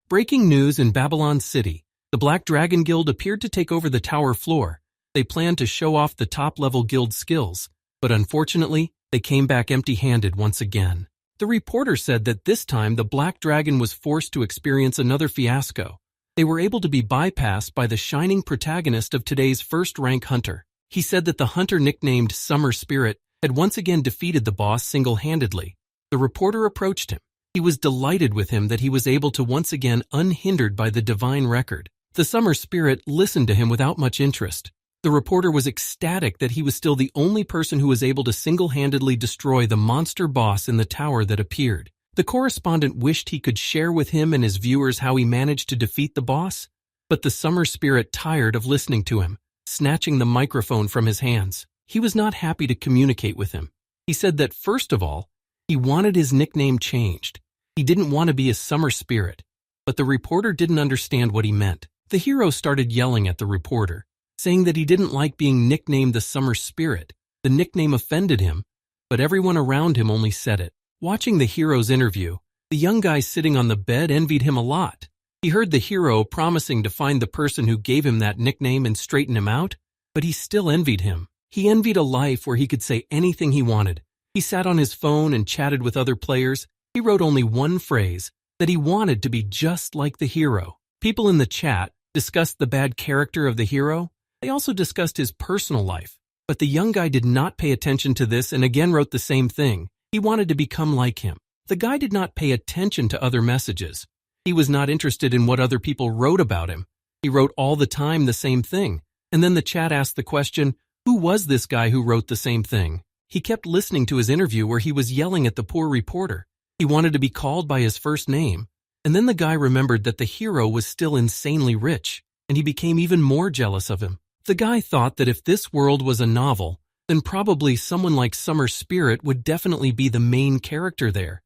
Breaking news in Babylon City. The Black Dragon Guild appeared to take over the tower floor. They planned to show off the top-level guild skills, but unfortunately, they came back empty-handed once again. The reporter said that this time the Black Dragon was forced to experience another fiasco. They were able to be bypassed by the shining protagonist of today's first-rank hunter. He said that the hunter nicknamed Summer Spirit had once again defeated the boss single-handedly. The reporter approached him. He was delighted with him that he was able to once again unhindered by the divine record. The Summer Spirit listened to him without much interest. The reporter was ecstatic that he was still the only person who was able to single-handedly destroy the monster boss in the tower that appeared. The correspondent wished he could share with him and his viewers how he managed to defeat the boss, but the Summer Spirit tired of listening to him, snatching the microphone from his hands. He was not happy to communicate with him. He said that first of all, he wanted his nickname changed. He didn't want to be a Summer Spirit, but the reporter didn't understand what he meant. The hero started yelling at the reporter, saying that he didn't like being nicknamed the Summer Spirit. The nickname offended him, but everyone around him only said it. Watching the hero's interview, the young guy sitting on the bed envied him a lot. He heard the hero promising to find the person who gave him that nickname and straighten him out, but he still envied him. He envied a life where he could say anything he wanted. He sat on his phone and chatted with other players. He wrote only one phrase, that he wanted to be just like the hero. People in the chat discussed the bad character of the hero. They also discussed his personal life. But the young guy did not pay attention to this and again wrote the same thing. He wanted to become like him. The guy did not pay attention to other messages. He was not interested in what other people wrote about him. He wrote all the time the same thing. And then the chat asked the question, who was this guy who wrote the same thing? He kept listening to his interview where he was yelling at the poor reporter. He wanted to be called by his first name. And then the guy remembered that the hero was still insanely rich, and he became even more jealous of him. The guy thought that if this world was a novel, then probably someone like Summer Spirit would definitely be the main character there.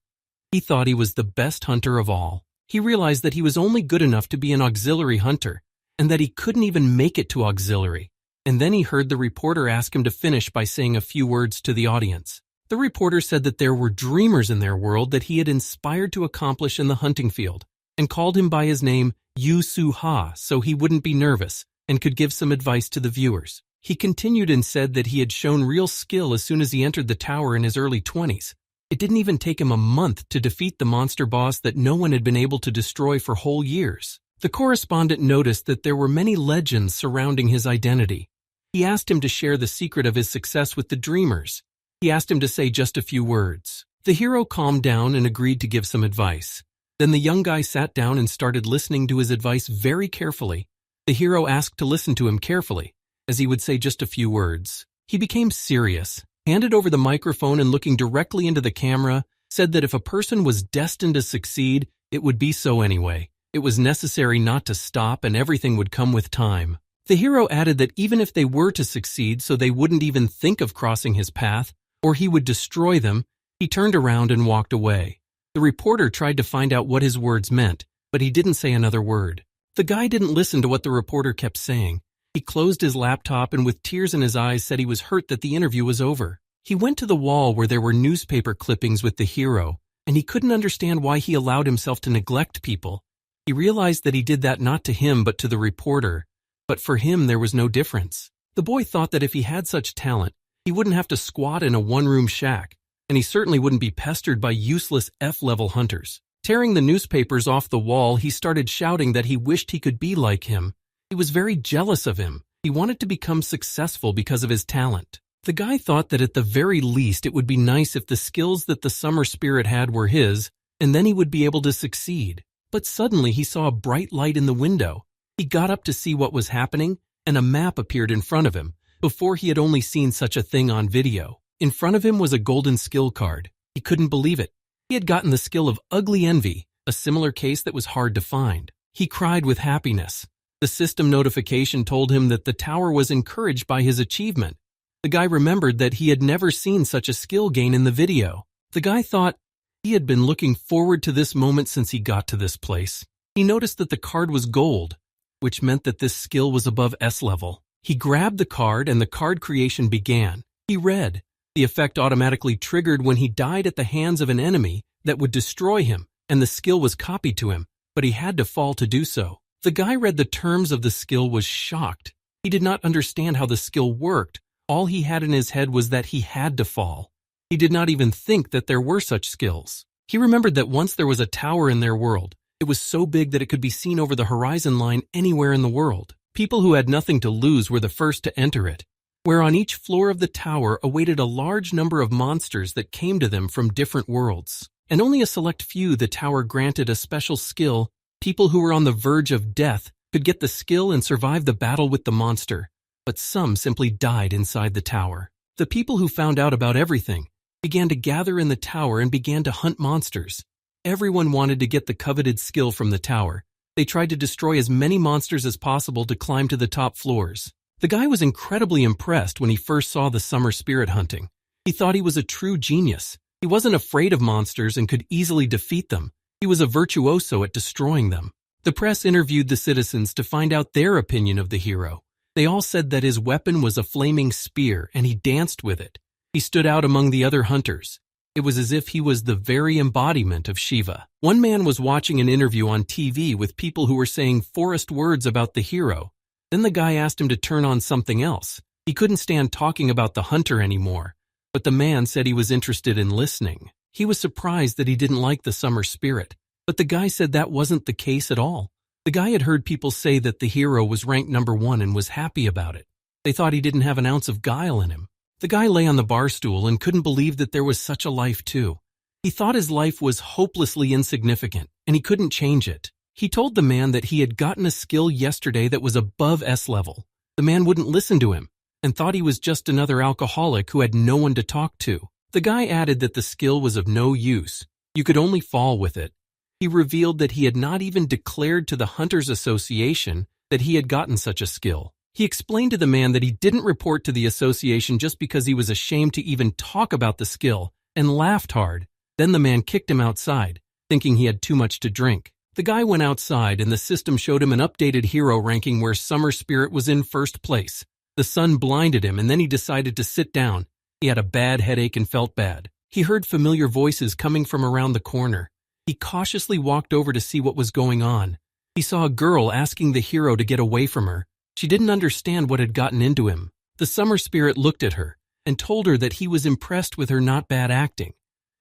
He thought he was the best hunter of all. He realized that he was only good enough to be an auxiliary hunter, and that he couldn't even make it to auxiliary. And then he heard the reporter ask him to finish by saying a few words to the audience. The reporter said that there were dreamers in their world that he had inspired to accomplish in the hunting field, and called him by his name Yu Su Ha so he wouldn't be nervous and could give some advice to the viewers. He continued and said that he had shown real skill as soon as he entered the tower in his early 20s. It didn't even take him a month to defeat the monster boss that no one had been able to destroy for whole years. The correspondent noticed that there were many legends surrounding his identity. He asked him to share the secret of his success with the dreamers. He asked him to say just a few words. The hero calmed down and agreed to give some advice. Then the young guy sat down and started listening to his advice very carefully. The hero asked to listen to him carefully, as he would say just a few words. He became serious, handed over the microphone and looking directly into the camera, said that if a person was destined to succeed, it would be so anyway. It was necessary not to stop and everything would come with time. The hero added that even if they were to succeed so they wouldn't even think of crossing his path, or he would destroy them, he turned around and walked away. The reporter tried to find out what his words meant, but he didn't say another word. The guy didn't listen to what the reporter kept saying. He closed his laptop and with tears in his eyes said he was hurt that the interview was over. He went to the wall where there were newspaper clippings with the hero, and he couldn't understand why he allowed himself to neglect people. He realized that he did that not to him but to the reporter, but for him there was no difference. The boy thought that if he had such talent, he wouldn't have to squat in a one-room shack, and he certainly wouldn't be pestered by useless F-level hunters. Tearing the newspapers off the wall, he started shouting that he wished he could be like him. He was very jealous of him. He wanted to become successful because of his talent. The guy thought that at the very least it would be nice if the skills that the Summer Spirit had were his, and then he would be able to succeed. But suddenly he saw a bright light in the window. He got up to see what was happening, and a map appeared in front of him. Before he had only seen such a thing on video. In front of him was a golden skill card. He couldn't believe it. He had gotten the skill of Ugly Envy, a similar case that was hard to find. He cried with happiness. The system notification told him that the tower was encouraged by his achievement. The guy remembered that he had never seen such a skill gain in the video. The guy thought he had been looking forward to this moment since he got to this place. He noticed that the card was gold, which meant that this skill was above S level. He grabbed the card and the card creation began. He read. The effect automatically triggered when he died at the hands of an enemy that would destroy him, and the skill was copied to him. but he had to fall to do so. The guy read the terms of the skill was shocked. He did not understand how the skill worked. All he had in his head was that he had to fall. He did not even think that there were such skills. He remembered that once there was a tower in their world. It was so big that it could be seen over the horizon line anywhere in the world. People who had nothing to lose were the first to enter it, where on each floor of the tower awaited a large number of monsters that came to them from different worlds. And only a select few the tower granted a special skill. People who were on the verge of death could get the skill and survive the battle with the monster, but some simply died inside the tower. The people who found out about everything began to gather in the tower and began to hunt monsters. Everyone wanted to get the coveted skill from the tower. They tried to destroy as many monsters as possible to climb to the top floors. The guy was incredibly impressed when he first saw the summer spirit hunting. He thought he was a true genius. He wasn't afraid of monsters and could easily defeat them. He was a virtuoso at destroying them. The press interviewed the citizens to find out their opinion of the hero. They all said that his weapon was a flaming spear and he danced with it. He stood out among the other hunters. It was as if he was the very embodiment of Shiva. One man was watching an interview on TV with people who were saying forced words about the hero. Then the guy asked him to turn on something else. He couldn't stand talking about the hunter anymore, but the man said he was interested in listening. He was surprised that he didn't like the summer spirit, but the guy said that wasn't the case at all. The guy had heard people say that the hero was ranked #1 and was happy about it. They thought he didn't have an ounce of guile in him. The guy lay on the bar stool and couldn't believe that there was such a life too. He thought his life was hopelessly insignificant, and he couldn't change it. He told the man that he had gotten a skill yesterday that was above S level. The man wouldn't listen to him, and thought he was just another alcoholic who had no one to talk to. The guy added that the skill was of no use. You could only fall with it. He revealed that he had not even declared to the Hunters Association that he had gotten such a skill. He explained to the man that he didn't report to the association just because he was ashamed to even talk about the skill, and laughed hard. Then the man kicked him outside, thinking he had too much to drink. The guy went outside and the system showed him an updated hero ranking where Summer Spirit was in first place. The sun blinded him and then he decided to sit down. He had a bad headache and felt bad. He heard familiar voices coming from around the corner. He cautiously walked over to see what was going on. He saw a girl asking the hero to get away from her. She didn't understand what had gotten into him. The summer spirit looked at her and told her that he was impressed with her not bad acting.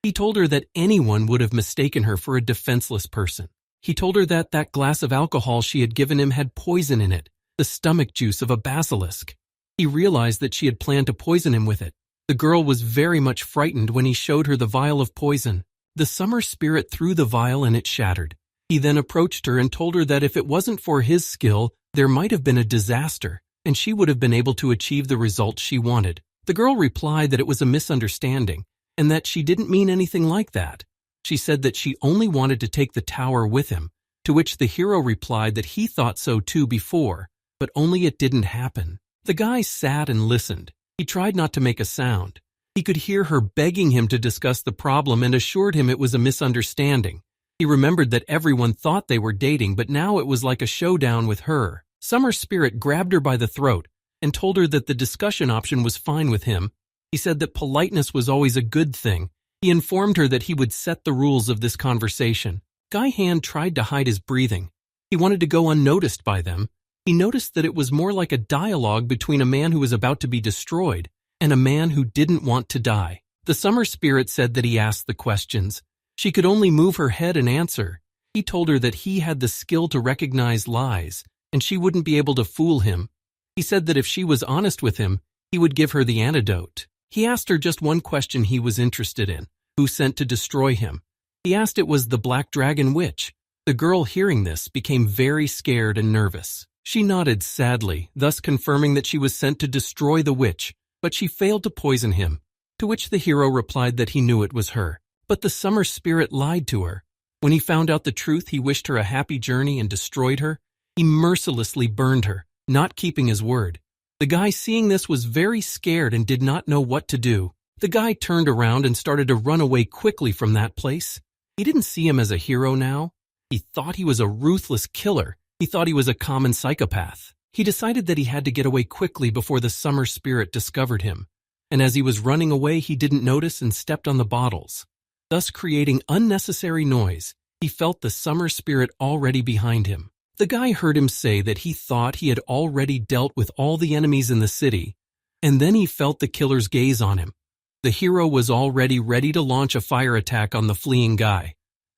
He told her that anyone would have mistaken her for a defenseless person. He told her that that glass of alcohol she had given him had poison in it, the stomach juice of a basilisk. He realized that she had planned to poison him with it. The girl was very much frightened when he showed her the vial of poison. The summer spirit threw the vial and it shattered. He then approached her and told her that if it wasn't for his skill, there might have been a disaster, and she would have been able to achieve the results she wanted. The girl replied that it was a misunderstanding, and that she didn't mean anything like that. She said that she only wanted to take the tower with him, to which the hero replied that he thought so too before, but only it didn't happen. The guy sat and listened. He tried not to make a sound. He could hear her begging him to discuss the problem and assured him it was a misunderstanding. He remembered that everyone thought they were dating, but now it was like a showdown with her. Summer Spirit grabbed her by the throat and told her that the discussion option was fine with him. He said that politeness was always a good thing. He informed her that he would set the rules of this conversation. Guy Hand tried to hide his breathing. He wanted to go unnoticed by them. He noticed that it was more like a dialogue between a man who was about to be destroyed and a man who didn't want to die. The Summer Spirit said that he asked the questions. She could only move her head and answer. He told her that he had the skill to recognize lies, and she wouldn't be able to fool him. He said that if she was honest with him, he would give her the antidote. He asked her just one question he was interested in: who sent to destroy him? He asked it was the Black Dragon Witch. The girl, hearing this, became very scared and nervous. She nodded sadly, thus confirming that she was sent to destroy the witch, but she failed to poison him, to which the hero replied that he knew it was her. But the Summer Spirit lied to her. When he found out the truth, he wished her a happy journey and destroyed her. He mercilessly burned her, not keeping his word. The guy, seeing this, was very scared and did not know what to do. The guy turned around and started to run away quickly from that place. He didn't see him as a hero now. He thought he was a ruthless killer. He thought he was a common psychopath. He decided that he had to get away quickly before the Summer Spirit discovered him. And as he was running away, he didn't notice and stepped on the bottles, thus creating unnecessary noise. He felt the summer spirit already behind him. The guy heard him say that he thought he had already dealt with all the enemies in the city, and then he felt the killer's gaze on him. The hero was already ready to launch a fire attack on the fleeing guy.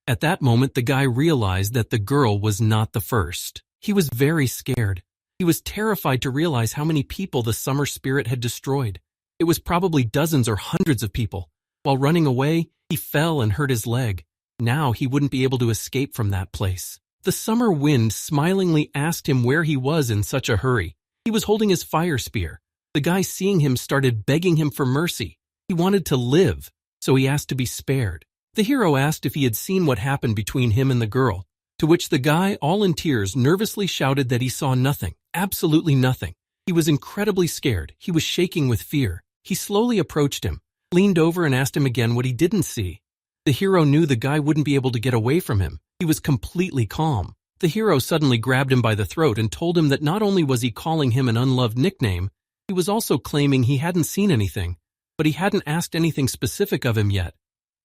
At that moment, the guy realized that the girl was not the first. He was very scared. He was terrified to realize how many people the summer spirit had destroyed. It was probably dozens or hundreds of people. While running away, he fell and hurt his leg. Now he wouldn't be able to escape from that place. The summer wind smilingly asked him where he was in such a hurry. He was holding his fire spear. The guy, seeing him, started begging him for mercy. He wanted to live, so he asked to be spared. The hero asked if he had seen what happened between him and the girl, to which the guy, all in tears, nervously shouted that he saw nothing, absolutely nothing. He was incredibly scared. He was shaking with fear. He slowly approached him, leaned over and asked him again what he didn't see. The hero knew the guy wouldn't be able to get away from him. He was completely calm. The hero suddenly grabbed him by the throat and told him that not only was he calling him an unloved nickname, he was also claiming he hadn't seen anything, but he hadn't asked anything specific of him yet.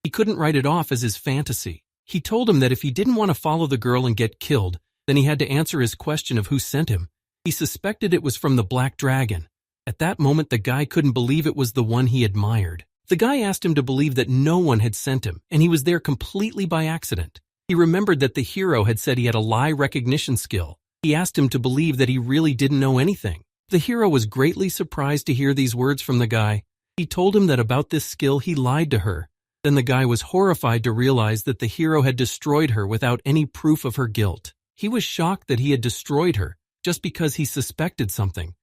He couldn't write it off as his fantasy. He told him that if he didn't want to follow the girl and get killed, then he had to answer his question of who sent him. He suspected it was from the Black Dragon. At that moment, the guy couldn't believe it was the one he admired. The guy asked him to believe that no one had sent him, and he was there completely by accident. He remembered that the hero had said he had a lie recognition skill. He asked him to believe that he really didn't know anything. The hero was greatly surprised to hear these words from the guy. He told him that about this skill he lied to her. Then the guy was horrified to realize that the hero had destroyed her without any proof of her guilt. He was shocked that he had destroyed her just because he suspected something.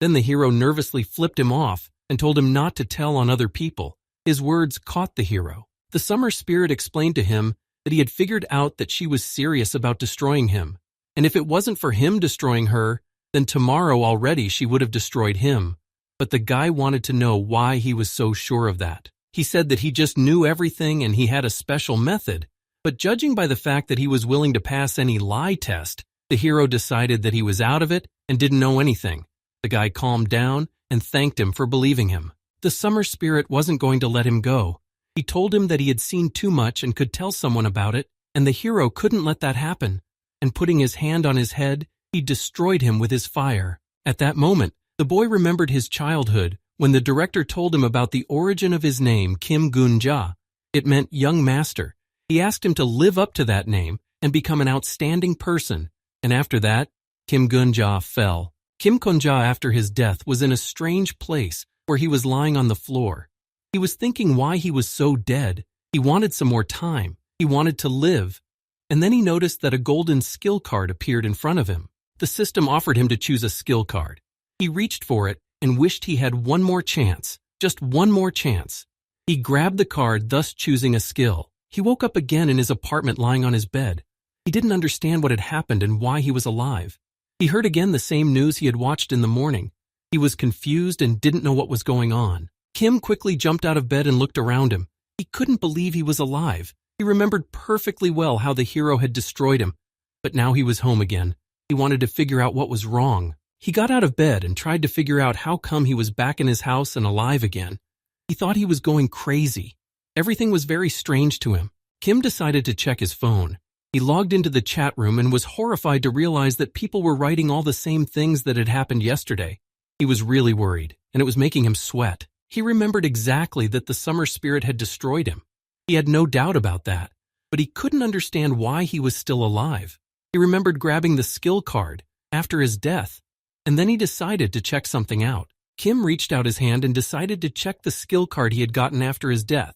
Then the hero nervously flipped him off and told him not to tell on other people. His words caught the hero. The summer spirit explained to him that he had figured out that she was serious about destroying him, and if it wasn't for him destroying her, then tomorrow already she would have destroyed him. But the guy wanted to know why he was so sure of that. He said that he just knew everything and he had a special method, but judging by the fact that he was willing to pass any lie test, the hero decided that he was out of it and didn't know anything. The guy calmed down and thanked him for believing him. The summer spirit wasn't going to let him go. He told him that he had seen too much and could tell someone about it, and the hero couldn't let that happen. And putting his hand on his head, he destroyed him with his fire. At that moment, the boy remembered his childhood when the director told him about the origin of his name, Kim Gun-ja. It meant young master. He asked him to live up to that name and become an outstanding person. And after that, Kim Gun-ja fell. Kim Gun-ja, after his death, was in a strange place where he was lying on the floor. He was thinking why he was so dead. He wanted some more time. He wanted to live. And then he noticed that a golden skill card appeared in front of him. The system offered him to choose a skill card. He reached for it and wished he had one more chance, just one more chance. He grabbed the card, thus choosing a skill. He woke up again in his apartment lying on his bed. He didn't understand what had happened and why he was alive. He heard again the same news he had watched in the morning. He was confused and didn't know what was going on. Kim quickly jumped out of bed and looked around him. He couldn't believe he was alive. He remembered perfectly well how the hero had destroyed him. But now he was home again. He wanted to figure out what was wrong. He got out of bed and tried to figure out how come he was back in his house and alive again. He thought he was going crazy. Everything was very strange to him. Kim decided to check his phone. He logged into the chat room and was horrified to realize that people were writing all the same things that had happened yesterday. He was really worried, and it was making him sweat. He remembered exactly that the summer spirit had destroyed him. He had no doubt about that, but he couldn't understand why he was still alive. He remembered grabbing the skill card after his death, and then he decided to check something out. Kim reached out his hand and decided to check the skill card he had gotten after his death.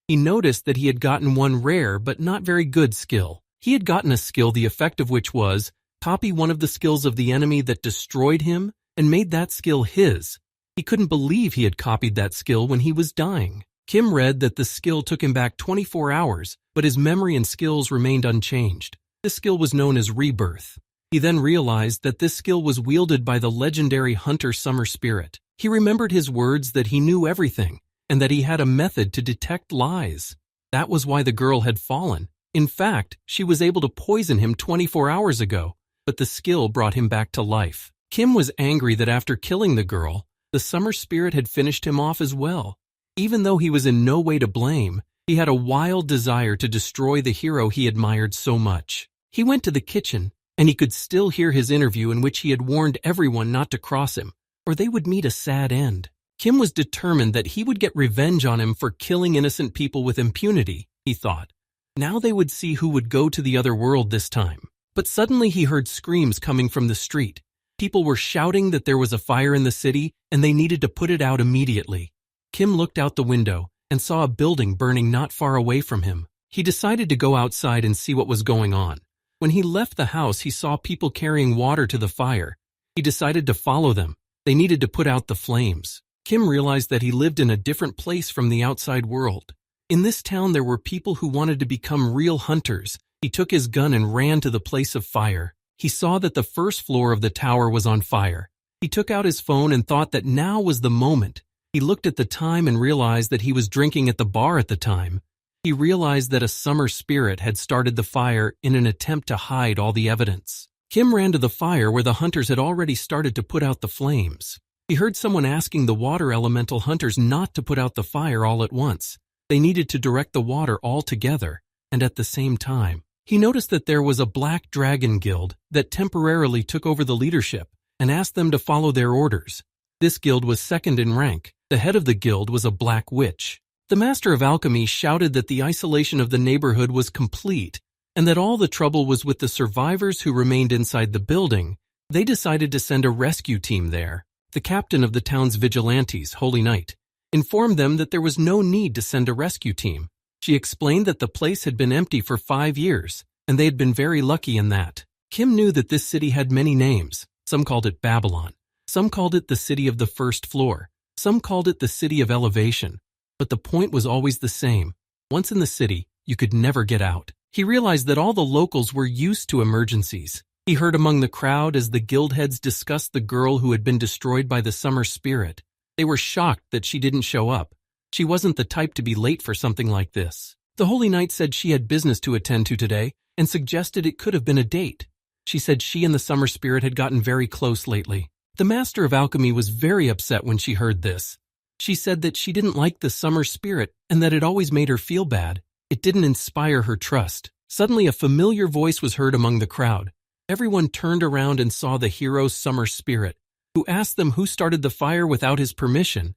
He noticed that he had gotten one rare but not very good skill. He had gotten a skill the effect of which was copy one of the skills of the enemy that destroyed him and made that skill his. He couldn't believe he had copied that skill when he was dying. Kim read that the skill took him back 24 hours, but his memory and skills remained unchanged. This skill was known as Rebirth. He then realized that this skill was wielded by the legendary hunter Summer Spirit. He remembered his words that he knew everything and that he had a method to detect lies. That was why the girl had fallen. In fact, she was able to poison him 24 hours ago, but the skill brought him back to life. Kim was angry that after killing the girl, the Summer Spirit had finished him off as well. Even though he was in no way to blame, He had a wild desire to destroy the hero he admired so much. He went to the kitchen, and he could still hear his interview in which he had warned everyone not to cross him, or they would meet a sad end. Kim was determined that he would get revenge on him for killing innocent people with impunity, he thought. Now they would see who would go to the other world this time. But suddenly he heard screams coming from the street. People were shouting that there was a fire in the city and they needed to put it out immediately. Kim looked out the window and saw a building burning not far away from him. He decided to go outside and see what was going on. When he left the house, he saw people carrying water to the fire. He decided to follow them. They needed to put out the flames. Kim realized that he lived in a different place from the outside world. In this town, there were people who wanted to become real hunters. He took his gun and ran to the place of fire. He saw that the first floor of the tower was on fire. He took out his phone and thought that now was the moment. He looked at the time and realized that he was drinking at the bar at the time. He realized that a summer spirit had started the fire in an attempt to hide all the evidence. Kim ran to the fire where the hunters had already started to put out the flames. He heard someone asking the water elemental hunters not to put out the fire all at once. They needed to direct the water all together, and at the same time. He noticed that there was a black dragon guild that temporarily took over the leadership and asked them to follow their orders. This guild was second in rank. The head of the guild was a black witch. The master of alchemy shouted that the isolation of the neighborhood was complete and that all the trouble was with the survivors who remained inside the building. They decided to send a rescue team there. The captain of the town's vigilantes, Holy Knight, informed them that there was no need to send a rescue team. She explained that the place had been empty for 5 years, and they had been very lucky in that. Kim knew that this city had many names. Some called it Babylon. Some called it the city of the first floor. Some called it the city of elevation. But the point was always the same. Once in the city, you could never get out. He realized that all the locals were used to emergencies. He heard among the crowd as the guild heads discussed the girl who had been destroyed by the summer spirit. They were shocked that she didn't show up. She wasn't the type to be late for something like this. The Holy Knight said she had business to attend to today and suggested it could have been a date. She said she and the summer spirit had gotten very close lately. The master of alchemy was very upset when she heard this. She said that she didn't like the summer spirit and that it always made her feel bad. It didn't inspire her trust. Suddenly a familiar voice was heard among the crowd. Everyone turned around and saw the hero's summer spirit, who asked them who started the fire without his permission.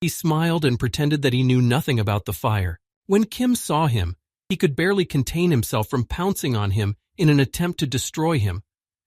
He smiled and pretended that he knew nothing about the fire. When Kim saw him, he could barely contain himself from pouncing on him in an attempt to destroy him.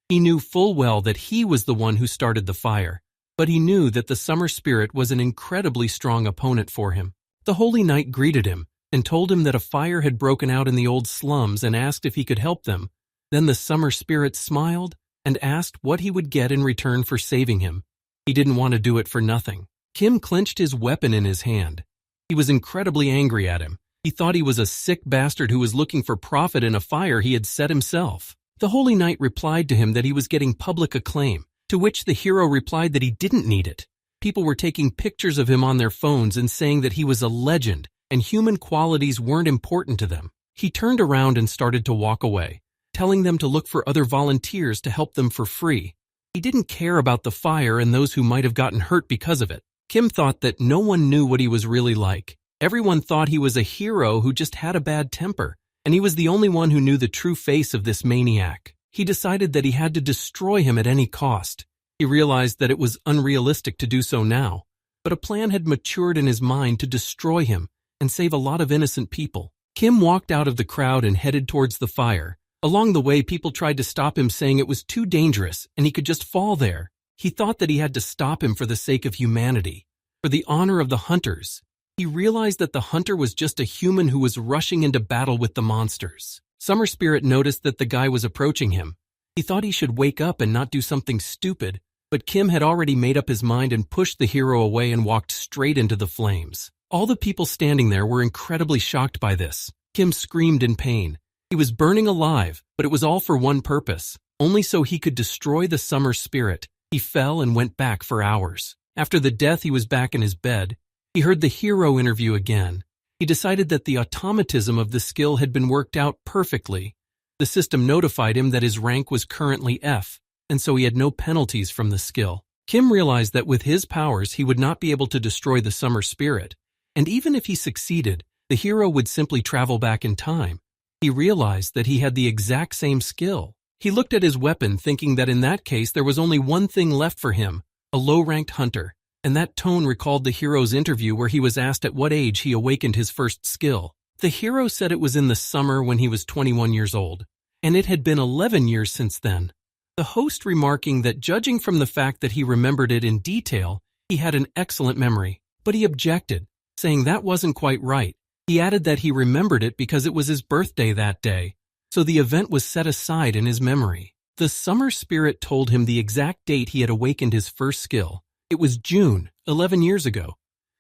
He knew full well that he was the one who started the fire, but he knew that the summer spirit was an incredibly strong opponent for him. The Holy Knight greeted him and told him that a fire had broken out in the old slums and asked if he could help them. Then the summer spirit smiled and asked what he would get in return for saving him. He didn't want to do it for nothing. Kim clenched his weapon in his hand. He was incredibly angry at him. He thought he was a sick bastard who was looking for profit in a fire he had set himself. The Holy Knight replied to him that he was getting public acclaim, to which the hero replied that he didn't need it. People were taking pictures of him on their phones and saying that he was a legend and human qualities weren't important to them. He turned around and started to walk away, telling them to look for other volunteers to help them for free. He didn't care about the fire and those who might have gotten hurt because of it. Kim thought that no one knew what he was really like. Everyone thought he was a hero who just had a bad temper, and he was the only one who knew the true face of this maniac. He decided that he had to destroy him at any cost. He realized that it was unrealistic to do so now, but a plan had matured in his mind to destroy him and save a lot of innocent people. Kim walked out of the crowd and headed towards the fire. Along the way, people tried to stop him, saying it was too dangerous and he could just fall there. He thought that he had to stop him for the sake of humanity, for the honor of the hunters. He realized that the hunter was just a human who was rushing into battle with the monsters. Summer Spirit noticed that the guy was approaching him. He thought he should wake up and not do something stupid, but Kim had already made up his mind and pushed the hero away and walked straight into the flames. All the people standing there were incredibly shocked by this. Kim screamed in pain. He was burning alive, but it was all for one purpose, only so he could destroy the Summer Spirit. He fell and went back for hours. After the death, he was back in his bed. He heard the hero interview again. He decided that the automatism of the skill had been worked out perfectly. The system notified him that his rank was currently F, and so he had no penalties from the skill. Kim realized that with his powers he would not be able to destroy the Summer Spirit, and even if he succeeded, the hero would simply travel back in time. He realized that he had the exact same skill. He looked at his weapon, thinking that in that case there was only one thing left for him, a low-ranked hunter, and that tone recalled the hero's interview where he was asked at what age he awakened his first skill. The hero said it was in the summer when he was 21 years old, and it had been 11 years since then. The host remarking that judging from the fact that he remembered it in detail, he had an excellent memory, but he objected, saying that wasn't quite right. He added that he remembered it because it was his birthday that day, so the event was set aside in his memory. The summer spirit told him the exact date he had awakened his first skill. It was June, 11 years ago.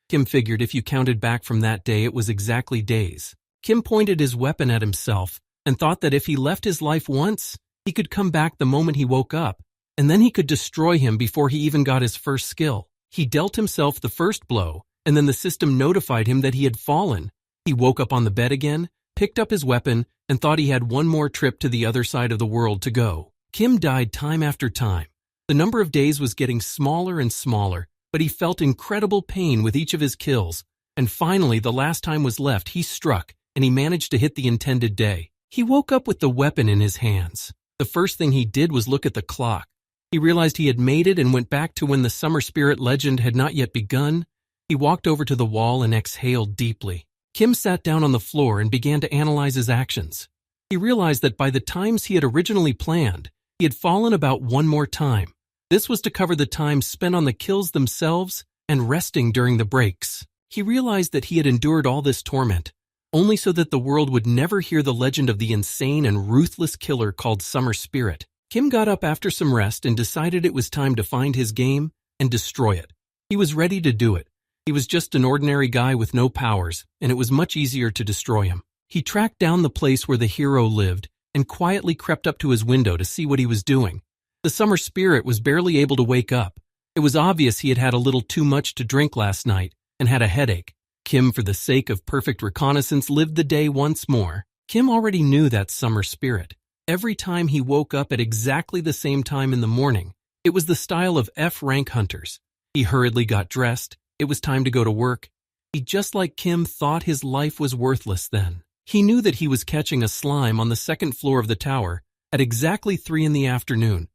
Kim figured if you counted back from that day, it was exactly days. Kim pointed his weapon at himself and thought that if he left his life once, he could come back the moment he woke up, and then he could destroy him before he even got his first skill. He dealt himself the first blow, and then the system notified him that he had fallen. He woke up on the bed again, picked up his weapon, and thought he had one more trip to the other side of the world to go. Kim died time after time. The number of days was getting smaller and smaller, but he felt incredible pain with each of his kills, and finally the last time was left, he struck, and he managed to hit the intended day. He woke up with the weapon in his hands. The first thing he did was look at the clock. He realized he had made it and went back to when the summer spirit legend had not yet begun. He walked over to the wall and exhaled deeply. Kim sat down on the floor and began to analyze his actions. He realized that by the times he had originally planned, he had fallen about one more time. This was to cover the time spent on the kills themselves and resting during the breaks. He realized that he had endured all this torment, only so that the world would never hear the legend of the insane and ruthless killer called Summer Spirit. Kim got up after some rest and decided it was time to find his game and destroy it. He was ready to do it. He was just an ordinary guy with no powers, and it was much easier to destroy him. He tracked down the place where the hero lived and quietly crept up to his window to see what he was doing. The summer spirit was barely able to wake up. It was obvious he had had a little too much to drink last night and had a headache. Kim, for the sake of perfect reconnaissance, lived the day once more. Kim already knew that summer spirit. Every time he woke up at exactly the same time in the morning, it was the style of F-rank hunters. He hurriedly got dressed. It was time to go to work. He, just like Kim, thought his life was worthless then. He knew that he was catching a slime on the second floor of the tower at exactly 3 in the afternoon.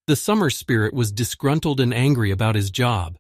The summer spirit was disgruntled and angry about his job.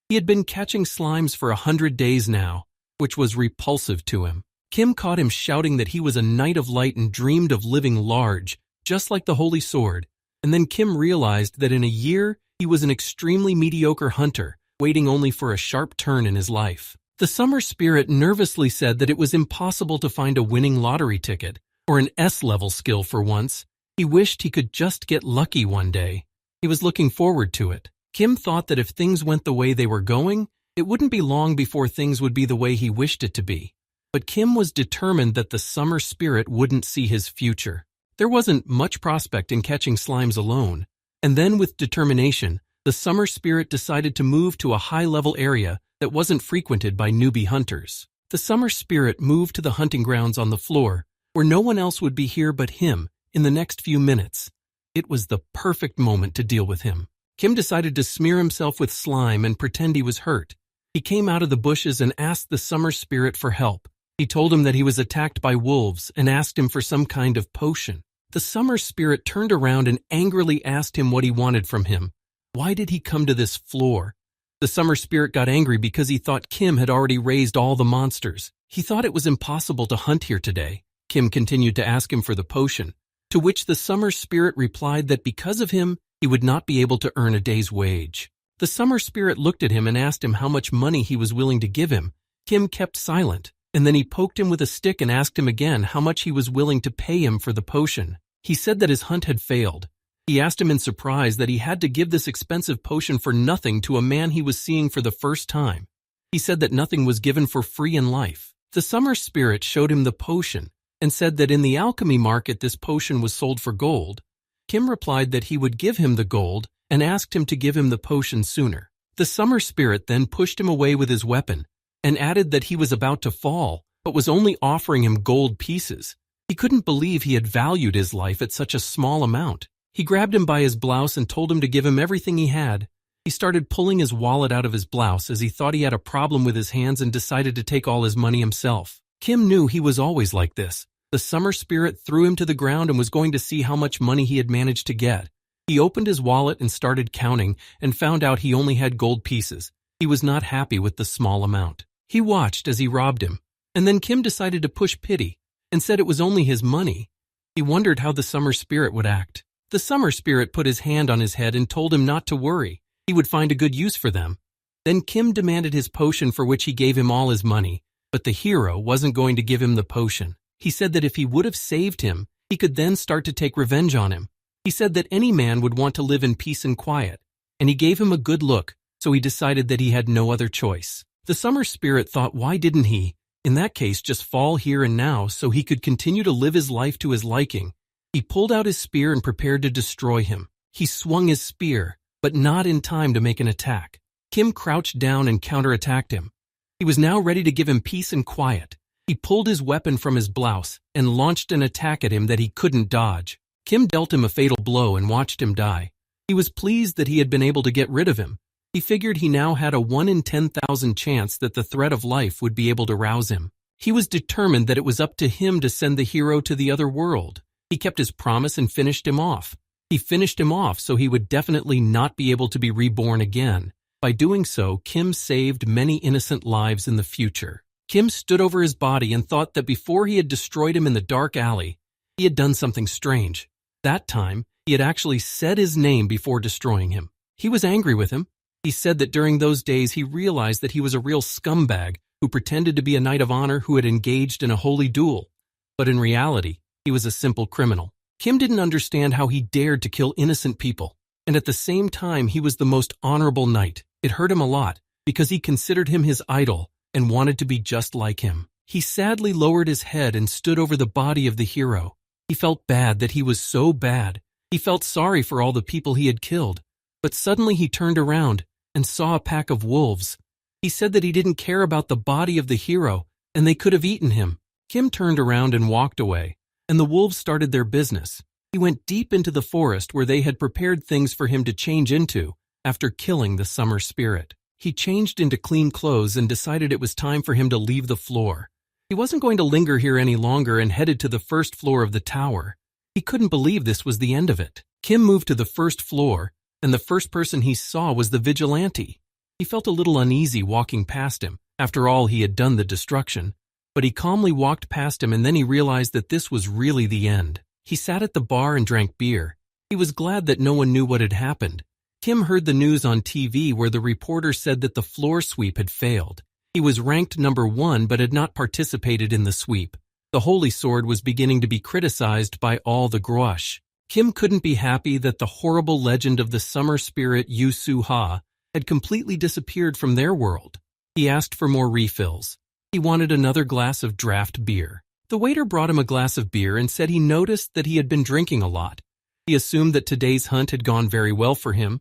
He had been catching slimes for 100 days now, which was repulsive to him. Kim caught him shouting that he was a knight of light and dreamed of living large, just like the Holy Sword. And then Kim realized that in a year, he was an extremely mediocre hunter, waiting only for a sharp turn in his life. The summer spirit nervously said that it was impossible to find a winning lottery ticket, or an S-level skill for once. He wished he could just get lucky one day. He was looking forward to it. Kim thought that if things went the way they were going, it wouldn't be long before things would be the way he wished it to be. But Kim was determined that the summer spirit wouldn't see his future. There wasn't much prospect in catching slimes alone. And then with determination, the summer spirit decided to move to a high-level area that wasn't frequented by newbie hunters. The summer spirit moved to the hunting grounds on the floor, where no one else would be here but him in the next few minutes. It was the perfect moment to deal with him. Kim decided to smear himself with slime and pretend he was hurt. He came out of the bushes and asked the summer spirit for help. He told him that he was attacked by wolves and asked him for some kind of potion. The summer spirit turned around and angrily asked him what he wanted from him. Why did he come to this floor? The summer spirit got angry because he thought Kim had already raised all the monsters. He thought it was impossible to hunt here today. Kim continued to ask him for the potion, to which the summer spirit replied that because of him, he would not be able to earn a day's wage. The summer spirit looked at him and asked him how much money he was willing to give him. Kim kept silent, and then he poked him with a stick and asked him again how much he was willing to pay him for the potion. He said that his hunt had failed. He asked him in surprise that he had to give this expensive potion for nothing to a man he was seeing for the first time. He said that nothing was given for free in life. The summer spirit showed him the potion and said that in the alchemy market this potion was sold for gold. Kim replied that he would give him the gold and asked him to give him the potion sooner. The summer spirit then pushed him away with his weapon and added that he was about to fall, but was only offering him gold pieces. He couldn't believe he had valued his life at such a small amount. He grabbed him by his blouse and told him to give him everything he had. He started pulling his wallet out of his blouse as he thought he had a problem with his hands and decided to take all his money himself. Kim knew he was always like this. The summer spirit threw him to the ground and was going to see how much money he had managed to get. He opened his wallet and started counting and found out he only had gold pieces. He was not happy with the small amount. He watched as he robbed him. And then Kim decided to push pity and said it was only his money. He wondered how the summer spirit would act. The summer spirit put his hand on his head and told him not to worry. He would find a good use for them. Then Kim demanded his potion, for which he gave him all his money. But the hero wasn't going to give him the potion. He said that if he would have saved him, he could then start to take revenge on him. He said that any man would want to live in peace and quiet. And he gave him a good look, so he decided that he had no other choice. The summer spirit thought, why didn't he, in that case, just fall here and now so he could continue to live his life to his liking? He pulled out his spear and prepared to destroy him. He swung his spear, but not in time to make an attack. Kim crouched down and counterattacked him. He was now ready to give him peace and quiet. He pulled his weapon from his blouse and launched an attack at him that he couldn't dodge. Kim dealt him a fatal blow and watched him die. He was pleased that he had been able to get rid of him. He figured he now had a 1 in 10,000 chance that the threat of life would be able to rouse him. He was determined that it was up to him to send the hero to the other world. He kept his promise and finished him off. He finished him off so he would definitely not be able to be reborn again. By doing so, Kim saved many innocent lives in the future. Kim stood over his body and thought that before he had destroyed him in the dark alley, he had done something strange. That time, he had actually said his name before destroying him. He was angry with him. He said that during those days he realized that he was a real scumbag who pretended to be a knight of honor who had engaged in a holy duel. But in reality, he was a simple criminal. Kim didn't understand how he dared to kill innocent people. And at the same time, he was the most honorable knight. It hurt him a lot because he considered him his idol and wanted to be just like him. He sadly lowered his head and stood over the body of the hero. He felt bad that he was so bad. He felt sorry for all the people he had killed. But suddenly he turned around and saw a pack of wolves. He said that he didn't care about the body of the hero and they could have eaten him. Kim turned around and walked away, and the wolves started their business. He went deep into the forest where they had prepared things for him to change into after killing the summer spirit. He changed into clean clothes and decided it was time for him to leave the floor. He wasn't going to linger here any longer and headed to the first floor of the tower. He couldn't believe this was the end of it. Kim moved to the first floor, and the first person he saw was the vigilante. He felt a little uneasy walking past him. After all, he had done the destruction. But he calmly walked past him, and then he realized that this was really the end. He sat at the bar and drank beer. He was glad that no one knew what had happened. Kim heard the news on TV where the reporter said that the floor sweep had failed. He was ranked number 1 but had not participated in the sweep. The Holy Sword was beginning to be criticized by all the grouache. Kim couldn't be happy that the horrible legend of the summer spirit Yu Su Ha had completely disappeared from their world. He asked for more refills. He wanted another glass of draft beer. The waiter brought him a glass of beer and said he noticed that he had been drinking a lot. He assumed that today's hunt had gone very well for him.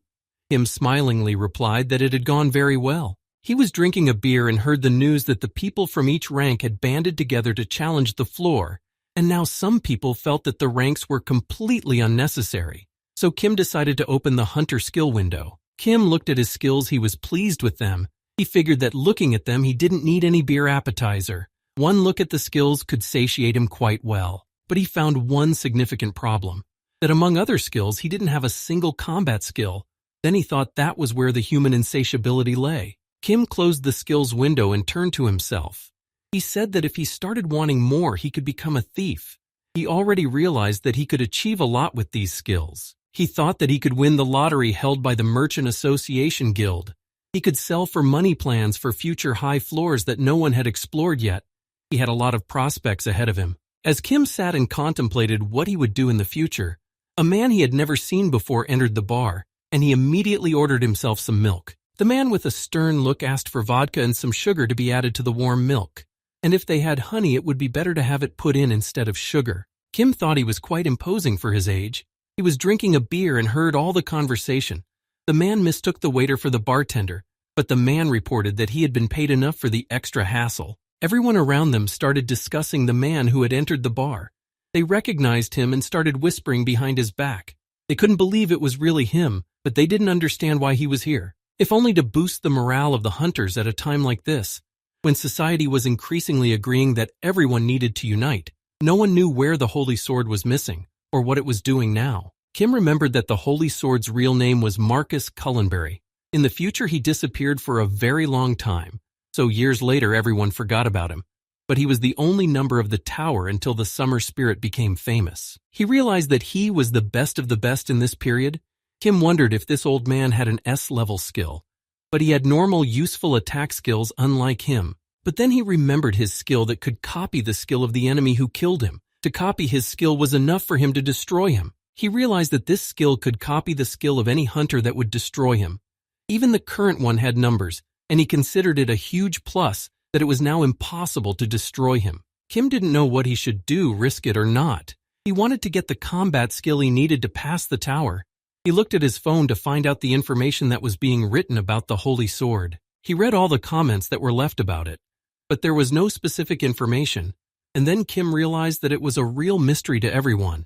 Kim smilingly replied that it had gone very well. He was drinking a beer and heard the news that the people from each rank had banded together to challenge the floor, and now some people felt that the ranks were completely unnecessary. So Kim decided to open the hunter skill window. Kim looked at his skills. He was pleased with them. He figured that looking at them, he didn't need any beer appetizer. One look at the skills could satiate him quite well. But he found one significant problem, that among other skills, he didn't have a single combat skill. Then he thought that was where the human insatiability lay. Kim closed the skills window and turned to himself. He said that if he started wanting more, he could become a thief. He already realized that he could achieve a lot with these skills. He thought that he could win the lottery held by the Merchant Association Guild. He could sell for money plans for future high floors that no one had explored yet. He had a lot of prospects ahead of him. As Kim sat and contemplated what he would do in the future, a man he had never seen before entered the bar, and he immediately ordered himself some milk. The man with a stern look asked for vodka and some sugar to be added to the warm milk. And if they had honey, it would be better to have it put in instead of sugar. Kim thought he was quite imposing for his age. He was drinking a beer and heard all the conversation. The man mistook the waiter for the bartender, but the man reported that he had been paid enough for the extra hassle. Everyone around them started discussing the man who had entered the bar. They recognized him and started whispering behind his back. They couldn't believe it was really him, but they didn't understand why he was here. If only to boost the morale of the hunters at a time like this. when society was increasingly agreeing that everyone needed to unite. No one knew where the Holy Sword was missing, or what it was doing now. Kim remembered that the Holy Sword's real name was Marcus Cullenberry. In the future, he disappeared for a very long time, so years later everyone forgot about him. But he was the only number of the tower until the summer spirit became famous. He realized that he was the best of the best in this period. Kim wondered if this old man had an S-level skill, but he had normal, useful attack skills unlike him. But then he remembered his skill that could copy the skill of the enemy who killed him. To copy his skill was enough for him to destroy him. He realized that this skill could copy the skill of any hunter that would destroy him. Even the current one had numbers, and he considered it a huge plus that it was now impossible to destroy him. Kim didn't know what he should do, risk it or not. He wanted to get the combat skill he needed to pass the tower. He looked at his phone to find out the information that was being written about the Holy Sword. He read all the comments that were left about it, but there was no specific information, and then Kim realized that it was a real mystery to everyone.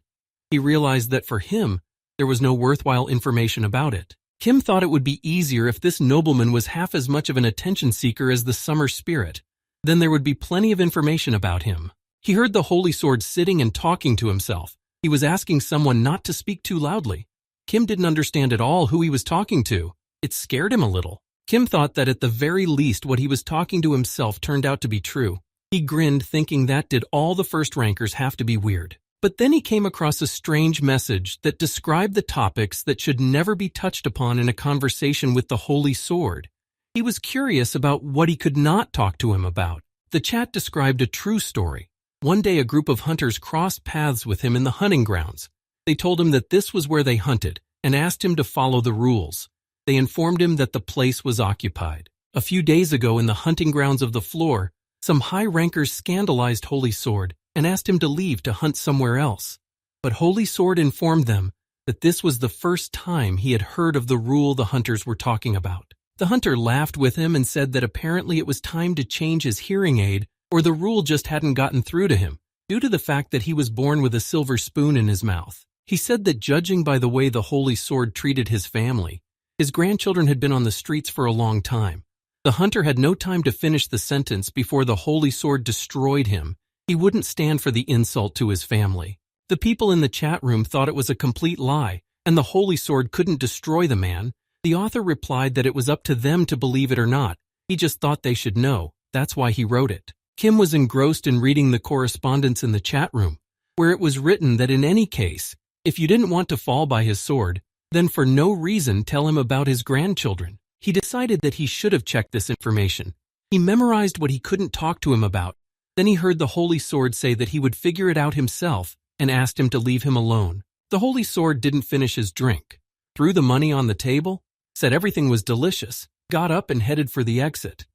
He realized that for him, there was no worthwhile information about it. Kim thought it would be easier if this nobleman was half as much of an attention seeker as the summer spirit. Then there would be plenty of information about him. He heard the Holy Sword sitting and talking to himself. He was asking someone not to speak too loudly. Kim didn't understand at all who he was talking to. It scared him a little. Kim thought that at the very least what he was talking to himself turned out to be true. He grinned, thinking that did all the first rankers have to be weird. But then he came across a strange message that described the topics that should never be touched upon in a conversation with the Holy Sword. He was curious about what he could not talk to him about. The chat described a true story. One day a group of hunters crossed paths with him in the hunting grounds. They told him that this was where they hunted and asked him to follow the rules. They informed him that the place was occupied. A few days ago in the hunting grounds of the floor, some high rankers scandalized Holy Sword and asked him to leave to hunt somewhere else. But Holy Sword informed them that this was the first time he had heard of the rule the hunters were talking about. The hunter laughed with him and said that apparently it was time to change his hearing aid, or the rule just hadn't gotten through to him, due to the fact that he was born with a silver spoon in his mouth. He said that judging by the way the Holy Sword treated his family, his grandchildren had been on the streets for a long time. The hunter had no time to finish the sentence before the Holy Sword destroyed him. He wouldn't stand for the insult to his family. The people in the chat room thought it was a complete lie, and the Holy Sword couldn't destroy the man. The author replied that it was up to them to believe it or not. He just thought they should know. That's why he wrote it. Kim was engrossed in reading the correspondence in the chat room, where it was written that in any case, if you didn't want to fall by his sword, then for no reason tell him about his grandchildren. He decided that he should have checked this information. He memorized what he couldn't talk to him about. Then he heard the Holy Sword say that he would figure it out himself and asked him to leave him alone. The Holy Sword didn't finish his drink, threw the money on the table, said everything was delicious, got up and headed for the exit.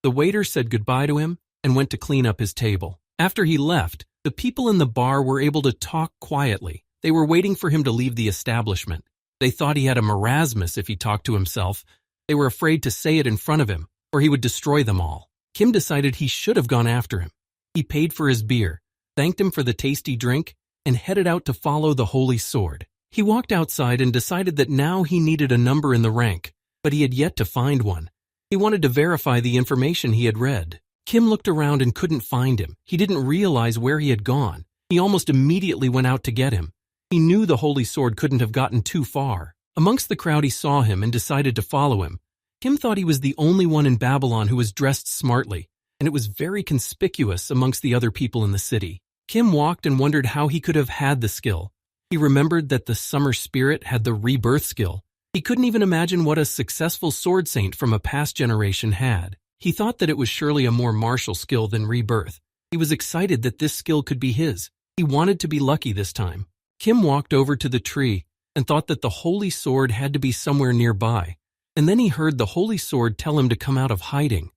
The waiter said goodbye to him and went to clean up his table. After he left, the people in the bar were able to talk quietly. They were waiting for him to leave the establishment. They thought he had a marasmus if he talked to himself. They were afraid to say it in front of him, or he would destroy them all. Kim decided he should have gone after him. He paid for his beer, thanked him for the tasty drink, and headed out to follow the Holy Sword. He walked outside and decided that now he needed a number in the rank, but he had yet to find one. He wanted to verify the information he had read. Kim looked around and couldn't find him. He didn't realize where he had gone. He almost immediately went out to get him. He knew the Holy Sword couldn't have gotten too far. Amongst the crowd he saw him and decided to follow him. Kim thought he was the only one in Babylon who was dressed smartly, and it was very conspicuous amongst the other people in the city. Kim walked and wondered how he could have had the skill. He remembered that the summer spirit had the rebirth skill. He couldn't even imagine what a successful sword saint from a past generation had. He thought that it was surely a more martial skill than rebirth. He was excited that this skill could be his. He wanted to be lucky this time. Kim walked over to the tree and thought that the Holy Sword had to be somewhere nearby. And then he heard the Holy Sword tell him to come out of hiding.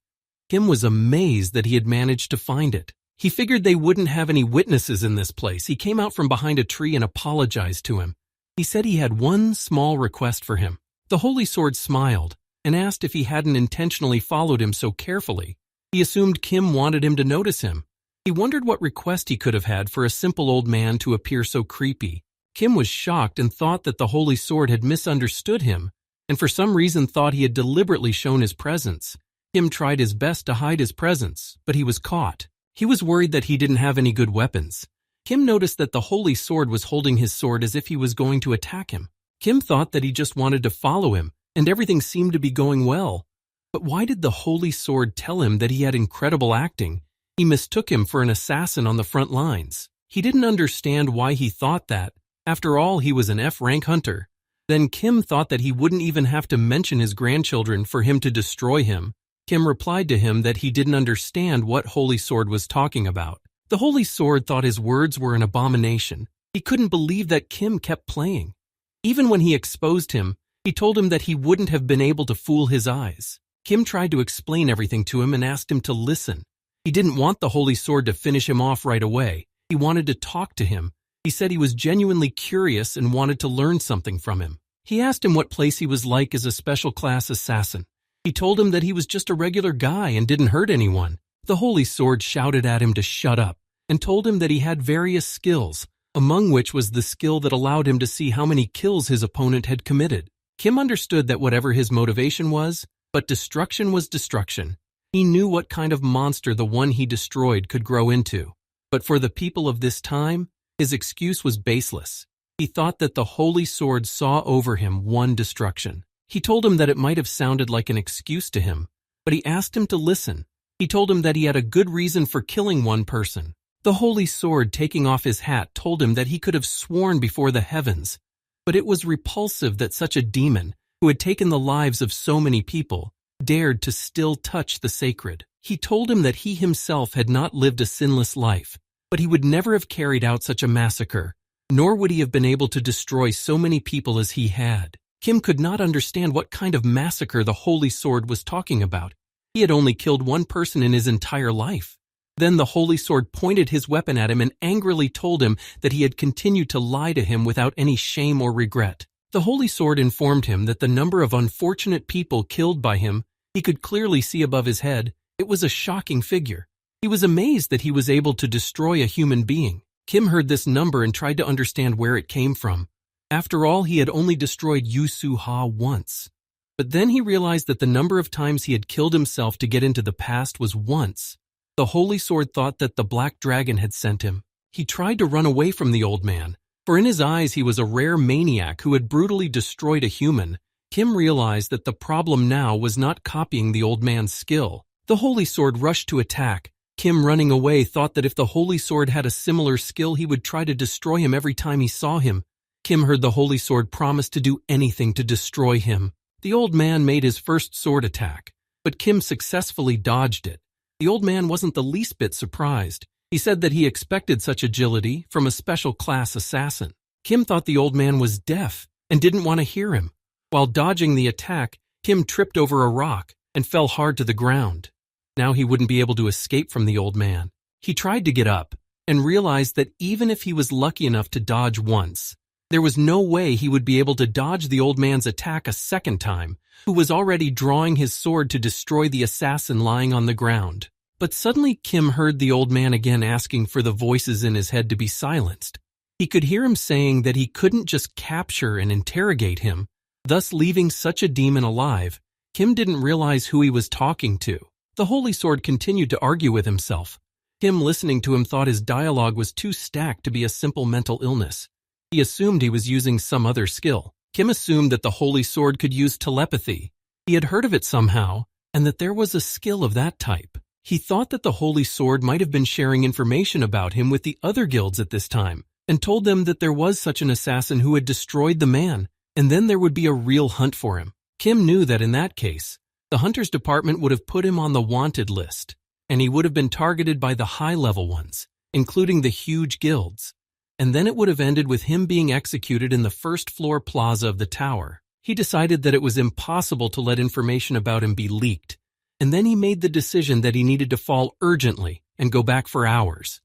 Kim was amazed that he had managed to find it. He figured they wouldn't have any witnesses in this place. He came out from behind a tree and apologized to him. He said he had one small request for him. The Holy Sword smiled and asked if he hadn't intentionally followed him so carefully. He assumed Kim wanted him to notice him. He wondered what request he could have had for a simple old man to appear so creepy. Kim was shocked and thought that the Holy Sword had misunderstood him, and for some reason thought he had deliberately shown his presence. Kim tried his best to hide his presence, but he was caught. He was worried that he didn't have any good weapons. Kim noticed that the holy sword was holding his sword as if he was going to attack him. Kim thought that he just wanted to follow him, and everything seemed to be going well. But why did the holy sword tell him that he had incredible acting? He mistook him for an assassin on the front lines. He didn't understand why he thought that. After all, he was an F-rank hunter. Then Kim thought that he wouldn't even have to mention his grandchildren for him to destroy him. Kim replied to him that he didn't understand what holy sword was talking about. The holy sword thought his words were an abomination. He couldn't believe that Kim kept playing. Even when he exposed him, he told him that he wouldn't have been able to fool his eyes. Kim tried to explain everything to him and asked him to listen. He didn't want the holy sword to finish him off right away. He wanted to talk to him. He said he was genuinely curious and wanted to learn something from him. He asked him what place he was like as a special class assassin. He told him that he was just a regular guy and didn't hurt anyone. The holy sword shouted at him to shut up and told him that he had various skills, among which was the skill that allowed him to see how many kills his opponent had committed. Kim understood that whatever his motivation was, but destruction was destruction. He knew what kind of monster the one he destroyed could grow into. But for the people of this time, his excuse was baseless. He thought that the holy sword saw over him one destruction. He told him that it might have sounded like an excuse to him, but he asked him to listen. He told him that he had a good reason for killing one person. The holy sword, taking off his hat, told him that he could have sworn before the heavens, but it was repulsive that such a demon, who had taken the lives of so many people, dared to still touch the sacred. He told him that he himself had not lived a sinless life, but he would never have carried out such a massacre, nor would he have been able to destroy so many people as he had. Kim could not understand what kind of massacre the holy sword was talking about. He had only killed one person in his entire life. Then the holy sword pointed his weapon at him and angrily told him that he had continued to lie to him without any shame or regret. The holy sword informed him that the number of unfortunate people killed by him, he could clearly see above his head. It was a shocking figure. He was amazed that he was able to destroy a human being. Kim heard this number and tried to understand where it came from. After all, he had only destroyed Yusu-ha once. But then he realized that the number of times he had killed himself to get into the past was once. The holy sword thought that the black dragon had sent him. He tried to run away from the old man, for in his eyes he was a rare maniac who had brutally destroyed a human. Kim realized that the problem now was not copying the old man's skill. The holy sword rushed to attack. Kim, running away, thought that if the holy sword had a similar skill, he would try to destroy him every time he saw him. Kim heard the holy sword promise to do anything to destroy him. The old man made his first sword attack, but Kim successfully dodged it. The old man wasn't the least bit surprised. He said that he expected such agility from a special class assassin. Kim thought the old man was deaf and didn't want to hear him. While dodging the attack, Kim tripped over a rock and fell hard to the ground. Now he wouldn't be able to escape from the old man. He tried to get up and realized that even if he was lucky enough to dodge once, there was no way he would be able to dodge the old man's attack a second time, who was already drawing his sword to destroy the assassin lying on the ground. But suddenly Kim heard the old man again asking for the voices in his head to be silenced. He could hear him saying that he couldn't just capture and interrogate him, thus leaving such a demon alive. Kim didn't realize who he was talking to. The holy sword continued to argue with himself. Kim, listening to him, thought his dialogue was too stacked to be a simple mental illness. He assumed he was using some other skill. Kim assumed that the holy sword could use telepathy. He had heard of it somehow, and that there was a skill of that type. He thought that the holy sword might have been sharing information about him with the other guilds at this time, and told them that there was such an assassin who had destroyed the man, and then there would be a real hunt for him. Kim knew that in that case, the Hunters Department would have put him on the wanted list, and he would have been targeted by the high-level ones, including the huge guilds, and then it would have ended with him being executed in the first-floor plaza of the tower. He decided that it was impossible to let information about him be leaked, and then he made the decision that he needed to fall urgently and go back for hours.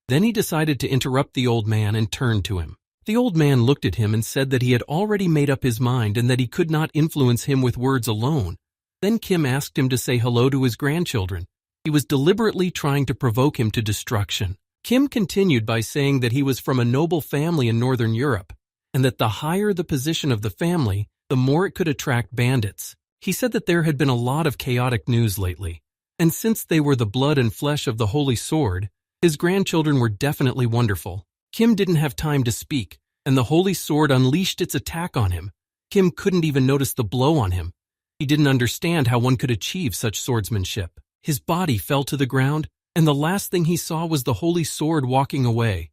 Then he decided to interrupt the old man and turn to him. The old man looked at him and said that he had already made up his mind and that he could not influence him with words alone. Then Kim asked him to say hello to his grandchildren. He was deliberately trying to provoke him to destruction. Kim continued by saying that he was from a noble family in Northern Europe, and that the higher the position of the family, the more it could attract bandits. He said that there had been a lot of chaotic news lately, and since they were the blood and flesh of the Holy Sword, his grandchildren were definitely wonderful. Kim didn't have time to speak, and the Holy Sword unleashed its attack on him. Kim couldn't even notice the blow on him. He didn't understand how one could achieve such swordsmanship. His body fell to the ground, and the last thing he saw was the Holy Sword walking away.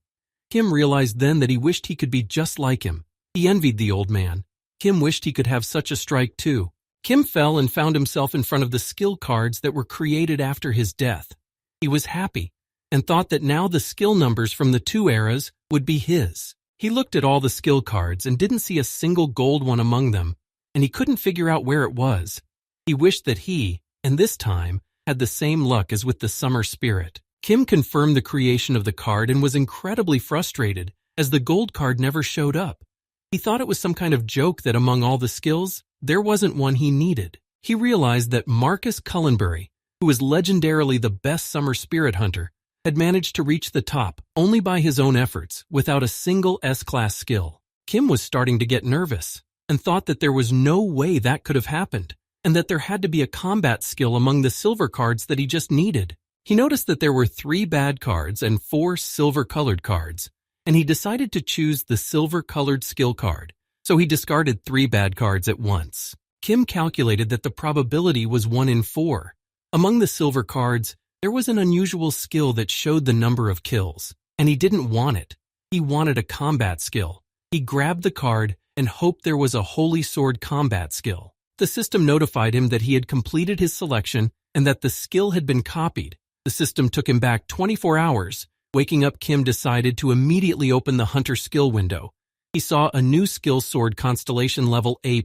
Kim realized then that he wished he could be just like him. He envied the old man. Kim wished he could have such a strike too. Kim fell and found himself in front of the skill cards that were created after his death. He was happy and thought that now the skill numbers from the two eras would be his. He looked at all the skill cards and didn't see a single gold one among them, and he couldn't figure out where it was. He wished that he, and this time, had the same luck as with the summer spirit. Kim confirmed the creation of the card and was incredibly frustrated as the gold card never showed up. He thought it was some kind of joke that among all the skills, there wasn't one he needed. He realized that Marcus Cullenbury, who was legendarily the best summer spirit hunter, had managed to reach the top only by his own efforts without a single S-class skill. Kim was starting to get nervous and thought that there was no way that could have happened and that there had to be a combat skill among the silver cards that he just needed. He noticed that there were 3 bad cards and 4 silver-colored cards, and he decided to choose the silver-colored skill card, so he discarded 3 bad cards at once. Kim calculated that the probability was 1 in 4. Among the silver cards, there was an unusual skill that showed the number of kills, and he didn't want it. He wanted a combat skill. He grabbed the card and hoped there was a Holy Sword combat skill. The system notified him that he had completed his selection and that the skill had been copied. The system took him back 24 hours. Waking up, Kim decided to immediately open the Hunter skill window. He saw a new skill sword constellation level A+.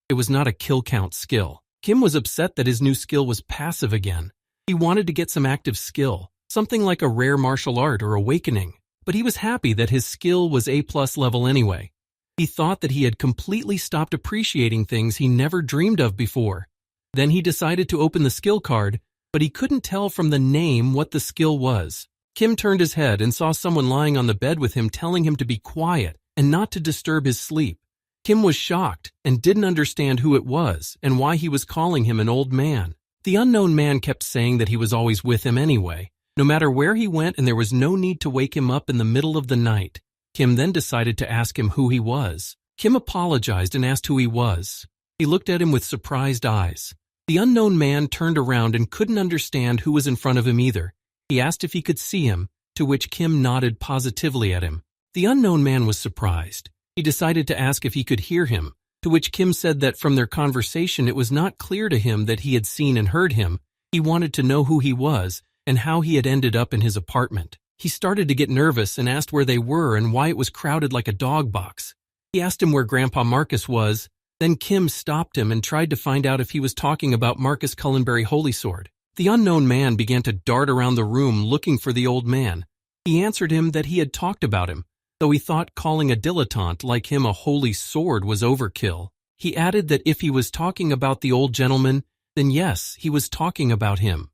It was not a kill count skill. Kim was upset that his new skill was passive again. He wanted to get some active skill, something like a rare martial art or awakening, but he was happy that his skill was A+ level anyway. He thought that he had completely stopped appreciating things he never dreamed of before. Then he decided to open the skill card, but he couldn't tell from the name what the skill was. Kim turned his head and saw someone lying on the bed with him telling him to be quiet and not to disturb his sleep. Kim was shocked and didn't understand who it was and why he was calling him an old man. The unknown man kept saying that he was always with him anyway, no matter where he went, and there was no need to wake him up in the middle of the night. Kim then decided to ask him who he was. Kim apologized and asked who he was. He looked at him with surprised eyes. The unknown man turned around and couldn't understand who was in front of him either. He asked if he could see him, to which Kim nodded positively at him. The unknown man was surprised. He decided to ask if he could hear him, to which Kim said that from their conversation it was not clear to him that he had seen and heard him. He wanted to know who he was and how he had ended up in his apartment. He started to get nervous and asked where they were and why it was crowded like a dog box. He asked him where Grandpa Marcus was. Then Kim stopped him and tried to find out if he was talking about Marcus Cullenbury Holy Sword. The unknown man began to dart around the room looking for the old man. He answered him that he had talked about him, though he thought calling a dilettante like him a holy sword was overkill. He added that if he was talking about the old gentleman, then yes, he was talking about him.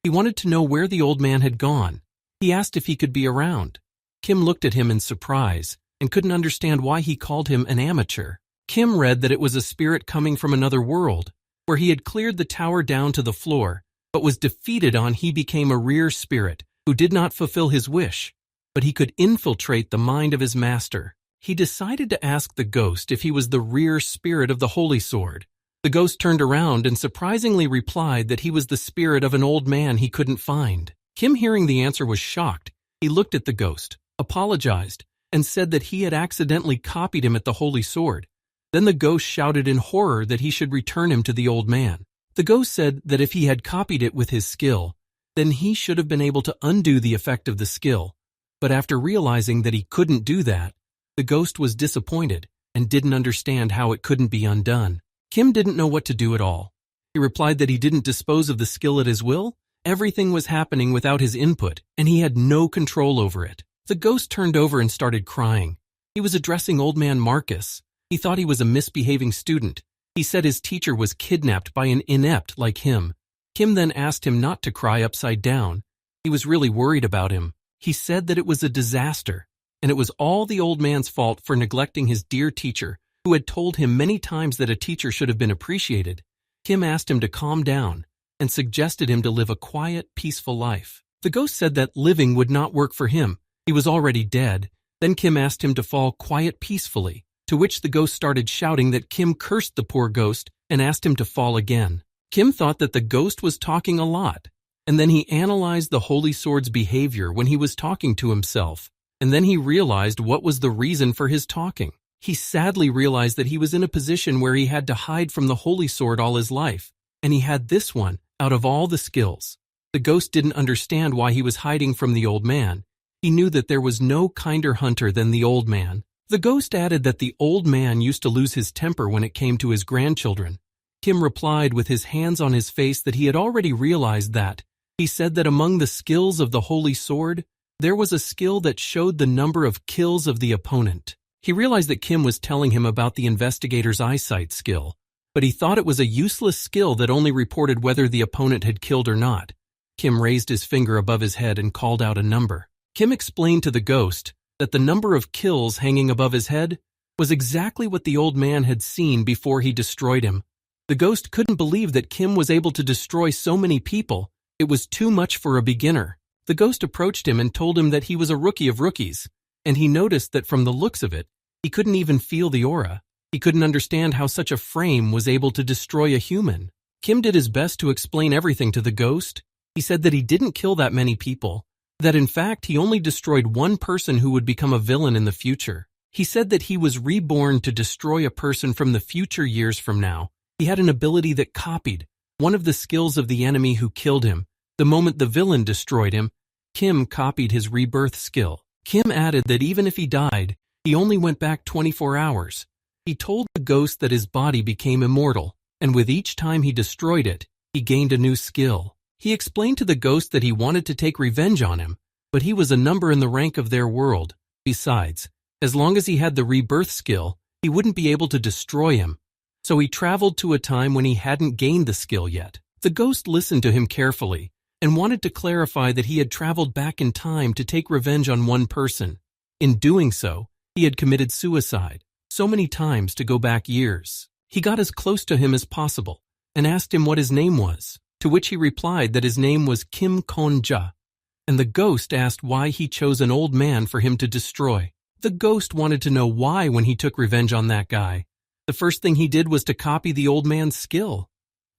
He wanted to know where the old man had gone. He asked if he could be around. Kim looked at him in surprise and couldn't understand why he called him an amateur. Kim read that it was a spirit coming from another world, where he had cleared the tower down to the floor, but was defeated on he became a rear spirit who did not fulfill his wish, but he could infiltrate the mind of his master. He decided to ask the ghost if he was the rear spirit of the Holy Sword. The ghost turned around and surprisingly replied that he was the spirit of an old man he couldn't find. Kim, hearing the answer, was shocked. He looked at the ghost, apologized, and said that he had accidentally copied him at the Holy Sword. Then the ghost shouted in horror that he should return him to the old man. The ghost said that if he had copied it with his skill, then he should have been able to undo the effect of the skill. But after realizing that he couldn't do that, the ghost was disappointed and didn't understand how it couldn't be undone. Kim didn't know what to do at all. He replied that he didn't dispose of the skill at his will. Everything was happening without his input, and he had no control over it. The ghost turned over and started crying. He was addressing old man Marcus. He thought he was a misbehaving student. He said his teacher was kidnapped by an inept like him. Kim then asked him not to cry upside down. He was really worried about him. He said that it was a disaster, and it was all the old man's fault for neglecting his dear teacher, who had told him many times that a teacher should have been appreciated. Kim asked him to calm down and suggested him to live a quiet, peaceful life. The ghost said that living would not work for him. He was already dead. Then Kim asked him to fall quiet peacefully, to which the ghost started shouting that Kim cursed the poor ghost and asked him to fall again. Kim thought that the ghost was talking a lot, and then he analyzed the Holy Sword's behavior when he was talking to himself, and then he realized what was the reason for his talking. He sadly realized that he was in a position where he had to hide from the Holy Sword all his life, and he had this one out of all the skills. The ghost didn't understand why he was hiding from the old man. He knew that there was no kinder hunter than the old man. The ghost added that the old man used to lose his temper when it came to his grandchildren. Kim replied with his hands on his face that he had already realized that. He said that among the skills of the Holy Sword, there was a skill that showed the number of kills of the opponent. He realized that Kim was telling him about the investigator's eyesight skill, but he thought it was a useless skill that only reported whether the opponent had killed or not. Kim raised his finger above his head and called out a number. Kim explained to the ghost that the number of kills hanging above his head was exactly what the old man had seen before he destroyed him. The ghost couldn't believe that Kim was able to destroy so many people. It was too much for a beginner. The ghost approached him and told him that he was a rookie of rookies, and he noticed that from the looks of it, he couldn't even feel the aura. He couldn't understand how such a frame was able to destroy a human. Kim did his best to explain everything to the ghost. He said that he didn't kill that many people, that in fact he only destroyed one person who would become a villain in the future. He said that he was reborn to destroy a person from the future years from now. He had an ability that copied one of the skills of the enemy who killed him. The moment the villain destroyed him, Kim copied his rebirth skill. Kim added that even if he died, he only went back 24 hours. He told the ghost that his body became immortal, and with each time he destroyed it, he gained a new skill. He explained to the ghost that he wanted to take revenge on him, but he was a number in the rank of their world. Besides, as long as he had the rebirth skill, he wouldn't be able to destroy him. So he traveled to a time when he hadn't gained the skill yet. The ghost listened to him carefully and wanted to clarify that he had traveled back in time to take revenge on one person. In doing so, he had committed suicide so many times to go back years. He got as close to him as possible and asked him what his name was, to which he replied that his name was Kim Kon-ja, and the ghost asked why he chose an old man for him to destroy. The ghost wanted to know why when he took revenge on that guy. The first thing he did was to copy the old man's skill.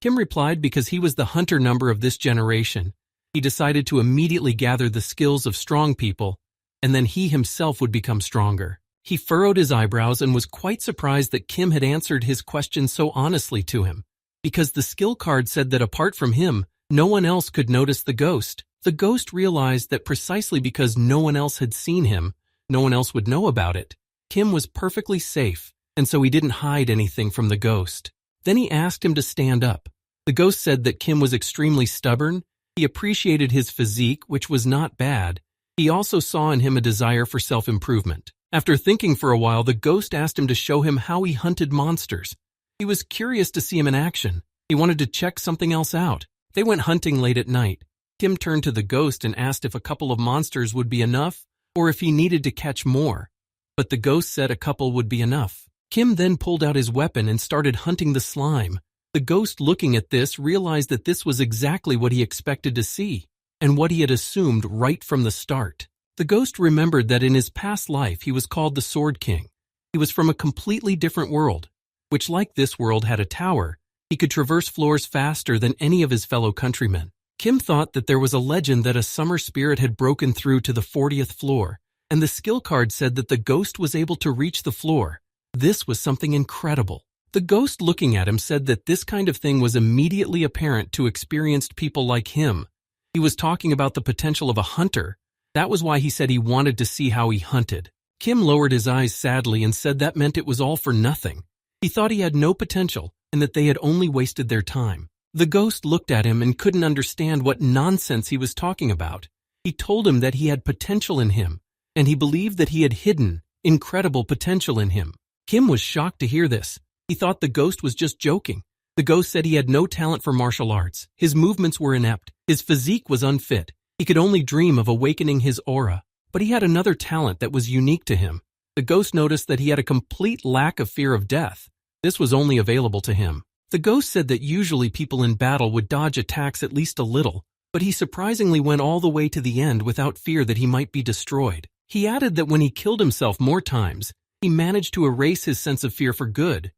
Kim replied because he was the hunter number of this generation. He decided to immediately gather the skills of strong people, and then he himself would become stronger. He furrowed his eyebrows and was quite surprised that Kim had answered his question so honestly to him, because the skill card said that apart from him, no one else could notice the ghost. The ghost realized that precisely because no one else had seen him, no one else would know about it. Kim was perfectly safe, and so he didn't hide anything from the ghost. Then he asked him to stand up. The ghost said that Kim was extremely stubborn. He appreciated his physique, which was not bad. He also saw in him a desire for self-improvement. After thinking for a while, the ghost asked him to show him how he hunted monsters. He was curious to see him in action. He wanted to check something else out. They went hunting late at night. Kim turned to the ghost and asked if a couple of monsters would be enough, or if he needed to catch more. But the ghost said a couple would be enough. Kim then pulled out his weapon and started hunting the slime. The ghost, looking at this, realized that this was exactly what he expected to see, and what he had assumed right from the start. The ghost remembered that in his past life he was called the Sword King. He was from a completely different world, which, like this world, had a tower. He could traverse floors faster than any of his fellow countrymen. Kim thought that there was a legend that a summer spirit had broken through to the 40th floor, and the skill card said that the ghost was able to reach the floor. This was something incredible. The ghost, looking at him, said that this kind of thing was immediately apparent to experienced people like him. He was talking about the potential of a hunter. That was why he said he wanted to see how he hunted. Kim lowered his eyes sadly and said that meant it was all for nothing. He thought he had no potential and that they had only wasted their time. The ghost looked at him and couldn't understand what nonsense he was talking about. He told him that he had potential in him, and he believed that he had hidden incredible potential in him. Kim was shocked to hear this. He thought the ghost was just joking. The ghost said he had no talent for martial arts. His movements were inept. His physique was unfit. He could only dream of awakening his aura. But he had another talent that was unique to him. The ghost noticed that he had a complete lack of fear of death. This was only available to him. The ghost said that usually people in battle would dodge attacks at least a little, but he surprisingly went all the way to the end without fear that he might be destroyed. He added that when he killed himself more times, he managed to erase his sense of fear for good.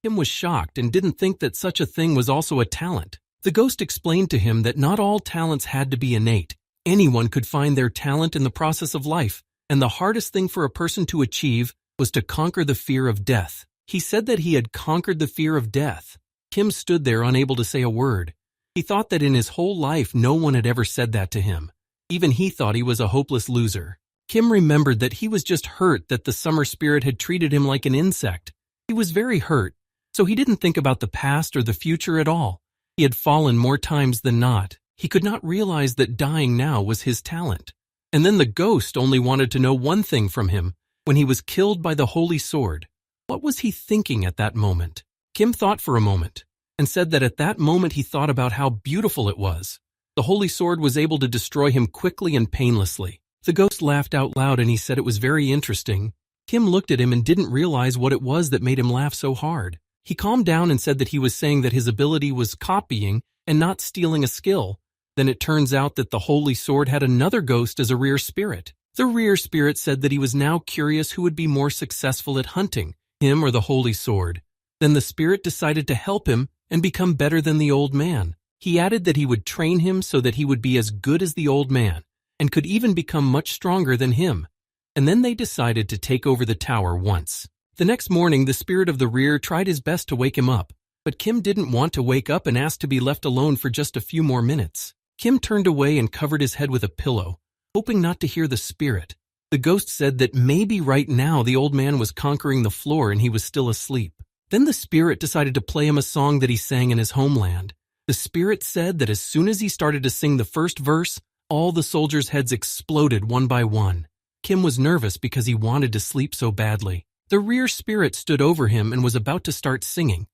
Kim was shocked and didn't think that such a thing was also a talent. The ghost explained to him that not all talents had to be innate. Anyone could find their talent in the process of life, and the hardest thing for a person to achieve was to conquer the fear of death. He said that he had conquered the fear of death. Kim stood there unable to say a word. He thought that in his whole life no one had ever said that to him. Even he thought he was a hopeless loser. Kim remembered that he was just hurt that the summer spirit had treated him like an insect. He was very hurt, so he didn't think about the past or the future at all. He had fallen more times than not. He could not realize that dying now was his talent. And then the ghost only wanted to know one thing from him. When he was killed by the holy sword, what was he thinking at that moment? Kim thought for a moment and said that at that moment he thought about how beautiful it was. The holy sword was able to destroy him quickly and painlessly. The ghost laughed out loud and he said it was very interesting. Kim looked at him and didn't realize what it was that made him laugh so hard. He calmed down and said that he was saying that his ability was copying and not stealing a skill. Then it turns out that the holy sword had another ghost as a rear spirit. The rear spirit said that he was now curious who would be more successful at hunting, him or the holy sword. Then the spirit decided to help him and become better than the old man. He added that he would train him so that he would be as good as the old man and could even become much stronger than him. And then they decided to take over the tower once. The next morning, the spirit of the rear tried his best to wake him up, but Kim didn't want to wake up and asked to be left alone for just a few more minutes. Kim turned away and covered his head with a pillow, hoping not to hear the spirit. The ghost said that maybe right now the old man was conquering the floor and he was still asleep. Then the spirit decided to play him a song that he sang in his homeland. The spirit said that as soon as he started to sing the first verse, all the soldiers' heads exploded one by one. Kim was nervous because he wanted to sleep so badly. The rear spirit stood over him and was about to start singing.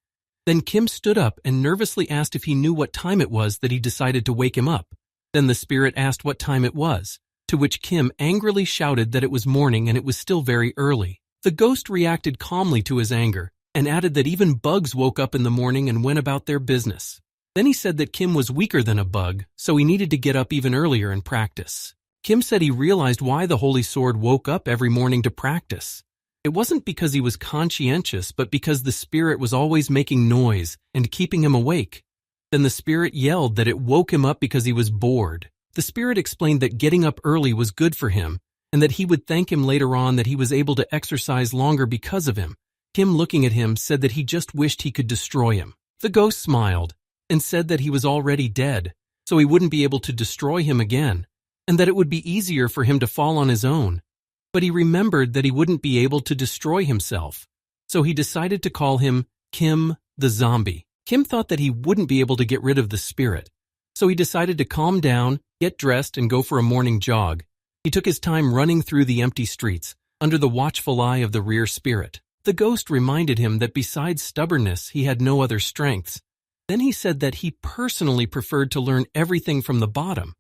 Then Kim stood up and nervously asked if he knew what time it was that he decided to wake him up. Then the spirit asked what time it was, to which Kim angrily shouted that it was morning and it was still very early. The ghost reacted calmly to his anger and added that even bugs woke up in the morning and went about their business. Then he said that Kim was weaker than a bug, so he needed to get up even earlier and practice. Kim said he realized why the Holy Sword woke up every morning to practice. It wasn't because he was conscientious, but because the spirit was always making noise and keeping him awake. Then the spirit yelled that it woke him up because he was bored. The spirit explained that getting up early was good for him, and that he would thank him later on that he was able to exercise longer because of him. Kim, looking at him, said that he just wished he could destroy him. The ghost smiled and said that he was already dead, so he wouldn't be able to destroy him again, and that it would be easier for him to fall on his own. But he remembered that he wouldn't be able to destroy himself, so he decided to call him Kim the Zombie. Kim thought that he wouldn't be able to get rid of the spirit, so he decided to calm down, get dressed, and go for a morning jog. He took his time running through the empty streets, under the watchful eye of the rear spirit. The ghost reminded him that besides stubbornness, he had no other strengths. Then he said that he personally preferred to learn everything from the bottom,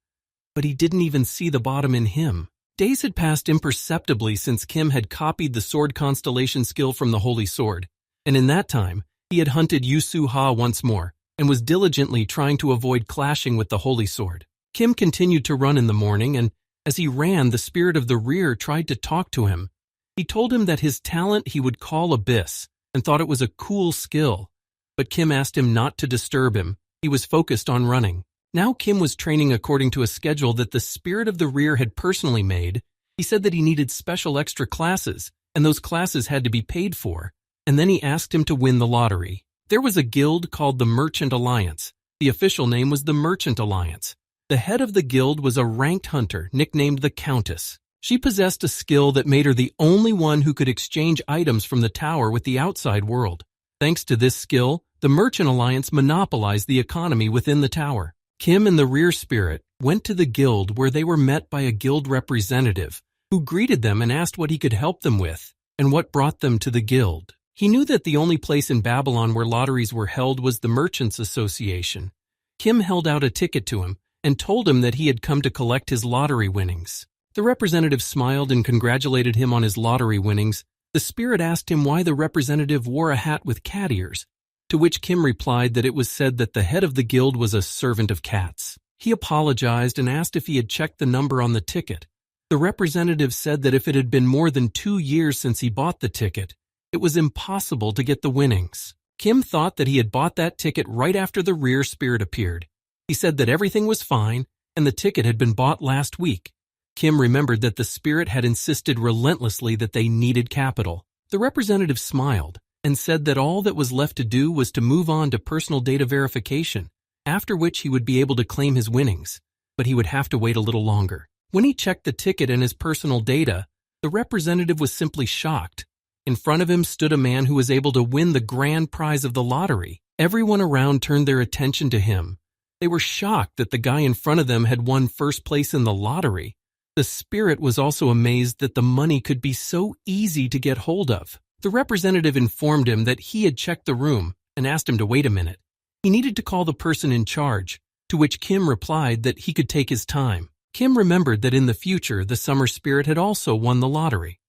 but he didn't even see the bottom in him. Days had passed imperceptibly since Kim had copied the sword constellation skill from the Holy Sword, and in that time, he had hunted Yusu Ha once more, and was diligently trying to avoid clashing with the Holy Sword. Kim continued to run in the morning, and as he ran, the spirit of the rear tried to talk to him. He told him that his talent he would call Abyss, and thought it was a cool skill. But Kim asked him not to disturb him. He was focused on running. Now Kim was training according to a schedule that the spirit of the rear had personally made. He said that he needed special extra classes, and those classes had to be paid for. And then he asked him to win the lottery. There was a guild called the Merchant Alliance. The official name was the Merchant Alliance. The head of the guild was a ranked hunter nicknamed the Countess. She possessed a skill that made her the only one who could exchange items from the tower with the outside world. Thanks to this skill, the Merchant Alliance monopolized the economy within the tower. Kim and the rear spirit went to the guild, where they were met by a guild representative who greeted them and asked what he could help them with and what brought them to the guild. He knew that the only place in Babylon where lotteries were held was the Merchants Association. Kim held out a ticket to him and told him that he had come to collect his lottery winnings. The representative smiled and congratulated him on his lottery winnings. The spirit asked him why the representative wore a hat with cat ears. to which Kim replied that it was said that the head of the guild was a servant of cats. He apologized and asked if he had checked the number on the ticket. The representative said that if it had been more than 2 years since he bought the ticket, it was impossible to get the winnings. Kim thought that he had bought that ticket right after the rear spirit appeared. He said that everything was fine and the ticket had been bought last week. Kim remembered that the spirit had insisted relentlessly that they needed capital. The representative smiled and said that all that was left to do was to move on to personal data verification, after which he would be able to claim his winnings, but he would have to wait a little longer. When he checked the ticket and his personal data, the representative was simply shocked. In front of him stood a man who was able to win the grand prize of the lottery. Everyone around turned their attention to him. They were shocked that the guy in front of them had won first place in the lottery. The spirit was also amazed that the money could be so easy to get hold of. The representative informed him that he had checked the room and asked him to wait a minute. He needed to call the person in charge, to which Kim replied that he could take his time. Kim remembered that in the future the summer spirit had also won the lottery.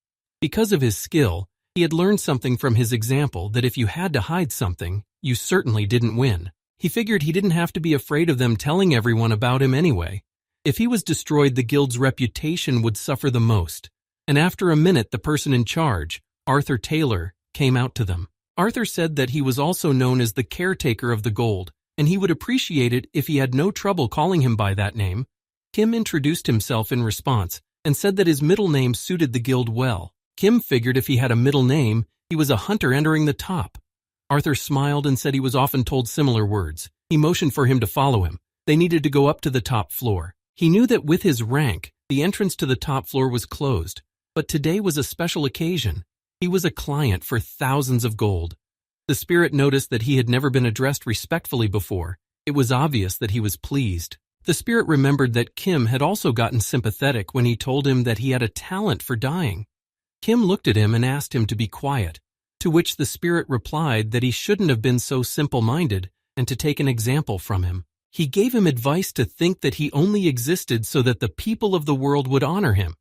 Because of his skill, he had learned something from his example that if you had to hide something, you certainly didn't win. He figured he didn't have to be afraid of them telling everyone about him anyway. If he was destroyed, the guild's reputation would suffer the most. And after a minute, the person in charge, Arthur Taylor, came out to them. Arthur said that he was also known as the caretaker of the gold, and he would appreciate it if he had no trouble calling him by that name. Kim introduced himself in response and said that his middle name suited the guild well. Kim figured if he had a middle name, he was a hunter entering the top. Arthur smiled and said he was often told similar words. He motioned for him to follow him. They needed to go up to the top floor. He knew that with his rank, the entrance to the top floor was closed, but today was a special occasion. He was a client for thousands of gold. The spirit noticed that he had never been addressed respectfully before. It was obvious that he was pleased. The spirit remembered that Kim had also gotten sympathetic when he told him that he had a talent for dying. Kim looked at him and asked him to be quiet, to which the spirit replied that he shouldn't have been so simple-minded and to take an example from him. He gave him advice to think that he only existed so that the people of the world would honor him.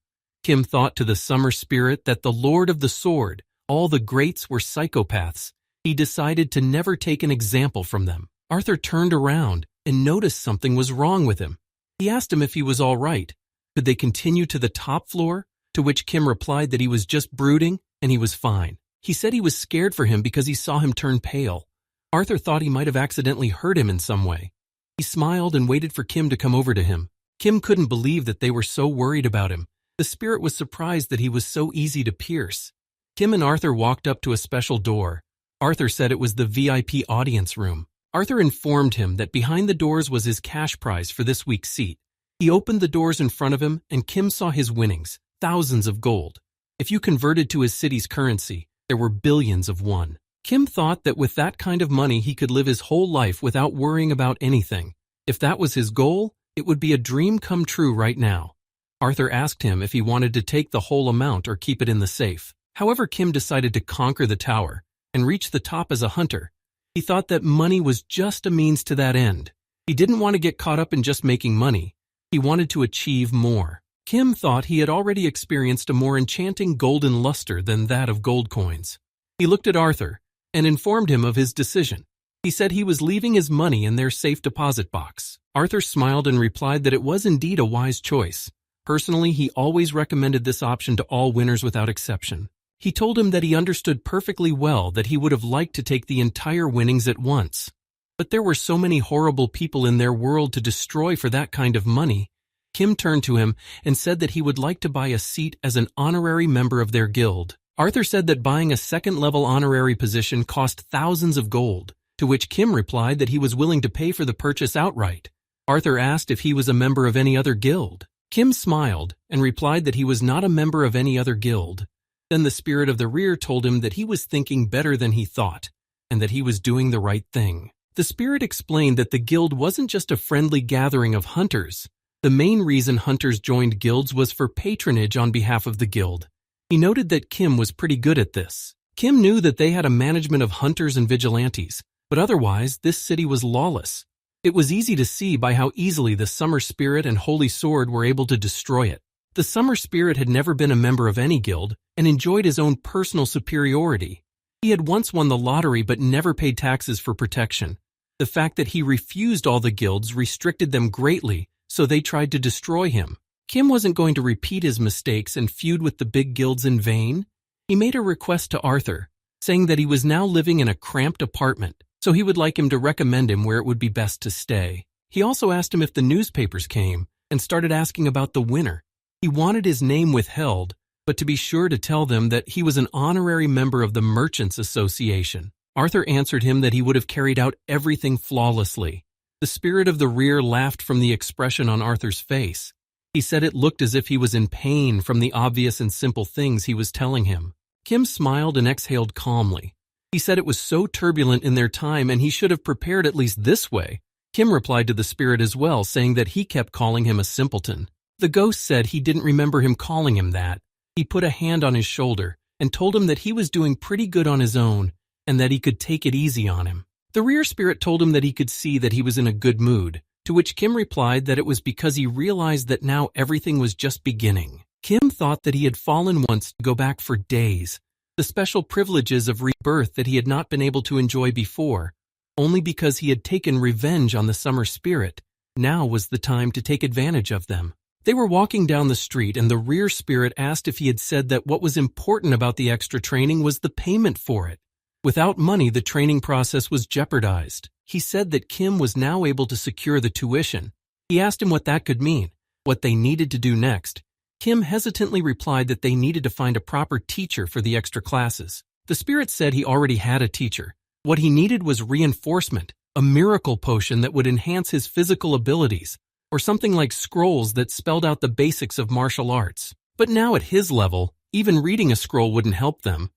Kim thought to the summer spirit that the Lord of the Sword, all the greats were psychopaths. He decided to never take an example from them. Arthur turned around and noticed something was wrong with him. He asked him if he was all right. Could they continue to the top floor? To which Kim replied that he was just brooding and he was fine. He said he was scared for him because he saw him turn pale. Arthur thought he might have accidentally hurt him in some way. He smiled and waited for Kim to come over to him. Kim couldn't believe that they were so worried about him. The spirit was surprised that he was so easy to pierce. Kim and Arthur walked up to a special door. Arthur said it was the VIP audience room. Arthur informed him that behind the doors was his cash prize for this week's seat. He opened the doors in front of him and Kim saw his winnings, thousands of gold. If you converted to his city's currency, there were billions of won. Kim thought that with that kind of money he could live his whole life without worrying about anything. If that was his goal, it would be a dream come true right now. Arthur asked him if he wanted to take the whole amount or keep it in the safe. However, Kim decided to conquer the tower and reach the top as a hunter. He thought that money was just a means to that end. He didn't want to get caught up in just making money. He wanted to achieve more. Kim thought he had already experienced a more enchanting golden luster than that of gold coins. He looked at Arthur and informed him of his decision. He said he was leaving his money in their safe deposit box. Arthur smiled and replied that it was indeed a wise choice. Personally, he always recommended this option to all winners without exception. He told him that he understood perfectly well that he would have liked to take the entire winnings at once. But there were so many horrible people in their world to destroy for that kind of money. Kim turned to him and said that he would like to buy a seat as an honorary member of their guild. Arthur said that buying a second-level honorary position cost thousands of gold, to which Kim replied that he was willing to pay for the purchase outright. Arthur asked if he was a member of any other guild. Kim smiled and replied that he was not a member of any other guild. Then the spirit of the rear told him that he was thinking better than he thought, and that he was doing the right thing. The spirit explained that the guild wasn't just a friendly gathering of hunters. The main reason hunters joined guilds was for patronage on behalf of the guild. He noted that Kim was pretty good at this. Kim knew that they had a management of hunters and vigilantes, but otherwise this city was lawless. It was easy to see by how easily the Summer Spirit and Holy Sword were able to destroy it. The Summer Spirit had never been a member of any guild and enjoyed his own personal superiority. He had once won the lottery but never paid taxes for protection. The fact that he refused all the guilds restricted them greatly, so they tried to destroy him. Kim wasn't going to repeat his mistakes and feud with the big guilds in vain. He made a request to Arthur, saying that he was now living in a cramped apartment, so he would like him to recommend him where it would be best to stay. He also asked him if the newspapers came and started asking about the winner. He wanted his name withheld, but to be sure to tell them that he was an honorary member of the Merchants Association. Arthur answered him that he would have carried out everything flawlessly. The spirit of the rear laughed from the expression on Arthur's face. He said it looked as if he was in pain from the obvious and simple things he was telling him. Kim smiled and exhaled calmly. He said it was so turbulent in their time and he should have prepared at least this way. Kim replied to the spirit as well, saying that he kept calling him a simpleton. The ghost said he didn't remember him calling him that. He put a hand on his shoulder and told him that he was doing pretty good on his own and that he could take it easy on him. The rear spirit told him that he could see that he was in a good mood, to which Kim replied that it was because he realized that now everything was just beginning. Kim thought that he had fallen once to go back for days, the special privileges of rebirth that he had not been able to enjoy before, only because he had taken revenge on the summer spirit. Now was the time to take advantage of them. They were walking down the street and the rear spirit asked if he had said that what was important about the extra training was the payment for it. Without money, the training process was jeopardized. He said that Kim was now able to secure the tuition. He asked him what that could mean, what they needed to do next. Kim hesitantly replied that they needed to find a proper teacher for the extra classes. The spirit said he already had a teacher. What he needed was reinforcement, a miracle potion that would enhance his physical abilities, or something like scrolls that spelled out the basics of martial arts. But now at his level, even reading a scroll wouldn't help them.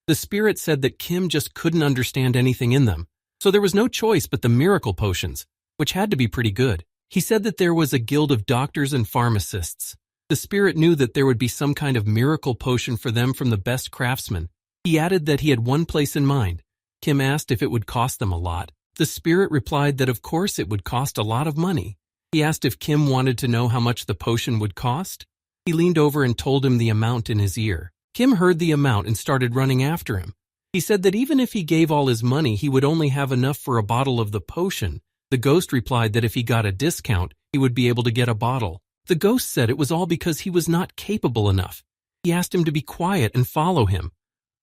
The spirit said that Kim just couldn't understand anything in them, so there was no choice but the miracle potions, which had to be pretty good. He said that there was a guild of doctors and pharmacists. The spirit knew that there would be some kind of miracle potion for them from the best craftsmen. He added that he had one place in mind. Kim asked if it would cost them a lot. The spirit replied that of course it would cost a lot of money. He asked if Kim wanted to know how much the potion would cost. He leaned over and told him the amount in his ear. Kim heard the amount and started running after him. He said that even if he gave all his money, he would only have enough for a bottle of the potion. The ghost replied that if he got a discount, he would be able to get a bottle. The ghost said it was all because he was not capable enough. He asked him to be quiet and follow him.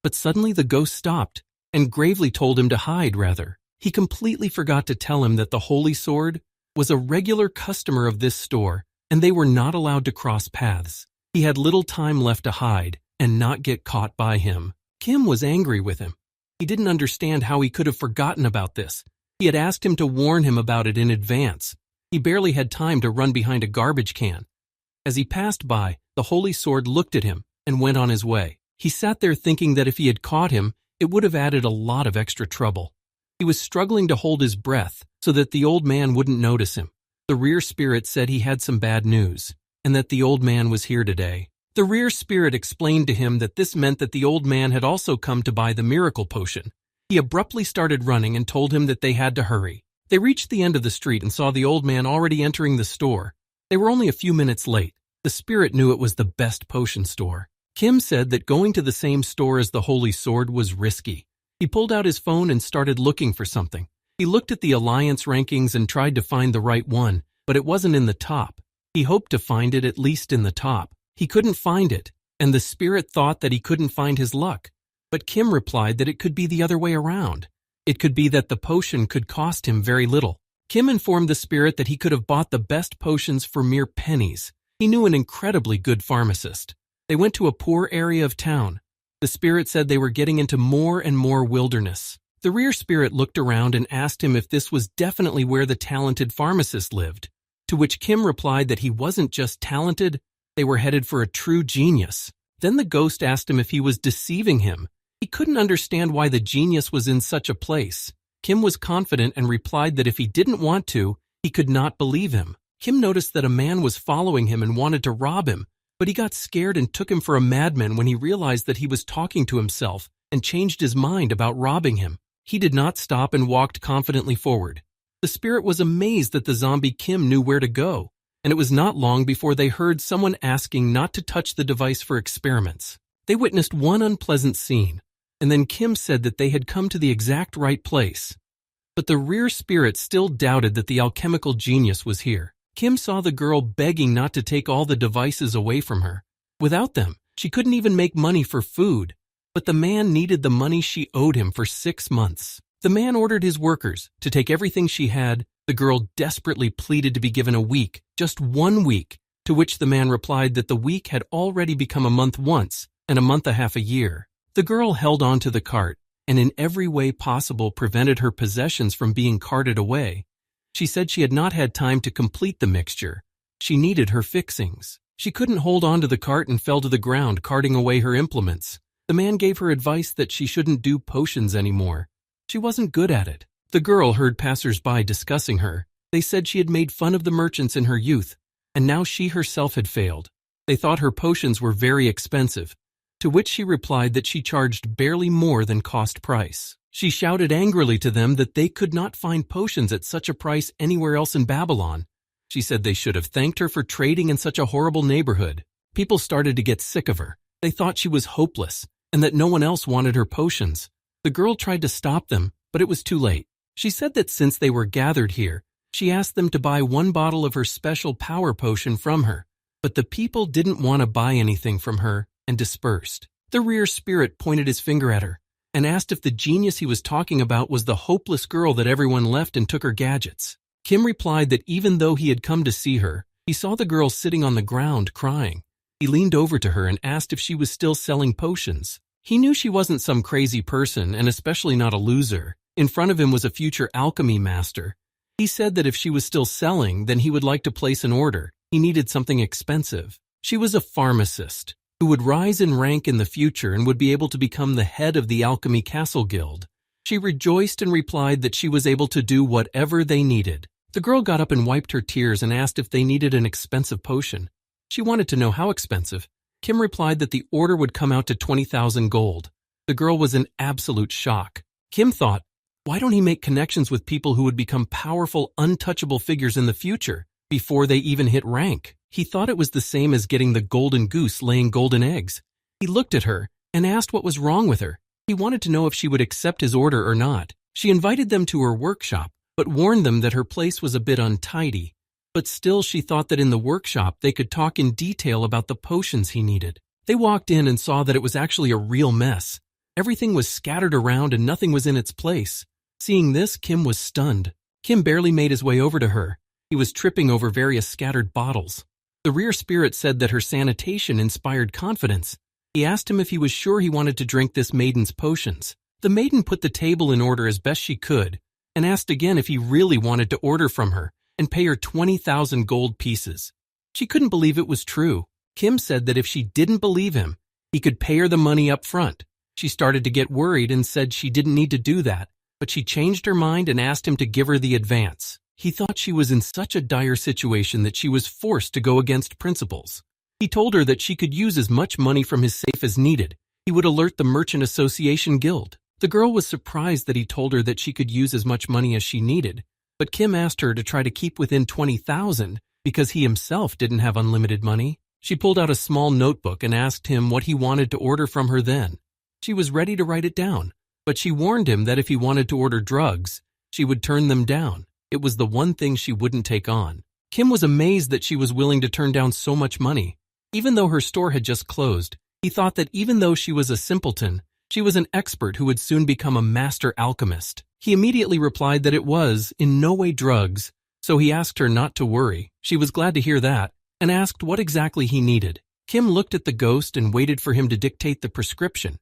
But suddenly the ghost stopped and gravely told him to hide rather. He completely forgot to tell him that the Holy Sword was a regular customer of this store and they were not allowed to cross paths. He had little time left to hide and not get caught by him. Kim was angry with him. He didn't understand how he could have forgotten about this. He had asked him to warn him about it in advance. He barely had time to run behind a garbage can. As he passed by, the Holy Sword looked at him and went on his way. He sat there thinking that if he had caught him, it would have added a lot of extra trouble. He was struggling to hold his breath so that the old man wouldn't notice him. The rear spirit said he had some bad news and that the old man was here today. The rear spirit explained to him that this meant that the old man had also come to buy the miracle potion. He abruptly started running and told him that they had to hurry. They reached the end of the street and saw the old man already entering the store. They were only a few minutes late. The spirit knew it was the best potion store. Kim said that going to the same store as the Holy Sword was risky. He pulled out his phone and started looking for something. He looked at the alliance rankings and tried to find the right one, but it wasn't in the top. He hoped to find it at least in the top. He couldn't find it, and the spirit thought that he couldn't find his luck. But Kim replied that it could be the other way around. It could be that the potion could cost him very little. Kim informed the spirit that he could have bought the best potions for mere pennies. He knew an incredibly good pharmacist. They went to a poor area of town. The spirit said they were getting into more and more wilderness. The rear spirit looked around and asked him if this was definitely where the talented pharmacist lived, to which Kim replied that he wasn't just talented, they were headed for a true genius. Then the ghost asked him if he was deceiving him. He couldn't understand why the genius was in such a place. Kim was confident and replied that if he didn't want to, he could not believe him. Kim noticed that a man was following him and wanted to rob him, but he got scared and took him for a madman when he realized that he was talking to himself and changed his mind about robbing him. He did not stop and walked confidently forward. The spirit was amazed that the zombie Kim knew where to go, and it was not long before they heard someone asking not to touch the device for experiments. They witnessed one unpleasant scene. and then Kim said that they had come to the exact right place. But the rear spirit still doubted that the alchemical genius was here. Kim saw the girl begging not to take all the devices away from her. Without them, she couldn't even make money for food. But the man needed the money she owed him for 6 months. The man ordered his workers to take everything she had. The girl desperately pleaded to be given a week, just 1 week, to which the man replied that the week had already become a month once and a month a half a year. The girl held on to the cart and in every way possible prevented her possessions from being carted away. She said she had not had time to complete the mixture. She needed her fixings. She couldn't hold on to the cart and fell to the ground, carting away her implements. The man gave her advice that she shouldn't do potions anymore. She wasn't good at it. The girl heard passers-by discussing her. They said she had made fun of the merchants in her youth, and now she herself had failed. They thought her potions were very expensive, to which she replied that she charged barely more than cost price. She shouted angrily to them that they could not find potions at such a price anywhere else in Babylon. She said they should have thanked her for trading in such a horrible neighborhood. People started to get sick of her. They thought she was hopeless and that no one else wanted her potions. The girl tried to stop them, but it was too late. She said that since they were gathered here, she asked them to buy 1 bottle of her special power potion from her. But the people didn't want to buy anything from her and dispersed. The rear spirit pointed his finger at her and asked if the genius he was talking about was the hopeless girl that everyone left and took her gadgets. Kim replied that even though he had come to see her, he saw the girl sitting on the ground crying. He leaned over to her and asked if she was still selling potions. He knew she wasn't some crazy person and especially not a loser. In front of him was a future alchemy master. He said that if she was still selling, then he would like to place an order. He needed something expensive. She was a pharmacist who would rise in rank in the future and would be able to become the head of the Alchemy Castle Guild. She rejoiced and replied that she was able to do whatever they needed. The girl got up and wiped her tears and asked if they needed an expensive potion. She wanted to know how expensive. Kim replied that the order would come out to 20,000 gold. The girl was in absolute shock. Kim thought, why don't he make connections with people who would become powerful, untouchable figures in the future before they even hit rank? He thought it was the same as getting the golden goose laying golden eggs. He looked at her and asked what was wrong with her. He wanted to know if she would accept his order or not. She invited them to her workshop, but warned them that her place was a bit untidy. But still she thought that in the workshop they could talk in detail about the potions he needed. They walked in and saw that it was actually a real mess. Everything was scattered around and nothing was in its place. Seeing this, Kim was stunned. Kim barely made his way over to her. He was tripping over various scattered bottles. The rear spirit said that her sanitation inspired confidence. He asked him if he was sure he wanted to drink this maiden's potions. The maiden put the table in order as best she could and asked again if he really wanted to order from her and pay her 20,000 gold pieces. She couldn't believe it was true. Kim said that if she didn't believe him, he could pay her the money up front. She started to get worried and said she didn't need to do that, but she changed her mind and asked him to give her the advance. He thought she was in such a dire situation that she was forced to go against principles. He told her that she could use as much money from his safe as needed. He would alert the Merchant Association Guild. The girl was surprised that he told her that she could use as much money as she needed, but Kim asked her to try to keep within 20,000 because he himself didn't have unlimited money. She pulled out a small notebook and asked him what he wanted to order from her then. She was ready to write it down, but she warned him that if he wanted to order drugs, she would turn them down. It was the one thing she wouldn't take on. Kim was amazed that she was willing to turn down so much money. Even though her store had just closed, he thought that even though she was a simpleton, she was an expert who would soon become a master alchemist. He immediately replied that it was, in no way, drugs, so he asked her not to worry. She was glad to hear that, and asked what exactly he needed. Kim looked at the ghost and waited for him to dictate the prescription.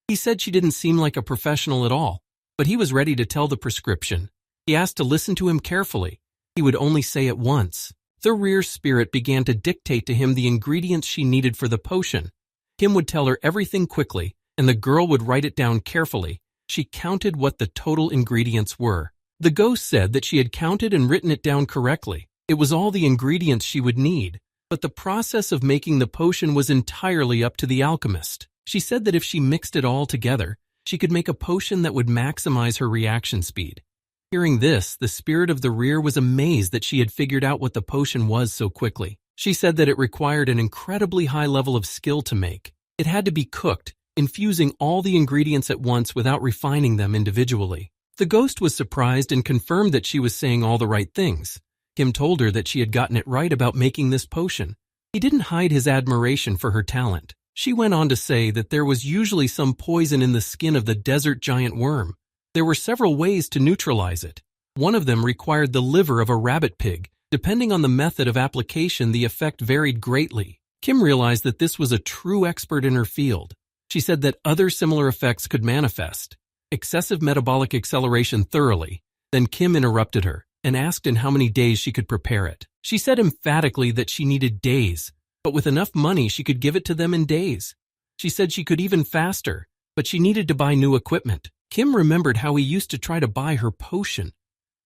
He said she didn't seem like a professional at all, but he was ready to tell the prescription. He asked to listen to him carefully. He would only say it once. The rear spirit began to dictate to him the ingredients she needed for the potion. Kim would tell her everything quickly, and the girl would write it down carefully. She counted what the total ingredients were. The ghost said that she had counted and written it down correctly. It was all the ingredients she would need, but the process of making the potion was entirely up to the alchemist. She said that if she mixed it all together, she could make a potion that would maximize her reaction speed. Hearing this, the spirit of the rear was amazed that she had figured out what the potion was so quickly. She said that it required an incredibly high level of skill to make. It had to be cooked, infusing all the ingredients at once without refining them individually. The ghost was surprised and confirmed that she was saying all the right things. Kim told her that she had gotten it right about making this potion. He didn't hide his admiration for her talent. She went on to say that there was usually some poison in the skin of the desert giant worm. There were several ways to neutralize it. One of them required the liver of a rabbit pig. Depending on the method of application, the effect varied greatly. Kim realized that this was a true expert in her field. She said that other similar effects could manifest. Excessive metabolic acceleration thoroughly. Then Kim interrupted her and asked in how many days she could prepare it. She said emphatically that she needed days, but with enough money she could give it to them in days. She said she could even faster, but she needed to buy new equipment. Kim remembered how he used to try to buy her potion.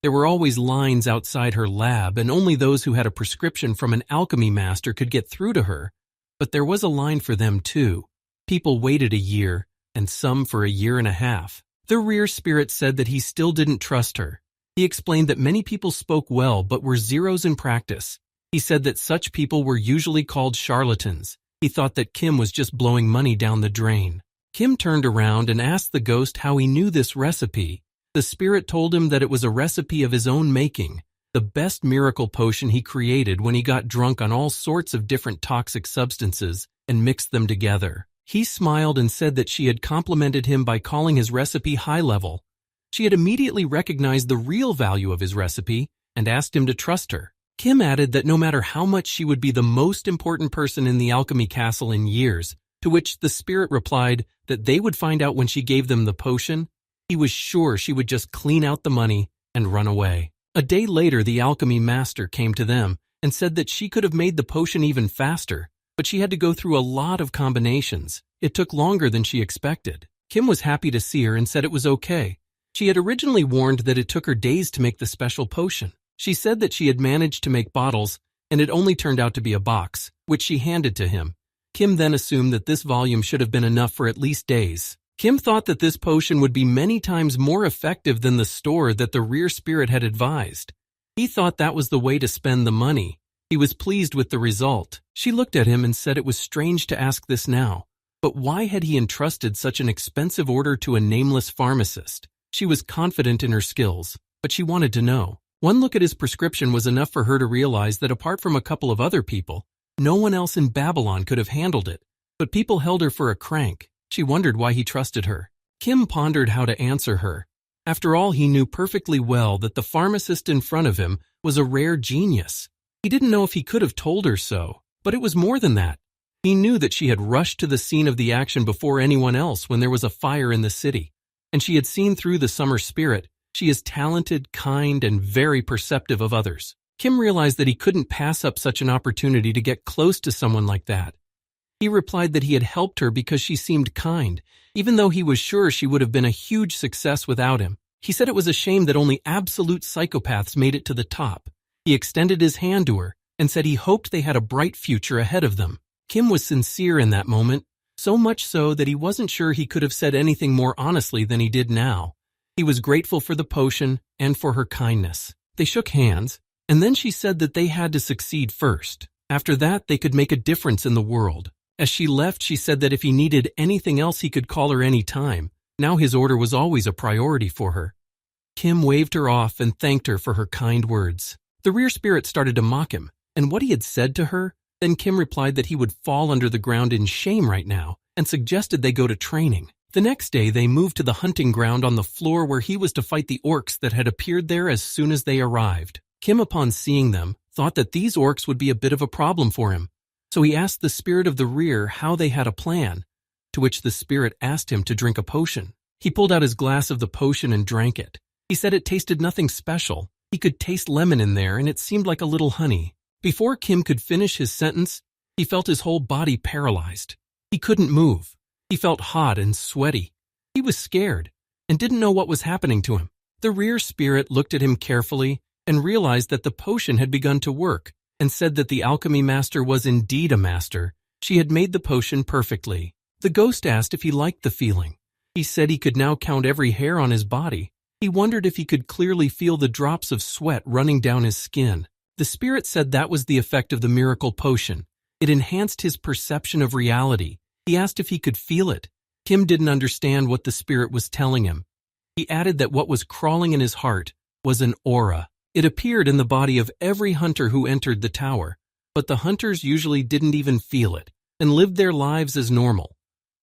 There were always lines outside her lab, and only those who had a prescription from an alchemy master could get through to her. But there was a line for them too. People waited a year, and some for a year and a half. The rear spirit said that he still didn't trust her. He explained that many people spoke well but were zeros in practice. He said that such people were usually called charlatans. He thought that Kim was just blowing money down the drain. Kim turned around and asked the ghost how he knew this recipe. The spirit told him that it was a recipe of his own making, the best miracle potion he created when he got drunk on all sorts of different toxic substances and mixed them together. He smiled and said that she had complimented him by calling his recipe high level. She had immediately recognized the real value of his recipe and asked him to trust her. Kim added that no matter how much she would be the most important person in the alchemy castle in years, to which the spirit replied that they would find out when she gave them the potion. He was sure she would just clean out the money and run away. A day later, the alchemy master came to them and said that she could have made the potion even faster, but she had to go through a lot of combinations. It took longer than she expected. Kim was happy to see her and said it was okay. She had originally warned that it took her days to make the special potion. She said that she had managed to make bottles, and it only turned out to be a box, which she handed to him. Kim then assumed that this volume should have been enough for at least days. Kim thought that this potion would be many times more effective than the store that the rear spirit had advised. He thought that was the way to spend the money. He was pleased with the result. She looked at him and said it was strange to ask this now, but why had he entrusted such an expensive order to a nameless pharmacist? She was confident in her skills, but she wanted to know. One look at his prescription was enough for her to realize that apart from a couple of other people, no one else in Babylon could have handled it. But people held her for a crank. She wondered why he trusted her. Kim pondered how to answer her. After all, he knew perfectly well that the pharmacist in front of him was a rare genius. He didn't know if he could have told her so, but it was more than that. He knew that she had rushed to the scene of the action before anyone else when there was a fire in the city, and she had seen through the summer spirit. She is talented, kind, and very perceptive of others. Kim realized that he couldn't pass up such an opportunity to get close to someone like that. He replied that he had helped her because she seemed kind, even though he was sure she would have been a huge success without him. He said it was a shame that only absolute psychopaths made it to the top. He extended his hand to her and said he hoped they had a bright future ahead of them. Kim was sincere in that moment, so much so that he wasn't sure he could have said anything more honestly than he did now. He was grateful for the potion and for her kindness. They shook hands, and then she said that they had to succeed first. After that, they could make a difference in the world. As she left, she said that if he needed anything else, he could call her any time. Now his order was always a priority for her. Kim waved her off and thanked her for her kind words. The rear spirit started to mock him, and what he had said to her. Then Kim replied that he would fall under the ground in shame right now and suggested they go to training. The next day, they moved to the hunting ground on the floor where he was to fight the orcs that had appeared there as soon as they arrived. Kim, upon seeing them, thought that these orcs would be a bit of a problem for him. So he asked the spirit of the rear how they had a plan, to which the spirit asked him to drink a potion. He pulled out his glass of the potion and drank it. He said it tasted nothing special. He could taste lemon in there, and it seemed like a little honey. Before Kim could finish his sentence, he felt his whole body paralyzed. He couldn't move. He felt hot and sweaty. He was scared and didn't know what was happening to him. The rear spirit looked at him carefully and realized that the potion had begun to work and said that the alchemy master was indeed a master. She had made the potion perfectly. The ghost asked if he liked the feeling. He said he could now count every hair on his body. He wondered if he could clearly feel the drops of sweat running down his skin. The spirit said that was the effect of the miracle potion. It enhanced his perception of reality. He asked if he could feel it. Kim didn't understand what the spirit was telling him. He added that what was crawling in his heart was an aura. It appeared in the body of every hunter who entered the tower, but the hunters usually didn't even feel it and lived their lives as normal.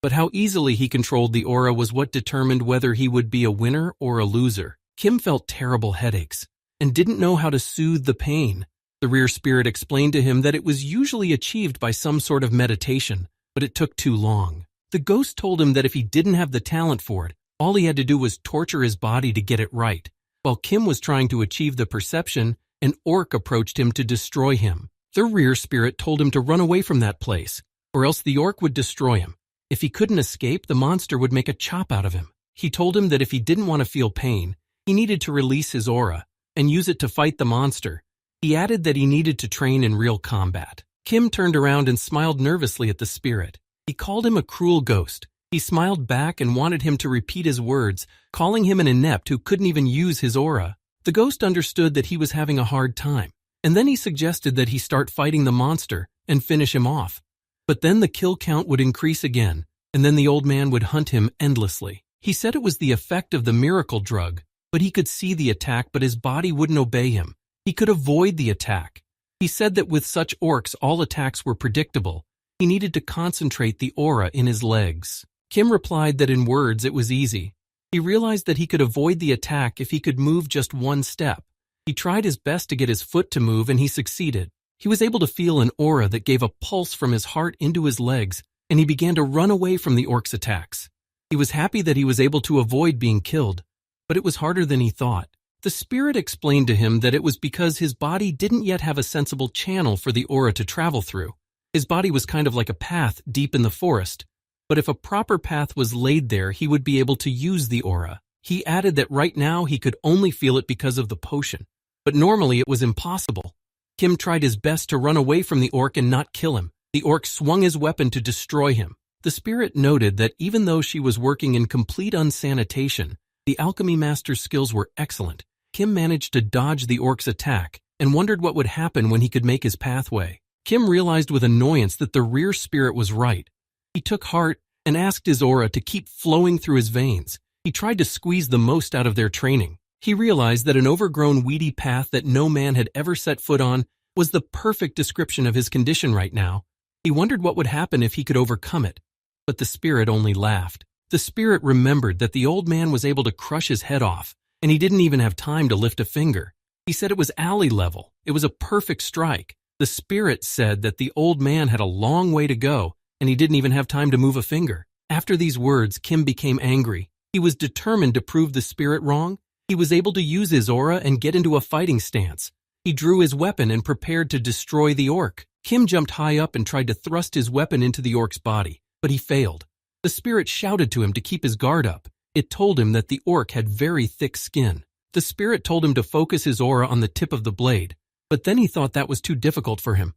But how easily he controlled the aura was what determined whether he would be a winner or a loser. Kim felt terrible headaches and didn't know how to soothe the pain. The rear spirit explained to him that it was usually achieved by some sort of meditation, but it took too long. The ghost told him that if he didn't have the talent for it, all he had to do was torture his body to get it right. While Kim was trying to achieve the perception, an orc approached him to destroy him. The rear spirit told him to run away from that place, or else the orc would destroy him. If he couldn't escape, the monster would make a chop out of him. He told him that if he didn't want to feel pain, he needed to release his aura and use it to fight the monster. He added that he needed to train in real combat. Kim turned around and smiled nervously at the spirit. He called him a cruel ghost. He smiled back and wanted him to repeat his words, calling him an inept who couldn't even use his aura. The ghost understood that he was having a hard time, and then he suggested that he start fighting the monster and finish him off. But then the kill count would increase again, and then the old man would hunt him endlessly. He said it was the effect of the miracle drug, but he could see the attack, but his body wouldn't obey him. He could avoid the attack. He said that with such orcs, all attacks were predictable. He needed to concentrate the aura in his legs. Kim replied that in words it was easy. He realized that he could avoid the attack if he could move just one step. He tried his best to get his foot to move, and he succeeded. He was able to feel an aura that gave a pulse from his heart into his legs, and he began to run away from the orc's attacks. He was happy that he was able to avoid being killed, but it was harder than he thought. The spirit explained to him that it was because his body didn't yet have a sensible channel for the aura to travel through. His body was kind of like a path deep in the forest, but if a proper path was laid there, he would be able to use the aura. He added that right now he could only feel it because of the potion, but normally it was impossible. Kim tried his best to run away from the orc and not kill him. The orc swung his weapon to destroy him. The spirit noted that even though she was working in complete unsanitation, the alchemy master's skills were excellent. Kim managed to dodge the orc's attack and wondered what would happen when he could make his pathway. Kim realized with annoyance that the rear spirit was right. He took heart and asked his aura to keep flowing through his veins. He tried to squeeze the most out of their training. He realized that an overgrown, weedy path that no man had ever set foot on was the perfect description of his condition right now. He wondered what would happen if he could overcome it, but the spirit only laughed. The spirit remembered that the old man was able to crush his head off, and he didn't even have time to lift a finger. He said it was alley level. It was a perfect strike. The spirit said that the old man had a long way to go, and he didn't even have time to move a finger. After these words, Kim became angry. He was determined to prove the spirit wrong. He was able to use his aura and get into a fighting stance. He drew his weapon and prepared to destroy the orc. Kim jumped high up and tried to thrust his weapon into the orc's body, but he failed. The spirit shouted to him to keep his guard up. It told him that the orc had very thick skin. The spirit told him to focus his aura on the tip of the blade, but then he thought that was too difficult for him.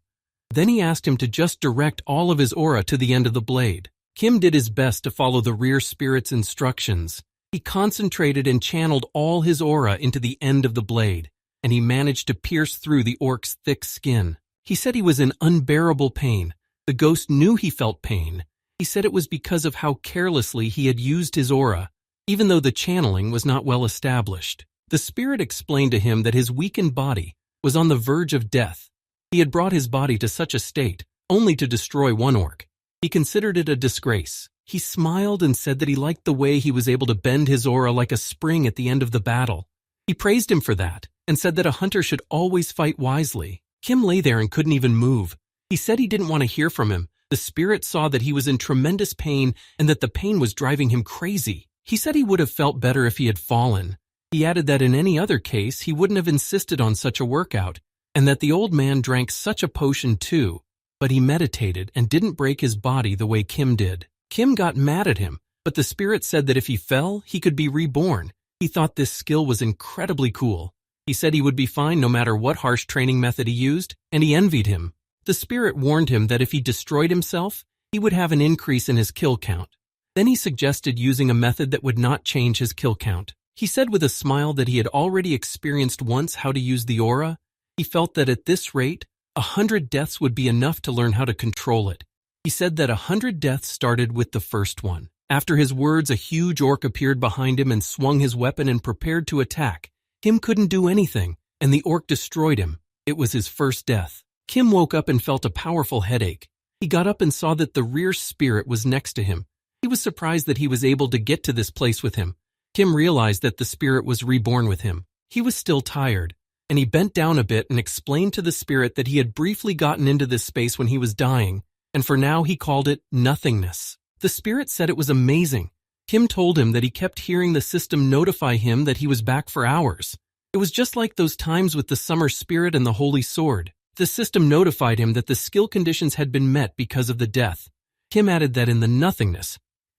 Then he asked him to just direct all of his aura to the end of the blade. Kim did his best to follow the rear spirit's instructions. He concentrated and channeled all his aura into the end of the blade, and he managed to pierce through the orc's thick skin. He said he was in unbearable pain. The ghost knew he felt pain. He said it was because of how carelessly he had used his aura, even though the channeling was not well established. The spirit explained to him that his weakened body was on the verge of death. He had brought his body to such a state only to destroy one orc. He considered it a disgrace. He smiled and said that he liked the way he was able to bend his aura like a spring at the end of the battle. He praised him for that and said that a hunter should always fight wisely. Kim lay there and couldn't even move. He said he didn't want to hear from him. The spirit saw that he was in tremendous pain and that the pain was driving him crazy. He said he would have felt better if he had fallen. He added that in any other case, he wouldn't have insisted on such a workout, and that the old man drank such a potion too, but he meditated and didn't break his body the way Kim did. Kim got mad at him, but the spirit said that if he fell, he could be reborn. He thought this skill was incredibly cool. He said he would be fine no matter what harsh training method he used, and he envied him. The spirit warned him that if he destroyed himself, he would have an increase in his kill count. Then he suggested using a method that would not change his kill count. He said with a smile that he had already experienced once how to use the aura. He felt that at this rate, 100 deaths would be enough to learn how to control it. He said that 100 deaths started with the first one. After his words, a huge orc appeared behind him and swung his weapon and prepared to attack. Kim couldn't do anything, and the orc destroyed him. It was his first death. Kim woke up and felt a powerful headache. He got up and saw that the rear spirit was next to him. He was surprised that he was able to get to this place with him. Kim realized that the spirit was reborn with him. He was still tired, and he bent down a bit and explained to the spirit that he had briefly gotten into this space when he was dying, and for now he called it nothingness. The spirit said it was amazing. Kim told him that he kept hearing the system notify him that he was back for hours. It was just like those times with the summer spirit and the holy sword. The system notified him that the skill conditions had been met because of the death. Kim added that in the nothingness,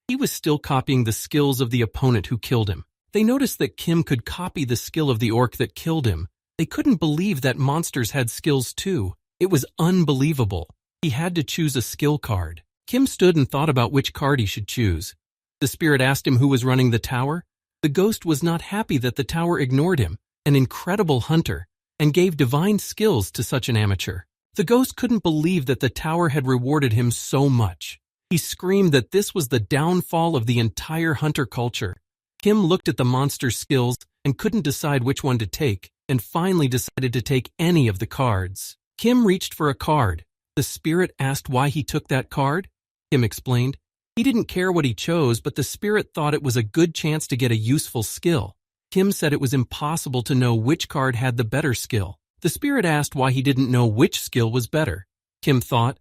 he was still copying the skills of the opponent who killed him. They noticed that Kim could copy the skill of the orc that killed him. They couldn't believe that monsters had skills too. It was unbelievable. He had to choose a skill card. Kim stood and thought about which card he should choose. The spirit asked him who was running the tower. The ghost was not happy that the tower ignored him, an incredible hunter, and gave divine skills to such an amateur. The ghost couldn't believe that the tower had rewarded him so much. He screamed that this was the downfall of the entire hunter culture. Kim looked at the monster's skills and couldn't decide which one to take, and finally decided to take any of the cards. Kim reached for a card. The spirit asked why he took that card. Kim explained. He didn't care what he chose, but the spirit thought it was a good chance to get a useful skill. Kim said it was impossible to know which card had the better skill. The spirit asked why he didn't know which skill was better. Kim thought,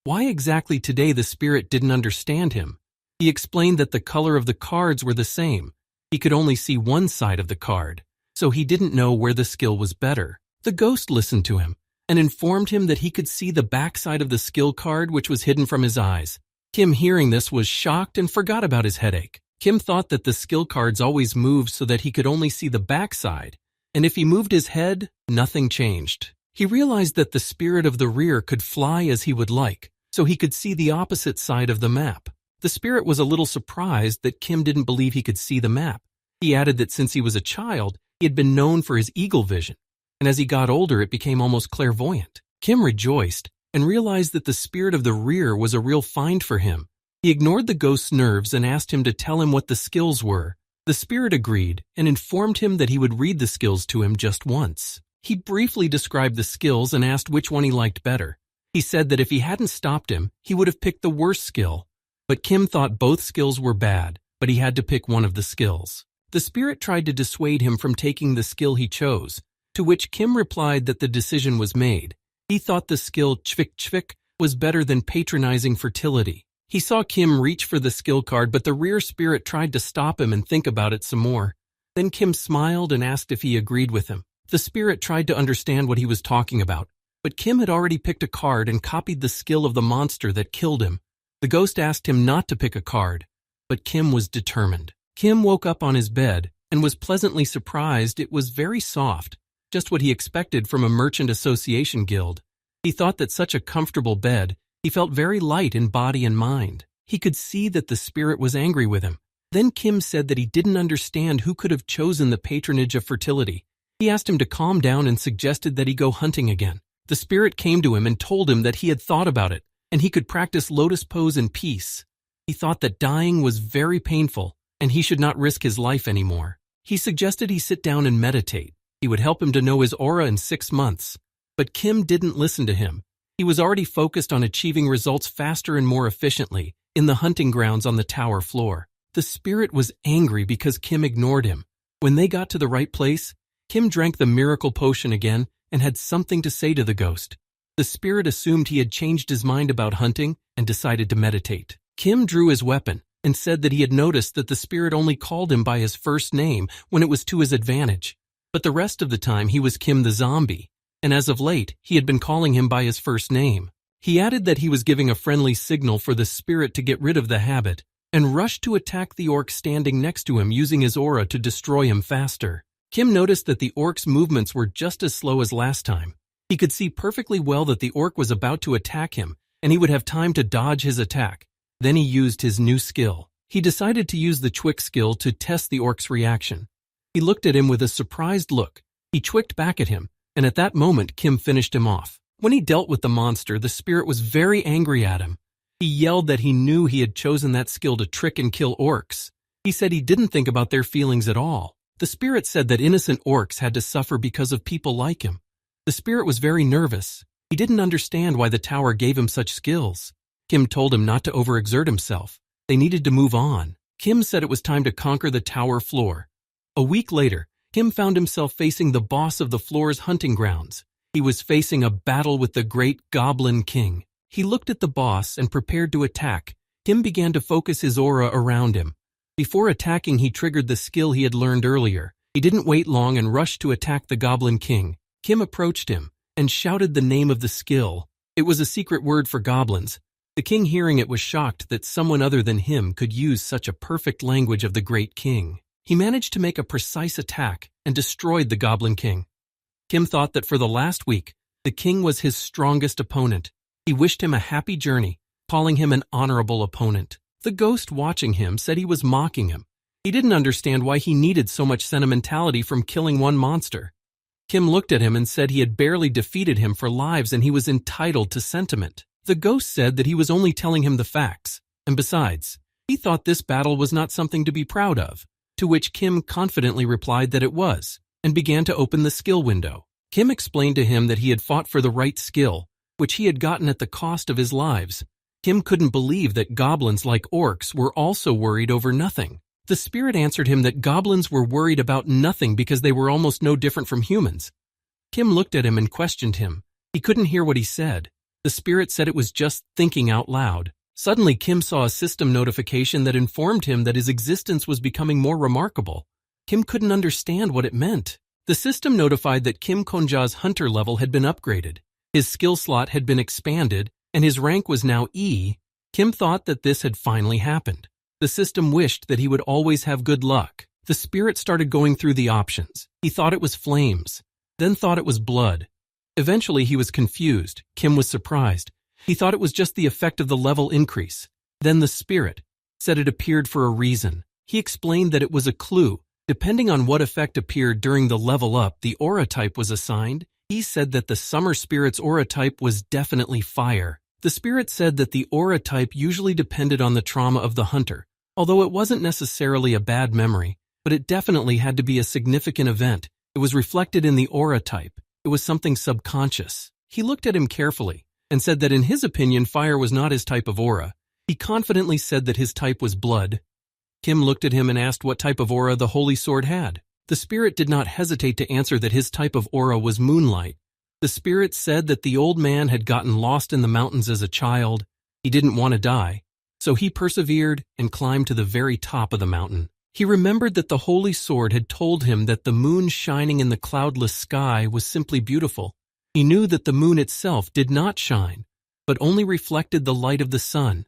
why exactly today the spirit didn't understand him. He explained that the color of the cards were the same. He could only see one side of the card, so he didn't know where the skill was better. The ghost listened to him and informed him that he could see the backside of the skill card, which was hidden from his eyes. Kim, hearing this, was shocked and forgot about his headache. Kim thought that the skill cards always moved so that he could only see the backside, and if he moved his head, nothing changed. He realized that the spirit of the rear could fly as he would like, so he could see the opposite side of the map. The spirit was a little surprised that Kim didn't believe he could see the map. He added that since he was a child, he had been known for his eagle vision, and as he got older, it became almost clairvoyant. Kim rejoiced and realized that the spirit of the rear was a real find for him. He ignored the ghost's nerves and asked him to tell him what the skills were. The spirit agreed and informed him that he would read the skills to him just once. He briefly described the skills and asked which one he liked better. He said that if he hadn't stopped him, he would have picked the worst skill. But Kim thought both skills were bad, but he had to pick one of the skills. The spirit tried to dissuade him from taking the skill he chose, to which Kim replied that the decision was made. He thought the skill chvik chvik was better than patronizing fertility. He saw Kim reach for the skill card, but the rear spirit tried to stop him and think about it some more. Then Kim smiled and asked if he agreed with him. The spirit tried to understand what he was talking about, but Kim had already picked a card and copied the skill of the monster that killed him. The ghost asked him not to pick a card, but Kim was determined. Kim woke up on his bed and was pleasantly surprised. It was very soft, just what he expected from a merchant association guild. He thought that such a comfortable bed, he felt very light in body and mind. He could see that the spirit was angry with him. Then Kim said that he didn't understand who could have chosen the patronage of fertility. He asked him to calm down and suggested that he go hunting again. The spirit came to him and told him that he had thought about it, and he could practice lotus pose in peace. He thought that dying was very painful, and he should not risk his life anymore. He suggested he sit down and meditate. He would help him to know his aura in 6 months. But Kim didn't listen to him. He was already focused on achieving results faster and more efficiently in the hunting grounds on the tower floor. The spirit was angry because Kim ignored him. When they got to the right place, Kim drank the miracle potion again and had something to say to the ghost. The spirit assumed he had changed his mind about hunting and decided to meditate. Kim drew his weapon and said that he had noticed that the spirit only called him by his first name when it was to his advantage. But the rest of the time he was Kim the zombie, and as of late he had been calling him by his first name. He added that he was giving a friendly signal for the spirit to get rid of the habit and rushed to attack the orc standing next to him using his aura to destroy him faster. Kim noticed that the orc's movements were just as slow as last time. He could see perfectly well that the orc was about to attack him, and he would have time to dodge his attack. Then he used his new skill. He decided to use the Chwick skill to test the orc's reaction. He looked at him with a surprised look. He chwicked back at him, and at that moment Kim finished him off. When he dealt with the monster, the spirit was very angry at him. He yelled that he knew he had chosen that skill to trick and kill orcs. He said he didn't think about their feelings at all. The spirit said that innocent orcs had to suffer because of people like him. The spirit was very nervous. He didn't understand why the tower gave him such skills. Kim told him not to overexert himself. They needed to move on. Kim said it was time to conquer the tower floor. A week later, Kim found himself facing the boss of the floor's hunting grounds. He was facing a battle with the great Goblin King. He looked at the boss and prepared to attack. Kim began to focus his aura around him. Before attacking, he triggered the skill he had learned earlier. He didn't wait long and rushed to attack the Goblin King. Kim approached him and shouted the name of the skill. It was a secret word for goblins. The king, hearing it, was shocked that someone other than him could use such a perfect language of the great king. He managed to make a precise attack and destroyed the Goblin King. Kim thought that for the last week, the king was his strongest opponent. He wished him a happy journey, calling him an honorable opponent. The ghost watching him said he was mocking him. He didn't understand why he needed so much sentimentality from killing one monster. Kim looked at him and said he had barely defeated him for lives and he was entitled to sentiment. The ghost said that he was only telling him the facts, and besides, he thought this battle was not something to be proud of, to which Kim confidently replied that it was, and began to open the skill window. Kim explained to him that he had fought for the right skill, which he had gotten at the cost of his lives. Kim couldn't believe that goblins like orcs were also worried over nothing. The spirit answered him that goblins were worried about nothing because they were almost no different from humans. Kim looked at him and questioned him. He couldn't hear what he said. The spirit said it was just thinking out loud. Suddenly, Kim saw a system notification that informed him that his existence was becoming more remarkable. Kim couldn't understand what it meant. The system notified that Kim Konja's hunter level had been upgraded. His skill slot had been expanded, and his rank was now E. Kim thought that this had finally happened. The system wished that he would always have good luck. The spirit started going through the options. He thought it was flames, then thought it was blood. Eventually, he was confused. Kim was surprised. He thought it was just the effect of the level increase. Then the spirit said it appeared for a reason. He explained that it was a clue. Depending on what effect appeared during the level up, the aura type was assigned. He said that the summer spirit's aura type was definitely fire. The spirit said that the aura type usually depended on the trauma of the hunter, although it wasn't necessarily a bad memory, but it definitely had to be a significant event. It was reflected in the aura type. It was something subconscious. He looked at him carefully and said that in his opinion, fire was not his type of aura. He confidently said that his type was blood. Kim looked at him and asked what type of aura the holy sword had. The spirit did not hesitate to answer that his type of aura was moonlight. The spirit said that the old man had gotten lost in the mountains as a child. He didn't want to die, so he persevered and climbed to the very top of the mountain. He remembered that the holy sword had told him that the moon shining in the cloudless sky was simply beautiful. He knew that the moon itself did not shine, but only reflected the light of the sun,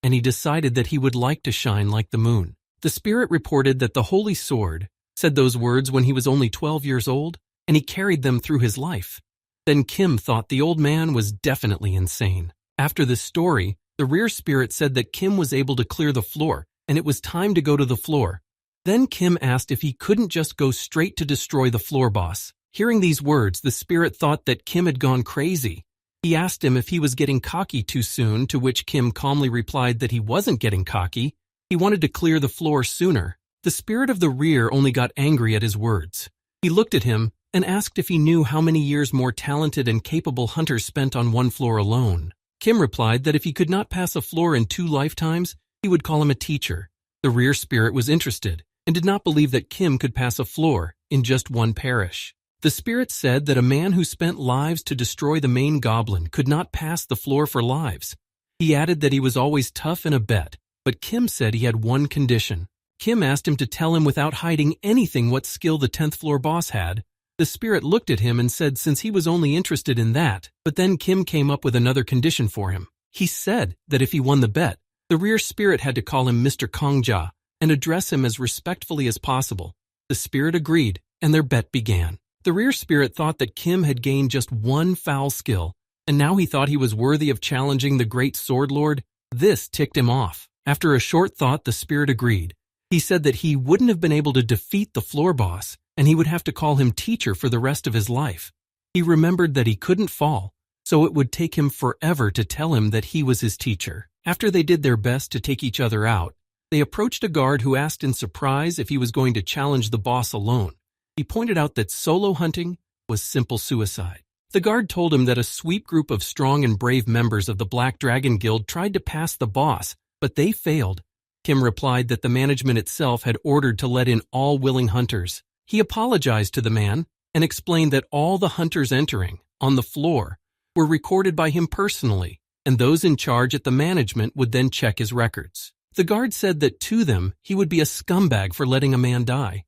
and he decided that he would like to shine like the moon. The spirit reported that the holy sword said those words when he was only 12 years old, and he carried them through his life. Then Kim thought the old man was definitely insane. After this story, the rear spirit said that Kim was able to clear the floor, and it was time to go to the floor. Then Kim asked if he couldn't just go straight to destroy the floor boss. Hearing these words, the spirit thought that Kim had gone crazy. He asked him if he was getting cocky too soon, to which Kim calmly replied that he wasn't getting cocky. He wanted to clear the floor sooner. The spirit of the rear only got angry at his words. He looked at him and asked if he knew how many years more talented and capable hunters spent on one floor alone. Kim replied that if he could not pass a floor in 2 lifetimes, he would call him a teacher. The rear spirit was interested and did not believe that Kim could pass a floor in just 1 parish. The spirit said that a man who spent lives to destroy the main goblin could not pass the floor for lives. He added that he was always tough in a bet, but Kim said he had one condition. Kim asked him to tell him without hiding anything what skill the 10th floor boss had. The spirit looked at him and said since he was only interested in that, but then Kim came up with another condition for him. He said that if he won the bet, the rear spirit had to call him Mr. Kongja and address him as respectfully as possible. The spirit agreed, and their bet began. The rear spirit thought that Kim had gained just 1 foul skill, and now he thought he was worthy of challenging the great sword lord. This ticked him off. After a short thought, the spirit agreed. He said that he wouldn't have been able to defeat the floor boss, and he would have to call him teacher for the rest of his life. He remembered that he couldn't fall, so it would take him forever to tell him that he was his teacher. After they did their best to take each other out, they approached a guard who asked in surprise if he was going to challenge the boss alone. He pointed out that solo hunting was simple suicide. The guard told him that a sweep group of strong and brave members of the Black Dragon Guild tried to pass the boss, but they failed. Kim replied that the management itself had ordered to let in all willing hunters. He apologized to the man and explained that all the hunters entering, on the floor, were recorded by him personally, and those in charge at the management would then check his records. The guard said that to them, he would be a scumbag for letting a man die.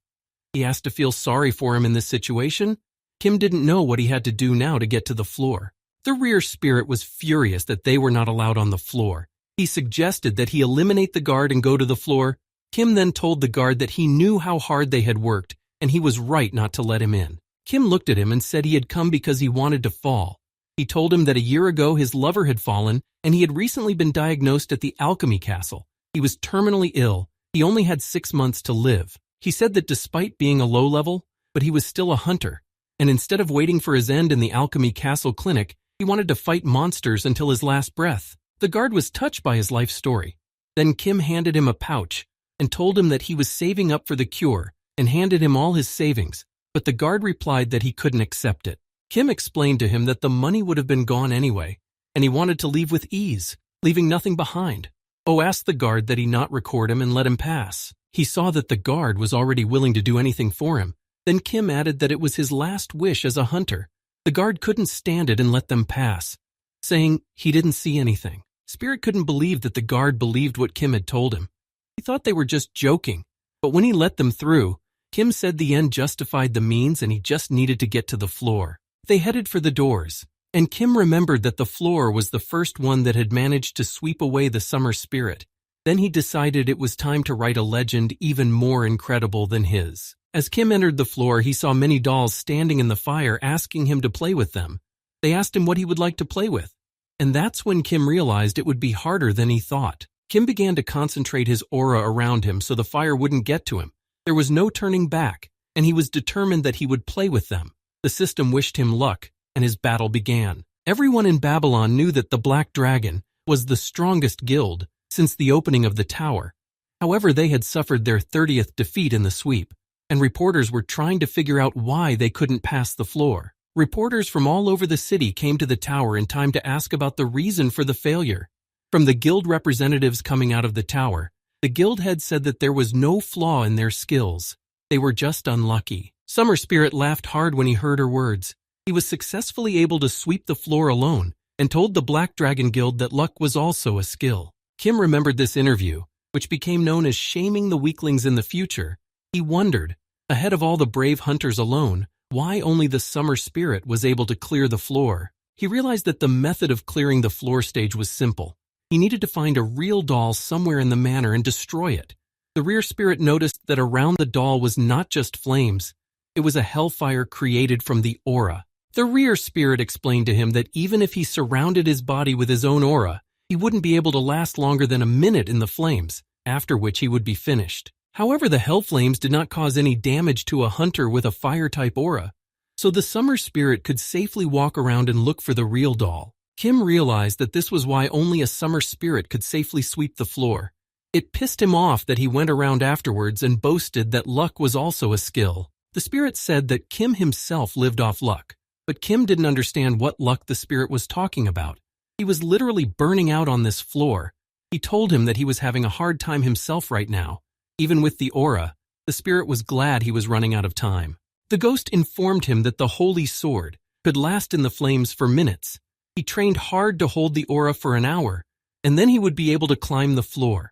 He asked to feel sorry for him in this situation. Kim didn't know what he had to do now to get to the floor. The rear spirit was furious that they were not allowed on the floor. He suggested that he eliminate the guard and go to the floor. Kim then told the guard that he knew how hard they had worked, and he was right not to let him in. Kim looked at him and said he had come because he wanted to fall. He told him that a year ago his lover had fallen, and he had recently been diagnosed at the alchemy castle. He was terminally ill. He only had 6 months to live. He said that despite being a low level, but he was still a hunter, and instead of waiting for his end in the alchemy castle clinic, he wanted to fight monsters until his last breath. The guard was touched by his life story. Then Kim handed him a pouch and told him that he was saving up for the cure and handed him all his savings, but the guard replied that he couldn't accept it. Kim explained to him that the money would have been gone anyway, and he wanted to leave with ease, leaving nothing behind. Oh asked the guard that he not record him and let him pass. He saw that the guard was already willing to do anything for him. Then Kim added that it was his last wish as a hunter. The guard couldn't stand it and let them pass, saying he didn't see anything. Spirit couldn't believe that the guard believed what Kim had told him. He thought they were just joking, but when he let them through, Kim said the end justified the means and he just needed to get to the floor. They headed for the doors, and Kim remembered that the floor was the first one that had managed to sweep away the summer spirit. Then he decided it was time to write a legend even more incredible than his. As Kim entered the floor, he saw many dolls standing in the fire asking him to play with them. They asked him what he would like to play with, and that's when Kim realized it would be harder than he thought. Kim began to concentrate his aura around him so the fire wouldn't get to him. There was no turning back, and he was determined that he would play with them. The system wished him luck, and his battle began. Everyone in Babylon knew that the Black Dragon was the strongest guild since the opening of the tower. However, they had suffered their 30th defeat in the sweep, and reporters were trying to figure out why they couldn't pass the floor. Reporters from all over the city came to the tower in time to ask about the reason for the failure. From the guild representatives coming out of the tower, the guild head said that there was no flaw in their skills. They were just unlucky. Summer Spirit laughed hard when he heard her words. He was successfully able to sweep the floor alone and told the Black Dragon Guild that luck was also a skill. Kim remembered this interview, which became known as shaming the weaklings in the future. He wondered, ahead of all the brave hunters alone, why only the Summer Spirit was able to clear the floor. He realized that the method of clearing the floor stage was simple. He needed to find a real doll somewhere in the manor and destroy it. The rear spirit noticed that around the doll was not just flames. It was a hellfire created from the aura. The rear spirit explained to him that even if he surrounded his body with his own aura, he wouldn't be able to last longer than a minute in the flames, after which he would be finished. However, the hell flames did not cause any damage to a hunter with a fire-type aura, so the summer spirit could safely walk around and look for the real doll. Kim realized that this was why only a summer spirit could safely sweep the floor. It pissed him off that he went around afterwards and boasted that luck was also a skill. The spirit said that Kim himself lived off luck, but Kim didn't understand what luck the spirit was talking about. He was literally burning out on this floor. He told him that he was having a hard time himself right now. Even with the aura, the spirit was glad he was running out of time. The ghost informed him that the holy sword could last in the flames for minutes. He trained hard to hold the aura for an hour, and then he would be able to climb the floor.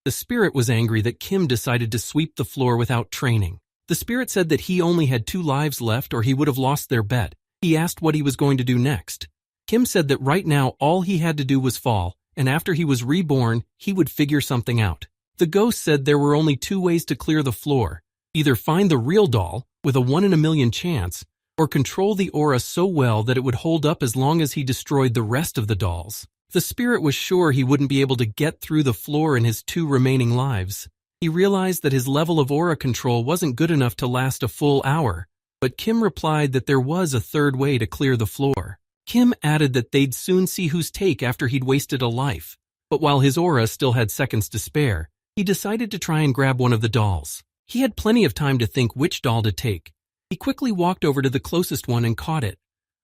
The spirit was angry that Kim decided to sweep the floor without training. The spirit said that he only had 2 lives left or he would have lost their bet. He asked what he was going to do next. Kim said that right now all he had to do was fall, and after he was reborn, he would figure something out. The ghost said there were only 2 ways to clear the floor. Either find the real doll, with a 1 in a million chance, or control the aura so well that it would hold up as long as he destroyed the rest of the dolls. The spirit was sure he wouldn't be able to get through the floor in his 2 remaining lives. He realized that his level of aura control wasn't good enough to last a full hour, but Kim replied that there was a 3rd way to clear the floor. Kim added that they'd soon see whose take after he'd wasted a life. But while his aura still had seconds to spare, he decided to try and grab one of the dolls. He had plenty of time to think which doll to take. He quickly walked over to the closest one and caught it.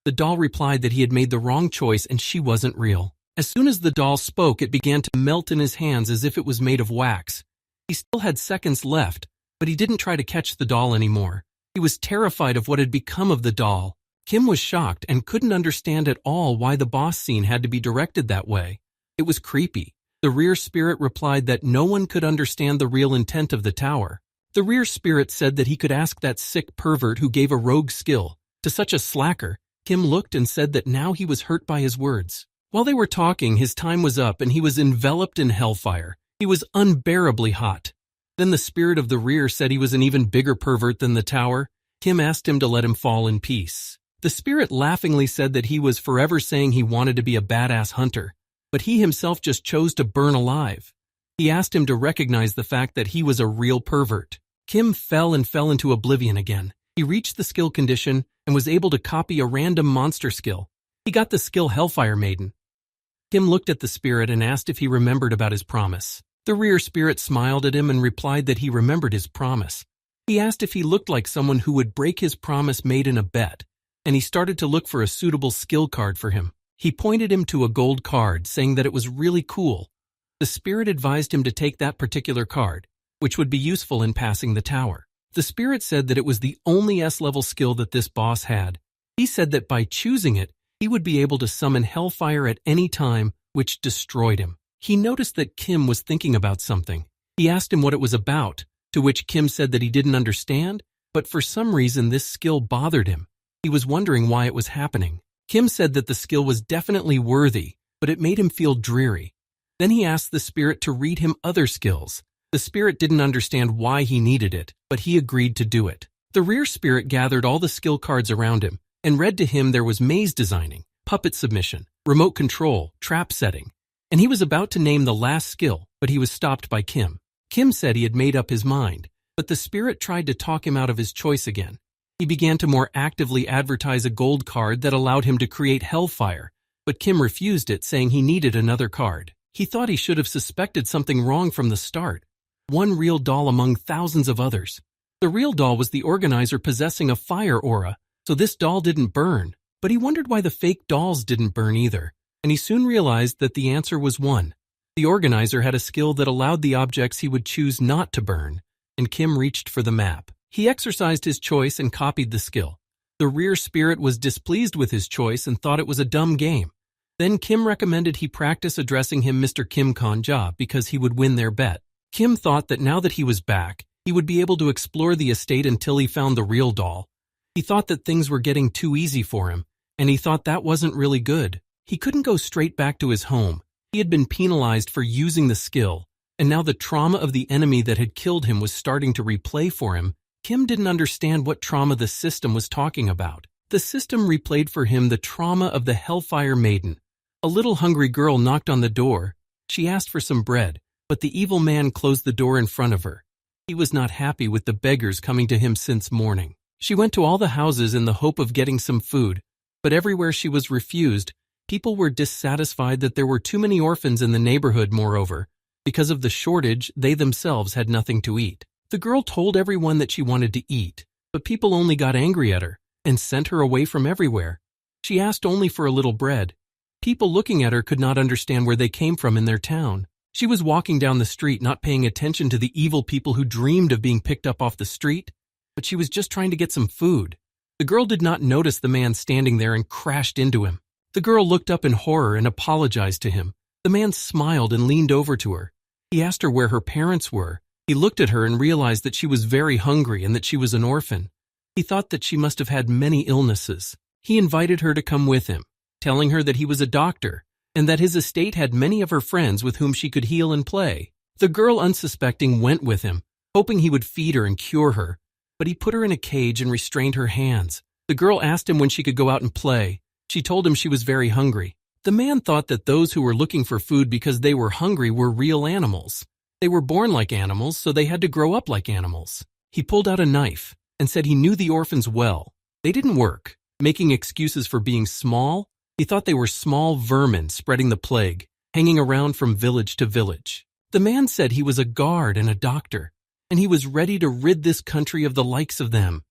The doll replied that he had made the wrong choice and she wasn't real. As soon as the doll spoke, it began to melt in his hands as if it was made of wax. He still had seconds left, but he didn't try to catch the doll anymore. He was terrified of what had become of the doll. Kim was shocked and couldn't understand at all why the boss scene had to be directed that way. It was creepy. The rear spirit replied that no one could understand the real intent of the tower. The rear spirit said that he could ask that sick pervert who gave a rogue skill to such a slacker. Kim looked and said that now he was hurt by his words. While they were talking, his time was up and he was enveloped in hellfire. He was unbearably hot. Then the spirit of the rear said he was an even bigger pervert than the tower. Kim asked him to let him fall in peace. The spirit laughingly said that he was forever saying he wanted to be a badass hunter, but he himself just chose to burn alive. He asked him to recognize the fact that he was a real pervert. Kim fell into oblivion again. He reached the skill condition and was able to copy a random monster skill. He got the skill Hellfire Maiden. Kim looked at the spirit and asked if he remembered about his promise. The rear spirit smiled at him and replied that he remembered his promise. He asked if he looked like someone who would break his promise made in a bet, and he started to look for a suitable skill card for him. He pointed him to a gold card, saying that it was really cool. The spirit advised him to take that particular card, which would be useful in passing the tower. The spirit said that it was the only S-level skill that this boss had. He said that by choosing it, he would be able to summon hellfire at any time, which destroyed him. He noticed that Kim was thinking about something. He asked him what it was about, to which Kim said that he didn't understand, but for some reason this skill bothered him. He was wondering why it was happening. Kim said that the skill was definitely worthy, but it made him feel dreary. Then he asked the spirit to read him other skills. The spirit didn't understand why he needed it, but he agreed to do it. The rear spirit gathered all the skill cards around him and read to him there was maze designing, puppet submission, remote control, trap setting, and he was about to name the last skill, but he was stopped by Kim. Kim said he had made up his mind, but the spirit tried to talk him out of his choice again. He began to more actively advertise a gold card that allowed him to create hellfire, but Kim refused it, saying he needed another card. He thought he should have suspected something wrong from the start. One real doll among thousands of others. The real doll was the organizer possessing a fire aura, so this doll didn't burn, but he wondered why the fake dolls didn't burn either, and he soon realized that the answer was one. The organizer had a skill that allowed the objects he would choose not to burn, and Kim reached for the map. He exercised his choice and copied the skill. The rear spirit was displeased with his choice and thought it was a dumb game. Then Kim recommended he practice addressing him Mr. Kim Kanja because he would win their bet. Kim thought that now that he was back, he would be able to explore the estate until he found the real doll. He thought that things were getting too easy for him, and he thought that wasn't really good. He couldn't go straight back to his home. He had been penalized for using the skill, and now the trauma of the enemy that had killed him was starting to replay for him. Kim didn't understand what trauma the system was talking about. The system replayed for him the trauma of the Hellfire Maiden. A little hungry girl knocked on the door. She asked for some bread, but the evil man closed the door in front of her. He was not happy with the beggars coming to him since morning. She went to all the houses in the hope of getting some food, but everywhere she was refused. People were dissatisfied that there were too many orphans in the neighborhood. Moreover, because of the shortage, they themselves had nothing to eat. The girl told everyone that she wanted to eat, but people only got angry at her and sent her away from everywhere. She asked only for a little bread. People looking at her could not understand where they came from in their town. She was walking down the street, not paying attention to the evil people who dreamed of being picked up off the street, but she was just trying to get some food. The girl did not notice the man standing there and crashed into him. The girl looked up in horror and apologized to him. The man smiled and leaned over to her. He asked her where her parents were. He looked at her and realized that she was very hungry and that she was an orphan. He thought that she must have had many illnesses. He invited her to come with him, telling her that he was a doctor and that his estate had many of her friends with whom she could heal and play. The girl, unsuspecting, went with him, hoping he would feed her and cure her, but he put her in a cage and restrained her hands. The girl asked him when she could go out and play. She told him she was very hungry. The man thought that those who were looking for food because they were hungry were real animals. They were born like animals, so they had to grow up like animals. He pulled out a knife and said he knew the orphans well. They didn't work, making excuses for being small. He thought they were small vermin spreading the plague, hanging around from village to village. The man said he was a guard and a doctor, and he was ready to rid this country of the likes of them.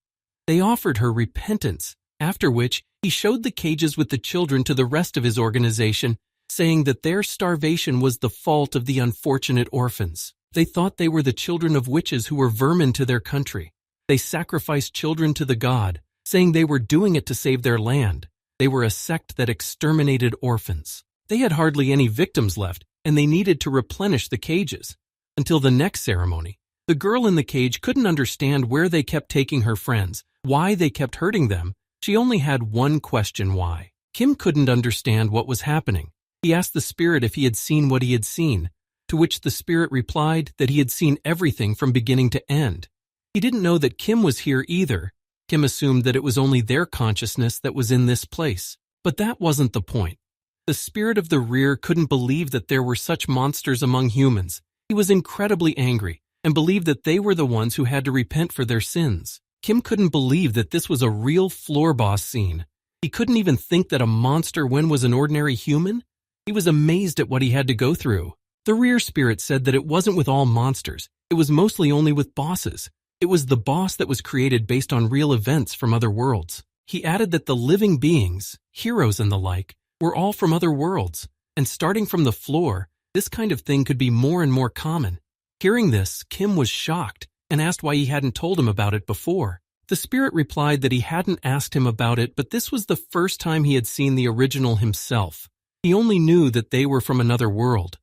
They offered her repentance, after which he showed the cages with the children to the rest of his organization, saying that their starvation was the fault of the unfortunate orphans. They thought they were the children of witches who were vermin to their country. They sacrificed children to the god, saying they were doing it to save their land. They were a sect that exterminated orphans. They had hardly any victims left, and they needed to replenish the cages. Until the next ceremony, the girl in the cage couldn't understand where they kept taking her friends, why they kept hurting them. She only had one question: why? Kim couldn't understand what was happening. He asked the spirit if he had seen what he had seen, to which the spirit replied that he had seen everything from beginning to end. He didn't know that Kim was here either. Kim assumed that it was only their consciousness that was in this place. But that wasn't the point. The spirit of the rear couldn't believe that there were such monsters among humans. He was incredibly angry and believed that they were the ones who had to repent for their sins. Kim couldn't believe that this was a real floor boss scene. He couldn't even think that a monster was an ordinary human. He was amazed at what he had to go through. The rear spirit said that it wasn't with all monsters. It was mostly only with bosses. It was the boss that was created based on real events from other worlds. He added that the living beings, heroes and the like, were all from other worlds, and starting from the floor, this kind of thing could be more and more common. Hearing this, Kim was shocked and asked why he hadn't told him about it before. The spirit replied that he hadn't asked him about it, but this was the first time he had seen the original himself. He only knew that they were from another world,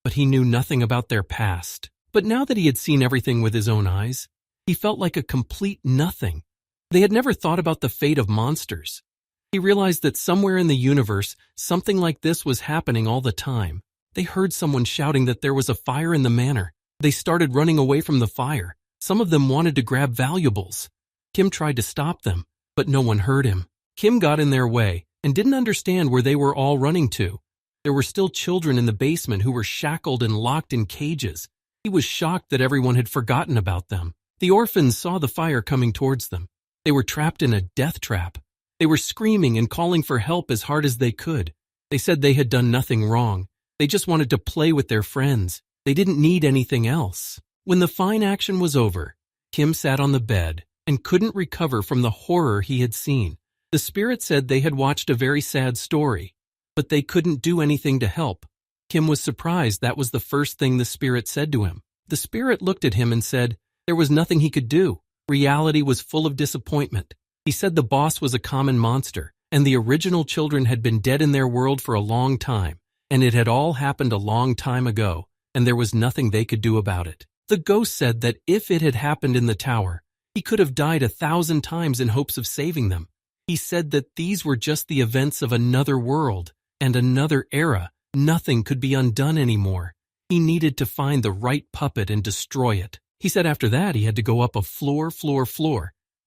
but he knew nothing about their past. But now that he had seen everything with his own eyes, he felt like a complete nothing. They had never thought about the fate of monsters. He realized that somewhere in the universe, something like this was happening all the time. They heard someone shouting that there was a fire in the manor. They started running away from the fire. Some of them wanted to grab valuables. Kim tried to stop them, but no one heard him. Kim got in their way and didn't understand where they were all running to. There were still children in the basement who were shackled and locked in cages. He was shocked that everyone had forgotten about them. The orphans saw the fire coming towards them. They were trapped in a death trap. They were screaming and calling for help as hard as they could. They said they had done nothing wrong. They just wanted to play with their friends. They didn't need anything else. When the fine action was over, Kim sat on the bed and couldn't recover from the horror he had seen. The spirit said they had watched a very sad story, but they couldn't do anything to help. Kim was surprised that was the first thing the spirit said to him. The spirit looked at him and said there was nothing he could do. Reality was full of disappointment. He said the boss was a common monster, and the original children had been dead in their world for a long time, and it had all happened a long time ago, and there was nothing they could do about it. The ghost said that if it had happened in the tower, he could have died 1,000 times in hopes of saving them. He said that these were just the events of another world and another era. Nothing could be undone anymore. He needed to find the right puppet and destroy it. He said after that he had to go up a floor,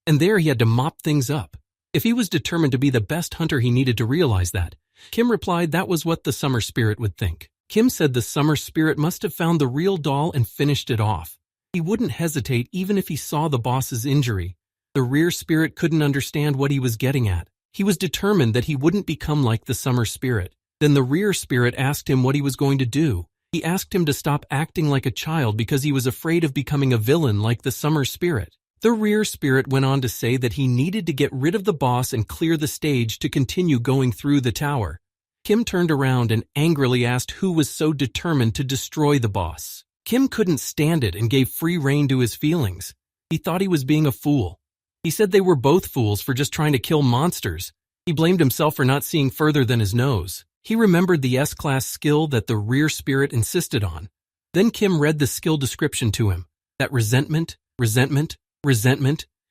and there he had to mop things up. If he was determined to be the best hunter, he needed to realize that. Kim replied that was what the summer spirit would think. Kim said the summer spirit must have found the real doll and finished it off. He wouldn't hesitate even if he saw the boss's injury. The rear spirit couldn't understand what he was getting at. He was determined that he wouldn't become like the summer spirit. Then the rear spirit asked him what he was going to do. He asked him to stop acting like a child because he was afraid of becoming a villain like the summer spirit. The rear spirit went on to say that he needed to get rid of the boss and clear the stage to continue going through the tower. Kim turned around and angrily asked who was so determined to destroy the boss. Kim couldn't stand it and gave free rein to his feelings. He thought he was being a fool. He said they were both fools for just trying to kill monsters. He blamed himself for not seeing further than his nose. He remembered the S-class skill that the rear spirit insisted on. Then Kim read the skill description to him. That resentment,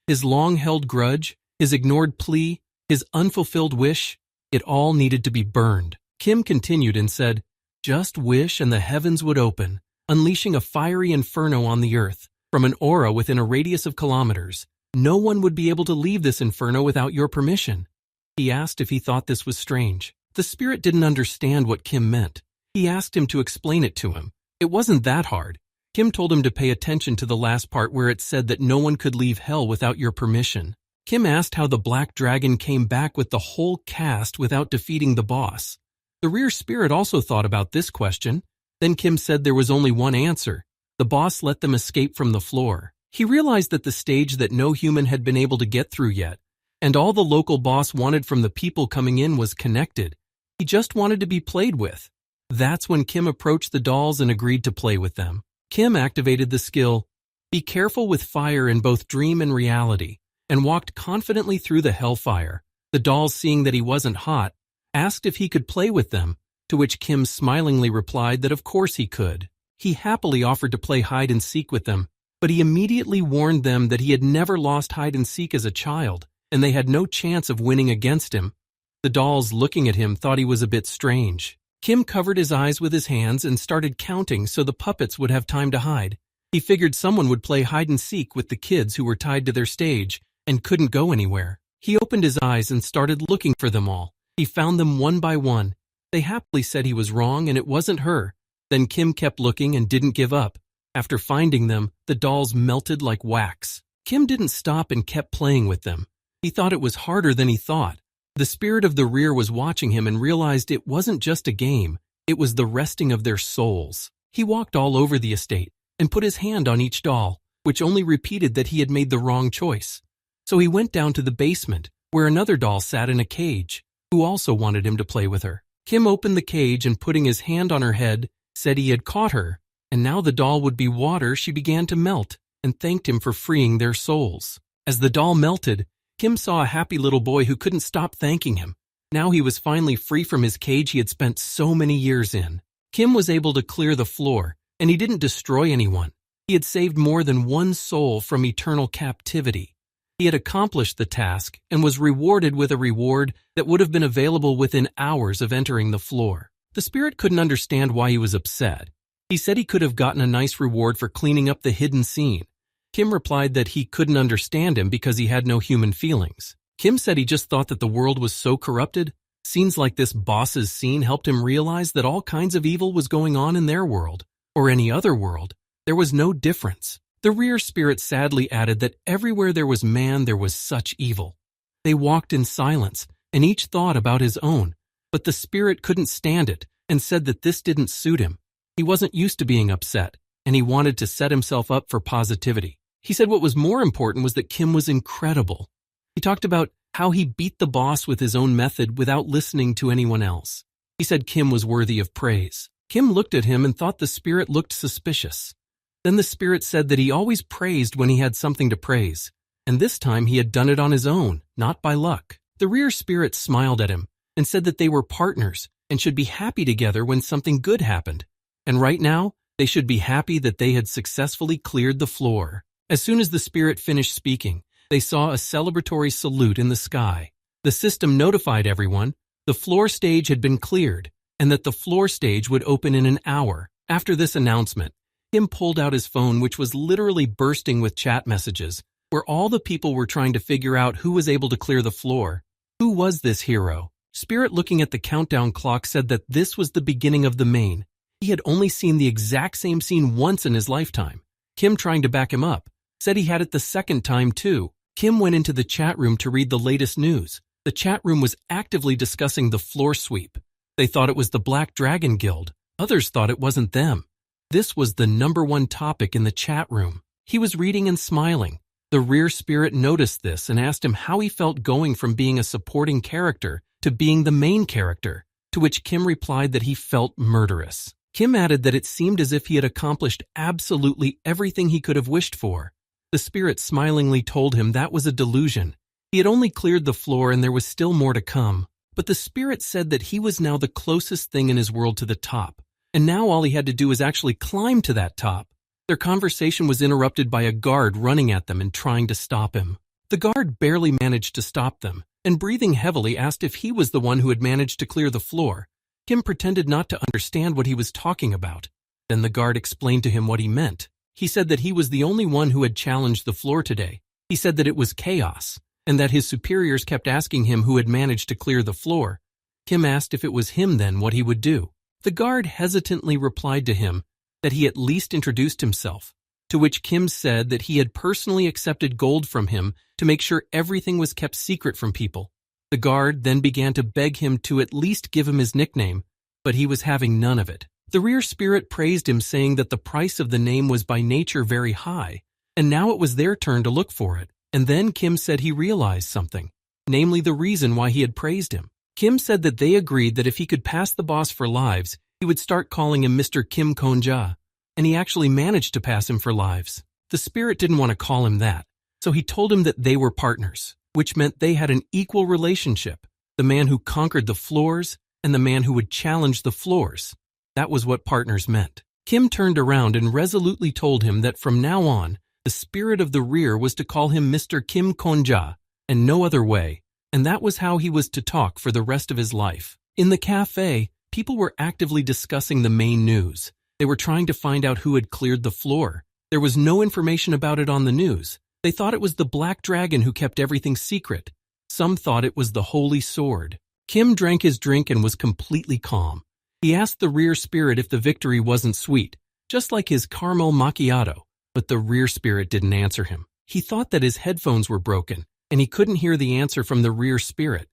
his long-held grudge, his ignored plea, his unfulfilled wish, it all needed to be burned. Kim continued and said, "Just wish and the heavens would open, unleashing a fiery inferno on the earth, from an aura within a radius of kilometers. No one would be able to leave this inferno without your permission." He asked if he thought this was strange. The spirit didn't understand what Kim meant. He asked him to explain it to him. It wasn't that hard. Kim told him to pay attention to the last part where it said that no one could leave hell without your permission. Kim asked how the Black Dragon came back with the whole cast without defeating the boss. The rear spirit also thought about this question. Then Kim said there was only one answer. The boss let them escape from the floor. He realized that the stage that no human had been able to get through yet, and all the local boss wanted from the people coming in was connected. He just wanted to be played with. That's when Kim approached the dolls and agreed to play with them. Kim activated the skill, Be careful with fire in both dream and reality, and walked confidently through the hellfire. The dolls, seeing that he wasn't hot, asked if he could play with them, to which Kim smilingly replied that of course he could. He happily offered to play hide-and-seek with them, but he immediately warned them that he had never lost hide-and-seek as a child, and they had no chance of winning against him. The dolls, looking at him, thought he was a bit strange. Kim covered his eyes with his hands and started counting so the puppets would have time to hide. He figured someone would play hide-and-seek with the kids who were tied to their stage and couldn't go anywhere. He opened his eyes and started looking for them all. He found them one by one. They happily said he was wrong and it wasn't her. Then Kim kept looking and didn't give up. After finding them, the dolls melted like wax. Kim didn't stop and kept playing with them. He thought it was harder than he thought. The spirit of the rear was watching him and realized it wasn't just a game, it was the resting of their souls. He walked all over the estate and put his hand on each doll, which only repeated that he had made the wrong choice. So he went down to the basement, where another doll sat in a cage, who also wanted him to play with her. Kim opened the cage and, putting his hand on her head, said he had caught her, and now the doll would be water. She began to melt and thanked him for freeing their souls. As the doll melted, Kim saw a happy little boy who couldn't stop thanking him. Now he was finally free from his cage he had spent so many years in. Kim was able to clear the floor, and he didn't destroy anyone. He had saved more than one soul from eternal captivity. He had accomplished the task and was rewarded with a reward that would have been available within hours of entering the floor. The spirit couldn't understand why he was upset. He said he could have gotten a nice reward for cleaning up the hidden scene. Kim replied that he couldn't understand him because he had no human feelings. Kim said he just thought that the world was so corrupted. Scenes like this boss's scene helped him realize that all kinds of evil was going on in their world, or any other world. There was no difference. The rear spirit sadly added that everywhere there was man, there was such evil. They walked in silence, and each thought about his own, but the spirit couldn't stand it and said that this didn't suit him. He wasn't used to being upset, and he wanted to set himself up for positivity. He said what was more important was that Kim was incredible. He talked about how he beat the boss with his own method without listening to anyone else. He said Kim was worthy of praise. Kim looked at him and thought the spirit looked suspicious. Then the spirit said that he always praised when he had something to praise, and this time he had done it on his own, not by luck. The rear spirit smiled at him and said that they were partners and should be happy together when something good happened. And right now, they should be happy that they had successfully cleared the floor. As soon as the spirit finished speaking, they saw a celebratory salute in the sky. The system notified everyone the floor stage had been cleared and that the floor stage would open in an hour. After this announcement, Kim pulled out his phone, which was literally bursting with chat messages, where all the people were trying to figure out who was able to clear the floor. Who was this hero? Spirit, looking at the countdown clock, said that this was the beginning of the main. He had only seen the exact same scene once in his lifetime. Kim, trying to back him up, said he had it the second time too. Kim went into the chat room to read the latest news. The chat room was actively discussing the floor sweep. They thought it was the Black Dragon Guild. Others thought it wasn't them. This was the #1 topic in the chat room. He was reading and smiling. The rear spirit noticed this and asked him how he felt going from being a supporting character to being the main character, to which Kim replied that he felt murderous. Kim added that it seemed as if he had accomplished absolutely everything he could have wished for. The spirit smilingly told him that was a delusion. He had only cleared the floor and there was still more to come. But the spirit said that he was now the closest thing in his world to the top. And now all he had to do was actually climb to that top. Their conversation was interrupted by a guard running at them and trying to stop him. The guard barely managed to stop them, and breathing heavily asked if he was the one who had managed to clear the floor. Kim pretended not to understand what he was talking about. Then the guard explained to him what he meant. He said that he was the only one who had challenged the floor today. He said that it was chaos, and that his superiors kept asking him who had managed to clear the floor. Kim asked if it was him then what he would do. The guard hesitantly replied to him that he at least introduced himself, to which Kim said that he had personally accepted gold from him to make sure everything was kept secret from people. The guard then began to beg him to at least give him his nickname, but he was having none of it. The rear spirit praised him, saying that the price of the name was by nature very high, and now it was their turn to look for it. And then Kim said he realized something, namely the reason why he had praised him. Kim said that they agreed that if he could pass the boss for lives, he would start calling him Mr. Kim Konja, and he actually managed to pass him for lives. The spirit didn't want to call him that, so he told him that they were partners, which meant they had an equal relationship, the man who conquered the floors and the man who would challenge the floors. That was what partners meant. Kim turned around and resolutely told him that from now on, the spirit of the rear was to call him Mr. Kim Konja, and no other way, and that was how he was to talk for the rest of his life. In the cafe, people were actively discussing the main news. They were trying to find out who had cleared the floor. There was no information about it on the news. They thought it was the Black Dragon who kept everything secret. Some thought it was the Holy Sword. Kim drank his drink and was completely calm. He asked the rear spirit if the victory wasn't sweet, just like his caramel macchiato, but the rear spirit didn't answer him. He thought that his headphones were broken, and he couldn't hear the answer from the rear spirit.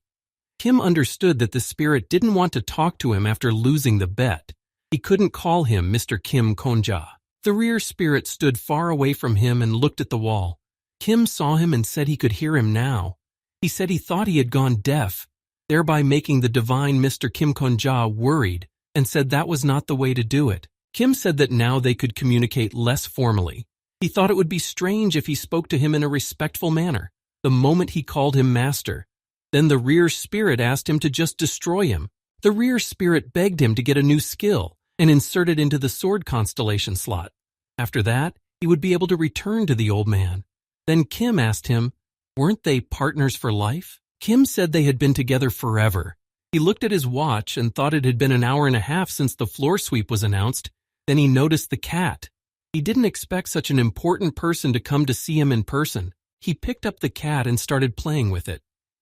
Kim understood that the spirit didn't want to talk to him after losing the bet. He couldn't call him Mr. Kim Konja. The rear spirit stood far away from him and looked at the wall. Kim saw him and said he could hear him now. He said he thought he had gone deaf, thereby making the divine Mr. Kim Konja worried, and said that was not the way to do it. Kim said that now they could communicate less formally. He thought it would be strange if he spoke to him in a respectful manner, the moment he called him master. Then the rear spirit asked him to just destroy him. The rear spirit begged him to get a new skill and insert it into the sword constellation slot. After that, he would be able to return to the old man. Then Kim asked him, weren't they partners for life? Kim said they had been together forever. He looked at his watch and thought it had been an hour and a half since the floor sweep was announced. Then he noticed the cat. He didn't expect such an important person to come to see him in person. He picked up the cat and started playing with it.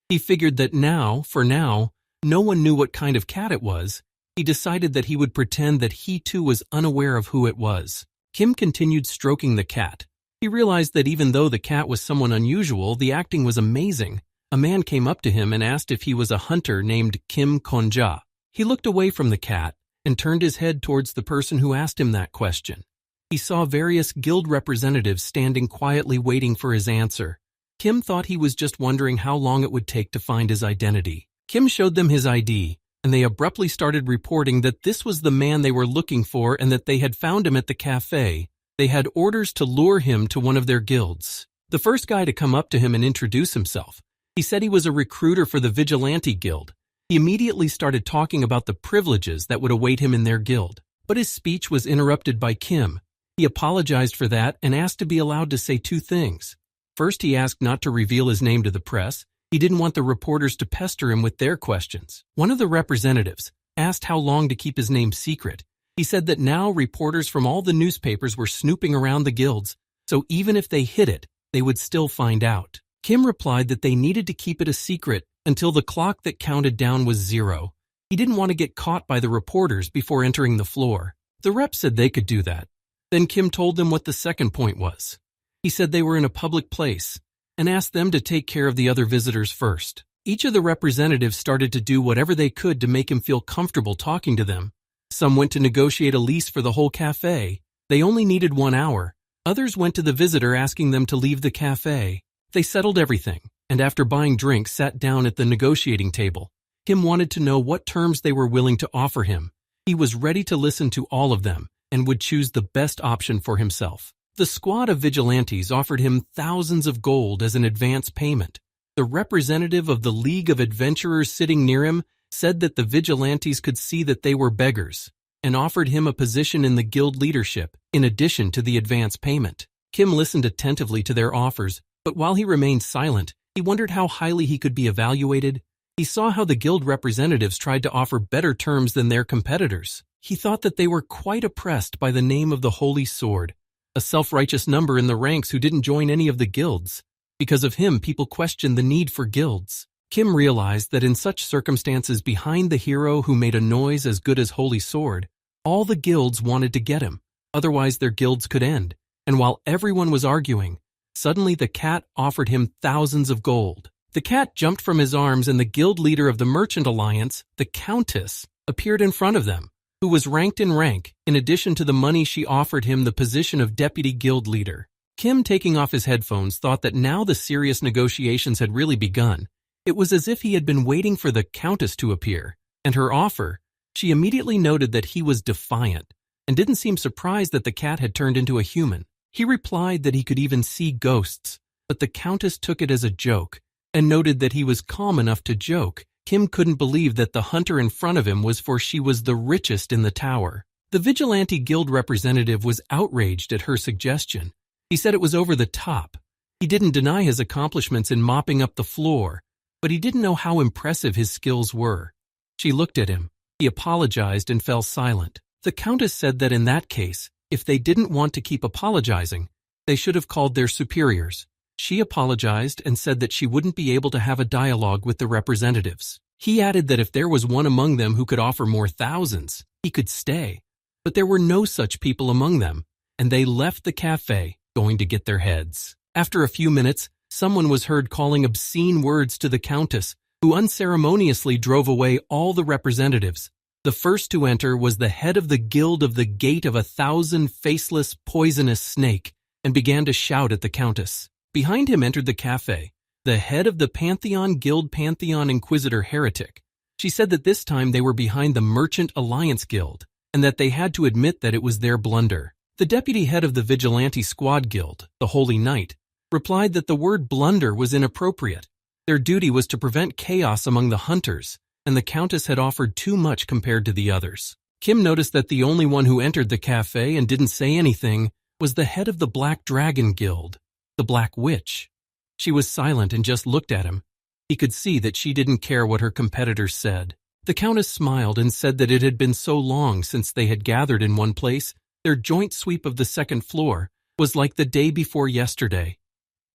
He figured that now, for now, no one knew what kind of cat it was. He decided that he would pretend that he too was unaware of who it was. Kim continued stroking the cat. He realized that even though the cat was someone unusual, the acting was amazing. A man came up to him and asked if he was a hunter named Kim Konja. He looked away from the cat and turned his head towards the person who asked him that question. He saw various guild representatives standing quietly waiting for his answer. Kim thought he was just wondering how long it would take to find his identity. Kim showed them his ID, and they abruptly started reporting that this was the man they were looking for and that they had found him at the cafe. They had orders to lure him to one of their guilds. The first guy to come up to him and introduce himself, he said he was a recruiter for the Vigilante Guild. He immediately started talking about the privileges that would await him in their guild. But his speech was interrupted by Kim. He apologized for that and asked to be allowed to say two things. First, he asked not to reveal his name to the press. He didn't want the reporters to pester him with their questions. One of the representatives asked how long to keep his name secret. He said that now reporters from all the newspapers were snooping around the guilds, so even if they hid it, they would still find out. Kim replied that they needed to keep it a secret until the clock that counted down was 0. He didn't want to get caught by the reporters before entering the floor. The rep said they could do that. Then Kim told them what the second point was. He said they were in a public place and asked them to take care of the other visitors first. Each of the representatives started to do whatever they could to make him feel comfortable talking to them. Some went to negotiate a lease for the whole cafe. They only needed 1 hour. Others went to the visitor asking them to leave the cafe. They settled everything, and after buying drinks, sat down at the negotiating table. Kim wanted to know what terms they were willing to offer him. He was ready to listen to all of them and would choose the best option for himself. The squad of vigilantes offered him thousands of gold as an advance payment. The representative of the League of Adventurers sitting near him said that the vigilantes could see that they were beggars and offered him a position in the guild leadership in addition to the advance payment. Kim listened attentively to their offers, but while he remained silent, he wondered how highly he could be evaluated. He saw how the guild representatives tried to offer better terms than their competitors. He thought that they were quite oppressed by the name of the Holy Sword, a self-righteous number in the ranks who didn't join any of the guilds. Because of him, people questioned the need for guilds. Kim realized that in such circumstances, behind the hero who made a noise as good as Holy Sword, all the guilds wanted to get him, otherwise their guilds could end. And while everyone was arguing, suddenly the cat offered him thousands of gold. The cat jumped from his arms and the guild leader of the Merchant Alliance, the Countess, appeared in front of them, who was ranked in rank. In addition to the money, she offered him the position of deputy guild leader. Kim, taking off his headphones, thought that now the serious negotiations had really begun. It was as if he had been waiting for the Countess to appear, and her offer. She immediately noted that he was defiant, and didn't seem surprised that the cat had turned into a human. He replied that he could even see ghosts, but the Countess took it as a joke, and noted that he was calm enough to joke. Kim couldn't believe that the hunter in front of him was, for she was the richest in the tower. The Vigilante Guild representative was outraged at her suggestion. He said it was over the top. He didn't deny his accomplishments in mopping up the floor, but he didn't know how impressive his skills were. She looked at him. He apologized and fell silent. The Countess said that in that case, if they didn't want to keep apologizing, they should have called their superiors. She apologized and said that she wouldn't be able to have a dialogue with the representatives. He added that if there was one among them who could offer more thousands, he could stay. But there were no such people among them, and they left the cafe, going to get their heads. After a few minutes, someone was heard calling obscene words to the Countess, who unceremoniously drove away all the representatives. The first to enter was the head of the Guild of the Gate of 1,000 Faceless Poisonous Snake, and began to shout at the Countess. Behind him entered the cafe, the head of the Pantheon Guild, Pantheon Inquisitor Heretic. She said that this time they were behind the Merchant Alliance Guild, and that they had to admit that it was their blunder. The deputy head of the Vigilante Squad Guild, the Holy Knight, replied that the word blunder was inappropriate. Their duty was to prevent chaos among the hunters, and the Countess had offered too much compared to the others. Kim noticed that the only one who entered the cafe and didn't say anything was the head of the Black Dragon Guild, the Black Witch. She was silent and just looked at him. He could see that she didn't care what her competitors said. The Countess smiled and said that it had been so long since they had gathered in one place, their joint sweep of the second floor was like the day before yesterday.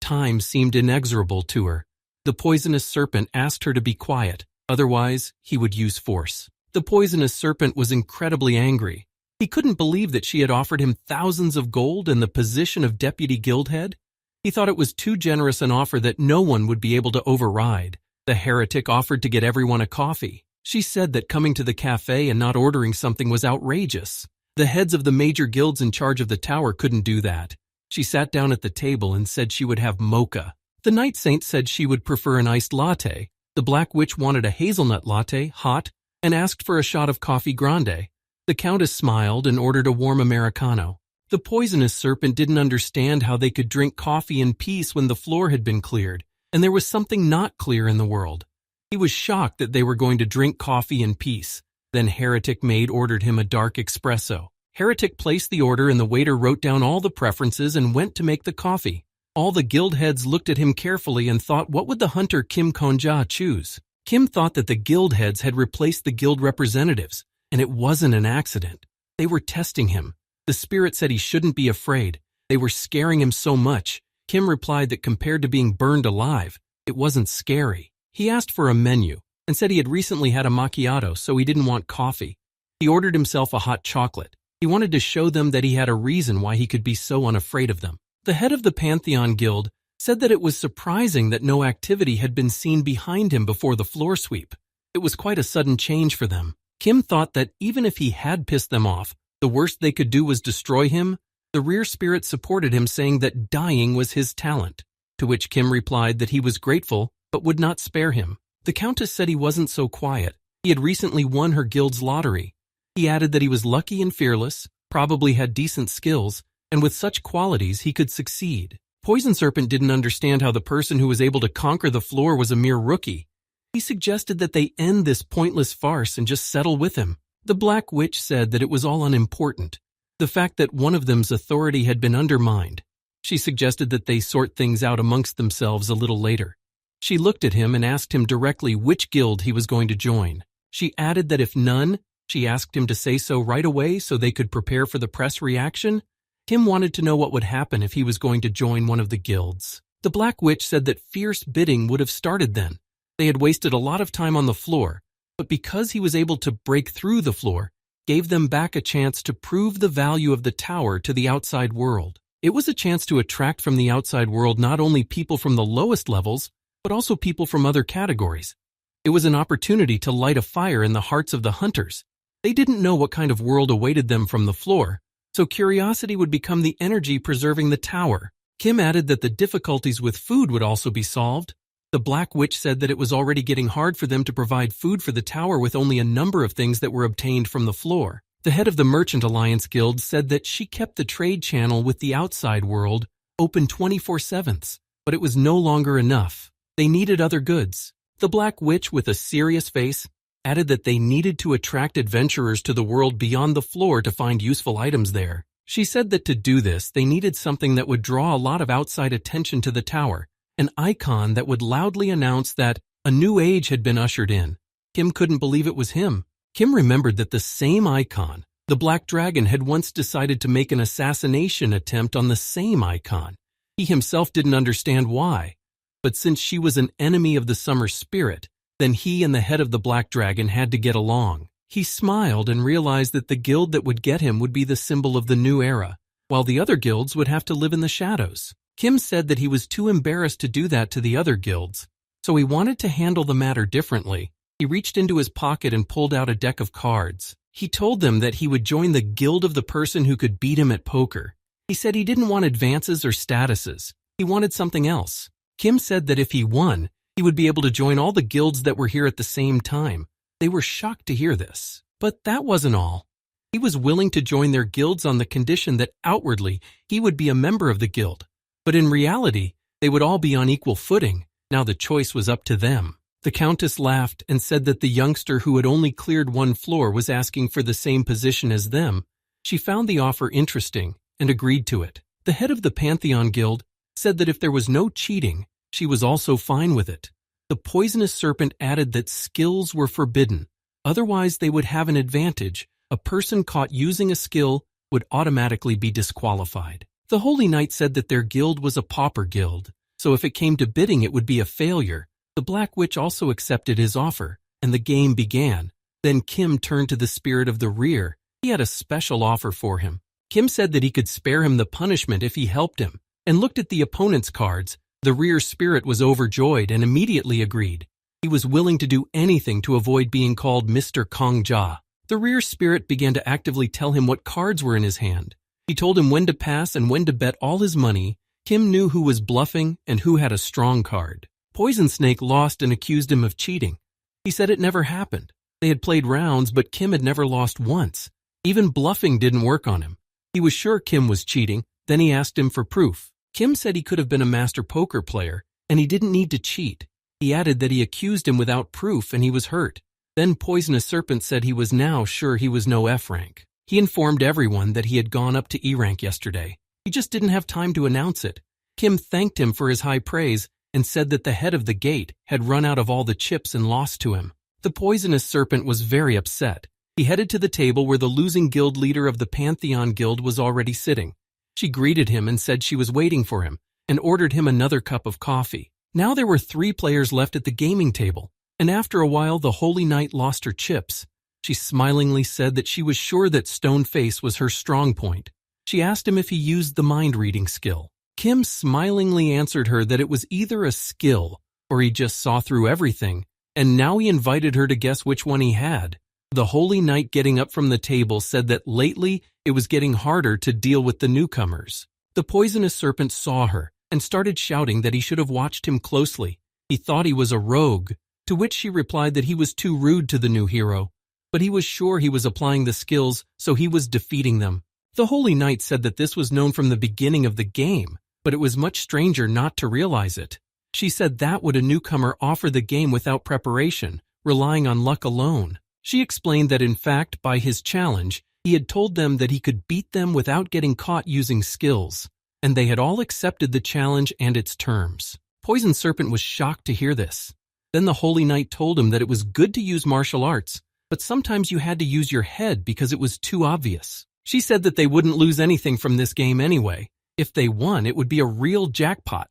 Time seemed inexorable to her. The poisonous serpent asked her to be quiet, otherwise he would use force. The poisonous serpent was incredibly angry. He couldn't believe that she had offered him thousands of gold and the position of deputy guild head. He thought it was too generous an offer that no one would be able to override. The heretic offered to get everyone a coffee. She said that coming to the cafe and not ordering something was outrageous. The heads of the major guilds in charge of the tower couldn't do that. She sat down at the table and said she would have mocha. The Night Saint said she would prefer an iced latte. The Black Witch wanted a hazelnut latte, hot, and asked for a shot of coffee grande. The Countess smiled and ordered a warm Americano. The poisonous serpent didn't understand how they could drink coffee in peace when the floor had been cleared, and there was something not clear in the world. He was shocked that they were going to drink coffee in peace. Then Heretic Maid ordered him a dark espresso. Heretic placed the order and the waiter wrote down all the preferences and went to make the coffee. All the guild heads looked at him carefully and thought, what would the hunter Kim Konja choose? Kim thought that the guild heads had replaced the guild representatives, and it wasn't an accident. They were testing him. The spirit said he shouldn't be afraid. They were scaring him so much. Kim replied that compared to being burned alive, it wasn't scary. He asked for a menu and said he had recently had a macchiato, so he didn't want coffee. He ordered himself a hot chocolate. He wanted to show them that he had a reason why he could be so unafraid of them. The head of the Pantheon Guild said that it was surprising that no activity had been seen behind him before the floor sweep. It was quite a sudden change for them. Kim thought that even if he had pissed them off, the worst they could do was destroy him. The rear spirit supported him, saying that dying was his talent, to which Kim replied that he was grateful but would not spare him. The Countess said he wasn't so quiet. He had recently won her guild's lottery. He added that he was lucky and fearless, probably had decent skills, and with such qualities he could succeed. Poison Serpent didn't understand how the person who was able to conquer the floor was a mere rookie. He suggested that they end this pointless farce and just settle with him. The Black Witch said that it was all unimportant, the fact that one of them's authority had been undermined. She suggested that they sort things out amongst themselves a little later. She looked at him and asked him directly which guild he was going to join. She added that if none, she asked him to say so right away so they could prepare for the press reaction. Kim wanted to know what would happen if he was going to join one of the guilds. The Black Witch said that fierce bidding would have started then. They had wasted a lot of time on the floor, but because he was able to break through the floor, gave them back a chance to prove the value of the tower to the outside world. It was a chance to attract from the outside world not only people from the lowest levels, but also people from other categories. It was an opportunity to light a fire in the hearts of the hunters. They didn't know what kind of world awaited them from the floor, so curiosity would become the energy preserving the tower. Kim added that the difficulties with food would also be solved. The Black Witch said that it was already getting hard for them to provide food for the tower with only a number of things that were obtained from the floor. The head of the Merchant Alliance Guild said that she kept the trade channel with the outside world open 24/7, but it was no longer enough. They needed other goods. The Black Witch, with a serious face, added that they needed to attract adventurers to the world beyond the floor to find useful items there. She said that to do this, they needed something that would draw a lot of outside attention to the tower, an icon that would loudly announce that a new age had been ushered in. Kim couldn't believe it was him. Kim remembered that the same icon, the Black Dragon, had once decided to make an assassination attempt on the same icon. He himself didn't understand why, but since she was an enemy of the summer spirit, then he and the head of the Black Dragon had to get along. He smiled and realized that the guild that would get him would be the symbol of the new era, while the other guilds would have to live in the shadows. Kim said that he was too embarrassed to do that to the other guilds, so he wanted to handle the matter differently. He reached into his pocket and pulled out a deck of cards. He told them that he would join the guild of the person who could beat him at poker. He said he didn't want advances or statuses. He wanted something else. Kim said that if he won, he would be able to join all the guilds that were here at the same time. They were shocked to hear this. But that wasn't all. He was willing to join their guilds on the condition that outwardly he would be a member of the guild. But in reality, they would all be on equal footing. Now the choice was up to them. The Countess laughed and said that the youngster who had only cleared one floor was asking for the same position as them. She found the offer interesting and agreed to it. The head of the Pantheon Guild said that if there was no cheating, she was also fine with it. The Poisonous Serpent added that skills were forbidden. Otherwise, they would have an advantage. A person caught using a skill would automatically be disqualified. The Holy Knight said that their guild was a pauper guild, so if it came to bidding, it would be a failure. The Black Witch also accepted his offer, and the game began. Then Kim turned to the spirit of the rear. He had a special offer for him. Kim said that he could spare him the punishment if he helped him, and looked at the opponent's cards. The rear spirit was overjoyed and immediately agreed. He was willing to do anything to avoid being called Mr. Kongja. The rear spirit began to actively tell him what cards were in his hand. He told him when to pass and when to bet all his money. Kim knew who was bluffing and who had a strong card. Poison Snake lost and accused him of cheating. He said it never happened. They had played rounds, but Kim had never lost once. Even bluffing didn't work on him. He was sure Kim was cheating. Then he asked him for proof. Kim said he could have been a master poker player, and he didn't need to cheat. He added that he accused him without proof and he was hurt. Then Poisonous Serpent said he was now sure he was no F rank. He informed everyone that he had gone up to E rank yesterday. He just didn't have time to announce it. Kim thanked him for his high praise and said that the head of the gate had run out of all the chips and lost to him. The Poisonous Serpent was very upset. He headed to the table where the losing guild leader of the Pantheon Guild was already sitting. She greeted him and said she was waiting for him and ordered him another cup of coffee. Now there were 3 players left at the gaming table, and after a while the Holy Knight lost her chips. She smilingly said that she was sure that Stone Face was her strong point. She asked him if he used the mind-reading skill. Kim smilingly answered her that it was either a skill or he just saw through everything, and now he invited her to guess which one he had. The Holy Knight, getting up from the table, said that lately it was getting harder to deal with the newcomers. The Poisonous Serpent saw her and started shouting that he should have watched him closely. He thought he was a rogue, to which she replied that he was too rude to the new hero, but he was sure he was applying the skills, so he was defeating them. The Holy Knight said that this was known from the beginning of the game, but it was much stranger not to realize it. She said that would a newcomer offer the game without preparation, relying on luck alone. She explained that in fact, by his challenge, he had told them that he could beat them without getting caught using skills, and they had all accepted the challenge and its terms. Poison Serpent was shocked to hear this. Then the Holy Knight told him that it was good to use martial arts, but sometimes you had to use your head because it was too obvious. She said that they wouldn't lose anything from this game anyway. If they won, it would be a real jackpot.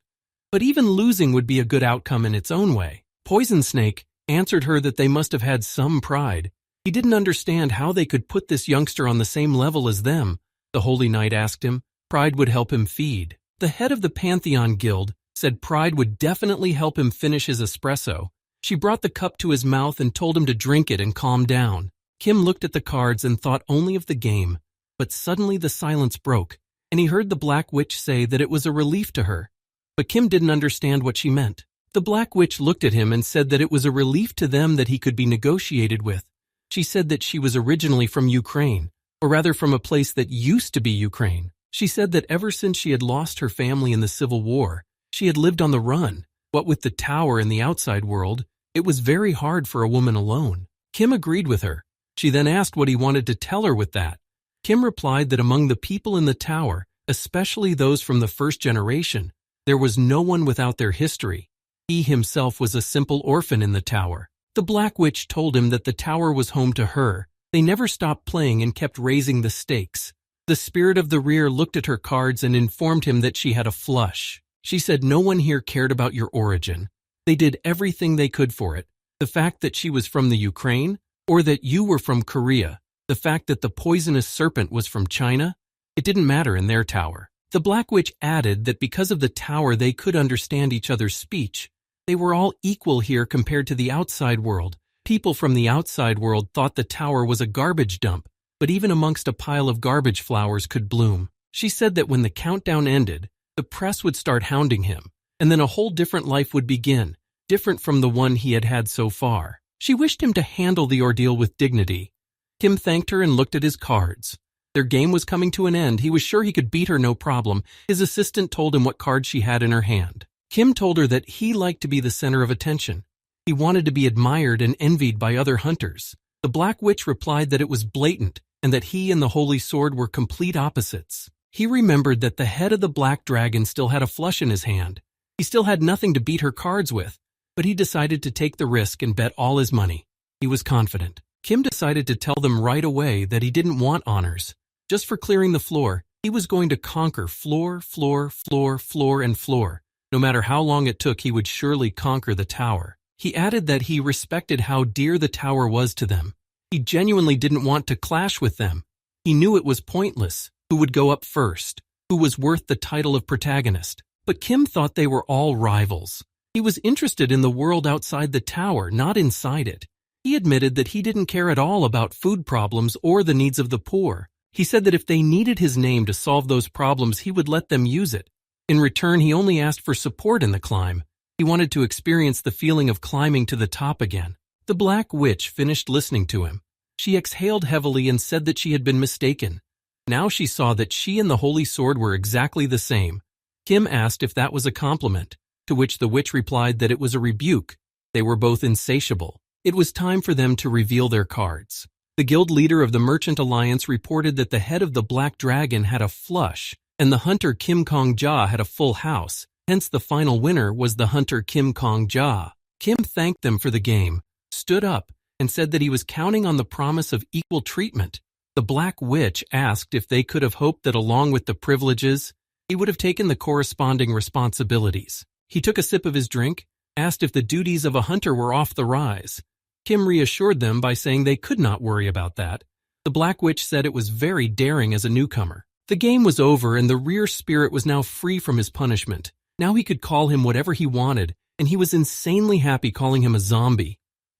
But even losing would be a good outcome in its own way. Poison Snake answered her that they must have had some pride. He didn't understand how they could put this youngster on the same level as them. The Holy Knight asked him. Pride would help him feed. The head of the Pantheon Guild said pride would definitely help him finish his espresso. She brought the cup to his mouth and told him to drink it and calm down. Kim looked at the cards and thought only of the game, but suddenly the silence broke, and he heard the Black Witch say that it was a relief to her. But Kim didn't understand what she meant. The Black Witch looked at him and said that it was a relief to them that he could be negotiated with. She said that she was originally from Ukraine, or rather from a place that used to be Ukraine. She said that ever since she had lost her family in the Civil War, she had lived on the run. What with the tower and the outside world, it was very hard for a woman alone. Kim agreed with her. She then asked what he wanted to tell her with that. Kim replied that among the people in the tower, especially those from the first generation, there was no one without their history. He himself was a simple orphan in the tower. The Black Witch told him that the tower was home to her. They never stopped playing and kept raising the stakes. The spirit of the rear looked at her cards and informed him that she had a flush. She said no one here cared about your origin. They did everything they could for it. The fact that she was from the Ukraine, or that you were from Korea, the fact that the poisonous serpent was from China, it didn't matter in their tower. The Black Witch added that because of the tower they could understand each other's speech. They were all equal here compared to the outside world. People from the outside world thought the tower was a garbage dump, but even amongst a pile of garbage flowers could bloom. She said that when the countdown ended, the press would start hounding him, and then a whole different life would begin, different from the one he had had so far. She wished him to handle the ordeal with dignity. Kim thanked her and looked at his cards. Their game was coming to an end. He was sure he could beat her no problem. His assistant told him what cards she had in her hand. Kim told her that he liked to be the center of attention. He wanted to be admired and envied by other hunters. The Black Witch replied that it was blatant and that he and the Holy Sword were complete opposites. He remembered that the head of the Black Dragon still had a flush in his hand. He still had nothing to beat her cards with, but he decided to take the risk and bet all his money. He was confident. Kim decided to tell them right away that he didn't want honors. Just for clearing the floor, he was going to conquer floor, floor, floor, floor, and floor. No matter how long it took, he would surely conquer the tower. He added that he respected how dear the tower was to them. He genuinely didn't want to clash with them. He knew it was pointless. Who would go up first? Who was worth the title of protagonist? But Kim thought they were all rivals. He was interested in the world outside the tower, not inside it. He admitted that he didn't care at all about food problems or the needs of the poor. He said that if they needed his name to solve those problems, he would let them use it. In return, he only asked for support in the climb. He wanted to experience the feeling of climbing to the top again. The Black Witch finished listening to him. She exhaled heavily and said that she had been mistaken. Now she saw that she and the Holy Sword were exactly the same. Kim asked if that was a compliment, to which the witch replied that it was a rebuke. They were both insatiable. It was time for them to reveal their cards. The guild leader of the Merchant Alliance reported that the head of the Black Dragon had a flush, and the hunter Kim Kong-ja had a full house. Hence the final winner was the hunter Kim Kong-ja. Kim thanked them for the game, stood up, and said that he was counting on the promise of equal treatment. The Black Witch asked if they could have hoped that along with the privileges, he would have taken the corresponding responsibilities. He took a sip of his drink, asked if the duties of a hunter were off the rise. Kim reassured them by saying they could not worry about that. The Black Witch said it was very daring as a newcomer. The game was over and the rear spirit was now free from his punishment. Now he could call him whatever he wanted, and he was insanely happy calling him a zombie.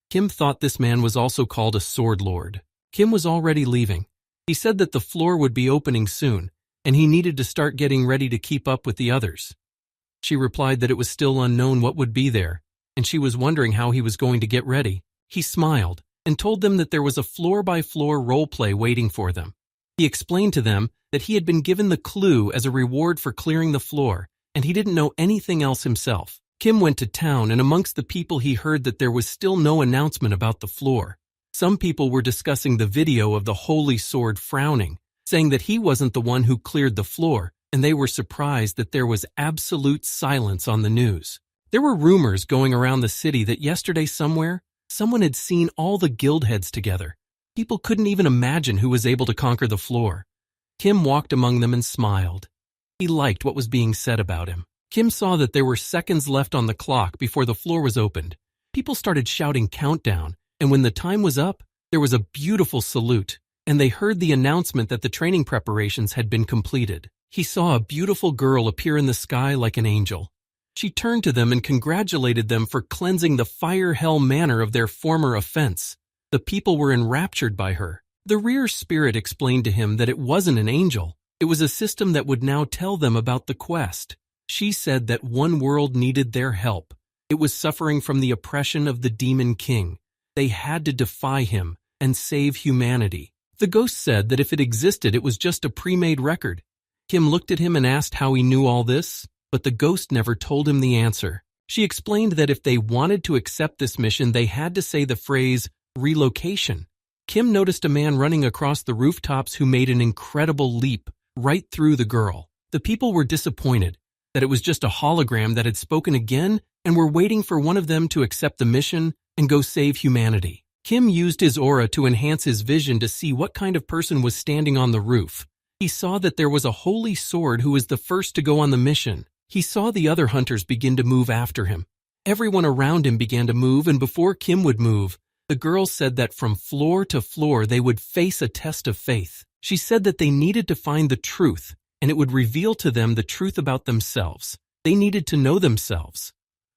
Kim thought this man was also called a sword lord. Kim was already leaving. He said that the floor would be opening soon, and he needed to start getting ready to keep up with the others. She replied that it was still unknown what would be there, and she was wondering how he was going to get ready. He smiled and told them that there was a floor-by-floor role-play waiting for them. He explained to them that he had been given the clue as a reward for clearing the floor, and he didn't know anything else himself. Kim went to town, and amongst the people he heard that there was still no announcement about the floor. Some people were discussing the video of the Holy Sword frowning, saying that he wasn't the one who cleared the floor, and they were surprised that there was absolute silence on the news. There were rumors going around the city that yesterday somewhere, someone had seen all the guild heads together. People couldn't even imagine who was able to conquer the floor. Kim walked among them and smiled. He liked what was being said about him. Kim saw that there were seconds left on the clock before the floor was opened. People started shouting countdown, and when the time was up, there was a beautiful salute, and they heard the announcement that the training preparations had been completed. He saw a beautiful girl appear in the sky like an angel. She turned to them and congratulated them for cleansing the fire-hell manor of their former offense. The people were enraptured by her. The rear spirit explained to him that it wasn't an angel. It was a system that would now tell them about the quest. She said that one world needed their help. It was suffering from the oppression of the demon king. They had to defy him and save humanity. The ghost said that if it existed, it was just a pre-made record. Kim looked at him and asked how he knew all this, but the ghost never told him the answer. She explained that if they wanted to accept this mission, they had to say the phrase, relocation. Kim noticed a man running across the rooftops who made an incredible leap right through the girl. The people were disappointed that it was just a hologram that had spoken again and were waiting for one of them to accept the mission and go save humanity. Kim used his aura to enhance his vision to see what kind of person was standing on the roof. He saw that there was a holy sword who was the first to go on the mission. He saw the other hunters begin to move after him. Everyone around him began to move, and before Kim would move, the girl said that from floor to floor they would face a test of faith. She said that they needed to find the truth, and it would reveal to them the truth about themselves. They needed to know themselves.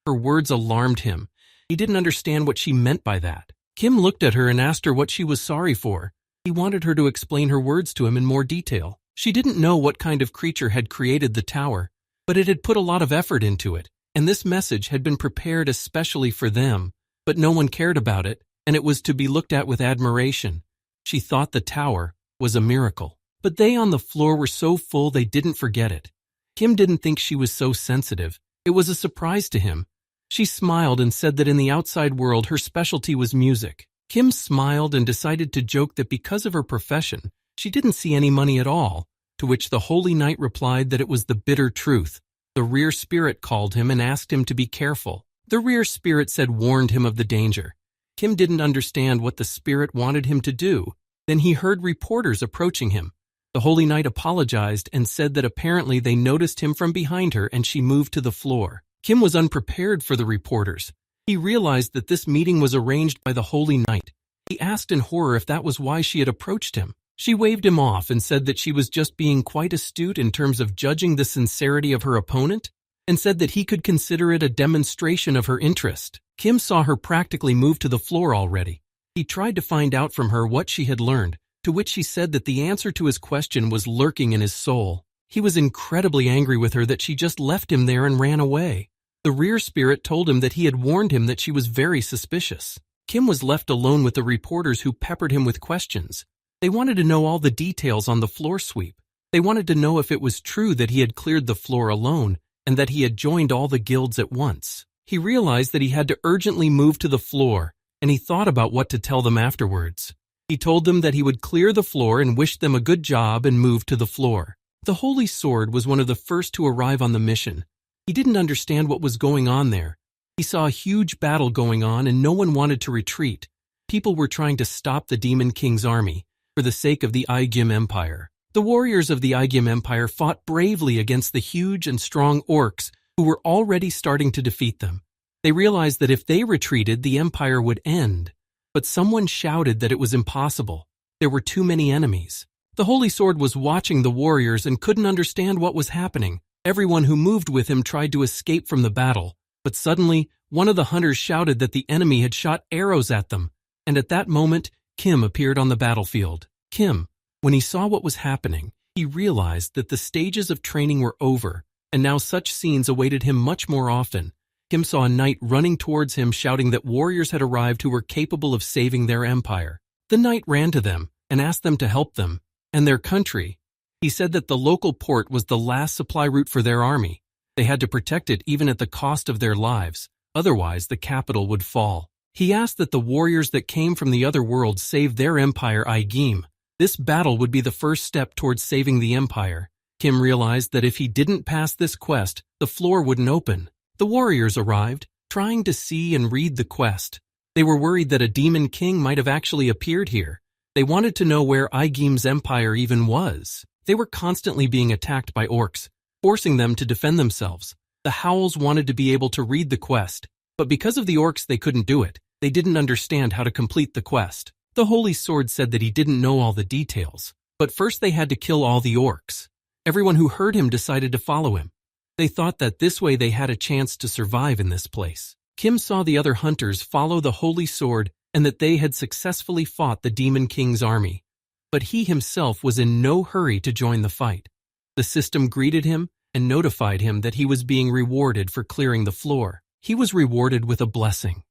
Her words alarmed him. He didn't understand what she meant by that. Kim looked at her and asked her what she was sorry for. He wanted her to explain her words to him in more detail. She didn't know what kind of creature had created the tower, but it had put a lot of effort into it, and this message had been prepared especially for them, but no one cared about it, and it was to be looked at with admiration. She thought the tower was a miracle, but they on the floor were so full they didn't forget it. Kim didn't think she was so sensitive. It was a surprise to him. She smiled and said that in the outside world her specialty was music. Kim smiled and decided to joke that because of her profession, she didn't see any money at all, to which the holy knight replied that it was the bitter truth. The rear spirit called him and asked him to be careful. The rear spirit warned him of the danger. Kim didn't understand what the spirit wanted him to do. Then he heard reporters approaching him. The holy knight apologized and said that apparently they noticed him from behind her and she moved to the floor. Kim was unprepared for the reporters. He realized that this meeting was arranged by the holy knight. He asked in horror if that was why she had approached him. She waved him off and said that she was just being quite astute in terms of judging the sincerity of her opponent, and said that he could consider it a demonstration of her interest. Kim saw her practically move to the floor already. He tried to find out from her what she had learned, to which she said that the answer to his question was lurking in his soul. He was incredibly angry with her that she just left him there and ran away. The rear spirit told him that he had warned him that she was very suspicious. Kim was left alone with the reporters who peppered him with questions. They wanted to know all the details on the floor sweep. They wanted to know if it was true that he had cleared the floor alone and that he had joined all the guilds at once. He realized that he had to urgently move to the floor, and he thought about what to tell them afterwards. He told them that he would clear the floor and wished them a good job and moved to the floor. The Holy Sword was one of the first to arrive on the mission. He didn't understand what was going on there. He saw a huge battle going on and no one wanted to retreat. People were trying to stop the Demon King's army for the sake of the Aigim Empire. The warriors of the Aigim Empire fought bravely against the huge and strong orcs who were already starting to defeat them. They realized that if they retreated, the empire would end. But someone shouted that it was impossible. There were too many enemies. The Holy Sword was watching the warriors and couldn't understand what was happening. Everyone who moved with him tried to escape from the battle, but suddenly one of the hunters shouted that the enemy had shot arrows at them, and at that moment, Kim appeared on the battlefield. Kim, when he saw what was happening, he realized that the stages of training were over, and now such scenes awaited him much more often. Kim saw a knight running towards him shouting that warriors had arrived who were capable of saving their empire. The knight ran to them and asked them to help them and their country. He said that the local port was the last supply route for their army. They had to protect it even at the cost of their lives, otherwise the capital would fall. He asked that the warriors that came from the other world save their empire Aigim. This battle would be the first step towards saving the empire. Kim realized that if he didn't pass this quest, the floor wouldn't open. The warriors arrived, trying to see and read the quest. They were worried that a demon king might have actually appeared here. They wanted to know where Aigim's empire even was. They were constantly being attacked by orcs, forcing them to defend themselves. The Howls wanted to be able to read the quest, but because of the orcs they couldn't do it. They didn't understand how to complete the quest. The Holy Sword said that he didn't know all the details, but first they had to kill all the orcs. Everyone who heard him decided to follow him. They thought that this way they had a chance to survive in this place. Kim saw the other hunters follow the holy sword and that they had successfully fought the Demon King's army. But he himself was in no hurry to join the fight. The system greeted him and notified him that he was being rewarded for clearing the floor. He was rewarded with a blessing.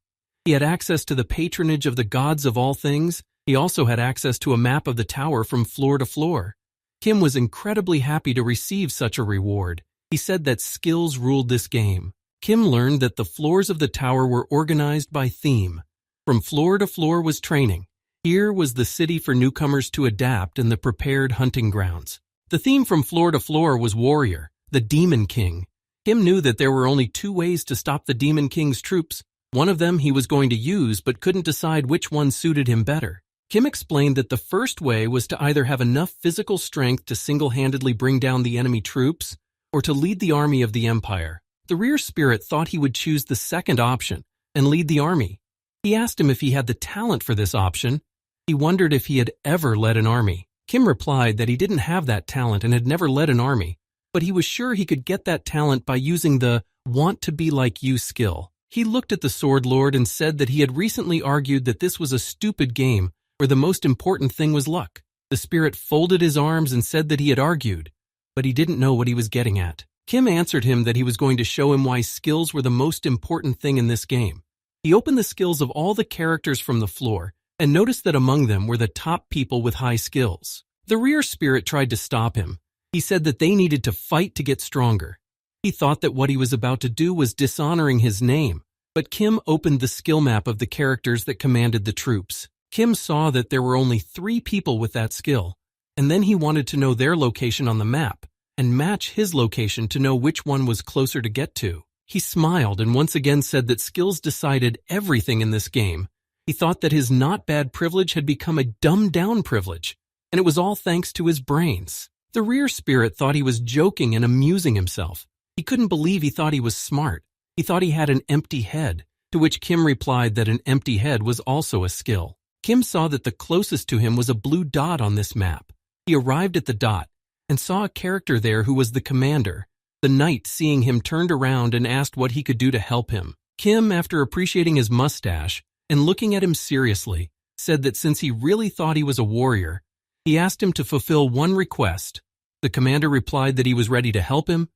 He had access to the patronage of the gods of all things. He also had access to a map of the tower from floor to floor. Kim was incredibly happy to receive such a reward. He said that skills ruled this game. Kim learned that the floors of the tower were organized by theme. From floor to floor was training. Here was the city for newcomers to adapt and the prepared hunting grounds. The theme from floor to floor was warrior, the Demon King. Kim knew that there were only two ways to stop the Demon King's troops. One of them he was going to use but couldn't decide which one suited him better. Kim explained that the first way was to either have enough physical strength to single-handedly bring down the enemy troops or to lead the army of the Empire. The rear spirit thought he would choose the second option and lead the army. He asked him if he had the talent for this option. He wondered if he had ever led an army. Kim replied that he didn't have that talent and had never led an army, but he was sure he could get that talent by using the want to be like you skill. He looked at the Sword Lord and said that he had recently argued that this was a stupid game where the most important thing was luck. The spirit folded his arms and said that he had argued, but he didn't know what he was getting at. Kim answered him that he was going to show him why skills were the most important thing in this game. He opened the skills of all the characters from the floor and noticed that among them were the top people with high skills. The rear spirit tried to stop him. He said that they needed to fight to get stronger. He thought that what he was about to do was dishonoring his name, but Kim opened the skill map of the characters that commanded the troops. Kim saw that there were only 3 people with that skill, and then he wanted to know their location on the map and match his location to know which one was closer to get to. He smiled and once again said that skills decided everything in this game. He thought that his not bad privilege had become a dumbed-down privilege, and it was all thanks to his brains. The rear spirit thought he was joking and amusing himself. He couldn't believe he thought he was smart. He thought he had an empty head, to which Kim replied that an empty head was also a skill. Kim saw that the closest to him was a blue dot on this map. He arrived at the dot and saw a character there who was the commander. The knight, seeing him, turned around and asked what he could do to help him. Kim, after appreciating his mustache and looking at him seriously, said that since he really thought he was a warrior, he asked him to fulfill one request. The commander replied that he was ready to help him,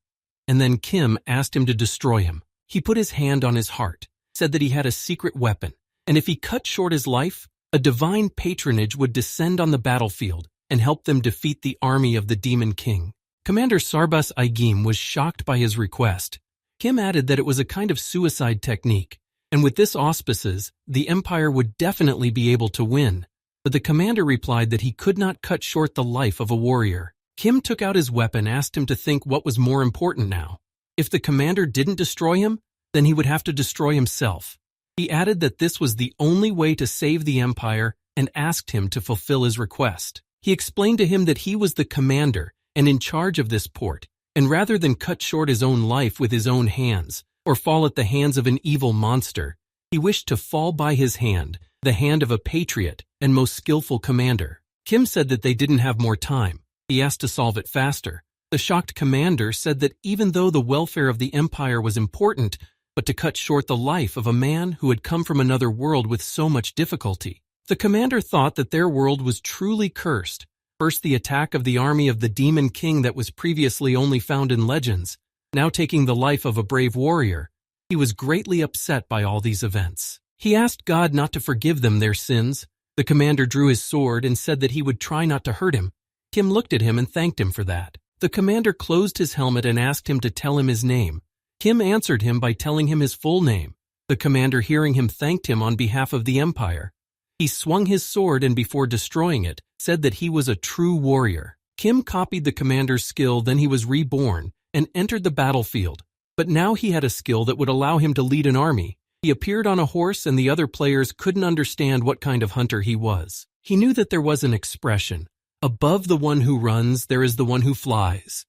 and then Kim asked him to destroy him. He put his hand on his heart, said that he had a secret weapon, and if he cut short his life, a divine patronage would descend on the battlefield and help them defeat the army of the Demon King. Commander Sarbas Aigim was shocked by his request. Kim added that it was a kind of suicide technique, and with this auspices, the Empire would definitely be able to win. But the commander replied that he could not cut short the life of a warrior. Kim took out his weapon, asked him to think what was more important now. If the commander didn't destroy him, then he would have to destroy himself. He added that this was the only way to save the Empire and asked him to fulfill his request. He explained to him that he was the commander and in charge of this port, and rather than cut short his own life with his own hands or fall at the hands of an evil monster, he wished to fall by his hand, the hand of a patriot and most skillful commander. Kim said that they didn't have more time. He asked to solve it faster. The shocked commander said that even though the welfare of the Empire was important, but to cut short the life of a man who had come from another world with so much difficulty. The commander thought that their world was truly cursed. First the attack of the army of the Demon King that was previously only found in legends, now taking the life of a brave warrior. He was greatly upset by all these events. He asked God not to forgive them their sins. The commander drew his sword and said that he would try not to hurt him. Kim looked at him and thanked him for that. The commander closed his helmet and asked him to tell him his name. Kim answered him by telling him his full name. The commander, hearing him, thanked him on behalf of the Empire. He swung his sword and before destroying it, said that he was a true warrior. Kim copied the commander's skill, then he was reborn and entered the battlefield. But now he had a skill that would allow him to lead an army. He appeared on a horse and the other players couldn't understand what kind of hunter he was. He knew that there was an expression, above the one who runs, there is the one who flies.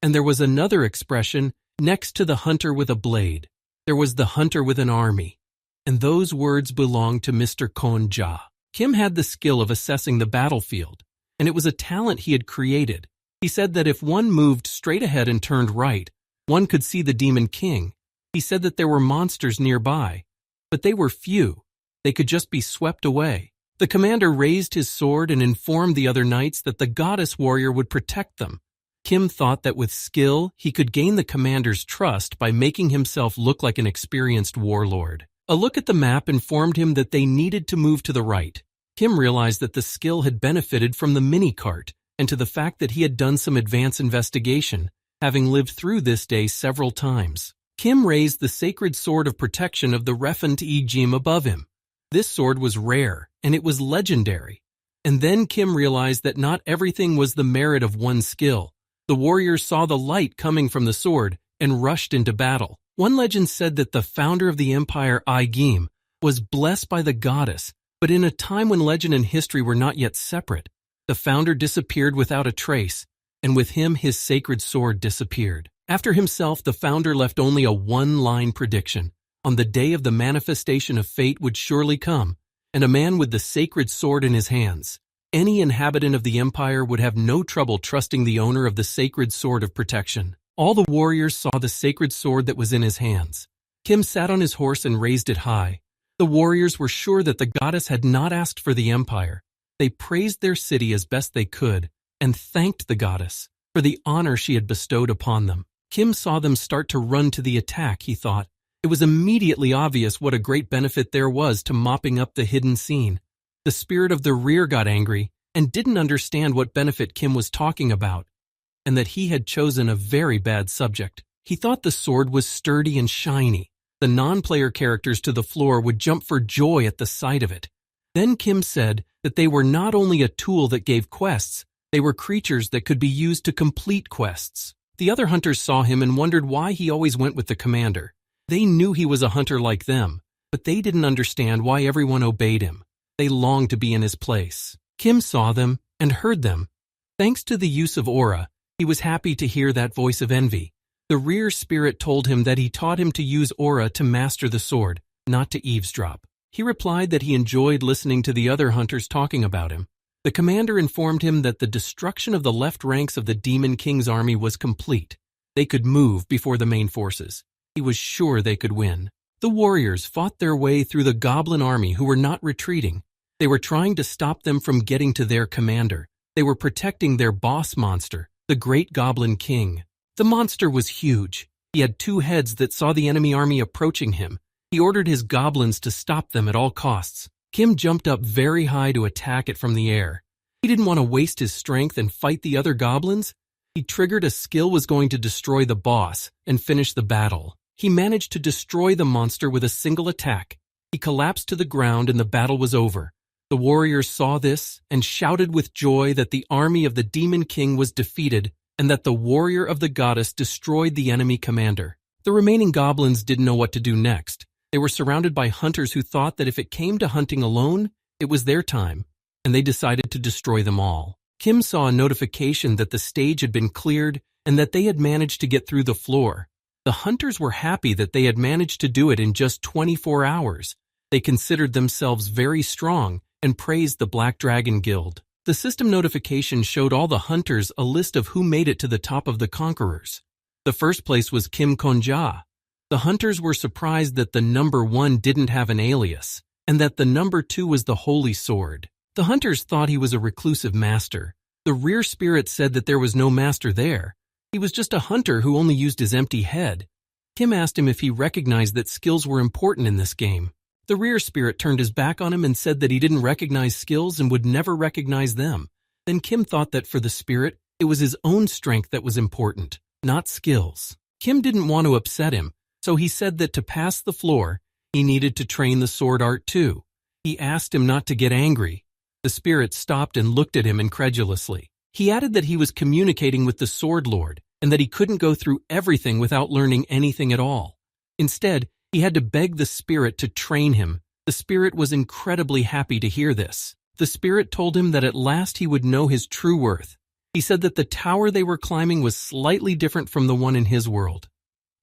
And there was another expression, next to the hunter with a blade, there was the hunter with an army. And those words belonged to Mr. Kon Ja. Kim had the skill of assessing the battlefield, and it was a talent he had created. He said that if one moved straight ahead and turned right, One could see the Demon King. He said that there were monsters nearby, but they were few. They could just be swept away. The commander raised his sword and informed the other knights that the goddess warrior would protect them. Kim thought that with skill, he could gain the commander's trust by making himself look like an experienced warlord. A look at the map informed him that they needed to move to the right. Kim realized that the skill had benefited from the mini-cart and to the fact that he had done some advance investigation, having lived through this day several times. Kim raised the sacred sword of protection of the Refent Ijim above him. This sword was rare, and it was legendary. And then Kim realized that not everything was the merit of one skill. The warriors saw the light coming from the sword and rushed into battle. One legend said that the founder of the empire, Igim, was blessed by the goddess, but in a time when legend and history were not yet separate, the founder disappeared without a trace, and with him his sacred sword disappeared. After himself, the founder left only a one-line prediction. On the day of the manifestation of fate would surely come, and a man with the sacred sword in his hands. Any inhabitant of the empire would have no trouble trusting the owner of the sacred sword of protection. All the warriors saw the sacred sword that was in his hands. Kim sat on his horse and raised it high. The warriors were sure that the goddess had not asked for the empire. They praised their city as best they could and thanked the goddess for the honor she had bestowed upon them. Kim saw them start to run to the attack, he thought. It was immediately obvious what a great benefit there was to mopping up the hidden scene. The spirit of the rear got angry and didn't understand what benefit Kim was talking about, and that he had chosen a very bad subject. He thought the sword was sturdy and shiny. The non-player characters to the floor would jump for joy at the sight of it. Then Kim said that they were not only a tool that gave quests, they were creatures that could be used to complete quests. The other hunters saw him and wondered why he always went with the commander. They knew he was a hunter like them, but they didn't understand why everyone obeyed him. They longed to be in his place. Kim saw them and heard them. Thanks to the use of aura, he was happy to hear that voice of envy. The rear spirit told him that he taught him to use aura to master the sword, not to eavesdrop. He replied that he enjoyed listening to the other hunters talking about him. The commander informed him that the destruction of the left ranks of the Demon King's army was complete. They could move before the main forces. He was sure they could win. The warriors fought their way through the goblin army who were not retreating. They were trying to stop them from getting to their commander. They were protecting their boss monster, the Great Goblin King. The monster was huge. He had two heads that saw the enemy army approaching him. He ordered his goblins to stop them at all costs. Kim jumped up very high to attack it from the air. He didn't want to waste his strength and fight the other goblins. He triggered a skill was going to destroy the boss and finish the battle. He managed to destroy the monster with a single attack. He collapsed to the ground and the battle was over. The warriors saw this and shouted with joy that the army of the Demon King was defeated and that the warrior of the goddess destroyed the enemy commander. The remaining goblins didn't know what to do next. They were surrounded by hunters who thought that if it came to hunting alone, it was their time, and they decided to destroy them all. Kim saw a notification that the stage had been cleared and that they had managed to get through the floor. The hunters were happy that they had managed to do it in just 24 hours. They considered themselves very strong and praised the Black Dragon Guild. The system notification showed all the hunters a list of who made it to the top of the conquerors. The first place was Kim Konja. The hunters were surprised that the number 1 didn't have an alias, and that the number 2 was the Holy Sword. The hunters thought he was a reclusive master. The rear spirit said that there was no master there. He was just a hunter who only used his empty head. Kim asked him if he recognized that skills were important in this game. The rear spirit turned his back on him and said that he didn't recognize skills and would never recognize them. Then Kim thought that for the spirit, it was his own strength that was important, not skills. Kim didn't want to upset him, so he said that to pass the floor, he needed to train the sword art too. He asked him not to get angry. The spirit stopped and looked at him incredulously. He added that he was communicating with the Sword Lord and that he couldn't go through everything without learning anything at all. Instead, he had to beg the spirit to train him. The spirit was incredibly happy to hear this. The spirit told him that at last he would know his true worth. He said that the tower they were climbing was slightly different from the one in his world.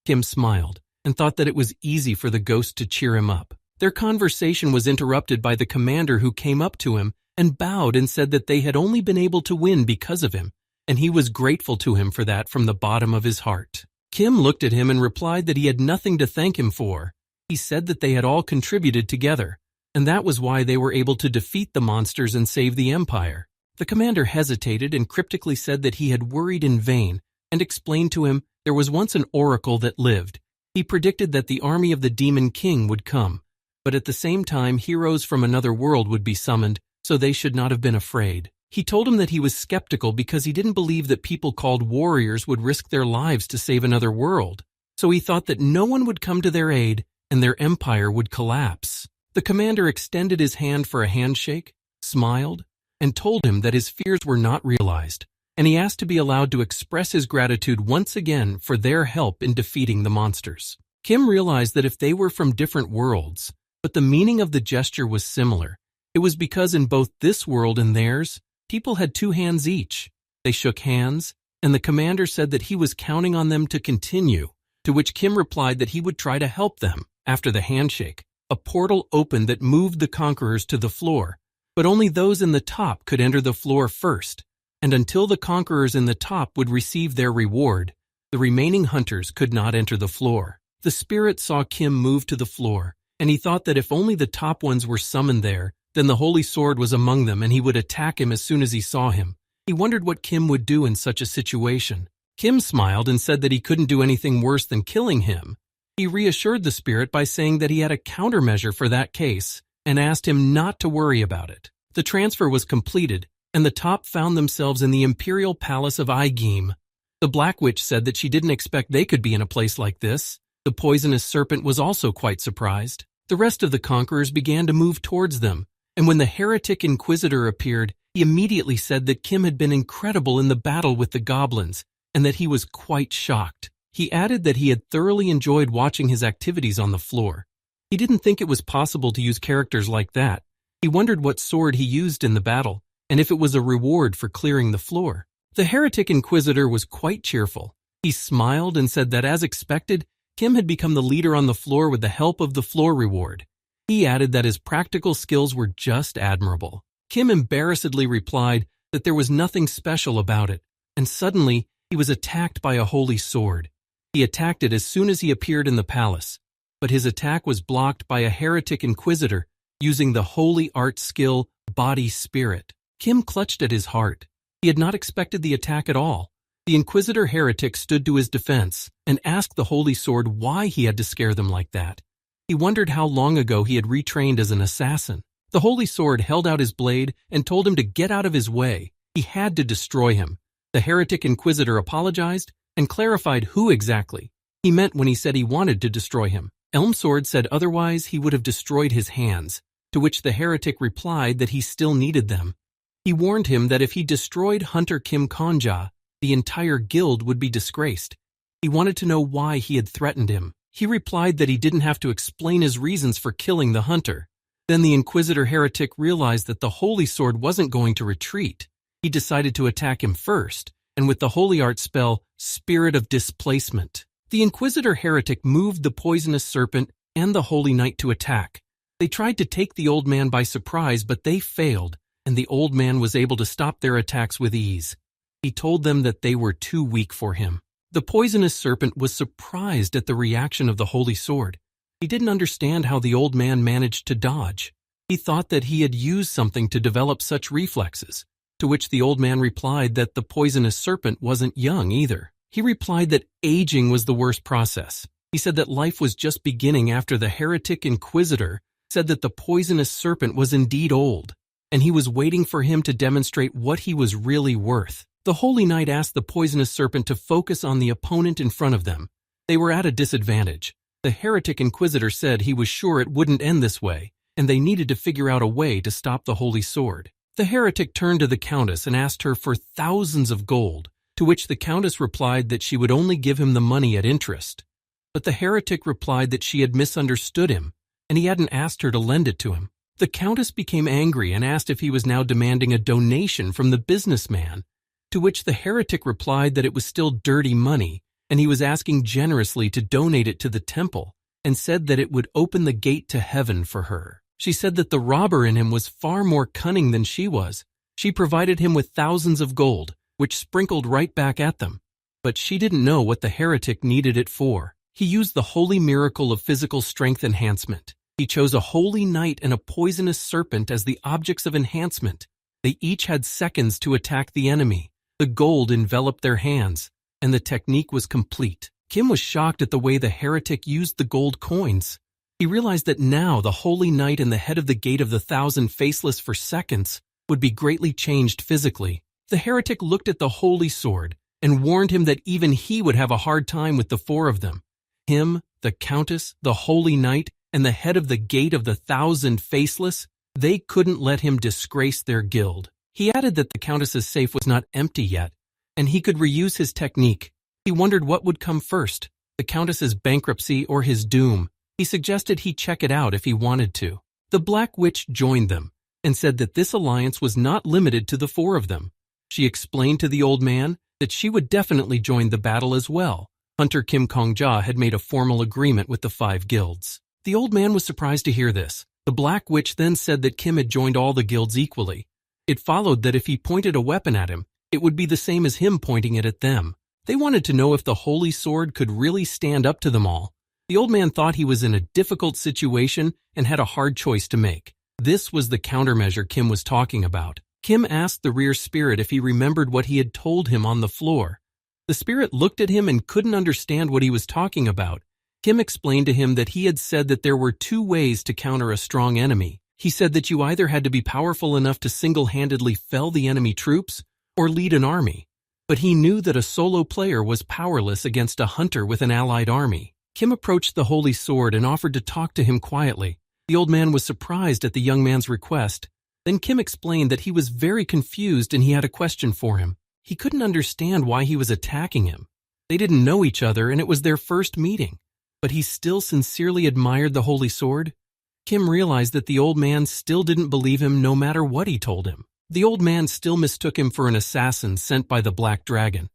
Kim smiled and thought that it was easy for the ghost to cheer him up. Their conversation was interrupted by the commander who came up to him and bowed and said that they had only been able to win because of him, and he was grateful to him for that from the bottom of his heart. Kim looked at him and replied that he had nothing to thank him for. He said that they had all contributed together, and that was why they were able to defeat the monsters and save the empire. The commander hesitated and cryptically said that he had worried in vain and explained to him there was once an oracle that lived. He predicted that the army of the demon king would come, but at the same time heroes from another world would be summoned, so they should not have been afraid. He told him that he was skeptical because he didn't believe that people called warriors would risk their lives to save another world, so he thought that no one would come to their aid and their empire would collapse. The commander extended his hand for a handshake, smiled, and told him that his fears were not realized, and he asked to be allowed to express his gratitude once again for their help in defeating the monsters. Kim realized that if they were from different worlds, but the meaning of the gesture was similar, it was because in both this world and theirs, people had 2 hands each. They shook hands, and the commander said that he was counting on them to continue, to which Kim replied that he would try to help them. After the handshake, a portal opened that moved the conquerors to the floor, but only those in the top could enter the floor first, and until the conquerors in the top would receive their reward, the remaining hunters could not enter the floor. The spirit saw Kim move to the floor, and he thought that if only the top ones were summoned there, then the holy sword was among them and he would attack him as soon as he saw him. He wondered what Kim would do in such a situation. Kim smiled and said that he couldn't do anything worse than killing him. He reassured the spirit by saying that he had a countermeasure for that case and asked him not to worry about it. The transfer was completed, and the top found themselves in the imperial palace of Aigim. The Black Witch said that she didn't expect they could be in a place like this. The poisonous serpent was also quite surprised. The rest of the conquerors began to move towards them, and when the heretic inquisitor appeared, he immediately said that Kim had been incredible in the battle with the goblins, and that he was quite shocked. He added that he had thoroughly enjoyed watching his activities on the floor. He didn't think it was possible to use characters like that. He wondered what sword he used in the battle, and if it was a reward for clearing the floor. The heretic inquisitor was quite cheerful. He smiled and said that as expected, Kim had become the leader on the floor with the help of the floor reward. He added that his practical skills were just admirable. Kim embarrassedly replied that there was nothing special about it, and suddenly he was attacked by a holy sword. He attacked it as soon as he appeared in the palace, but his attack was blocked by a heretic inquisitor using the holy art skill Body Spirit. Kim clutched at his heart. He had not expected the attack at all. The inquisitor heretic stood to his defense and asked the holy sword why he had to scare them like that. He wondered how long ago he had retrained as an assassin. The holy sword held out his blade and told him to get out of his way. He had to destroy him. The heretic inquisitor apologized and clarified who exactly he meant when he said he wanted to destroy him. Elmsword said otherwise he would have destroyed his hands, to which the heretic replied that he still needed them. He warned him that if he destroyed Hunter Kim Konja, the entire guild would be disgraced. He wanted to know why he had threatened him. He replied that he didn't have to explain his reasons for killing the hunter. Then the inquisitor heretic realized that the holy sword wasn't going to retreat. He decided to attack him first, and with the holy art spell, Spirit of Displacement, the inquisitor heretic moved the poisonous serpent and the holy knight to attack. They tried to take the old man by surprise, but they failed, and the old man was able to stop their attacks with ease. He told them that they were too weak for him. The poisonous serpent was surprised at the reaction of the holy sword. He didn't understand how the old man managed to dodge. He thought that he had used something to develop such reflexes, to which the old man replied that the poisonous serpent wasn't young either. He replied that aging was the worst process. He said that life was just beginning after the heretic inquisitor said that the poisonous serpent was indeed old, and he was waiting for him to demonstrate what he was really worth. The holy knight asked the poisonous serpent to focus on the opponent in front of them. They were at a disadvantage. The heretic inquisitor said he was sure it wouldn't end this way, and they needed to figure out a way to stop the holy sword. The heretic turned to the countess and asked her for thousands of gold, to which the countess replied that she would only give him the money at interest. But the heretic replied that she had misunderstood him, and he hadn't asked her to lend it to him. The countess became angry and asked if he was now demanding a donation from the businessman, to which the heretic replied that it was still dirty money, and he was asking generously to donate it to the temple, and said that it would open the gate to heaven for her. She said that the robber in him was far more cunning than she was. She provided him with thousands of gold, which sprinkled right back at them. but she didn't know what the heretic needed it for. He used the holy miracle of physical strength enhancement. He chose a holy knight and a poisonous serpent as the objects of enhancement. They each had seconds to attack the enemy. The gold enveloped their hands, and the technique was complete. Kim was shocked at the way the heretic used the gold coins. He realized that now the holy knight and the head of the Gate of the Thousand Faceless for seconds would be greatly changed physically. The heretic looked at the holy sword and warned him that even he would have a hard time with the four of them. Him, the countess, the holy knight, and the head of the Gate of the Thousand Faceless, they couldn't let him disgrace their guild. He added that the countess's safe was not empty yet, and he could reuse his technique. He wondered what would come first, the countess's bankruptcy or his doom. He suggested he check it out if he wanted to. The Black Witch joined them and said that this alliance was not limited to the four of them. She explained to the old man that she would definitely join the battle as well. Hunter Kim Kong-ja had made a formal agreement with the 5 guilds. The old man was surprised to hear this. The Black Witch then said that Kim had joined all the guilds equally. It followed that if he pointed a weapon at him, it would be the same as him pointing it at them. They wanted to know if the holy sword could really stand up to them all. The old man thought he was in a difficult situation and had a hard choice to make. This was the countermeasure Kim was talking about. Kim asked the rear spirit if he remembered what he had told him on the floor. The spirit looked at him and couldn't understand what he was talking about. Kim explained to him that he had said that there were 2 ways to counter a strong enemy. He said that you either had to be powerful enough to single-handedly fell the enemy troops or lead an army. But he knew that a solo player was powerless against a hunter with an allied army. Kim approached the holy sword and offered to talk to him quietly. The old man was surprised at the young man's request. Then Kim explained that he was very confused and he had a question for him. He couldn't understand why he was attacking him. They didn't know each other and it was their first meeting. But he still sincerely admired the holy sword. Kim realized that the old man still didn't believe him no matter what he told him. The old man still mistook him for an assassin sent by the Black Dragon.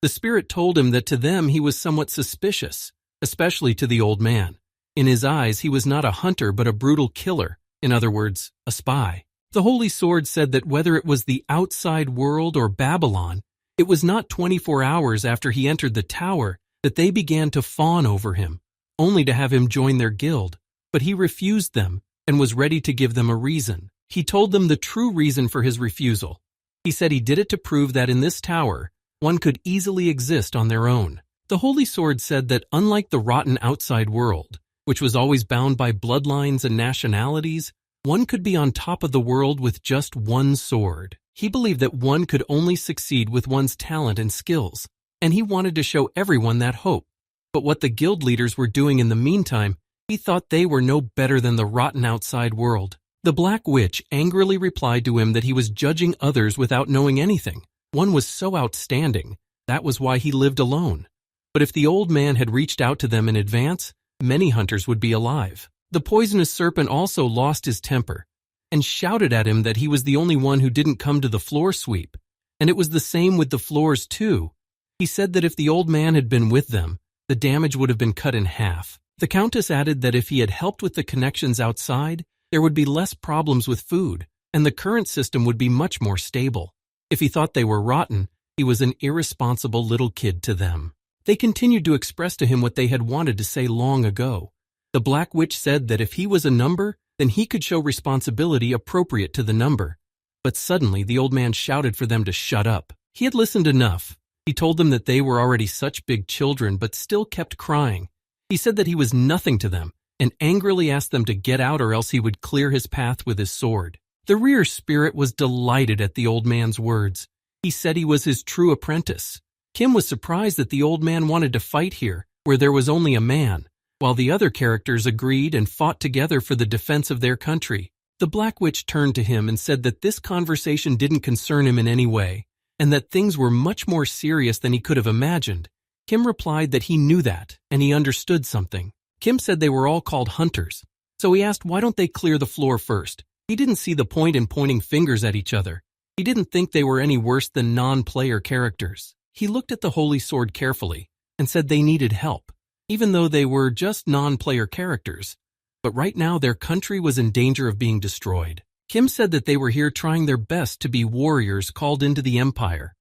The spirit told him that to them he was somewhat suspicious, especially to the old man. In his eyes, he was not a hunter but a brutal killer, in other words, a spy. The holy sword said that whether it was the outside world or Babylon, it was not 24 hours after he entered the tower that they began to fawn over him, only to have him join their guild. But he refused them and was ready to give them a reason. He told them the true reason for his refusal. He said he did it to prove that in this tower, one could easily exist on their own. The holy sword said that unlike the rotten outside world, which was always bound by bloodlines and nationalities, one could be on top of the world with just one sword. He believed that one could only succeed with one's talent and skills, and he wanted to show everyone that hope. But what the guild leaders were doing in the meantime, he thought they were no better than the rotten outside world. The Black Witch angrily replied to him that he was judging others without knowing anything. One was so outstanding, that was why he lived alone. But if the old man had reached out to them in advance, many hunters would be alive. The poisonous serpent also lost his temper and shouted at him that he was the only one who didn't come to the floor sweep. And it was the same with the floors too. He said that if the old man had been with them, the damage would have been cut in half. The countess added that if he had helped with the connections outside, there would be less problems with food, and the current system would be much more stable. If he thought they were rotten, he was an irresponsible little kid to them. They continued to express to him what they had wanted to say long ago. The Black Witch said that if he was a number, then he could show responsibility appropriate to the number. But suddenly the old man shouted for them to shut up. He had listened enough. He told them that they were already such big children but still kept crying. He said that he was nothing to them and angrily asked them to get out or else he would clear his path with his sword. The rear spirit was delighted at the old man's words. He said he was his true apprentice. Kim was surprised that the old man wanted to fight here, where there was only a man, while the other characters agreed and fought together for the defense of their country. The Black Witch turned to him and said that this conversation didn't concern him in any way, and that things were much more serious than he could have imagined. Kim replied that he knew that, and he understood something. Kim said they were all called hunters, so he asked why don't they clear the floor first. He didn't see the point in pointing fingers at each other. He didn't think they were any worse than non-player characters. He looked at the holy sword carefully and said they needed help, even though they were just non-player characters. But right now their country was in danger of being destroyed. Kim said that they were here trying their best to be warriors called into the empire.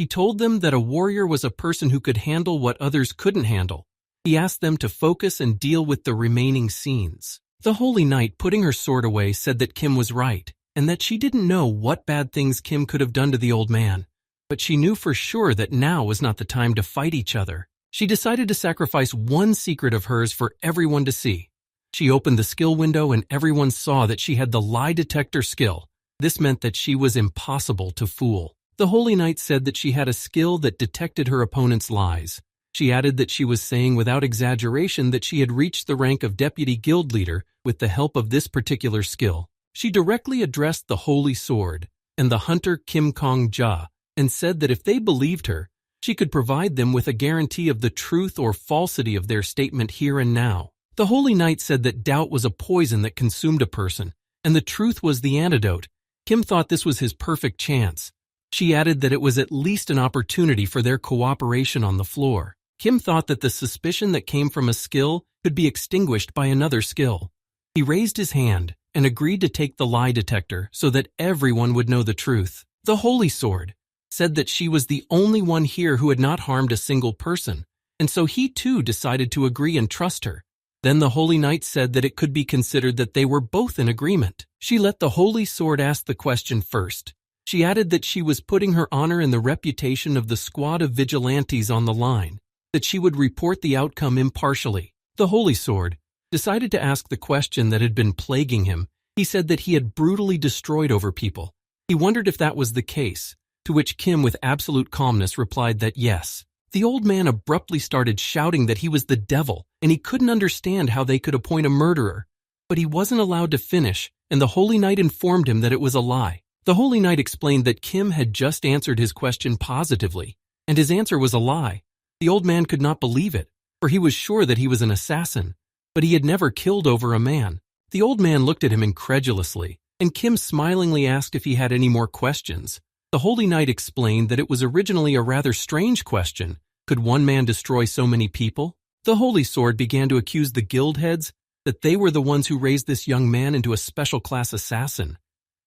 He told them that a warrior was a person who could handle what others couldn't handle. He asked them to focus and deal with the remaining scenes. The Holy Knight, putting her sword away, said that Kim was right, and that she didn't know what bad things Kim could have done to the old man, but she knew for sure that now was not the time to fight each other. She decided to sacrifice one secret of hers for everyone to see. She opened the skill window and everyone saw that she had the lie detector skill. This meant that she was impossible to fool. The Holy Knight said that she had a skill that detected her opponent's lies. She added that she was saying without exaggeration that she had reached the rank of deputy guild leader with the help of this particular skill. She directly addressed the Holy Sword and the hunter Kim Kong Ja and said that if they believed her, she could provide them with a guarantee of the truth or falsity of their statement here and now. The Holy Knight said that doubt was a poison that consumed a person, and the truth was the antidote. Kim thought this was his perfect chance. She added that it was at least an opportunity for their cooperation on the floor. Kim thought that the suspicion that came from a skill could be extinguished by another skill. He raised his hand and agreed to take the lie detector so that everyone would know the truth. The Holy Sword said that she was the only one here who had not harmed a single person, and so he too decided to agree and trust her. Then the Holy Knight said that it could be considered that they were both in agreement. She let the Holy Sword ask the question first. She added that she was putting her honor and the reputation of the squad of vigilantes on the line, that she would report the outcome impartially. The Holy Sword decided to ask the question that had been plaguing him. He said that he had brutally destroyed over people. He wondered if that was the case, to which Kim with absolute calmness replied that yes. The old man abruptly started shouting that he was the devil, and he couldn't understand how they could appoint a murderer. But he wasn't allowed to finish, and the Holy Knight informed him that it was a lie. The Holy Knight explained that Kim had just answered his question positively, and his answer was a lie. The old man could not believe it, for he was sure that he was an assassin, but he had never killed over a man. The old man looked at him incredulously, and Kim smilingly asked if he had any more questions. The Holy Knight explained that it was originally a rather strange question. Could one man destroy so many people? The Holy Sword began to accuse the guild heads that they were the ones who raised this young man into a special class assassin.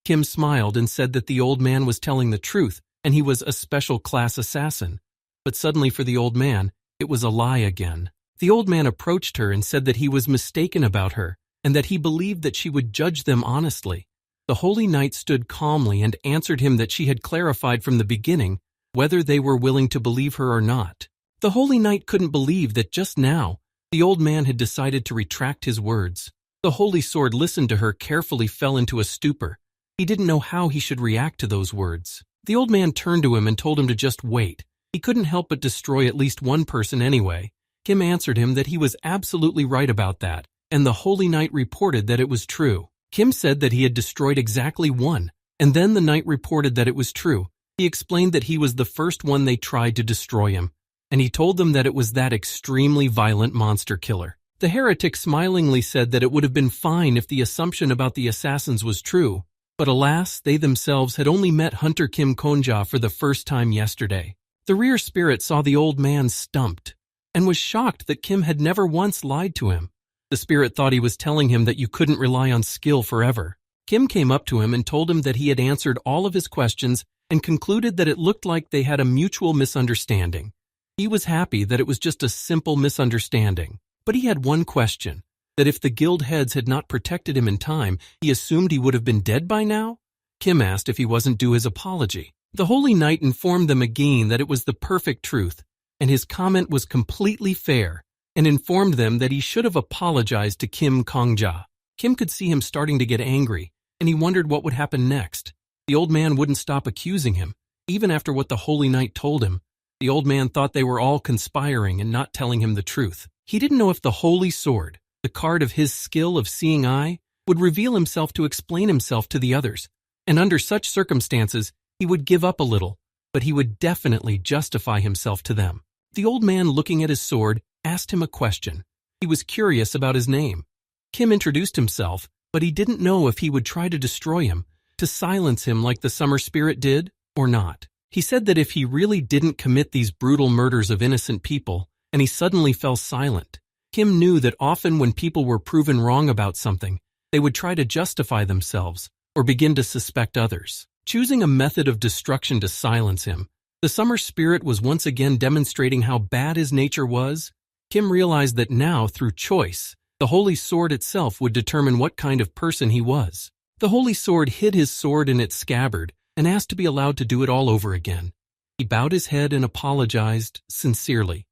Kim smiled and said that the old man was telling the truth and he was a special class assassin. But suddenly for the old man, it was a lie again. The old man approached her and said that he was mistaken about her and that he believed that she would judge them honestly. The Holy Knight stood calmly and answered him that she had clarified from the beginning whether they were willing to believe her or not. The Holy Knight couldn't believe that just now the old man had decided to retract his words. The Holy Sword listened to her, carefully fell into a stupor. He didn't know how he should react to those words. The old man turned to him and told him to just wait. He couldn't help but destroy at least one person anyway. Kim answered him that he was absolutely right about that, and the Holy Knight reported that it was true. Kim said that he had destroyed exactly one, and then the knight reported that it was true. He explained that he was the first one they tried to destroy him, and he told them that it was that extremely violent monster killer. The heretic smilingly said that it would have been fine if the assumption about the assassins was true, but alas, they themselves had only met Hunter Kim Konja for the first time yesterday. The rear spirit saw the old man stumped, and was shocked that Kim had never once lied to him. The spirit thought he was telling him that you couldn't rely on skill forever. Kim came up to him and told him that he had answered all of his questions and concluded that it looked like they had a mutual misunderstanding. He was happy that it was just a simple misunderstanding. But he had one question, that if the guild heads had not protected him in time, he assumed he would have been dead by now? Kim asked if he wasn't due his apology. The Holy Knight informed them again that it was the perfect truth, and his comment was completely fair, and informed them that he should have apologized to Kim Kongja. Kim could see him starting to get angry, and he wondered what would happen next. The old man wouldn't stop accusing him, even after what the Holy Knight told him. The old man thought they were all conspiring and not telling him the truth. He didn't know if the Holy Sword, the card of his skill of seeing eye, would reveal himself to explain himself to the others, and under such circumstances, he would give up a little, but he would definitely justify himself to them. The old man, looking at his sword, asked him a question. He was curious about his name. Kim introduced himself, but he didn't know if he would try to destroy him, to silence him like the summer spirit did, or not. He said that if he really didn't commit these brutal murders of innocent people, and he suddenly fell silent, Kim knew that often when people were proven wrong about something, they would try to justify themselves, or begin to suspect others. Choosing a method of destruction to silence him, The summer spirit was once again demonstrating how bad his nature was. Kim realized that now, through choice, the holy sword itself would determine what kind of person he was. The holy sword hid his sword in its scabbard and asked to be allowed to do it all over again. He bowed his head and apologized sincerely.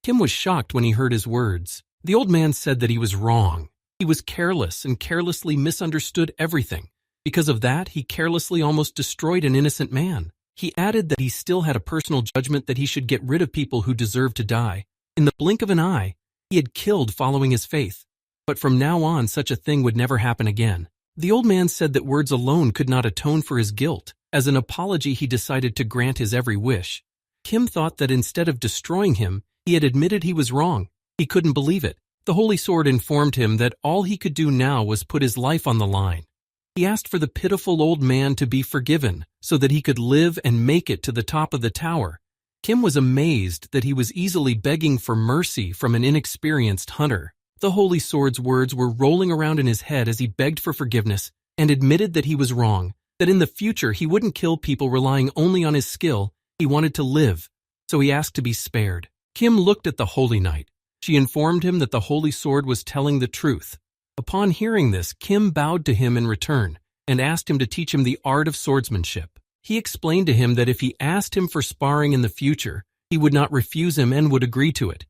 Kim was shocked when he heard his words. The old man said that he was wrong. He was careless and carelessly misunderstood everything. Because of that, he carelessly almost destroyed an innocent man. He added that he still had a personal judgment that he should get rid of people who deserved to die. In the blink of an eye, he had killed following his faith. But from now on, such a thing would never happen again. The old man said that words alone could not atone for his guilt. As an apology, he decided to grant his every wish. Kim thought that instead of destroying him, he had admitted he was wrong. He couldn't believe it. The Holy Sword informed him that all he could do now was put his life on the line. He asked for the pitiful old man to be forgiven so that he could live and make it to the top of the tower. Kim was amazed that he was easily begging for mercy from an inexperienced hunter. The Holy Sword's words were rolling around in his head as he begged for forgiveness and admitted that he was wrong, that in the future he wouldn't kill people relying only on his skill. He wanted to live, so he asked to be spared. Kim looked at the Holy Knight. She informed him that the Holy Sword was telling the truth. Upon hearing this, Kim bowed to him in return and asked him to teach him the art of swordsmanship. He explained to him that if he asked him for sparring in the future, he would not refuse him and would agree to it.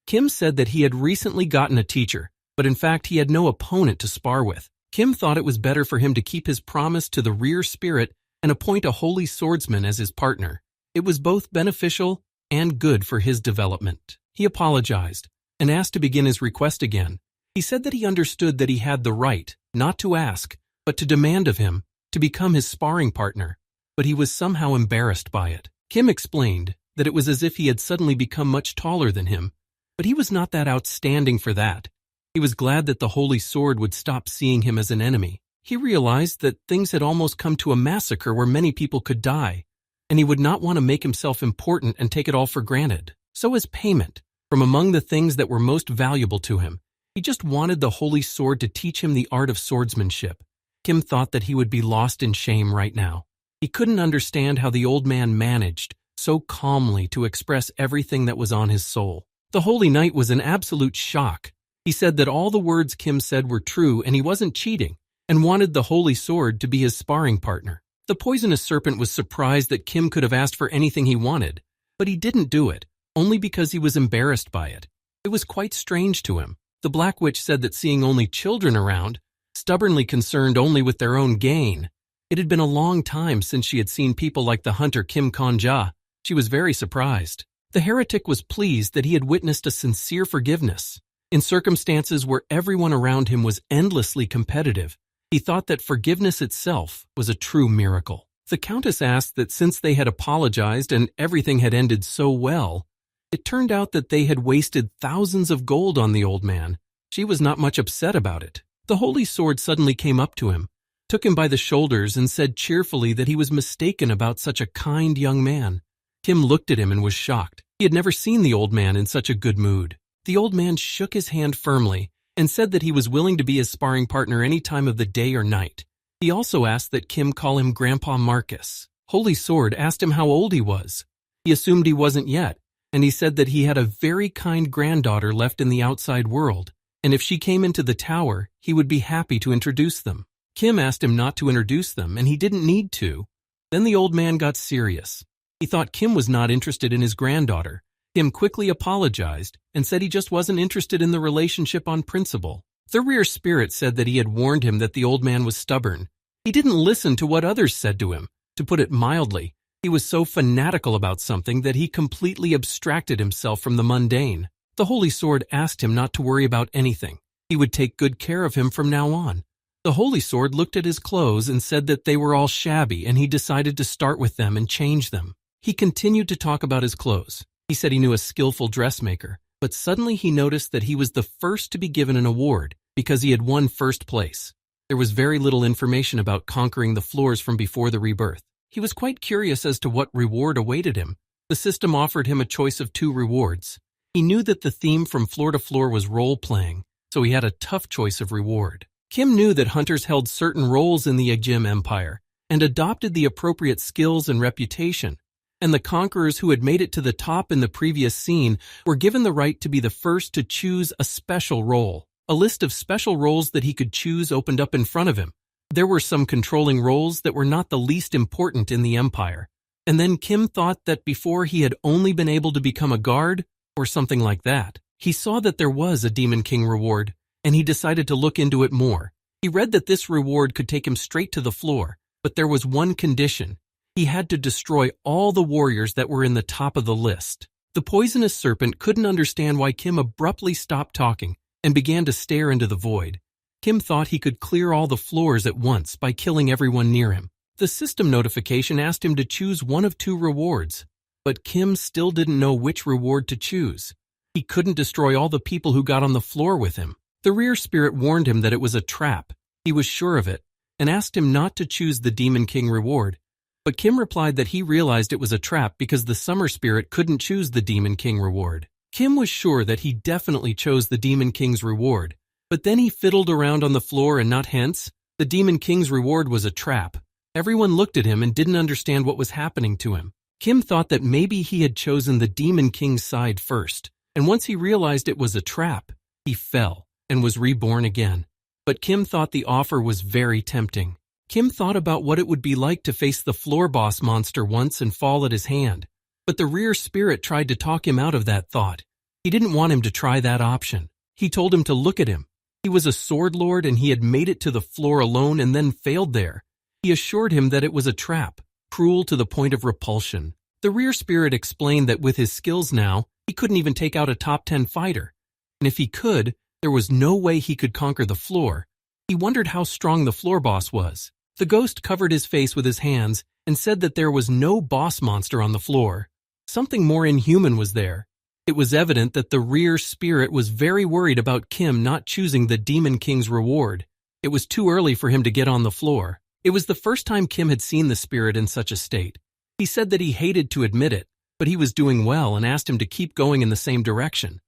Kim said that he had recently gotten a teacher, but in fact he had no opponent to spar with. Kim thought it was better for him to keep his promise to the rear spirit and appoint a holy swordsman as his partner. It was both beneficial and good for his development. He apologized and asked to begin his request again. He said that he understood that he had the right, not to ask, but to demand of him, to become his sparring partner, but he was somehow embarrassed by it. Kim explained that it was as if he had suddenly become much taller than him, but he was not that outstanding for that. He was glad that the Holy Sword would stop seeing him as an enemy. He realized that things had almost come to a massacre where many people could die, and he would not want to make himself important and take it all for granted. So as payment, from among the things that were most valuable to him, he just wanted the Holy Sword to teach him the art of swordsmanship. Kim thought that he would be lost in shame right now. He couldn't understand how the old man managed so calmly to express everything that was on his soul. The Holy Knight was in absolute shock. He said that all the words Kim said were true and he wasn't cheating, and wanted the Holy Sword to be his sparring partner. The poisonous serpent was surprised that Kim could have asked for anything he wanted, but he didn't do it, only because he was embarrassed by it. It was quite strange to him. The Black Witch said that seeing only children around, stubbornly concerned only with their own gain, it had been a long time since she had seen people like the hunter Kim Konja. She was very surprised. The heretic was pleased that he had witnessed a sincere forgiveness. In circumstances where everyone around him was endlessly competitive, he thought that forgiveness itself was a true miracle. The Countess asked that since they had apologized and everything had ended so well, it turned out that they had wasted thousands of gold on the old man. She was not much upset about it. The Holy Sword suddenly came up to him, took him by the shoulders, and said cheerfully that he was mistaken about such a kind young man. Kim looked at him and was shocked. He had never seen the old man in such a good mood. The old man shook his hand firmly and said that he was willing to be his sparring partner any time of the day or night. He also asked that Kim call him Grandpa Marcus. Holy Sword asked him how old he was. He assumed he wasn't yet, and he said that he had a very kind granddaughter left in the outside world, and if she came into the tower, he would be happy to introduce them. Kim asked him not to introduce them, and he didn't need to. Then the old man got serious. He thought Kim was not interested in his granddaughter. Kim quickly apologized and said he just wasn't interested in the relationship on principle. The rear spirit said that he had warned him that the old man was stubborn. He didn't listen to what others said to him. To put it mildly, he was so fanatical about something that he completely abstracted himself from the mundane. The Holy Sword asked him not to worry about anything. He would take good care of him from now on. The Holy Sword looked at his clothes and said that they were all shabby, and he decided to start with them and change them. He continued to talk about his clothes. He said he knew a skillful dressmaker, but suddenly he noticed that he was the first to be given an award because he had won first place. There was very little information about conquering the floors from before the rebirth. He was quite curious as to what reward awaited him. The system offered him a choice of 2 rewards. He knew that the theme from floor to floor was role-playing, so he had a tough choice of reward. Kim knew that hunters held certain roles in the Aegim Empire and adopted the appropriate skills and reputation, and the conquerors who had made it to the top in the previous scene were given the right to be the first to choose a special role. A list of special roles that he could choose opened up in front of him. There were some controlling roles that were not the least important in the empire. And then Kim thought that before he had only been able to become a guard, or something like that. He saw that there was a Demon King reward, and he decided to look into it more. He read that this reward could take him straight to the floor, but there was one condition. He had to destroy all the warriors that were in the top of the list. The poisonous serpent couldn't understand why Kim abruptly stopped talking and began to stare into the void. Kim thought he could clear all the floors at once by killing everyone near him. The system notification asked him to choose one of two rewards, but Kim still didn't know which reward to choose. He couldn't destroy all the people who got on the floor with him. The rear spirit warned him that it was a trap. He was sure of it, and asked him not to choose the Demon King reward. But Kim replied that he realized it was a trap because the summer spirit couldn't choose the Demon King reward. Kim was sure that he definitely chose the Demon King's reward, but then he fiddled around on the floor and not hence. The Demon King's reward was a trap. Everyone looked at him and didn't understand what was happening to him. Kim thought that maybe he had chosen the Demon King's side first, and once he realized it was a trap, he fell and was reborn again. But Kim thought the offer was very tempting. Kim thought about what it would be like to face the floor boss monster once and fall at his hand. But the rear spirit tried to talk him out of that thought. He didn't want him to try that option. He told him to look at him. He was a sword lord and he had made it to the floor alone and then failed there. He assured him that it was a trap, cruel to the point of repulsion. The rear spirit explained that with his skills now, he couldn't even take out a top 10 fighter. And if he could, there was no way he could conquer the floor. He wondered how strong the floor boss was. The ghost covered his face with his hands and said that there was no boss monster on the floor. Something more inhuman was there. It was evident that the rear spirit was very worried about Kim not choosing the Demon King's reward. It was too early for him to get on the floor. It was the first time Kim had seen the spirit in such a state. He said that he hated to admit it, but he was doing well and asked him to keep going in the same direction.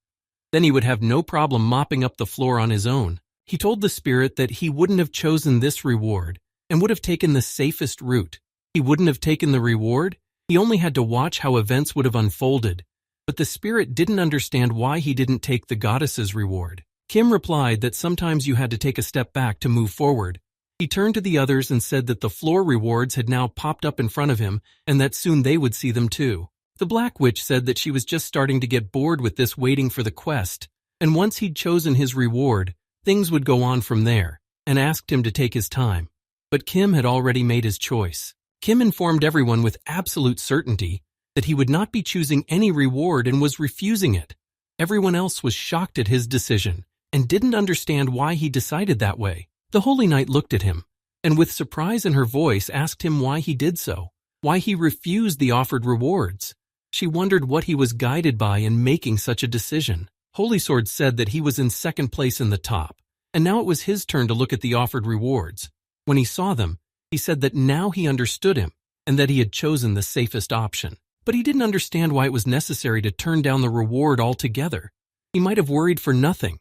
Then he would have no problem mopping up the floor on his own. He told the spirit that he wouldn't have chosen this reward and would have taken the safest route. He wouldn't have taken the reward. He only had to watch how events would have unfolded. But the spirit didn't understand why he didn't take the goddess's reward. Kim replied that sometimes you had to take a step back to move forward. He turned to the others and said that the floor rewards had now popped up in front of him and that soon they would see them too. The Black Witch said that she was just starting to get bored with this waiting for the quest, and once he'd chosen his reward, things would go on from there, and asked him to take his time. But Kim had already made his choice. Kim informed everyone with absolute certainty that he would not be choosing any reward and was refusing it. Everyone else was shocked at his decision and didn't understand why he decided that way. The Holy Knight looked at him, and with surprise in her voice asked him why he did so, why he refused the offered rewards. She wondered what he was guided by in making such a decision. Holy Sword said that he was in second place in the top, and now it was his turn to look at the offered rewards. When he saw them, he said that now he understood him, and that he had chosen the safest option. But he didn't understand why it was necessary to turn down the reward altogether. He might have worried for nothing,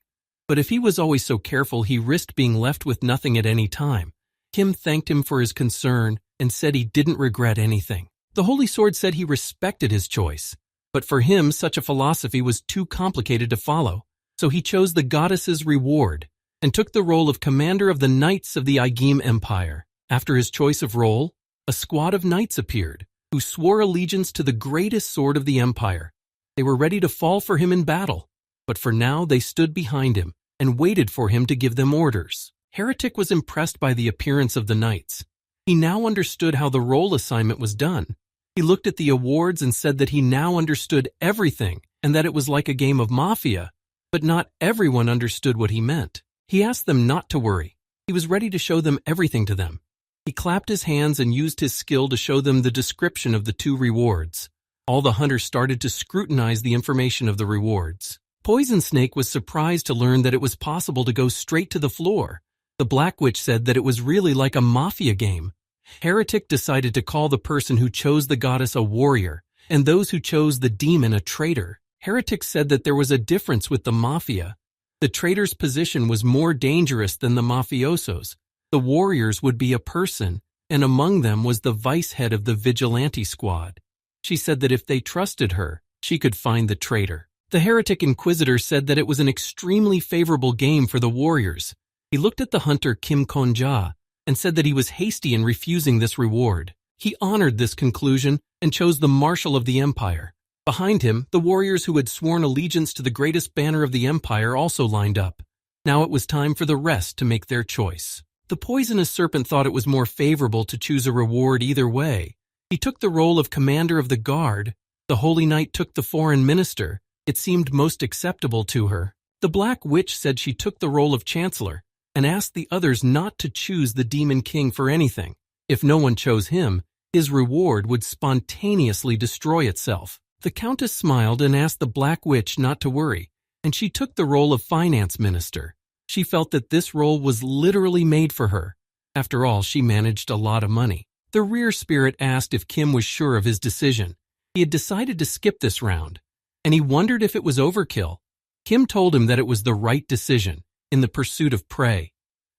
but if he was always so careful, he risked being left with nothing at any time. Kim thanked him for his concern and said he didn't regret anything. The Holy Sword said he respected his choice, but for him such a philosophy was too complicated to follow, so he chose the goddess's reward and took the role of commander of the Knights of the Igim Empire. After his choice of role, a squad of knights appeared, who swore allegiance to the greatest sword of the empire. They were ready to fall for him in battle, but for now they stood behind him and waited for him to give them orders. Heretic was impressed by the appearance of the knights. He now understood how the role assignment was done. He looked at the awards and said that he now understood everything and that it was like a game of mafia, but not everyone understood what he meant. He asked them not to worry. He was ready to show them everything to them. He clapped his hands and used his skill to show them the description of the two rewards. All the hunters started to scrutinize the information of the rewards. Poison Snake was surprised to learn that it was possible to go straight to the floor. The Black Witch said that it was really like a mafia game. Heretic decided to call the person who chose the goddess a warrior, and those who chose the demon a traitor. Heretic said that there was a difference with the mafia. The traitor's position was more dangerous than the mafiosos. The warriors would be a person, and among them was the vice head of the vigilante squad. She said that if they trusted her, she could find the traitor. The heretic inquisitor said that it was an extremely favorable game for the warriors. He looked at the hunter Kim Kon-ja and said that he was hasty in refusing this reward. He honored this conclusion and chose the marshal of the empire. Behind him, the warriors who had sworn allegiance to the greatest banner of the empire also lined up. Now it was time for the rest to make their choice. The poisonous serpent thought it was more favorable to choose a reward either way. He took the role of commander of the guard. The holy knight took the foreign minister. It seemed most acceptable to her. The black witch said she took the role of chancellor and asked the others not to choose the demon king for anything. If no one chose him, his reward would spontaneously destroy itself. The countess smiled and asked the black witch not to worry, and she took the role of finance minister. She felt that this role was literally made for her. After all, she managed a lot of money. The rear spirit asked if Kim was sure of his decision. He had decided to skip this round, and he wondered if it was overkill. Kim told him that it was the right decision in the pursuit of prey.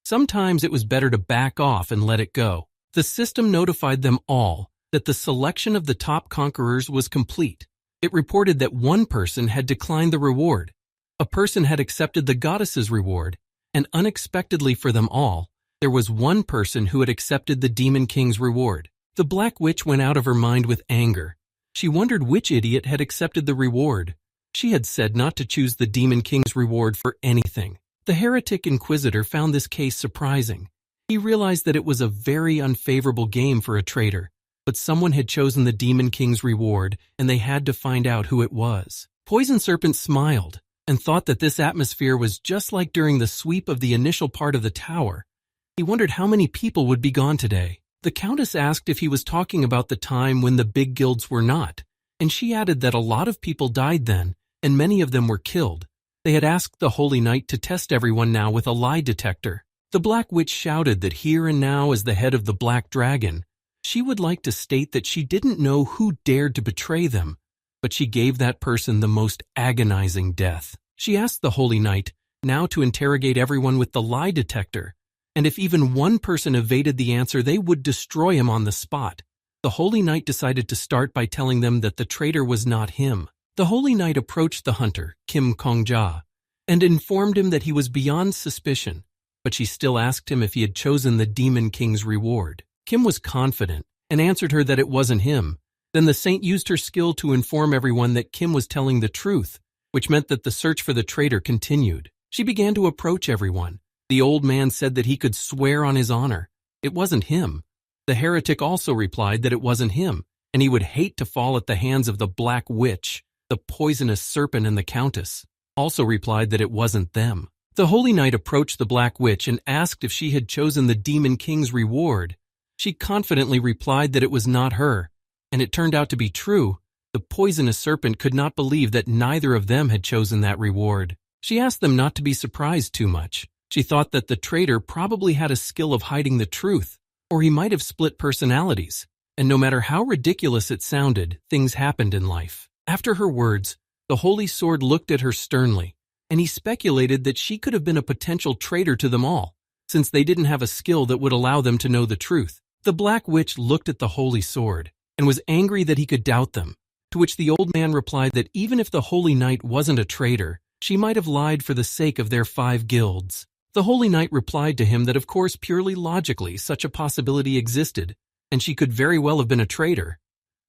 Sometimes it was better to back off and let it go. The system notified them all that the selection of the top conquerors was complete. It reported that one person had declined the reward. A person had accepted the goddess's reward, and unexpectedly for them all, there was one person who had accepted the demon king's reward. The black witch went out of her mind with anger. She wondered which idiot had accepted the reward. She had said not to choose the demon king's reward for anything. The heretic inquisitor found this case surprising. He realized that it was a very unfavorable game for a traitor, but someone had chosen the demon king's reward, and they had to find out who it was. Poison Serpent smiled and thought that this atmosphere was just like during the sweep of the initial part of the tower. He wondered how many people would be gone today. The countess asked if he was talking about the time when the big guilds were not, and she added that a lot of people died then, and many of them were killed. They had asked the Holy Knight to test everyone now with a lie detector. The Black Witch shouted that here and now, as the head of the Black Dragon, she would like to state that she didn't know who dared to betray them, but she gave that person the most agonizing death. She asked the Holy Knight now to interrogate everyone with the lie detector, and if even one person evaded the answer, they would destroy him on the spot. The Holy Knight decided to start by telling them that the traitor was not him. The Holy Knight approached the hunter, Kim Kong-ja, and informed him that he was beyond suspicion, but she still asked him if he had chosen the Demon King's reward. Kim was confident and answered her that it wasn't him. Then the saint used her skill to inform everyone that Kim was telling the truth, which meant that the search for the traitor continued. She began to approach everyone. The old man said that he could swear on his honor. It wasn't him. The heretic also replied that it wasn't him, and he would hate to fall at the hands of the Black Witch. The poisonous serpent and the countess also replied that it wasn't them. The Holy Knight approached the Black Witch and asked if she had chosen the Demon King's reward. She confidently replied that it was not her, and it turned out to be true. The poisonous serpent could not believe that neither of them had chosen that reward. She asked them not to be surprised too much. She thought that the traitor probably had a skill of hiding the truth, or he might have split personalities, and no matter how ridiculous it sounded, things happened in life. After her words, the Holy Sword looked at her sternly, and he speculated that she could have been a potential traitor to them all, since they didn't have a skill that would allow them to know the truth. The Black Witch looked at the Holy Sword and was angry that he could doubt them, to which the old man replied that even if the Holy Knight wasn't a traitor, she might have lied for the sake of their 5 guilds. The Holy Knight replied to him that of course purely logically such a possibility existed, and she could very well have been a traitor.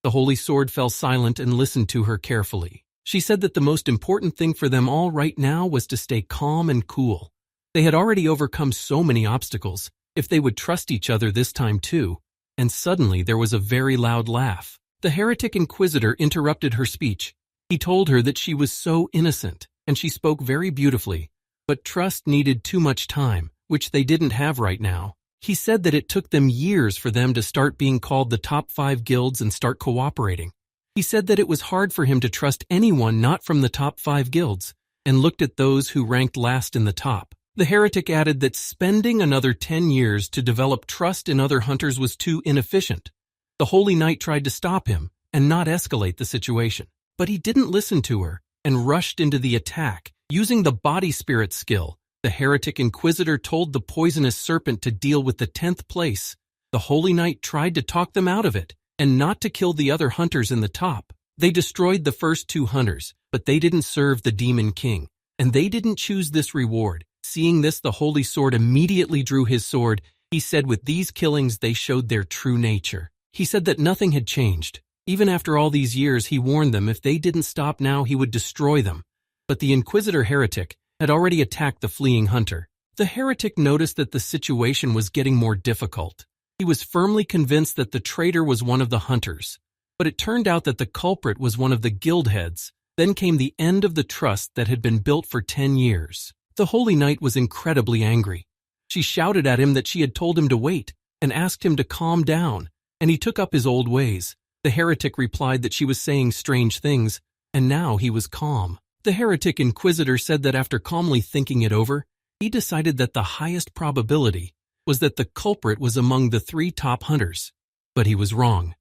The Holy Sword fell silent and listened to her carefully. She said that the most important thing for them all right now was to stay calm and cool. They had already overcome so many obstacles, if they would trust each other this time too. And suddenly there was a very loud laugh. The heretic inquisitor interrupted her speech. He told her that she was so innocent, and she spoke very beautifully, but trust needed too much time, which they didn't have right now. He said that it took them years for them to start being called the top 5 guilds and start cooperating. He said that it was hard for him to trust anyone not from the top 5 guilds, and looked at those who ranked last in the top. The heretic added that spending another 10 years to develop trust in other hunters was too inefficient. The Holy Knight tried to stop him and not escalate the situation, but he didn't listen to her and rushed into the attack. Using the body spirit skill, the heretic inquisitor told the poisonous serpent to deal with the 10th place. The Holy Knight tried to talk them out of it, and not to kill the other hunters in the top. They destroyed the first 2 hunters, but they didn't serve the Demon King, and they didn't choose this reward. Seeing this, the Holy Sword immediately drew his sword. He said with these killings they showed their true nature. He said that nothing had changed. Even after all these years, he warned them if they didn't stop now, he would destroy them. But the Inquisitor heretic had already attacked the fleeing hunter. The heretic noticed that the situation was getting more difficult. He was firmly convinced that the traitor was one of the hunters, but it turned out that the culprit was one of the guild heads. Then came the end of the trust that had been built for 10 years. The Holy Knight was incredibly angry. She shouted at him that she had told him to wait and asked him to calm down, and he took up his old ways. The heretic replied that she was saying strange things, and now he was calm. The heretic Inquisitor said that after calmly thinking it over, he decided that the highest probability was that the culprit was among the 3 top hunters. But he was wrong,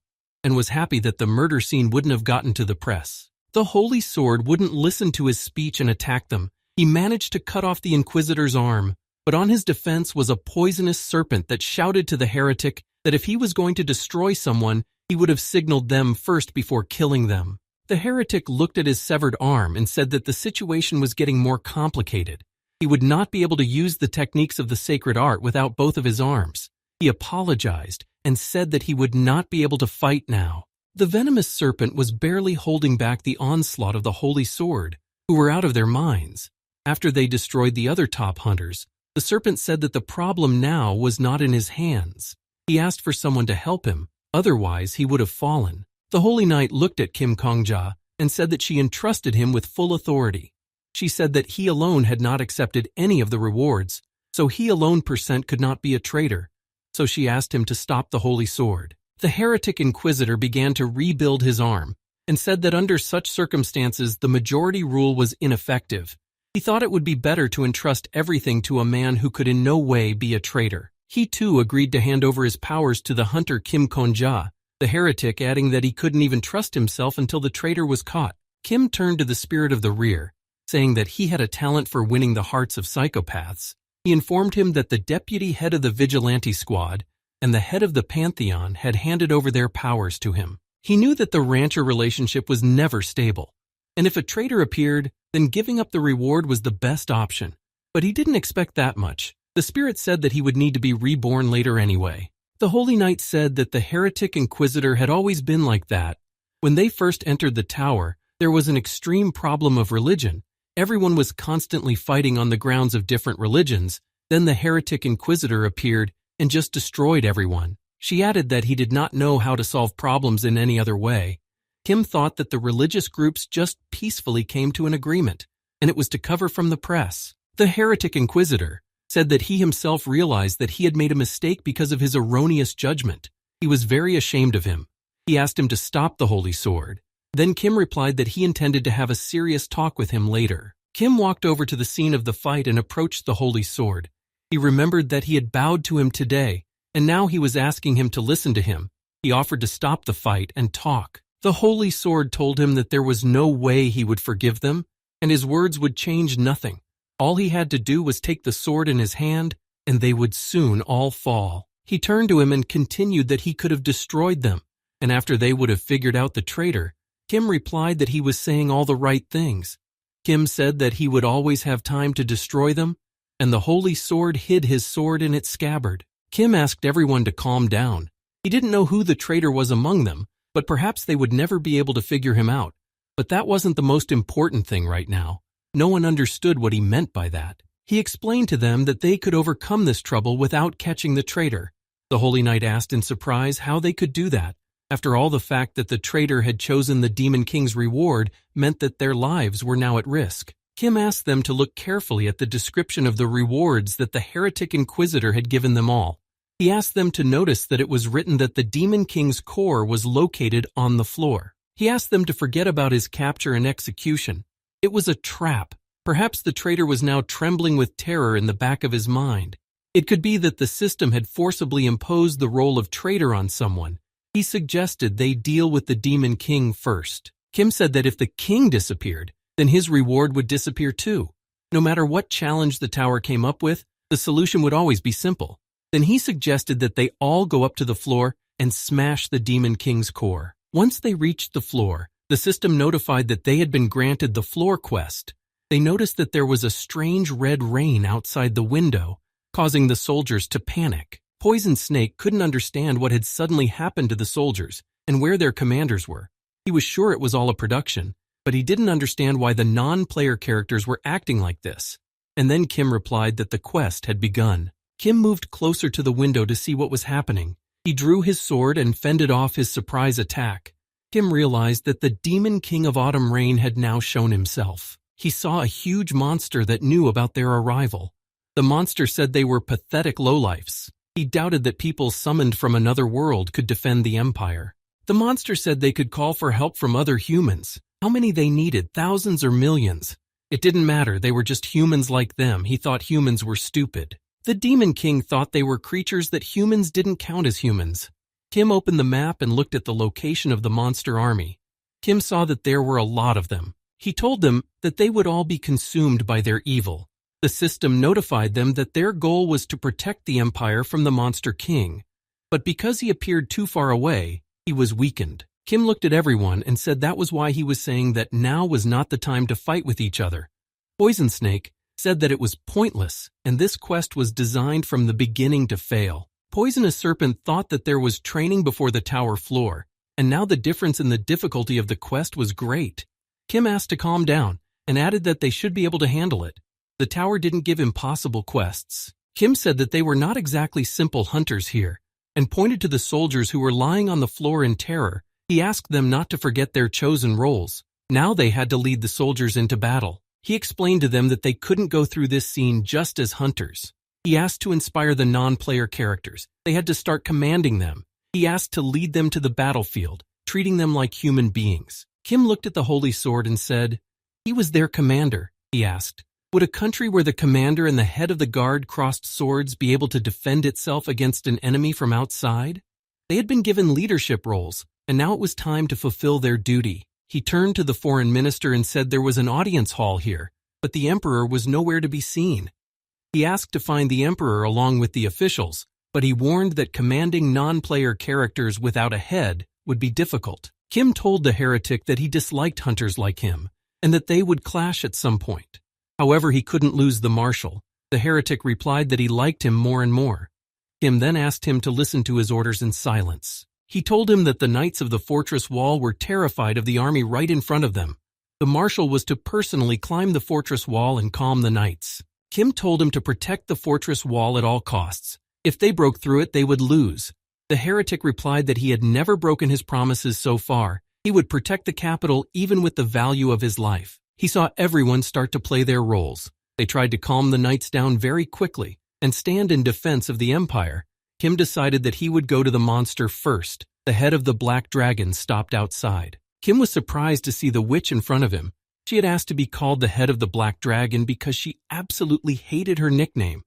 and was happy that the murder scene wouldn't have gotten to the press. The Holy Sword wouldn't listen to his speech and attack them. He managed to cut off the Inquisitor's arm, but on his defense was a poisonous serpent that shouted to the heretic that if he was going to destroy someone, he would have signaled them first before killing them. The heretic looked at his severed arm and said that the situation was getting more complicated. He would not be able to use the techniques of the sacred art without both of his arms. He apologized and said that he would not be able to fight now. The venomous serpent was barely holding back the onslaught of the Holy Sword, who were out of their minds. After they destroyed the other top hunters, the serpent said that the problem now was not in his hands. He asked for someone to help him, otherwise he would have fallen. The Holy Knight looked at Kim Kongja and said that she entrusted him with full authority. She said that he alone had not accepted any of the rewards, so he alone could not be a traitor. So she asked him to stop the Holy Sword. The heretic Inquisitor began to rebuild his arm and said that under such circumstances the majority rule was ineffective. He thought it would be better to entrust everything to a man who could in no way be a traitor. He too agreed to hand over his powers to the hunter Kim Kongja, the heretic adding that he couldn't even trust himself until the traitor was caught. Kim turned to the spirit of the rear, saying that he had a talent for winning the hearts of psychopaths. He informed him that the deputy head of the vigilante squad and the head of the Pantheon had handed over their powers to him. He knew that the rancher relationship was never stable, and if a traitor appeared, then giving up the reward was the best option. But he didn't expect that much. The spirit said that he would need to be reborn later anyway. The Holy Knight said that the heretic Inquisitor had always been like that. When they first entered the tower, there was an extreme problem of religion. Everyone was constantly fighting on the grounds of different religions. Then the heretic Inquisitor appeared and just destroyed everyone. She added that he did not know how to solve problems in any other way. Kim thought that the religious groups just peacefully came to an agreement, and it was to cover from the press. The heretic Inquisitor said that he himself realized that he had made a mistake because of his erroneous judgment. He was very ashamed of him. He asked him to stop the Holy Sword. Then Kim replied that he intended to have a serious talk with him later. Kim walked over to the scene of the fight and approached the Holy Sword. He remembered that he had bowed to him today, and now he was asking him to listen to him. He offered to stop the fight and talk. The Holy Sword told him that there was no way he would forgive them, and his words would change nothing. All he had to do was take the sword in his hand, and they would soon all fall. He turned to him and continued that he could have destroyed them, and after they would have figured out the traitor, Kim replied that he was saying all the right things. Kim said that he would always have time to destroy them, and the Holy Sword hid his sword in its scabbard. Kim asked everyone to calm down. He didn't know who the traitor was among them, but perhaps they would never be able to figure him out. But that wasn't the most important thing right now. No one understood what he meant by that. He explained to them that they could overcome this trouble without catching the traitor. The Holy Knight asked in surprise how they could do that. After all, the fact that the traitor had chosen the Demon King's reward meant that their lives were now at risk. Kim asked them to look carefully at the description of the rewards that the heretic Inquisitor had given them all. He asked them to notice that it was written that the Demon King's core was located on the floor. He asked them to forget about his capture and execution. It was a trap. Perhaps the traitor was now trembling with terror in the back of his mind. It could be that the system had forcibly imposed the role of traitor on someone. He suggested they deal with the Demon King first. Kim said that if the king disappeared, then his reward would disappear too. No matter what challenge the tower came up with, the solution would always be simple. Then he suggested that they all go up to the floor and smash the Demon King's core. Once they reached the floor, the system notified that they had been granted the floor quest. They noticed that there was a strange red rain outside the window, causing the soldiers to panic. Poison Snake couldn't understand what had suddenly happened to the soldiers and where their commanders were. He was sure it was all a production, but he didn't understand why the non-player characters were acting like this. And then Kim replied that the quest had begun. Kim moved closer to the window to see what was happening. He drew his sword and fended off his surprise attack. Kim realized that the Demon King of Autumn Rain had now shown himself. He saw a huge monster that knew about their arrival. The monster said they were pathetic lowlifes. He doubted that people summoned from another world could defend the Empire. The monster said they could call for help from other humans. How many they needed, thousands or millions? It didn't matter, they were just humans like them. He thought humans were stupid. The Demon King thought they were creatures that humans didn't count as humans. Kim opened the map and looked at the location of the monster army. Kim saw that there were a lot of them. He told them that they would all be consumed by their evil. The system notified them that their goal was to protect the Empire from the Monster King. But because he appeared too far away, he was weakened. Kim looked at everyone and said that was why he was saying that now was not the time to fight with each other. Poison Snake said that it was pointless, and this quest was designed from the beginning to fail. Poisonous Serpent thought that there was training before the tower floor, and now the difference in the difficulty of the quest was great. Kim asked to calm down, and added that they should be able to handle it. The tower didn't give impossible quests. Kim said that they were not exactly simple hunters here, and pointed to the soldiers who were lying on the floor in terror. He asked them not to forget their chosen roles. Now they had to lead the soldiers into battle. He explained to them that they couldn't go through this scene just as hunters. He asked to inspire the non-player characters. They had to start commanding them. He asked to lead them to the battlefield, treating them like human beings. Kim looked at the Holy Sword and said, he was their commander. He asked, would a country where the commander and the head of the guard crossed swords be able to defend itself against an enemy from outside? They had been given leadership roles, and now it was time to fulfill their duty. He turned to the foreign minister and said there was an audience hall here, but the emperor was nowhere to be seen. He asked to find the emperor along with the officials, but he warned that commanding non-player characters without a head would be difficult. Kim told the heretic that he disliked hunters like him, and that they would clash at some point. However, he couldn't lose the marshal. The heretic replied that he liked him more and more. Kim then asked him to listen to his orders in silence. He told him that the knights of the fortress wall were terrified of the army right in front of them. The marshal was to personally climb the fortress wall and calm the knights. Kim told him to protect the fortress wall at all costs. If they broke through it, they would lose. The heretic replied that he had never broken his promises so far. He would protect the capital even with the value of his life. He saw everyone start to play their roles. They tried to calm the knights down very quickly and stand in defense of the empire. Kim decided that he would go to the monster first. The head of the black dragon stopped outside. Kim was surprised to see the witch in front of him. She had asked to be called the head of the black dragon because she absolutely hated her nickname.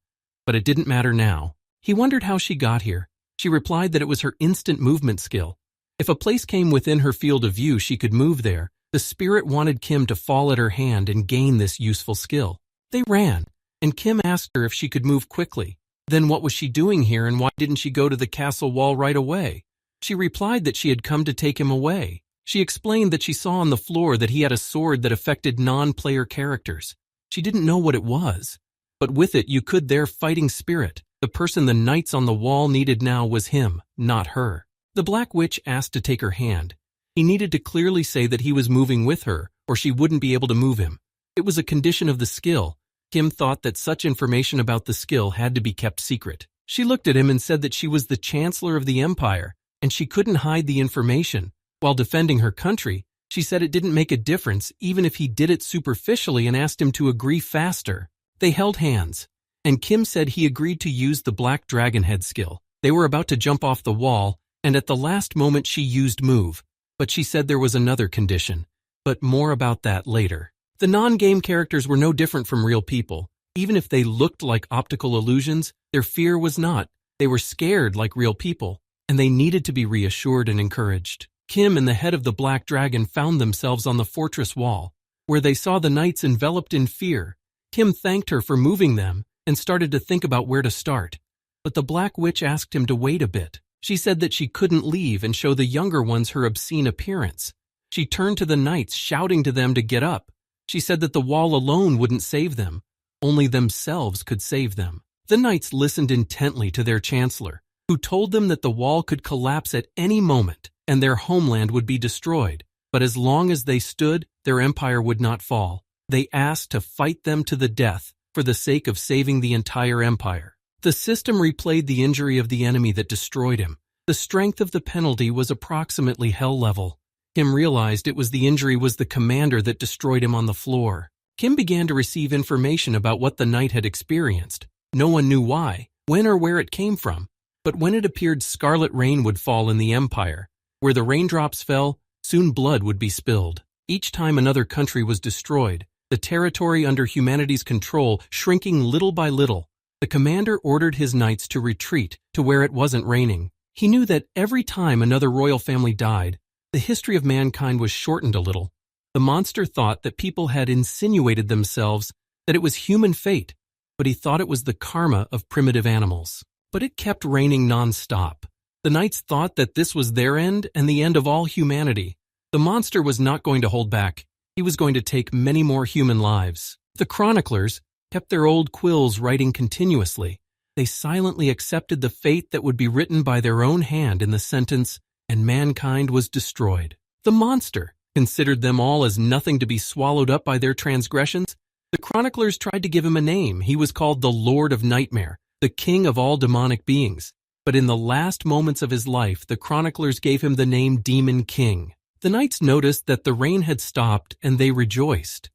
But it didn't matter now. He wondered how she got here. She replied that it was her instant movement skill. If a place came within her field of view, she could move there. The spirit wanted Kim to fall at her hand and gain this useful skill. They ran, and Kim asked her if she could move quickly. Then what was she doing here, and why didn't she go to the castle wall right away? She replied that she had come to take him away. She explained that she saw on the floor that he had a sword that affected non-player characters. She didn't know what it was, but with it you could their fighting spirit. The person the knights on the wall needed now was him, not her. The Black Witch asked to take her hand. He needed to clearly say that he was moving with her, or she wouldn't be able to move him. It was a condition of the skill. Kim thought that such information about the skill had to be kept secret. She looked at him and said that she was the Chancellor of the Empire, and she couldn't hide the information. While defending her country, she said it didn't make a difference even if he did it superficially and asked him to agree faster. They held hands, and Kim said he agreed to use the Black Dragon Head skill. They were about to jump off the wall, and at the last moment she used move, but she said there was another condition. But more about that later. The non-game characters were no different from real people. Even if they looked like optical illusions, their fear was not. They were scared like real people, and they needed to be reassured and encouraged. Kim and the head of the Black Dragon found themselves on the fortress wall, where they saw the knights enveloped in fear. Kim thanked her for moving them and started to think about where to start. But the Black Witch asked him to wait a bit. She said that she couldn't leave and show the younger ones her obscene appearance. She turned to the knights, shouting to them to get up. She said that the wall alone wouldn't save them. Only themselves could save them. The knights listened intently to their chancellor, who told them that the wall could collapse at any moment and their homeland would be destroyed. But as long as they stood, their empire would not fall. They asked to fight them to the death for the sake of saving the entire empire. The system replayed the injury of the enemy that destroyed him. The strength of the penalty was approximately hell level. Kim realized it was the injury was the commander that destroyed him on the floor. Kim began to receive information about what the knight had experienced. No one knew why, when or where it came from. But when it appeared scarlet rain would fall in the empire. Where the raindrops fell, soon blood would be spilled. Each time another country was destroyed, the territory under humanity's control shrinking little by little, the commander ordered his knights to retreat to where it wasn't raining. He knew that every time another royal family died, the history of mankind was shortened a little. The monster thought that people had insinuated themselves, that it was human fate, but he thought it was the karma of primitive animals. But it kept raining non-stop. The knights thought that this was their end and the end of all humanity. The monster was not going to hold back. He was going to take many more human lives. The chroniclers kept their old quills writing continuously. They silently accepted the fate that would be written by their own hand in the sentence, and mankind was destroyed. The monster considered them all as nothing to be swallowed up by their transgressions. The chroniclers tried to give him a name. He was called the Lord of Nightmare, the king of all demonic beings. But in the last moments of his life, the chroniclers gave him the name Demon King. The knights noticed that the rain had stopped and they rejoiced.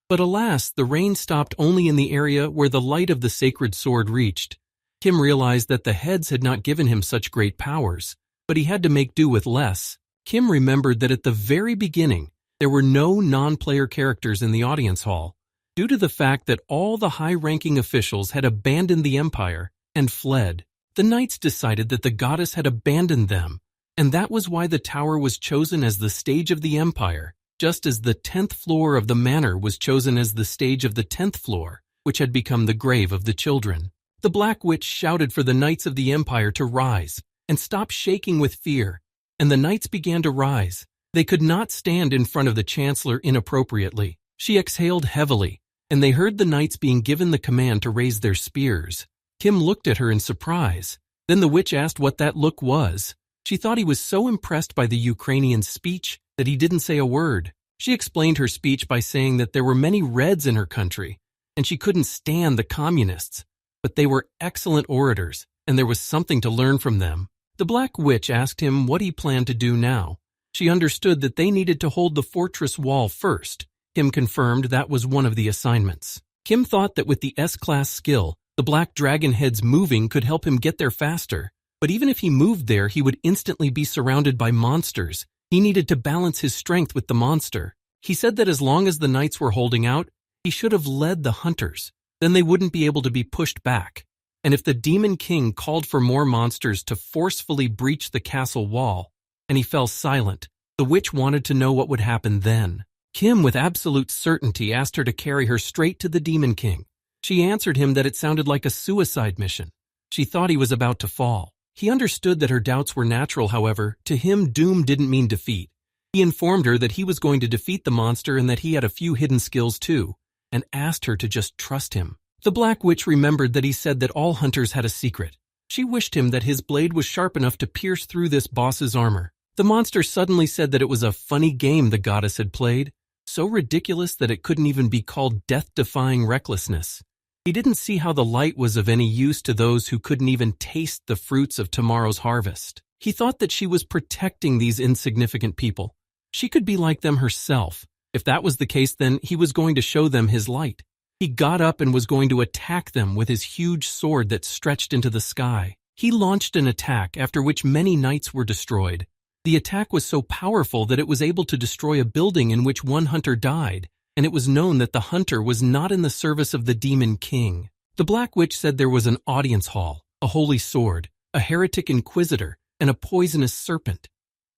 But alas, the rain stopped only in the area where the light of the sacred sword reached. Kim realized that the heads had not given him such great powers, but he had to make do with less. Kim remembered that at the very beginning, there were no non-player characters in the audience hall, due to the fact that all the high-ranking officials had abandoned the empire and fled. The knights decided that the goddess had abandoned them, and that was why the tower was chosen as the stage of the empire, just as the 10th floor of the manor was chosen as the stage of the 10th floor, which had become the grave of the children. The Black Witch shouted for the knights of the empire to rise and stop shaking with fear, and the knights began to rise. They could not stand in front of the chancellor inappropriately. She exhaled heavily, and they heard the knights being given the command to raise their spears. Kim looked at her in surprise. Then the witch asked what that look was. She thought he was so impressed by the Ukrainian's speech that he didn't say a word. She explained her speech by saying that there were many Reds in her country, and she couldn't stand the communists. But they were excellent orators, and there was something to learn from them. The Black Witch asked him what he planned to do now. She understood that they needed to hold the fortress wall first. Kim confirmed that was one of the assignments. Kim thought that with the S-class skill, the black dragon heads moving could help him get there faster. But even if he moved there, he would instantly be surrounded by monsters. He needed to balance his strength with the monster. He said that as long as the knights were holding out, he should have led the hunters. Then they wouldn't be able to be pushed back. And if the Demon King called for more monsters to forcefully breach the castle wall, and he fell silent, the witch wanted to know what would happen then. Kim, with absolute certainty, asked her to carry her straight to the Demon King. She answered him that it sounded like a suicide mission. She thought he was about to fall. He understood that her doubts were natural, however. To him, doom didn't mean defeat. He informed her that he was going to defeat the monster and that he had a few hidden skills too, and asked her to just trust him. The Black Witch remembered that he said that all hunters had a secret. She wished him that his blade was sharp enough to pierce through this boss's armor. The monster suddenly said that it was a funny game the goddess had played, so ridiculous that it couldn't even be called death-defying recklessness. He didn't see how the light was of any use to those who couldn't even taste the fruits of tomorrow's harvest. He thought that she was protecting these insignificant people. She could be like them herself. If that was the case, then he was going to show them his light. He got up and was going to attack them with his huge sword that stretched into the sky. He launched an attack after which many knights were destroyed. The attack was so powerful that it was able to destroy a building in which one hunter died, and it was known that the hunter was not in the service of the Demon King. The Black Witch said there was an audience hall, a holy sword, a heretic inquisitor, and a poisonous serpent.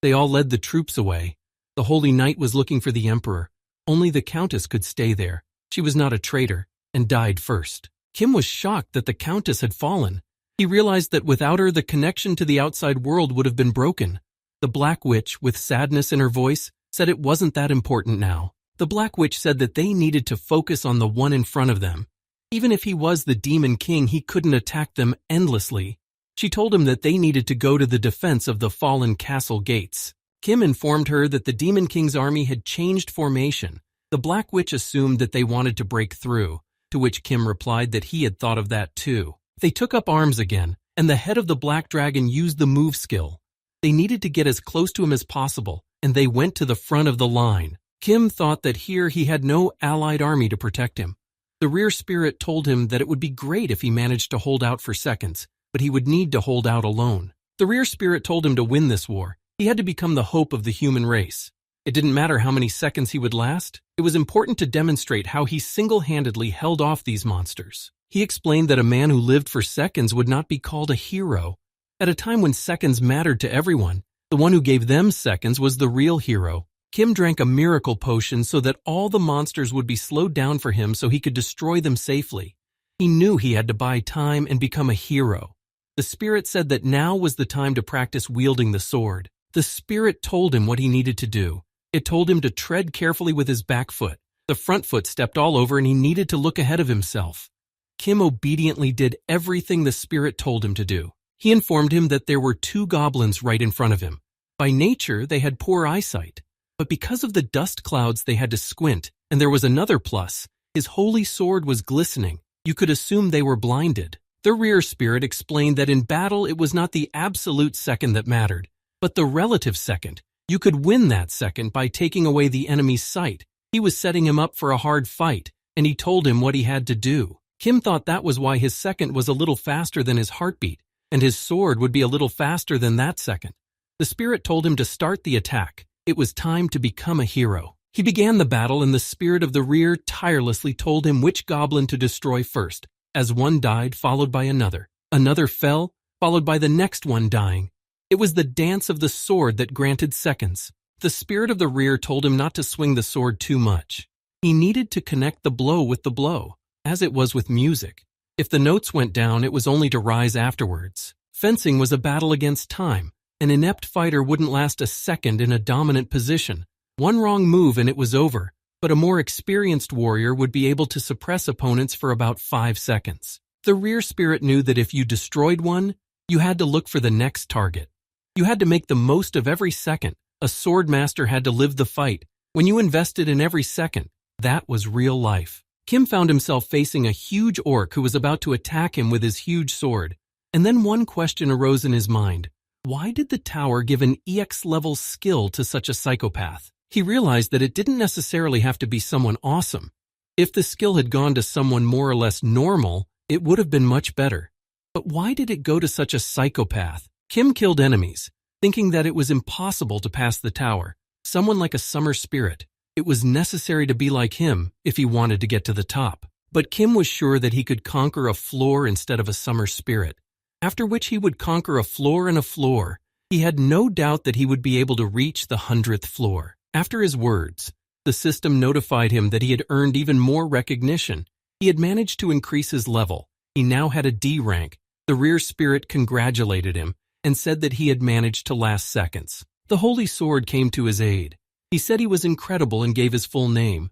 They all led the troops away. The Holy Knight was looking for the Emperor. Only the Countess could stay there. She was not a traitor, and died first. Kim was shocked that the Countess had fallen. He realized that without her, the connection to the outside world would have been broken. The Black Witch, with sadness in her voice, said it wasn't that important now. The Black Witch said that they needed to focus on the one in front of them. Even if he was the Demon King, he couldn't attack them endlessly. She told him that they needed to go to the defense of the fallen castle gates. Kim informed her that the Demon King's army had changed formation. The Black Witch assumed that they wanted to break through, to which Kim replied that he had thought of that too. They took up arms again, and the head of the Black Dragon used the move skill. They needed to get as close to him as possible, and they went to the front of the line. Kim thought that here he had no allied army to protect him. The rear spirit told him that it would be great if he managed to hold out for seconds, but he would need to hold out alone. The rear spirit told him to win this war. He had to become the hope of the human race. It didn't matter how many seconds he would last. It was important to demonstrate how he single-handedly held off these monsters. He explained that a man who lived for seconds would not be called a hero. At a time when seconds mattered to everyone, the one who gave them seconds was the real hero. Kim drank a miracle potion so that all the monsters would be slowed down for him so he could destroy them safely. He knew he had to buy time and become a hero. The spirit said that now was the time to practice wielding the sword. The spirit told him what he needed to do. It told him to tread carefully with his back foot. The front foot stepped all over and he needed to look ahead of himself. Kim obediently did everything the spirit told him to do. He informed him that there were 2 goblins right in front of him. By nature, they had poor eyesight. But because of the dust clouds, they had to squint, and there was another plus. His holy sword was glistening. You could assume they were blinded. The rear spirit explained that in battle it was not the absolute second that mattered, but the relative second. You could win that second by taking away the enemy's sight. He was setting him up for a hard fight, and he told him what he had to do. Kim thought that was why his second was a little faster than his heartbeat, and his sword would be a little faster than that second. The spirit told him to start the attack. It was time to become a hero. He began the battle, and the spirit of the rear tirelessly told him which goblin to destroy first, as one died, followed by another. Another fell, followed by the next one dying. It was the dance of the sword that granted seconds. The spirit of the rear told him not to swing the sword too much. He needed to connect the blow with the blow, as it was with music. If the notes went down, it was only to rise afterwards. Fencing was a battle against time. An inept fighter wouldn't last a second in a dominant position. One wrong move and it was over, but a more experienced warrior would be able to suppress opponents for about 5 seconds. The rear spirit knew that if you destroyed one, you had to look for the next target. You had to make the most of every second. A sword master had to live the fight. When you invested in every second, that was real life. Kim found himself facing a huge orc who was about to attack him with his huge sword. And then one question arose in his mind. Why did the tower give an EX-level skill to such a psychopath? He realized that it didn't necessarily have to be someone awesome. If the skill had gone to someone more or less normal, it would have been much better. But why did it go to such a psychopath? Kim killed enemies, thinking that it was impossible to pass the tower. Someone like a summer spirit. It was necessary to be like him if he wanted to get to the top. But Kim was sure that he could conquer a floor instead of a summer spirit. After which he would conquer a floor and a floor. He had no doubt that he would be able to reach the 100th floor. After his words, the system notified him that he had earned even more recognition. He had managed to increase his level. He now had a D rank. The rear spirit congratulated him and said that he had managed to last seconds. The holy sword came to his aid. He said he was incredible and gave his full name.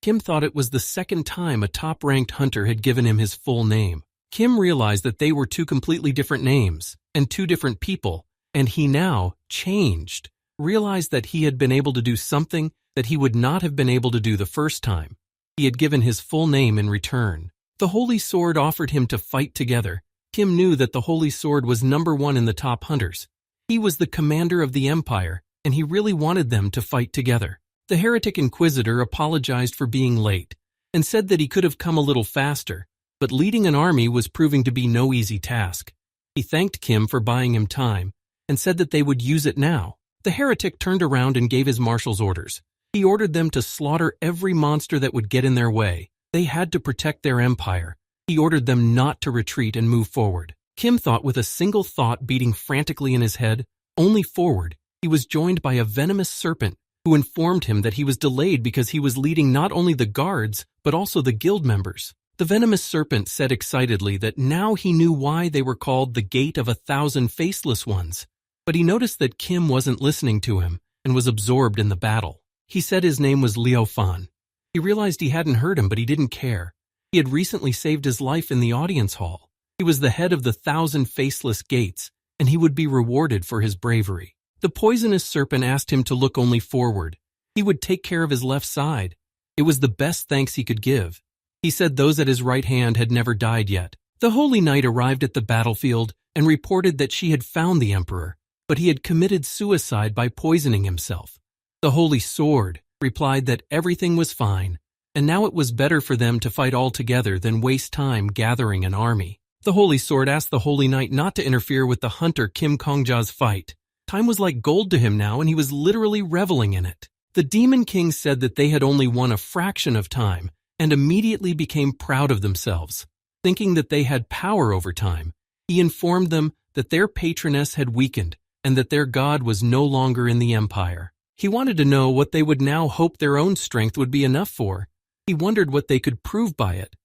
Kim thought it was the second time a top-ranked hunter had given him his full name. Kim realized that they were 2 completely different names and 2 different people, and he now changed, realized that he had been able to do something that he would not have been able to do the first time. He had given his full name in return. The Holy Sword offered him to fight together. Kim knew that the Holy Sword was #1 in the top hunters. He was the commander of the Empire, and he really wanted them to fight together. The heretic inquisitor apologized for being late and said that he could have come a little faster, but leading an army was proving to be no easy task. He thanked Kim for buying him time and said that they would use it now. The heretic turned around and gave his marshal's orders. He ordered them to slaughter every monster that would get in their way. They had to protect their empire. He ordered them not to retreat and move forward. Kim thought with a single thought beating frantically in his head, only forward. He was joined by a venomous serpent who informed him that he was delayed because he was leading not only the guards, but also the guild members. The venomous serpent said excitedly that now he knew why they were called the Gate of 1,000 Faceless Ones. But he noticed that Kim wasn't listening to him and was absorbed in the battle. He said his name was Liu Fan. He realized he hadn't heard him, but he didn't care. He had recently saved his life in the audience hall. He was the head of the 1,000 Faceless Gates, and he would be rewarded for his bravery. The poisonous serpent asked him to look only forward. He would take care of his left side. It was the best thanks he could give. He said those at his right hand had never died yet. The Holy Knight arrived at the battlefield and reported that she had found the Emperor, but he had committed suicide by poisoning himself. The Holy Sword replied that everything was fine, and now it was better for them to fight all together than waste time gathering an army. The Holy Sword asked the Holy Knight not to interfere with the hunter Kim Kongja's fight. Time was like gold to him now, and he was literally reveling in it. The Demon King said that they had only won a fraction of time and immediately became proud of themselves. Thinking that they had power over time, he informed them that their patroness had weakened and that their god was no longer in the empire. He wanted to know what they would now hope their own strength would be enough for. He wondered what they could prove by it.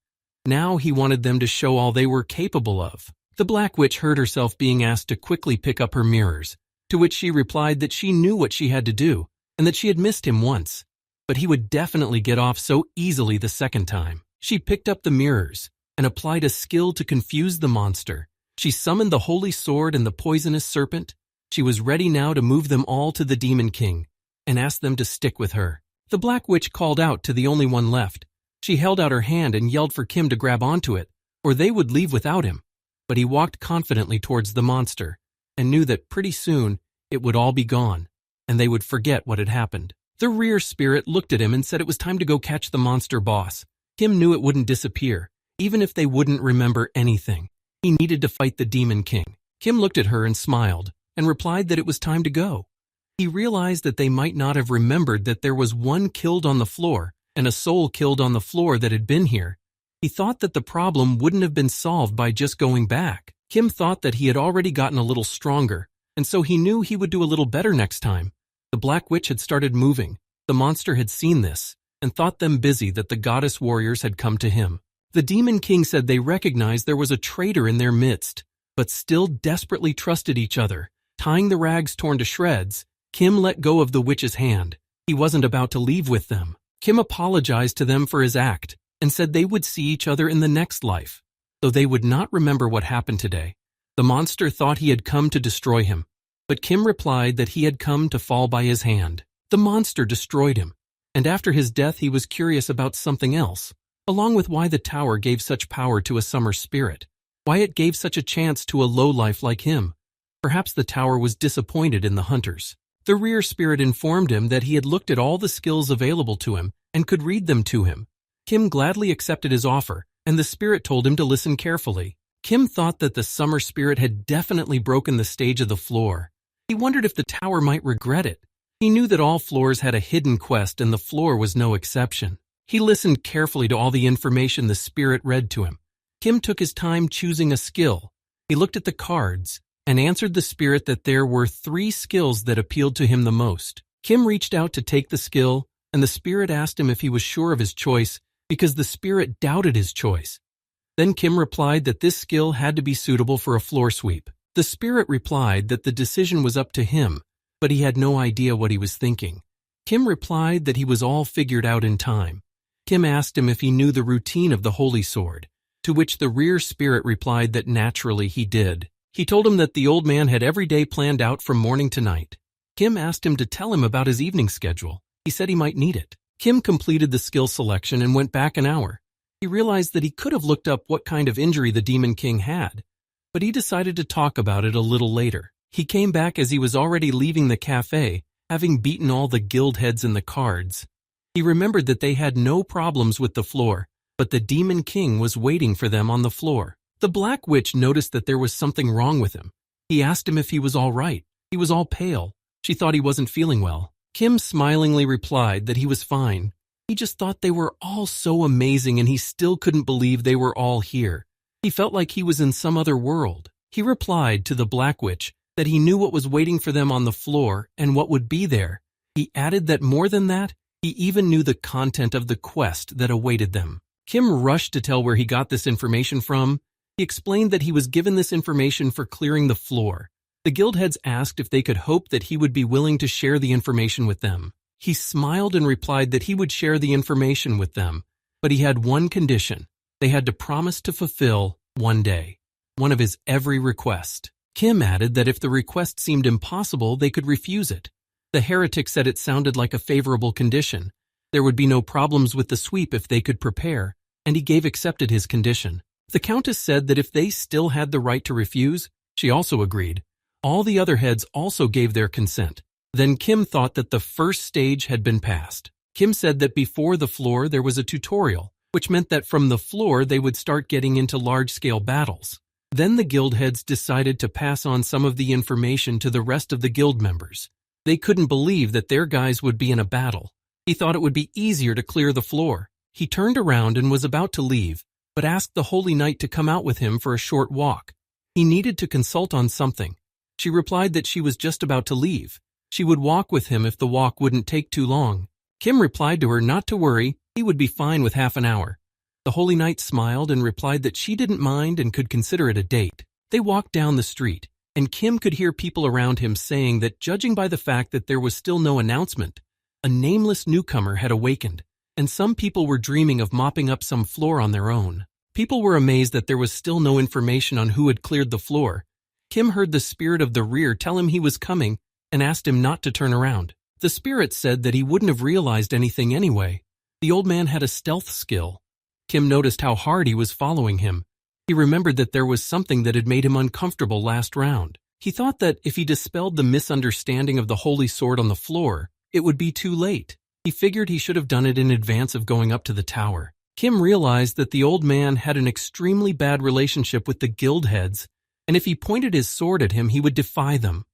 Now he wanted them to show all they were capable of. The Black Witch heard herself being asked to quickly pick up her mirrors, to which she replied that she knew what she had to do and that she had missed him once, but he would definitely get off so easily the second time. She picked up the mirrors and applied a skill to confuse the monster. She summoned the Holy Sword and the poisonous serpent. She was ready now to move them all to the Demon King and asked them to stick with her. The Black Witch called out to the only one left. She held out her hand and yelled for Kim to grab onto it, or they would leave without him. But he walked confidently towards the monster and knew that pretty soon it would all be gone, and they would forget what had happened. The rear spirit looked at him and said it was time to go catch the monster boss. Kim knew it wouldn't disappear, even if they wouldn't remember anything. He needed to fight the Demon King. Kim looked at her and smiled, and replied that it was time to go. He realized that they might not have remembered that there was one killed on the floor and a soul killed on the floor that had been here. He thought that the problem wouldn't have been solved by just going back. Kim thought that he had already gotten a little stronger, and so he knew he would do a little better next time. The Black Witch had started moving. The monster had seen this and thought them busy that the goddess warriors had come to him. The Demon King said they recognized there was a traitor in their midst, but still desperately trusted each other. Tying the rags torn to shreds, Kim let go of the witch's hand. He wasn't about to leave with them. Kim apologized to them for his act and said they would see each other in the next life, though they would not remember what happened today. The monster thought he had come to destroy him, but Kim replied that he had come to fall by his hand. The monster destroyed him, and after his death he was curious about something else, along with why the tower gave such power to a summer spirit, why it gave such a chance to a lowlife like him. Perhaps the tower was disappointed in the hunters. The rear spirit informed him that he had looked at all the skills available to him and could read them to him. Kim gladly accepted his offer, and the spirit told him to listen carefully. Kim thought that the summer spirit had definitely broken the stage of the floor. He wondered if the tower might regret it. He knew that all floors had a hidden quest and the floor was no exception. He listened carefully to all the information the spirit read to him. Kim took his time choosing a skill. He looked at the cards and answered the spirit that there were 3 skills that appealed to him the most. Kim reached out to take the skill, and the spirit asked him if he was sure of his choice because the spirit doubted his choice. Then Kim replied that this skill had to be suitable for a floor sweep. The spirit replied that the decision was up to him, but he had no idea what he was thinking. Kim replied that he was all figured out in time. Kim asked him if he knew the routine of the Holy Sword, to which the rear spirit replied that naturally he did. He told him that the old man had every day planned out from morning to night. Kim asked him to tell him about his evening schedule. He said he might need it. Kim completed the skill selection and went back an hour. He realized that he could have looked up what kind of injury the Demon King had, but he decided to talk about it a little later. He came back as he was already leaving the cafe, having beaten all the guild heads in the cards. He remembered that they had no problems with the floor, but the Demon King was waiting for them on the floor. The Black Witch noticed that there was something wrong with him. He asked him if he was all right. He was all pale. She thought he wasn't feeling well. Kim smilingly replied that he was fine. He just thought they were all so amazing and he still couldn't believe they were all here. He felt like he was in some other world. He replied to the Black Witch that he knew what was waiting for them on the floor and what would be there. He added that more than that, he even knew the content of the quest that awaited them. Kim rushed to tell where he got this information from. He explained that he was given this information for clearing the floor. The guild heads asked if they could hope that he would be willing to share the information with them. He smiled and replied that he would share the information with them, but he had one condition. They had to promise to fulfill, one day, one of his every request. Kim added that if the request seemed impossible, they could refuse it. The heretic said it sounded like a favorable condition. There would be no problems with the sweep if they could prepare, and he accepted his condition. The countess said that if they still had the right to refuse, she also agreed. All the other heads also gave their consent. Then Kim thought that the first stage had been passed. Kim said that before the floor there was a tutorial, which meant that from the floor they would start getting into large-scale battles. Then the guild heads decided to pass on some of the information to the rest of the guild members. They couldn't believe that their guys would be in a battle. He thought it would be easier to clear the floor. He turned around and was about to leave, but asked the Holy Knight to come out with him for a short walk. He needed to consult on something. She replied that she was just about to leave. She would walk with him if the walk wouldn't take too long. Kim replied to her not to worry, he would be fine with half an hour. The Holy Knight smiled and replied that she didn't mind and could consider it a date. They walked down the street, and Kim could hear people around him saying that judging by the fact that there was still no announcement, a nameless newcomer had awakened, and some people were dreaming of mopping up some floor on their own. People were amazed that there was still no information on who had cleared the floor. Kim heard the spirit of the rear tell him he was coming and asked him not to turn around. The spirit said that he wouldn't have realized anything anyway. The old man had a stealth skill. Kim noticed how hard he was following him. He remembered that there was something that had made him uncomfortable last round. He thought that if he dispelled the misunderstanding of the holy sword on the floor, it would be too late. He figured he should have done it in advance of going up to the tower. Kim realized that the old man had an extremely bad relationship with the guild heads, and if he pointed his sword at him, he would defy them.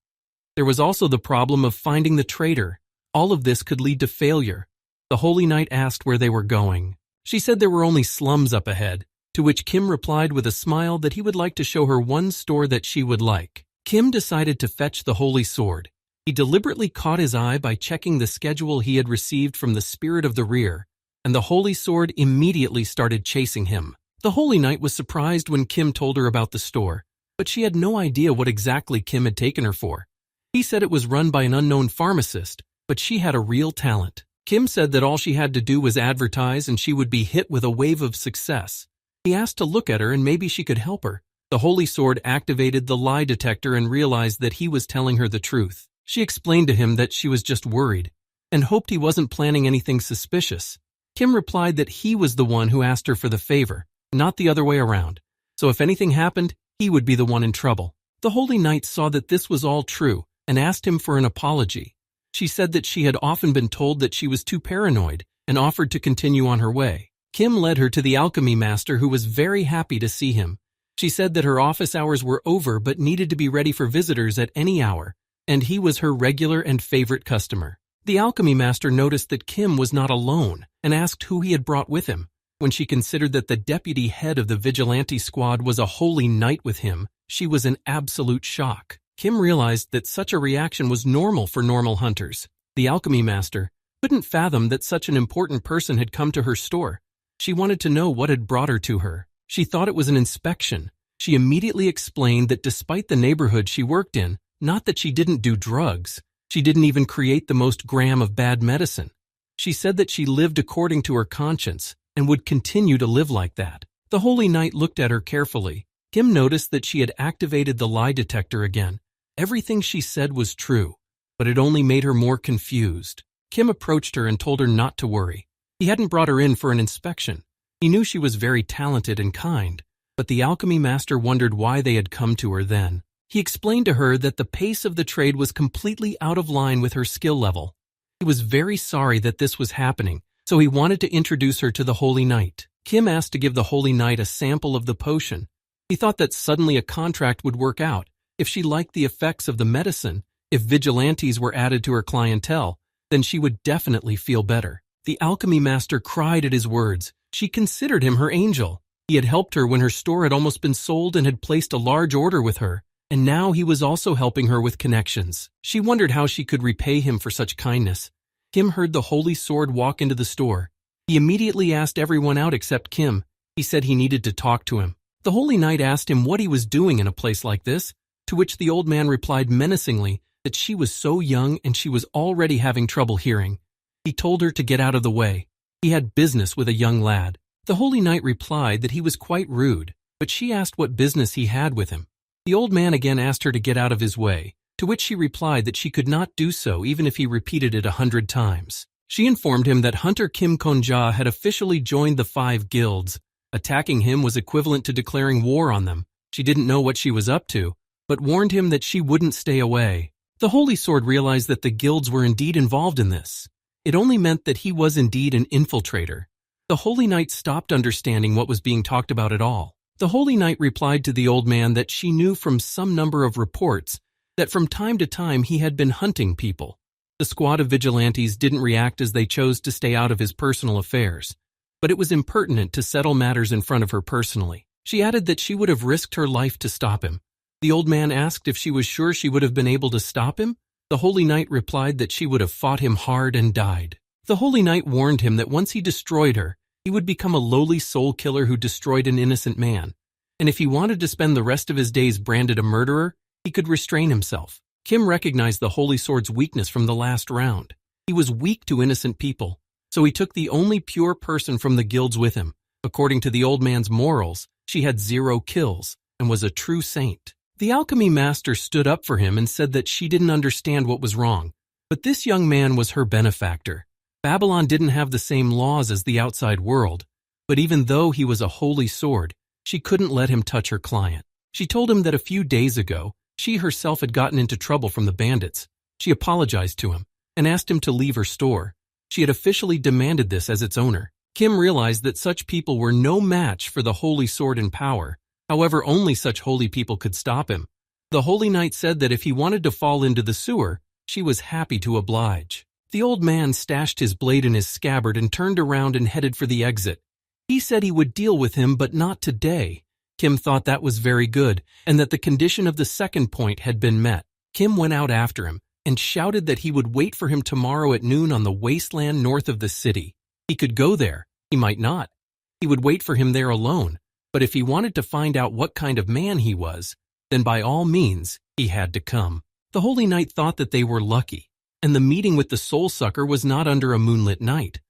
There was also the problem of finding the traitor. All of this could lead to failure. The Holy Knight asked where they were going. She said there were only slums up ahead, to which Kim replied with a smile that he would like to show her one store that she would like. Kim decided to fetch the holy sword. He deliberately caught his eye by checking the schedule he had received from the spirit of the rear, and the holy sword immediately started chasing him. The Holy Knight was surprised when Kim told her about the store, but she had no idea what exactly Kim had taken her for. He said it was run by an unknown pharmacist, but she had a real talent. Kim said that all she had to do was advertise and she would be hit with a wave of success. He asked to look at her and maybe she could help her. The holy sword activated the lie detector and realized that he was telling her the truth. She explained to him that she was just worried and hoped he wasn't planning anything suspicious. Kim replied that he was the one who asked her for the favor, not the other way around. So if anything happened, he would be the one in trouble. The Holy Knight saw that this was all true and asked him for an apology. She said that she had often been told that she was too paranoid and offered to continue on her way. Kim led her to the alchemy master, who was very happy to see him. She said that her office hours were over but needed to be ready for visitors at any hour, and he was her regular and favorite customer. The alchemy master noticed that Kim was not alone and asked who he had brought with him. When she considered that the deputy head of the vigilante squad was a holy knight with him, she was in absolute shock. Kim realized that such a reaction was normal for normal hunters. The alchemy master couldn't fathom that such an important person had come to her store. She wanted to know what had brought her to her. She thought it was an inspection. She immediately explained that despite the neighborhood she worked in, not that she didn't do drugs, she didn't even create the most gram of bad medicine. She said that she lived according to her conscience and would continue to live like that. The Holy Knight looked at her carefully. Kim noticed that she had activated the lie detector again. Everything she said was true, but it only made her more confused. Kim approached her and told her not to worry. He hadn't brought her in for an inspection. He knew she was very talented and kind, but the alchemy master wondered why they had come to her then. He explained to her that the pace of the trade was completely out of line with her skill level. He was very sorry that this was happening, so he wanted to introduce her to the Holy Knight. Kim asked to give the Holy Knight a sample of the potion. He thought that suddenly a contract would work out. If she liked the effects of the medicine, if vigilantes were added to her clientele, then she would definitely feel better. The alchemy master cried at his words. She considered him her angel. He had helped her when her store had almost been sold and had placed a large order with her, and now he was also helping her with connections. She wondered how she could repay him for such kindness. Kim heard the holy sword walk into the store. He immediately asked everyone out except Kim. He said he needed to talk to him. The Holy Knight asked him what he was doing in a place like this, to which the old man replied menacingly that she was so young and she was already having trouble hearing. He told her to get out of the way. He had business with a young lad. The Holy Knight replied that he was quite rude, but she asked what business he had with him. The old man again asked her to get out of his way, to which she replied that she could not do so even if he repeated it 100 times. She informed him that hunter Kim Konja had officially joined the 5 guilds. Attacking him was equivalent to declaring war on them. She didn't know what she was up to, but warned him that she wouldn't stay away. The Holy Sword realized that the guilds were indeed involved in this. It only meant that he was indeed an infiltrator. The Holy Knight stopped understanding what was being talked about at all. The Holy Knight replied to the old man that she knew from some number of reports that from time to time he had been hunting people. The squad of vigilantes didn't react as they chose to stay out of his personal affairs, but it was impertinent to settle matters in front of her personally. She added that she would have risked her life to stop him. The old man asked if she was sure she would have been able to stop him. The Holy Knight replied that she would have fought him hard and died. The Holy Knight warned him that once he destroyed her, he would become a lowly soul killer who destroyed an innocent man. And if he wanted to spend the rest of his days branded a murderer, he could restrain himself. Kim recognized the Holy Sword's weakness from the last round. He was weak to innocent people, so he took the only pure person from the guilds with him. According to the old man's morals, she had 0 kills and was a true saint. The alchemy master stood up for him and said that she didn't understand what was wrong, but this young man was her benefactor. Babylon didn't have the same laws as the outside world, but even though he was a holy sword, she couldn't let him touch her client. She told him that a few days ago, she herself had gotten into trouble from the bandits. She apologized to him and asked him to leave her store. She had officially demanded this as its owner. Kim realized that such people were no match for the Holy Sword in power. However, only such holy people could stop him. The Holy Knight said that if he wanted to fall into the sewer, she was happy to oblige. The old man stashed his blade in his scabbard and turned around and headed for the exit. He said he would deal with him, but not today. Kim thought that was very good, and that the condition of the second point had been met. Kim went out after him and shouted that he would wait for him tomorrow at noon on the wasteland north of the city. He could go there, he might not. He would wait for him there alone, but if he wanted to find out what kind of man he was, then by all means, he had to come. The Holy Knight thought that they were lucky, and the meeting with the soul sucker was not under a moonlit night.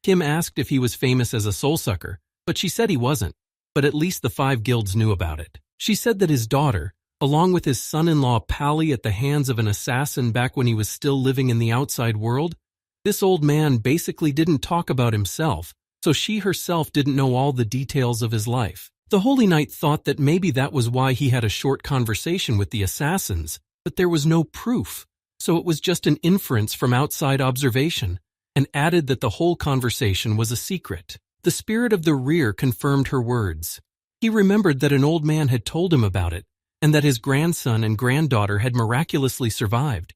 Kim asked if he was famous as a soul sucker, but she said he wasn't. But at least the 5 guilds knew about it. She said that his daughter, along with his son-in-law Pally at the hands of an assassin back when he was still living in the outside world, this old man basically didn't talk about himself, so she herself didn't know all the details of his life. The Holy Knight thought that maybe that was why he had a short conversation with the assassins, but there was no proof, so it was just an inference from outside observation, and added that the whole conversation was a secret. The spirit of the rear confirmed her words. He remembered that an old man had told him about it, and that his grandson and granddaughter had miraculously survived.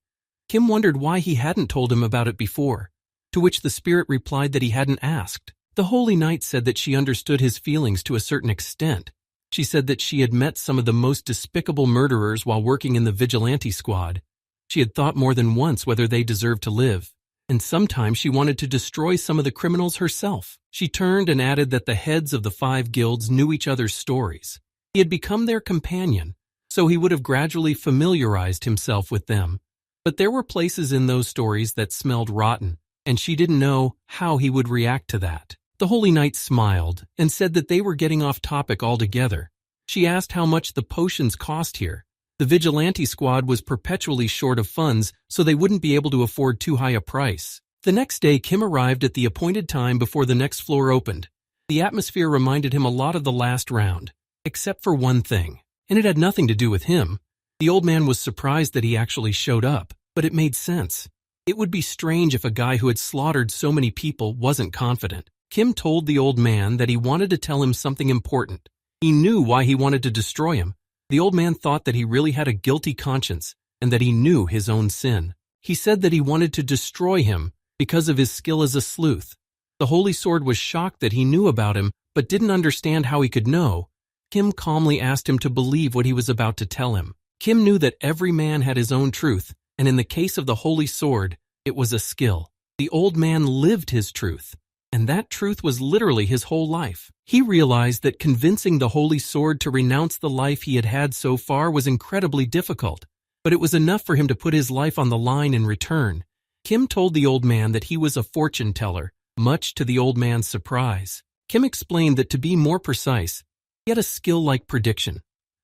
Kim wondered why he hadn't told him about it before, to which the spirit replied that he hadn't asked. The Holy Knight said that she understood his feelings to a certain extent. She said that she had met some of the most despicable murderers while working in the vigilante squad. She had thought more than once whether they deserved to live, and sometimes she wanted to destroy some of the criminals herself. She turned and added that the heads of the 5 guilds knew each other's stories. He had become their companion, so he would have gradually familiarized himself with them. But there were places in those stories that smelled rotten, and she didn't know how he would react to that. The Holy Knight smiled and said that they were getting off topic altogether. She asked how much the potions cost here. The vigilante squad was perpetually short of funds, so they wouldn't be able to afford too high a price. The next day, Kim arrived at the appointed time before the next floor opened. The atmosphere reminded him a lot of the last round, except for one thing, and it had nothing to do with him. The old man was surprised that he actually showed up, but it made sense. It would be strange if a guy who had slaughtered so many people wasn't confident. Kim told the old man that he wanted to tell him something important. He knew why he wanted to destroy him. The old man thought that he really had a guilty conscience and that he knew his own sin. He said that he wanted to destroy him because of his skill as a sleuth. The Holy Sword was shocked that he knew about him, but didn't understand how he could know. Kim calmly asked him to believe what he was about to tell him. Kim knew that every man had his own truth, and in the case of the Holy Sword, it was a skill. The old man lived his truth, and and that truth was literally his whole life. He realized that convincing the Holy Sword to renounce the life he had had so far was incredibly difficult, but it was enough for him to put his life on the line in return. Kim told the old man that he was a fortune teller, much to the old man's surprise. Kim explained that to be more precise, he had a skill like prediction.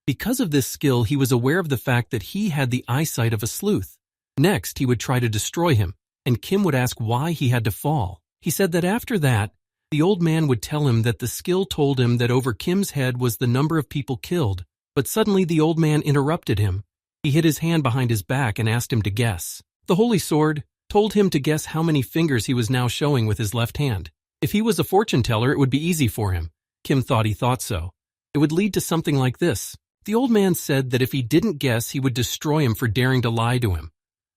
Because of this skill, he was aware of the fact that he had the eyesight of a sleuth. Next, he would try to destroy him, and Kim would ask why he had to fall. He said that after that, the old man would tell him that the skill told him that over Kim's head was the number of people killed, but suddenly the old man interrupted him. He hid his hand behind his back and asked him to guess. The Holy Sword told him to guess how many fingers he was now showing with his left hand. If he was a fortune teller, it would be easy for him. Kim thought he thought so. It would lead to something like this. The old man said that if he didn't guess, he would destroy him for daring to lie to him.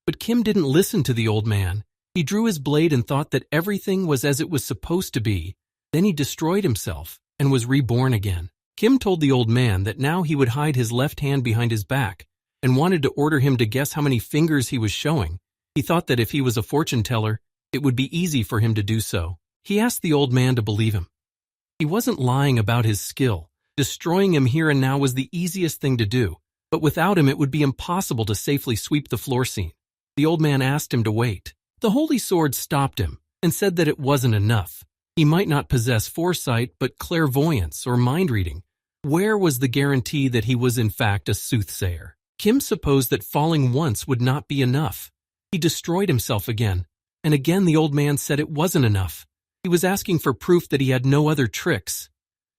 But Kim didn't listen to the old man. He drew his blade and thought that everything was as it was supposed to be. Then he destroyed himself and was reborn again. Kim told the old man that now he would hide his left hand behind his back and wanted to order him to guess how many fingers he was showing. He thought that if he was a fortune teller, it would be easy for him to do so. He asked the old man to believe him. He wasn't lying about his skill. Destroying him here and now was the easiest thing to do, but without him it would be impossible to safely sweep the floor scene. The old man asked him to wait. The Holy Sword stopped him and said that it wasn't enough. He might not possess foresight, but clairvoyance or mind reading. Where was the guarantee that he was in fact a soothsayer? Kim supposed that falling once would not be enough. He destroyed himself again, and again the old man said it wasn't enough. He was asking for proof that he had no other tricks.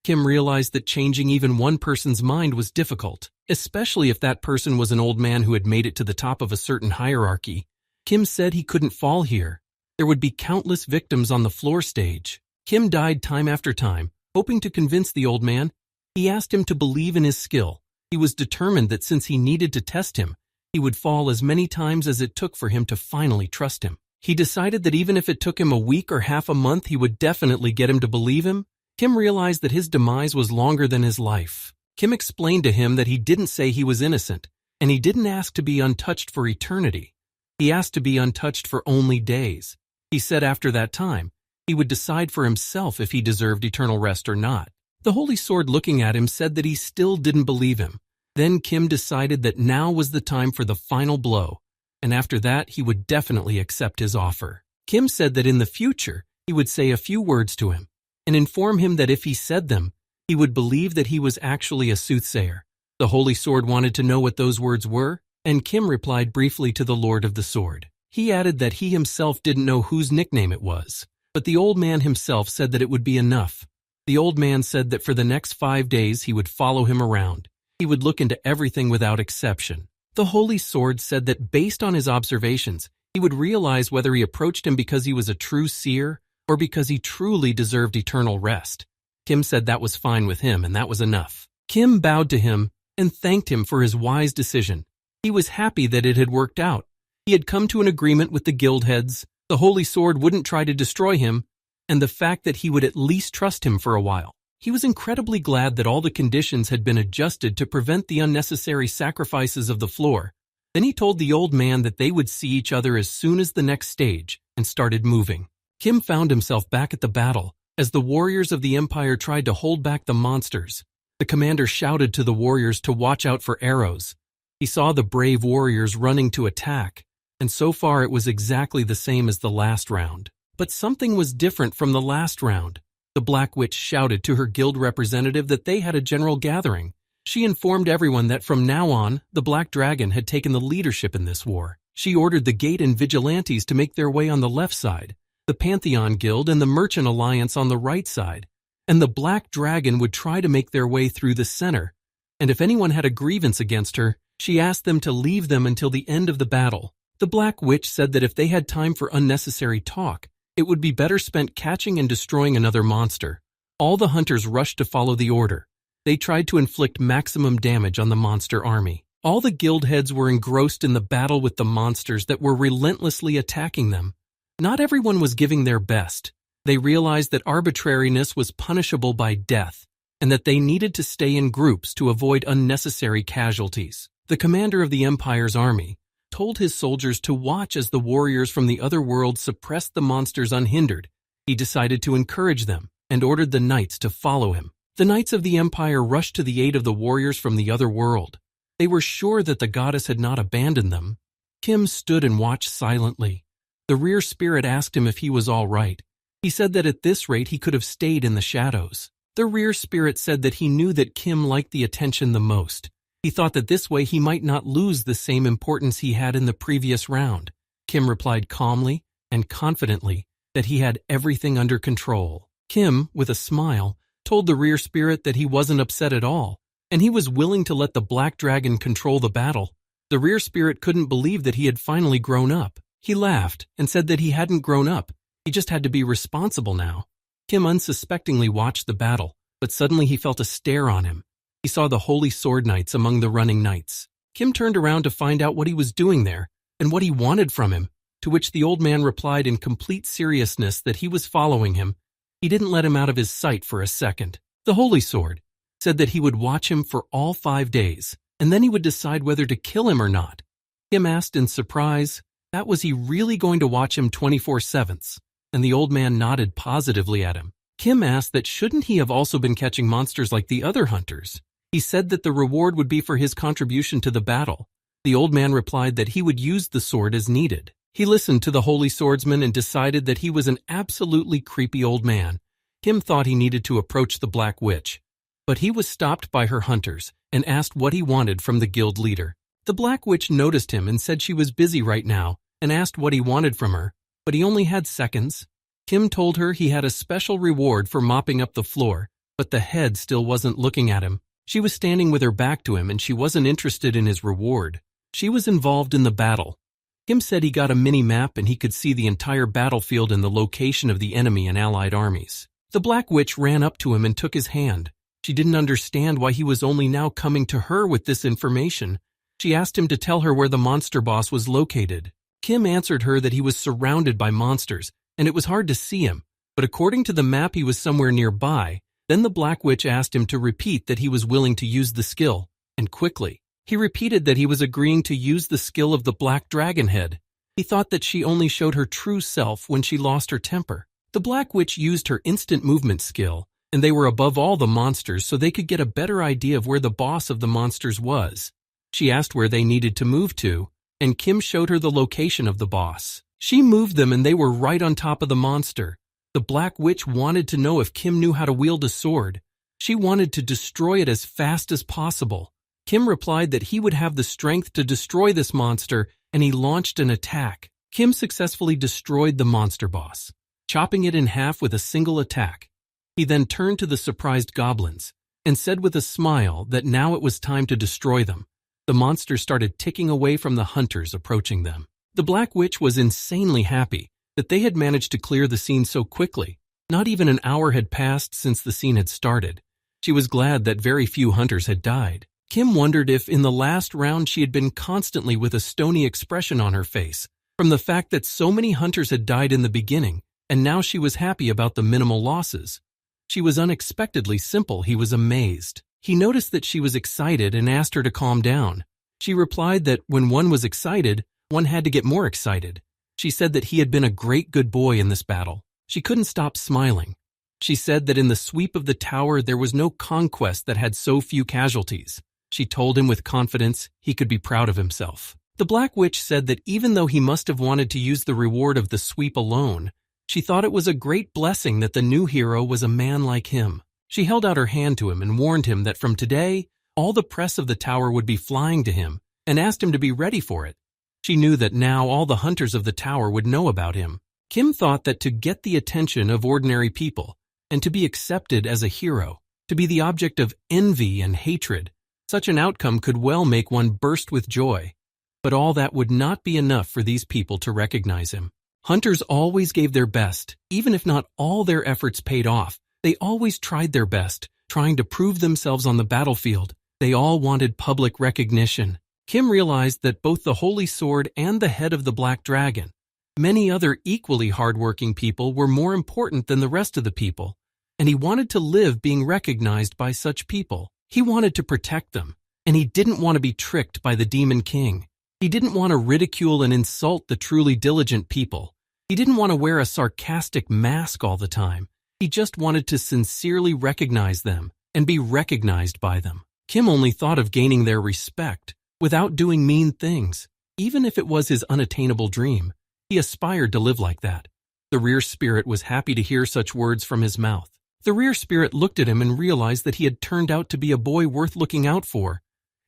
Kim realized that changing even one person's mind was difficult, especially if that person was an old man who had made it to the top of a certain hierarchy. Kim said he couldn't fall here. There would be countless victims on the floor stage. Kim died time after time, hoping to convince the old man. He asked him to believe in his skill. He was determined that since he needed to test him, he would fall as many times as it took for him to finally trust him. He decided that even if it took him a week or half a month, he would definitely get him to believe him. Kim realized that his demise was longer than his life. Kim explained to him that he didn't say he was innocent, and he didn't ask to be untouched for eternity. He asked to be untouched for only days. He said after that time, he would decide for himself if he deserved eternal rest or not. The Holy Sword, looking at him, said that he still didn't believe him. Then Kim decided that now was the time for the final blow, and after that he would definitely accept his offer. Kim said that in the future he would say a few words to him and inform him that if he said them, he would believe that he was actually a soothsayer. The Holy Sword wanted to know what those words were, and Kim replied briefly to the Lord of the Sword. He added that he himself didn't know whose nickname it was, but the old man himself said that it would be enough. The old man said that for the next 5 days he would follow him around. He would look into everything without exception. The Holy Sword said that based on his observations, he would realize whether he approached him because he was a true seer or because he truly deserved eternal rest. Kim said that was fine with him and that was enough. Kim bowed to him and thanked him for his wise decision. He was happy that it had worked out. He had come to an agreement with the guild heads. The Holy Sword wouldn't try to destroy him, and the fact that he would at least trust him for a while. He was incredibly glad that all the conditions had been adjusted to prevent the unnecessary sacrifices of the floor. Then he told the old man that they would see each other as soon as the next stage and started moving. Kim found himself back at the battle as the warriors of the Empire tried to hold back the monsters. The commander shouted to the warriors to watch out for arrows. He saw the brave warriors running to attack, and so far it was exactly the same as the last round. But something was different from the last round. The Black Witch shouted to her guild representative that they had a general gathering. She informed everyone that from now on, the Black Dragon had taken the leadership in this war. She ordered the Gate and Vigilantes to make their way on the left side, the Pantheon Guild and the Merchant Alliance on the right side, and the Black Dragon would try to make their way through the center. And if anyone had a grievance against her, she asked them to leave them until the end of the battle. The Black Witch said that if they had time for unnecessary talk, it would be better spent catching and destroying another monster. All the hunters rushed to follow the order. They tried to inflict maximum damage on the monster army. All the guild heads were engrossed in the battle with the monsters that were relentlessly attacking them. Not everyone was giving their best. They realized that arbitrariness was punishable by death, and that they needed to stay in groups to avoid unnecessary casualties. The commander of the Empire's army told his soldiers to watch as the warriors from the other world suppressed the monsters unhindered. He decided to encourage them and ordered the knights to follow him. The knights of the empire rushed to the aid of the warriors from the other world. They were sure that the goddess had not abandoned them. Kim stood and watched silently. The rear spirit asked him if he was all right. He said that at this rate he could have stayed in the shadows. The rear spirit said that he knew that Kim liked the attention the most. He thought that this way he might not lose the same importance he had in the previous round. Kim replied calmly and confidently that he had everything under control. Kim, with a smile, told the rear spirit that he wasn't upset at all, and he was willing to let the black dragon control the battle. The rear spirit couldn't believe that he had finally grown up. He laughed and said that he hadn't grown up. He just had to be responsible now. Kim unsuspectingly watched the battle, but suddenly he felt a stare on him. He saw the holy sword knights among the running knights. Kim turned around to find out what he was doing there and what he wanted from him, to which the old man replied in complete seriousness that he was following him. He didn't let him out of his sight for a second. The holy sword said that he would watch him for all 5 days, and then he would decide whether to kill him or not. Kim asked in surprise, that was he really going to watch him 24/7? And the old man nodded positively at him. Kim asked that shouldn't he have also been catching monsters like the other hunters? He said that the reward would be for his contribution to the battle. The old man replied that he would use the sword as needed. He listened to the holy swordsman and decided that he was an absolutely creepy old man. Kim thought he needed to approach the Black Witch, but he was stopped by her hunters and asked what he wanted from the guild leader. The Black Witch noticed him and said she was busy right now and asked what he wanted from her, but he only had seconds. Kim told her he had a special reward for mopping up the floor, but the head still wasn't looking at him. She was standing with her back to him and she wasn't interested in his reward. She was involved in the battle. Kim said he got a mini-map and he could see the entire battlefield and the location of the enemy and allied armies. The Black Witch ran up to him and took his hand. She didn't understand why he was only now coming to her with this information. She asked him to tell her where the monster boss was located. Kim answered her that he was surrounded by monsters, and it was hard to see him, but according to the map he was somewhere nearby. Then the Black Witch asked him to repeat that he was willing to use the skill, and quickly. He repeated that he was agreeing to use the skill of the Black Dragon Head. He thought that she only showed her true self when she lost her temper. The Black Witch used her instant movement skill, and they were above all the monsters so they could get a better idea of where the boss of the monsters was. She asked where they needed to move to, and Kim showed her the location of the boss. She moved them and they were right on top of the monster. The Black Witch wanted to know if Kim knew how to wield a sword. She wanted to destroy it as fast as possible. Kim replied that he would have the strength to destroy this monster, and he launched an attack. Kim successfully destroyed the monster boss, chopping it in half with a single attack. He then turned to the surprised goblins and said with a smile that now it was time to destroy them. The monster started ticking away from the hunters approaching them. The Black Witch was insanely happy that they had managed to clear the scene so quickly. Not even an hour had passed since the scene had started. She was glad that very few hunters had died. Kim wondered if in the last round she had been constantly with a stony expression on her face, from the fact that so many hunters had died in the beginning, and now she was happy about the minimal losses. She was unexpectedly simple. He was amazed. He noticed that she was excited and asked her to calm down. She replied that when one was excited, one had to get more excited. She said that he had been a great good boy in this battle. She couldn't stop smiling. She said that in the sweep of the tower there was no conquest that had so few casualties. She told him with confidence he could be proud of himself. The Black Witch said that even though he must have wanted to use the reward of the sweep alone, she thought it was a great blessing that the new hero was a man like him. She held out her hand to him and warned him that from today, all the press of the tower would be flying to him, and asked him to be ready for it. She knew that now all the hunters of the tower would know about him. Kim thought that to get the attention of ordinary people, and to be accepted as a hero, to be the object of envy and hatred, such an outcome could well make one burst with joy. But all that would not be enough for these people to recognize him. Hunters always gave their best, even if not all their efforts paid off. They always tried their best, trying to prove themselves on the battlefield. They all wanted public recognition. Kim realized that both the Holy Sword and the head of the Black Dragon, many other equally hardworking people, were more important than the rest of the people, and he wanted to live being recognized by such people. He wanted to protect them, and he didn't want to be tricked by the Demon King. He didn't want to ridicule and insult the truly diligent people. He didn't want to wear a sarcastic mask all the time. He just wanted to sincerely recognize them and be recognized by them. Kim only thought of gaining their respect without doing mean things. Even if it was his unattainable dream, he aspired to live like that. The rear spirit was happy to hear such words from his mouth. The rear spirit looked at him and realized that he had turned out to be a boy worth looking out for.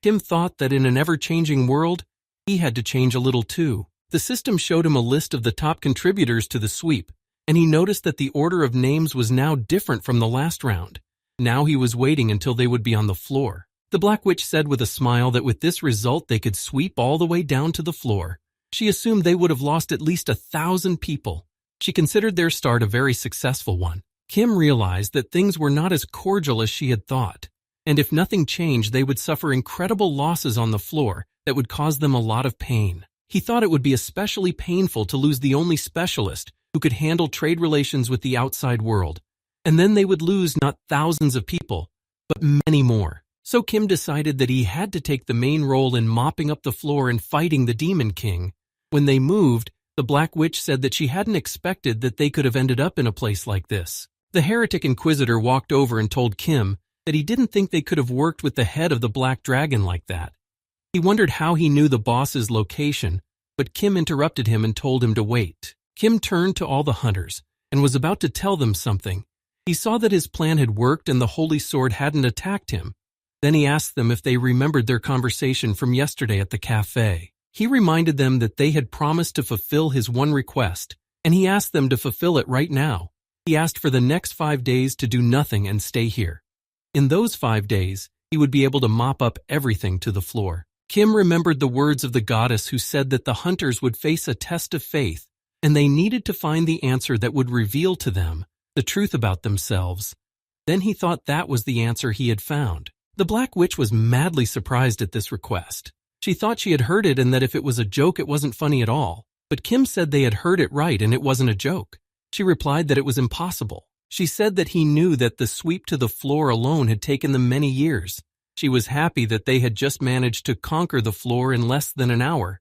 Kim thought that in an ever-changing world, he had to change a little too. The system showed him a list of the top contributors to the sweep, and he noticed that the order of names was now different from the last round. Now he was waiting until they would be on the floor. The Black Witch said with a smile that with this result they could sweep all the way down to the floor. She assumed they would have lost at least 1,000 people. She considered their start a very successful one. Kim realized that things were not as cordial as she had thought, and if nothing changed they would suffer incredible losses on the floor that would cause them a lot of pain. He thought it would be especially painful to lose the only specialist who could handle trade relations with the outside world, and then they would lose not thousands of people, but many more. So Kim decided that he had to take the main role in mopping up the floor and fighting the Demon King. When they moved, the Black Witch said that she hadn't expected that they could have ended up in a place like this. The Heretic Inquisitor walked over and told Kim that he didn't think they could have worked with the head of the Black Dragon like that. He wondered how he knew the boss's location, but Kim interrupted him and told him to wait. Kim turned to all the hunters and was about to tell them something. He saw that his plan had worked and the Holy Sword hadn't attacked him. Then he asked them if they remembered their conversation from yesterday at the cafe. He reminded them that they had promised to fulfill his one request, and he asked them to fulfill it right now. He asked for the next 5 days to do nothing and stay here. In those 5 days, he would be able to mop up everything to the floor. Kim remembered the words of the goddess who said that the hunters would face a test of faith, and they needed to find the answer that would reveal to them the truth about themselves. Then he thought that was the answer he had found. The Black Witch was madly surprised at this request. She thought she had heard it and that if it was a joke it wasn't funny at all. But Kim said they had heard it right and it wasn't a joke. She replied that it was impossible. She said that he knew that the sweep to the floor alone had taken them many years. She was happy that they had just managed to conquer the floor in less than an hour.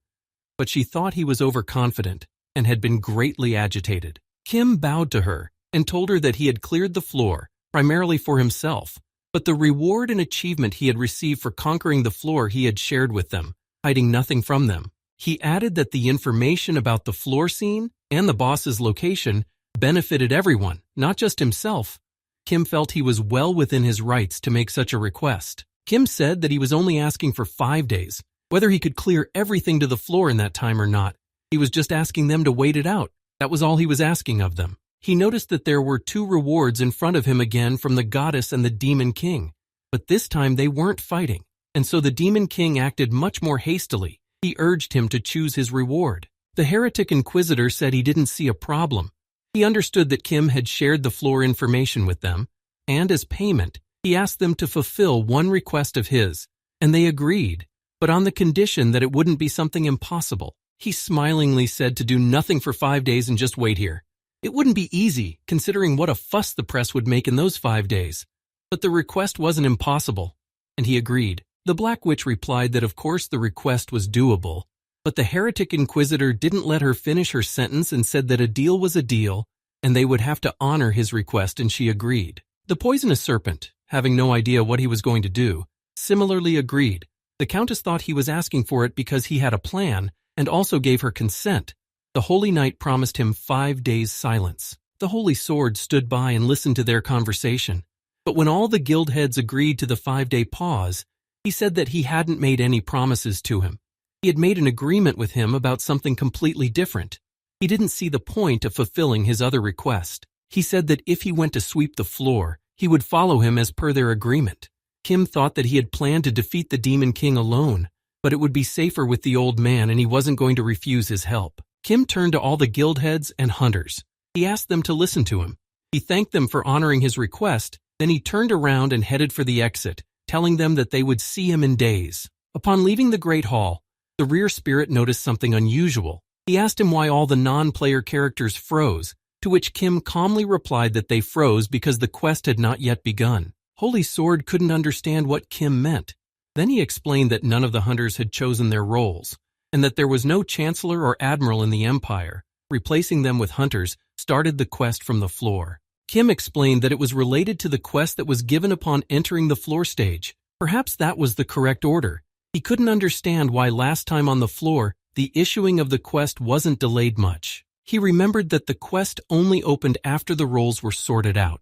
But she thought he was overconfident and had been greatly agitated. Kim bowed to her and told her that he had cleared the floor, primarily for himself. But the reward and achievement he had received for conquering the floor he had shared with them, hiding nothing from them. He added that the information about the floor scene and the boss's location benefited everyone, not just himself. Kim felt he was well within his rights to make such a request. Kim said that he was only asking for 5 days, whether he could clear everything to the floor in that time or not. He was just asking them to wait it out. That was all he was asking of them. He noticed that there were 2 rewards in front of him again from the goddess and the Demon King, but this time they weren't fighting, and so the Demon King acted much more hastily. He urged him to choose his reward. The Heretic Inquisitor said he didn't see a problem. He understood that Kim had shared the floor information with them, and as payment, he asked them to fulfill one request of his, and they agreed, but on the condition that it wouldn't be something impossible. He smilingly said to do nothing for 5 days and just wait here. It wouldn't be easy, considering what a fuss the press would make in those 5 days. But the request wasn't impossible, and he agreed. The Black Witch replied that of course the request was doable, but the Heretic Inquisitor didn't let her finish her sentence and said that a deal was a deal, and they would have to honor his request, and she agreed. The Poisonous Serpent, having no idea what he was going to do, similarly agreed. The Countess thought he was asking for it because he had a plan, and also gave her consent. The Holy Knight promised him 5 days' silence. The Holy Sword stood by and listened to their conversation. But when all the guild heads agreed to the 5-day pause, he said that he hadn't made any promises to him. He had made an agreement with him about something completely different. He didn't see the point of fulfilling his other request. He said that if he went to sweep the floor, he would follow him as per their agreement. Kim thought that he had planned to defeat the Demon King alone, but it would be safer with the old man and he wasn't going to refuse his help. Kim turned to all the guild heads and hunters. He asked them to listen to him. He thanked them for honoring his request, then he turned around and headed for the exit, telling them that they would see him in days. Upon leaving the Great Hall, the rear spirit noticed something unusual. He asked him why all the non-player characters froze, to which Kim calmly replied that they froze because the quest had not yet begun. Holy Sword couldn't understand what Kim meant. Then he explained that none of the hunters had chosen their roles, and that there was no chancellor or admiral in the empire, replacing them with hunters, started the quest from the floor. Kim explained that it was related to the quest that was given upon entering the floor stage. Perhaps that was the correct order. He couldn't understand why last time on the floor, the issuing of the quest wasn't delayed much. He remembered that the quest only opened after the roles were sorted out.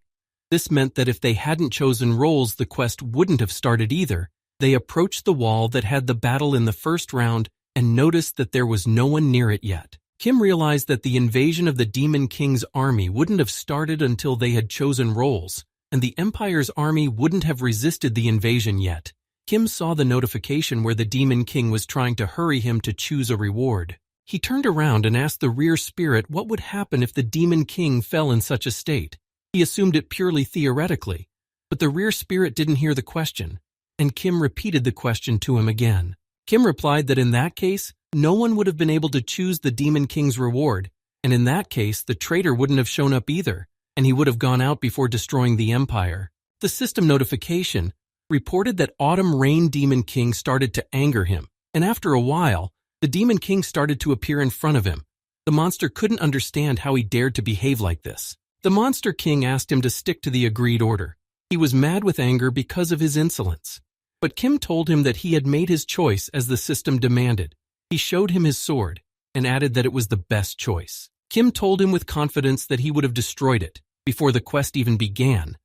This meant that if they hadn't chosen roles, the quest wouldn't have started either. They approached the wall that had the battle in the first round and noticed that there was no one near it yet. Kim realized that the invasion of the Demon King's army wouldn't have started until they had chosen roles, and the Empire's army wouldn't have resisted the invasion yet. Kim saw the notification where the Demon King was trying to hurry him to choose a reward. He turned around and asked the rear spirit what would happen if the Demon King fell in such a state. He assumed it purely theoretically, but the rear spirit didn't hear the question, and Kim repeated the question to him again. Kim replied that in that case, no one would have been able to choose the Demon King's reward, and in that case, the traitor wouldn't have shown up either, and he would have gone out before destroying the Empire. The system notification reported that Autumn Rain Demon King started to anger him, and after a while, the Demon King started to appear in front of him. The monster couldn't understand how he dared to behave like this. The Monster King asked him to stick to the agreed order. He was mad with anger because of his insolence. But Kim told him that he had made his choice as the system demanded. He showed him his sword and added that it was the best choice. Kim told him with confidence that he would have destroyed it before the quest even began.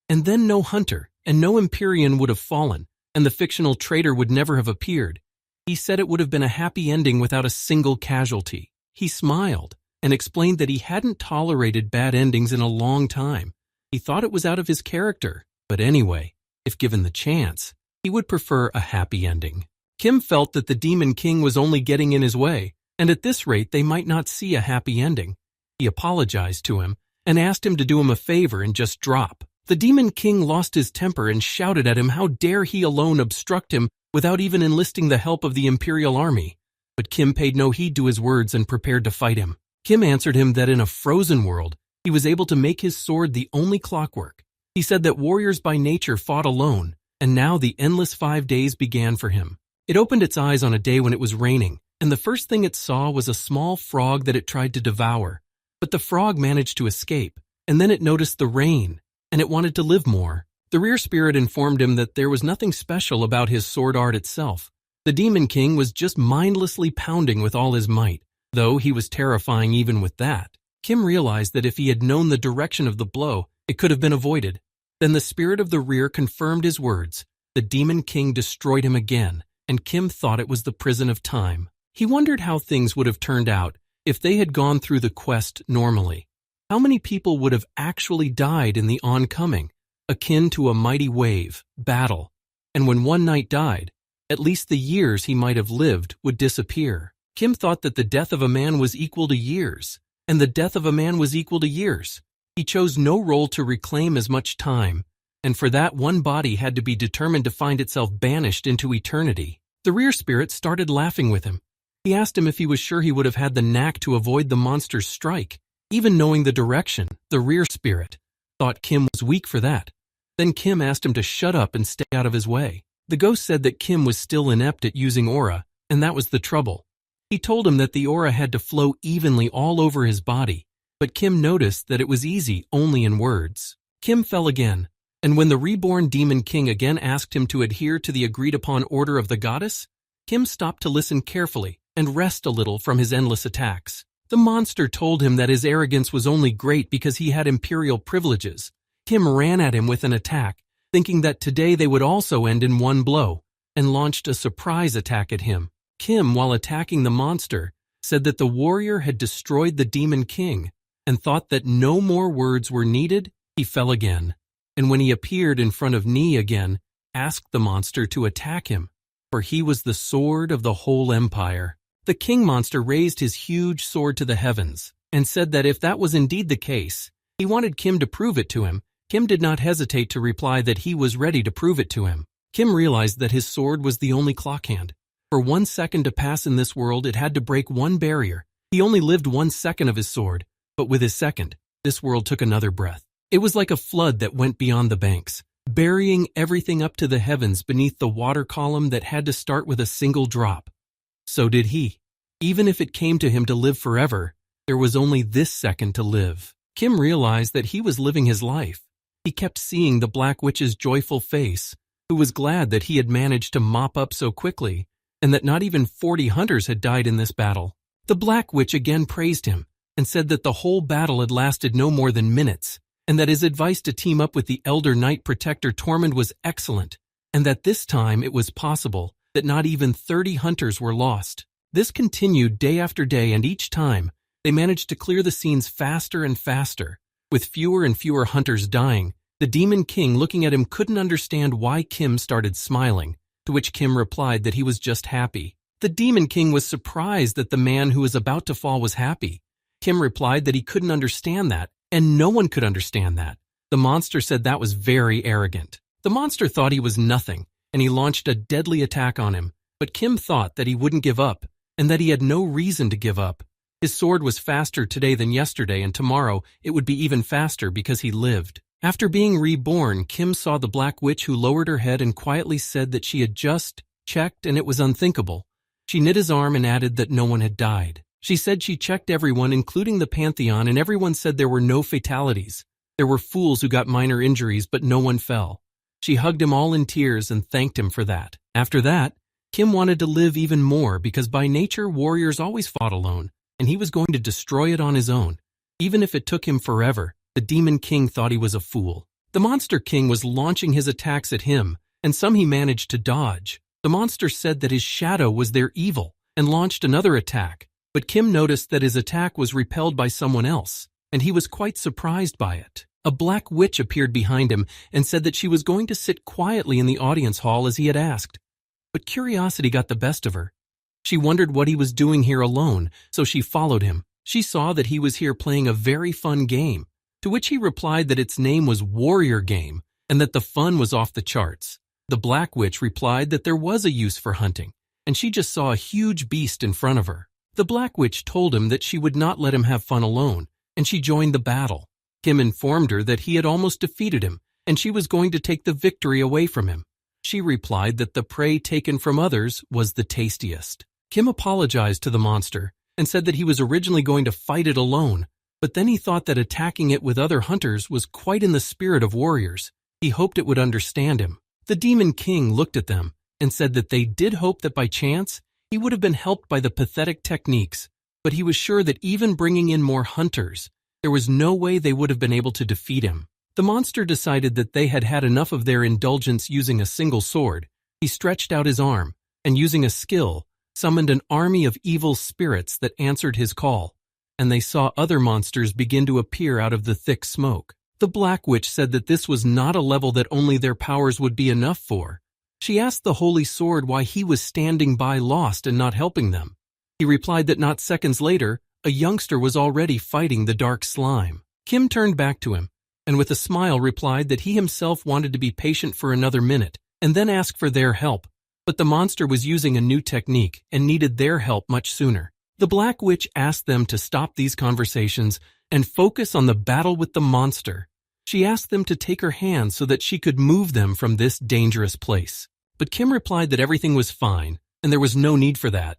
And then no hunter and no Empyrean would have fallen, and the fictional traitor would never have appeared. He said it would have been a happy ending without a single casualty. He smiled and explained that he hadn't tolerated bad endings in a long time. He thought it was out of his character, but anyway, if given the chance, he would prefer a happy ending. Kim felt that the Demon King was only getting in his way, and at this rate they might not see a happy ending. He apologized to him and asked him to do him a favor and just drop. The Demon King lost his temper and shouted at him how dare he alone obstruct him without even enlisting the help of the Imperial army. But Kim paid no heed to his words and prepared to fight him. Kim answered him that in a frozen world, he was able to make his sword the only clockwork. He said that warriors by nature fought alone, and now the endless 5 days began for him. It opened its eyes on a day when it was raining, and the first thing it saw was a small frog that it tried to devour. But the frog managed to escape, and then it noticed the rain, and it wanted to live more. The rear spirit informed him that there was nothing special about his sword art itself. The Demon King was just mindlessly pounding with all his might, though he was terrifying even with that. Kim realized that if he had known the direction of the blow, it could have been avoided. Then the spirit of the rear confirmed his words. The Demon King destroyed him again, and Kim thought it was the prison of time. He wondered how things would have turned out if they had gone through the quest normally. How many people would have actually died in the oncoming, akin to a mighty wave, battle, and when one knight died, at least the years he might have lived would disappear. Kim thought that the death of a man was equal to years, and the death of a man was equal to years. He chose no role to reclaim as much time, and for that one body had to be determined to find itself banished into eternity. The rear spirit started laughing with him. He asked him if he was sure he would have had the knack to avoid the monster's strike, even knowing the direction. The rear spirit thought Kim was weak for that. Then Kim asked him to shut up and stay out of his way. The ghost said that Kim was still inept at using aura, and that was the trouble. He told him that the aura had to flow evenly all over his body, but Kim noticed that it was easy only in words. Kim fell again, and when the reborn Demon King again asked him to adhere to the agreed-upon order of the goddess, Kim stopped to listen carefully and rest a little from his endless attacks. The monster told him that his arrogance was only great because he had imperial privileges. Kim ran at him with an attack, thinking that today they would also end in one blow, and launched a surprise attack at him. Kim, while attacking the monster, said that the warrior had destroyed the Demon King, and thought that no more words were needed. He fell again, and when he appeared in front of Ni again, asked the monster to attack him, for he was the sword of the whole empire. The king monster raised his huge sword to the heavens, and said that if that was indeed the case, he wanted Kim to prove it to him. Kim did not hesitate to reply that he was ready to prove it to him. Kim realized that his sword was the only clock hand. For 1 second to pass in this world, it had to break one barrier. He only lived 1 second of his sword, but with his second, this world took another breath. It was like a flood that went beyond the banks, burying everything up to the heavens beneath the water column that had to start with a single drop. So did he. Even if it came to him to live forever, There was only this second to live. Kim realized that he was living his life. He kept seeing the Black Witch's joyful face, who was glad that he had managed to mop up so quickly, and that not even 40 hunters had died in this battle. The Black Witch again praised him, and said that the whole battle had lasted no more than minutes, and that his advice to team up with the Elder Knight Protector Tormund was excellent, and that this time it was possible that not even 30 hunters were lost. This continued day after day, and each time, they managed to clear the scenes faster and faster. With fewer and fewer hunters dying, the Demon King looking at him couldn't understand why Kim started smiling, to which Kim replied that he was just happy. The Demon King was surprised that the man who was about to fall was happy. Kim replied that he couldn't understand that, and no one could understand that. The monster said that was very arrogant. The monster thought he was nothing, and he launched a deadly attack on him, but Kim thought that he wouldn't give up, and that he had no reason to give up. His sword was faster today than yesterday, and tomorrow it would be even faster because he lived. After being reborn, Kim saw the Black Witch, who lowered her head and quietly said that she had just checked and it was unthinkable. She knit his arm and added that no one had died. She said she checked everyone, including the Pantheon, and everyone said there were no fatalities. There were fools who got minor injuries, but no one fell. She hugged him all in tears and thanked him for that. After that, Kim wanted to live even more because by nature warriors always fought alone, and he was going to destroy it on his own. Even if it took him forever, the Demon King thought he was a fool. The Monster King was launching his attacks at him, and some he managed to dodge. The monster said that his shadow was their evil, and launched another attack, but Kim noticed that his attack was repelled by someone else, and he was quite surprised by it. A Black Witch appeared behind him and said that she was going to sit quietly in the audience hall as he had asked. But curiosity got the best of her. She wondered what he was doing here alone, so she followed him. She saw that he was here playing a very fun game, to which he replied that its name was Warrior Game, and that the fun was off the charts. The Black Witch replied that there was a use for hunting, and she just saw a huge beast in front of her. The Black Witch told him that she would not let him have fun alone, and she joined the battle. Kim informed her that he had almost defeated him, and she was going to take the victory away from him. She replied that the prey taken from others was the tastiest. Kim apologized to the monster and said that he was originally going to fight it alone, but then he thought that attacking it with other hunters was quite in the spirit of warriors. He hoped it would understand him. The Demon King looked at them and said that they did hope that by chance he would have been helped by the pathetic techniques, but he was sure that even bringing in more hunters, there was no way they would have been able to defeat him. The monster decided that they had had enough of their indulgence using a single sword. He stretched out his arm and, using a skill, summoned an army of evil spirits that answered his call, and they saw other monsters begin to appear out of the thick smoke. The Black Witch said that this was not a level that only their powers would be enough for. She asked the Holy Sword why he was standing by lost and not helping them. He replied that not seconds later, a youngster was already fighting the dark slime. Kim turned back to him, and with a smile replied that he himself wanted to be patient for another minute, and then ask for their help. But the monster was using a new technique and needed their help much sooner. The Black Witch asked them to stop these conversations and focus on the battle with the monster. She asked them to take her hand so that she could move them from this dangerous place. But Kim replied that everything was fine, and there was no need for that.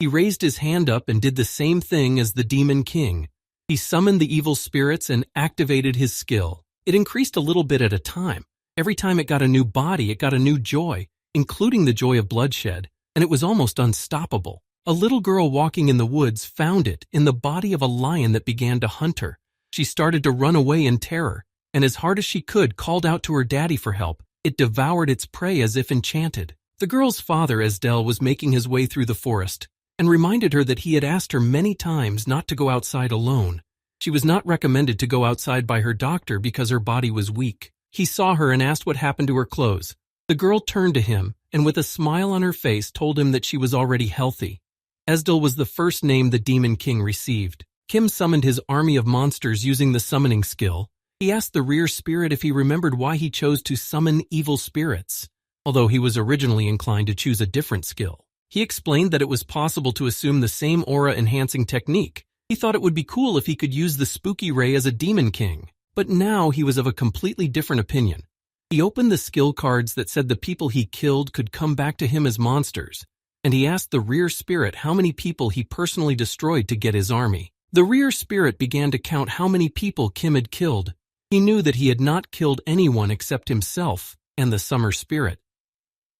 He raised his hand up and did the same thing as the Demon King. He summoned the evil spirits and activated his skill. It increased a little bit at a time. Every time it got a new body, it got a new joy, including the joy of bloodshed, and it was almost unstoppable. A little girl walking in the woods found it in the body of a lion that began to hunt her. She started to run away in terror, and as hard as she could called out to her daddy for help. It devoured its prey as if enchanted. The girl's father, Asdel, was making his way through the forest, and reminded her that he had asked her many times not to go outside alone. She was not recommended to go outside by her doctor because her body was weak. He saw her and asked what happened to her clothes. The girl turned to him, and with a smile on her face told him that she was already healthy. Asdel was the first name the Demon King received. Kim summoned his army of monsters using the summoning skill. He asked the rear spirit if he remembered why he chose to summon evil spirits, although he was originally inclined to choose a different skill. He explained that it was possible to assume the same aura-enhancing technique. He thought it would be cool if he could use the spooky ray as a Demon King, but now he was of a completely different opinion. He opened the skill cards that said the people he killed could come back to him as monsters, and he asked the rear spirit how many people he personally destroyed to get his army. The rear spirit began to count how many people Kim had killed. He knew that he had not killed anyone except himself and the summer spirit.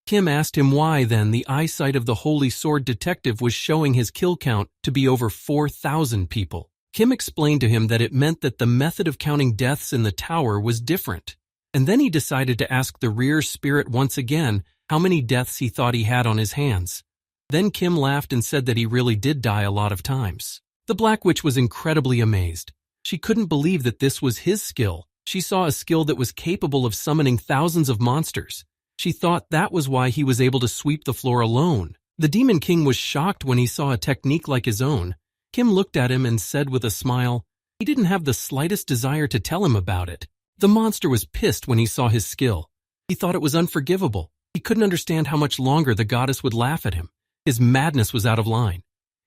Kim asked him why then the eyesight of the Holy Sword detective was showing his kill count to be over 4,000 people. Kim explained to him that it meant that the method of counting deaths in the tower was different. And then he decided to ask the rear spirit once again how many deaths he thought he had on his hands. Then Kim laughed and said that he really did die a lot of times. The Black Witch was incredibly amazed. She couldn't believe that this was his skill. She saw a skill that was capable of summoning thousands of monsters. She thought that was why he was able to sweep the floor alone. The Demon King was shocked when he saw a technique like his own. Kim looked at him and said with a smile, he didn't have the slightest desire to tell him about it. The monster was pissed when he saw his skill. He thought it was unforgivable. He couldn't understand how much longer the goddess would laugh at him. His madness was out of line.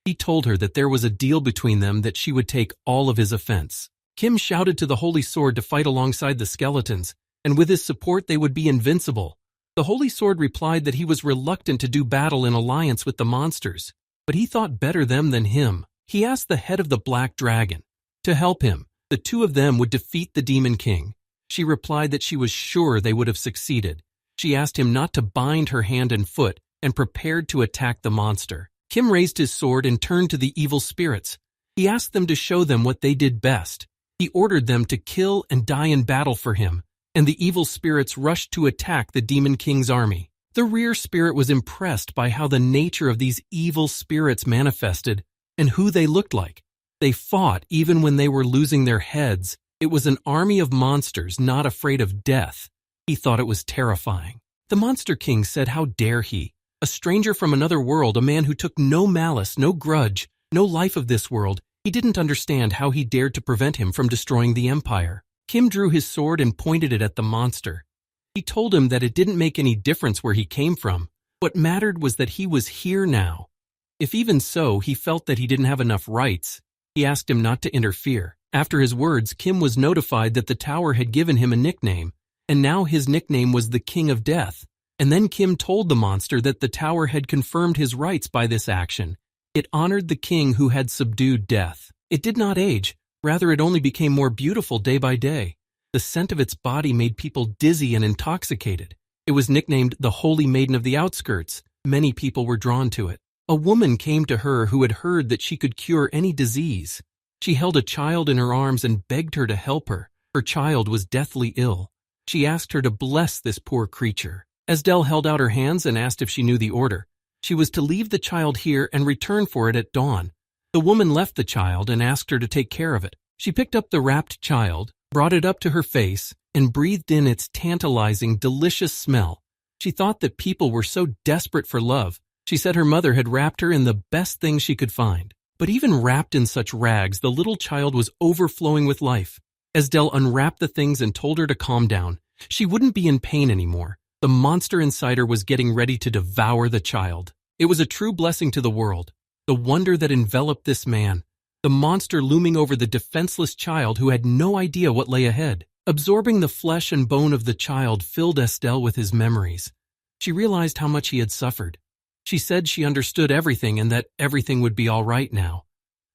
He told her that there was a deal between them that she would take all of his offense. Kim shouted to the Holy Sword to fight alongside the skeletons, and with his support they would be invincible. The Holy Sword replied that he was reluctant to do battle in alliance with the monsters, but he thought better them than him. He asked the head of the Black Dragon to help him. The two of them would defeat the Demon King. She replied that she was sure they would have succeeded. She asked him not to bind her hand and foot and prepared to attack the monster. Kim raised his sword and turned to the evil spirits. He asked them to show them what they did best. He ordered them to kill and die in battle for him, and the evil spirits rushed to attack the Demon King's army. The rear spirit was impressed by how the nature of these evil spirits manifested and who they looked like. They fought even when they were losing their heads. It was an army of monsters not afraid of death. He thought it was terrifying. The Monster King said, how dare he? A stranger from another world, a man who took no malice, no grudge, no life of this world. He didn't understand how he dared to prevent him from destroying the empire. Kim drew his sword and pointed it at the monster. He told him that it didn't make any difference where he came from. What mattered was that he was here now. If even so, he felt that he didn't have enough rights. He asked him not to interfere. After his words, Kim was notified that the tower had given him a nickname, and now his nickname was the King of Death. And then Kim told the monster that the tower had confirmed his rights by this action. It honored the king who had subdued death. It did not age. Rather, it only became more beautiful day by day. The scent of its body made people dizzy and intoxicated. It was nicknamed the Holy Maiden of the Outskirts. Many people were drawn to it. A woman came to her who had heard that she could cure any disease. She held a child in her arms and begged her to help her. Her child was deathly ill. She asked her to bless this poor creature. Estelle held out her hands and asked if she knew the order. She was to leave the child here and return for it at dawn. The woman left the child and asked her to take care of it. She picked up the wrapped child, brought it up to her face, and breathed in its tantalizing, delicious smell. She thought that people were so desperate for love. She said her mother had wrapped her in the best things she could find. But even wrapped in such rags, the little child was overflowing with life. Estelle unwrapped the things and told her to calm down. She wouldn't be in pain anymore. The monster inside her was getting ready to devour the child. It was a true blessing to the world. The wonder that enveloped this man. The monster looming over the defenseless child who had no idea what lay ahead. Absorbing the flesh and bone of the child filled Estelle with his memories. She realized how much he had suffered. She said she understood everything and that everything would be all right now.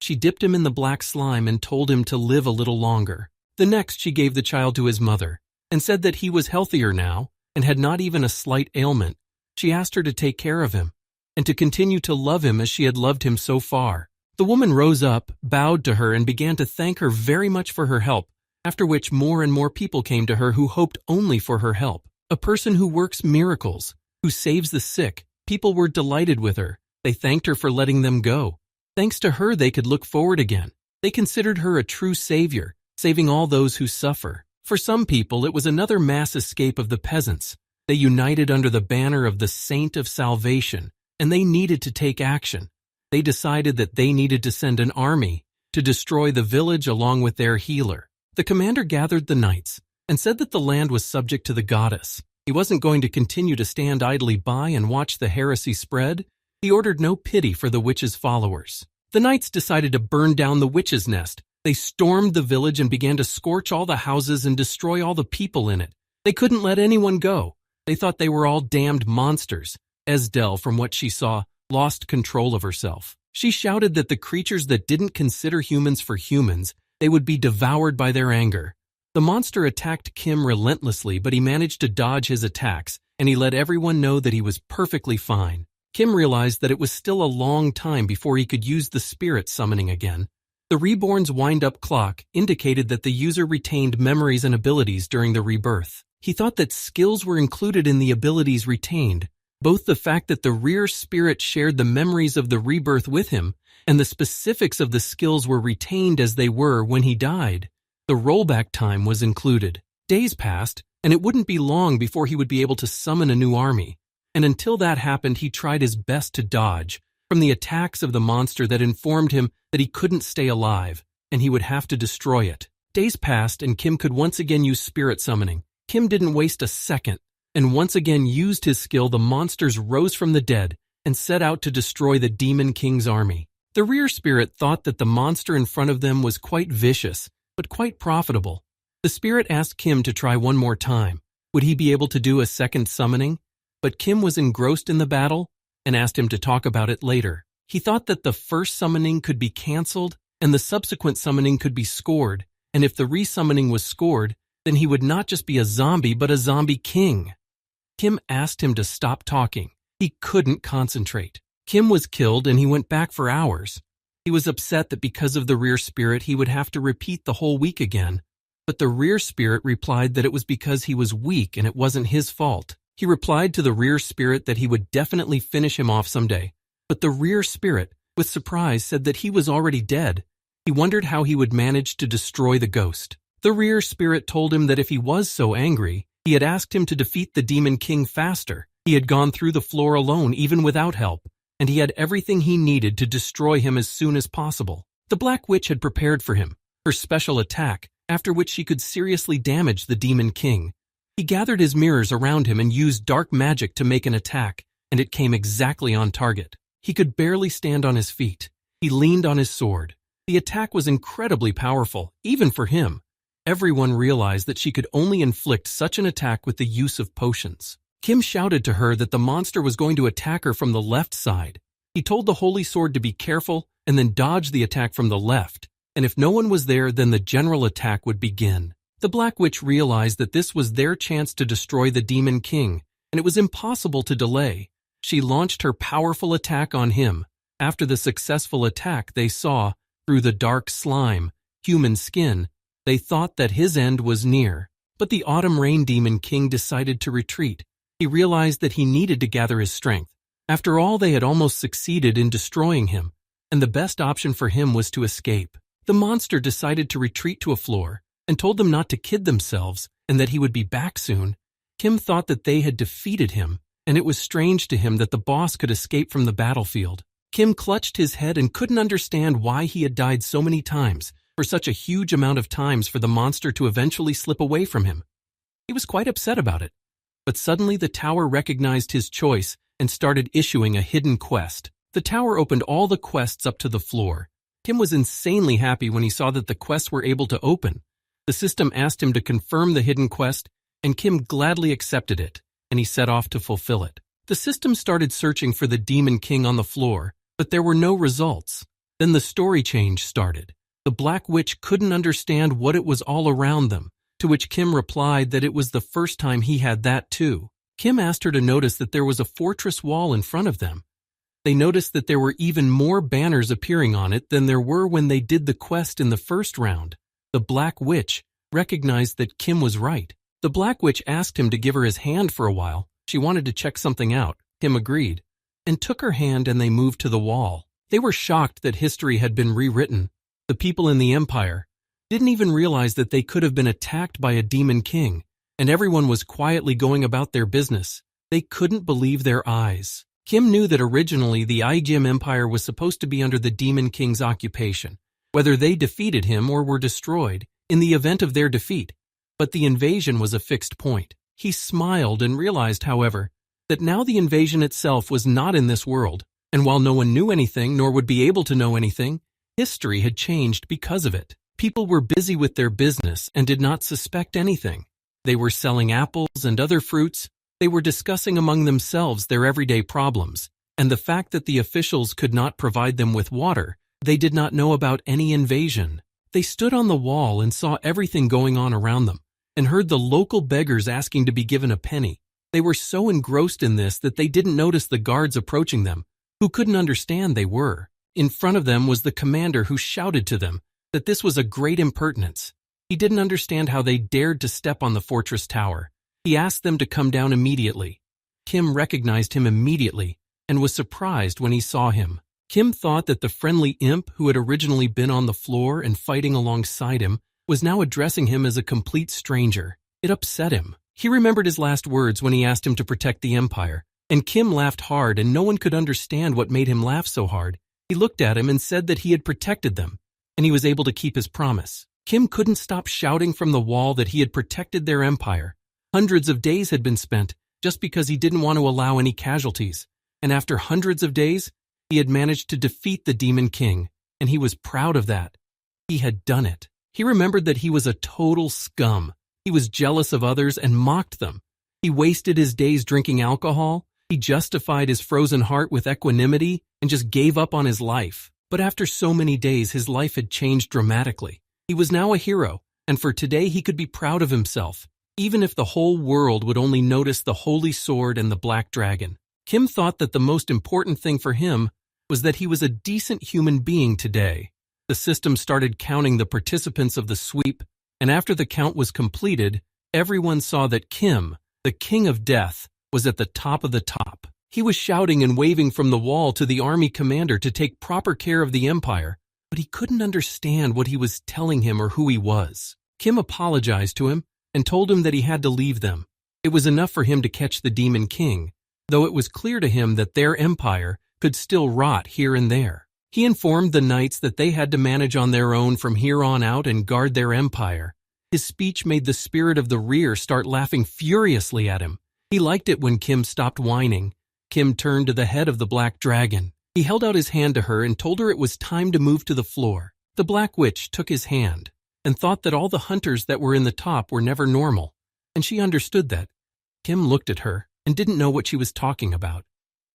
She dipped him in the black slime and told him to live a little longer. The next, she gave the child to his mother and said that he was healthier now and had not even a slight ailment. She asked her to take care of him and to continue to love him as she had loved him so far. The woman rose up, bowed to her, and began to thank her very much for her help, after which more and more people came to her who hoped only for her help. A person who works miracles, who saves the sick. People were delighted with her. They thanked her for letting them go. Thanks to her, they could look forward again. They considered her a true savior, saving all those who suffer. For some people, it was another mass escape of the peasants. They united under the banner of the Saint of Salvation, and they needed to take action. They decided that they needed to send an army to destroy the village along with their healer. The commander gathered the knights and said that the land was subject to the goddess. He wasn't going to continue to stand idly by and watch the heresy spread. He ordered no pity for the witch's followers. The knights decided to burn down the witch's nest. They stormed the village and began to scorch all the houses and destroy all the people in it. They couldn't let anyone go. They thought they were all damned monsters. Estelle, from what she saw, lost control of herself. She shouted that the creatures that didn't consider humans for humans, they would be devoured by their anger. The monster attacked Kim relentlessly, but he managed to dodge his attacks, and he let everyone know that he was perfectly fine. Kim realized that it was still a long time before he could use the spirit summoning again. The Reborn's wind-up clock indicated that the user retained memories and abilities during the rebirth. He thought that skills were included in the abilities retained. Both the fact that the rear spirit shared the memories of the rebirth with him and the specifics of the skills were retained as they were when he died. The rollback time was included. Days passed, and it wouldn't be long before he would be able to summon a new army. And until that happened, he tried his best to dodge from the attacks of the monster that informed him that he couldn't stay alive, and he would have to destroy it. Days passed, and Kim could once again use spirit summoning. Kim didn't waste a second, and once again used his skill. The monsters rose from the dead and set out to destroy the Demon King's army. The rear spirit thought that the monster in front of them was quite vicious, but quite profitable. The spirit asked Kim to try one more time. Would he be able to do a second summoning? But Kim was engrossed in the battle and asked him to talk about it later. He thought that the first summoning could be cancelled and the subsequent summoning could be scored, and if the resummoning was scored, then he would not just be a zombie but a zombie king. Kim asked him to stop talking. He couldn't concentrate. Kim was killed and he went back for hours. He was upset that because of the rear spirit he would have to repeat the whole week again. But the rear spirit replied that it was because he was weak and it wasn't his fault. He replied to the rear spirit that he would definitely finish him off someday. But the rear spirit, with surprise, said that he was already dead. He wondered how he would manage to destroy the ghost. The rear spirit told him that if he was so angry, he had asked him to defeat the Demon King faster. He had gone through the floor alone, even without help, and he had everything he needed to destroy him as soon as possible. The Black Witch had prepared for him her special attack, after which she could seriously damage the Demon King. He gathered his mirrors around him and used dark magic to make an attack, and it came exactly on target. He could barely stand on his feet. He leaned on his sword. The attack was incredibly powerful, even for him. Everyone realized that she could only inflict such an attack with the use of potions. Kim shouted to her that the monster was going to attack her from the left side. He told the Holy Sword to be careful and then dodge the attack from the left, and if no one was there, then the general attack would begin. The Black Witch realized that this was their chance to destroy the Demon King, and it was impossible to delay. She launched her powerful attack on him. After the successful attack they saw, through the dark slime, human skin, they thought that his end was near. But the Autumn Rain Demon King decided to retreat. He realized that he needed to gather his strength. After all, they had almost succeeded in destroying him, and the best option for him was to escape. The monster decided to retreat to a floor and told them not to kid themselves and that he would be back soon. Kim thought that they had defeated him, and it was strange to him that the boss could escape from the battlefield. Kim clutched his head and couldn't understand why he had died so many times, for such a huge amount of times for the monster to eventually slip away from him. He was quite upset about it. But suddenly the tower recognized his choice and started issuing a hidden quest. The tower opened all the quests up to the floor. Kim was insanely happy when he saw that the quests were able to open. The system asked him to confirm the hidden quest, and Kim gladly accepted it, and he set off to fulfill it. The system started searching for the Demon King on the floor, but there were no results. Then the story change started. The Black Witch couldn't understand what it was all around them, to which Kim replied that it was the first time he had that too. Kim asked her to notice that there was a fortress wall in front of them. They noticed that there were even more banners appearing on it than there were when they did the quest in the first round. The Black Witch recognized that Kim was right. The Black Witch asked him to give her his hand for a while. She wanted to check something out. Kim agreed, and took her hand, and they moved to the wall. They were shocked that history had been rewritten. The people in the Empire didn't even realize that they could have been attacked by a Demon King, and everyone was quietly going about their business. They couldn't believe their eyes. Kim knew that originally the Aegean Empire was supposed to be under the Demon King's occupation, whether they defeated him or were destroyed, in the event of their defeat. But the invasion was a fixed point. He smiled and realized, however, that now the invasion itself was not in this world, and while no one knew anything nor would be able to know anything, history had changed because of it. People were busy with their business and did not suspect anything. They were selling apples and other fruits. They were discussing among themselves their everyday problems. and the fact that the officials could not provide them with water, they did not know about any invasion. They stood on the wall and saw everything going on around them, and heard the local beggars asking to be given a penny. They were so engrossed in this that they didn't notice the guards approaching them, who couldn't understand they were. In front of them was the commander, who shouted to them that this was a great impertinence. He didn't understand how they dared to step on the fortress tower. He asked them to come down immediately. Kim recognized him immediately and was surprised when he saw him. Kim thought that the friendly imp who had originally been on the floor and fighting alongside him was now addressing him as a complete stranger. It upset him. He remembered his last words when he asked him to protect the empire, and Kim laughed hard, and no one could understand what made him laugh so hard. He looked at him and said that he had protected them, and he was able to keep his promise. Kim couldn't stop shouting from the wall that he had protected their empire. Hundreds of days had been spent just because he didn't want to allow any casualties, and after hundreds of days, he had managed to defeat the Demon King, and he was proud of that. He had done it. He remembered that he was a total scum. He was jealous of others and mocked them. He wasted his days drinking alcohol. He justified his frozen heart with equanimity and just gave up on his life. But after so many days, his life had changed dramatically. He was now a hero, and for today he could be proud of himself, even if the whole world would only notice the holy sword and the black dragon. Kim thought that the most important thing for him was that he was a decent human being today. The system started counting the participants of the sweep, and after the count was completed, everyone saw that Kim, the King of Death, was at the top of the top. He was shouting and waving from the wall to the army commander to take proper care of the empire, but he couldn't understand what he was telling him or who he was. Kim apologized to him and told him that he had to leave them. It was enough for him to catch the Demon King, though it was clear to him that their empire could still rot here and there. He informed the knights that they had to manage on their own from here on out and guard their empire. His speech made the spirit of the rear start laughing furiously at him. He liked it when Kim stopped whining. Kim turned to the head of the black dragon. He held out his hand to her and told her it was time to move to the floor. The Black Witch took his hand and thought that all the hunters that were in the top were never normal, and she understood that. Kim looked at her and didn't know what she was talking about,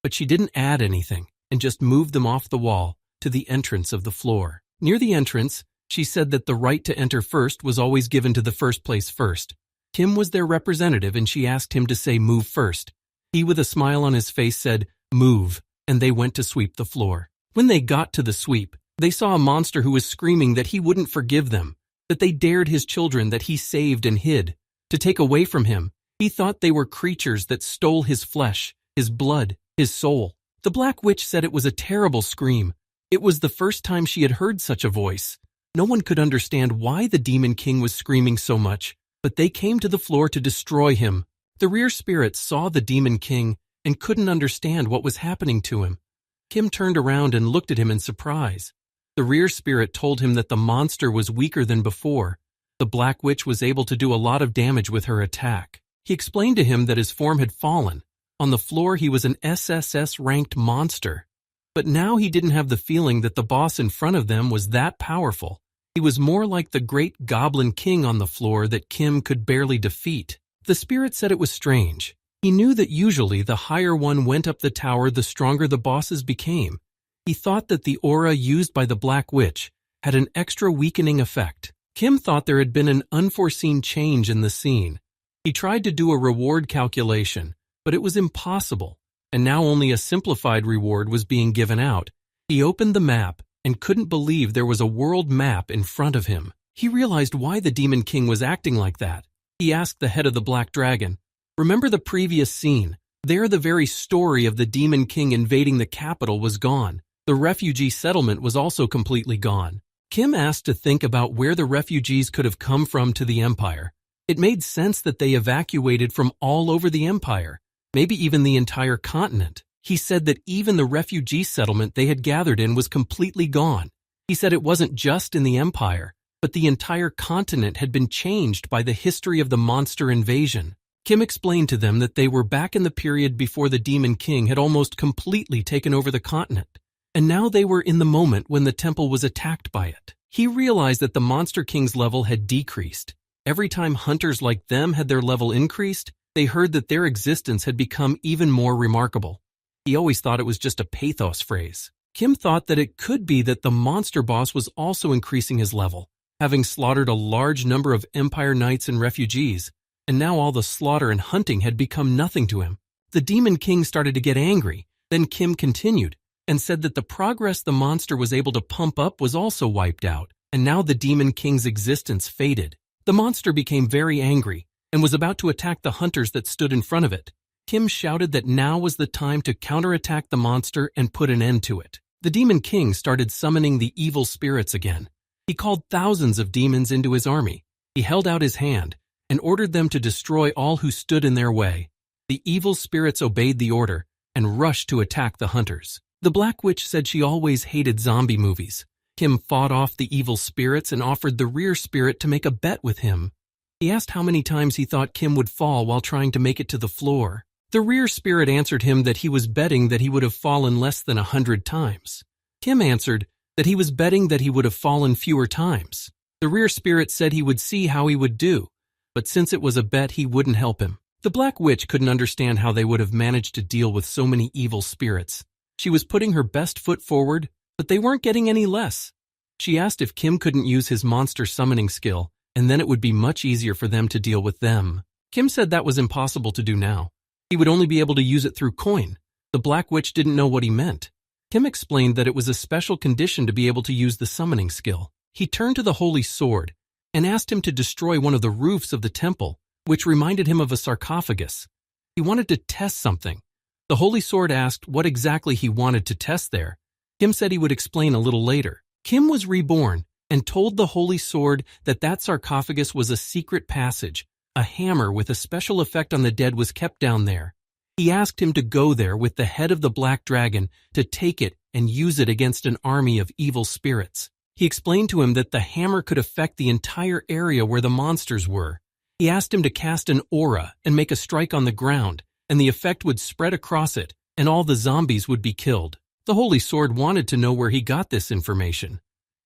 but she didn't add anything and just moved them off the wall to the entrance of the floor. Near the entrance, she said that the right to enter first was always given to the first place first. Kim was their representative, and she asked him to say move first. He, with a smile on his face, said move, and they went to sweep the floor. When they got to the sweep, they saw a monster who was screaming that he wouldn't forgive them, that they dared his children that he saved and hid, to take away from him. He thought they were creatures that stole his flesh, his blood, his soul. The Black Witch said it was a terrible scream. It was the first time she had heard such a voice. No one could understand why the Demon King was screaming so much, but they came to the floor to destroy him. The rear spirits saw the Demon King and couldn't understand what was happening to him. Kim turned around and looked at him in surprise. The rear spirit told him that the monster was weaker than before. The Black Witch was able to do a lot of damage with her attack. He explained to him that his form had fallen. On the floor he was an SSS-ranked monster. But now he didn't have the feeling that the boss in front of them was that powerful. He was more like the great Goblin King on the floor that Kim could barely defeat. The spirit said it was strange. He knew that usually the higher one went up the tower, the stronger the bosses became. He thought that the aura used by the Black Witch had an extra weakening effect. Kim thought there had been an unforeseen change in the scene. He tried to do a reward calculation, but it was impossible, and now only a simplified reward was being given out. He opened the map and couldn't believe there was a world map in front of him. He realized why the Demon King was acting like that. He asked the head of the Black Dragon, "Remember the previous scene? There the very story of the Demon King invading the capital was gone. The refugee settlement was also completely gone." Kim asked to think about where the refugees could have come from to the empire. It made sense that they evacuated from all over the empire, maybe even the entire continent. He said that even the refugee settlement they had gathered in was completely gone. He said it wasn't just in the empire, but the entire continent had been changed by the history of the monster invasion. Kim explained to them that they were back in the period before the Demon King had almost completely taken over the continent, and now they were in the moment when the temple was attacked by it. He realized that the Monster King's level had decreased. Every time hunters like them had their level increased, they heard that their existence had become even more remarkable. He always thought it was just a pathos phrase. Kim thought that it could be that the monster boss was also increasing his level, having slaughtered a large number of Empire Knights and refugees, and now all the slaughter and hunting had become nothing to him. The Demon King started to get angry. Then Kim continued and said that the progress the monster was able to pump up was also wiped out, and now the Demon King's existence faded. The monster became very angry and was about to attack the hunters that stood in front of it. Kim shouted that now was the time to counterattack the monster and put an end to it. The Demon King started summoning the evil spirits again. He called thousands of demons into his army. He held out his hand and ordered them to destroy all who stood in their way. The evil spirits obeyed the order and rushed to attack the hunters. The Black Witch said she always hated zombie movies. Kim fought off the evil spirits and offered the rear spirit to make a bet with him. He asked how many times he thought Kim would fall while trying to make it to the floor. The rear spirit answered him that he was betting that he would have fallen less than 100 times. Kim answered that he was betting that he would have fallen fewer times. The rear spirit said he would see how he would do, but since it was a bet, he wouldn't help him. The Black Witch couldn't understand how they would have managed to deal with so many evil spirits. She was putting her best foot forward, but they weren't getting any less. She asked if Kim couldn't use his monster summoning skill, and then it would be much easier for them to deal with them. Kim said that was impossible to do now. He would only be able to use it through coin. The Black Witch didn't know what he meant. Kim explained that it was a special condition to be able to use the summoning skill. He turned to the Holy Sword and asked him to destroy one of the roofs of the temple, which reminded him of a sarcophagus. He wanted to test something. The Holy Sword asked what exactly he wanted to test there. Kim said he would explain a little later. Kim was reborn and told the Holy Sword that that sarcophagus was a secret passage. A hammer with a special effect on the dead was kept down there. He asked him to go there with the head of the black dragon to take it and use it against an army of evil spirits. He explained to him that the hammer could affect the entire area where the monsters were. He asked him to cast an aura and make a strike on the ground, and the effect would spread across it, and all the zombies would be killed. The Holy Sword wanted to know where he got this information.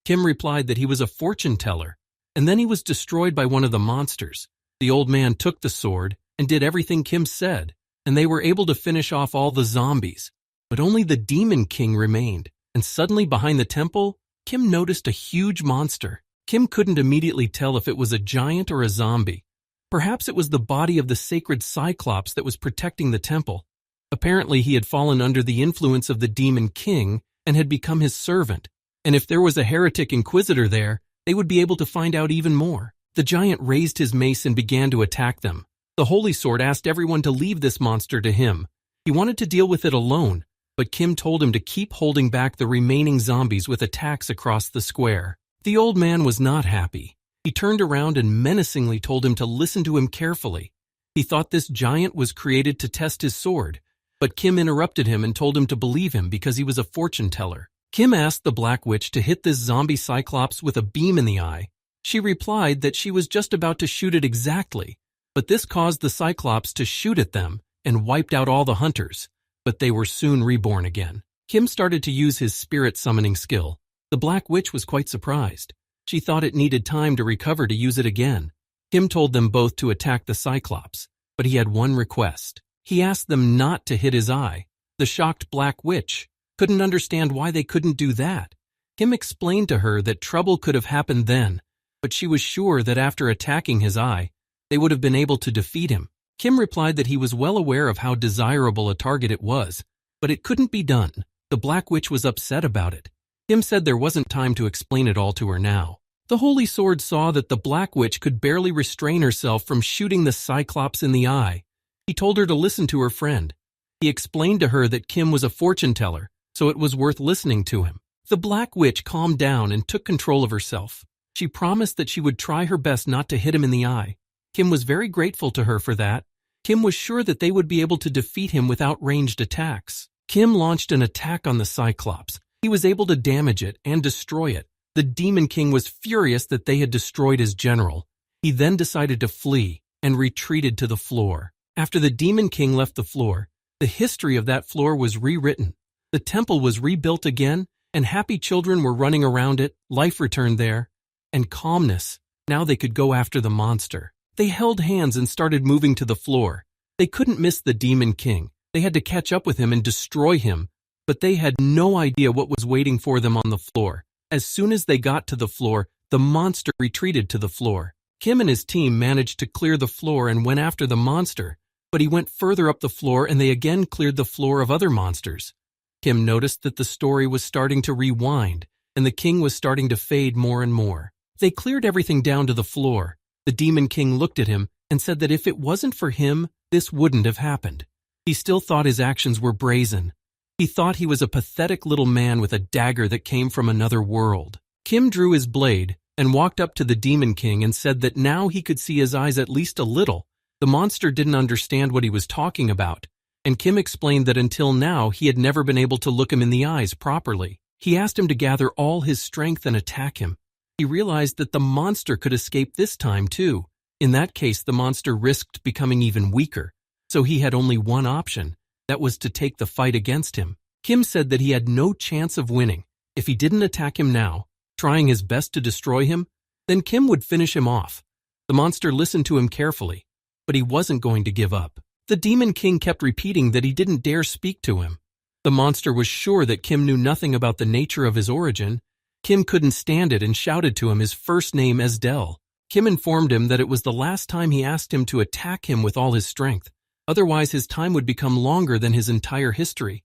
Kim replied that he was a fortune teller, and then he was destroyed by one of the monsters. The old man took the sword and did everything Kim said, and they were able to finish off all the zombies. But only the Demon King remained, and suddenly behind the temple, Kim noticed a huge monster. Kim couldn't immediately tell if it was a giant or a zombie. Perhaps it was the body of the sacred Cyclops that was protecting the temple. Apparently he had fallen under the influence of the Demon King and had become his servant, and if there was a heretic inquisitor there, they would be able to find out even more. The giant raised his mace and began to attack them. The Holy Sword asked everyone to leave this monster to him. He wanted to deal with it alone, but Kim told him to keep holding back the remaining zombies with attacks across the square. The old man was not happy. He turned around and menacingly told him to listen to him carefully. He thought this giant was created to test his sword, but Kim interrupted him and told him to believe him because he was a fortune teller. Kim asked the Black Witch to hit this zombie Cyclops with a beam in the eye. She replied that she was just about to shoot it exactly, but this caused the Cyclops to shoot at them and wiped out all the hunters, but they were soon reborn again. Kim started to use his spirit summoning skill. The Black Witch was quite surprised. She thought it needed time to recover to use it again. Kim told them both to attack the Cyclops, but he had one request. He asked them not to hit his eye. The shocked Black Witch couldn't understand why they couldn't do that. Kim explained to her that trouble could have happened then, but she was sure that after attacking his eye, they would have been able to defeat him. Kim replied that he was well aware of how desirable a target it was, but it couldn't be done. The Black Witch was upset about it. Kim said there wasn't time to explain it all to her now. The Holy Sword saw that the Black Witch could barely restrain herself from shooting the Cyclops in the eye. He told her to listen to her friend. He explained to her that Kim was a fortune teller, so it was worth listening to him. The Black Witch calmed down and took control of herself. She promised that she would try her best not to hit him in the eye. Kim was very grateful to her for that. Kim was sure that they would be able to defeat him without ranged attacks. Kim launched an attack on the Cyclops. He was able to damage it and destroy it. The Demon King was furious that they had destroyed his general. He then decided to flee and retreated to the floor. After the Demon King left the floor, the history of that floor was rewritten. The temple was rebuilt again, and happy children were running around it. Life returned there, and calmness. Now they could go after the monster. They held hands and started moving to the floor. They couldn't miss the Demon King, They had to catch up with him and destroy him, but they had no idea what was waiting for them on the floor. As soon as they got to the floor, the monster retreated to the floor. Kim and his team managed to clear the floor and went after the monster, but he went further up the floor and they again cleared the floor of other monsters. Kim noticed that the story was starting to rewind, and the king was starting to fade more and more. They cleared everything down to the floor. The Demon King looked at him and said that if it wasn't for him, this wouldn't have happened. He still thought his actions were brazen. He thought he was a pathetic little man with a dagger that came from another world. Kim drew his blade and walked up to the Demon King and said that now he could see his eyes at least a little. The monster didn't understand what he was talking about, and Kim explained that until now he had never been able to look him in the eyes properly. He asked him to gather all his strength and attack him. He realized that the monster could escape this time too. In that case, the monster risked becoming even weaker, so he had only one option. That was to take the fight against him. Kim said that he had no chance of winning. If he didn't attack him now, trying his best to destroy him, then Kim would finish him off. The monster listened to him carefully, but he wasn't going to give up. The Demon King kept repeating that he didn't dare speak to him. The monster was sure that Kim knew nothing about the nature of his origin. Kim couldn't stand it and shouted to him his first name, Esdel. Kim informed him that it was the last time he asked him to attack him with all his strength. Otherwise, his time would become longer than his entire history.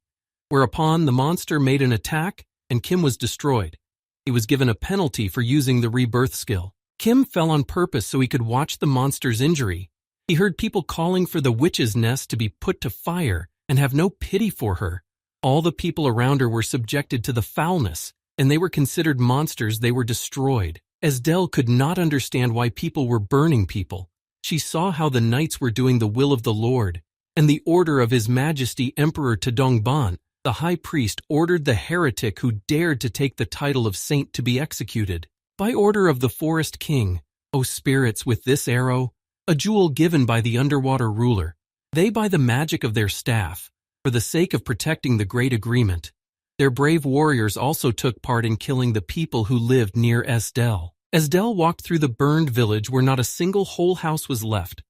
Whereupon, the monster made an attack, and Kim was destroyed. He was given a penalty for using the Rebirth skill. Kim fell on purpose so he could watch the monster's injury. He heard people calling for the witch's nest to be put to fire and have no pity for her. All the people around her were subjected to the foulness, and they were considered monsters. They were destroyed. Esdel could not understand why people were burning people. She saw how the knights were doing the will of the Lord, and the order of His Majesty Emperor Tadongban, the high priest, ordered the heretic who dared to take the title of saint to be executed. By order of the Forest King, O spirits, with this arrow, a jewel given by the underwater ruler, they by the magic of their staff, for the sake of protecting the great agreement. Their brave warriors also took part in killing the people who lived near Esdel. Esdel walked through the burned village where not a single whole house was left.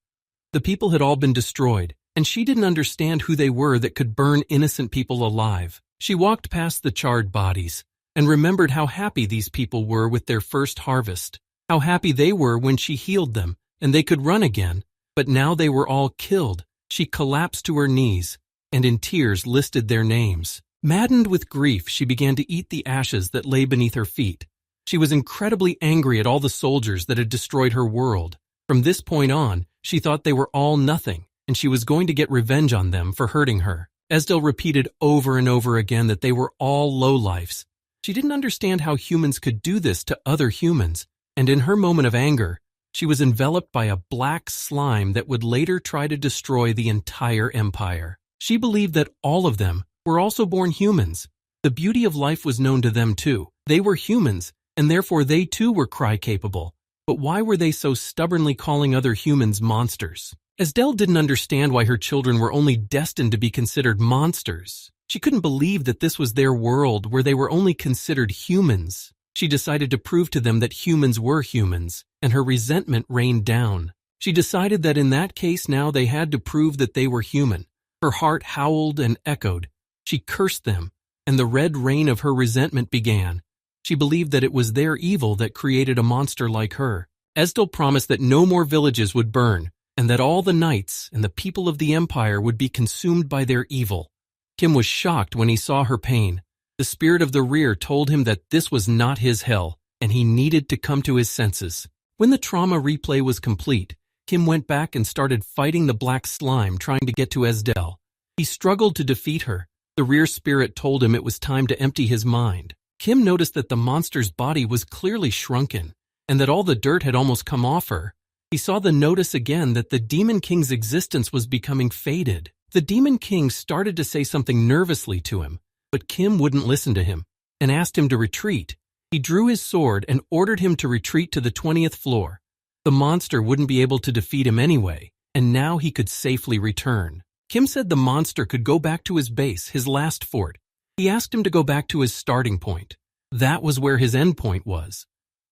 The people had all been destroyed, and she didn't understand who they were that could burn innocent people alive. She walked past the charred bodies and remembered how happy these people were with their first harvest, how happy they were when she healed them and they could run again, but now they were all killed. She collapsed to her knees and in tears listed their names. Maddened with grief, she began to eat the ashes that lay beneath her feet. She was incredibly angry at all the soldiers that had destroyed her world. From this point on, she thought they were all nothing, and she was going to get revenge on them for hurting her. Esdel repeated over and over again that they were all lowlifes. She didn't understand how humans could do this to other humans, and in her moment of anger, she was enveloped by a black slime that would later try to destroy the entire empire. She believed that all of them were also born humans. The beauty of life was known to them too. They were humans, and therefore they too were cry-capable. But why were they so stubbornly calling other humans monsters? Esdel didn't understand why her children were only destined to be considered monsters. She couldn't believe that this was their world where they were only considered humans. She decided to prove to them that humans were humans, and her resentment rained down. She decided that in that case now they had to prove that they were human. Her heart howled and echoed. She cursed them, and the red rain of her resentment began. She believed that it was their evil that created a monster like her. Esdel promised that no more villages would burn, and that all the knights and the people of the empire would be consumed by their evil. Kim was shocked when he saw her pain. The spirit of the rear told him that this was not his hell, and he needed to come to his senses. When the trauma replay was complete, Kim went back and started fighting the black slime, trying to get to Esdel. He struggled to defeat her. The rear spirit told him it was time to empty his mind. Kim noticed that the monster's body was clearly shrunken, and that all the dirt had almost come off her. He saw the notice again that the Demon King's existence was becoming faded. The Demon King started to say something nervously to him, but Kim wouldn't listen to him and asked him to retreat. He drew his sword and ordered him to retreat to the 20th floor. The monster wouldn't be able to defeat him anyway, and now he could safely return. Kim said the monster could go back to his base, his last fort. He asked him to go back to his starting point. That was where his end point was.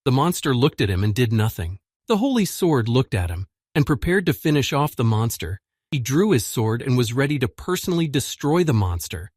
The monster looked at him and did nothing. The Holy Sword looked at him and prepared to finish off the monster. He drew his sword and was ready to personally destroy the monster.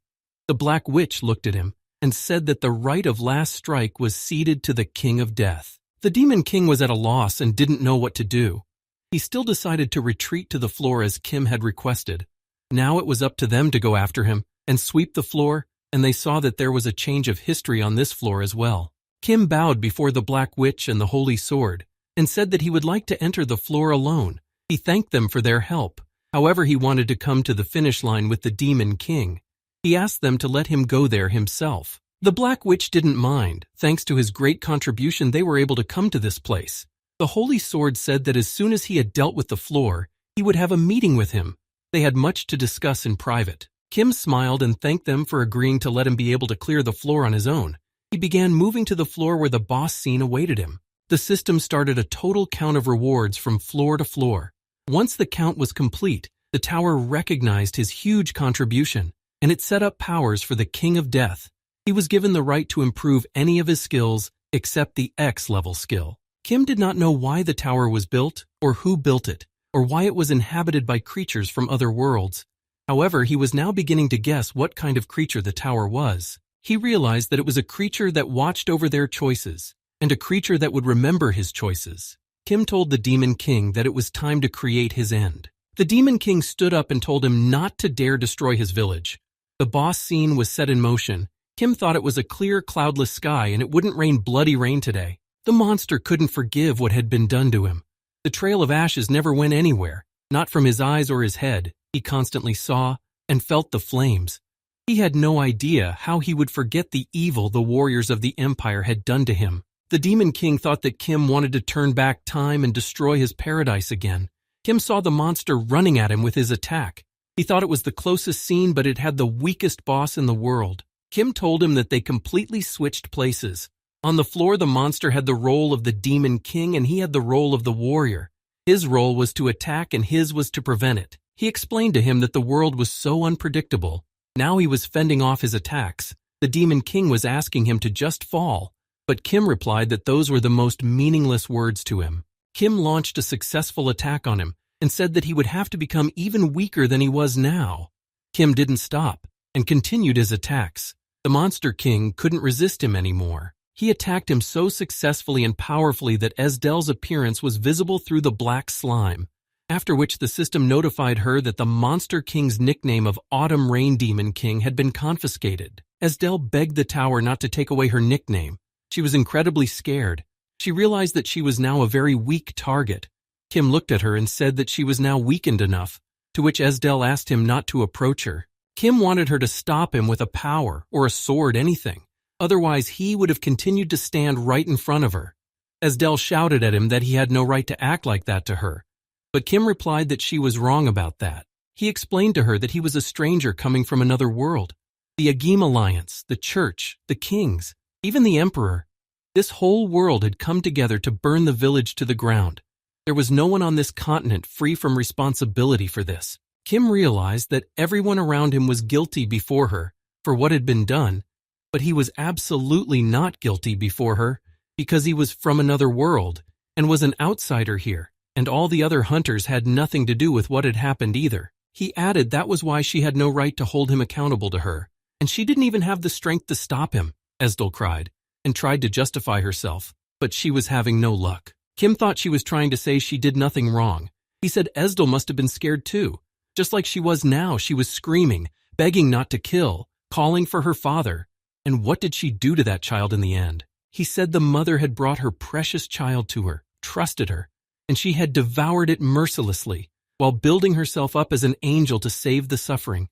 The Black Witch looked at him and said that the right of last strike was ceded to the King of Death. The Demon King was at a loss and didn't know what to do. He still decided to retreat to the floor as Kim had requested. Now it was up to them to go after him and sweep the floor, and they saw that there was a change of history on this floor as well. Kim bowed before the Black Witch and the Holy Sword and said that he would like to enter the floor alone. He thanked them for their help. However, he wanted to come to the finish line with the Demon King. He asked them to let him go there himself. The Black Witch didn't mind. Thanks to his great contribution, they were able to come to this place. The Holy Sword said that as soon as he had dealt with the floor, he would have a meeting with him. They had much to discuss in private. Kim smiled and thanked them for agreeing to let him be able to clear the floor on his own. He began moving to the floor where the boss scene awaited him. The system started a total count of rewards from floor to floor. Once the count was complete, the tower recognized his huge contribution, and it set up powers for the King of Death. He was given the right to improve any of his skills except the X-level skill. Kim did not know why the tower was built, or who built it, or why it was inhabited by creatures from other worlds. However, he was now beginning to guess what kind of creature the tower was. He realized that it was a creature that watched over their choices, and a creature that would remember his choices. Kim told the Demon King that it was time to create his end. The Demon King stood up and told him not to dare destroy his village. The boss scene was set in motion. Kim thought it was a clear, cloudless sky and it wouldn't rain bloody rain today. The monster couldn't forgive what had been done to him. The trail of ashes never went anywhere, not from his eyes or his head. He constantly saw and felt the flames. He had no idea how he would forget the evil the warriors of the Empire had done to him. The Demon King thought that Kim wanted to turn back time and destroy his paradise again. Kim saw the monster running at him with his attack. He thought it was the closest scene, but it had the weakest boss in the world. Kim told him that they completely switched places. On the floor, the monster had the role of the Demon King and he had the role of the warrior. His role was to attack and his was to prevent it. He explained to him that the world was so unpredictable. Now he was fending off his attacks. The Demon King was asking him to just fall, but Kim replied that those were the most meaningless words to him. Kim launched a successful attack on him and said that he would have to become even weaker than he was now. Kim didn't stop and continued his attacks. The Monster King couldn't resist him anymore. He attacked him so successfully and powerfully that Esdel's appearance was visible through the black slime, after which the system notified her that the Monster King's nickname of Autumn Rain Demon King had been confiscated. Esdel begged the tower not to take away her nickname. She was incredibly scared. She realized that she was now a very weak target. Kim looked at her and said that she was now weakened enough, to which Esdel asked him not to approach her. Kim wanted her to stop him with a power or a sword, anything. Otherwise, he would have continued to stand right in front of her. Esdel shouted at him that he had no right to act like that to her. But Kim replied that she was wrong about that. He explained to her that he was a stranger coming from another world. The Agim Alliance, the Church, the Kings, even the Emperor. This whole world had come together to burn the village to the ground. There was no one on this continent free from responsibility for this. Kim realized that everyone around him was guilty before her for what had been done, but he was absolutely not guilty before her because he was from another world and was an outsider here, and all the other hunters had nothing to do with what had happened either. He added that was why she had no right to hold him accountable to her, and she didn't even have the strength to stop him, Esdel cried, and tried to justify herself, but she was having no luck. Kim thought she was trying to say she did nothing wrong. He said Esdel must have been scared too. Just like she was now, she was screaming, begging not to kill, calling for her father. And what did she do to that child in the end? He said the mother had brought her precious child to her, trusted her, and she had devoured it mercilessly, while building herself up as an angel to save the suffering.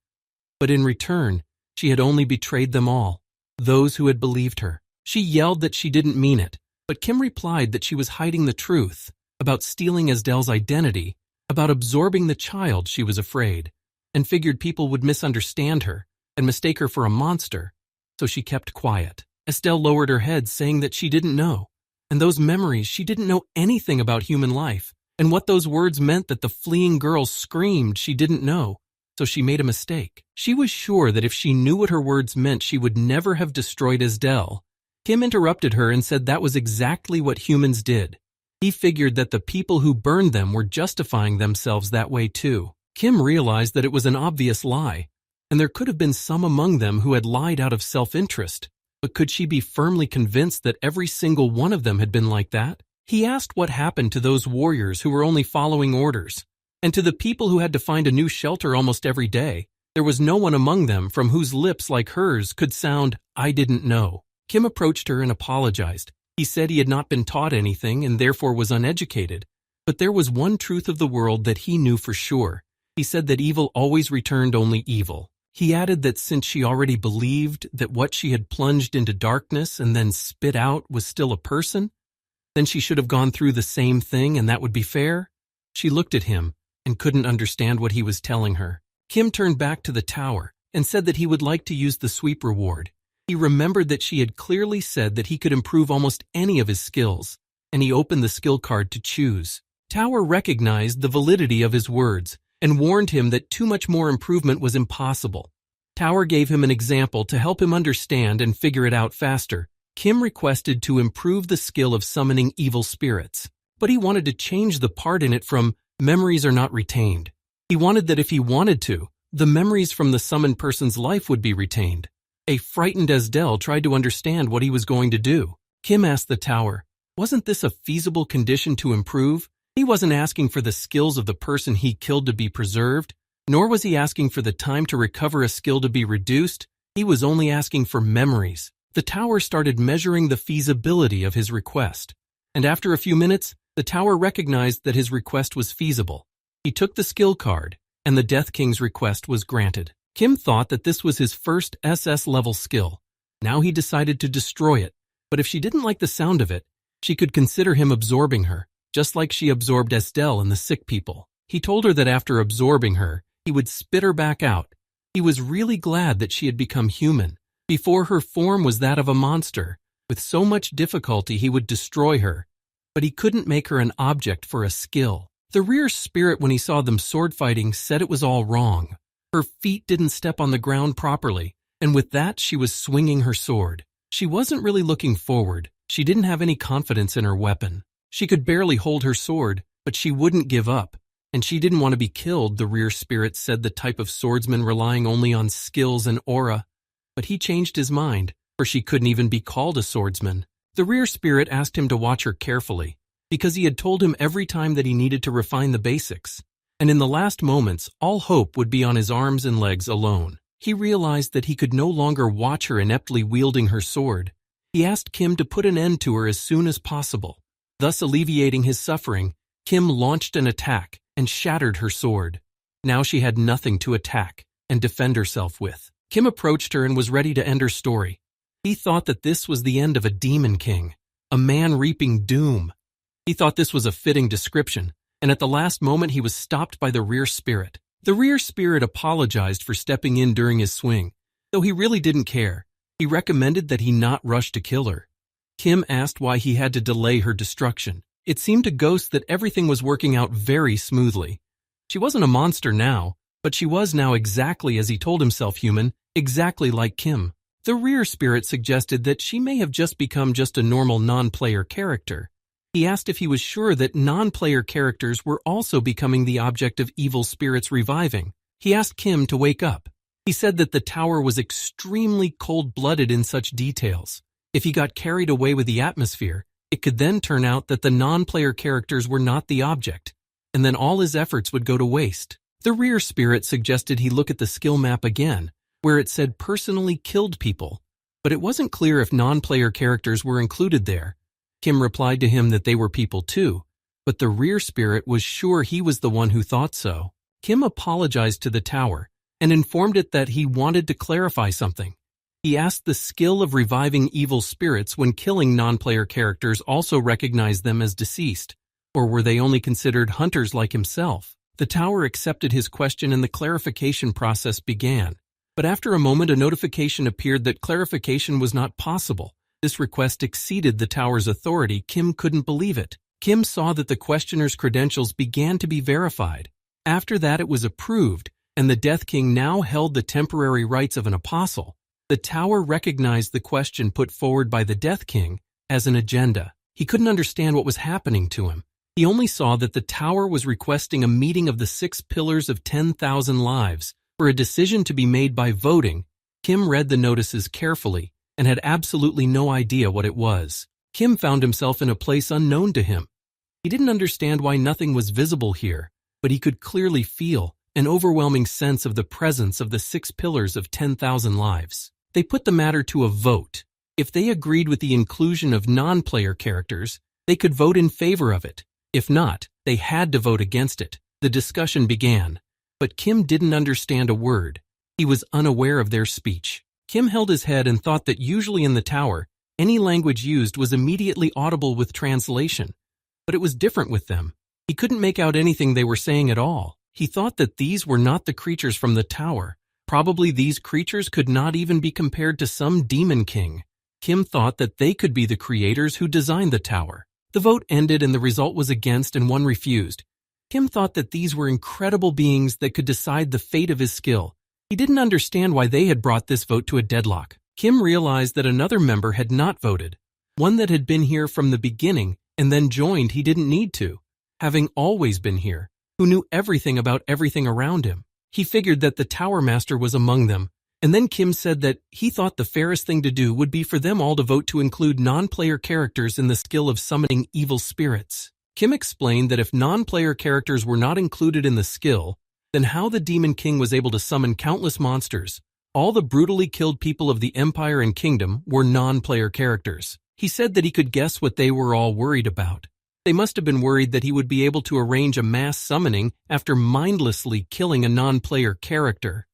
But in return, she had only betrayed them all, those who had believed her. She yelled that she didn't mean it, but Kim replied that she was hiding the truth about stealing Esdel's identity, about absorbing the child. She was afraid, and figured people would misunderstand her and mistake her for a monster, so she kept quiet. Esdel lowered her head, saying that she didn't know, and those memories, she didn't know anything about human life, and what those words meant that the fleeing girl screamed she didn't know, so she made a mistake. She was sure that if she knew what her words meant, she would never have destroyed Esdel. Kim interrupted her and said that was exactly what humans did. He figured that the people who burned them were justifying themselves that way too. Kim realized that it was an obvious lie, and there could have been some among them who had lied out of self-interest. But could she be firmly convinced that every single one of them had been like that? He asked what happened to those warriors who were only following orders, and to the people who had to find a new shelter almost every day. There was no one among them from whose lips like hers could sound, "I didn't know." Kim approached her and apologized. He said he had not been taught anything and therefore was uneducated. But there was one truth of the world that he knew for sure. He said that evil always returned only evil. He added that since she already believed that what she had plunged into darkness and then spit out was still a person, then she should have gone through the same thing and that would be fair. She looked at him and couldn't understand what he was telling her. Kim turned back to the tower and said that he would like to use the sweep reward. He remembered that she had clearly said that he could improve almost any of his skills, and he opened the skill card to choose. Tower recognized the validity of his words and warned him that too much more improvement was impossible. Tower gave him an example to help him understand and figure it out faster. Kim requested to improve the skill of summoning evil spirits, but he wanted to change the part in it from "memories are not retained." He wanted that if he wanted to, the memories from the summoned person's life would be retained. A frightened Esdell tried to understand what he was going to do. Kim asked the tower, wasn't this a feasible condition to improve? He wasn't asking for the skills of the person he killed to be preserved, nor was he asking for the time to recover a skill to be reduced. He was only asking for memories. The tower started measuring the feasibility of his request, and after a few minutes, the tower recognized that his request was feasible. He took the skill card, and the Death King's request was granted. Kim thought that this was his first SS-level skill. Now he decided to destroy it, but if she didn't like the sound of it, she could consider him absorbing her, just like she absorbed Estelle and the sick people. He told her that after absorbing her, he would spit her back out. He was really glad that she had become human. Before, her form was that of a monster. With so much difficulty, he would destroy her, but he couldn't make her an object for a skill. The rear spirit, when he saw them sword fighting, said it was all wrong. Her feet didn't step on the ground properly, and with that she was swinging her sword. She wasn't really looking forward. She didn't have any confidence in her weapon. She could barely hold her sword, but she wouldn't give up, and she didn't want to be killed. The rear spirit said the type of swordsman relying only on skills and aura, but he changed his mind, for she couldn't even be called a swordsman. The rear spirit asked him to watch her carefully, because he had told him every time that he needed to refine the basics, and in the last moments, all hope would be on his arms and legs alone. He realized that he could no longer watch her ineptly wielding her sword. He asked Kim to put an end to her as soon as possible. Thus alleviating his suffering, Kim launched an attack and shattered her sword. Now she had nothing to attack and defend herself with. Kim approached her and was ready to end her story. He thought that this was the end of a demon king, a man reaping doom. He thought this was a fitting description, and at the last moment he was stopped by the rear spirit. The rear spirit apologized for stepping in during his swing, though he really didn't care. He recommended that he not rush to kill her. Kim asked why he had to delay her destruction. It seemed to Ghost that everything was working out very smoothly. She wasn't a monster now, but she was now exactly as he told himself human, exactly like Kim. The rear spirit suggested that she may have just become just a normal non-player character. He asked if he was sure that non-player characters were also becoming the object of evil spirits reviving. He asked Kim to wake up. He said that the tower was extremely cold-blooded in such details. If he got carried away with the atmosphere, it could then turn out that the non-player characters were not the object, and then all his efforts would go to waste. The rear spirit suggested he look at the skill map again, where it said personally killed people, but it wasn't clear if non-player characters were included there. Kim replied to him that they were people too, but the rear spirit was sure he was the one who thought so. Kim apologized to the tower and informed it that he wanted to clarify something. He asked the skill of reviving evil spirits when killing non-player characters also recognized them as deceased, or were they only considered hunters like himself? The tower accepted his question and the clarification process began. But after a moment, a notification appeared that clarification was not possible. This request exceeded the tower's authority. Kim couldn't believe it. Kim saw that the questioner's credentials began to be verified. After that, it was approved, and the Death King now held the temporary rights of an apostle. The tower recognized the question put forward by the Death King as an agenda. He couldn't understand what was happening to him. He only saw that the tower was requesting a meeting of the 6 pillars of 10,000 lives for a decision to be made by voting. Kim read the notices carefully and had absolutely no idea what it was. Kim found himself in a place unknown to him. He didn't understand why nothing was visible here, but he could clearly feel an overwhelming sense of the presence of the 6 pillars of 10,000 lives. They put the matter to a vote. If they agreed with the inclusion of non-player characters, they could vote in favor of it. If not, they had to vote against it. The discussion began, but Kim didn't understand a word. He was unaware of their speech. Kim held his head and thought that usually in the tower, any language used was immediately audible with translation. But it was different with them. He couldn't make out anything they were saying at all. He thought that these were not the creatures from the tower. Probably these creatures could not even be compared to some demon king. Kim thought that they could be the creators who designed the tower. The vote ended and the result was against and one refused. Kim thought that these were incredible beings that could decide the fate of his skill. He didn't understand why they had brought this vote to a deadlock. Kim realized that another member had not voted, one that had been here from the beginning and then joined he didn't need to, having always been here, who knew everything about everything around him. He figured that the Tower Master was among them, and then Kim said that he thought the fairest thing to do would be for them all to vote to include non-player characters in the skill of summoning evil spirits. Kim explained that if non-player characters were not included in the skill, then how the Demon King was able to summon countless monsters. All the brutally killed people of the Empire and Kingdom were non-player characters. He said that he could guess what they were all worried about. They must have been worried that he would be able to arrange a mass summoning after mindlessly killing a non-player character.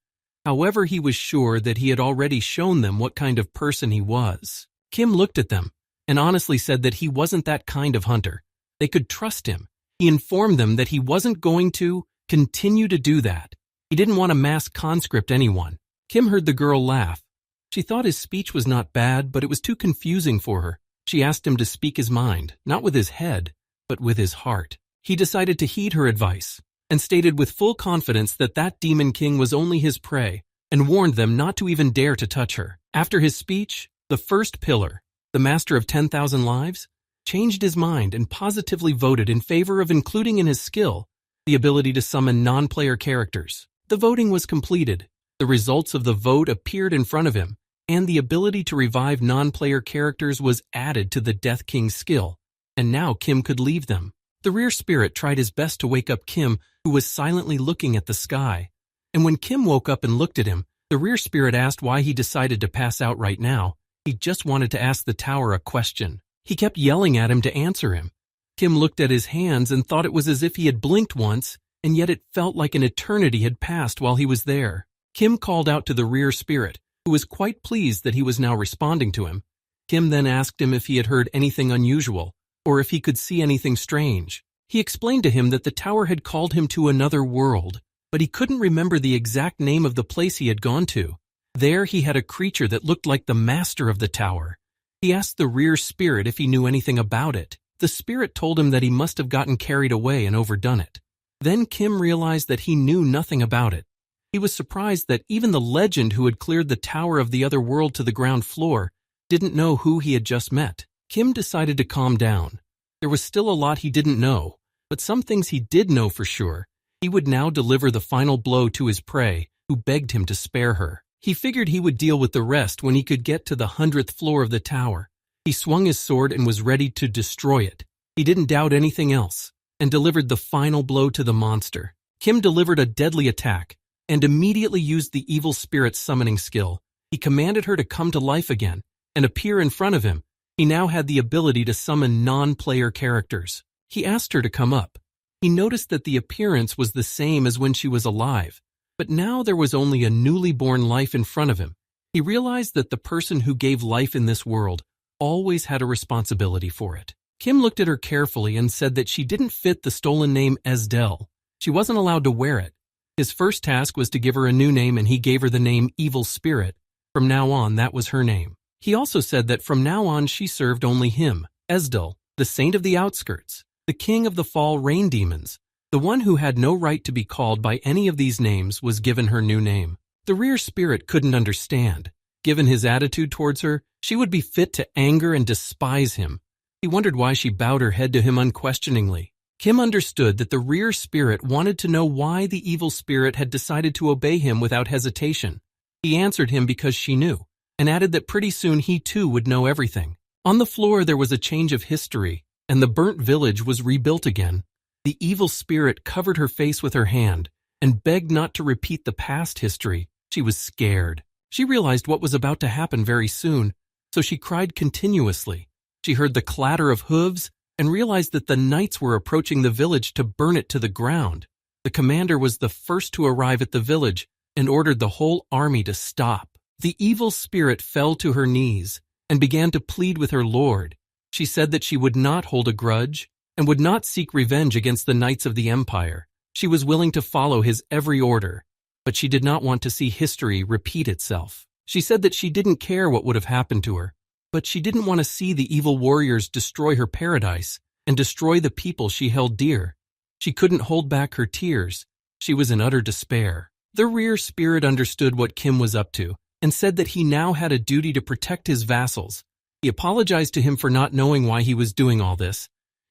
However, he was sure that he had already shown them what kind of person he was. Kim looked at them and honestly said that he wasn't that kind of hunter. They could trust him. He informed them that he wasn't going to continue to do that. He didn't want to mass conscript anyone. Kim heard the girl laugh. She thought his speech was not bad, but it was too confusing for her. She asked him to speak his mind, not with his head, but with his heart. He decided to heed her advice and stated with full confidence that that Demon King was only his prey and warned them not to even dare to touch her. After his speech, the first pillar, the Master of 10,000 Lives, changed his mind and positively voted in favor of including in his skill the ability to summon non-player characters. The voting was completed. The results of the vote appeared in front of him, and the ability to revive non-player characters was added to the Death King's skill, and now Kim could leave them. The rear spirit tried his best to wake up Kim, who was silently looking at the sky. And when Kim woke up and looked at him, the rear spirit asked why he decided to pass out right now. He just wanted to ask the tower a question. He kept yelling at him to answer him. Kim looked at his hands and thought it was as if he had blinked once, and yet it felt like an eternity had passed while he was there. Kim called out to the rear spirit, who was quite pleased that he was now responding to him. Kim then asked him if he had heard anything unusual, or if he could see anything strange. He explained to him that the tower had called him to another world, but he couldn't remember the exact name of the place he had gone to. There he had a creature that looked like the master of the tower. He asked the rear spirit if he knew anything about it. The spirit told him that he must have gotten carried away and overdone it. Then Kim realized that he knew nothing about it. He was surprised that even the legend who had cleared the tower of the other world to the ground floor didn't know who he had just met. Kim decided to calm down. There was still a lot he didn't know, but some things he did know for sure. He would now deliver the final blow to his prey, who begged him to spare her. He figured he would deal with the rest when he could get to the 100th floor of the tower. He swung his sword and was ready to destroy it. He didn't doubt anything else, and delivered the final blow to the monster. Kim delivered a deadly attack, and immediately used the evil spirit's summoning skill. He commanded her to come to life again, and appear in front of him. He now had the ability to summon non-player characters. He asked her to come up. He noticed that the appearance was the same as when she was alive, but now there was only a newly born life in front of him. He realized that the person who gave life in this world always had a responsibility for it. Kim looked at her carefully and said that she didn't fit the stolen name Esdel. She wasn't allowed to wear it. His first task was to give her a new name, and he gave her the name Evil Spirit. From now on, that was her name. He also said that from now on she served only him, Esdel, the saint of the outskirts, the king of the fall rain demons. The one who had no right to be called by any of these names was given her new name. The rear spirit couldn't understand. Given his attitude towards her, she would be fit to anger and despise him. He wondered why she bowed her head to him unquestioningly. Kim understood that the rear spirit wanted to know why the evil spirit had decided to obey him without hesitation. He answered him because she knew, and added that pretty soon he too would know everything. On the floor there was a change of history, and the burnt village was rebuilt again. The evil spirit covered her face with her hand and begged not to repeat the past history. She was scared. She realized what was about to happen very soon, so she cried continuously. She heard the clatter of hooves and realized that the knights were approaching the village to burn it to the ground. The commander was the first to arrive at the village and ordered the whole army to stop. The evil spirit fell to her knees and began to plead with her lord. She said that she would not hold a grudge and would not seek revenge against the knights of the empire. She was willing to follow his every order, but she did not want to see history repeat itself. She said that she didn't care what would have happened to her, but she didn't want to see the evil warriors destroy her paradise and destroy the people she held dear. She couldn't hold back her tears. She was in utter despair. The rear spirit understood what Kim was up to and said that he now had a duty to protect his vassals. He apologized to him for not knowing why he was doing all this.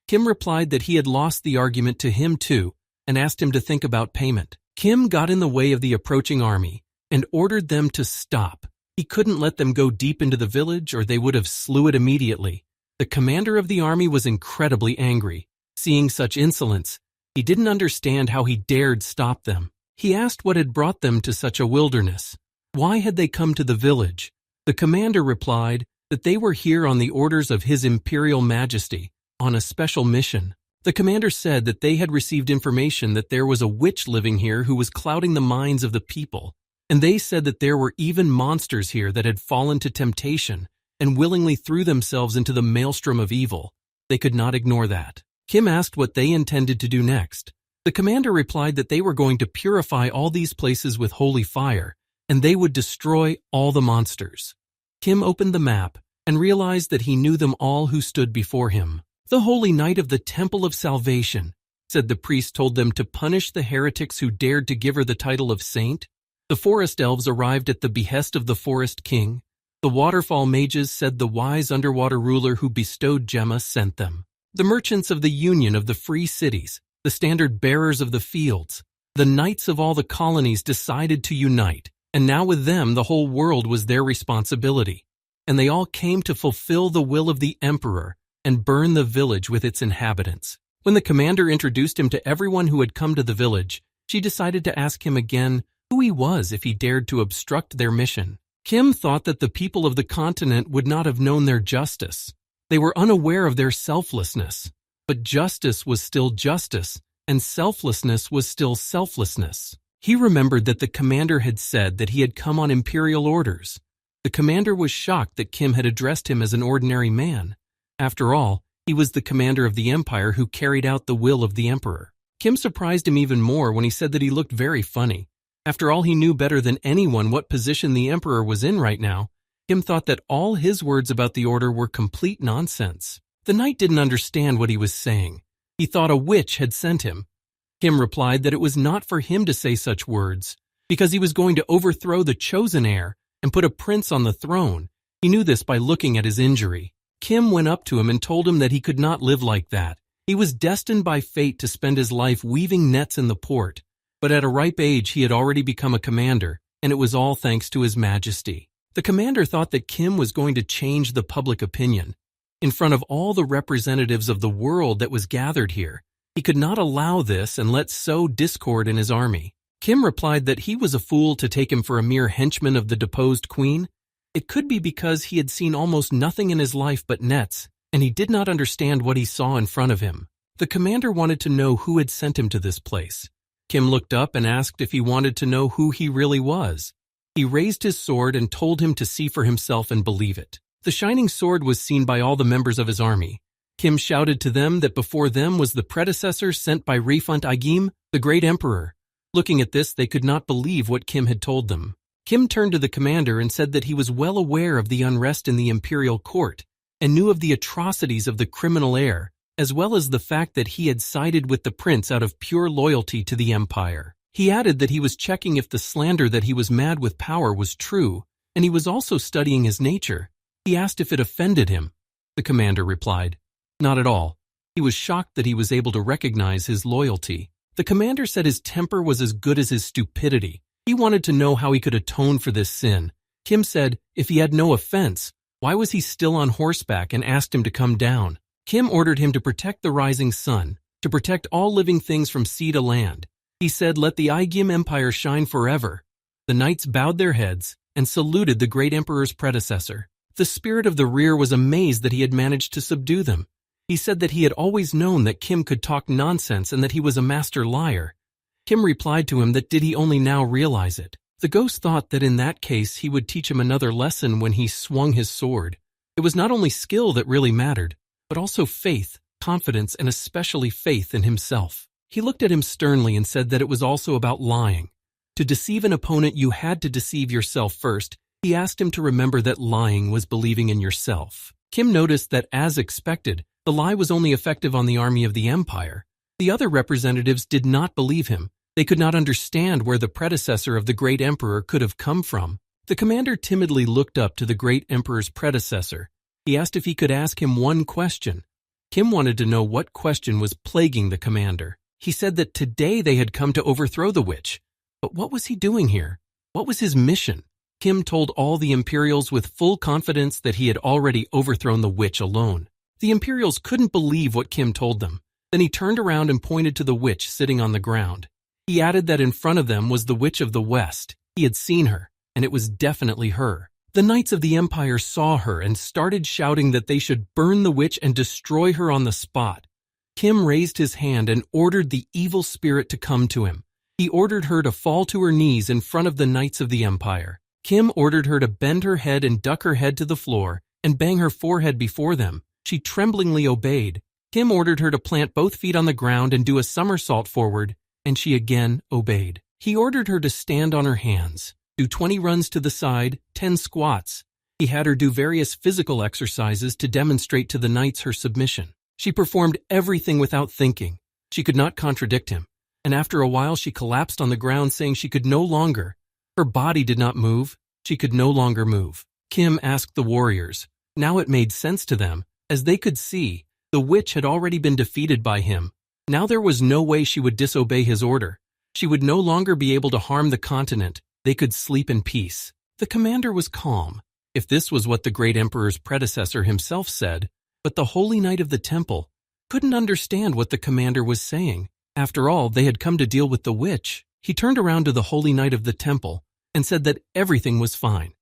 Kim replied that he had lost the argument to him too and asked him to think about payment. Kim got in the way of the approaching army and ordered them to stop. He couldn't let them go deep into the village or they would have slew it immediately. The commander of the army was incredibly angry. Seeing such insolence, he didn't understand how he dared stop them. He asked what had brought them to such a wilderness. Why had they come to the village? The commander replied that they were here on the orders of His Imperial Majesty, on a special mission. The commander said that they had received information that there was a witch living here who was clouding the minds of the people, and they said that there were even monsters here that had fallen to temptation and willingly threw themselves into the maelstrom of evil. They could not ignore that. Kim asked what they intended to do next. The commander replied that they were going to purify all these places with holy fire, and they would destroy all the monsters. Kim opened the map and realized that he knew them all who stood before him. The Holy Knight of the Temple of Salvation, said the priest, told them to punish the heretics who dared to give her the title of saint. The forest elves arrived at the behest of the forest king. The waterfall mages said the wise underwater ruler who bestowed Gemma sent them. The merchants of the Union of the Free Cities, the standard bearers of the fields, the knights of all the colonies decided to unite, and now with them the whole world was their responsibility. And they all came to fulfill the will of the emperor and burn the village with its inhabitants. When the commander introduced him to everyone who had come to the village, she decided to ask him again who he was if he dared to obstruct their mission. Kim thought that the people of the continent would not have known their justice. They were unaware of their selflessness. But justice was still justice, and selflessness was still selflessness. He remembered that the commander had said that he had come on imperial orders. The commander was shocked that Kim had addressed him as an ordinary man. After all, he was the commander of the empire who carried out the will of the emperor. Kim surprised him even more when he said that he looked very funny. After all, he knew better than anyone what position the emperor was in right now. Kim thought that all his words about the order were complete nonsense. The knight didn't understand what he was saying. He thought a witch had sent him. Kim replied that it was not for him to say such words, because he was going to overthrow the chosen heir and put a prince on the throne. He knew this by looking at his injury. Kim went up to him and told him that he could not live like that. He was destined by fate to spend his life weaving nets in the port, but at a ripe age he had already become a commander, and it was all thanks to His Majesty. The commander thought that Kim was going to change the public opinion. In front of all the representatives of the world that was gathered here, he could not allow this and let sow discord in his army. Kim replied that he was a fool to take him for a mere henchman of the deposed queen. It could be because he had seen almost nothing in his life but nets, and he did not understand what he saw in front of him. The commander wanted to know who had sent him to this place. Kim looked up and asked if he wanted to know who he really was. He raised his sword and told him to see for himself and believe it. The shining sword was seen by all the members of his army. Kim shouted to them that before them was the predecessor sent by Refund Agim, the great emperor. Looking at this, they could not believe what Kim had told them. Kim turned to the commander and said that he was well aware of the unrest in the imperial court and knew of the atrocities of the criminal heir, as well as the fact that he had sided with the prince out of pure loyalty to the empire. He added that he was checking if the slander that he was mad with power was true, and he was also studying his nature. He asked if it offended him. The commander replied, "Not at all. He was shocked that he was able to recognize his loyalty. The commander said his temper was as good as his stupidity. He wanted to know how he could atone for this sin. Kim said if he had no offense, why was he still on horseback, and asked him to come down. Kim ordered him to protect the rising sun, to protect all living things from sea to land. He said, "Let the Aigim Empire shine forever." The knights bowed their heads and saluted the great emperor's predecessor. The spirit of the rear was amazed that he had managed to subdue them. He said that he had always known that Kim could talk nonsense and that he was a master liar. Kim replied to him that did he only now realize it. The ghost thought that in that case he would teach him another lesson when he swung his sword. It was not only skill that really mattered, but also faith, confidence, and especially faith in himself. He looked at him sternly and said that it was also about lying. To deceive an opponent, you had to deceive yourself first. He asked him to remember that lying was believing in yourself. Kim noticed that, as expected, the lie was only effective on the army of the empire. The other representatives did not believe him. They could not understand where the predecessor of the great emperor could have come from. The commander timidly looked up to the great emperor's predecessor. He asked if he could ask him one question. Kim wanted to know what question was plaguing the commander. He said that today they had come to overthrow the witch. But what was he doing here? What was his mission? Kim told all the Imperials with full confidence that he had already overthrown the witch alone. The Imperials couldn't believe what Kim told them. Then he turned around and pointed to the witch sitting on the ground. He added that in front of them was the witch of the West. He had seen her, and it was definitely her. The knights of the empire saw her and started shouting that they should burn the witch and destroy her on the spot. Kim raised his hand and ordered the evil spirit to come to him. He ordered her to fall to her knees in front of the knights of the empire. Kim ordered her to bend her head and duck her head to the floor and bang her forehead before them. She tremblingly obeyed. Kim ordered her to plant both feet on the ground and do a somersault forward, and she again obeyed. He ordered her to stand on her hands, do 20 runs to the side, 10 squats. He had her do various physical exercises to demonstrate to the knights her submission. She performed everything without thinking. She could not contradict him, and after a while she collapsed on the ground, saying she could no longer. Her body did not move. She could no longer move. Kim asked the warriors. Now it made sense to them. As they could see, the witch had already been defeated by him. Now there was no way she would disobey his order. She would no longer be able to harm the continent. They could sleep in peace. The commander was calm, if this was what the great emperor's predecessor himself said, but the holy knight of the temple couldn't understand what the commander was saying. After all, they had come to deal with the witch. He turned around to the holy knight of the temple and said that everything was fine.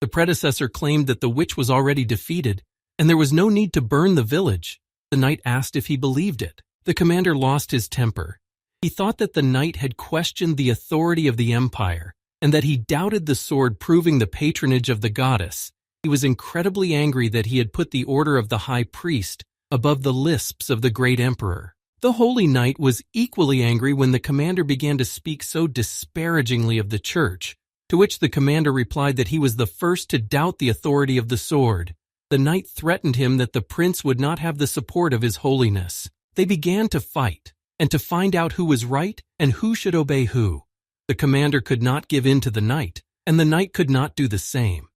The predecessor claimed that the witch was already defeated, and there was no need to burn the village. The knight asked if he believed it. The commander lost his temper. He thought that the knight had questioned the authority of the empire, and that he doubted the sword proving the patronage of the goddess. He was incredibly angry that he had put the order of the high priest above the lisps of the great emperor. The holy knight was equally angry when the commander began to speak so disparagingly of the church, to which the commander replied that he was the first to doubt the authority of the sword. The knight threatened him that the prince would not have the support of his holiness. They began to fight, and to find out who was right and who should obey who. The commander could not give in to the knight, and the knight could not do the same.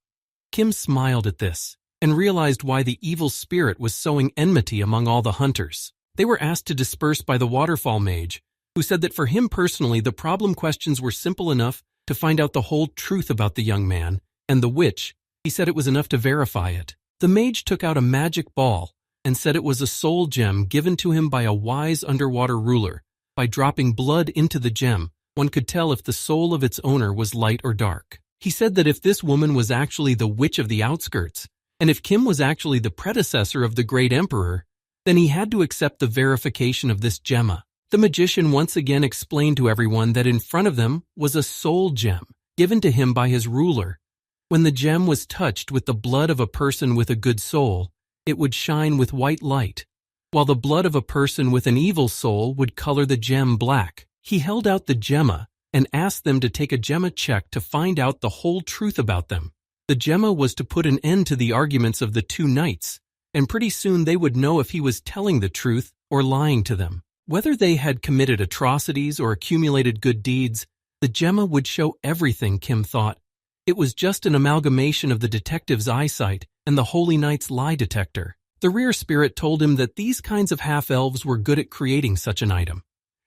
Kim smiled at this, and realized why the evil spirit was sowing enmity among all the hunters. They were asked to disperse by the waterfall mage, who said that for him personally the problem questions were simple enough to find out the whole truth about the young man, and the witch, he said it was enough to verify it. The mage took out a magic ball and said it was a soul gem given to him by a wise underwater ruler. By dropping blood into the gem, one could tell if the soul of its owner was light or dark. He said that if this woman was actually the witch of the outskirts, and if Kim was actually the predecessor of the great emperor, then he had to accept the verification of this gemma. The magician once again explained to everyone that in front of them was a soul gem given to him by his ruler. When the gem was touched with the blood of a person with a good soul, it would shine with white light, while the blood of a person with an evil soul would color the gem black. He held out the gemma and asked them to take a gemma check to find out the whole truth about them. The gemma was to put an end to the arguments of the two knights, and pretty soon they would know if he was telling the truth or lying to them. Whether they had committed atrocities or accumulated good deeds, the gemma would show everything, Kim thought. It was just an amalgamation of the detective's eyesight and the holy knight's lie detector. The rear spirit told him that these kinds of half-elves were good at creating such an item.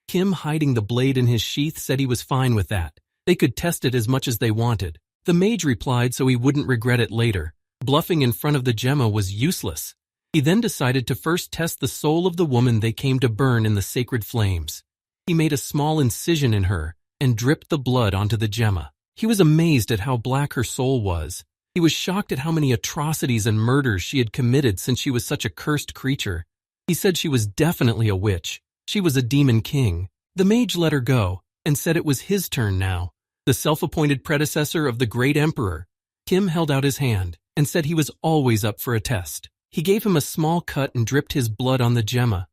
Kim, hiding the blade in his sheath, said he was fine with that. They could test it as much as they wanted. The mage replied so he wouldn't regret it later. Bluffing in front of the gemma was useless. He then decided to first test the soul of the woman they came to burn in the sacred flames. He made a small incision in her and dripped the blood onto the gemma. He was amazed at how black her soul was. He was shocked at how many atrocities and murders she had committed since she was such a cursed creature. He said she was definitely a witch. She was a demon king. The mage let her go and said it was his turn now. The self-appointed predecessor of the great emperor. Kim held out his hand and said he was always up for a test. He gave him a small cut and dripped his blood on the gemma.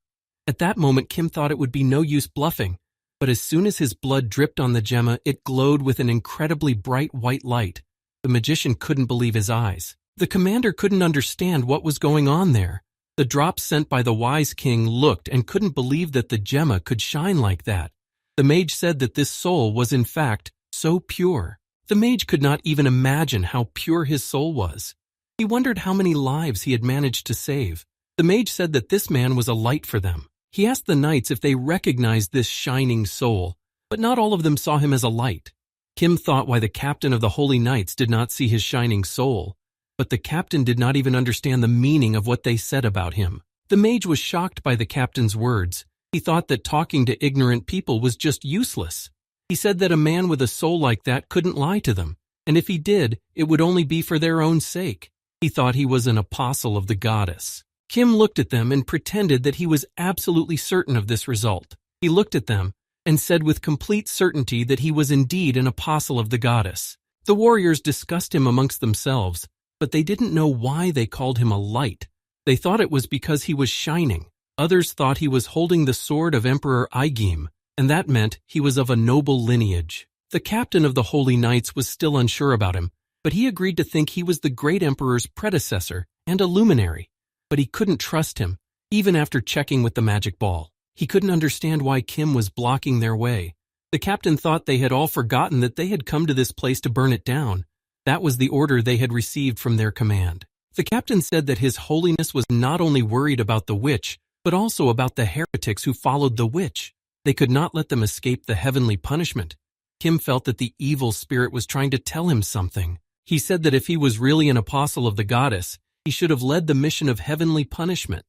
At that moment, Kim thought it would be no use bluffing, but as soon as his blood dripped on the gemma, it glowed with an incredibly bright white light. The magician couldn't believe his eyes. The commander couldn't understand what was going on there. The drops sent by the wise king looked and couldn't believe that the gemma could shine like that. The mage said that this soul was in fact so pure. The mage could not even imagine how pure his soul was. He wondered how many lives he had managed to save. The mage said that this man was a light for them. He asked the knights if they recognized this shining soul, but not all of them saw him as a light. Kim thought why the captain of the Holy Knights did not see his shining soul, but the captain did not even understand the meaning of what they said about him. The mage was shocked by the captain's words. He thought that talking to ignorant people was just useless. He said that a man with a soul like that couldn't lie to them, and if he did, it would only be for their own sake. He thought he was an apostle of the goddess. Kim looked at them and pretended that he was absolutely certain of this result. He looked at them and said with complete certainty that he was indeed an apostle of the goddess. The warriors discussed him amongst themselves, but they didn't know why they called him a light. They thought it was because he was shining. Others thought he was holding the sword of Emperor Aigim, and that meant he was of a noble lineage. The captain of the Holy Knights was still unsure about him, but he agreed to think he was the great emperor's predecessor and a luminary. But he couldn't trust him, even after checking with the magic ball. He couldn't understand why Kim was blocking their way. The captain thought they had all forgotten that they had come to this place to burn it down. That was the order they had received from their command. The captain said that His Holiness was not only worried about the witch, but also about the heretics who followed the witch. They could not let them escape the heavenly punishment. Kim felt that the evil spirit was trying to tell him something. He said that if he was really an apostle of the goddess, he should have led the mission of heavenly punishment.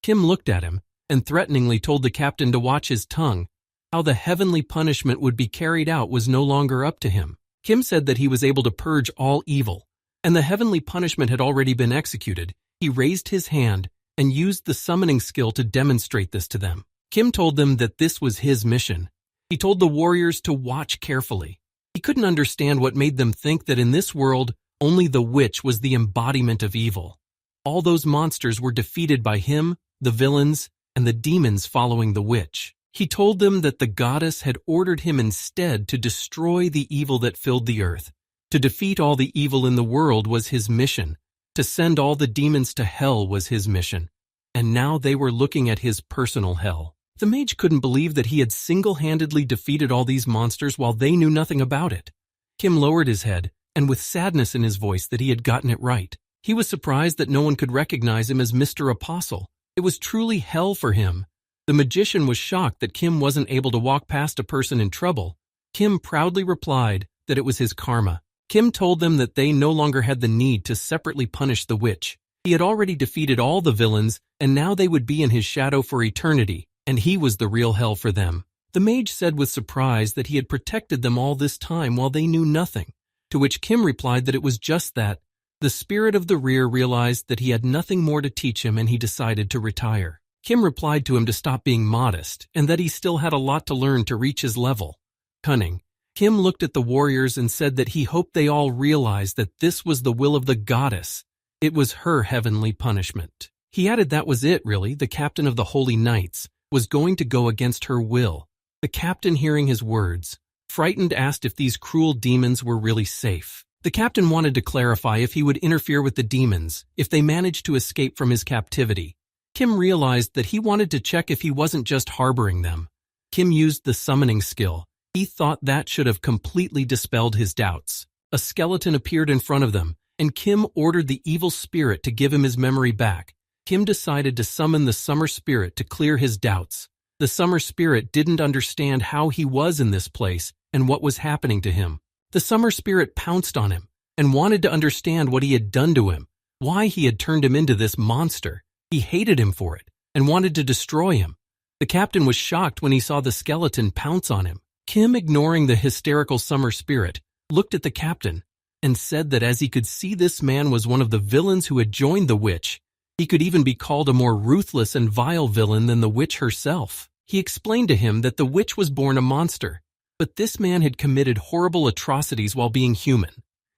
Kim looked at him and threateningly told the captain to watch his tongue. How the heavenly punishment would be carried out was no longer up to him. Kim said that he was able to purge all evil, and the heavenly punishment had already been executed. He raised his hand and used the summoning skill to demonstrate this to them. Kim told them that this was his mission. He told the warriors to watch carefully. He couldn't understand what made them think that in this world, only the witch was the embodiment of evil. All those monsters were defeated by him, the villains, and the demons following the witch. He told them that the goddess had ordered him instead to destroy the evil that filled the earth. To defeat all the evil in the world was his mission. To send all the demons to hell was his mission. And now they were looking at his personal hell. The mage couldn't believe that he had single-handedly defeated all these monsters while they knew nothing about it. Kim lowered his head, and with sadness in his voice that he had gotten it right. He was surprised that no one could recognize him as Mr. Apostle. It was truly hell for him. The magician was shocked that Kim wasn't able to walk past a person in trouble. Kim proudly replied that it was his karma. Kim told them that they no longer had the need to separately punish the witch. He had already defeated all the villains, and now they would be in his shadow for eternity, and he was the real hell for them. The mage said with surprise that he had protected them all this time while they knew nothing, to which Kim replied that it was just that. The spirit of the rear realized that he had nothing more to teach him and he decided to retire. Kim replied to him to stop being modest and that he still had a lot to learn to reach his level. Cunning. Kim looked at the warriors and said that he hoped they all realized that this was the will of the goddess. It was her heavenly punishment. He added that was it, really. The captain of the Holy Knights was going to go against her will. The captain, hearing his words, frightened, asked if these cruel demons were really safe. The captain wanted to clarify if he would interfere with the demons if they managed to escape from his captivity. Kim realized that he wanted to check if he wasn't just harboring them. Kim used the summoning skill. He thought that should have completely dispelled his doubts. A skeleton appeared in front of them, and Kim ordered the evil spirit to give him his memory back. Kim decided to summon the summer spirit to clear his doubts. The summer spirit didn't understand how he was in this place and what was happening to him. The summer spirit pounced on him and wanted to understand what he had done to him, why he had turned him into this monster. He hated him for it and wanted to destroy him. The captain was shocked when he saw the skeleton pounce on him. Kim, ignoring the hysterical summer spirit, looked at the captain and said that as he could see this man was one of the villains who had joined the witch, he could even be called a more ruthless and vile villain than the witch herself. He explained to him that the witch was born a monster, but this man had committed horrible atrocities while being human.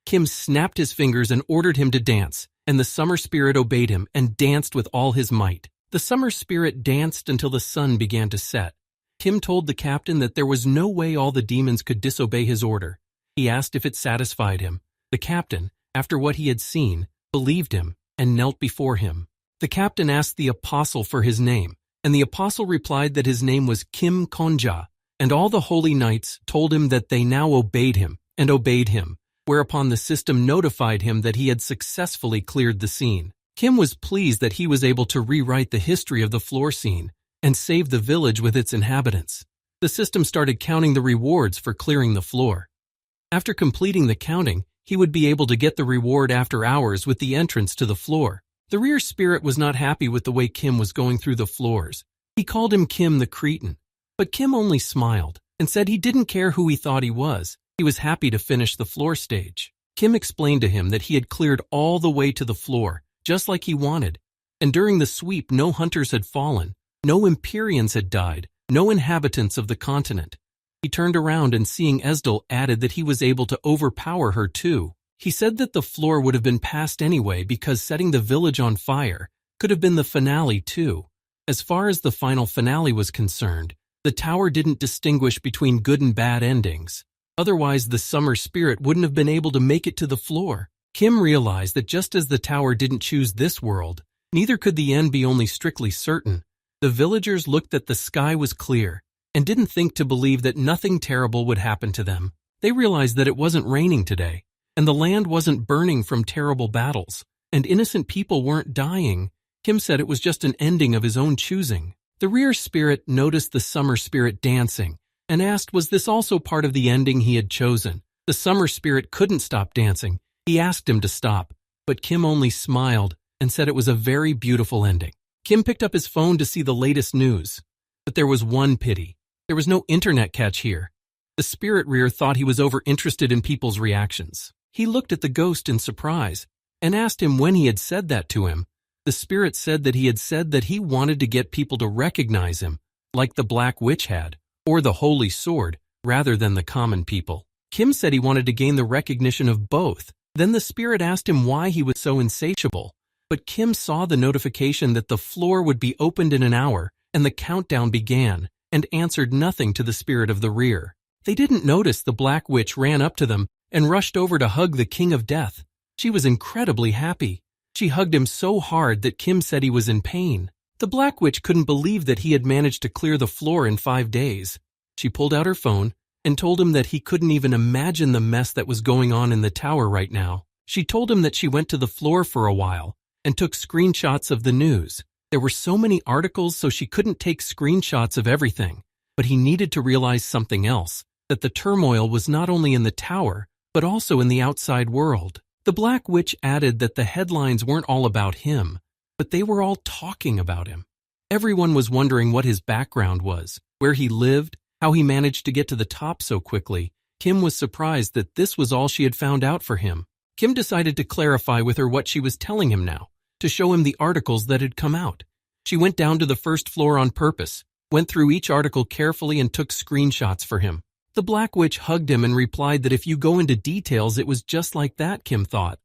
Kim snapped his fingers and ordered him to dance, and the summer spirit obeyed him and danced with all his might. The summer spirit danced until the sun began to set. Kim told the captain that there was no way all the demons could disobey his order. He asked if it satisfied him. The captain, after what he had seen, believed him and knelt before him. The captain asked the apostle for his name, and the apostle replied that his name was Kim Konja, and all the holy knights told him that they now obeyed him, whereupon the system notified him that he had successfully cleared the scene. Kim was pleased that he was able to rewrite the history of the floor scene and save the village with its inhabitants. The system started counting the rewards for clearing the floor. After completing the counting, he would be able to get the reward after hours with the entrance to the floor. The rear spirit was not happy with the way Kim was going through the floors. He called him Kim the Cretin, but Kim only smiled and said he didn't care who he thought he was happy to finish the floor stage. Kim explained to him that he had cleared all the way to the floor, just like he wanted, and during the sweep no hunters had fallen, no Empyreans had died, no inhabitants of the continent. He turned around and seeing Esdal added that he was able to overpower her too. He said that the floor would have been passed anyway because setting the village on fire could have been the finale too. As far as the final finale was concerned, the tower didn't distinguish between good and bad endings. Otherwise, the summer spirit wouldn't have been able to make it to the floor. Kim realized that just as the tower didn't choose this world, neither could the end be only strictly certain. The villagers looked that the sky was clear and didn't think to believe that nothing terrible would happen to them. They realized that it wasn't raining today, and the land wasn't burning from terrible battles, and innocent people weren't dying. Kim said it was just an ending of his own choosing. The rear spirit noticed the summer spirit dancing and asked was this also part of the ending he had chosen. The summer spirit couldn't stop dancing. He asked him to stop, but Kim only smiled and said it was a very beautiful ending. Kim picked up his phone to see the latest news, but there was one pity. There was no internet catch here. The spirit rear thought he was over-interested in people's reactions. He looked at the ghost in surprise and asked him when he had said that to him. The spirit said that he had said that he wanted to get people to recognize him, like the Black Witch had, or the Holy Sword, rather than the common people. Kim said he wanted to gain the recognition of both. Then the spirit asked him why he was so insatiable, but Kim saw the notification that the floor would be opened in an hour, and the countdown began, and answered nothing to the spirit of the rear. They didn't notice the Black Witch ran up to them and rushed over to hug the King of Death. She was incredibly happy. She hugged him so hard that Kim said he was in pain. The Black Witch couldn't believe that he had managed to clear the floor in 5 days. She pulled out her phone and told him that he couldn't even imagine the mess that was going on in the tower right now. She told him that she went to the floor for a while and took screenshots of the news. There were so many articles, so she couldn't take screenshots of everything, but he needed to realize something else, that the turmoil was not only in the tower, but also in the outside world. The Black Witch added that the headlines weren't all about him, but they were all talking about him. Everyone was wondering what his background was, where he lived, how he managed to get to the top so quickly. Kim was surprised that this was all she had found out for him. Kim decided to clarify with her what she was telling him now, to show him the articles that had come out. She went down to the first floor on purpose, went through each article carefully and took screenshots for him. The Black Witch hugged him and replied that if you go into details it was just like that, Kim thought.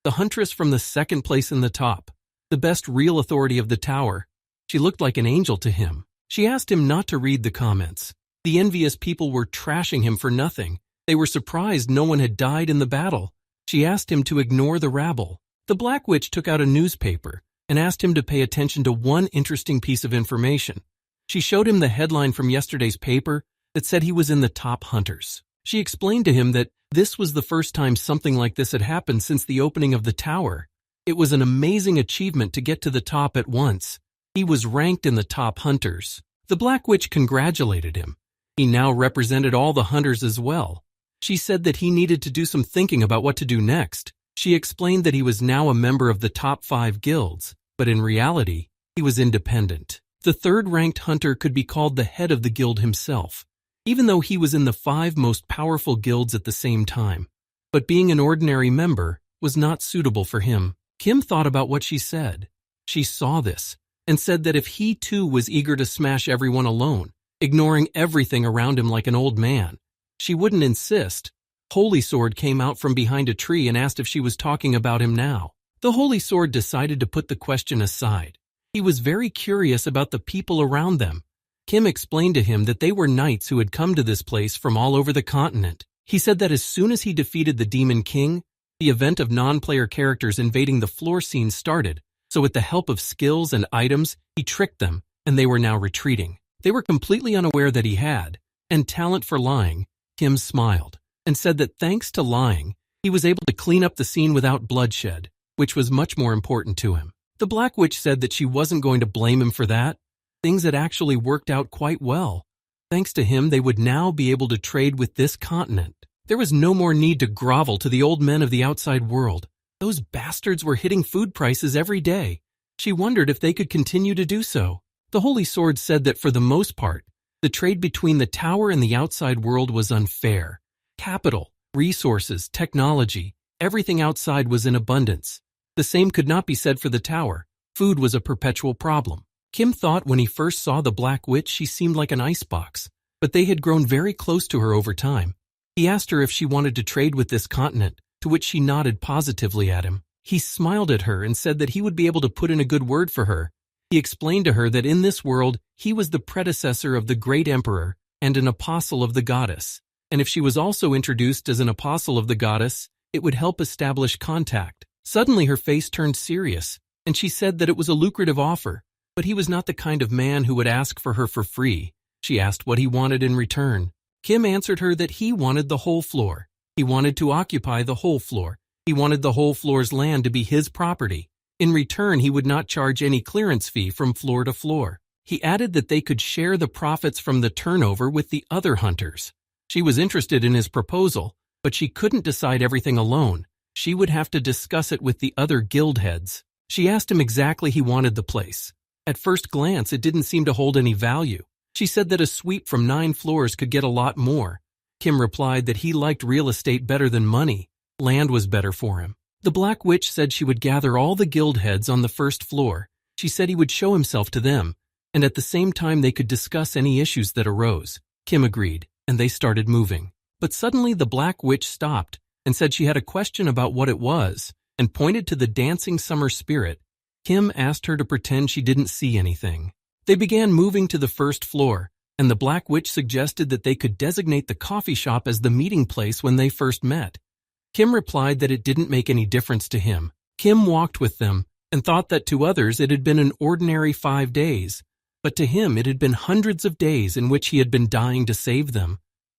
The huntress from the second place in the top, the best real authority of the tower. She looked like an angel to him. She asked him not to read the comments. The envious people were trashing him for nothing. They were surprised no one had died in the battle. She asked him to ignore the rabble. The Black Witch took out a newspaper and asked him to pay attention to one interesting piece of information. She showed him the headline from yesterday's paper that said he was in the top hunters. She explained to him that this was the first time something like this had happened since the opening of the tower. It was an amazing achievement to get to the top at once. He was ranked in the top hunters. The Black Witch congratulated him. He now represented all the hunters as well. She said that he needed to do some thinking about what to do next. She explained that he was now a member of the top 5 guilds, but in reality, he was independent. The third-ranked hunter could be called the head of the guild himself, even though he was in the 5 most powerful guilds at the same time. But being an ordinary member was not suitable for him. Kim thought about what she said. She saw this and said that if he too was eager to smash everyone alone, ignoring everything around him like an old man, she wouldn't insist. Holy Sword came out from behind a tree and asked if she was talking about him now. The Holy Sword decided to put the question aside. He was very curious about the people around them. Kim explained to him that they were knights who had come to this place from all over the continent. He said that as soon as he defeated the Demon King, the event of non-player characters invading the floor scene started, so with the help of skills and items, he tricked them, and they were now retreating. They were completely unaware that he had, and talent for lying. Kim smiled, and said that thanks to lying, he was able to clean up the scene without bloodshed, which was much more important to him. The Black Witch said that she wasn't going to blame him for that. Things had actually worked out quite well. Thanks to him, they would now be able to trade with this continent. There was no more need to grovel to the old men of the outside world. Those bastards were hitting food prices every day. She wondered if they could continue to do so. The Holy Sword said that for the most part, the trade between the tower and the outside world was unfair. Capital, resources, technology, everything outside was in abundance. The same could not be said for the tower. Food was a perpetual problem. Kim thought when he first saw the Black Witch she seemed like an icebox, but they had grown very close to her over time. He asked her if she wanted to trade with this continent, to which she nodded positively at him. He smiled at her and said that he would be able to put in a good word for her. He explained to her that in this world he was the predecessor of the great emperor and an apostle of the goddess, and if she was also introduced as an apostle of the goddess, it would help establish contact. Suddenly her face turned serious, and she said that it was a lucrative offer, but he was not the kind of man who would ask for her for free. She asked what he wanted in return. Kim answered her that he wanted the whole floor. He wanted to occupy the whole floor. He wanted the whole floor's land to be his property. In return, he would not charge any clearance fee from floor to floor. He added that they could share the profits from the turnover with the other hunters. She was interested in his proposal, but she couldn't decide everything alone. She would have to discuss it with the other guild heads. She asked him exactly he wanted the place. At first glance, it didn't seem to hold any value. She said that a sweep from 9 floors could get a lot more. Kim replied that he liked real estate better than money. Land was better for him. The Black Witch said she would gather all the guild heads on the first floor. She said he would show himself to them, and at the same time they could discuss any issues that arose. Kim agreed, and they started moving. But suddenly the Black Witch stopped and said she had a question about what it was, and pointed to the dancing summer spirit. Kim asked her to pretend she didn't see anything. They began moving to the first floor, and the Black Witch suggested that they could designate the coffee shop as the meeting place when they first met. Kim replied that it didn't make any difference to him. Kim walked with them and thought that to others it had been an ordinary 5 days, but to him it had been hundreds of days in which he had been dying to save them,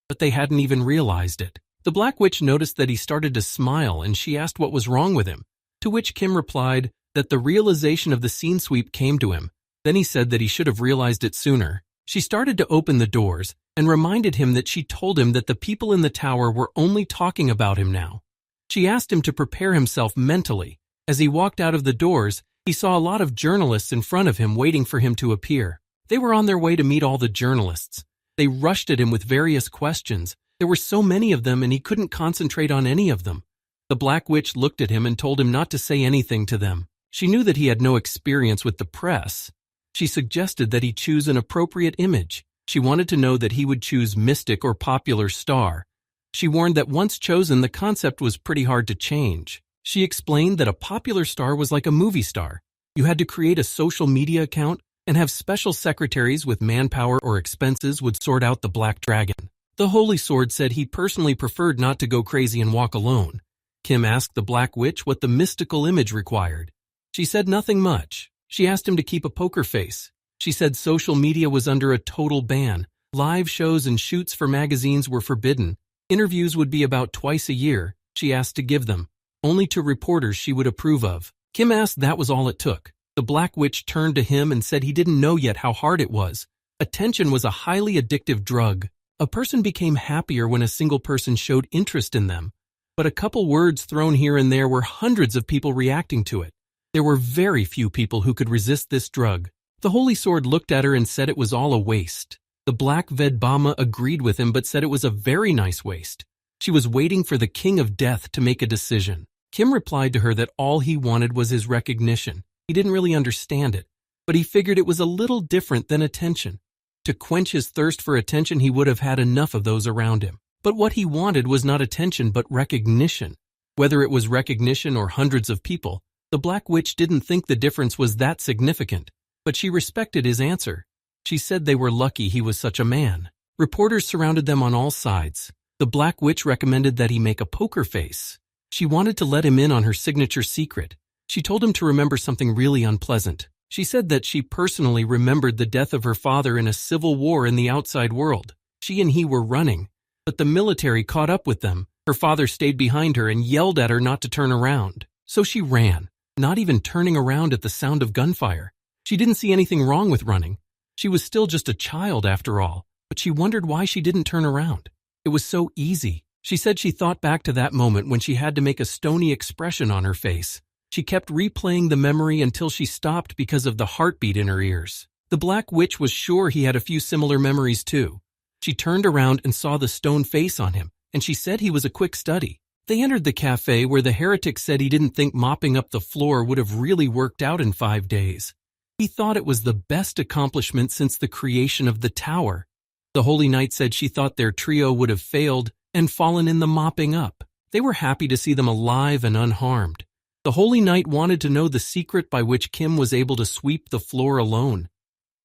but they hadn't even realized it. The Black Witch noticed that he started to smile, and she asked what was wrong with him, to which Kim replied that the realization of the scene sweep came to him. Then he said that he should have realized it sooner. She started to open the doors and reminded him that she told him that the people in the tower were only talking about him now. She asked him to prepare himself mentally. As he walked out of the doors, he saw a lot of journalists in front of him waiting for him to appear. They were on their way to meet all the journalists. They rushed at him with various questions. There were so many of them and he couldn't concentrate on any of them. The Black Witch looked at him and told him not to say anything to them. She knew that he had no experience with the press. She suggested that he choose an appropriate image. She wanted to know that he would choose mystic or popular star. She warned that once chosen, the concept was pretty hard to change. She explained that a popular star was like a movie star. You had to create a social media account and have special secretaries with manpower or expenses would sort out the Black Dragon. The Holy Sword said he personally preferred not to go crazy and walk alone. Kim asked the Black Witch what the mystical image required. She said nothing much. She asked him to keep a poker face. She said social media was under a total ban. Live shows and shoots for magazines were forbidden. Interviews would be about twice a year. She asked to give them, only to reporters she would approve of. Kim asked that was all it took. The Black Witch turned to him and said he didn't know yet how hard it was. Attention was a highly addictive drug. A person became happier when a single person showed interest in them. But a couple words thrown here and there were hundreds of people reacting to it. There were very few people who could resist this drug. The Holy Sword looked at her and said it was all a waste. The Black Vedbama agreed with him but said it was a very nice waste. She was waiting for the King of Death to make a decision. Kim replied to her that all he wanted was his recognition. He didn't really understand it, but he figured it was a little different than attention. To quench his thirst for attention, he would have had enough of those around him. But what he wanted was not attention but recognition. Whether it was recognition or hundreds of people, the Black Witch didn't think the difference was that significant, but she respected his answer. She said they were lucky he was such a man. Reporters surrounded them on all sides. The Black Witch recommended that he make a poker face. She wanted to let him in on her signature secret. She told him to remember something really unpleasant. She said that she personally remembered the death of her father in a civil war in the outside world. She and he were running, but the military caught up with them. Her father stayed behind her and yelled at her not to turn around. So she ran, not even turning around at the sound of gunfire. She didn't see anything wrong with running. She was still just a child after all, but she wondered why she didn't turn around. It was so easy. She said she thought back to that moment when she had to make a stony expression on her face. She kept replaying the memory until she stopped because of the heartbeat in her ears. The Black Witch was sure he had a few similar memories too. She turned around and saw the stone face on him, and she said he was a quick study. They entered the cafe where the heretic said he didn't think mopping up the floor would have really worked out in 5 days. He thought it was the best accomplishment since the creation of the tower. The Holy Knight said she thought their trio would have failed and fallen in the mopping up. They were happy to see them alive and unharmed. The Holy Knight wanted to know the secret by which Kim was able to sweep the floor alone.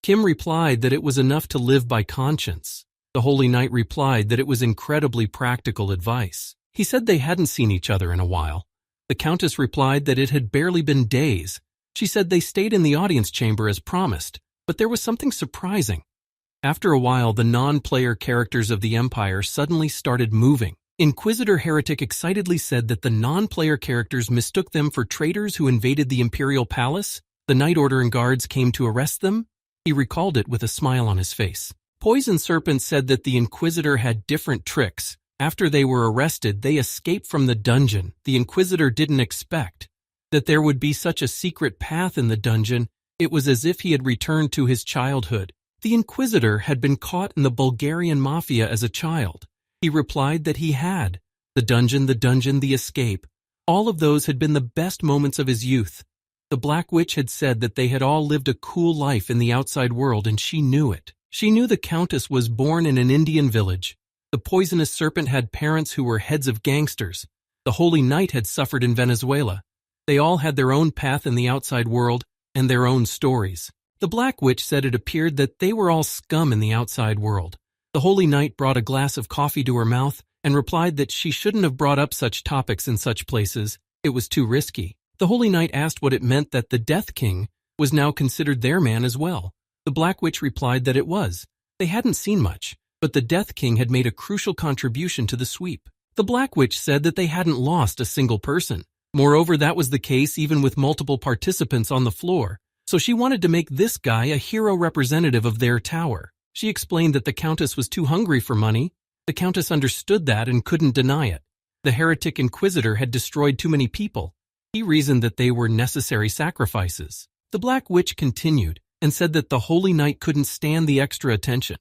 Kim replied that it was enough to live by conscience. The Holy Knight replied that it was incredibly practical advice. He said they hadn't seen each other in a while. The Countess replied that it had barely been days. She said they stayed in the audience chamber as promised, but there was something surprising. After a while, the non-player characters of the Empire suddenly started moving. Inquisitor Heretic excitedly said that the non-player characters mistook them for traitors who invaded the Imperial Palace. The Night Order and guards came to arrest them. He recalled it with a smile on his face. Poison Serpent said that the Inquisitor had different tricks. After they were arrested, they escaped from the dungeon. The Inquisitor didn't expect that there would be such a secret path in the dungeon. It was as if he had returned to his childhood. The Inquisitor had been caught in the Bulgarian Mafia as a child. He replied that he had. The dungeon, the escape. All of those had been the best moments of his youth. The Black Witch had said that they had all lived a cool life in the outside world, and she knew it. She knew the Countess was born in an Indian village. The Poisonous Serpent had parents who were heads of gangsters. The Holy Knight had suffered in Venezuela. They all had their own path in the outside world and their own stories. The Black Witch said it appeared that they were all scum in the outside world. The Holy Knight brought a glass of coffee to her mouth and replied that she shouldn't have brought up such topics in such places. It was too risky. The Holy Knight asked what it meant that the Death King was now considered their man as well. The Black Witch replied that it was. They hadn't seen much, but the Death King had made a crucial contribution to the sweep. The Black Witch said that they hadn't lost a single person. Moreover, that was the case even with multiple participants on the floor. So she wanted to make this guy a hero representative of their tower. She explained that the Countess was too hungry for money. The Countess understood that and couldn't deny it. The Heretic Inquisitor had destroyed too many people. He reasoned that they were necessary sacrifices. The Black Witch continued and said that the Holy Knight couldn't stand the extra attention.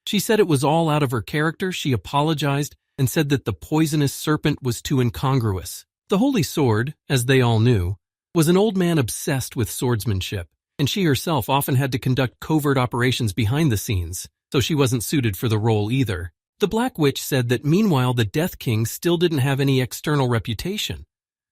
She said it was all out of her character. She apologized and said that the Poisonous Serpent was too incongruous. The Holy Sword, as they all knew, was an old man obsessed with swordsmanship, and she herself often had to conduct covert operations behind the scenes, so she wasn't suited for the role either. The Black Witch said that meanwhile the Death King still didn't have any external reputation.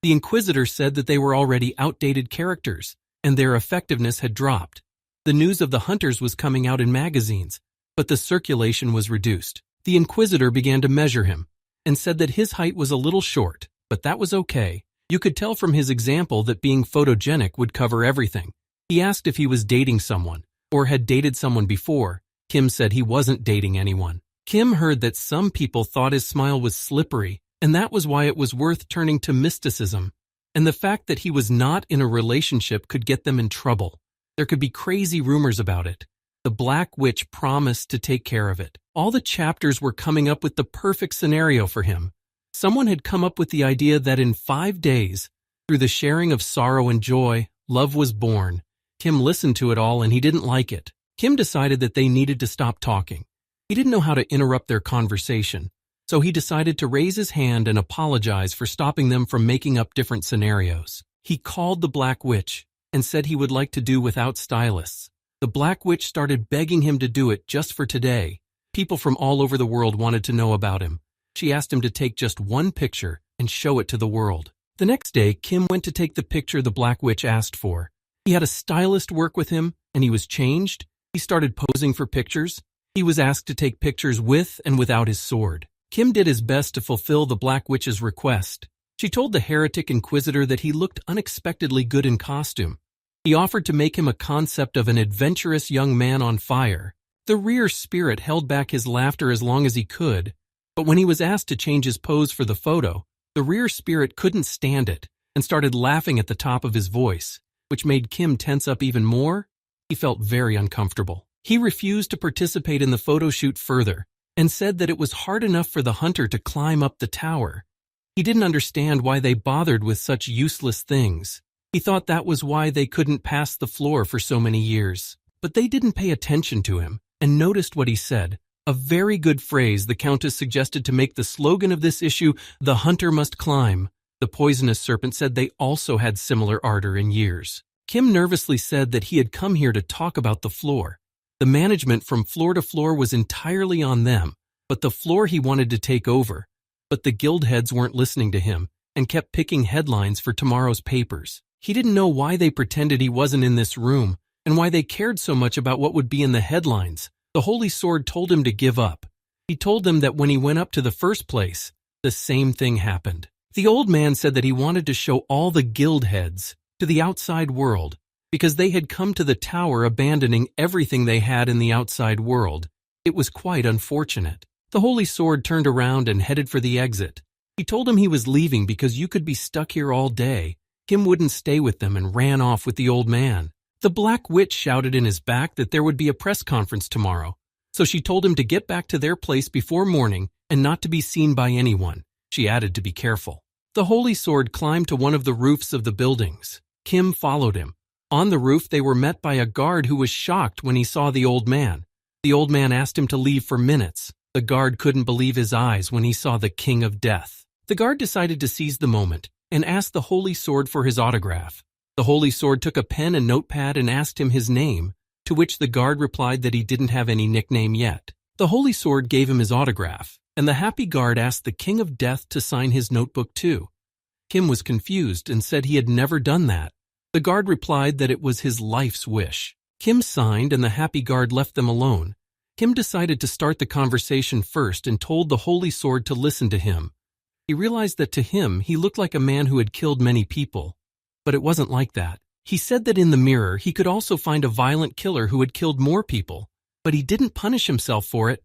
The Inquisitor said that they were already outdated characters, and their effectiveness had dropped. The news of the hunters was coming out in magazines, but the circulation was reduced. The Inquisitor began to measure him, and said that his height was a little short, but that was okay. You could tell from his example that being photogenic would cover everything. He asked if he was dating someone, or had dated someone before. Kim said he wasn't dating anyone. Kim heard that some people thought his smile was slippery, and that was why it was worth turning to mysticism. and the fact that he was not in a relationship could get them in trouble. There could be crazy rumors about it. The Black Witch promised to take care of it. All the chapters were coming up with the perfect scenario for him. Someone had come up with the idea that in 5 days, through the sharing of sorrow and joy, love was born. Kim listened to it all and he didn't like it. Kim decided that they needed to stop talking. He didn't know how to interrupt their conversation, so he decided to raise his hand and apologize for stopping them from making up different scenarios. He called the Black Witch and said he would like to do without stylists. The Black Witch started begging him to do it just for today. People from all over the world wanted to know about him. She asked him to take just one picture and show it to the world. The next day, Kim went to take the picture the Black Witch asked for. He had a stylist work with him, and he was changed. He started posing for pictures. He was asked to take pictures with and without his sword. Kim did his best to fulfill the Black Witch's request. She told the heretic inquisitor that he looked unexpectedly good in costume. He offered to make him a concept of an adventurous young man on fire. The rear spirit held back his laughter as long as he could, but when he was asked to change his pose for the photo, the rear spirit couldn't stand it and started laughing at the top of his voice, which made Kim tense up even more. He felt very uncomfortable. He refused to participate in the photo shoot further and said that it was hard enough for the hunter to climb up the tower. He didn't understand why they bothered with such useless things. He thought that was why they couldn't pass the floor for so many years. But they didn't pay attention to him and noticed what he said. A very good phrase the Countess suggested to make the slogan of this issue, "The hunter must climb." The poisonous serpent said they also had similar ardor in years. Kim nervously said that he had come here to talk about the floor. The management from floor to floor was entirely on them, but the floor he wanted to take over. But the guild heads weren't listening to him and kept picking headlines for tomorrow's papers. He didn't know why they pretended he wasn't in this room and why they cared so much about what would be in the headlines. The Holy Sword told him to give up. He told them that when he went up to the first place, the same thing happened. The old man said that he wanted to show all the guild heads to the outside world because they had come to the tower abandoning everything they had in the outside world. It was quite unfortunate. The Holy Sword turned around and headed for the exit. He told him he was leaving because you could be stuck here all day. Kim wouldn't stay with them and ran off with the old man. The Black Witch shouted in his back that there would be a press conference tomorrow, so she told him to get back to their place before morning and not to be seen by anyone. She added to be careful. The Holy Sword climbed to one of the roofs of the buildings. Kim followed him. On the roof, they were met by a guard who was shocked when he saw the old man. The old man asked him to leave for minutes. The guard couldn't believe his eyes when he saw the King of Death. The guard decided to seize the moment and asked the Holy Sword for his autograph. The Holy Sword took a pen and notepad and asked him his name, to which the guard replied that he didn't have any nickname yet. The Holy Sword gave him his autograph, and the happy guard asked the King of Death to sign his notebook too. Kim was confused and said he had never done that. The guard replied that it was his life's wish. Kim signed and the happy guard left them alone. Kim decided to start the conversation first and told the Holy Sword to listen to him. He realized that to him, he looked like a man who had killed many people. But it wasn't like that. He said that in the mirror, he could also find a violent killer who had killed more people, but he didn't punish himself for it.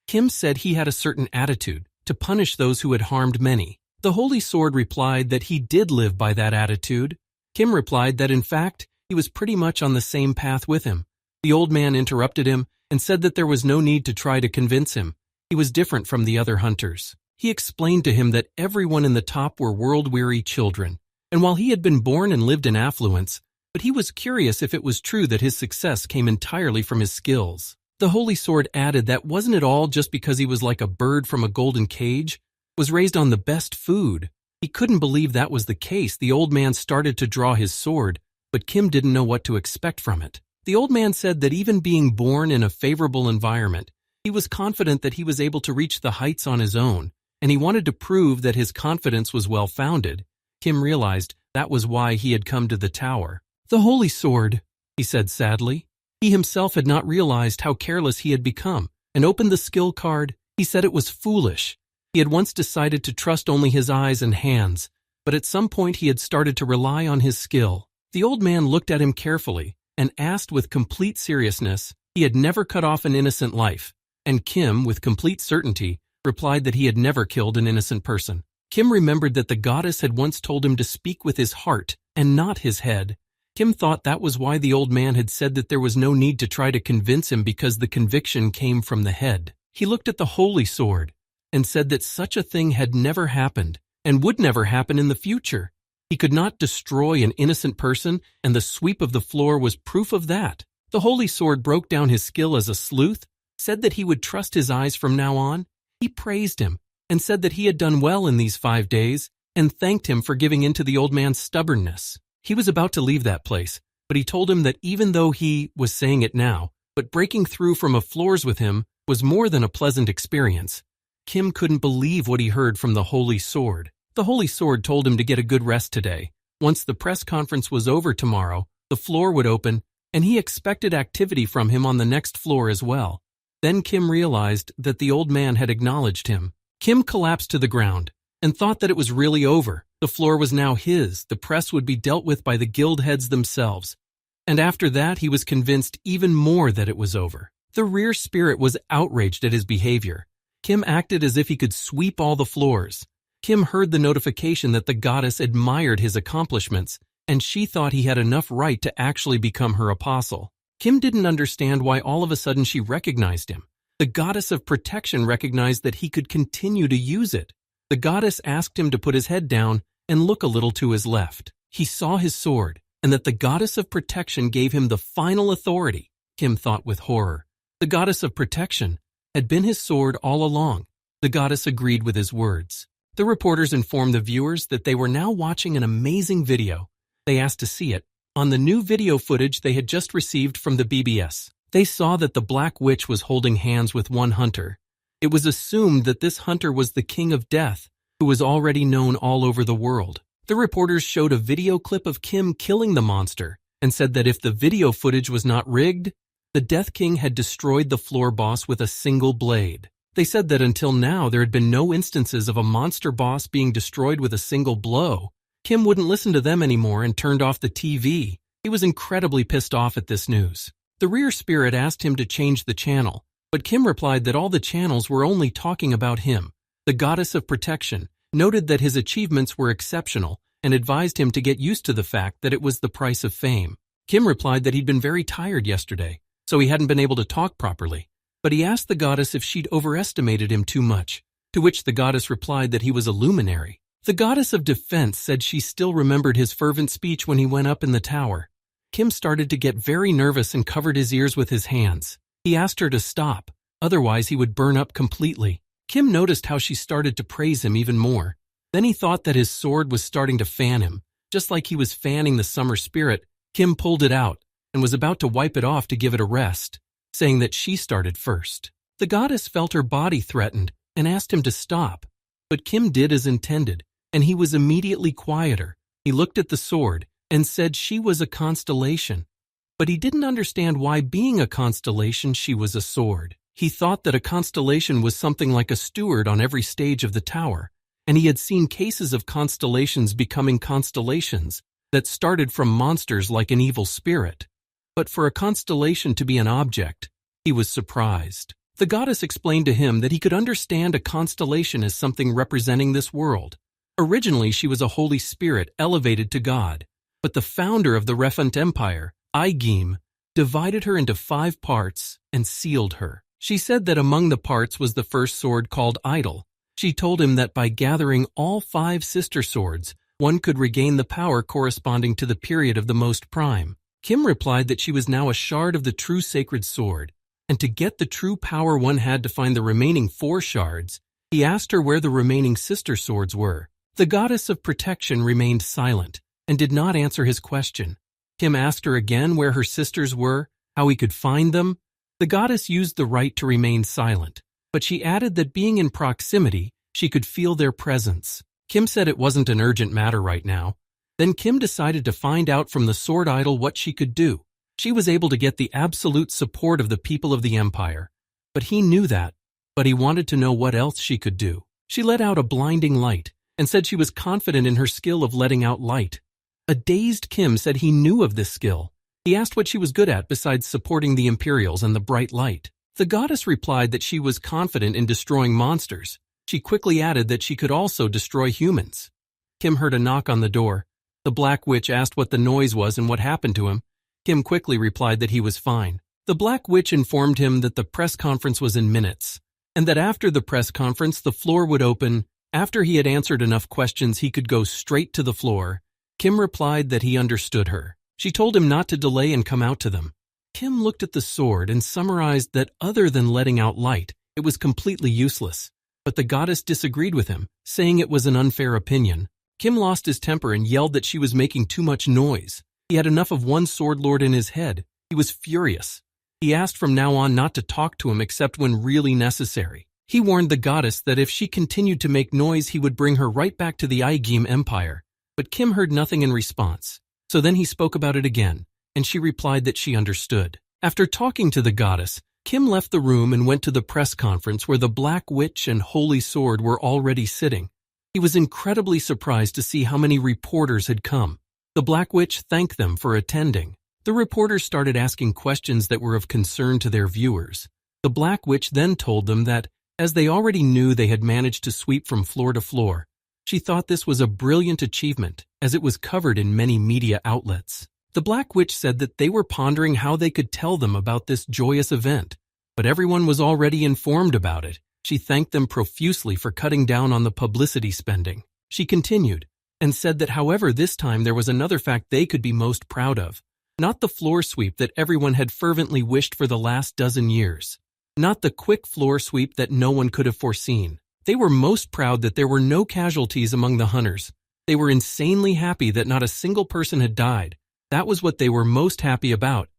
Kim said he had a certain attitude, to punish those who had harmed many. The Holy Sword replied that he did live by that attitude. Kim replied that in fact, he was pretty much on the same path with him. The old man interrupted him and said that there was no need to try to convince him. He was different from the other hunters. He explained to him that everyone in the top were world-weary children. And while he had been born and lived in affluence, but he was curious if it was true that his success came entirely from his skills. The Holy Sword added that wasn't it all just because he was like a bird from a golden cage, was raised on the best food. He couldn't believe that was the case. The old man started to draw his sword, but Kim didn't know what to expect from it. The old man said that even being born in a favorable environment, he was confident that he was able to reach the heights on his own, and he wanted to prove that his confidence was well-founded. Kim realized that was why he had come to the tower. "The Holy Sword," he said sadly. He himself had not realized how careless he had become, and opened the skill card. He said it was foolish. He had once decided to trust only his eyes and hands, but at some point he had started to rely on his skill. The old man looked at him carefully and asked with complete seriousness. He had never cut off an innocent life, and Kim, with complete certainty, replied that he had never killed an innocent person. Kim remembered that the goddess had once told him to speak with his heart and not his head. Kim thought that was why the old man had said that there was no need to try to convince him because the conviction came from the head. He looked at the holy sword and said that such a thing had never happened and would never happen in the future. He could not destroy an innocent person, and the sweep of the floor was proof of that. The holy sword broke down his skill as a sleuth, said that he would trust his eyes from now on. He praised him and said that he had done well in these 5 days and thanked him for giving in to the old man's stubbornness. He was about to leave that place, but he told him that even though he was saying it now, but breaking through from a floors with him was more than a pleasant experience. Kim couldn't believe what he heard from the holy sword. The holy sword told him to get a good rest today. Once the press conference was over tomorrow, the floor would open, and he expected activity from him on the next floor as well. Then Kim realized that the old man had acknowledged him. Kim collapsed to the ground and thought that it was really over. The floor was now his. The press would be dealt with by the guild heads themselves. And after that, he was convinced even more that it was over. The rear spirit was outraged at his behavior. Kim acted as if he could sweep all the floors. Kim heard the notification that the goddess admired his accomplishments, and she thought he had enough right to actually become her apostle. Kim didn't understand why all of a sudden she recognized him. The goddess of protection recognized that he could continue to use it. The goddess asked him to put his head down and look a little to his left. He saw his sword, and that the goddess of protection gave him the final authority. Kim thought with horror. The goddess of protection had been his sword all along. The goddess agreed with his words. The reporters informed the viewers that they were now watching an amazing video. They asked to see it. On the new video footage they had just received from the BBS, they saw that the Black Witch was holding hands with one hunter. It was assumed that this hunter was the King of Death, who was already known all over the world. The reporters showed a video clip of Kim killing the monster and said that if the video footage was not rigged, the Death King had destroyed the floor boss with a single blade. They said that until now there had been no instances of a monster boss being destroyed with a single blow. Kim wouldn't listen to them anymore and turned off the TV. He was incredibly pissed off at this news. The rear spirit asked him to change the channel, but Kim replied that all the channels were only talking about him. The goddess of protection noted that his achievements were exceptional and advised him to get used to the fact that it was the price of fame. Kim replied that he'd been very tired yesterday, so he hadn't been able to talk properly. But he asked the goddess if she'd overestimated him too much, to which the goddess replied that he was a luminary. The goddess of defense said she still remembered his fervent speech when he went up in the tower. Kim started to get very nervous and covered his ears with his hands. He asked her to stop, otherwise he would burn up completely. Kim noticed how she started to praise him even more. Then he thought that his sword was starting to fan him. Just like he was fanning the summer spirit, Kim pulled it out and was about to wipe it off to give it a rest, saying that she started first. The goddess felt her body threatened and asked him to stop, but Kim did as intended, and he was immediately quieter. He looked at the sword and said she was a constellation, but he didn't understand why, being a constellation, she was a sword. He thought that a constellation was something like a steward on every stage of the tower, and he had seen cases of constellations becoming constellations that started from monsters like an evil spirit. But for a constellation to be an object, he was surprised. The goddess explained to him that he could understand a constellation as something representing this world. Originally, she was a holy spirit elevated to God, but the founder of the Refant Empire, Aigim, divided her into 5 parts and sealed her. She said that among the parts was the first sword called Idol. She told him that by gathering all 5 sister swords, one could regain the power corresponding to the period of the most prime. Kim replied that she was now a shard of the true sacred sword, and to get the true power one had to find the remaining 4 shards. He asked her where the remaining sister swords were. The goddess of protection remained silent and did not answer his question. Kim asked her again where her sisters were, how he could find them. The goddess used the right to remain silent, but she added that being in proximity, she could feel their presence. Kim said it wasn't an urgent matter right now. Then Kim decided to find out from the sword idol what she could do. She was able to get the absolute support of the people of the empire, but he knew that, but he wanted to know what else she could do. She let out a blinding light and said she was confident in her skill of letting out light. A dazed Kim said he knew of this skill. He asked what she was good at besides supporting the Imperials and the bright light. The goddess replied that she was confident in destroying monsters. She quickly added that she could also destroy humans. Kim heard a knock on the door. The Black Witch asked what the noise was and what happened to him. Kim quickly replied that he was fine. The Black Witch informed him that the press conference was in minutes, and that after the press conference the floor would open. After he had answered enough questions he could go straight to the floor. Kim replied that he understood her. She told him not to delay and come out to them. Kim looked at the sword and summarized that other than letting out light, it was completely useless. But the goddess disagreed with him, saying it was an unfair opinion. Kim lost his temper and yelled that she was making too much noise. He had enough of one sword lord in his head. He was furious. He asked from now on not to talk to him except when really necessary. He warned the goddess that if she continued to make noise he would bring her right back to the Aegim Empire. But Kim heard nothing in response. So then he spoke about it again, and she replied that she understood. After talking to the goddess, Kim left the room and went to the press conference where the Black Witch and Holy Sword were already sitting. He was incredibly surprised to see how many reporters had come. The Black Witch thanked them for attending. The reporters started asking questions that were of concern to their viewers. The Black Witch then told them that, as they already knew they had managed to sweep from floor to floor, she thought this was a brilliant achievement, as it was covered in many media outlets. The Black Witch said that they were pondering how they could tell them about this joyous event, but everyone was already informed about it. She thanked them profusely for cutting down on the publicity spending. She continued, and said that however this time there was another fact they could be most proud of. Not the floor sweep that everyone had fervently wished for the last dozen years. Not the quick floor sweep that no one could have foreseen. They were most proud that there were no casualties among the hunters. They were insanely happy that not a single person had died. That was what they were most happy about.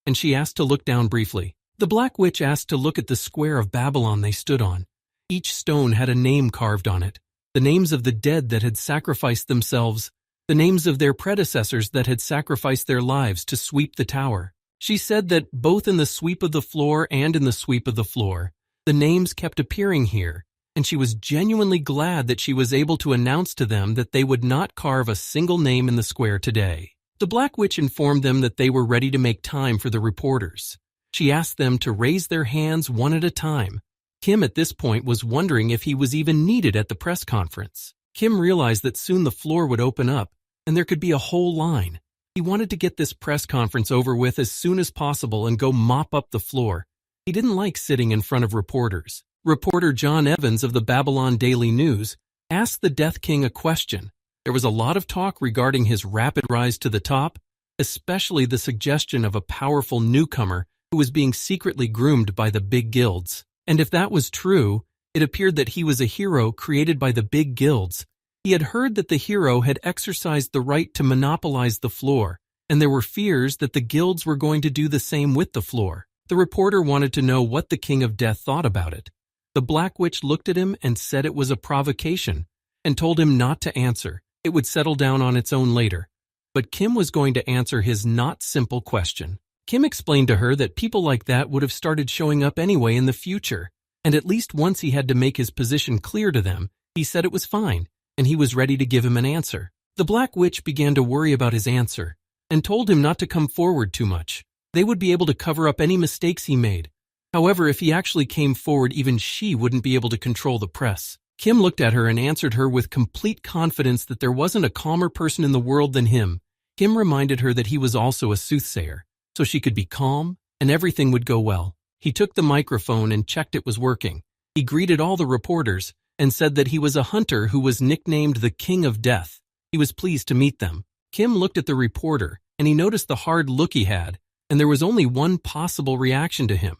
And she asked to look down briefly. The Black Witch asked to look at the square of Babylon they stood on. Each stone had a name carved on it. The names of the dead that had sacrificed themselves. The names of their predecessors that had sacrificed their lives to sweep the tower. She said that both in the sweep of the floor and in the sweep of the floor, the names kept appearing here, and she was genuinely glad that she was able to announce to them that they would not carve a single name in the square today. The Black Witch informed them that they were ready to make time for the reporters. She asked them to raise their hands one at a time. Kim at this point was wondering if he was even needed at the press conference. Kim realized that soon the floor would open up, and there could be a whole line. He wanted to get this press conference over with as soon as possible and go mop up the floor. He didn't like sitting in front of reporters. Reporter John Evans of the Babylon Daily News asked the Death King a question. There was a lot of talk regarding his rapid rise to the top, especially the suggestion of a powerful newcomer who was being secretly groomed by the big guilds. And if that was true, it appeared that he was a hero created by the big guilds. He had heard that the hero had exercised the right to monopolize the floor, and there were fears that the guilds were going to do the same with the floor. The reporter wanted to know what the King of Death thought about it. The Black Witch looked at him and said it was a provocation, and told him not to answer. It would settle down on its own later. But Kim was going to answer his not simple question. Kim explained to her that people like that would have started showing up anyway in the future, and at least once he had to make his position clear to them, he said it was fine, and he was ready to give him an answer. The Black Witch began to worry about his answer, and told him not to come forward too much. They would be able to cover up any mistakes he made. However, if he actually came forward, even she wouldn't be able to control the press. Kim looked at her and answered her with complete confidence that there wasn't a calmer person in the world than him. Kim reminded her that he was also a soothsayer, so she could be calm and everything would go well. He took the microphone and checked it was working. He greeted all the reporters and said that he was a hunter who was nicknamed the King of Death. He was pleased to meet them. Kim looked at the reporter and he noticed the hard look he had, and there was only one possible reaction to him.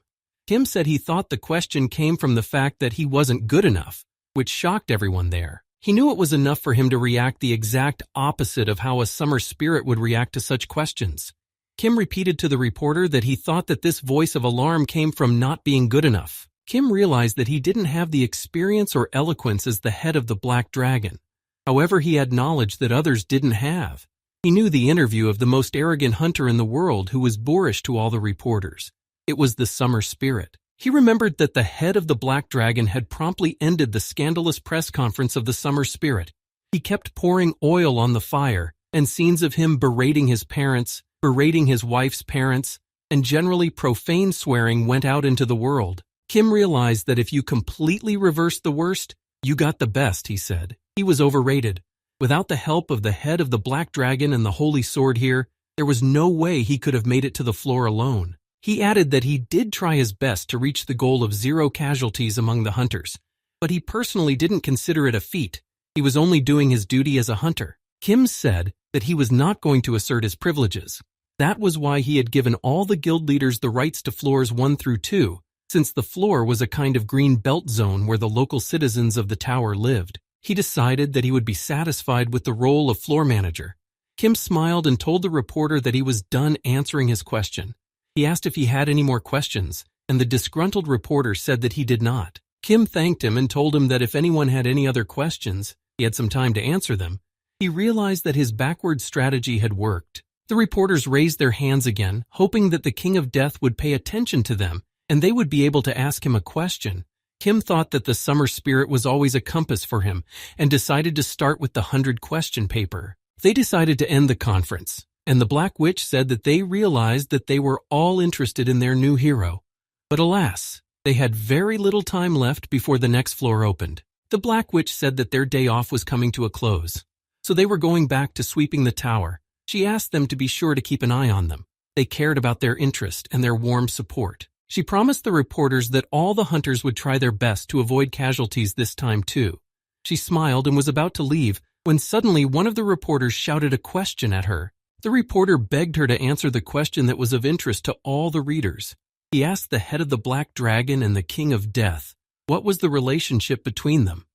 Kim said he thought the question came from the fact that he wasn't good enough, which shocked everyone there. He knew it was enough for him to react the exact opposite of how a summer spirit would react to such questions. Kim repeated to the reporter that he thought that this voice of alarm came from not being good enough. Kim realized that he didn't have the experience or eloquence as the head of the Black Dragon. However, he had knowledge that others didn't have. He knew the interview of the most arrogant hunter in the world who was boorish to all the reporters. It was the summer spirit. He remembered that the head of the Black Dragon had promptly ended the scandalous press conference of the summer spirit. He kept pouring oil on the fire, and scenes of him berating his parents, berating his wife's parents, and generally profane swearing went out into the world. Kim realized that if you completely reversed the worst, "You got the best," he said. He was overrated. Without the help of the head of the black dragon and the holy sword here, there was no way he could have made it to the floor alone. He added that he did try his best to reach the goal of 0 casualties among the hunters, but he personally didn't consider it a feat. He was only doing his duty as a hunter. Kim said that he was not going to assert his privileges. That was why he had given all the guild leaders the rights to floors 1 through 2, since the floor was a kind of green belt zone where the local citizens of the tower lived. He decided that he would be satisfied with the role of floor manager. Kim smiled and told the reporter that he was done answering his question. He asked if he had any more questions, and the disgruntled reporter said that he did not. Kim thanked him and told him that if anyone had any other questions, he had some time to answer them. He realized that his backward strategy had worked. The reporters raised their hands again, hoping that the King of Death would pay attention to them, and they would be able to ask him a question. Kim thought that the summer spirit was always a compass for him, and decided to start with the 100-question paper. They decided to end the conference, and the Black Witch said that they realized that they were all interested in their new hero. But alas, they had very little time left before the next floor opened. The Black Witch said that their day off was coming to a close, so they were going back to sweeping the tower. She asked them to be sure to keep an eye on them. They cared about their interest and their warm support. She promised the reporters that all the hunters would try their best to avoid casualties this time too. She smiled and was about to leave when suddenly one of the reporters shouted a question at her. The reporter begged her to answer the question that was of interest to all the readers. He asked the head of the Black Dragon and the King of Death, what was the relationship between them?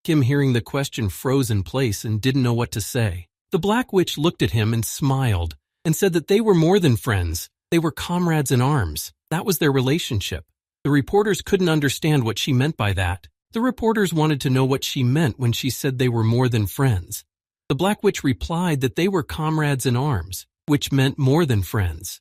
Kim, hearing the question, froze in place and didn't know what to say. The Black Witch looked at him and smiled and said that they were more than friends. They were comrades in arms. That was their relationship. The reporters couldn't understand what she meant by that. The reporters wanted to know what she meant when she said they were more than friends. The Black Witch replied that they were comrades in arms, which meant more than friends.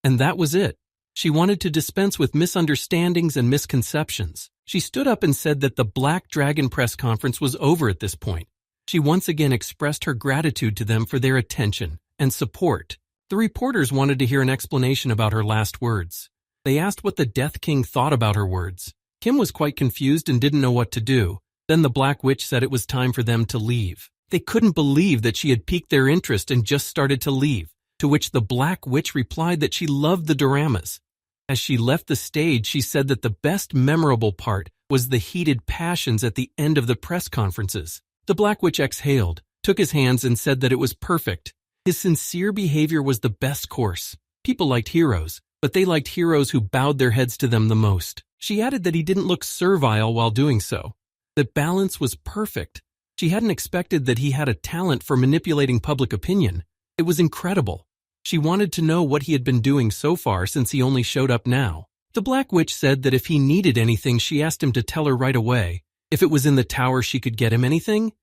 And that was it. She wanted to dispense with misunderstandings and misconceptions. She stood up and said that the Black Dragon press conference was over at this point. She once again expressed her gratitude to them for their attention and support. The reporters wanted to hear an explanation about her last words. They asked what the Death King thought about her words. Kim was quite confused and didn't know what to do. Then the Black Witch said it was time for them to leave. They couldn't believe that she had piqued their interest and just started to leave, to which the Black Witch replied that she loved the doramas. As she left the stage, she said that the best memorable part was the heated passions at the end of the press conferences. The Black Witch exhaled, took his hands and said that it was perfect. His sincere behavior was the best course. People liked heroes, but they liked heroes who bowed their heads to them the most. She added that he didn't look servile while doing so. That balance was perfect. She hadn't expected that he had a talent for manipulating public opinion. It was incredible. She wanted to know what he had been doing so far since he only showed up now. The Black Witch said that if he needed anything, she asked him to tell her right away. If it was in the tower, she could get him anything.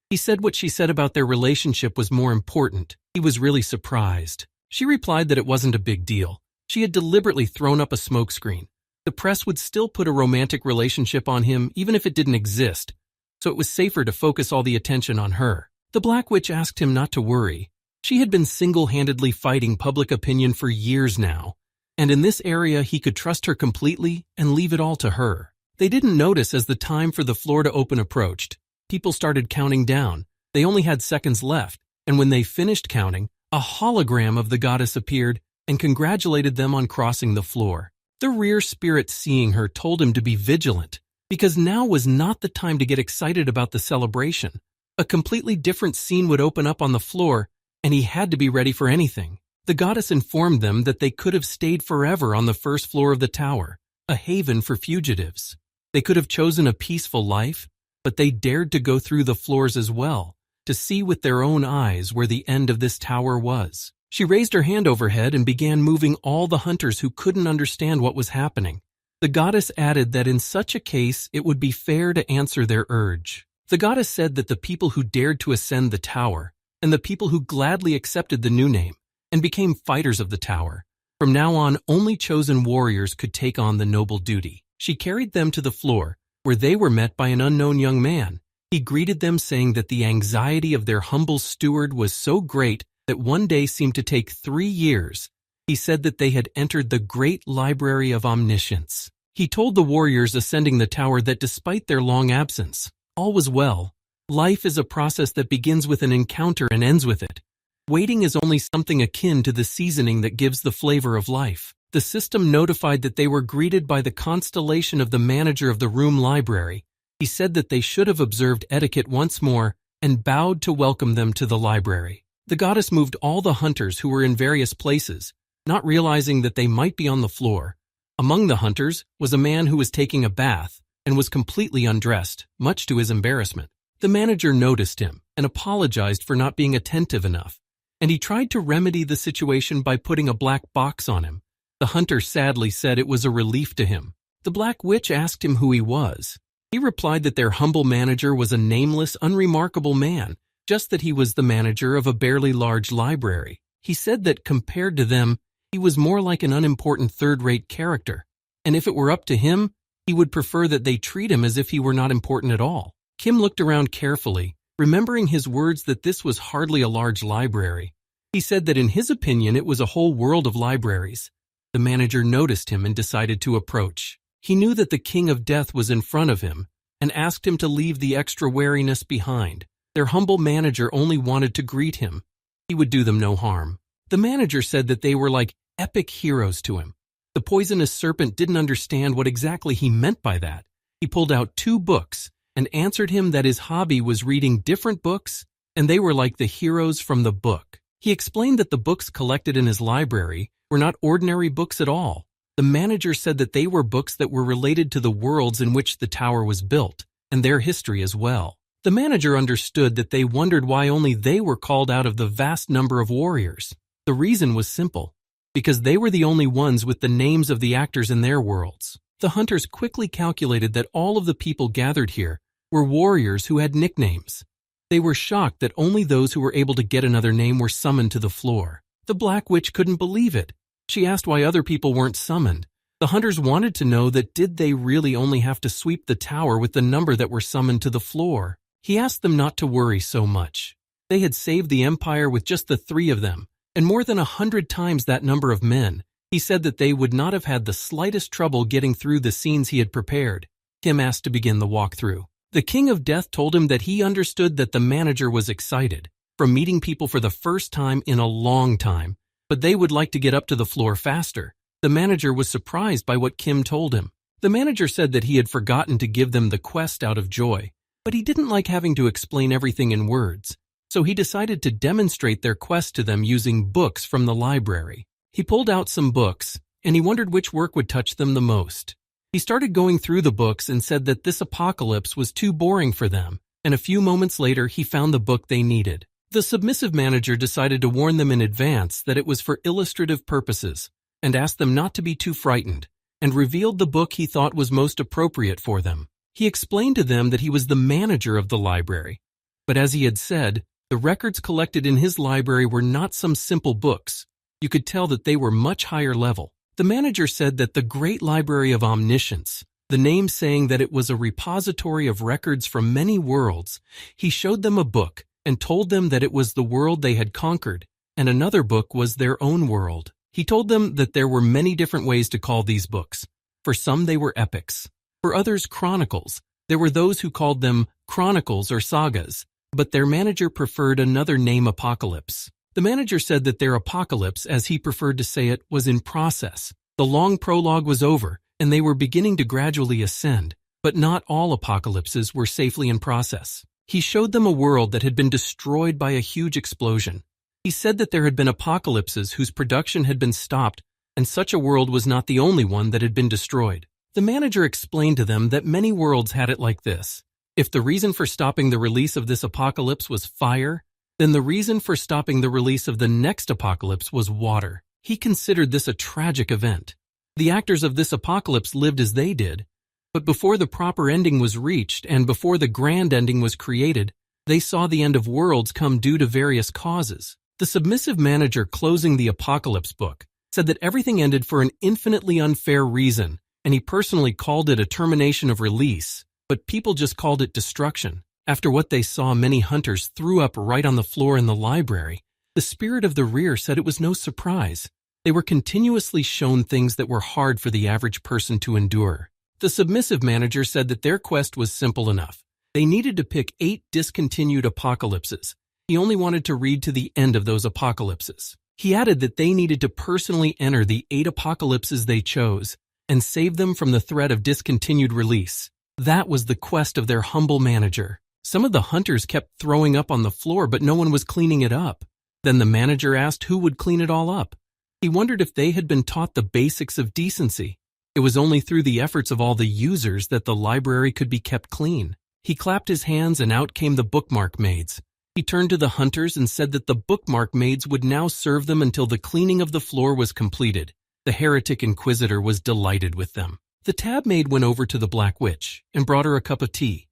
He said what she said about their relationship was more important. He was really surprised. She replied that it wasn't a big deal. She had deliberately thrown up a smokescreen. The press would still put a romantic relationship on him even if it didn't exist, so it was safer to focus all the attention on her. The Black Witch asked him not to worry. She had been single-handedly fighting public opinion for years now, and in this area he could trust her completely and leave it all to her. They didn't notice as the time for the floor to open approached. People started counting down. They only had seconds left, and when they finished counting, a hologram of the goddess appeared and congratulated them on crossing the floor. The rear spirit, seeing her, told him to be vigilant, because now was not the time to get excited about the celebration. A completely different scene would open up on the floor, and he had to be ready for anything. The goddess informed them that they could have stayed forever on the first floor of the tower, a haven for fugitives. They could have chosen a peaceful life, but they dared to go through the floors as well, to see with their own eyes where the end of this tower was. She raised her hand overhead and began moving all the hunters who couldn't understand what was happening. The goddess added that in such a case it would be fair to answer their urge. The goddess said that the people who dared to ascend the tower, and the people who gladly accepted the new name and became fighters of the tower, from now on only chosen warriors could take on the noble duty. She carried them to the floor, where they were met by an unknown young man. He greeted them saying that the anxiety of their humble steward was so great that one day seemed to take 3 years. He said that they had entered the great library of omniscience. He told the warriors ascending the tower that despite their long absence, All was well. Life is a process that begins with an encounter and ends with it. Waiting is only something akin to the seasoning that gives the flavor of life. The system notified that they were greeted by the constellation of the manager of the room library. He said that they should have observed etiquette once more and bowed to welcome them to the library. The goddess moved all the hunters who were in various places, not realizing that they might be on the floor. Among the hunters was a man who was taking a bath and was completely undressed, much to his embarrassment. The manager noticed him and apologized for not being attentive enough, and he tried to remedy the situation by putting a black box on him. The hunter sadly said it was a relief to him. The Black Witch asked him who he was. He replied that their humble manager was a nameless, unremarkable man, just that he was the manager of a barely large library. He said that compared to them, he was more like an unimportant third-rate character, and if it were up to him, he would prefer that they treat him as if he were not important at all. Kim looked around carefully, remembering his words that this was hardly a large library. He said that in his opinion it was a whole world of libraries. The manager noticed him and decided to approach. He knew that the King of Death was in front of him and asked him to leave the extra wariness behind. Their humble manager only wanted to greet him. He would do them no harm. The manager said that they were like epic heroes to him. The poisonous serpent didn't understand what exactly he meant by that. He pulled out 2 books and answered him that his hobby was reading different books, and they were like the heroes from the book. He explained that the books collected in his library were not ordinary books at all. The manager said that they were books that were related to the worlds in which the tower was built, and their history as well. The manager understood that they wondered why only they were called out of the vast number of warriors. The reason was simple, because they were the only ones with the names of the actors in their worlds. The hunters quickly calculated that all of the people gathered here were warriors who had nicknames. They were shocked that only those who were able to get another name were summoned to the floor. The Black Witch couldn't believe it. She asked why other people weren't summoned. The hunters wanted to know that did they really only have to sweep the tower with the number that were summoned to the floor. He asked them not to worry so much. They had saved the empire with just the 3 of them, and more than 100 times that number of men. He said that they would not have had the slightest trouble getting through the scenes he had prepared. Kim asked to begin the walkthrough. The King of Death told him that he understood that the manager was excited from meeting people for the first time in a long time, but they would like to get up to the floor faster. The manager was surprised by what Kim told him. The manager said that he had forgotten to give them the quest out of joy, but he didn't like having to explain everything in words, so he decided to demonstrate their quest to them using books from the library. He pulled out some books, and he wondered which work would touch them the most. He started going through the books and said that this apocalypse was too boring for them, and a few moments later he found the book they needed. The submissive manager decided to warn them in advance that it was for illustrative purposes, and asked them not to be too frightened, and revealed the book he thought was most appropriate for them. He explained to them that he was the manager of the library, but as he had said, the records collected in his library were not some simple books. You could tell that they were much higher level. The manager said that the Great Library of Omniscience, the name saying that it was a repository of records from many worlds, he showed them a book and told them that it was the world they had conquered, and another book was their own world. He told them that there were many different ways to call these books. For some they were epics, for others chronicles. There were those who called them chronicles or sagas, but their manager preferred another name, apocalypse. The manager said that their apocalypse, as he preferred to say it, was in process. The long prologue was over, and they were beginning to gradually ascend, but not all apocalypses were safely in process. He showed them a world that had been destroyed by a huge explosion. He said that there had been apocalypses whose production had been stopped, and such a world was not the only one that had been destroyed. The manager explained to them that many worlds had it like this. If the reason for stopping the release of this apocalypse was fire, then the reason for stopping the release of the next apocalypse was water. He considered this a tragic event. The actors of this apocalypse lived as they did, but before the proper ending was reached and before the grand ending was created, they saw the end of worlds come due to various causes. The submissive manager closing the apocalypse book said that everything ended for an infinitely unfair reason, and he personally called it a termination of release, but people just called it destruction. After what they saw, many hunters threw up right on the floor in the library. The spirit of the rear said it was no surprise. They were continuously shown things that were hard for the average person to endure. The submissive manager said that their quest was simple enough. They needed to pick 8 discontinued apocalypses. He only wanted to read to the end of those apocalypses. He added that they needed to personally enter the 8 apocalypses they chose and save them from the threat of discontinued release. That was the quest of their humble manager. Some of the hunters kept throwing up on the floor, but no one was cleaning it up. Then the manager asked who would clean it all up. He wondered if they had been taught the basics of decency. It was only through the efforts of all the users that the library could be kept clean. He clapped his hands and out came the bookmark maids. He turned to the hunters and said that the bookmark maids would now serve them until the cleaning of the floor was completed. The heretic inquisitor was delighted with them. The tab maid went over to the Black Witch and brought her a cup of tea.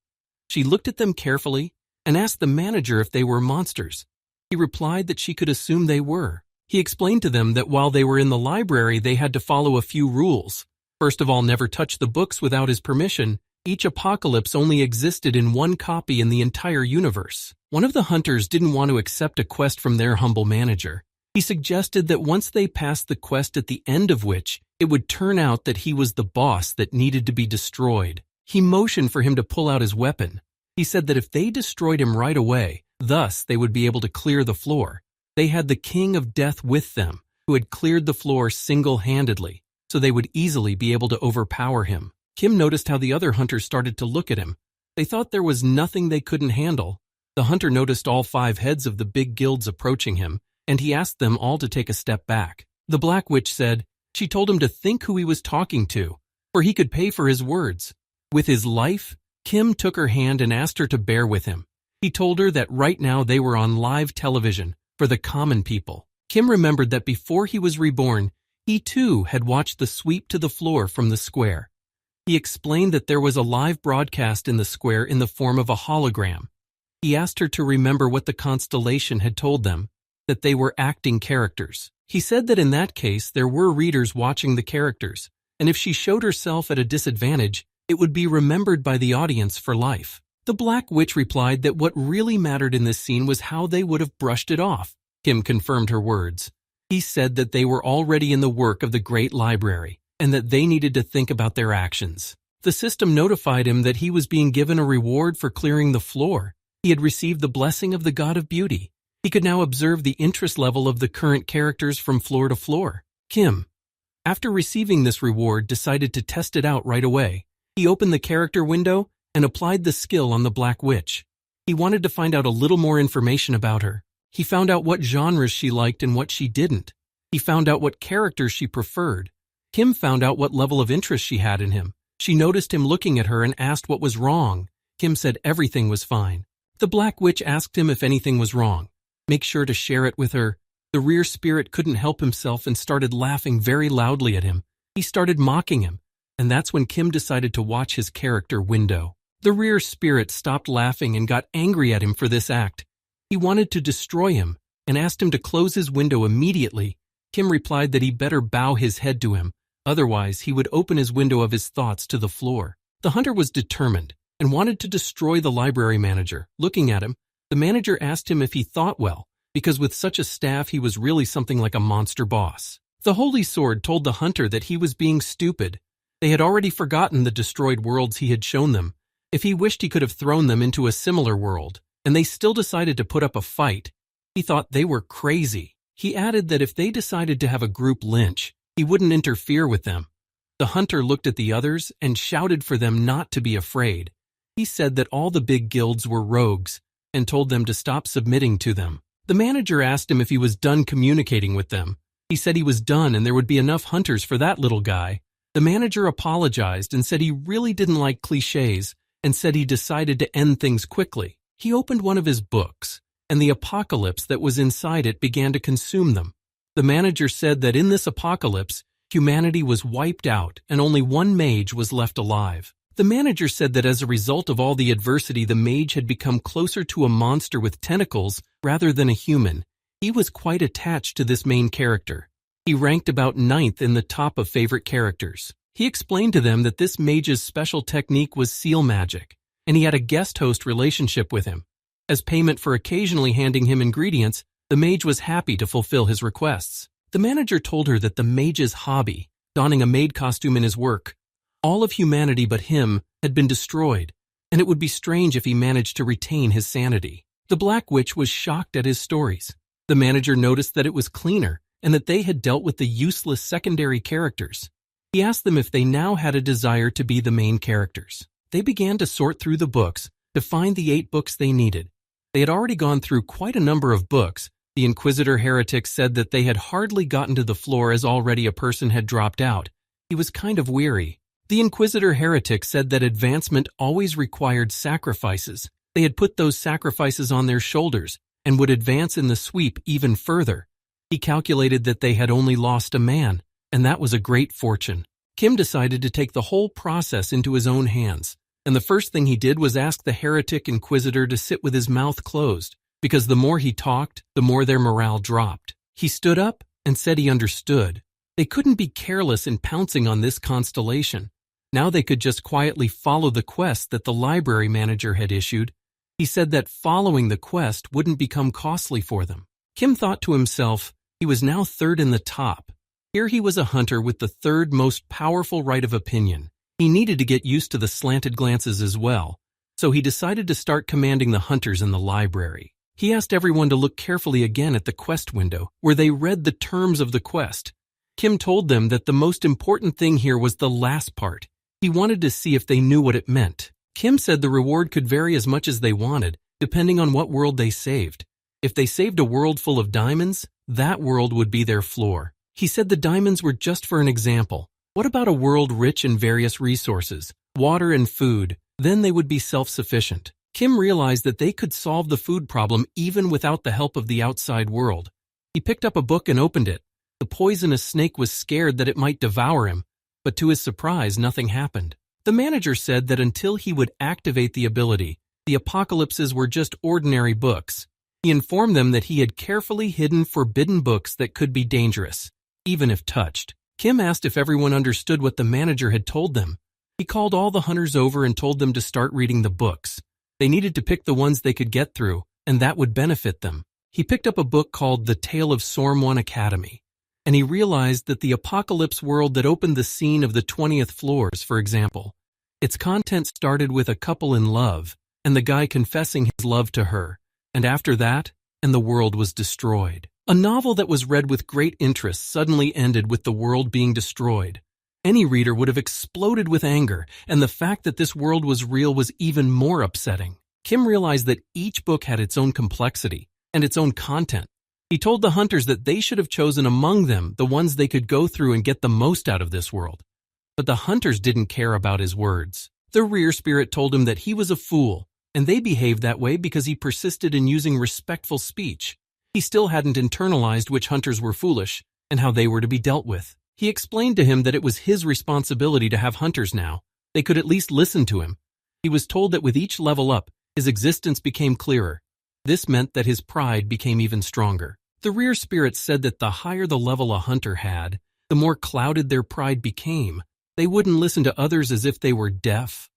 She looked at them carefully and asked the manager if they were monsters. He replied that she could assume they were. He explained to them that while they were in the library, they had to follow a few rules. First of all, never touch the books without his permission. Each apocalypse only existed in one copy in the entire universe. One of the hunters didn't want to accept a quest from their humble manager. He suggested that once they passed the quest at the end of which, it would turn out that he was the boss that needed to be destroyed. He motioned for him to pull out his weapon. He said that if they destroyed him right away, thus they would be able to clear the floor. They had the King of Death with them, who had cleared the floor single-handedly, so they would easily be able to overpower him. Kim noticed how the other hunters started to look at him. They thought there was nothing they couldn't handle. The hunter noticed all 5 heads of the big guilds approaching him, and he asked them all to take a step back. The Black Witch said she told him to think who he was talking to, for he could pay for his words. With his life, Kim took her hand and asked her to bear with him. He told her that right now they were on live television for the common people. Kim remembered that before he was reborn, he too had watched the sweep to the floor from the square. He explained that there was a live broadcast in the square in the form of a hologram. He asked her to remember what the constellation had told them, that they were acting characters. He said that in that case there were readers watching the characters, and if she showed herself at a disadvantage, it would be remembered by the audience for life. The Black Witch replied that what really mattered in this scene was how they would have brushed it off. Kim confirmed her words. He said that they were already in the work of the Great Library, and that they needed to think about their actions. The system notified him that he was being given a reward for clearing the floor. He had received the blessing of the God of Beauty. He could now observe the interest level of the current characters from floor to floor. Kim, after receiving this reward, decided to test it out right away. He opened the character window and applied the skill on the Black Witch. He wanted to find out a little more information about her. He found out what genres she liked and what she didn't. He found out what characters she preferred. Kim found out what level of interest she had in him. She noticed him looking at her and asked what was wrong. Kim said everything was fine. The Black Witch asked him if anything was wrong. Make sure to share it with her. The rear spirit couldn't help himself and started laughing very loudly at him. He started mocking him, and that's when Kim decided to watch his character window. The rear spirit stopped laughing and got angry at him for this act. He wanted to destroy him and asked him to close his window immediately. Kim replied that he better bow his head to him, otherwise he would open his window of his thoughts to the floor. The hunter was determined and wanted to destroy the library manager. Looking at him, the manager asked him if he thought well, because with such a staff he was really something like a monster boss. The Holy Sword told the hunter that he was being stupid. They had already forgotten the destroyed worlds he had shown them. If he wished, he could have thrown them into a similar world, and they still decided to put up a fight. He thought they were crazy. He added that if they decided to have a group lynch, he wouldn't interfere with them. The hunter looked at the others and shouted for them not to be afraid. He said that all the big guilds were rogues and told them to stop submitting to them. The manager asked him if he was done communicating with them. He said he was done and there would be enough hunters for that little guy. The manager apologized and said he really didn't like cliches and said he decided to end things quickly. He opened one of his books, and the apocalypse that was inside it began to consume them. The manager said that in this apocalypse, humanity was wiped out and only one mage was left alive. The manager said that as a result of all the adversity, the mage had become closer to a monster with tentacles rather than a human. He was quite attached to this main character. He ranked about 9th in the top of favorite characters. He explained to them that this mage's special technique was seal magic, and he had a guest host relationship with him. As payment for occasionally handing him ingredients, the mage was happy to fulfill his requests. The manager told her that the mage's hobby, donning a maid costume in his work, all of humanity but him, had been destroyed. and it would be strange if he managed to retain his sanity. The Black Witch was shocked at his stories. The manager noticed that it was cleaner and that they had dealt with the useless secondary characters. He asked them if they now had a desire to be the main characters. They began to sort through the books to find the 8 books they needed. They had already gone through quite a number of books. The Inquisitor heretic said that they had hardly gotten to the floor as already a person had dropped out. He was kind of weary. The Inquisitor heretic said that advancement always required sacrifices. They had put those sacrifices on their shoulders and would advance in the sweep even further. He calculated that they had only lost a man, and that was a great fortune. Kim decided to take the whole process into his own hands, and the first thing he did was ask the heretic Inquisitor to sit with his mouth closed, because the more he talked, the more their morale dropped. He stood up and said he understood. They couldn't be careless in pouncing on this constellation. Now they could just quietly follow the quest that the library manager had issued. He said that following the quest wouldn't become costly for them. Kim thought to himself, he was now third in the top. Here he was a hunter with the third most powerful right of opinion. He needed to get used to the slanted glances as well, so he decided to start commanding the hunters in the library. He asked everyone to look carefully again at the quest window, where they read the terms of the quest. Kim told them that the most important thing here was the last part. He wanted to see if they knew what it meant. Kim said the reward could vary as much as they wanted, depending on what world they saved. If they saved a world full of diamonds, that world would be their floor. He said the diamonds were just for an example. What about a world rich in various resources, water and food? Then they would be self-sufficient. Kim realized that they could solve the food problem even without the help of the outside world. He picked up a book and opened it. The poisonous snake was scared that it might devour him, but to his surprise, nothing happened. The manager said that until he would activate the ability, the apocalypses were just ordinary books. He informed them that he had carefully hidden forbidden books that could be dangerous, even if touched. Kim asked if everyone understood what the manager had told them. He called all the hunters over and told them to start reading the books. They needed to pick the ones they could get through, and that would benefit them. He picked up a book called The Tale of Sormone Academy, and he realized that the apocalypse world that opened the scene of the 20th floors, for example, its content started with a couple in love, and the guy confessing his love to her, and after that, and the world was destroyed. A novel that was read with great interest suddenly ended with the world being destroyed. Any reader would have exploded with anger, and the fact that this world was real was even more upsetting. Kim realized that each book had its own complexity and its own content. He told the hunters that they should have chosen among them the ones they could go through and get the most out of this world. But the hunters didn't care about his words. The rear spirit told him that he was a fool, and they behaved that way because he persisted in using respectful speech. He still hadn't internalized which hunters were foolish and how they were to be dealt with. He explained to him that it was his responsibility to have hunters now. They could at least listen to him. He was told that with each level up, his existence became clearer. This meant that his pride became even stronger. The rear spirit said that the higher the level a hunter had, the more clouded their pride became. They wouldn't listen to others as if they were deaf.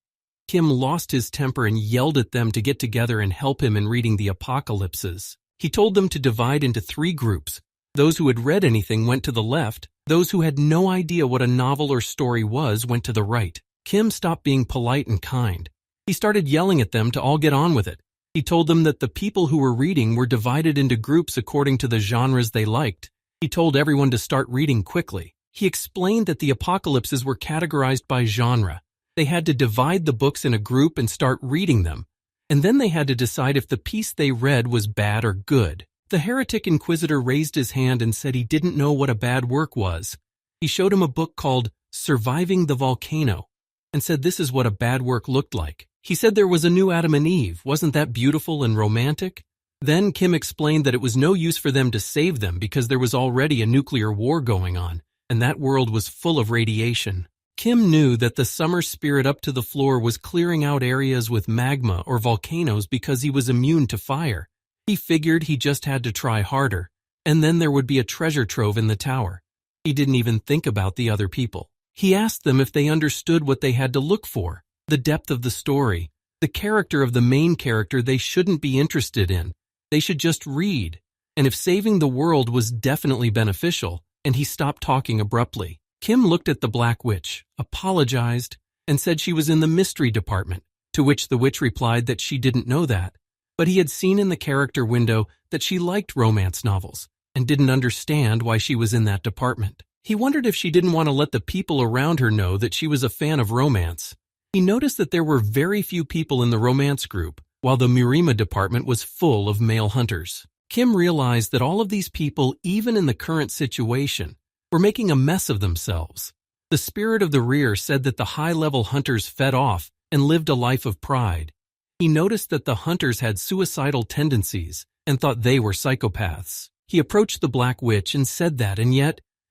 Kim lost his temper and yelled at them to get together and help him in reading the apocalypses. He told them to divide into 3 groups. Those who had read anything went to the left. Those who had no idea what a novel or story was went to the right. Kim stopped being polite and kind. He started yelling at them to all get on with it. He told them that the people who were reading were divided into groups according to the genres they liked. He told everyone to start reading quickly. He explained that the apocalypses were categorized by genre. They had to divide the books in a group and start reading them. And then they had to decide if the piece they read was bad or good. The heretic inquisitor raised his hand and said he didn't know what a bad work was. He showed him a book called Surviving the Volcano and said this is what a bad work looked like. He said there was a new Adam and Eve. Wasn't that beautiful and romantic? Then Kim explained that it was no use for them to save them because there was already a nuclear war going on, and that world was full of radiation. Kim knew that the summer spirit up to the floor was clearing out areas with magma or volcanoes because he was immune to fire. He figured he just had to try harder, and then there would be a treasure trove in the tower. He didn't even think about the other people. He asked them if they understood what they had to look for, the depth of the story, the character of the main character they shouldn't be interested in. They should just read, and if saving the world was definitely beneficial, and he stopped talking abruptly. Kim looked at the Black Witch, apologized, and said she was in the mystery department. to which the witch replied that she didn't know that, but he had seen in the character window that she liked romance novels and didn't understand why she was in that department. He wondered if she didn't want to let the people around her know that she was a fan of romance. He noticed that there were very few people in the romance group, while the Murima department was full of male hunters. Kim realized that all of these people, even in the current situation, were making a mess of themselves. The spirit of the rear said that the high-level hunters fed off and lived a life of pride. He noticed that the hunters had suicidal tendencies and thought they were psychopaths. He approached the Black Witch and said that,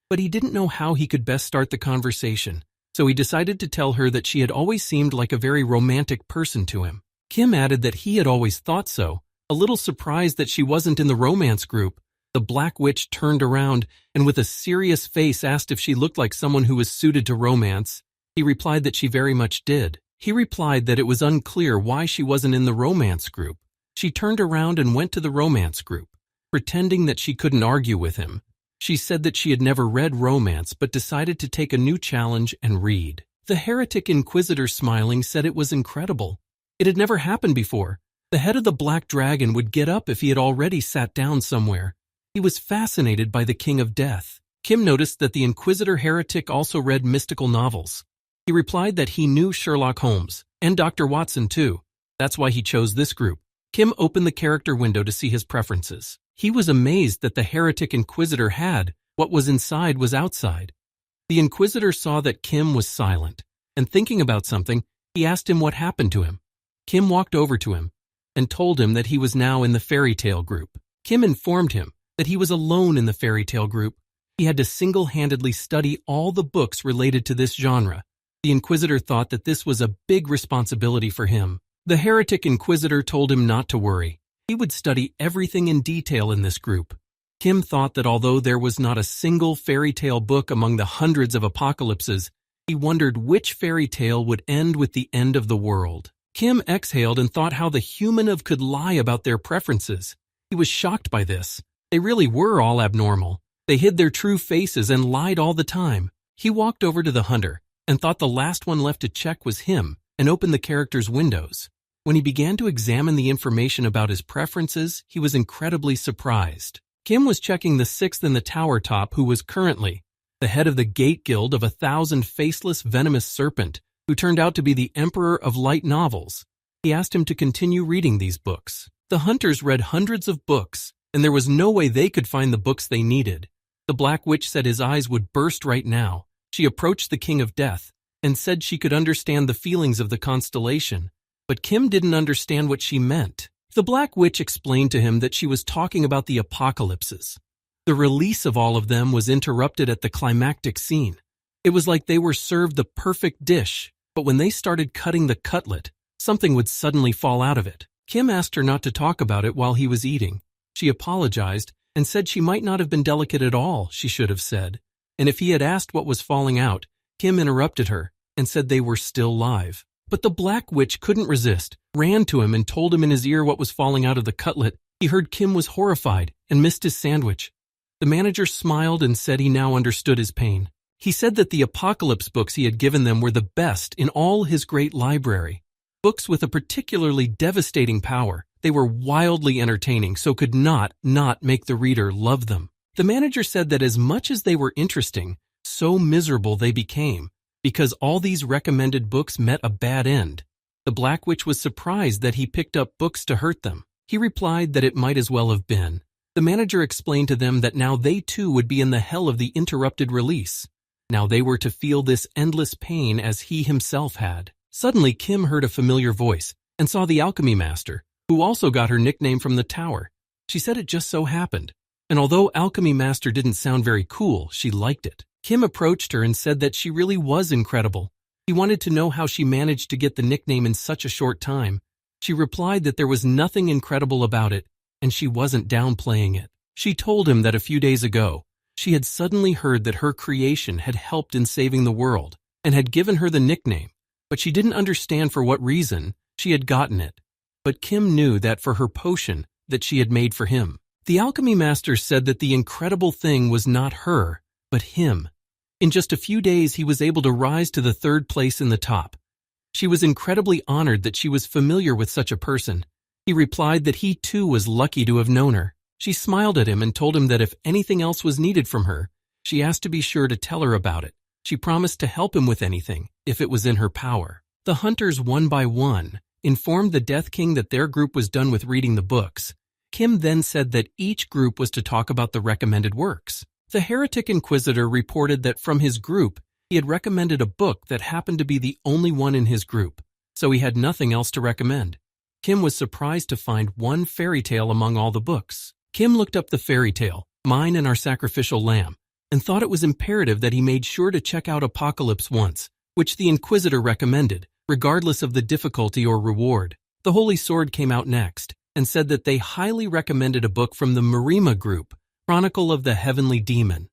but he didn't know how he could best start the conversation, so he decided to tell her that she had always seemed like a very romantic person to him. Kim added that he had always thought so. A little surprised that she wasn't in the romance group, the Black Witch turned around and with a serious face asked if she looked like someone who was suited to romance. He replied that she very much did. He replied that it was unclear why she wasn't in the romance group. She turned around and went to the romance group, pretending that she couldn't argue with him. She said that she had never read romance but decided to take a new challenge and read. The heretic inquisitor, smiling, said it was incredible. It had never happened before. The head of the Black Dragon would get up if he had already sat down somewhere. He was fascinated by the King of Death. Kim noticed that the inquisitor heretic also read mystical novels. He replied that he knew Sherlock Holmes, and Dr. Watson too. That's why he chose this group. Kim opened the character window to see his preferences. He was amazed that the heretic inquisitor had what was inside was outside. The inquisitor saw that Kim was silent, and thinking about something, he asked him what happened to him. Kim walked over to him and told him that he was now in the fairy tale group. Kim informed him that he was alone in the fairy tale group. He had to single-handedly study all the books related to this genre. The inquisitor thought that this was a big responsibility for him. The heretic inquisitor told him not to worry. He would study everything in detail in this group. Kim thought that although there was not a single fairy tale book among the hundreds of apocalypses, he wondered which fairy tale would end with the end of the world. Kim exhaled and thought how the human of could lie about their preferences. He was shocked by this. They really were all abnormal. They hid their true faces and lied all the time. He walked over to the hunter and thought the last one left to check was him and opened the character's windows. When he began to examine the information about his preferences, he was incredibly surprised. Kim was checking the sixth in the tower top, who was currently the head of the Gate Guild of 1,000 faceless venomous serpent, who turned out to be the Emperor of Light novels. He asked him to continue reading these books. The hunters read hundreds of books, and there was no way they could find the books they needed. The Black Witch said his eyes would burst right now. She approached the King of Death and said she could understand the feelings of the constellation, but Kim didn't understand what she meant. The Black Witch explained to him that she was talking about the apocalypses. The release of all of them was interrupted at the climactic scene. It was like they were served the perfect dish, but when they started cutting the cutlet, something would suddenly fall out of it. Kim asked her not to talk about it while he was eating. She apologized and said she might not have been delicate at all, she should have said. And if he had asked what was falling out, Kim interrupted her and said they were still live. But the Black Witch couldn't resist, ran to him and told him in his ear what was falling out of the cutlet. He heard Kim was horrified and missed his sandwich. The manager smiled and said he now understood his pain. He said that the apocalypse books he had given them were the best in all his great library. Books with a particularly devastating power. They were wildly entertaining, so could not make the reader love them. The manager said that as much as they were interesting, so miserable they became, because all these recommended books met a bad end. The Black Witch was surprised that he picked up books to hurt them. He replied that it might as well have been. The manager explained to them that now they too would be in the hell of the interrupted release. Now they were to feel this endless pain as he himself had. Suddenly Kim heard a familiar voice and saw the alchemy master, who also got her nickname from the tower. She said it just so happened. And although alchemy master didn't sound very cool, she liked it. Kim approached her and said that she really was incredible. He wanted to know how she managed to get the nickname in such a short time. She replied that there was nothing incredible about it, and she wasn't downplaying it. She told him that a few days ago, she had suddenly heard that her creation had helped in saving the world and had given her the nickname, but she didn't understand for what reason she had gotten it. But Kim knew that for her potion that she had made for him. The alchemy master said that the incredible thing was not her, but him. In just a few days, he was able to rise to the third place in the top. She was incredibly honored that she was familiar with such a person. He replied that he too was lucky to have known her. She smiled at him and told him that if anything else was needed from her, she asked to be sure to tell her about it. She promised to help him with anything, if it was in her power. The hunters, one by one, informed the Death King that their group was done with reading the books. Kim then said that each group was to talk about the recommended works. The Heretic Inquisitor reported that from his group, he had recommended a book that happened to be the only one in his group, so he had nothing else to recommend. Kim was surprised to find one fairy tale among all the books. Kim looked up the fairy tale, Mine and Our Sacrificial Lamb, and thought it was imperative that he made sure to check out Apocalypse once, which the Inquisitor recommended, regardless of the difficulty or reward. The Holy Sword came out next, and said that they highly recommended a book from the Marima group, Chronicle of the Heavenly Demon.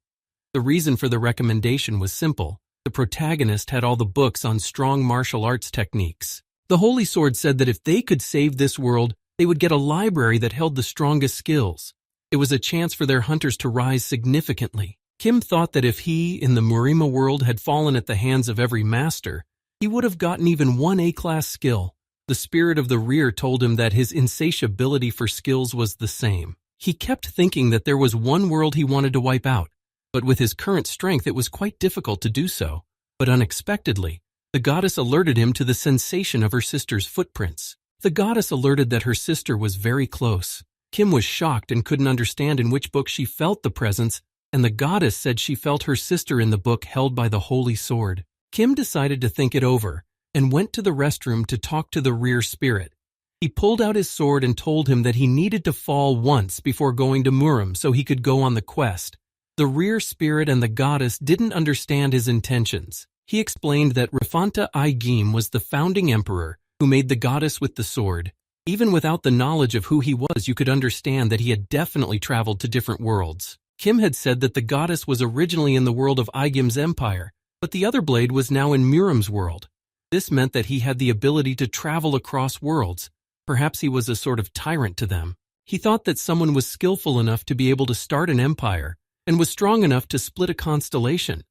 The reason for the recommendation was simple. The protagonist had all the books on strong martial arts techniques. The Holy Sword said that if they could save this world, they would get a library that held the strongest skills. It was a chance for their hunters to rise significantly. Kim thought that if he, in the Marima world, had fallen at the hands of every master, he would have gotten even one A-class skill. The spirit of the rear told him that his insatiability for skills was the same. He kept thinking that there was one world he wanted to wipe out, but with his current strength it was quite difficult to do so. But unexpectedly, the goddess alerted him to the sensation of her sister's footprints. The goddess alerted that her sister was very close. Kim was shocked and couldn't understand in which book she felt the presence, and the goddess said she felt her sister in the book held by the Holy Sword. Kim decided to think it over and went to the restroom to talk to the rear spirit. He pulled out his sword and told him that he needed to fall once before going to Murim so he could go on the quest. The rear spirit and the goddess didn't understand his intentions. He explained that Rafanta Igim was the founding emperor who made the goddess with the sword. Even without the knowledge of who he was, you could understand that he had definitely traveled to different worlds. Kim had said that the goddess was originally in the world of Igim's empire, but the other blade was now in Murim's world. This meant that he had the ability to travel across worlds. Perhaps he was a sort of tyrant to them. He thought that someone was skillful enough to be able to start an empire and was strong enough to split a constellation.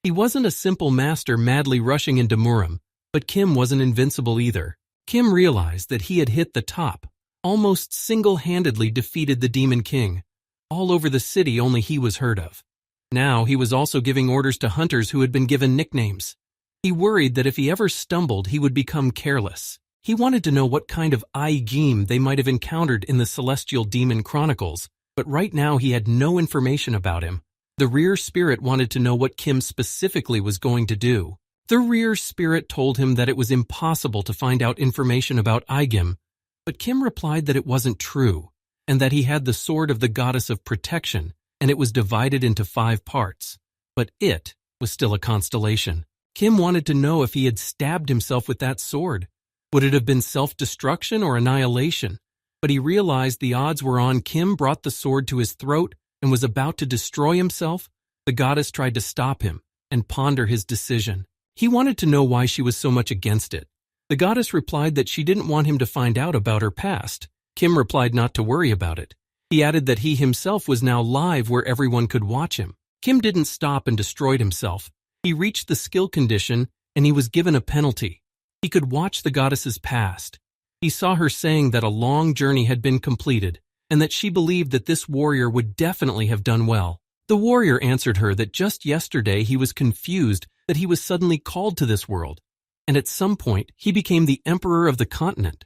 He wasn't a simple master madly rushing into Murim, but Kim wasn't invincible either. Kim realized that he had hit the top, almost single-handedly defeated the Demon King. All over the city only he was heard of. Now he was also giving orders to hunters who had been given nicknames. He worried that if he ever stumbled, he would become careless. He wanted to know what kind of Igim they might have encountered in the Celestial Demon Chronicles, but right now he had no information about him. The rear spirit wanted to know what Kim specifically was going to do. The rear spirit told him that it was impossible to find out information about Igim, but Kim replied that it wasn't true, and that he had the sword of the goddess of protection, and it was divided into 5 parts. But it was still a constellation. Kim wanted to know if he had stabbed himself with that sword. Would it have been self-destruction or annihilation? But he realized the odds were on. Kim brought the sword to his throat and was about to destroy himself. The goddess tried to stop him and ponder his decision. He wanted to know why she was so much against it. The goddess replied that she didn't want him to find out about her past. Kim replied not to worry about it. He added that he himself was now live where everyone could watch him. Kim didn't stop and destroyed himself. He reached the skill condition and he was given a penalty. He could watch the goddess's past. He saw her saying that a long journey had been completed and that she believed that this warrior would definitely have done well. The warrior answered her that just yesterday he was confused that he was suddenly called to this world, and at some point he became the emperor of the continent.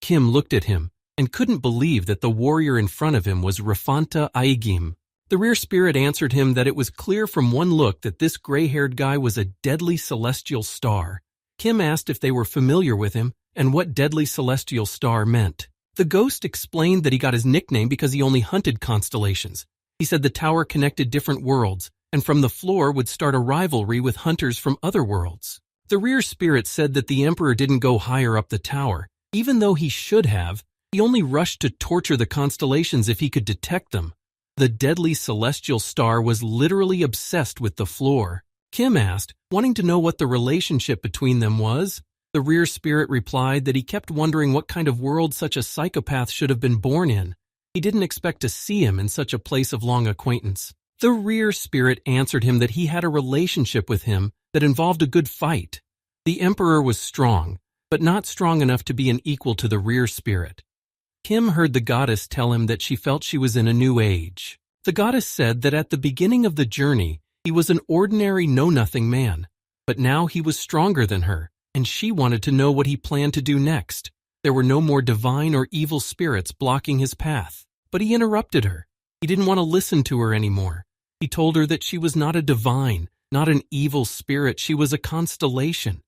Kim looked at him and couldn't believe that the warrior in front of him was Rafanta Igim. The rear spirit answered him that it was clear from one look that this gray-haired guy was a deadly celestial star. Kim asked if they were familiar with him and what deadly celestial star meant. The ghost explained that he got his nickname because he only hunted constellations. He said the tower connected different worlds, and from the floor would start a rivalry with hunters from other worlds. The rear spirit said that the emperor didn't go higher up the tower. Even though he should have, he only rushed to torture the constellations if he could detect them. The deadly celestial star was literally obsessed with the floor. Kim asked, wanting to know what the relationship between them was. The rear spirit replied that he kept wondering what kind of world such a psychopath should have been born in. He didn't expect to see him in such a place of long acquaintance. The rear spirit answered him that he had a relationship with him that involved a good fight. The Emperor was strong, but not strong enough to be an equal to the rear spirit. Kim heard the goddess tell him that she felt she was in a new age. The goddess said that at the beginning of the journey, he was an ordinary know-nothing man, but now he was stronger than her, and she wanted to know what he planned to do next. There were no more divine or evil spirits blocking his path. But he interrupted her. He didn't want to listen to her anymore. He told her that she was not a divine, not an evil spirit, she was a constellation.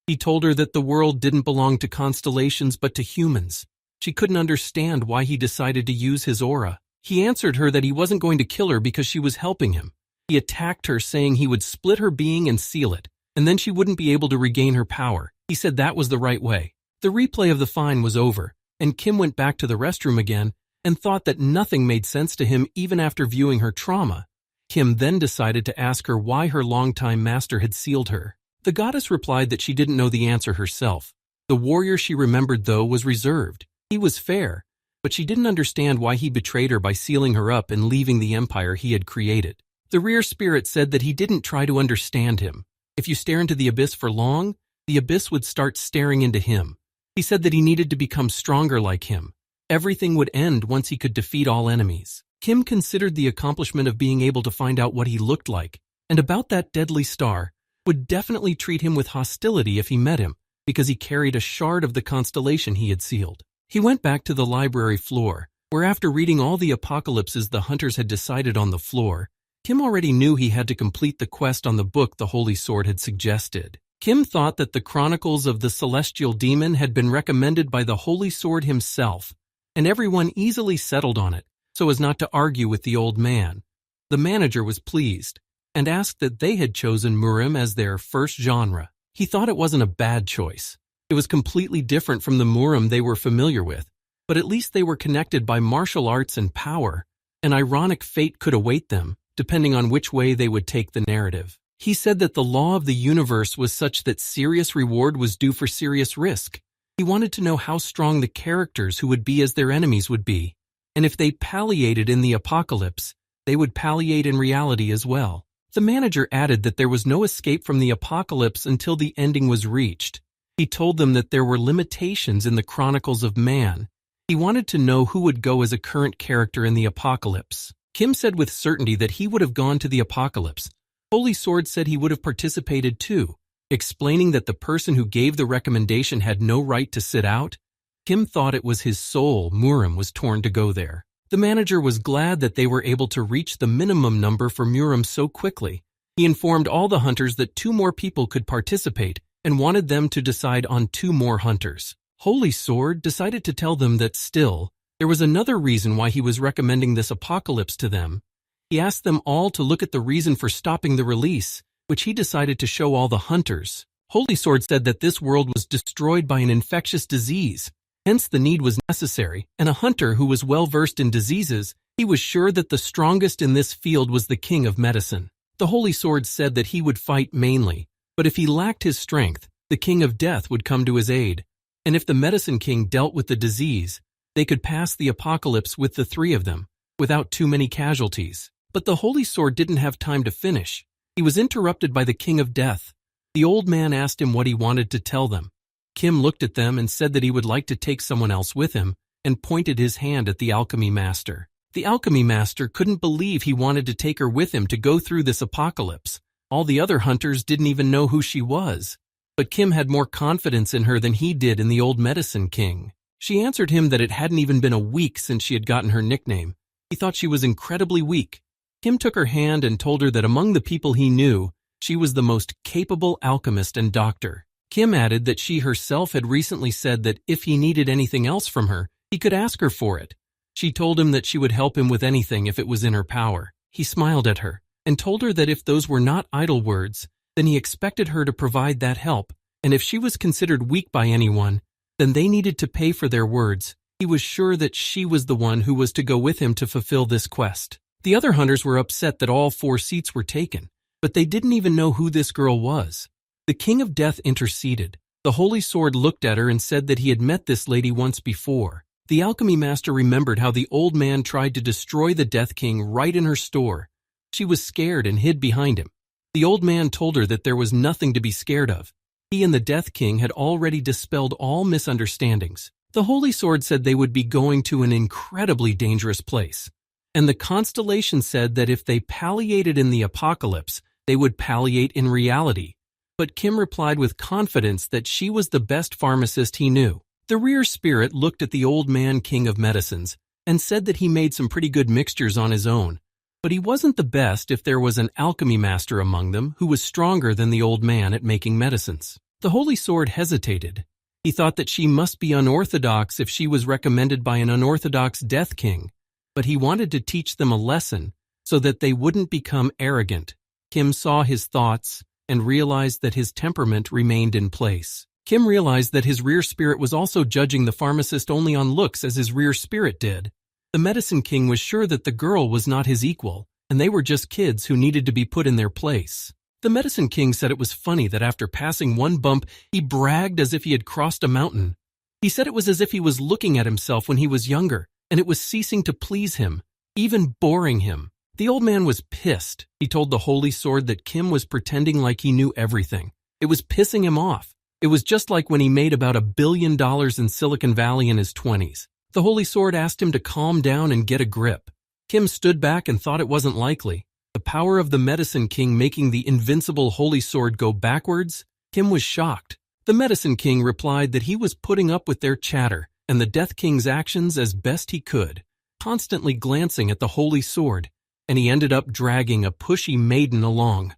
He told her that the world didn't belong to constellations but to humans. She couldn't understand why he decided to use his aura. He answered her that he wasn't going to kill her because she was helping him. He attacked her, saying he would split her being and seal it, and then she wouldn't be able to regain her power. He said that was the right way. The replay of the fine was over, and Kim went back to the restroom again and thought that nothing made sense to him even after viewing her trauma. Kim then decided to ask her why her longtime master had sealed her. The goddess replied that she didn't know the answer herself. The warrior she remembered, though, was reserved. He was fair, but she didn't understand why he betrayed her by sealing her up and leaving the empire he had created. The rear spirit said that he didn't try to understand him. If you stare into the abyss for long, the abyss would start staring into him. He said that he needed to become stronger like him. Everything would end once he could defeat all enemies. Kim considered the accomplishment of being able to find out what he looked like, and about that deadly star, would definitely treat him with hostility if he met him, because he carried a shard of the constellation he had sealed. He went back to the library floor, where after reading all the apocalypses the hunters had decided on the floor, Kim already knew he had to complete the quest on the book the Holy Sword had suggested. Kim thought that the Chronicles of the Celestial Demon had been recommended by the Holy Sword himself, and everyone easily settled on it, so as not to argue with the old man. The manager was pleased, and asked that they had chosen Murim as their first genre. He thought it wasn't a bad choice. It was completely different from the Murim they were familiar with, but at least they were connected by martial arts and power. An ironic fate could await them, depending on which way they would take the narrative. He said that the law of the universe was such that serious reward was due for serious risk. He wanted to know how strong the characters who would be as their enemies would be, and if they palliated in the apocalypse, they would palliate in reality as well. The manager added that there was no escape from the apocalypse until the ending was reached. He told them that there were limitations in the Chronicles of Man. He wanted to know who would go as a current character in the apocalypse. Kim said with certainty that he would have gone to the apocalypse. Holy Sword said he would have participated too, explaining that the person who gave the recommendation had no right to sit out. Kim thought it was his soul, Murim, was torn to go there. The manager was glad that they were able to reach the minimum number for Murim so quickly. He informed all the hunters that 2 more people could participate and wanted them to decide on 2 more hunters. Holy Sword decided to tell them that still, there was another reason why he was recommending this apocalypse to them. He asked them all to look at the reason for stopping the release, which he decided to show all the hunters. Holy Sword said that this world was destroyed by an infectious disease. Hence the need was necessary, and a hunter who was well versed in diseases, he was sure that the strongest in this field was the king of medicine. The Holy Sword said that he would fight mainly, but if he lacked his strength, the king of death would come to his aid. And if the medicine king dealt with the disease, they could pass the apocalypse with the 3 of them, without too many casualties. But the Holy Sword didn't have time to finish. He was interrupted by the king of death. The old man asked him what he wanted to tell them. Kim looked at them and said that he would like to take someone else with him, and pointed his hand at the alchemy master. The alchemy master couldn't believe he wanted to take her with him to go through this apocalypse. All the other hunters didn't even know who she was. But Kim had more confidence in her than he did in the old medicine king. She answered him that it hadn't even been a week since she had gotten her nickname. He thought she was incredibly weak. Kim took her hand and told her that among the people he knew, she was the most capable alchemist and doctor. Kim added that she herself had recently said that if he needed anything else from her, he could ask her for it. She told him that she would help him with anything if it was in her power. He smiled at her and told her that if those were not idle words, then he expected her to provide that help, and if she was considered weak by anyone, then they needed to pay for their words. He was sure that she was the one who was to go with him to fulfill this quest. The other hunters were upset that all 4 seats were taken, but they didn't even know who this girl was. The king of death interceded. The Holy Sword looked at her and said that he had met this lady once before. The alchemy master remembered how the old man tried to destroy the Death King right in her store. She was scared and hid behind him. The old man told her that there was nothing to be scared of. He and the Death King had already dispelled all misunderstandings. The Holy Sword said they would be going to an incredibly dangerous place, and the constellation said that if they palliated in the apocalypse, they would palliate in reality. But Kim replied with confidence that she was the best pharmacist he knew. The rear spirit looked at the old man king of medicines and said that he made some pretty good mixtures on his own, but he wasn't the best if there was an alchemy master among them who was stronger than the old man at making medicines. The Holy Sword hesitated. He thought that she must be unorthodox if she was recommended by an unorthodox Death King, but he wanted to teach them a lesson so that they wouldn't become arrogant. Kim saw his thoughts and realized that his temperament remained in place. Kim realized that his rear spirit was also judging the pharmacist only on looks as his rear spirit did. The Medicine King was sure that the girl was not his equal, and they were just kids who needed to be put in their place. The Medicine King said it was funny that after passing one bump, he bragged as if he had crossed a mountain. He said it was as if he was looking at himself when he was younger, and it was ceasing to please him, even boring him. The old man was pissed. He told the Holy Sword that Kim was pretending like he knew everything. It was pissing him off. It was just like when he made about $1 billion in Silicon Valley in his 20s. The Holy Sword asked him to calm down and get a grip. Kim stood back and thought it wasn't likely. The power of the Medicine King making the invincible Holy Sword go backwards? Kim was shocked. The Medicine King replied that he was putting up with their chatter and the Death King's actions as best he could, constantly glancing at the Holy Sword, and he ended up dragging a pushy maiden along.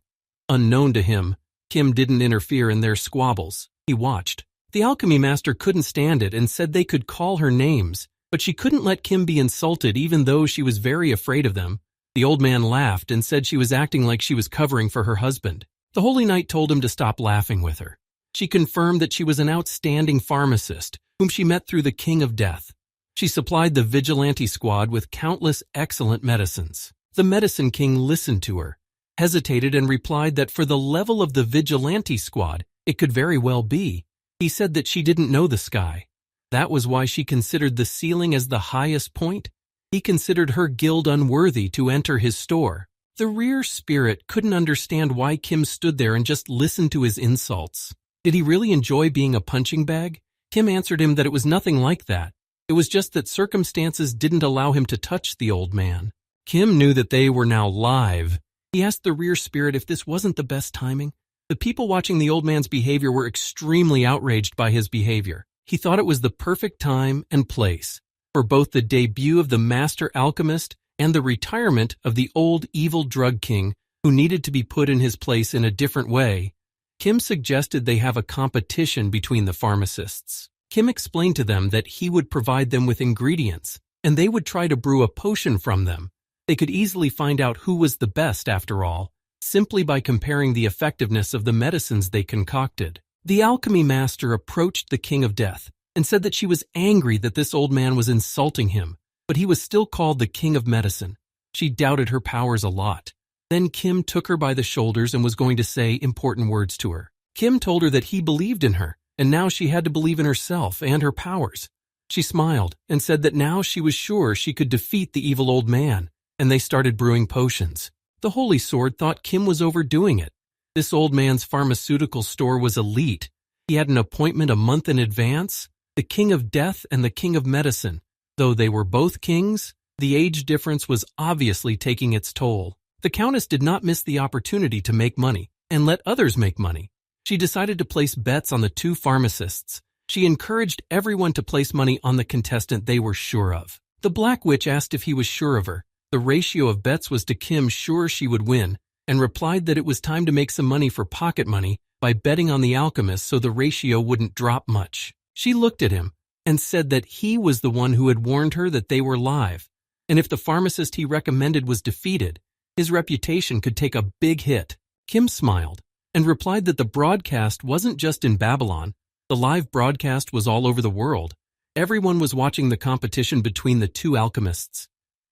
Unknown to him, Kim didn't interfere in their squabbles. He watched. The alchemy master couldn't stand it and said they could call her names, but she couldn't let Kim be insulted even though she was very afraid of them. The old man laughed and said she was acting like she was covering for her husband. The Holy Knight told him to stop laughing with her. She confirmed that she was an outstanding pharmacist whom she met through the King of Death. She supplied the vigilante squad with countless excellent medicines. The Medicine King listened to her, hesitated, and replied that for the level of the vigilante squad, it could very well be. He said that she didn't know the sky. That was why she considered the ceiling as the highest point. He considered her guild unworthy to enter his store. The rear spirit couldn't understand why Kim stood there and just listened to his insults. Did he really enjoy being a punching bag? Kim answered him that it was nothing like that. It was just that circumstances didn't allow him to touch the old man. Kim knew that they were now live. He asked the rear spirit if this wasn't the best timing. The people watching the old man's behavior were extremely outraged by his behavior. He thought it was the perfect time and place for both the debut of the master alchemist and the retirement of the old evil drug king who needed to be put in his place in a different way. Kim suggested they have a competition between the pharmacists. Kim explained to them that he would provide them with ingredients, and they would try to brew a potion from them. They could easily find out who was the best after all, simply by comparing the effectiveness of the medicines they concocted. The alchemy master approached the King of Death and said that she was angry that this old man was insulting him, but he was still called the King of Medicine. She doubted her powers a lot. Then Kim took her by the shoulders and was going to say important words to her. Kim told her that he believed in her, and now she had to believe in herself and her powers. She smiled and said that now she was sure she could defeat the evil old man, and they started brewing potions. The Holy Sword thought Kim was overdoing it. This old man's pharmaceutical store was elite. He had an appointment a month in advance. The King of Death and the King of Medicine. Though they were both kings, the age difference was obviously taking its toll. The Countess did not miss the opportunity to make money and let others make money. She decided to place bets on the two pharmacists. She encouraged everyone to place money on the contestant they were sure of. The Black Witch asked if he was sure of her. The ratio of bets was to Kim sure she would win, and replied that it was time to make some money for pocket money by betting on the alchemist so the ratio wouldn't drop much. She looked at him and said that he was the one who had warned her that they were live, and if the pharmacist he recommended was defeated, his reputation could take a big hit. Kim smiled and replied that the broadcast wasn't just in Babylon. The live broadcast was all over the world. Everyone was watching the competition between the two alchemists.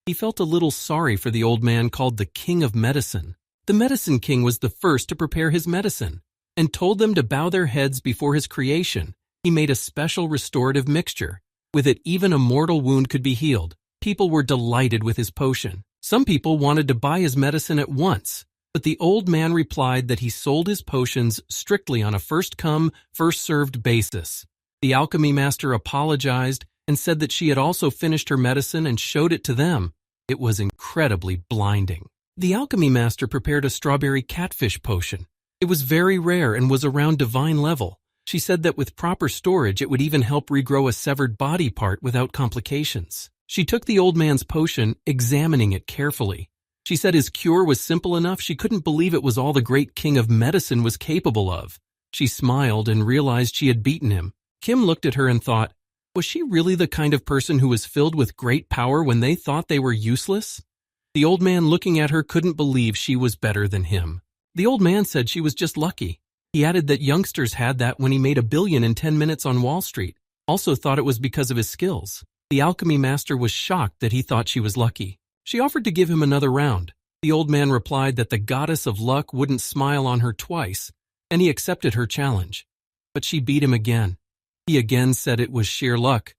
He felt a little sorry for the old man called the King of Medicine. The Medicine King was the first to prepare his medicine and told them to bow their heads before his creation. He made a special restorative mixture. With it, even a mortal wound could be healed. People were delighted with his potion. Some people wanted to buy his medicine at once. But the old man replied that he sold his potions strictly on a first-come, first-served basis. The alchemy master apologized and said that she had also finished her medicine and showed it to them. It was incredibly blinding. The alchemy master prepared a strawberry catfish potion. It was very rare and was around divine level. She said that with proper storage, it would even help regrow a severed body part without complications. She took the old man's potion, examining it carefully. She said his cure was simple enough she couldn't believe it was all the great king of medicine was capable of. She smiled and realized she had beaten him. Kim looked at her and thought, was she really the kind of person who was filled with great power when they thought they were useless? The old man looking at her couldn't believe she was better than him. The old man said she was just lucky. He added that youngsters had that when he made $1 billion in 10 minutes on Wall Street. Also thought it was because of his skills. The alchemy master was shocked that he thought she was lucky. She offered to give him another round. The old man replied that the goddess of luck wouldn't smile on her twice, and he accepted her challenge. But she beat him again. He again said it was sheer luck,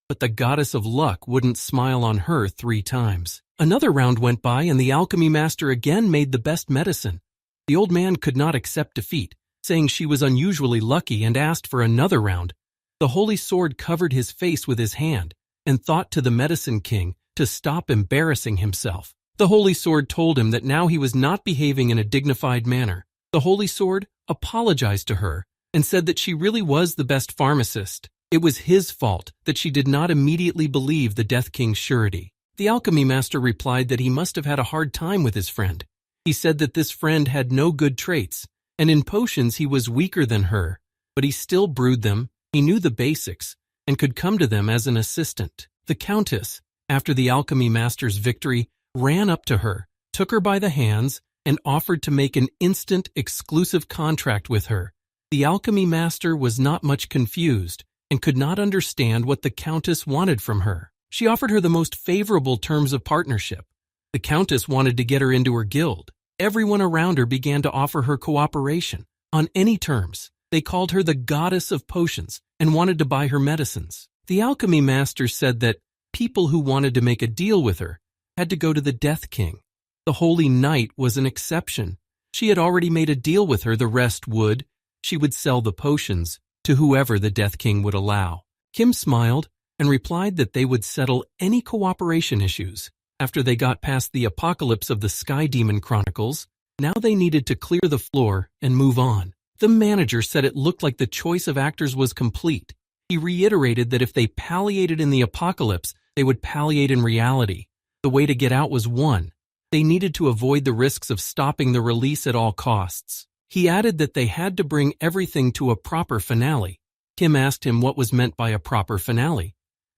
but the goddess of luck wouldn't smile on her 3 times. Another round went by and the alchemy master again made the best medicine. The old man could not accept defeat, saying she was unusually lucky and asked for another round. The holy sword covered his face with his hand and thought to the medicine king to stop embarrassing himself. The holy sword told him that now he was not behaving in a dignified manner. The holy sword apologized to her and said that she really was the best pharmacist. It was his fault that she did not immediately believe the Death King's surety. The alchemy master replied that he must have had a hard time with his friend. He said that this friend had no good traits, and in potions he was weaker than her, but he still brewed them, he knew the basics, and could come to them as an assistant. The countess, after the alchemy master's victory, ran up to her, took her by the hands, and offered to make an instant exclusive contract with her. The alchemy master was not much confused and could not understand what the countess wanted from her. She offered her the most favorable terms of partnership. The countess wanted to get her into her guild. Everyone around her began to offer her cooperation on any terms. They called her the goddess of potions and wanted to buy her medicines. The alchemy master said that people who wanted to make a deal with her had to go to the Death King. The Holy Knight was an exception. She had already made a deal with her, the rest would. She would sell the potions to whoever the Death King would allow. Kim smiled and replied that they would settle any cooperation issues. After they got past the apocalypse of the Sky Demon Chronicles, now they needed to clear the floor and move on. The manager said it looked like the choice of actors was complete. He reiterated that if they palliated in the apocalypse, they would palliate in reality. The way to get out was one. They needed to avoid the risks of stopping the release at all costs. He added that they had to bring everything to a proper finale. Kim asked him what was meant by a proper finale.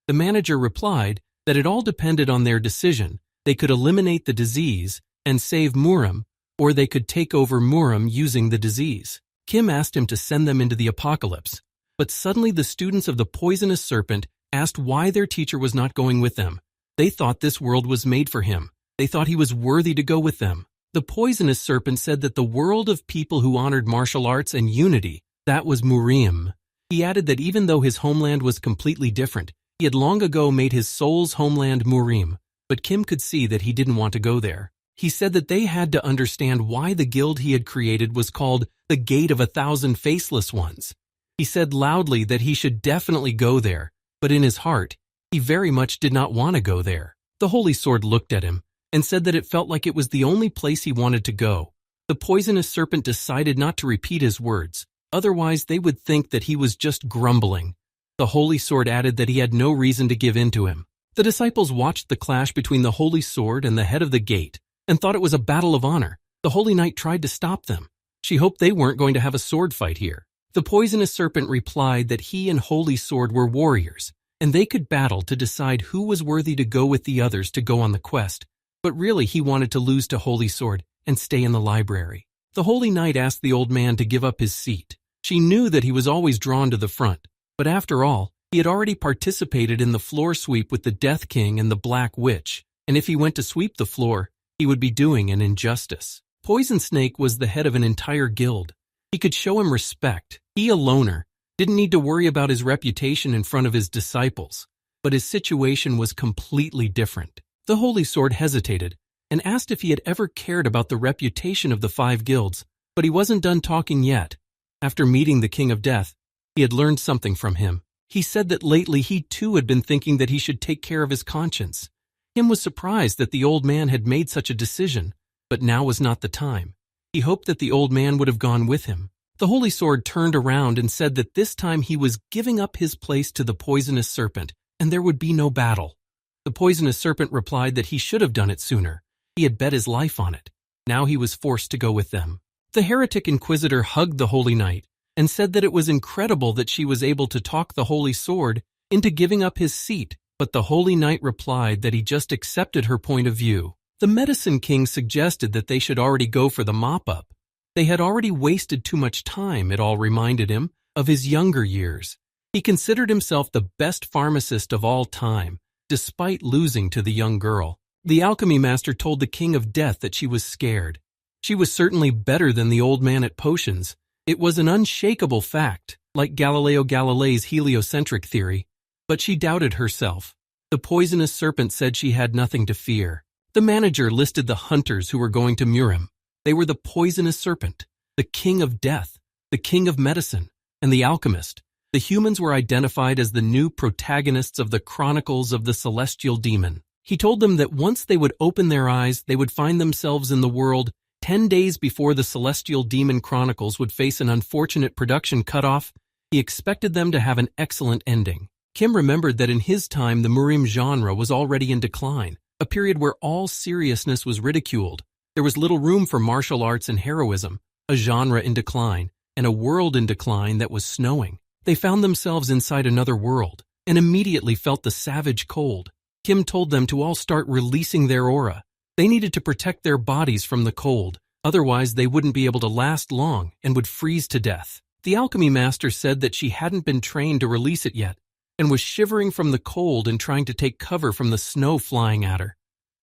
The manager replied that it all depended on their decision. They could eliminate the disease and save Muram, or they could take over Muram using the disease. Kim asked him to send them into the apocalypse, but suddenly the students of the poisonous serpent asked why their teacher was not going with them. They thought this world was made for him. They thought he was worthy to go with them. The poisonous serpent said that the world of people who honored martial arts and unity, that was Murim. He added that even though his homeland was completely different, he had long ago made his soul's homeland Murim, but Kim could see that he didn't want to go there. He said that they had to understand why the guild he had created was called the Gate of 1,000 Faceless Ones. He said loudly that he should definitely go there, but in his heart, he very much did not want to go there. The Holy Sword looked at him and said that it felt like it was the only place he wanted to go. The poisonous serpent decided not to repeat his words, otherwise they would think that he was just grumbling. The Holy Sword added that he had no reason to give in to him. The disciples watched the clash between the Holy Sword and the head of the gate and thought it was a battle of honor. The Holy Knight tried to stop them. She hoped they weren't going to have a sword fight here. The poisonous serpent replied that he and Holy Sword were warriors, and they could battle to decide who was worthy to go with the others to go on the quest, but really he wanted to lose to Holy Sword and stay in the library. The Holy Knight asked the old man to give up his seat. She knew that he was always drawn to the front, but after all, he had already participated in the floor sweep with the Death King and the Black Witch, and if he went to sweep the floor, he would be doing an injustice. Poison Snake was the head of an entire guild. He could show him respect. He, a loner, didn't need to worry about his reputation in front of his disciples, but his situation was completely different. The Holy Sword hesitated and asked if he had ever cared about the reputation of the 5 guilds, but he wasn't done talking yet. After meeting the King of Death, he had learned something from him. He said that lately he too had been thinking that he should take care of his conscience. Kim was surprised that the old man had made such a decision, but now was not the time. He hoped that the old man would have gone with him. The Holy Sword turned around and said that this time he was giving up his place to the poisonous serpent, and there would be no battle. The poisonous serpent replied that he should have done it sooner. He had bet his life on it. Now he was forced to go with them. The heretic inquisitor hugged the Holy Knight and said that it was incredible that she was able to talk the Holy Sword into giving up his seat, but the Holy Knight replied that he just accepted her point of view. The Medicine King suggested that they should already go for the mop-up. They had already wasted too much time, it all reminded him of his younger years. He considered himself the best pharmacist of all time, despite losing to the young girl. The alchemy master told the King of Death that she was scared. She was certainly better than the old man at potions. It was an unshakable fact, like Galileo Galilei's heliocentric theory, but she doubted herself. The poisonous serpent said she had nothing to fear. The manager listed the hunters who were going to mure him. They were the poisonous serpent, the King of Death, the King of Medicine, and the alchemist. The humans were identified as the new protagonists of the Chronicles of the Celestial Demon. He told them that once they would open their eyes, they would find themselves in the world 10 days before the Celestial Demon Chronicles would face an unfortunate production cutoff. He expected them to have an excellent ending. Kim remembered that in his time the Murim genre was already in decline, a period where all seriousness was ridiculed. There was little room for martial arts and heroism, a genre in decline, and a world in decline that was snowing. They found themselves inside another world, and immediately felt the savage cold. Kim told them to all start releasing their aura. They needed to protect their bodies from the cold, otherwise they wouldn't be able to last long and would freeze to death. The alchemy master said that she hadn't been trained to release it yet, and was shivering from the cold and trying to take cover from the snow flying at her.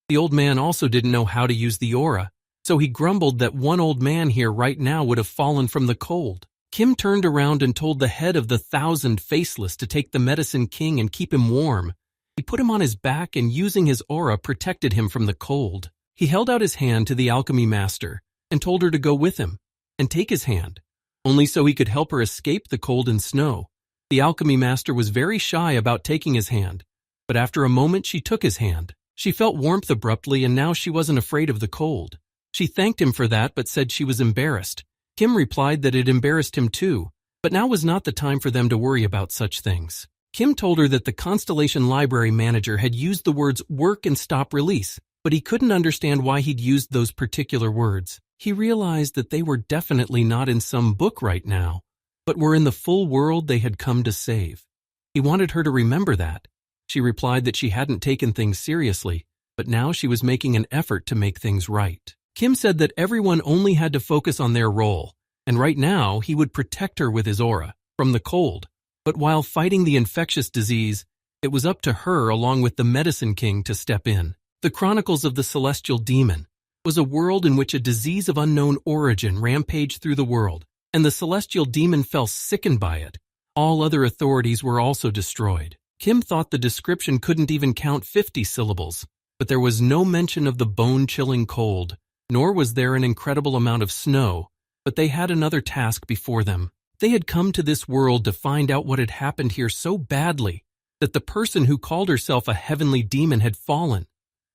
The old man also didn't know how to use the aura, so he grumbled that one old man here right now would have fallen from the cold. Kim turned around and told the head of the 1,000 Faceless to take the Medicine King and keep him warm. He put him on his back and using his aura protected him from the cold. He held out his hand to the alchemy master and told her to go with him and take his hand, only so he could help her escape the cold and snow. The alchemy master was very shy about taking his hand, but after a moment she took his hand. She felt warmth abruptly and now she wasn't afraid of the cold. She thanked him for that but said she was embarrassed. Kim replied that it embarrassed him too, but now was not the time for them to worry about such things. Kim told her that the Constellation Library manager had used the words work and stop release, but he couldn't understand why he'd used those particular words. He realized that they were definitely not in some book right now, but were in the full world they had come to save. He wanted her to remember that. She replied that she hadn't taken things seriously, but now she was making an effort to make things right. Kim said that everyone only had to focus on their role, and right now he would protect her with his aura from the cold. But while fighting the infectious disease, it was up to her along with the Medicine King to step in. The Chronicles of the Celestial Demon was a world in which a disease of unknown origin rampaged through the world, and the Celestial Demon fell sickened by it. All other authorities were also destroyed. Kim thought the description couldn't even count 50 syllables, but there was no mention of the bone-chilling cold, nor was there an incredible amount of snow, but they had another task before them. They had come to this world to find out what had happened here so badly that the person who called herself a heavenly demon had fallen.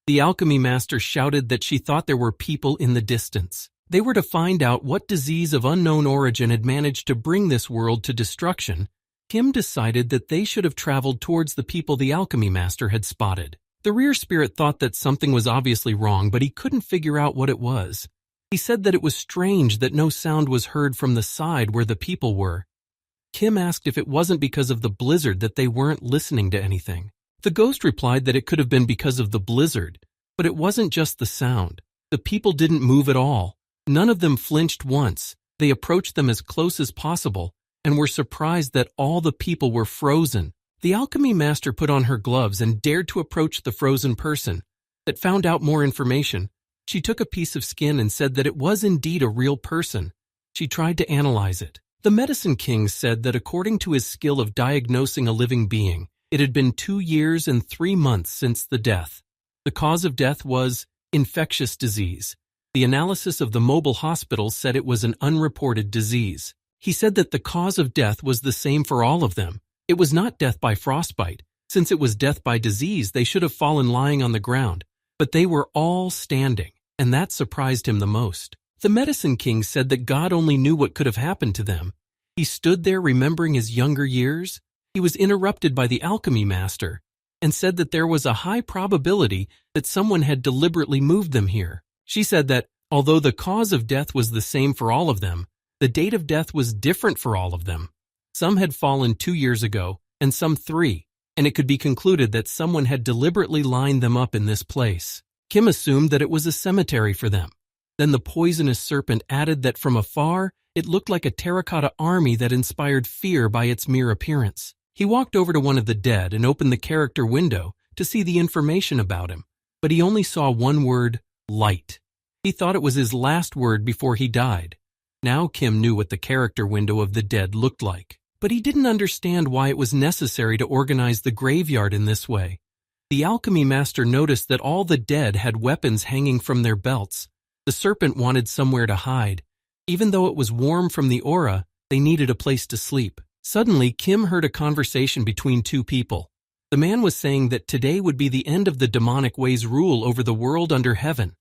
The alchemy master shouted that she thought there were people in the distance. They were to find out what disease of unknown origin had managed to bring this world to destruction. Kim decided that they should have traveled towards the people the alchemy master had spotted. The rear spirit thought that something was obviously wrong, but he couldn't figure out what it was. He said that it was strange that no sound was heard from the side where the people were. Kim asked if it wasn't because of the blizzard that they weren't listening to anything. The ghost replied that it could have been because of the blizzard, but it wasn't just the sound. The people didn't move at all. None of them flinched once. They approached them as close as possible and were surprised that all the people were frozen. The alchemy master put on her gloves and dared to approach the frozen person. That found out more information. She took a piece of skin and said that it was indeed a real person. She tried to analyze it. The Medicine King said that according to his skill of diagnosing a living being, it had been 2 years and 3 months since the death. The cause of death was Infectious disease. The analysis of the mobile hospital said it was an unreported disease. He said that the cause of death was the same for all of them. It was not death by frostbite. Since it was death by disease, they should have fallen lying on the ground. But they were all standing, and that surprised him the most. The medicine king said that God only knew what could have happened to them. He stood there remembering his younger years. He was interrupted by the alchemy master and said that there was a high probability that someone had deliberately moved them here. She said that, although the cause of death was the same for all of them, the date of death was different for all of them. Some had fallen 2 years ago, and some 3, and it could be concluded that someone had deliberately lined them up in this place. Kim assumed that it was a cemetery for them. Then the poisonous serpent added that from afar, it looked like a terracotta army that inspired fear by its mere appearance. He walked over to one of the dead and opened the character window to see the information about him, but he only saw one word, light. He thought it was his last word before he died. Now Kim knew what the character window of the dead looked like, but he didn't understand why it was necessary to organize the graveyard in this way. The alchemy master noticed that all the dead had weapons hanging from their belts. The serpent wanted somewhere to hide. Even though it was warm from the aura, they needed a place to sleep. Suddenly, Kim heard a conversation between 2 people. The man was saying that today would be the end of the demonic way's rule over the world under heaven.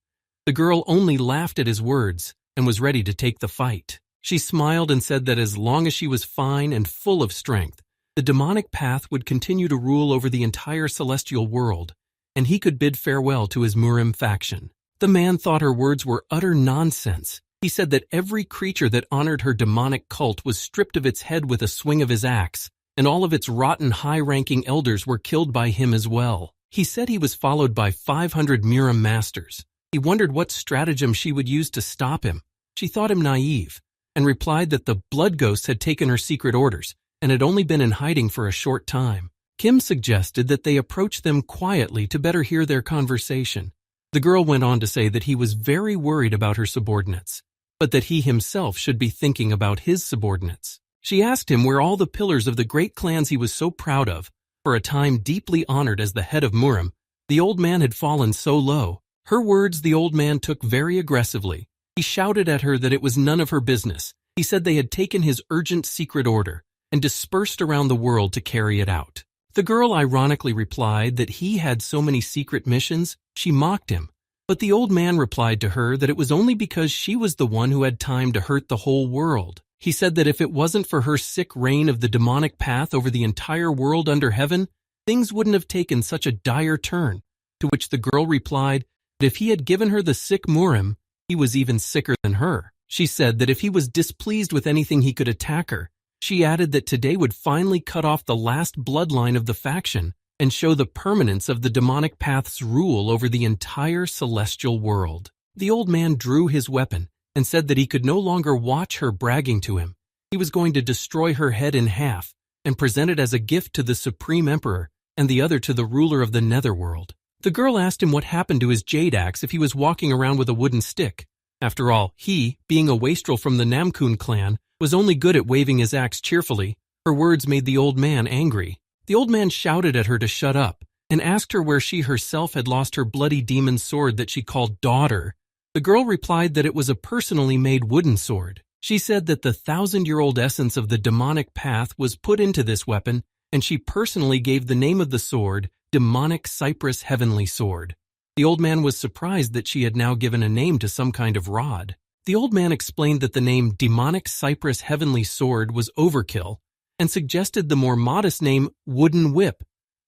The girl only laughed at his words and was ready to take the fight. She smiled and said that as long as she was fine and full of strength, the demonic path would continue to rule over the entire celestial world, and he could bid farewell to his Murim faction. The man thought her words were utter nonsense. He said that every creature that honored her demonic cult was stripped of its head with a swing of his axe, and all of its rotten high-ranking elders were killed by him as well. He said he was followed by 500 Murim masters. He wondered what stratagem she would use to stop him. She thought him naive, and replied that the blood ghosts had taken her secret orders and had only been in hiding for a short time. Kim suggested that they approach them quietly to better hear their conversation. The girl went on to say that he was very worried about her subordinates, but that he himself should be thinking about his subordinates. She asked him where all the pillars of the great clans he was so proud of, for a time deeply honored as the head of Murim, the old man had fallen so low. Her words the old man took very aggressively. He shouted at her that it was none of her business. He said they had taken his urgent secret order and dispersed around the world to carry it out. The girl ironically replied that he had so many secret missions, she mocked him. But the old man replied to her that it was only because she was the one who had time to hurt the whole world. He said that if it wasn't for her sick reign of the demonic path over the entire world under heaven, things wouldn't have taken such a dire turn, to which the girl replied that if he had given her the sick Murim, he was even sicker than her. She said that if he was displeased with anything he could attack her. She added that today would finally cut off the last bloodline of the faction and show the permanence of the demonic path's rule over the entire celestial world. The old man drew his weapon and said that he could no longer watch her bragging to him. He was going to destroy her head in half and present it as a gift to the Supreme Emperor and the other to the ruler of the Netherworld. The girl asked him what happened to his jade axe if he was walking around with a wooden stick. After all, he, being a wastrel from the Namkun clan, was only good at waving his axe cheerfully. Her words made the old man angry. The old man shouted at her to shut up and asked her where she herself had lost her bloody demon sword that she called daughter. The girl replied that it was a personally made wooden sword. She said that the 1,000-year-old essence of the demonic path was put into this weapon, and she personally gave the name of the sword Demonic Cypress Heavenly Sword. The old man was surprised that she had now given a name to some kind of rod. The old man explained that the name Demonic Cypress Heavenly Sword was overkill and suggested the more modest name Wooden Whip,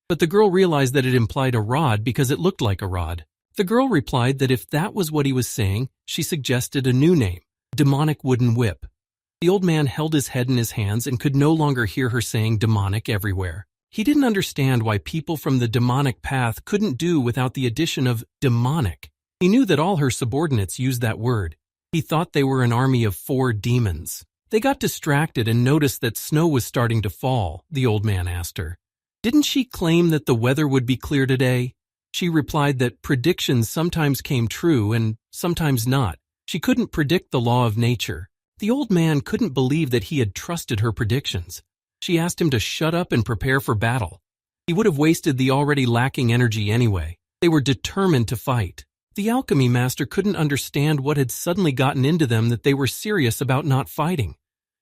but the girl realized that it implied a rod because it looked like a rod. The girl replied that if that was what he was saying, she suggested a new name, Demonic Wooden Whip. The old man held his head in his hands and could no longer hear her saying demonic everywhere. He didn't understand why people from the demonic path couldn't do without the addition of demonic. He knew that all her subordinates used that word. He thought they were an army of 4 demons. They got distracted and noticed that snow was starting to fall, the old man asked her. Didn't she claim that the weather would be clear today? She replied that predictions sometimes came true and sometimes not. She couldn't predict the law of nature. The old man couldn't believe that he had trusted her predictions. She asked him to shut up and prepare for battle. He would have wasted the already lacking energy anyway. They were determined to fight. The alchemy master couldn't understand what had suddenly gotten into them that they were serious about not fighting.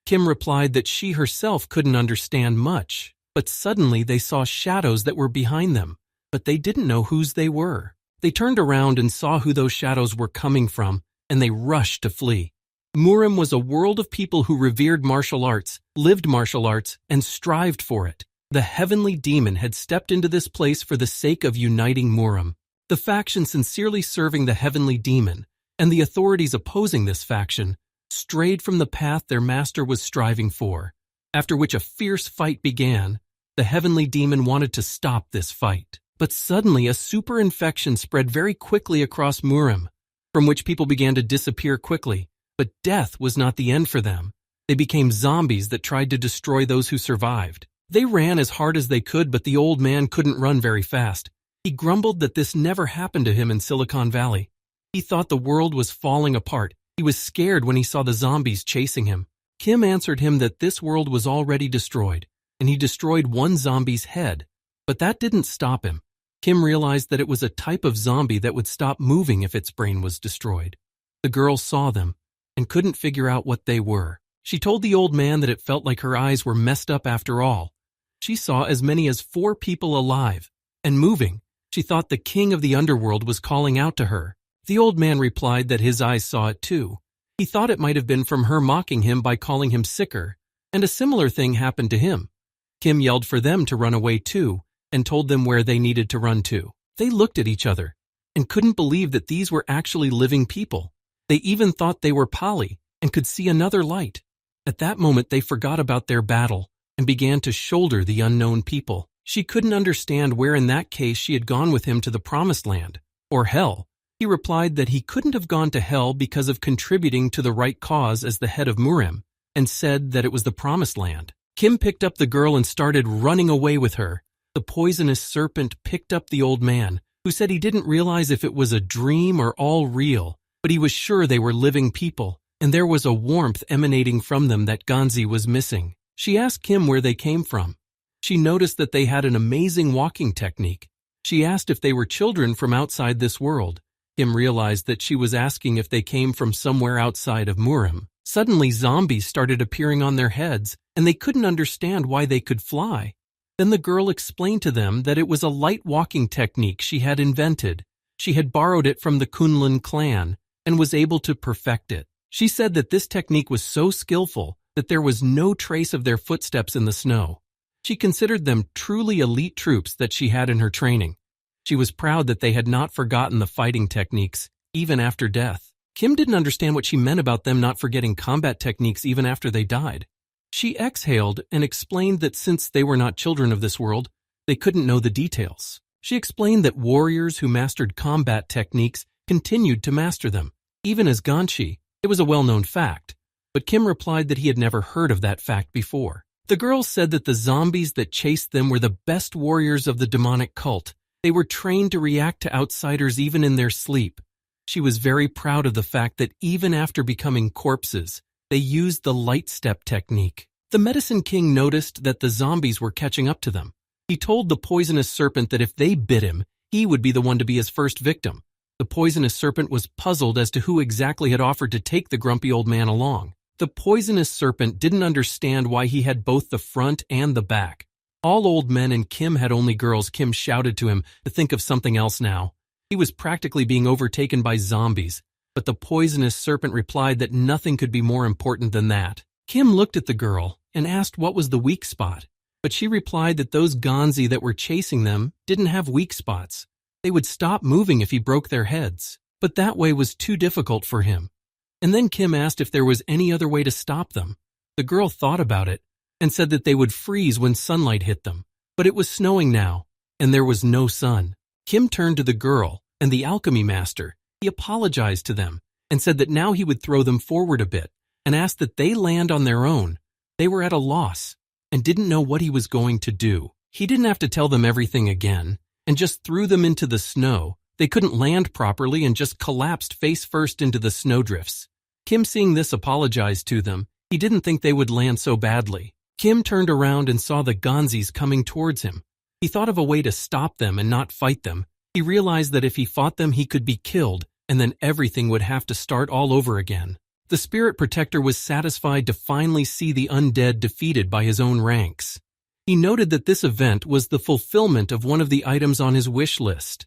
Kim replied that she herself couldn't understand much, but suddenly they saw shadows that were behind them, but they didn't know whose they were. They turned around and saw who those shadows were coming from, and they rushed to flee. Murim was a world of people who revered martial arts, lived martial arts, and strived for it. The heavenly demon had stepped into this place for the sake of uniting Murim. The faction sincerely serving the heavenly demon, and the authorities opposing this faction, strayed from the path their master was striving for, after which a fierce fight began. The heavenly demon wanted to stop this fight. But suddenly a super infection spread very quickly across Murim, from which people began to disappear quickly. But death was not the end for them. They became zombies that tried to destroy those who survived. They ran as hard as they could, but the old man couldn't run very fast. He grumbled that this never happened to him in Silicon Valley. He thought the world was falling apart. He was scared when he saw the zombies chasing him. Kim answered him that this world was already destroyed, and he destroyed one zombie's head. But that didn't stop him. Kim realized that it was a type of zombie that would stop moving if its brain was destroyed. The girl saw them and couldn't figure out what they were. She told the old man that it felt like her eyes were messed up after all. She saw as many as 4 people alive and moving. She thought the king of the underworld was calling out to her. The old man replied that his eyes saw it too. He thought it might have been from her mocking him by calling him sicker, and a similar thing happened to him. Kim yelled for them to run away too, and told them where they needed to run to. They looked at each other and couldn't believe that these were actually living people. They even thought they were Pali and could see another light. At that moment they forgot about their battle and began to shoulder the unknown people. She couldn't understand where in that case she had gone with him to the promised land, or hell. He replied that he couldn't have gone to hell because of contributing to the right cause as the head of Murim, and said that it was the promised land. Kim picked up the girl and started running away with her. The poisonous serpent picked up the old man, who said he didn't realize if it was a dream or all real, but he was sure they were living people, and there was a warmth emanating from them that Ganzi was missing. She asked Kim where they came from. She noticed that they had an amazing walking technique. She asked if they were children from outside this world. Kim realized that she was asking if they came from somewhere outside of Murim. Suddenly zombies started appearing on their heads, and they couldn't understand why they could fly. Then the girl explained to them that it was a light walking technique she had invented. She had borrowed it from the Kunlun clan and was able to perfect it. She said that this technique was so skillful that there was no trace of their footsteps in the snow. She considered them truly elite troops that she had in her training. She was proud that they had not forgotten the fighting techniques, even after death. Kim didn't understand what she meant about them not forgetting combat techniques even after they died. She exhaled and explained that since they were not children of this world, they couldn't know the details. She explained that warriors who mastered combat techniques continued to master them, even as Ganshi. It was a well-known fact, but Kim replied that he had never heard of that fact before. The girl said that the zombies that chased them were the best warriors of the demonic cult. They were trained to react to outsiders even in their sleep. She was very proud of the fact that even after becoming corpses, they used the light step technique. The medicine king noticed that the zombies were catching up to them. He told the poisonous serpent that if they bit him, he would be the one to be his first victim. The poisonous serpent was puzzled as to who exactly had offered to take the grumpy old man along. The poisonous serpent didn't understand why he had both the front and the back. All old men and Kim had only girls. Kim shouted to him to think of something else now. He was practically being overtaken by zombies, but the poisonous serpent replied that nothing could be more important than that. Kim looked at the girl and asked what was the weak spot, but she replied that those Ganzi that were chasing them didn't have weak spots. They would stop moving if he broke their heads, but that way was too difficult for him. And then Kim asked if there was any other way to stop them. The girl thought about it and said that they would freeze when sunlight hit them, but it was snowing now, and there was no sun. Kim turned to the girl and the alchemy master. He apologized to them and said that now he would throw them forward a bit and asked that they land on their own. They were at a loss and didn't know what he was going to do. He didn't have to tell them everything again and just threw them into the snow. They couldn't land properly and just collapsed face first into the snowdrifts. Kim, seeing this, apologized to them. He didn't think they would land so badly. Kim turned around and saw the Ganzis coming towards him. He thought of a way to stop them and not fight them. He realized that if he fought them, he could be killed, and then everything would have to start all over again. The spirit protector was satisfied to finally see the undead defeated by his own ranks. He noted that this event was the fulfillment of one of the items on his wish list.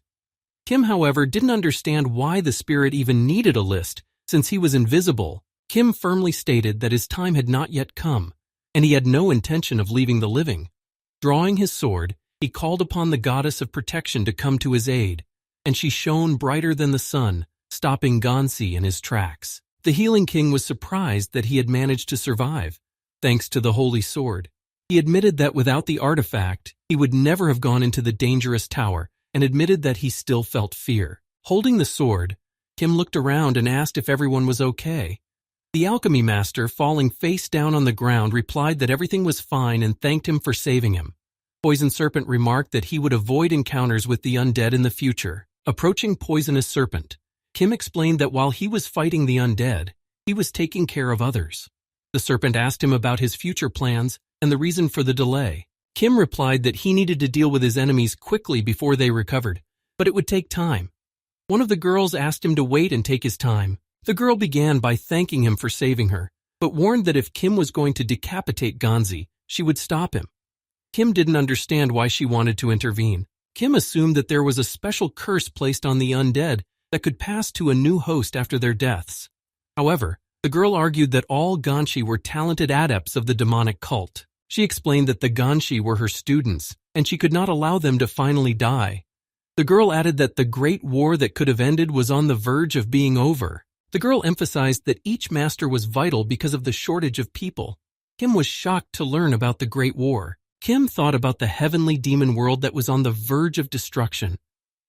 Kim, however, didn't understand why the spirit even needed a list, since he was invisible. Kim firmly stated that his time had not yet come, and he had no intention of leaving the living. Drawing his sword, he called upon the goddess of protection to come to his aid, and she shone brighter than the sun, stopping Ganzi in his tracks. The healing king was surprised that he had managed to survive, thanks to the holy sword. He admitted that without the artifact, he would never have gone into the dangerous tower, and admitted that he still felt fear. Holding the sword, Kim looked around and asked if everyone was okay. The alchemy master, falling face down on the ground, replied that everything was fine and thanked him for saving him. Poison Serpent remarked that he would avoid encounters with the undead in the future. Approaching Poisonous Serpent, Kim explained that while he was fighting the undead, he was taking care of others. The serpent asked him about his future plans and the reason for the delay. Kim replied that he needed to deal with his enemies quickly before they recovered, but it would take time. One of the girls asked him to wait and take his time. The girl began by thanking him for saving her, but warned that if Kim was going to decapitate Ganzi, she would stop him. Kim didn't understand why she wanted to intervene. Kim assumed that there was a special curse placed on the undead that could pass to a new host after their deaths. However, the girl argued that all Ganshi were talented adepts of the demonic cult. She explained that the Ganshi were her students, and she could not allow them to finally die. The girl added that the great war that could have ended was on the verge of being over. The girl emphasized that each master was vital because of the shortage of people. Kim was shocked to learn about the Great War. Kim thought about the heavenly demon world that was on the verge of destruction.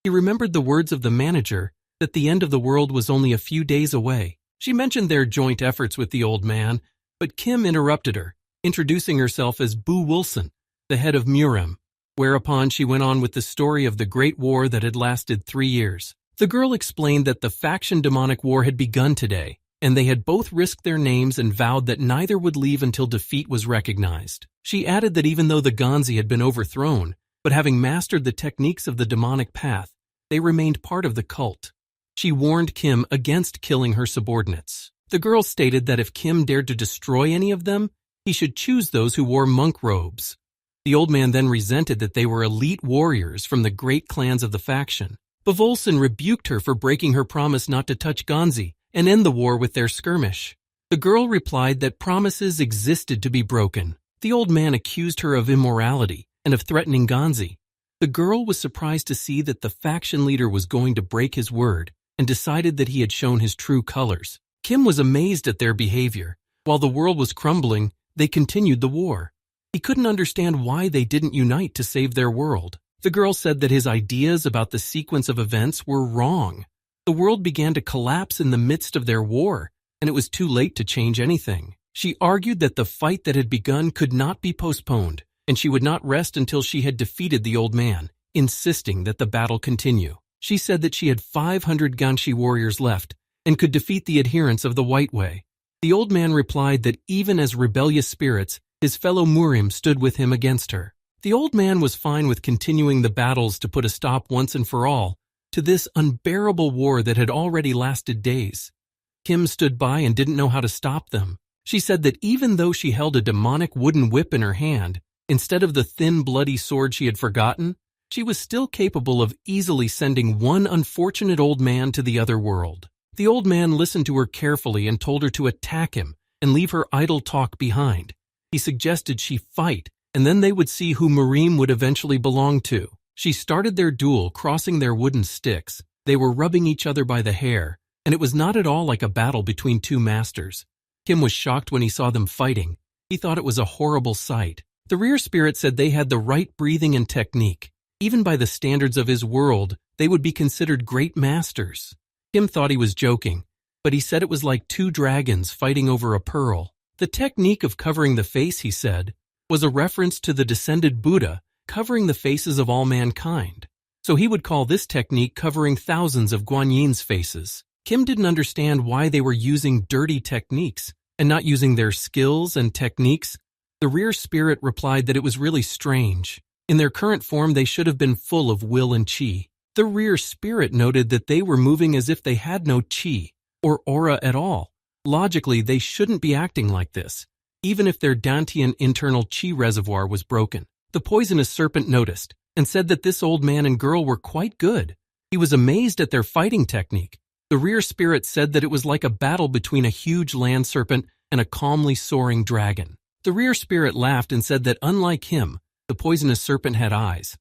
He remembered the words of the manager that the end of the world was only a few days away. She mentioned their joint efforts with the old man, but Kim interrupted her, introducing herself as Boo Wilson, the head of Murem, whereupon she went on with the story of the Great War that had lasted 3 years. The girl explained that the faction demonic war had begun today, and they had both risked their names and vowed that neither would leave until defeat was recognized. She added that even though the Ganzi had been overthrown, but having mastered the techniques of the demonic path, they remained part of the cult. She warned Kim against killing her subordinates. The girl stated that if Kim dared to destroy any of them, he should choose those who wore monk robes. The old man then resented that they were elite warriors from the great clans of the faction. Bevolson rebuked her for breaking her promise not to touch Ganzi and end the war with their skirmish. The girl replied that promises existed to be broken. The old man accused her of immorality and of threatening Ganzi. The girl was surprised to see that the faction leader was going to break his word and decided that he had shown his true colors. Kim was amazed at their behavior. While the world was crumbling, they continued the war. He couldn't understand why they didn't unite to save their world. The girl said that his ideas about the sequence of events were wrong. The world began to collapse in the midst of their war, and it was too late to change anything. She argued that the fight that had begun could not be postponed, and she would not rest until she had defeated the old man, insisting that the battle continue. She said that she had 500 Ganshi warriors left and could defeat the adherents of the White Way. The old man replied that even as rebellious spirits, his fellow Murim stood with him against her. The old man was fine with continuing the battles to put a stop once and for all to this unbearable war that had already lasted days. Kim stood by and didn't know how to stop them. She said that even though she held a demonic wooden whip in her hand, instead of the thin, bloody sword she had forgotten, she was still capable of easily sending one unfortunate old man to the other world. The old man listened to her carefully and told her to attack him and leave her idle talk behind. He suggested she fight, and then they would see who Murim would eventually belong to. She started their duel, crossing their wooden sticks. They were rubbing each other by the hair, and it was not at all like a battle between two masters. Kim was shocked when he saw them fighting. He thought it was a horrible sight. The rear spirit said they had the right breathing and technique. Even by the standards of his world, they would be considered great masters. Kim thought he was joking, but he said it was like two dragons fighting over a pearl. The technique of covering the face, he said, was a reference to the descended Buddha covering the faces of all mankind. So he would call this technique covering thousands of Guanyin's faces. Kim didn't understand why they were using dirty techniques and not using their skills and techniques. The rear spirit replied that it was really strange. In their current form, they should have been full of will and chi. The rear spirit noted that they were moving as if they had no chi or aura at all. Logically, they shouldn't be acting like this, even if their Dantian internal chi reservoir was broken. The poisonous serpent noticed and said that this old man and girl were quite good. He was amazed at their fighting technique. The rear spirit said that it was like a battle between a huge land serpent and a calmly soaring dragon. The rear spirit laughed and said that unlike him, the poisonous serpent had eyes.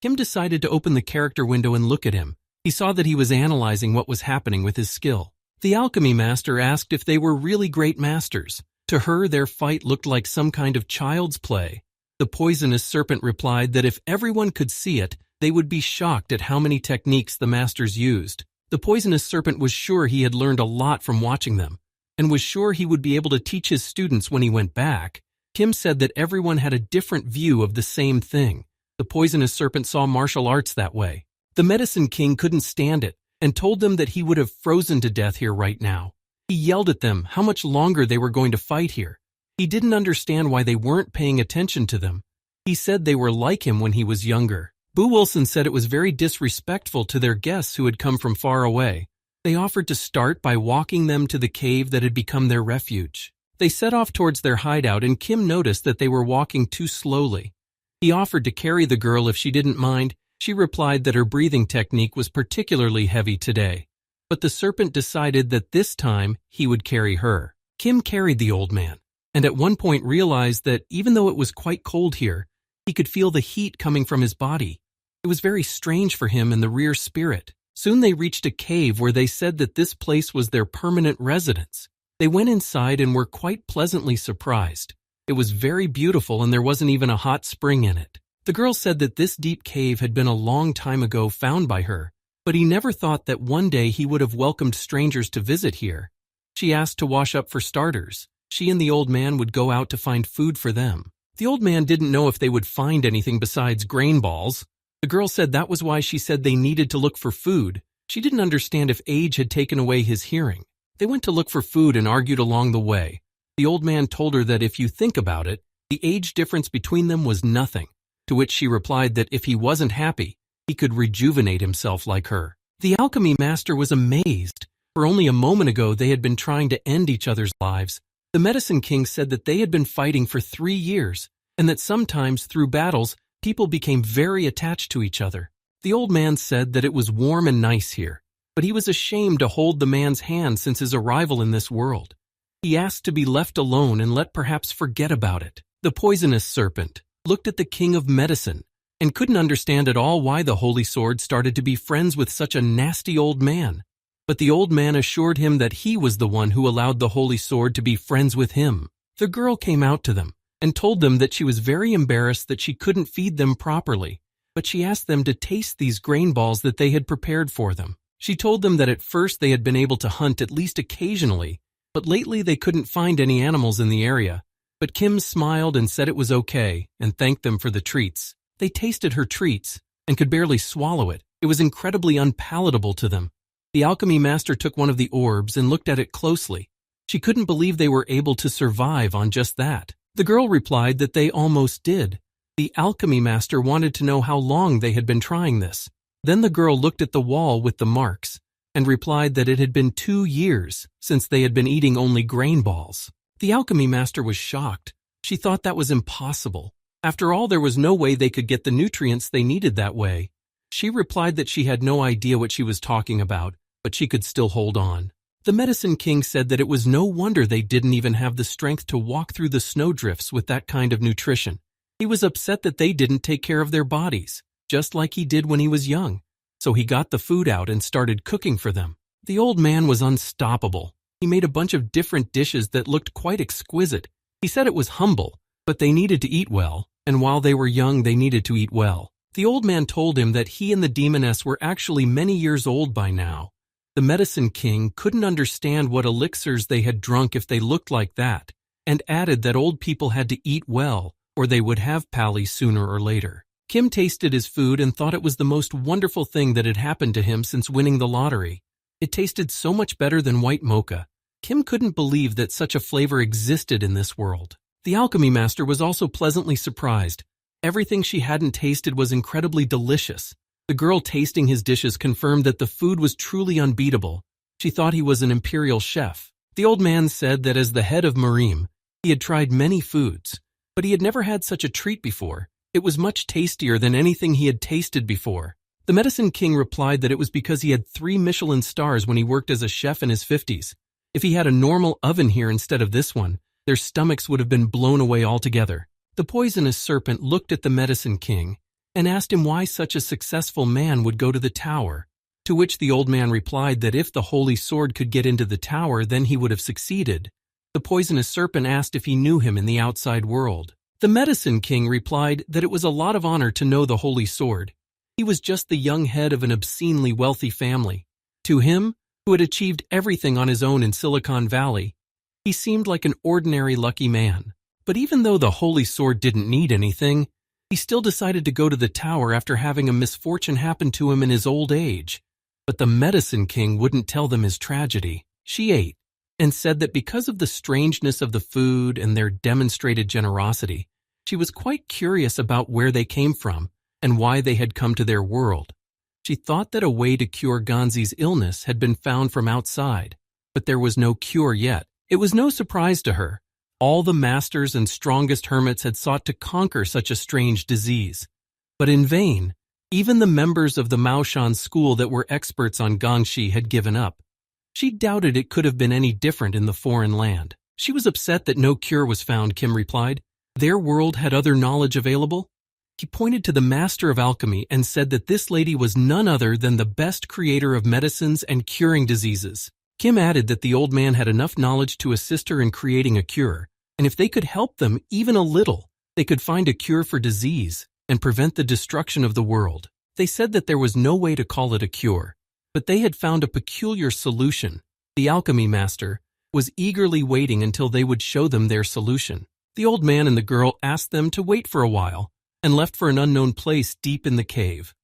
Kim decided to open the character window and look at him. He saw that he was analyzing what was happening with his skill. The alchemy master asked if they were really great masters. To her, their fight looked like some kind of child's play. The poisonous serpent replied that if everyone could see it, they would be shocked at how many techniques the masters used. The poisonous serpent was sure he had learned a lot from watching them, and was sure he would be able to teach his students when he went back. Kim said that everyone had a different view of the same thing. The poisonous serpent saw martial arts that way. The medicine king couldn't stand it and told them that he would have frozen to death here right now. He yelled at them how much longer they were going to fight here. He didn't understand why they weren't paying attention to them. He said they were like him when he was younger. Boo Wilson said it was very disrespectful to their guests who had come from far away. They offered to start by walking them to the cave that had become their refuge. They set off towards their hideout, and Kim noticed that they were walking too slowly. He offered to carry the girl if she didn't mind. She replied that her breathing technique was particularly heavy today. But the serpent decided that this time he would carry her. Kim carried the old man, and at one point realized that even though it was quite cold here, he could feel the heat coming from his body. It was very strange for him and the rear spirit. Soon they reached a cave where they said that this place was their permanent residence. They went inside and were quite pleasantly surprised. It was very beautiful, and there wasn't even a hot spring in it. The girl said that this deep cave had been a long time ago found by her, but he never thought that one day he would have welcomed strangers to visit here. She asked to wash up for starters. She and the old man would go out to find food for them. The old man didn't know if they would find anything besides grain balls. The girl said that was why she said they needed to look for food. She didn't understand if age had taken away his hearing. They went to look for food and argued along the way. The old man told her that if you think about it, the age difference between them was nothing, to which she replied that if he wasn't happy, he could rejuvenate himself like her. The alchemy master was amazed, for only a moment ago they had been trying to end each other's lives. The medicine king said that they had been fighting for 3 years, and that sometimes through battles, people became very attached to each other. The old man said that it was warm and nice here, but he was ashamed to hold the man's hand since his arrival in this world. He asked to be left alone and let perhaps forget about it. The poisonous serpent looked at the king of medicine and couldn't understand at all why the holy sword started to be friends with such a nasty old man. But the old man assured him that he was the one who allowed the holy sword to be friends with him. The girl came out to them and told them that she was very embarrassed that she couldn't feed them properly, but she asked them to taste these grain balls that they had prepared for them. She told them that at first they had been able to hunt at least occasionally, but lately they couldn't find any animals in the area. But Kim smiled and said it was okay and thanked them for the treats. They tasted her treats and could barely swallow it. It was incredibly unpalatable to them. The alchemy master took one of the orbs and looked at it closely. She couldn't believe they were able to survive on just that. The girl replied that they almost did. The alchemy master wanted to know how long they had been trying this. Then the girl looked at the wall with the marks and replied that it had been 2 years since they had been eating only grain balls. The alchemy master was shocked. She thought that was impossible. After all, there was no way they could get the nutrients they needed that way. She replied that she had no idea what she was talking about, but she could still hold on. The medicine king said that it was no wonder they didn't even have the strength to walk through the snowdrifts with that kind of nutrition. He was upset that they didn't take care of their bodies, just like he did when he was young. So he got the food out and started cooking for them. The old man was unstoppable. He made a bunch of different dishes that looked quite exquisite. He said it was humble, but they needed to eat well, and while they were young they needed to eat well. The old man told him that he and the demoness were actually many years old by now. The medicine king couldn't understand what elixirs they had drunk if they looked like that, and added that old people had to eat well, or they would have pally sooner or later. Kim tasted his food and thought it was the most wonderful thing that had happened to him since winning the lottery. It tasted so much better than white mocha. Kim couldn't believe that such a flavor existed in this world. The alchemy master was also pleasantly surprised. Everything she hadn't tasted was incredibly delicious. The girl tasting his dishes confirmed that the food was truly unbeatable. She thought he was an imperial chef. The old man said that as the head of Marim, he had tried many foods, but he had never had such a treat before. It was much tastier than anything he had tasted before. The Medicine King replied that it was because he had 3 Michelin stars when he worked as a chef in his 50s. If he had a normal oven here instead of this one, their stomachs would have been blown away altogether. The poisonous serpent looked at the Medicine King and asked him why such a successful man would go to the tower, to which the old man replied that if the holy sword could get into the tower, then he would have succeeded. The poisonous serpent asked if he knew him in the outside world. The Medicine King replied that it was a lot of honor to know the holy sword. He was just the young head of an obscenely wealthy family. To him, who had achieved everything on his own in Silicon Valley, he seemed like an ordinary lucky man. But even though the holy sword didn't need anything, he still decided to go to the tower after having a misfortune happen to him in his old age. But the Medicine King wouldn't tell them his tragedy. She ate, and said that because of the strangeness of the food and their demonstrated generosity, she was quite curious about where they came from and why they had come to their world. She thought that a way to cure Ganzi's illness had been found from outside, but there was no cure yet. It was no surprise to her. All the masters and strongest hermits had sought to conquer such a strange disease, but in vain. Even the members of the Maoshan school that were experts on Gangxi had given up. She doubted it could have been any different in the foreign land. She was upset that no cure was found, Kim replied. Their world had other knowledge available? He pointed to the master of alchemy and said that this lady was none other than the best creator of medicines and curing diseases. Kim added that the old man had enough knowledge to assist her in creating a cure, and if they could help them even a little, they could find a cure for disease and prevent the destruction of the world. They said that there was no way to call it a cure, but they had found a peculiar solution. The alchemy master was eagerly waiting until they would show them their solution. The old man and the girl asked them to wait for a while and left for an unknown place deep in the cave.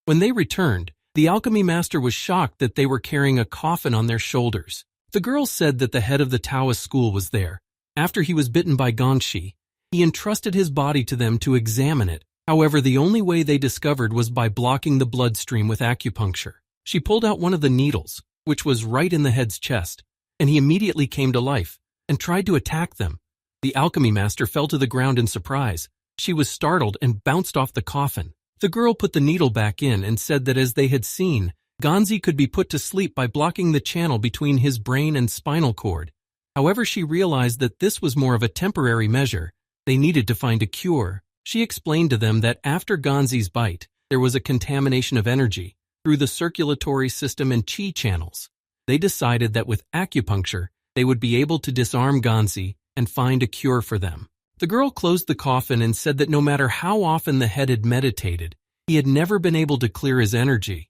When they returned, the alchemy master was shocked that they were carrying a coffin on their shoulders. The girl said that the head of the Taoist school was there. After he was bitten by Gangxi, he entrusted his body to them to examine it. However, the only way they discovered was by blocking the bloodstream with acupuncture. She pulled out one of the needles, which was right in the head's chest, and he immediately came to life and tried to attack them. The alchemy master fell to the ground in surprise. She was startled and bounced off the coffin. The girl put the needle back in and said that as they had seen, Ganzi could be put to sleep by blocking the channel between his brain and spinal cord. However, she realized that this was more of a temporary measure. They needed to find a cure. She explained to them that after Ganzi's bite, there was a contamination of energy through the circulatory system and qi channels. They decided that with acupuncture, they would be able to disarm Ganzi and find a cure for them. The girl closed the coffin and said that no matter how often the head had meditated, he had never been able to clear his energy.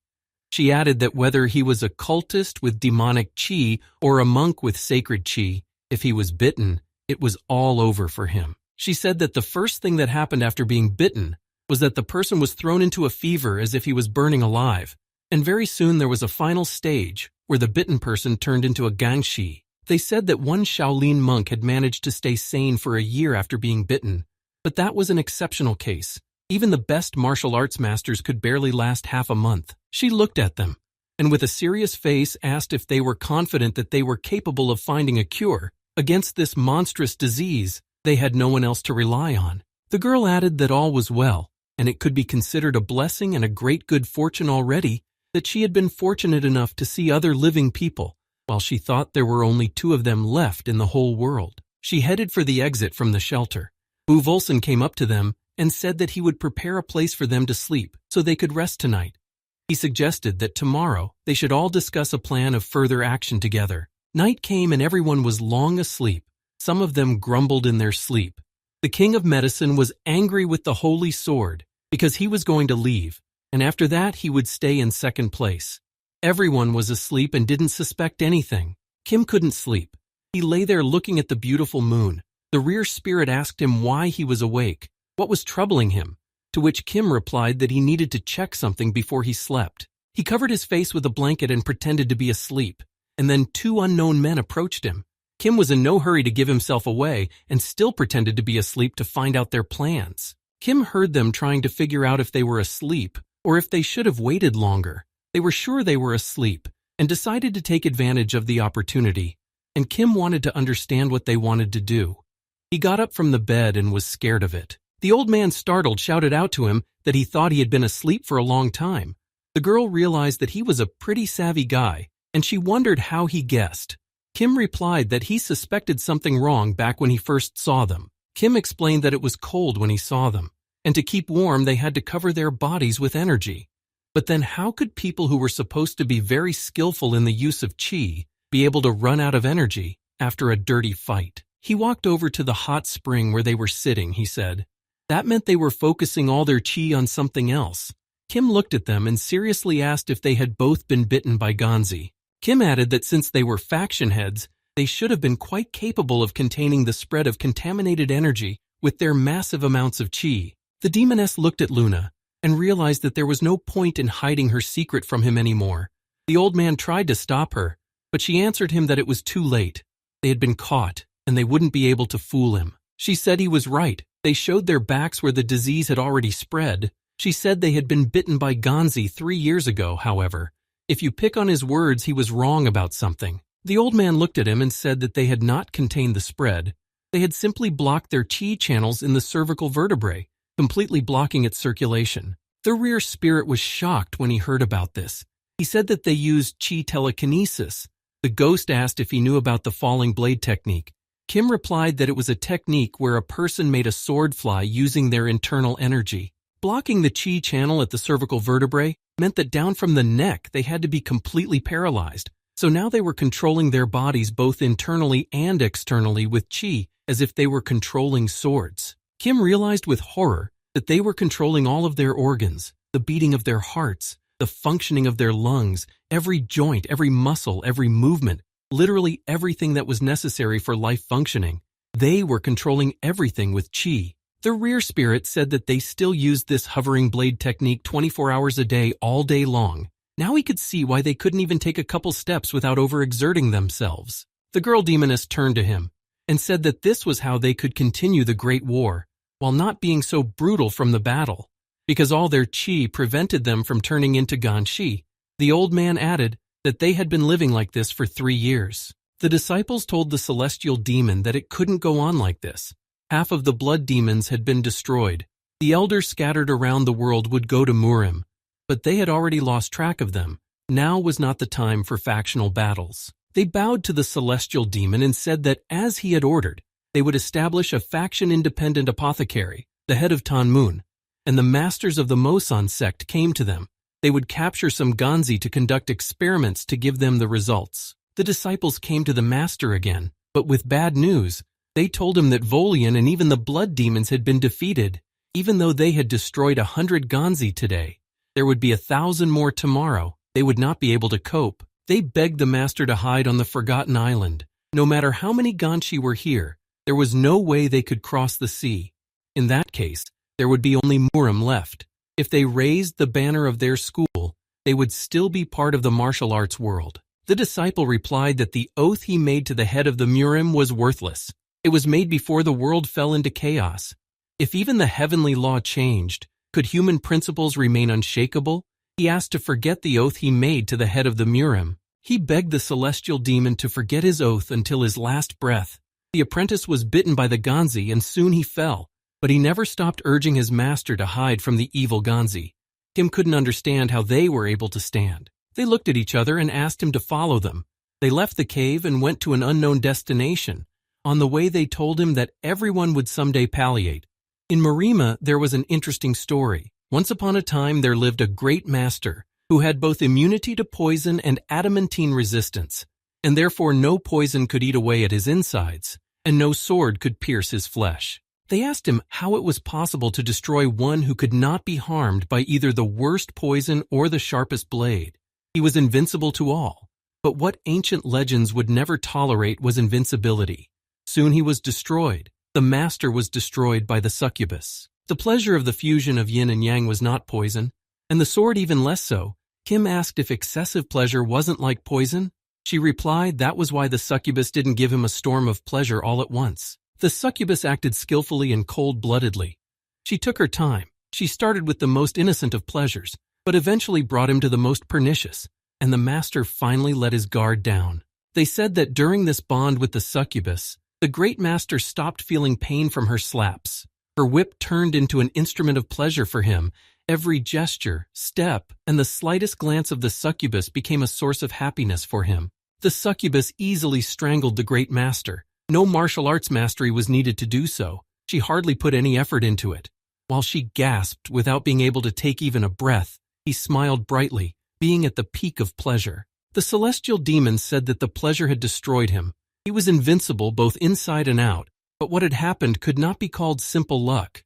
She added that whether he was a cultist with demonic qi or a monk with sacred qi, if he was bitten, it was all over for him. She said that the first thing that happened after being bitten was that the person was thrown into a fever as if he was burning alive, and very soon there was a final stage where the bitten person turned into a Gangxi. They said that one Shaolin monk had managed to stay sane for a year after being bitten, but that was an exceptional case. Even the best martial arts masters could barely last half a month. She looked at them, and with a serious face asked if they were confident that they were capable of finding a cure. Against this monstrous disease, they had no one else to rely on. The girl added that all was well, and it could be considered a blessing and a great good fortune already that she had been fortunate enough to see other living people, while she thought there were only 2 of them left in the whole world. She headed for the exit from the shelter. Bu Volson came up to them and said that he would prepare a place for them to sleep so they could rest tonight. He suggested that tomorrow they should all discuss a plan of further action together. Night came and everyone was long asleep. Some of them grumbled in their sleep. The king of medicine was angry with the holy sword because he was going to leave, and after that he would stay in second place. Everyone was asleep and didn't suspect anything. Kim couldn't sleep. He lay there looking at the beautiful moon. The rear spirit asked him why he was awake, what was troubling him, to which Kim replied that he needed to check something before he slept. He covered his face with a blanket and pretended to be asleep, and then 2 unknown men approached him. Kim was in no hurry to give himself away and still pretended to be asleep to find out their plans. Kim heard them trying to figure out if they were asleep or if they should have waited longer. They were sure they were asleep and decided to take advantage of the opportunity, and Kim wanted to understand what they wanted to do. He got up from the bed and was scared of it. The old man, startled, shouted out to him that he thought he had been asleep for a long time. The girl realized that he was a pretty savvy guy, and she wondered how he guessed. Kim replied that he suspected something wrong back when he first saw them. Kim explained that it was cold when he saw them, and to keep warm they had to cover their bodies with energy. But then how could people who were supposed to be very skillful in the use of qi be able to run out of energy after a dirty fight? He walked over to the hot spring where they were sitting, he said. That meant they were focusing all their qi on something else. Kim looked at them and seriously asked if they had both been bitten by Ganzi. Kim added that since they were faction heads, they should have been quite capable of containing the spread of contaminated energy with their massive amounts of qi. The demoness looked at Luna and realized that there was no point in hiding her secret from him anymore. The old man tried to stop her, but she answered him that it was too late. They had been caught, and they wouldn't be able to fool him. She said he was right. They showed their backs where the disease had already spread. She said they had been bitten by Ganzi 3 years ago, however. If you pick on his words, he was wrong about something. The old man looked at him and said that they had not contained the spread. They had simply blocked their qi channels in the cervical vertebrae, completely blocking its circulation. The rear spirit was shocked when he heard about this. He said that they used qi telekinesis. The ghost asked if he knew about the falling blade technique. Kim replied that it was a technique where a person made a sword fly using their internal energy. Blocking the qi channel at the cervical vertebrae meant that down from the neck they had to be completely paralyzed. So now they were controlling their bodies both internally and externally with qi, as if they were controlling swords. Kim realized with horror that they were controlling all of their organs, the beating of their hearts, the functioning of their lungs, every joint, every muscle, every movement, literally everything that was necessary for life functioning. They were controlling everything with qi. The rear spirit said that they still used this hovering blade technique 24 hours a day, all day long. Now he could see why they couldn't even take a couple steps without overexerting themselves. The girl demoness turned to him and said that this was how they could continue the Great War, while not being so brutal from the battle, because all their qi prevented them from turning into Ganshi. The old man added that they had been living like this for 3 years. The disciples told the celestial demon that it couldn't go on like this. Half of the blood demons had been destroyed. The elders scattered around the world would go to Murim, but they had already lost track of them. Now was not the time for factional battles. They bowed to the celestial demon and said that, as he had ordered, they would establish a faction-independent apothecary, the head of Tanmun, and the masters of the Mosan sect came to them. They would capture some Ganzi to conduct experiments to give them the results. The disciples came to the master again, but with bad news. They told him that Volian and even the blood demons had been defeated. Even though they had destroyed 100 Ganzi today, there would be 1,000 more tomorrow. They would not be able to cope. They begged the master to hide on the Forgotten Island. No matter how many Ganshi were here, there was no way they could cross the sea. In that case, there would be only Murim left. If they raised the banner of their school, they would still be part of the martial arts world. The disciple replied that the oath he made to the head of the Murim was worthless. It was made before the world fell into chaos. If even the heavenly law changed, could human principles remain unshakable? He asked to forget the oath he made to the head of the Murim. He begged the celestial demon to forget his oath until his last breath. The apprentice was bitten by the Ganzi and soon he fell, but he never stopped urging his master to hide from the evil Ganzi. Kim couldn't understand how they were able to stand. They looked at each other and asked him to follow them. They left the cave and went to an unknown destination. On the way they told him that everyone would someday palliate. In Marima, there was an interesting story. Once upon a time there lived a great master who had both immunity to poison and adamantine resistance, and therefore no poison could eat away at his insides, and no sword could pierce his flesh. They asked him how it was possible to destroy one who could not be harmed by either the worst poison or the sharpest blade. He was invincible to all, but what ancient legends would never tolerate was invincibility. Soon he was destroyed. The master was destroyed by the succubus. The pleasure of the fusion of yin and yang was not poison, and the sword even less so. Kim asked if excessive pleasure wasn't like poison. She replied that was why the succubus didn't give him a storm of pleasure all at once. The succubus acted skillfully and cold-bloodedly. She took her time. She started with the most innocent of pleasures, but eventually brought him to the most pernicious, and the master finally let his guard down. They said that during this bond with the succubus, the great master stopped feeling pain from her slaps. Her whip turned into an instrument of pleasure for him. Every gesture, step, and the slightest glance of the succubus became a source of happiness for him. The succubus easily strangled the great master. No martial arts mastery was needed to do so. She hardly put any effort into it. While she gasped without being able to take even a breath, he smiled brightly, being at the peak of pleasure. The celestial demon said that the pleasure had destroyed him. He was invincible both inside and out, but what had happened could not be called simple luck.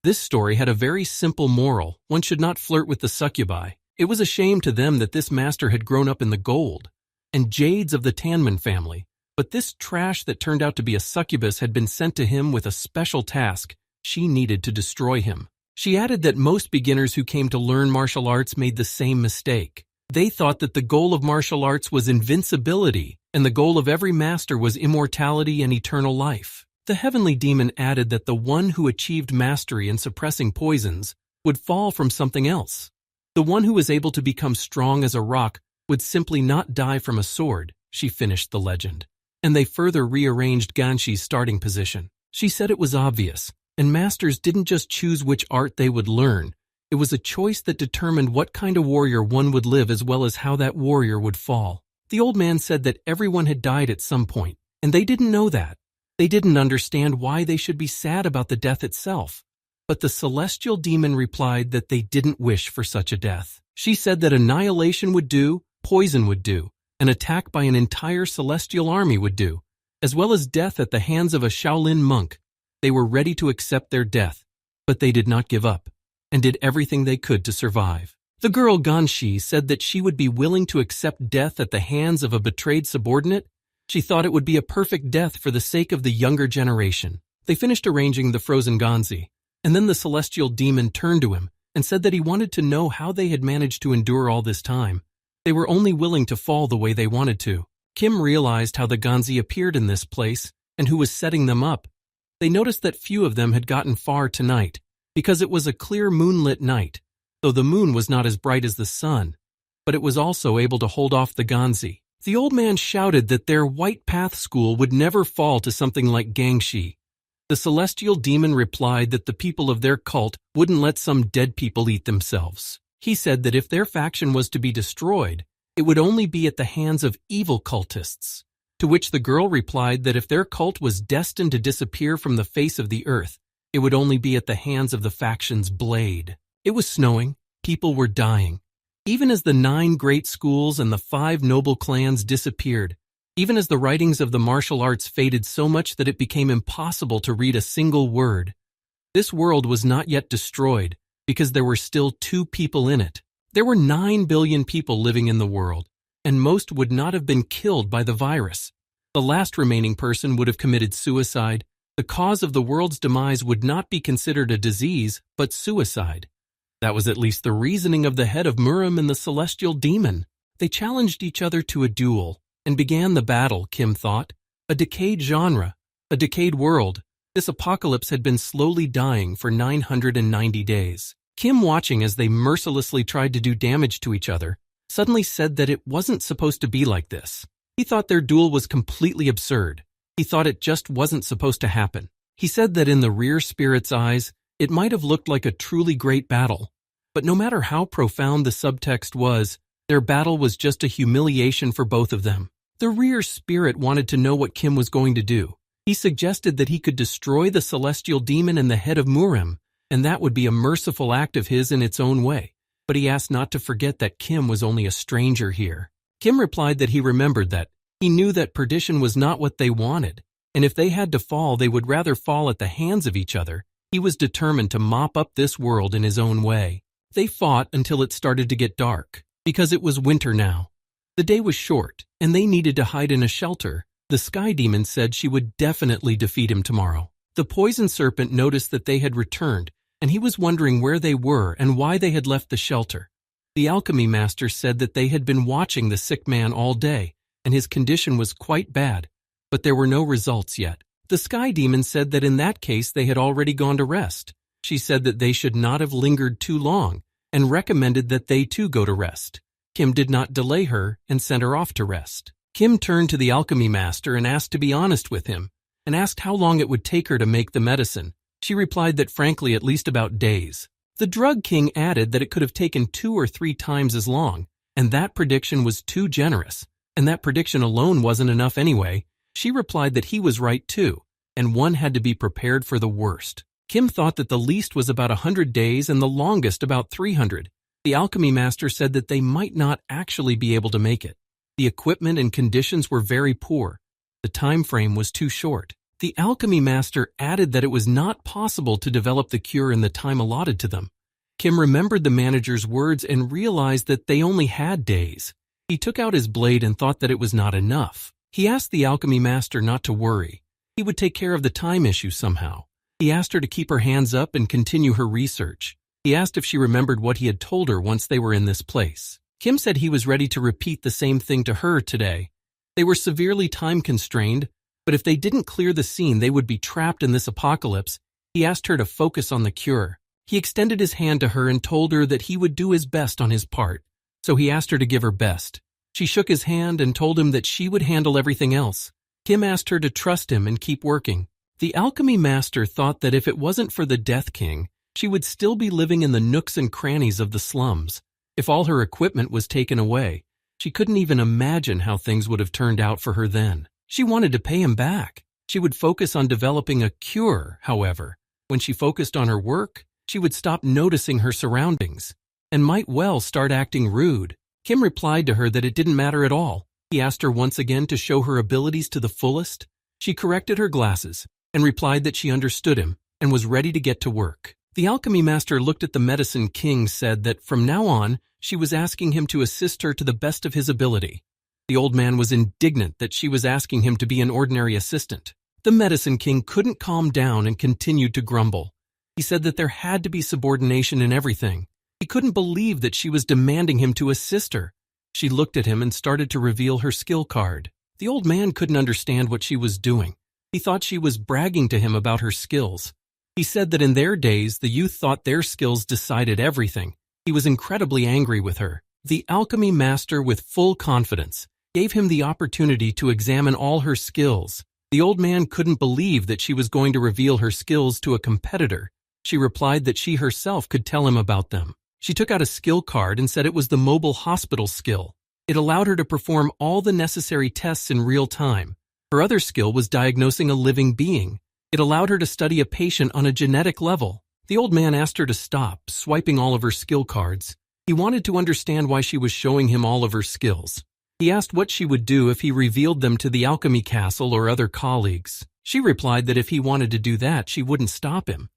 This story had a very simple moral: one should not flirt with the succubi. It was a shame to them that this master had grown up in the gold and jades of the Tanman family, but this trash that turned out to be a succubus had been sent to him with a special task. She needed to destroy him. She added that most beginners who came to learn martial arts made the same mistake. They thought that the goal of martial arts was invincibility, and the goal of every master was immortality and eternal life. The heavenly demon added that the one who achieved mastery in suppressing poisons would fall from something else. The one who was able to become strong as a rock would simply not die from a sword, she finished the legend. And they further rearranged Ganshi's starting position. She said it was obvious, and masters didn't just choose which art they would learn. It was a choice that determined what kind of warrior one would live as well as how that warrior would fall. The old man said that everyone had died at some point, and they didn't know that. They didn't understand why they should be sad about the death itself. But the celestial demon replied that they didn't wish for such a death. She said that annihilation would do, poison would do, an attack by an entire celestial army would do, as well as death at the hands of a Shaolin monk. They were ready to accept their death, but they did not give up, and did everything they could to survive. The girl Ganshi said that she would be willing to accept death at the hands of a betrayed subordinate. She thought it would be a perfect death for the sake of the younger generation. They finished arranging the frozen Ganzi, and then the celestial demon turned to him and said that he wanted to know how they had managed to endure all this time. They were only willing to fall the way they wanted to. Kim realized how the Ganzi appeared in this place and who was setting them up. They noticed that few of them had gotten far tonight, because it was a clear moonlit night, though the moon was not as bright as the sun, but it was also able to hold off the Ganzi. The old man shouted that their White Path school would never fall to something like Gangshi. The celestial demon replied that the people of their cult wouldn't let some dead people eat themselves. He said that if their faction was to be destroyed, it would only be at the hands of evil cultists. To which the girl replied that if their cult was destined to disappear from the face of the earth, it would only be at the hands of the faction's blade. It was snowing. People were dying. Even as the 9 great schools and the 5 noble clans disappeared, even as the writings of the martial arts faded so much that it became impossible to read a single word, this world was not yet destroyed because there were still 2 people in it. There were 9 billion people living in the world, and most would not have been killed by the virus. The last remaining person would have committed suicide. The cause of the world's demise would not be considered a disease, but suicide. That was at least the reasoning of the head of Murim and the celestial demon. They challenged each other to a duel, and began the battle, Kim thought. A decayed genre, a decayed world. This apocalypse had been slowly dying for 990 days. Kim, watching as they mercilessly tried to do damage to each other, suddenly said that it wasn't supposed to be like this. He thought their duel was completely absurd. He thought it just wasn't supposed to happen. He said that in the rear spirit's eyes, it might have looked like a truly great battle. But no matter how profound the subtext was, their battle was just a humiliation for both of them. The rear spirit wanted to know what Kim was going to do. He suggested that he could destroy the celestial demon and the head of Murim, and that would be a merciful act of his in its own way. But he asked not to forget that Kim was only a stranger here. Kim replied that he remembered that. He knew that perdition was not what they wanted, and if they had to fall, they would rather fall at the hands of each other. He was determined to mop up this world in his own way. They fought until it started to get dark, because it was winter now. The day was short, and they needed to hide in a shelter. The Sky Demon said she would definitely defeat him tomorrow. The Poison Serpent noticed that they had returned, and he was wondering where they were and why they had left the shelter. The Alchemy Master said that they had been watching the sick man all day, and his condition was quite bad, but there were no results yet. The Sky Demon said that in that case they had already gone to rest. She said that they should not have lingered too long, and recommended that they too go to rest. Kim did not delay her and sent her off to rest. Kim turned to the alchemy master and asked to be honest with him, and asked how long it would take her to make the medicine. She replied that frankly at least about days. The drug king added that it could have taken 2 or 3 times as long, and that prediction was too generous, and that prediction alone wasn't enough anyway. She replied that he was right too, and one had to be prepared for the worst. Kim thought that the least was about 100 days and the longest about 300. The alchemy master said that they might not actually be able to make it. The equipment and conditions were very poor. The time frame was too short. The alchemy master added that it was not possible to develop the cure in the time allotted to them. Kim remembered the manager's words and realized that they only had days. He took out his blade and thought that it was not enough. He asked the alchemy master not to worry. He would take care of the time issue somehow. He asked her to keep her hands up and continue her research. He asked if she remembered what he had told her once they were in this place. Kim said he was ready to repeat the same thing to her today. They were severely time-constrained, but if they didn't clear the scene, they would be trapped in this apocalypse. He asked her to focus on the cure. He extended his hand to her and told her that he would do his best on his part, so he asked her to give her best. She shook his hand and told him that she would handle everything else. Kim asked her to trust him and keep working. The alchemy master thought that if it wasn't for the Death King, she would still be living in the nooks and crannies of the slums. If all her equipment was taken away, she couldn't even imagine how things would have turned out for her then. She wanted to pay him back. She would focus on developing a cure, however. When she focused on her work, she would stop noticing her surroundings and might well start acting rude. Kim replied to her that it didn't matter at all. He asked her once again to show her abilities to the fullest. She corrected her glasses and replied that she understood him and was ready to get to work. The alchemy master looked at the medicine king, said that from now on, she was asking him to assist her to the best of his ability. The old man was indignant that she was asking him to be an ordinary assistant. The medicine king couldn't calm down and continued to grumble. He said that there had to be subordination in everything. He couldn't believe that she was demanding him to assist her. She looked at him and started to reveal her skill card. The old man couldn't understand what she was doing. He thought she was bragging to him about her skills. He said that in their days, the youth thought their skills decided everything. He was incredibly angry with her. The alchemy master, with full confidence, gave him the opportunity to examine all her skills. The old man couldn't believe that she was going to reveal her skills to a competitor. She replied that she herself could tell him about them. She took out a skill card and said it was the mobile hospital skill. It allowed her to perform all the necessary tests in real time. Her other skill was diagnosing a living being. It allowed her to study a patient on a genetic level. The old man asked her to stop swiping all of her skill cards. He wanted to understand why she was showing him all of her skills. He asked what she would do if he revealed them to the alchemy castle or other colleagues. She replied that if he wanted to do that, she wouldn't stop him.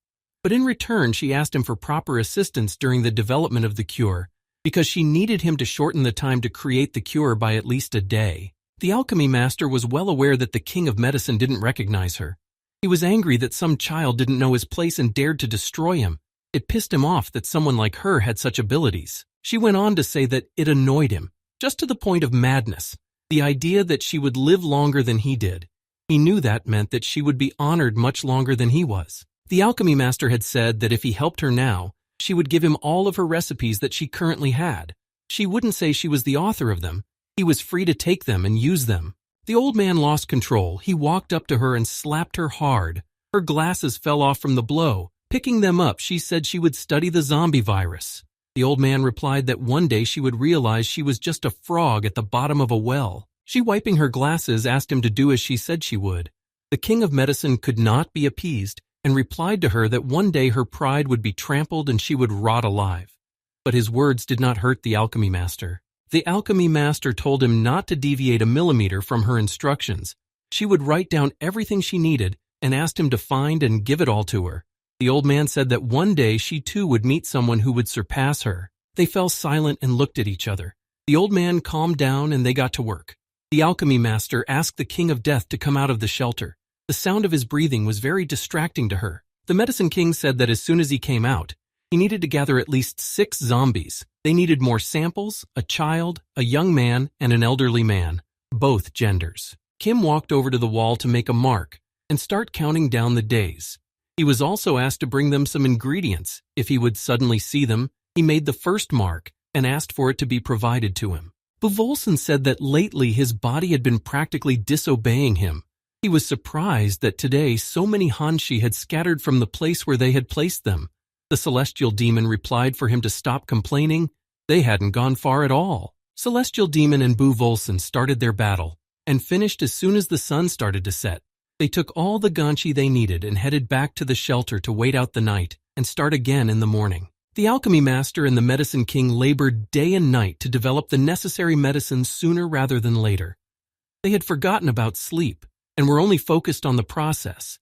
But in return, she asked him for proper assistance during the development of the cure, because she needed him to shorten the time to create the cure by at least a day. The alchemy master was well aware that the king of medicine didn't recognize her. He was angry that some child didn't know his place and dared to destroy him. It pissed him off that someone like her had such abilities. She went on to say that it annoyed him, just to the point of madness, the idea that she would live longer than he did. He knew that meant that she would be honored much longer than he was. The alchemy master had said that if he helped her now, she would give him all of her recipes that she currently had. She wouldn't say she was the author of them. He was free to take them and use them. The old man lost control. He walked up to her and slapped her hard. Her glasses fell off from the blow. Picking them up, she said she would study the zombie virus. The old man replied that one day she would realize she was just a frog at the bottom of a well. She, wiping her glasses, asked him to do as she said she would. The king of medicine could not be appeased and replied to her that one day her pride would be trampled and she would rot alive. But his words did not hurt the alchemy master. The alchemy master told him not to deviate a millimeter from her instructions. She would write down everything she needed and asked him to find and give it all to her. The old man said that one day she too would meet someone who would surpass her. They fell silent and looked at each other. The old man calmed down and they got to work. The alchemy master asked the king of death to come out of the shelter. The sound of his breathing was very distracting to her. The medicine king said that as soon as he came out, he needed to gather at least 6 zombies. They needed more samples, a child, a young man, and an elderly man, both genders. Kim walked over to the wall to make a mark and start counting down the days. He was also asked to bring them some ingredients. If he would suddenly see them, He made the first mark and asked for it to be provided to him. Buvolson said that lately his body had been practically disobeying him. He was surprised that today so many Hanshi had scattered from the place where they had placed them. The celestial demon replied for him to stop complaining. They hadn't gone far at all. Celestial demon and Buvolson started their battle and finished as soon as the sun started to set. They took all the ganshi they needed and headed back to the shelter to wait out the night and start again in the morning. The alchemy master and the medicine king labored day and night to develop the necessary medicine sooner rather than later. They had forgotten about sleep and were only focused on the process.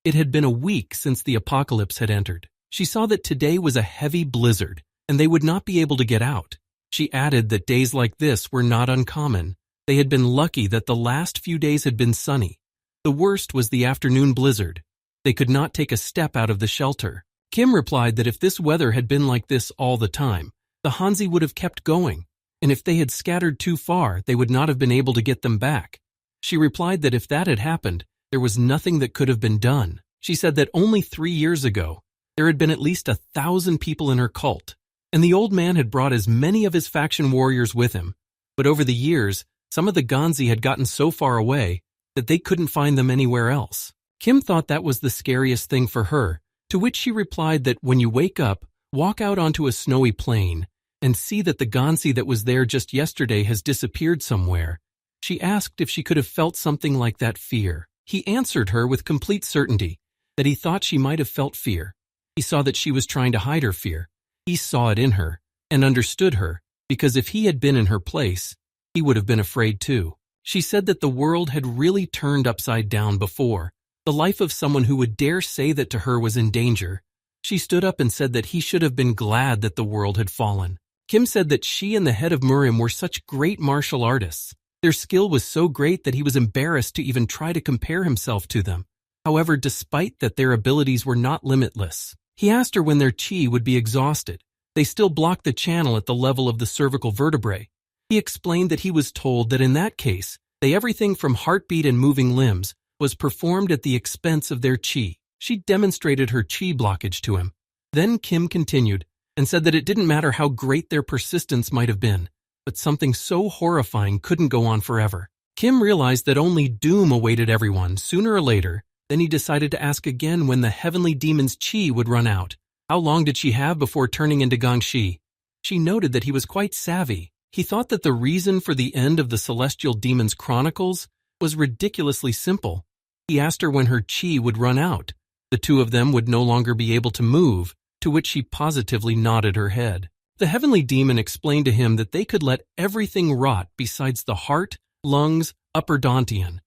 It had been a week since the apocalypse had entered. She saw that today was a heavy blizzard and they would not be able to get out. She added that days like this were not uncommon. They had been lucky that the last few days had been sunny. The worst was the afternoon blizzard. They could not take a step out of the shelter. Kim replied that if this weather had been like this all the time, the Hanzi would have kept going, and if they had scattered too far, they would not have been able to get them back. She replied that if that had happened, there was nothing that could have been done. She said that only 3 years ago, there had been at least 1,000 people in her cult, and the old man had brought as many of his faction warriors with him. But over the years, some of the Ganzi had gotten so far away that they couldn't find them anywhere else. Kim thought that was the scariest thing for her, to which she replied that when you wake up, walk out onto a snowy plain and see that the Ganzi that was there just yesterday has disappeared somewhere. She asked if she could have felt something like that fear. He answered her with complete certainty that he thought she might have felt fear. He saw that she was trying to hide her fear. He saw it in her and understood her, because if he had been in her place, he would have been afraid too. She said that the world had really turned upside down before. The life of someone who would dare say that to her was in danger. She stood up and said that he should have been glad that the world had fallen. Kim said that she and the head of Murim were such great martial artists. Their skill was so great that he was embarrassed to even try to compare himself to them. However, despite that their abilities were not limitless, he asked her when their chi would be exhausted. They still blocked the channel at the level of the cervical vertebrae. He explained that he was told that in that case, everything from heartbeat and moving limbs was performed at the expense of their chi. She demonstrated her chi blockage to him. Then Kim continued and said that it didn't matter how great their persistence might have been, but something so horrifying couldn't go on forever. Kim realized that only doom awaited everyone sooner or later. Then he decided to ask again when the heavenly demon's chi would run out. How long did she have before turning into Gangshi? She noted that he was quite savvy. He thought that the reason for the end of the celestial demon's chronicles was ridiculously simple. He asked her when her chi would run out. The two of them would no longer be able to move, to which she positively nodded her head. The heavenly demon explained to him that they could let everything rot besides the heart, lungs, upper dantian.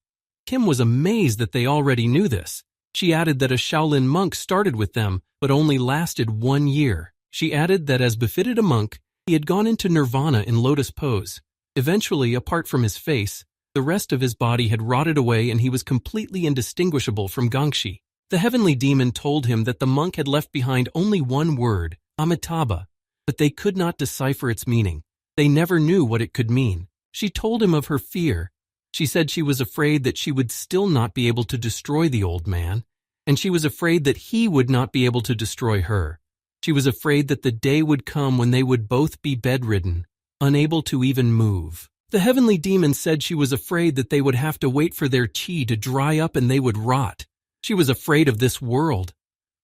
Kim was amazed that they already knew this. She added that a Shaolin monk started with them, but only lasted 1 year. She added that as befitted a monk, he had gone into nirvana in lotus pose. Eventually, apart from his face, the rest of his body had rotted away and he was completely indistinguishable from Gangshi. The heavenly demon told him that the monk had left behind only one word, Amitabha, but they could not decipher its meaning. They never knew what it could mean. She told him of her fear. She said she was afraid that she would still not be able to destroy the old man, and she was afraid that he would not be able to destroy her. She was afraid that the day would come when they would both be bedridden, unable to even move. The heavenly demon said she was afraid that they would have to wait for their chi to dry up and they would rot. She was afraid of this world.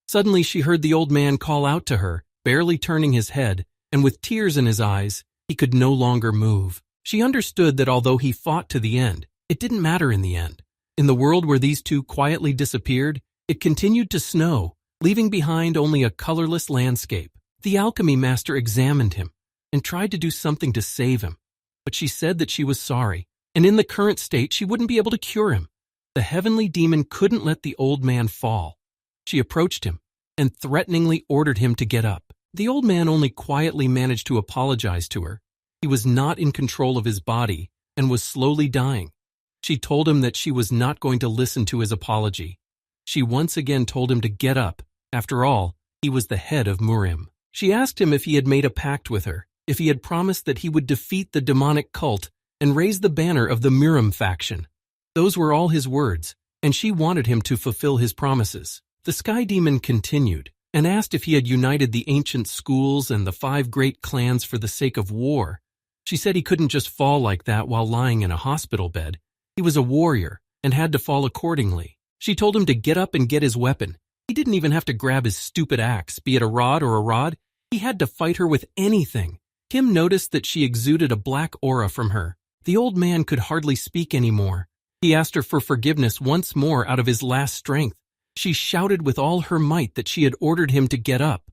Suddenly she heard the old man call out to her, barely turning his head, and with tears in his eyes, he could no longer move. She understood that although he fought to the end, it didn't matter in the end. In the world where these two quietly disappeared, it continued to snow, leaving behind only a colorless landscape. The alchemy master examined him and tried to do something to save him, but she said that she was sorry, and in the current state she wouldn't be able to cure him. The heavenly demon couldn't let the old man fall. She approached him and threateningly ordered him to get up. The old man only quietly managed to apologize to her. He was not in control of his body and was slowly dying. She told him that she was not going to listen to his apology. She once again told him to get up. After all, he was the head of Murim. She asked him if he had made a pact with her, if he had promised that he would defeat the demonic cult and raise the banner of the Murim faction. Those were all his words, and she wanted him to fulfill his promises. The sky demon continued and asked if he had united the ancient schools and the 5 great clans for the sake of war. She said he couldn't just fall like that while lying in a hospital bed. He was a warrior and had to fall accordingly. She told him to get up and get his weapon. He didn't even have to grab his stupid axe, be it a rod or a rod. He had to fight her with anything. Kim noticed that she exuded a black aura from her. The old man could hardly speak anymore. He asked her for forgiveness once more out of his last strength. She shouted with all her might that she had ordered him to get up,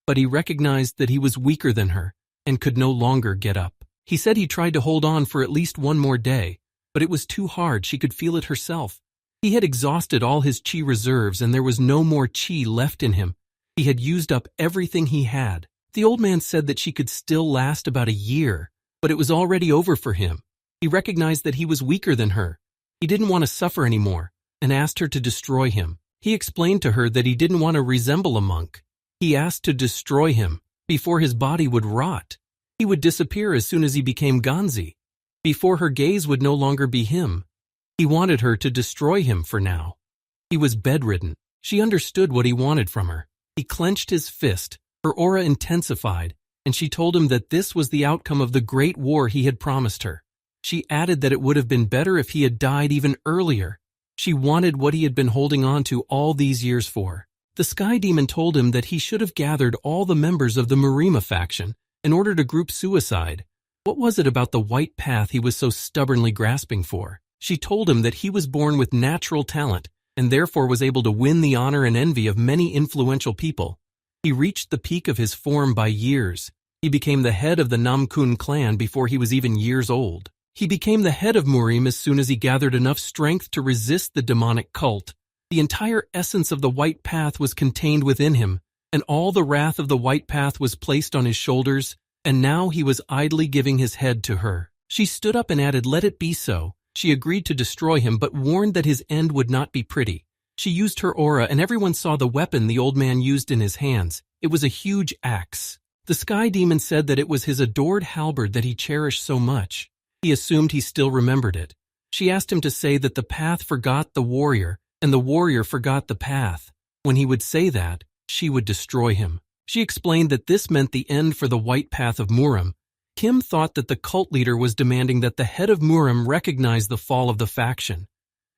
but he recognized that he was weaker than her and could no longer get up. He said he tried to hold on for at least one more day, but it was too hard. She could feel it herself. He had exhausted all his chi reserves and there was no more chi left in him. He had used up everything he had. The old man said that she could still last about a year, but it was already over for him. He recognized that he was weaker than her. He didn't want to suffer anymore and asked her to destroy him. He explained to her that he didn't want to resemble a monk. He asked to destroy him before his body would rot. He would disappear as soon as he became Ganzi, before her gaze would no longer be him. He wanted her to destroy him for now. He was bedridden. She understood what he wanted from her. He clenched his fist. Her aura intensified, and she told him that this was the outcome of the great war he had promised her. She added that it would have been better if he had died even earlier. She wanted what he had been holding on to all these years for. The Sky Demon told him that he should have gathered all the members of the Murima faction in order to group suicide. What was it about the white path he was so stubbornly grasping for? She told him that he was born with natural talent and therefore was able to win the honor and envy of many influential people. He reached the peak of his form by years. He became the head of the Namkun clan before he was even years old. He became the head of Murim as soon as he gathered enough strength to resist the demonic cult. The entire essence of the White Path was contained within him, and all the wrath of the White Path was placed on his shoulders, and now he was idly giving his head to her. She stood up and added, "Let it be so." She agreed to destroy him, but warned that his end would not be pretty. She used her aura, and everyone saw the weapon the old man used in his hands. It was a huge axe. The Sky Demon said that it was his adored halberd that he cherished so much. He assumed he still remembered it. She asked him to say that the path forgot the warrior, and the warrior forgot the path. When he would say that, she would destroy him. She explained that this meant the end for the White Path of Murim. Kim thought that the cult leader was demanding that the head of Murim recognize the fall of the faction.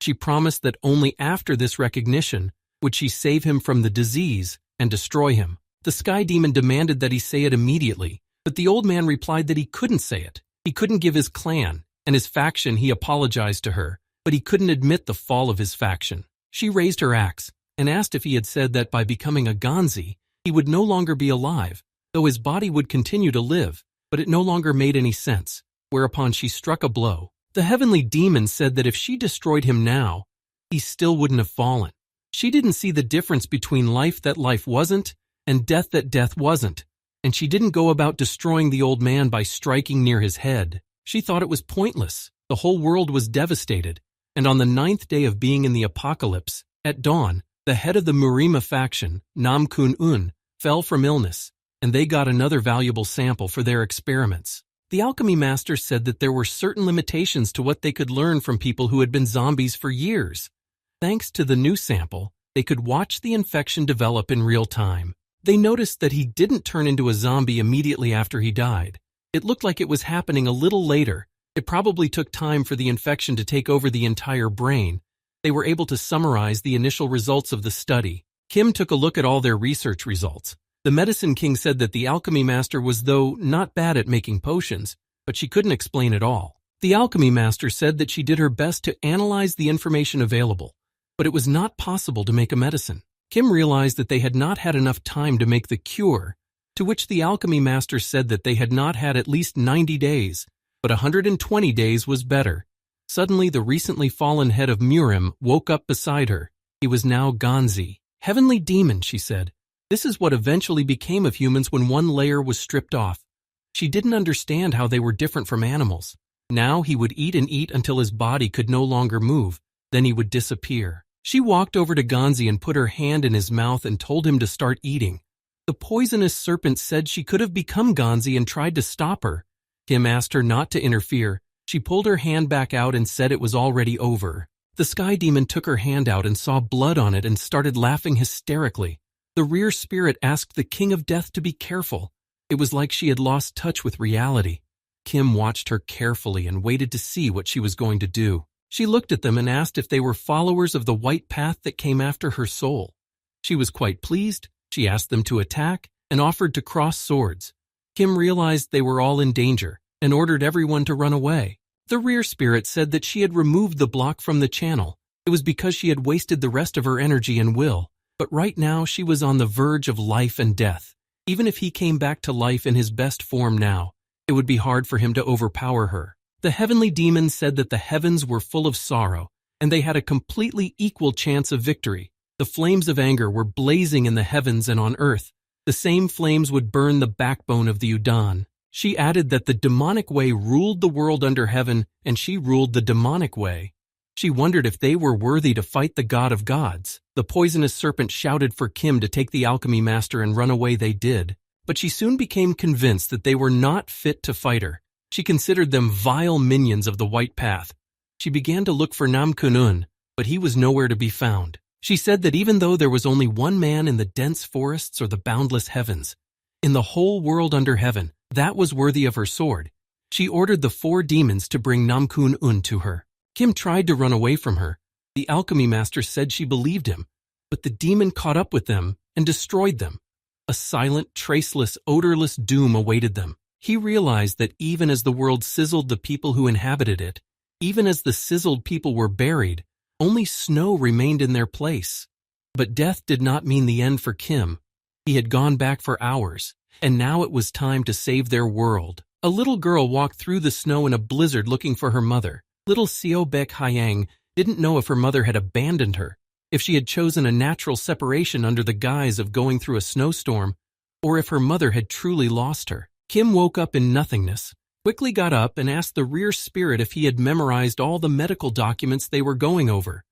She promised that only after this recognition would she save him from the disease and destroy him. The Sky Demon demanded that he say it immediately, but the old man replied that he couldn't say it. He couldn't give his clan and his faction. He apologized to her, but he couldn't admit the fall of his faction. She raised her axe and asked if he had said that by becoming a Ganzi, he would no longer be alive, though his body would continue to live, but it no longer made any sense, whereupon she struck a blow. The heavenly demon said that if she destroyed him now, he still wouldn't have fallen. She didn't see the difference between life that life wasn't and death that death wasn't, and she didn't go about destroying the old man by striking near his head. She thought it was pointless. The whole world was devastated, and on the 9th day of being in the apocalypse, at dawn, the head of the Murima faction, Namkun-un, fell from illness, and they got another valuable sample for their experiments. The alchemy master said that there were certain limitations to what they could learn from people who had been zombies for years. Thanks to the new sample, they could watch the infection develop in real time. They noticed that he didn't turn into a zombie immediately after he died. It looked like it was happening a little later. It probably took time for the infection to take over the entire brain. They were able to summarize the initial results of the study. Kim took a look at all their research results. The Medicine King said that the alchemy master was, though, not bad at making potions, but she couldn't explain it all. The alchemy master said that she did her best to analyze the information available, but it was not possible to make a medicine. Kim realized that they had not had enough time to make the cure, to which the alchemy master said that they had not had at least 90 days, but 120 days was better. Suddenly, the recently fallen head of Murim woke up beside her. He was now Ganzi. "Heavenly demon," she said. "This is what eventually became of humans when one layer was stripped off." She didn't understand how they were different from animals. Now he would eat and eat until his body could no longer move. Then he would disappear. She walked over to Ganzi and put her hand in his mouth and told him to start eating. The poisonous serpent said she could have become Ganzi and tried to stop her. Kim asked her not to interfere. She pulled her hand back out and said it was already over. The Sky Demon took her hand out and saw blood on it and started laughing hysterically. The rear spirit asked the King of Death to be careful. It was like she had lost touch with reality. Kim watched her carefully and waited to see what she was going to do. She looked at them and asked if they were followers of the white path that came after her soul. She was quite pleased. She asked them to attack and offered to cross swords. Kim realized they were all in danger and ordered everyone to run away. The rear spirit said that she had removed the block from the channel. It was because she had wasted the rest of her energy and will. But right now she was on the verge of life and death. Even if he came back to life in his best form now, it would be hard for him to overpower her. The heavenly demon said that the heavens were full of sorrow, and they had a completely equal chance of victory. The flames of anger were blazing in the heavens and on earth. The same flames would burn the backbone of the Udon. She added that the demonic way ruled the world under heaven, and she ruled the demonic way. She wondered if they were worthy to fight the god of gods. The poisonous serpent shouted for Kim to take the alchemy master and run away. They did. But she soon became convinced that they were not fit to fight her. She considered them vile minions of the white path. She began to look for Nam Kun-un, but he was nowhere to be found. She said that even though there was only one man in the dense forests or the boundless heavens, in the whole world under heaven, that was worthy of her sword. She ordered the 4 demons to bring Nam Kun-un to her. Kim tried to run away from her. The alchemy master said she believed him, but the demon caught up with them and destroyed them. A silent, traceless, odorless doom awaited them. He realized that even as the world sizzled the people who inhabited it, even as the sizzled people were buried, only snow remained in their place. But death did not mean the end for Kim. He had gone back for hours, and now it was time to save their world. A little girl walked through the snow in a blizzard looking for her mother. Little Seo Baek Hyang didn't know if her mother had abandoned her, if she had chosen a natural separation under the guise of going through a snowstorm, or if her mother had truly lost her. Kim woke up in nothingness, quickly got up and asked the rear spirit if he had memorized all the medical documents they were going over.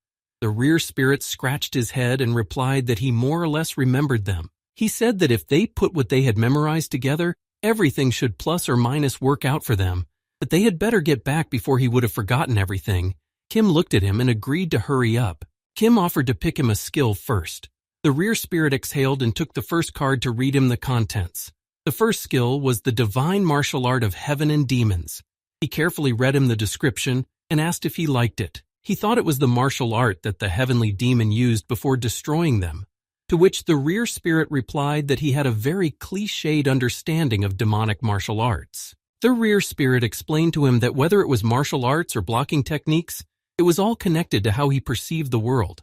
The rear spirit scratched his head and replied that he more or less remembered them. He said that if they put what they had memorized together, everything should plus or minus work out for them, but they had better get back before he would have forgotten everything. Kim looked at him and agreed to hurry up. Kim offered to pick him a skill first. The rear spirit exhaled and took the first card to read him the contents. The first skill was the divine martial art of heaven and demons. He carefully read him the description and asked if he liked it. He thought it was the martial art that the heavenly demon used before destroying them, to which the rear spirit replied that he had a very cliched understanding of demonic martial arts. The rear spirit explained to him that whether it was martial arts or blocking techniques, it was all connected to how he perceived the world.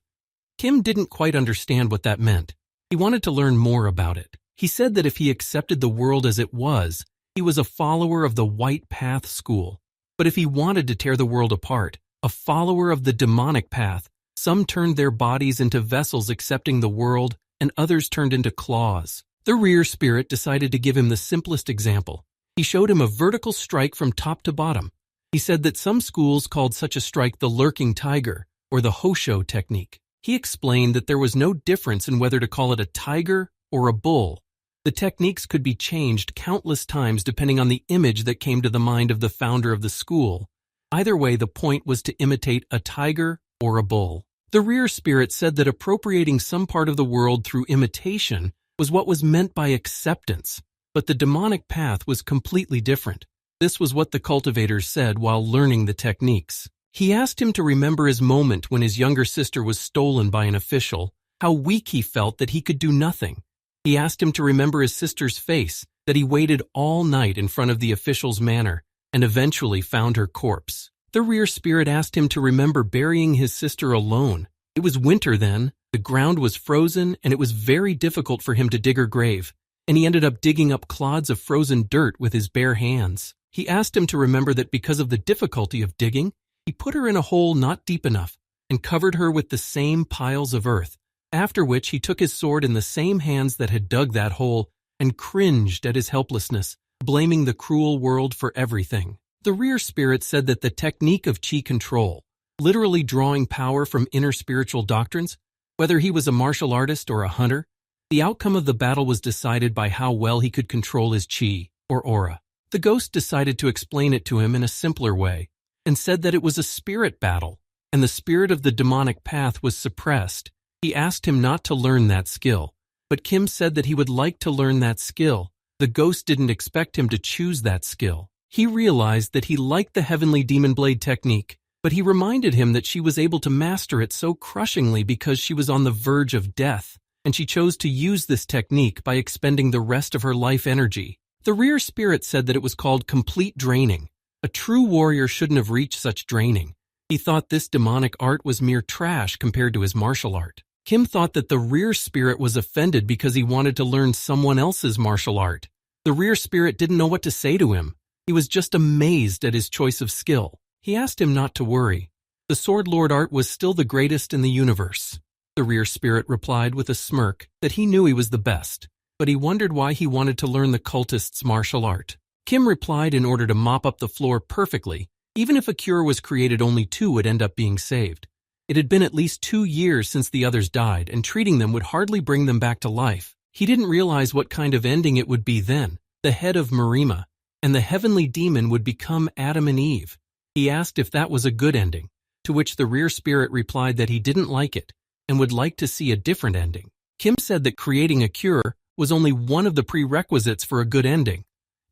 Kim didn't quite understand what that meant. He wanted to learn more about it. He said that if he accepted the world as it was, he was a follower of the White Path school. But if he wanted to tear the world apart, a follower of the demonic path, some turned their bodies into vessels accepting the world, and others turned into claws. The rear spirit decided to give him the simplest example. He showed him a vertical strike from top to bottom. He said that some schools called such a strike the lurking tiger, or the Hosho technique. He explained that there was no difference in whether to call it a tiger or a bull. The techniques could be changed countless times depending on the image that came to the mind of the founder of the school. Either way, the point was to imitate a tiger or a bull. The rear spirit said that appropriating some part of the world through imitation was what was meant by acceptance, but the demonic path was completely different. This was what the cultivators said while learning the techniques. He asked him to remember his moment when his younger sister was stolen by an official, how weak he felt that he could do nothing. He asked him to remember his sister's face, that he waited all night in front of the official's manor, and eventually found her corpse. The rear spirit asked him to remember burying his sister alone. It was winter then, the ground was frozen, and it was very difficult for him to dig her grave, and he ended up digging up clods of frozen dirt with his bare hands. He asked him to remember that because of the difficulty of digging, he put her in a hole not deep enough and covered her with the same piles of earth, after which he took his sword in the same hands that had dug that hole and cringed at his helplessness, blaming the cruel world for everything. The rear spirit said that the technique of chi control, literally drawing power from inner spiritual doctrines, whether he was a martial artist or a hunter, the outcome of the battle was decided by how well he could control his chi, or aura. The ghost decided to explain it to him in a simpler way, and said that it was a spirit battle, and the spirit of the demonic path was suppressed. He asked him not to learn that skill, but Kim said that he would like to learn that skill. The ghost didn't expect him to choose that skill. He realized that he liked the heavenly demon blade technique, but he reminded him that she was able to master it so crushingly because she was on the verge of death, and she chose to use this technique by expending the rest of her life energy. The rear spirit said that it was called complete draining. A true warrior shouldn't have reached such draining. He thought this demonic art was mere trash compared to his martial art. Kim thought that the rear spirit was offended because he wanted to learn someone else's martial art. The rear spirit didn't know what to say to him. He was just amazed at his choice of skill. He asked him not to worry. The Sword Lord art was still the greatest in the universe. The rear spirit replied with a smirk that he knew he was the best, but he wondered why he wanted to learn the cultist's martial art. Kim replied in order to mop up the floor perfectly. Even if a cure was created, only 2 would end up being saved. It had been at least 2 years since the others died, and treating them would hardly bring them back to life. He didn't realize what kind of ending it would be then. The head of Marima and the heavenly demon would become Adam and Eve. He asked if that was a good ending, to which the rear spirit replied that he didn't like it and would like to see a different ending. Kim said that creating a cure was only one of the prerequisites for a good ending.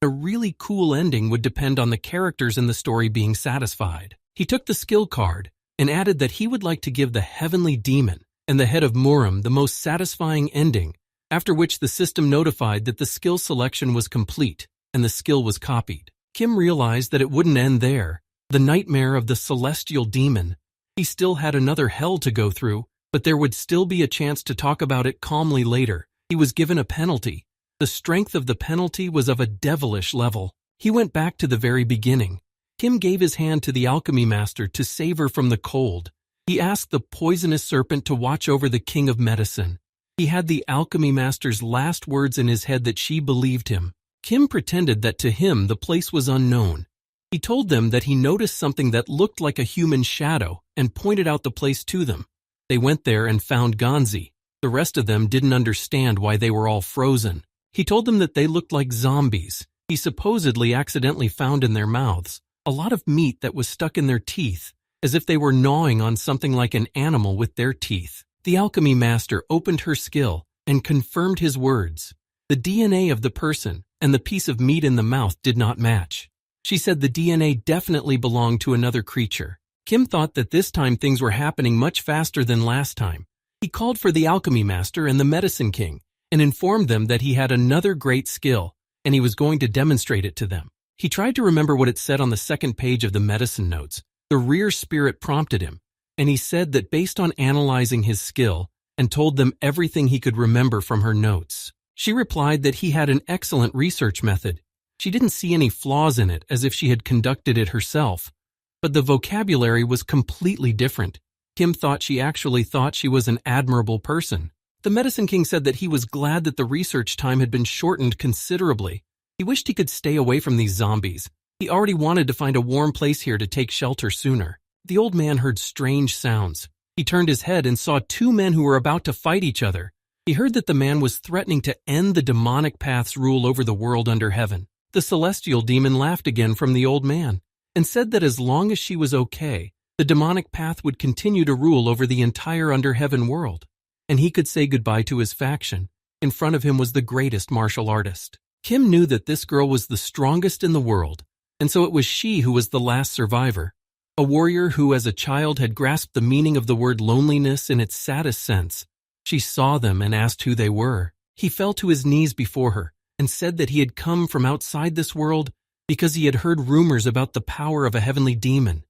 A really cool ending would depend on the characters in the story being satisfied. He took the skill card and added that he would like to give the heavenly demon and the head of Murim the most satisfying ending, after which the system notified that the skill selection was complete and the skill was copied. Kim realized that it wouldn't end there. The nightmare of the celestial demon. He still had another hell to go through, but there would still be a chance to talk about it calmly later. He was given a penalty. The strength of the penalty was of a devilish level. He went back to the very beginning. Kim gave his hand to the alchemy master to save her from the cold. He asked the poisonous serpent to watch over the king of medicine. He had the alchemy master's last words in his head that she believed him. Kim pretended that to him the place was unknown. He told them that he noticed something that looked like a human shadow and pointed out the place to them. They went there and found Ganzi. The rest of them didn't understand why they were all frozen. He told them that they looked like zombies. He supposedly accidentally found in their mouths a lot of meat that was stuck in their teeth, as if they were gnawing on something like an animal with their teeth. The alchemy master opened her skill and confirmed his words. The DNA of the person and the piece of meat in the mouth did not match. She said the DNA definitely belonged to another creature. Kim thought that this time things were happening much faster than last time. He called for the alchemy master and the medicine king and informed them that he had another great skill and he was going to demonstrate it to them. He tried to remember what it said on the second page of the medicine notes. The rear spirit prompted him, and he said that based on analyzing his skill and told them everything he could remember from her notes. She replied that he had an excellent research method. She didn't see any flaws in it as if she had conducted it herself, but the vocabulary was completely different. Kim thought she actually thought she was an admirable person. The medicine king said that he was glad that the research time had been shortened considerably. He wished he could stay away from these zombies. He already wanted to find a warm place here to take shelter sooner. The old man heard strange sounds. He turned his head and saw 2 men who were about to fight each other. He heard that the man was threatening to end the demonic path's rule over the world under heaven. The celestial demon laughed again from the old man and said that as long as she was okay, the demonic path would continue to rule over the entire under heaven world, and he could say goodbye to his faction. In front of him was the greatest martial artist. Kim knew that this girl was the strongest in the world, and so it was she who was the last survivor. A warrior who as a child had grasped the meaning of the word loneliness in its saddest sense. She saw them and asked who they were. He fell to his knees before her and said that he had come from outside this world because he had heard rumors about the power of a heavenly demon.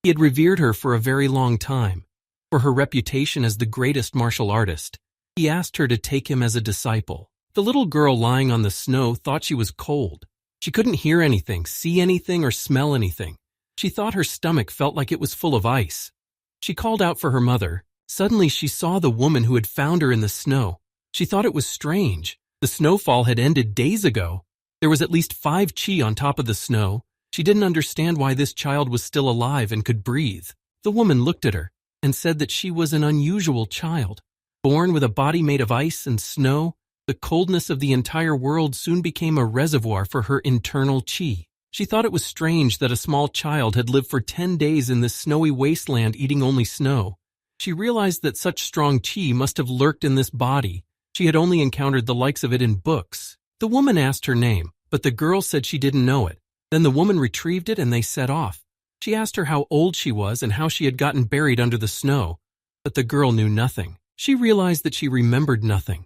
He had revered her for a very long time, for her reputation as the greatest martial artist. He asked her to take him as a disciple. The little girl lying on the snow thought she was cold. She couldn't hear anything, see anything, or smell anything. She thought her stomach felt like it was full of ice. She called out for her mother. Suddenly she saw the woman who had found her in the snow. She thought it was strange. The snowfall had ended days ago. There was at least 5 chi on top of the snow. She didn't understand why this child was still alive and could breathe. The woman looked at her and said that she was an unusual child. Born with a body made of ice and snow, the coldness of the entire world soon became a reservoir for her internal chi. She thought it was strange that a small child had lived for 10 days in this snowy wasteland eating only snow. She realized that such strong chi must have lurked in this body. She had only encountered the likes of it in books. The woman asked her name, but the girl said she didn't know it. Then the woman retrieved it and they set off. She asked her how old she was and how she had gotten buried under the snow, but the girl knew nothing. She realized that she remembered nothing.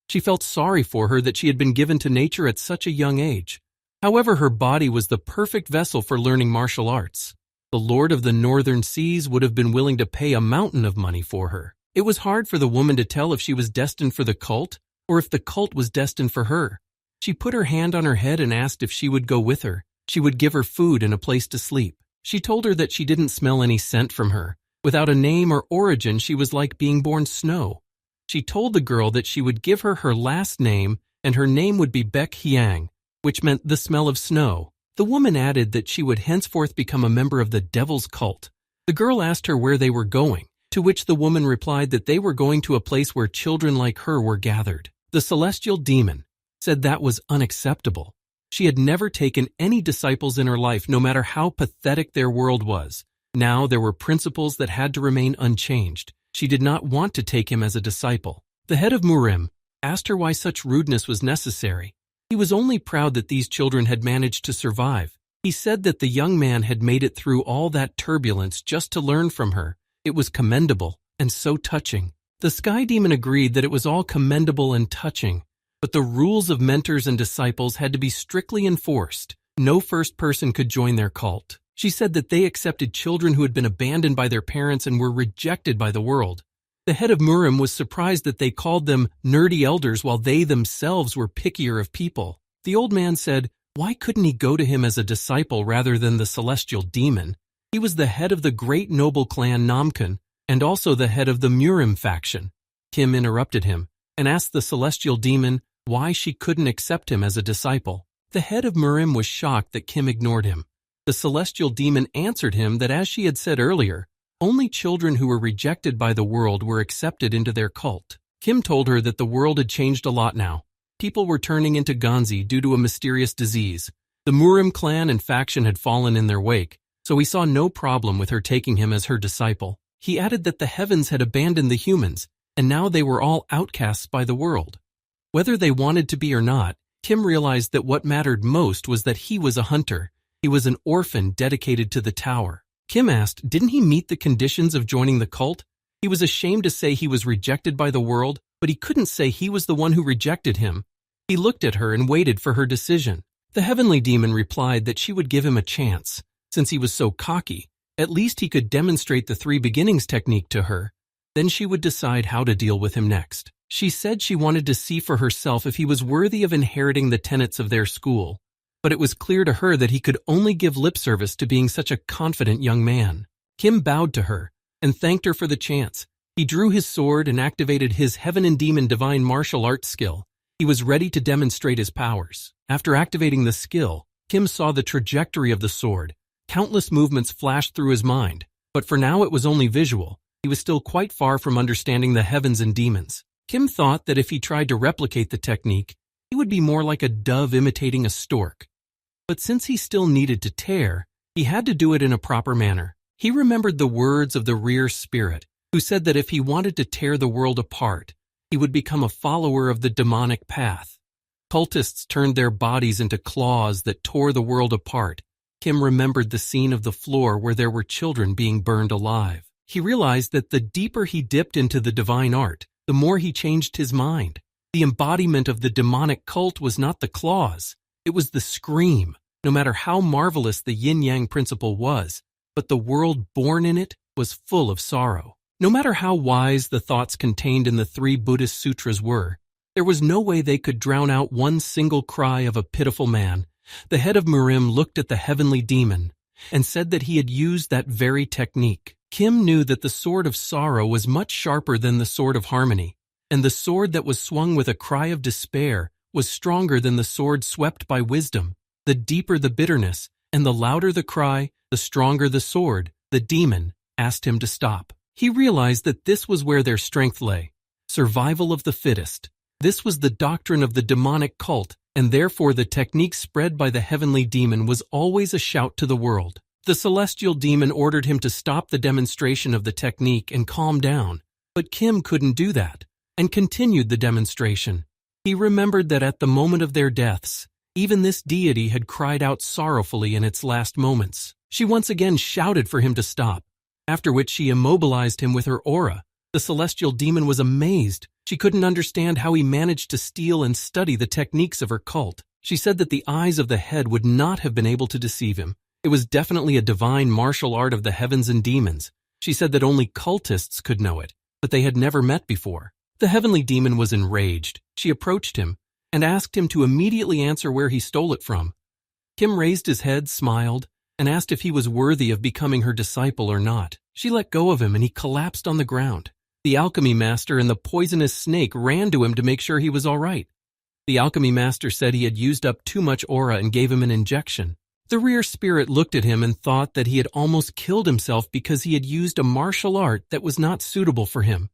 She felt sorry for her that she had been given to nature at such a young age. However, her body was the perfect vessel for learning martial arts. The Lord of the Northern Seas would have been willing to pay a mountain of money for her. It was hard for the woman to tell if she was destined for the cult or if the cult was destined for her. She put her hand on her head and asked if she would go with her. She would give her food and a place to sleep. She told her that she didn't smell any scent from her. Without a name or origin, she was like being born snow. She told the girl that she would give her her last name and her name would be Baek Hyang, which meant the smell of snow. The woman added that she would henceforth become a member of the devil's cult. The girl asked her where they were going, to which the woman replied that they were going to a place where children like her were gathered. The celestial demon said that was unacceptable. She had never taken any disciples in her life, no matter how pathetic their world was. Now there were principles that had to remain unchanged. She did not want to take him as a disciple. The head of Murim asked her why such rudeness was necessary. He was only proud that these children had managed to survive. He said that the young man had made it through all that turbulence just to learn from her. It was commendable and so touching. The sky demon agreed that it was all commendable and touching, but the rules of mentors and disciples had to be strictly enforced. No first person could join their cult. She said that they accepted children who had been abandoned by their parents and were rejected by the world. The head of Murim was surprised that they called them nerdy elders while they themselves were pickier of people. The old man said, why couldn't he go to him as a disciple rather than the celestial demon? He was the head of the great noble clan Namkhon and also the head of the Murim faction. Kim interrupted him and asked the celestial demon why she couldn't accept him as a disciple. The head of Murim was shocked that Kim ignored him. The celestial demon answered him that, as she had said earlier, only children who were rejected by the world were accepted into their cult. Kim told her that the world had changed a lot now. People were turning into Ganzi due to a mysterious disease. The Murim clan and faction had fallen in their wake, so he saw no problem with her taking him as her disciple. He added that the heavens had abandoned the humans, and now they were all outcasts by the world. Whether they wanted to be or not, Kim realized that what mattered most was that he was a hunter. He was an orphan dedicated to the tower. Kim asked, didn't he meet the conditions of joining the cult? He was ashamed to say he was rejected by the world, but he couldn't say he was the one who rejected him. He looked at her and waited for her decision. The heavenly demon replied that she would give him a chance. Since he was so cocky, at least he could demonstrate the three beginnings technique to her. Then she would decide how to deal with him next. She said she wanted to see for herself if he was worthy of inheriting the tenets of their school, but it was clear to her that he could only give lip service to being such a confident young man. Kim bowed to her and thanked her for the chance. He drew his sword and activated his heaven and demon divine martial arts skill. He was ready to demonstrate his powers. After activating the skill, Kim saw the trajectory of the sword. Countless movements flashed through his mind, but for now it was only visual. He was still quite far from understanding the heavens and demons. Kim thought that if he tried to replicate the technique, he would be more like a dove imitating a stork. But since he still needed to tear, he had to do it in a proper manner. He remembered the words of the rear spirit, who said that if he wanted to tear the world apart, he would become a follower of the demonic path. Cultists turned their bodies into claws that tore the world apart. Kim remembered the scene of the floor where there were children being burned alive. He realized that the deeper he dipped into the divine art, the more he changed his mind. The embodiment of the demonic cult was not the claws, it was the scream, no matter how marvelous the yin-yang principle was, but the world born in it was full of sorrow. No matter how wise the thoughts contained in the 3 Buddhist sutras were, there was no way they could drown out one single cry of a pitiful man. The head of Murim looked at the heavenly demon and said that he had used that very technique. Kim knew that the sword of sorrow was much sharper than the sword of harmony, and the sword that was swung with a cry of despair was stronger than the sword swept by wisdom. The deeper the bitterness, and the louder the cry, the stronger the sword. The demon asked him to stop. He realized that this was where their strength lay. Survival of the fittest. This was the doctrine of the demonic cult, and therefore the technique spread by the heavenly demon was always a shout to the world. The celestial demon ordered him to stop the demonstration of the technique and calm down, but Kim couldn't do that, and continued the demonstration. He remembered that at the moment of their deaths, even this deity had cried out sorrowfully in its last moments. She once again shouted for him to stop, after which she immobilized him with her aura. The celestial demon was amazed. She couldn't understand how he managed to steal and study the techniques of her cult. She said that the eyes of the head would not have been able to deceive him. It was definitely a divine martial art of the heavens and demons. She said that only cultists could know it, but they had never met before. The heavenly demon was enraged. She approached him and asked him to immediately answer where he stole it from. Kim raised his head, smiled, and asked if he was worthy of becoming her disciple or not. She let go of him and he collapsed on the ground. The alchemy master and the poisonous snake ran to him to make sure he was all right. The alchemy master said he had used up too much aura and gave him an injection. The rear spirit looked at him and thought that he had almost killed himself because he had used a martial art that was not suitable for him.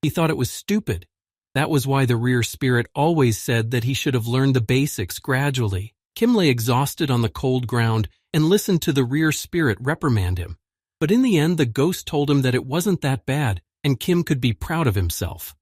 He thought it was stupid. That was why the rear spirit always said that he should have learned the basics gradually. Kim lay exhausted on the cold ground and listened to the rear spirit reprimand him. But in the end, the ghost told him that it wasn't that bad and Kim could be proud of himself.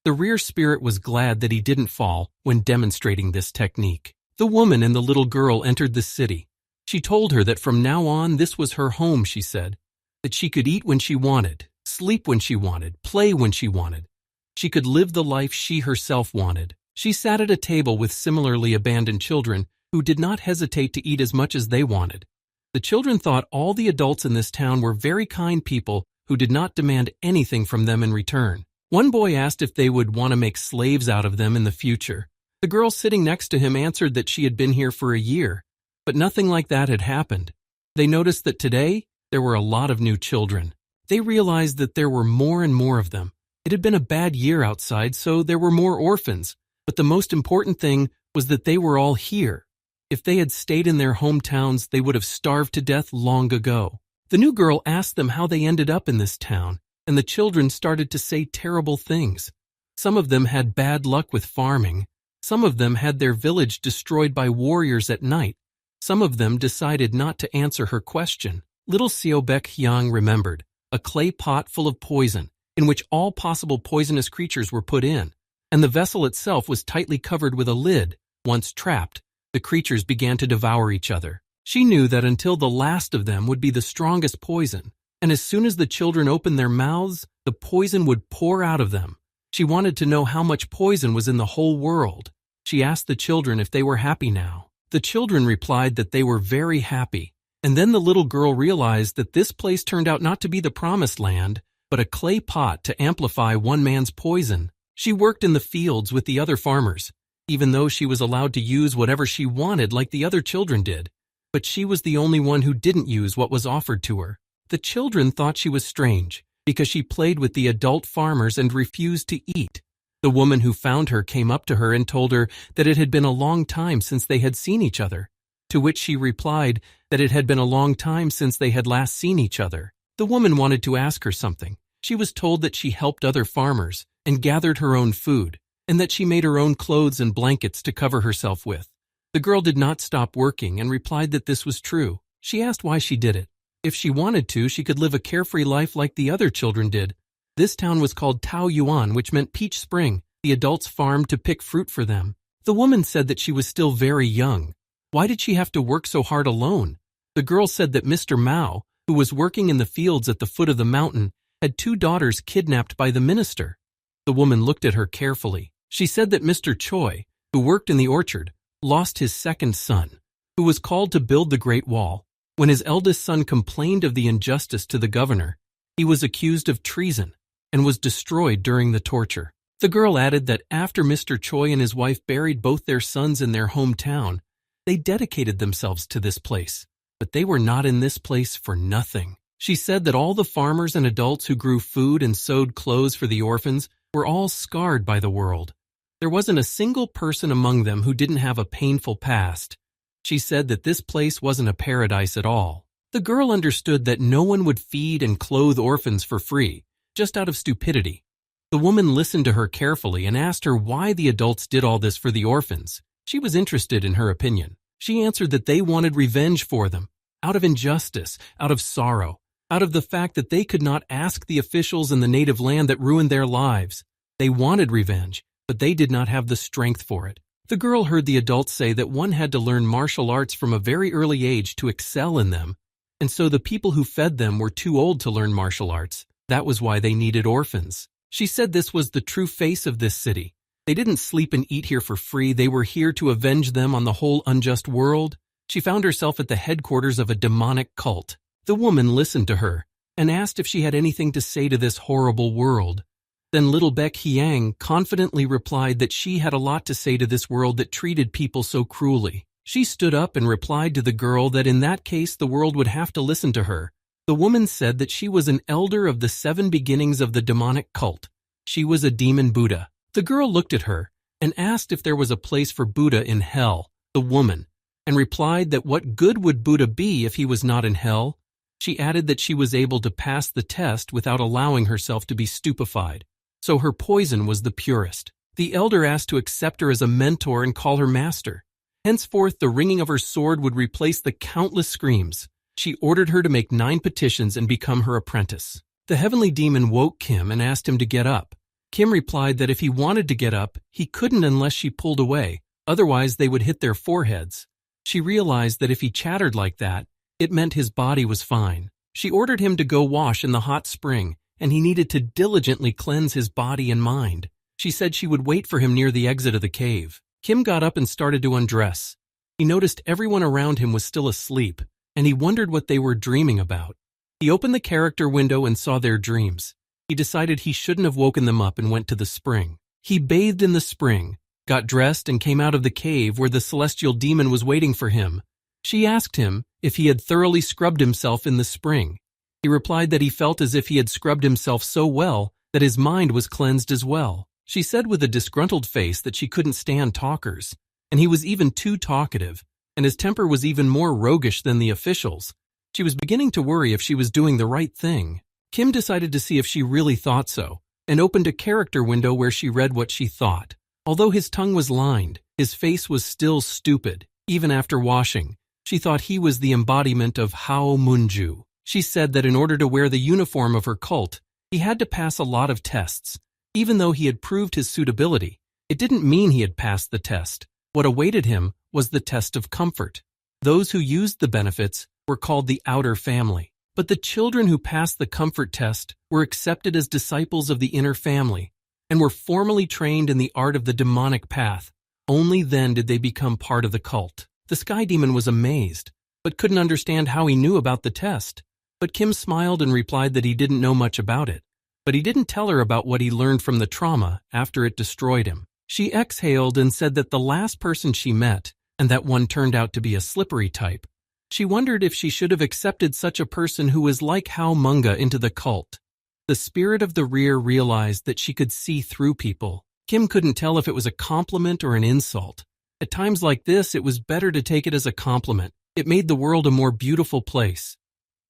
The rear spirit was glad that he didn't fall when demonstrating this technique. The woman and the little girl entered the city. She told her that from now on this was her home, she said, that she could eat when she wanted, sleep when she wanted, play when she wanted. She could live the life she herself wanted. She sat at a table with similarly abandoned children who did not hesitate to eat as much as they wanted. The children thought all the adults in this town were very kind people who did not demand anything from them in return. One boy asked if they would want to make slaves out of them in the future. The girl sitting next to him answered that she had been here for a year, but nothing like that had happened. They noticed that today there were a lot of new children. They realized that there were more and more of them. It had been a bad year outside, so there were more orphans, but the most important thing was that they were all here. If they had stayed in their hometowns, they would have starved to death long ago. The new girl asked them how they ended up in this town, and the children started to say terrible things. Some of them had bad luck with farming. Some of them had their village destroyed by warriors at night. Some of them decided not to answer her question. Little Seobek Hyang remembered a clay pot full of poison in which all possible poisonous creatures were put in, and the vessel itself was tightly covered with a lid. Once trapped, the creatures began to devour each other. She knew that until the last of them would be the strongest poison, and as soon as the children opened their mouths, the poison would pour out of them. She wanted to know how much poison was in the whole world. She asked the children if they were happy now. The children replied that they were very happy, and then the little girl realized that this place turned out not to be the promised land, but a clay pot to amplify one man's poison. She worked in the fields with the other farmers, even though she was allowed to use whatever she wanted like the other children did. But she was the only one who didn't use what was offered to her. The children thought she was strange because she played with the adult farmers and refused to eat. The woman who found her came up to her and told her that it had been a long time since they had seen each other, to which she replied that it had been a long time since they had last seen each other. The woman wanted to ask her something. She was told that she helped other farmers and gathered her own food, and that she made her own clothes and blankets to cover herself with. The girl did not stop working and replied that this was true. She asked why she did it. If she wanted to, she could live a carefree life like the other children did. This town was called Tao Yuan, which meant Peach Spring. The adults farmed to pick fruit for them. The woman said that she was still very young. Why did she have to work so hard alone? The girl said that Mr. Mao, who was working in the fields at the foot of the mountain, had 2 daughters kidnapped by the minister. The woman looked at her carefully. She said that Mr. Choi, who worked in the orchard, lost his second son, who was called to build the Great Wall. When his eldest son complained of the injustice to the governor, he was accused of treason and was destroyed during the torture. The girl added that after Mr. Choi and his wife buried both their sons in their hometown, they dedicated themselves to this place, but they were not in this place for nothing. She said that all the farmers and adults who grew food and sewed clothes for the orphans were all scarred by the world. There wasn't a single person among them who didn't have a painful past. She said that this place wasn't a paradise at all. The girl understood that no one would feed and clothe orphans for free, just out of stupidity. The woman listened to her carefully and asked her why the adults did all this for the orphans. She was interested in her opinion. She answered that they wanted revenge for them, out of injustice, out of sorrow, out of the fact that they could not ask the officials in the native land that ruined their lives. They wanted revenge, but they did not have the strength for it. The girl heard the adults say that one had to learn martial arts from a very early age to excel in them, and so the people who fed them were too old to learn martial arts. That was why they needed orphans. She said this was the true face of this city. They didn't sleep and eat here for free. They were here to avenge them on the whole unjust world. She found herself at the headquarters of a demonic cult. The woman listened to her and asked if she had anything to say to this horrible world. Then little Beck Hyang confidently replied that she had a lot to say to this world that treated people so cruelly. She stood up and replied to the girl that in that case the world would have to listen to her. The woman said that she was an elder of the 7 beginnings of the demonic cult. She was a demon Buddha. The girl looked at her and asked if there was a place for Buddha in hell, the woman, and replied that what good would Buddha be if he was not in hell? She added that she was able to pass the test without allowing herself to be stupefied, so her poison was the purest. The elder asked to accept her as a mentor and call her master. Henceforth, the ringing of her sword would replace the countless screams. She ordered her to make 9 petitions and become her apprentice. The heavenly demon woke Kim and asked him to get up. Kim replied that if he wanted to get up, he couldn't unless she pulled away, otherwise they would hit their foreheads. She realized that if he chattered like that, it meant his body was fine. She ordered him to go wash in the hot spring, and he needed to diligently cleanse his body and mind. She said she would wait for him near the exit of the cave. Kim got up and started to undress. He noticed everyone around him was still asleep, and he wondered what they were dreaming about. He opened the character window and saw their dreams. He decided he shouldn't have woken them up and went to the spring. He bathed in the spring, got dressed, and came out of the cave where the celestial demon was waiting for him. She asked him if he had thoroughly scrubbed himself in the spring. He replied that he felt as if he had scrubbed himself so well that his mind was cleansed as well. She said with a disgruntled face that she couldn't stand talkers, and he was even too talkative, and his temper was even more roguish than the officials. She was beginning to worry if she was doing the right thing. Kim decided to see if she really thought so, and opened a character window where she read what she thought. Although his tongue was lined, his face was still stupid. Even after washing, she thought he was the embodiment of Hao Munju. She said that in order to wear the uniform of her cult, he had to pass a lot of tests. Even though he had proved his suitability, it didn't mean he had passed the test. What awaited him was the test of comfort. Those who used the benefits were called the outer family. But the children who passed the comfort test were accepted as disciples of the inner family and were formally trained in the art of the demonic path. Only then did they become part of the cult. The sky demon was amazed, but couldn't understand how he knew about the test. But Kim smiled and replied that he didn't know much about it. But he didn't tell her about what he learned from the trauma after it destroyed him. She exhaled and said that the last person she met, and that one turned out to be a slippery type. She wondered if she should have accepted such a person who was like Hao Manga into the cult. The spirit of the rear realized that she could see through people. Kim couldn't tell if it was a compliment or an insult. At times like this, it was better to take it as a compliment. It made the world a more beautiful place.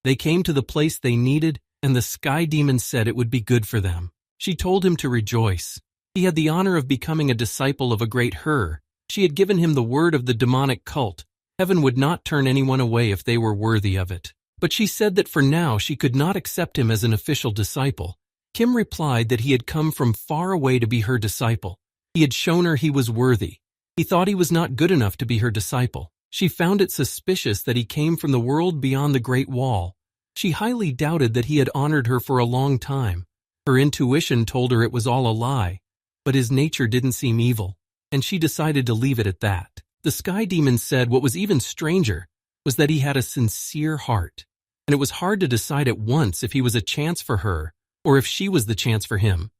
They came to the place they needed, and the sky demon said it would be good for them. She told him to rejoice. He had the honor of becoming a disciple of a great her. She had given him the word of the demonic cult. Heaven would not turn anyone away if they were worthy of it. But she said that for now she could not accept him as an official disciple. Kim replied that he had come from far away to be her disciple. He had shown her he was worthy. He thought he was not good enough to be her disciple. She found it suspicious that he came from the world beyond the Great Wall. She highly doubted that he had honored her for a long time. Her intuition told her it was all a lie, but his nature didn't seem evil, and she decided to leave it at that. The sky demon said what was even stranger was that he had a sincere heart, and it was hard to decide at once if he was a chance for her or if she was the chance for him.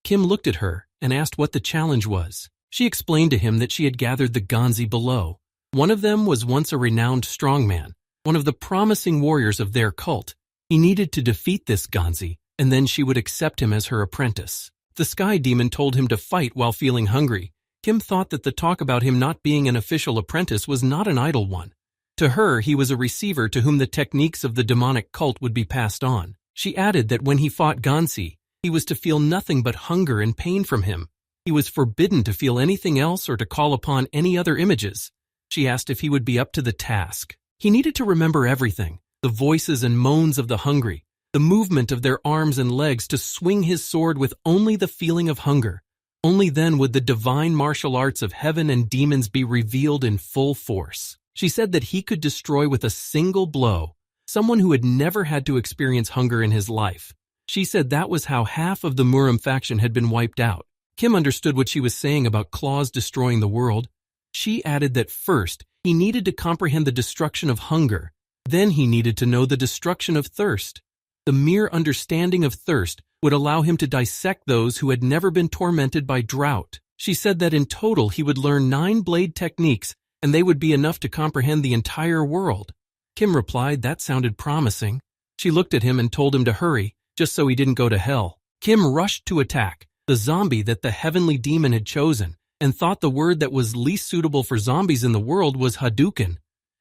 Kim looked at her and asked what the challenge was. She explained to him that she had gathered the Ganzi below. One of them was once a renowned strongman, one of the promising warriors of their cult. He needed to defeat this Ganzi, and then she would accept him as her apprentice. The sky demon told him to fight while feeling hungry. Kim thought that the talk about him not being an official apprentice was not an idle one. To her, he was a receiver to whom the techniques of the demonic cult would be passed on. She added that when he fought Ganzi, he was to feel nothing but hunger and pain from him. He was forbidden to feel anything else or to call upon any other images. She asked if he would be up to the task. He needed to remember everything, the voices and moans of the hungry, the movement of their arms and legs to swing his sword with only the feeling of hunger. Only then would the divine martial arts of heaven and demons be revealed in full force. She said that he could destroy with a single blow someone who had never had to experience hunger in his life. She said that was how half of the Muram faction had been wiped out. Kim understood what she was saying about claws destroying the world. She added that first, he needed to comprehend the destruction of hunger. Then he needed to know the destruction of thirst. The mere understanding of thirst would allow him to dissect those who had never been tormented by drought. She said that in total he would learn 9 blade techniques, and they would be enough to comprehend the entire world. Kim replied that sounded promising. She looked at him and told him to hurry, just so he didn't go to hell. Kim rushed to attack the zombie that the heavenly demon had chosen, and thought the word that was least suitable for zombies in the world was Hadouken.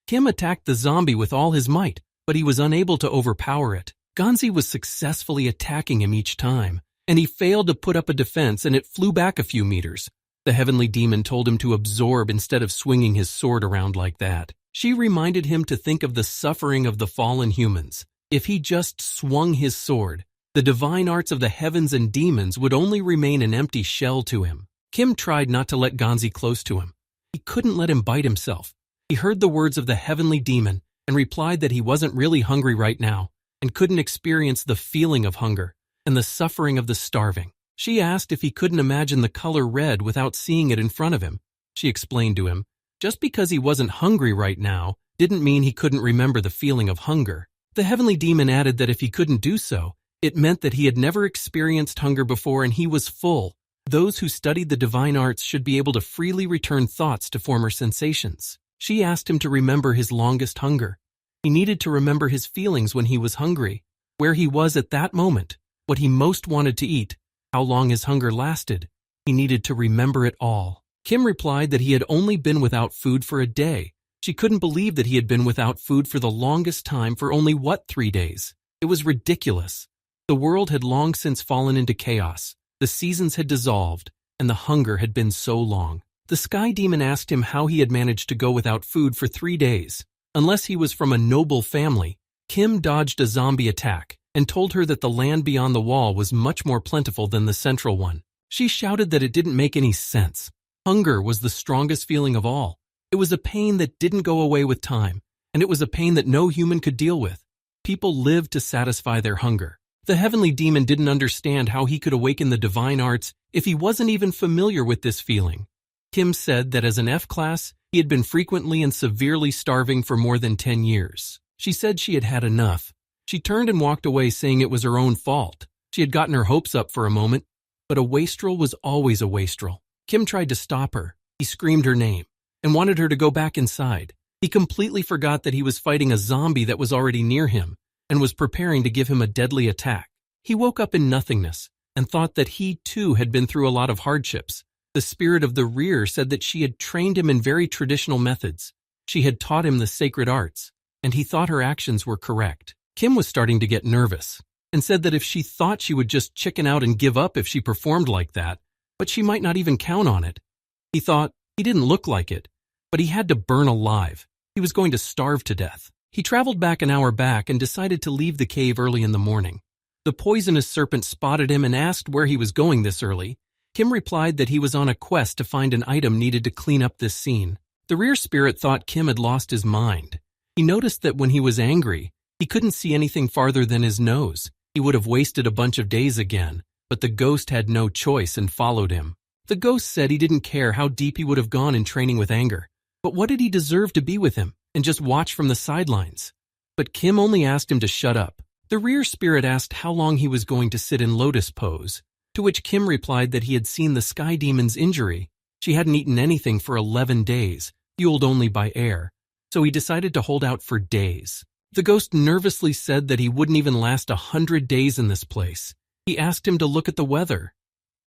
Kim attacked the zombie with all his might, but he was unable to overpower it. Gonzi was successfully attacking him each time, and he failed to put up a defense and it flew back a few meters. The heavenly demon told him to absorb instead of swinging his sword around like that. She reminded him to think of the suffering of the fallen humans. If he just swung his sword, the divine arts of the heavens and demons would only remain an empty shell to him. Kim tried not to let Gonzi close to him. He couldn't let him bite himself. He heard the words of the heavenly demon and replied that he wasn't really hungry right now and couldn't experience the feeling of hunger and the suffering of the starving. She asked if he couldn't imagine the color red without seeing it in front of him. She explained to him, just because he wasn't hungry right now didn't mean he couldn't remember the feeling of hunger. The heavenly demon added that if he couldn't do so, it meant that he had never experienced hunger before and he was full. Those who studied the divine arts should be able to freely return thoughts to former sensations. She asked him to remember his longest hunger. He needed to remember his feelings when he was hungry, where he was at that moment, what he most wanted to eat, how long his hunger lasted. He needed to remember it all. Kim replied that he had only been without food for a day. She couldn't believe that he had been without food for the longest time for only 3 days? It was ridiculous. The world had long since fallen into chaos. The seasons had dissolved, and the hunger had been so long. The sky demon asked him how he had managed to go without food for 3 days. Unless he was from a noble family, Kim dodged a zombie attack and told her that the land beyond the wall was much more plentiful than the central one. She shouted that it didn't make any sense. Hunger was the strongest feeling of all. It was a pain that didn't go away with time, and it was a pain that no human could deal with. People lived to satisfy their hunger. The heavenly demon didn't understand how he could awaken the divine arts if he wasn't even familiar with this feeling. Kim said that as an F-class, he had been frequently and severely starving for more than 10 years. She said she had had enough. She turned and walked away saying it was her own fault. She had gotten her hopes up for a moment, but a wastrel was always a wastrel. Kim tried to stop her. He screamed her name and wanted her to go back inside. He completely forgot that he was fighting a zombie that was already near him and was preparing to give him a deadly attack. He woke up in nothingness and thought that he too had been through a lot of hardships. The spirit of the rear said that she had trained him in very traditional methods. She had taught him the sacred arts, and he thought her actions were correct. Kim was starting to get nervous and said that if she thought she would just chicken out and give up if she performed like that, but she might not even count on it. He thought he didn't look like it, but he had to burn alive. He was going to starve to death. He traveled back an hour back and decided to leave the cave early in the morning. The poisonous serpent spotted him and asked where he was going this early. Kim replied that he was on a quest to find an item needed to clean up this scene. The rear spirit thought Kim had lost his mind. He noticed that when he was angry, he couldn't see anything farther than his nose. He would have wasted a bunch of days again, but the ghost had no choice and followed him. The ghost said he didn't care how deep he would have gone in training with anger. But what did he deserve to be with him and just watch from the sidelines? But Kim only asked him to shut up. The rear spirit asked how long he was going to sit in lotus pose, to which Kim replied that he had seen the sky demon's injury. She hadn't eaten anything for 11 days, fueled only by air, so he decided to hold out for days. The ghost nervously said that he wouldn't even last 100 days in this place. He asked him to look at the weather.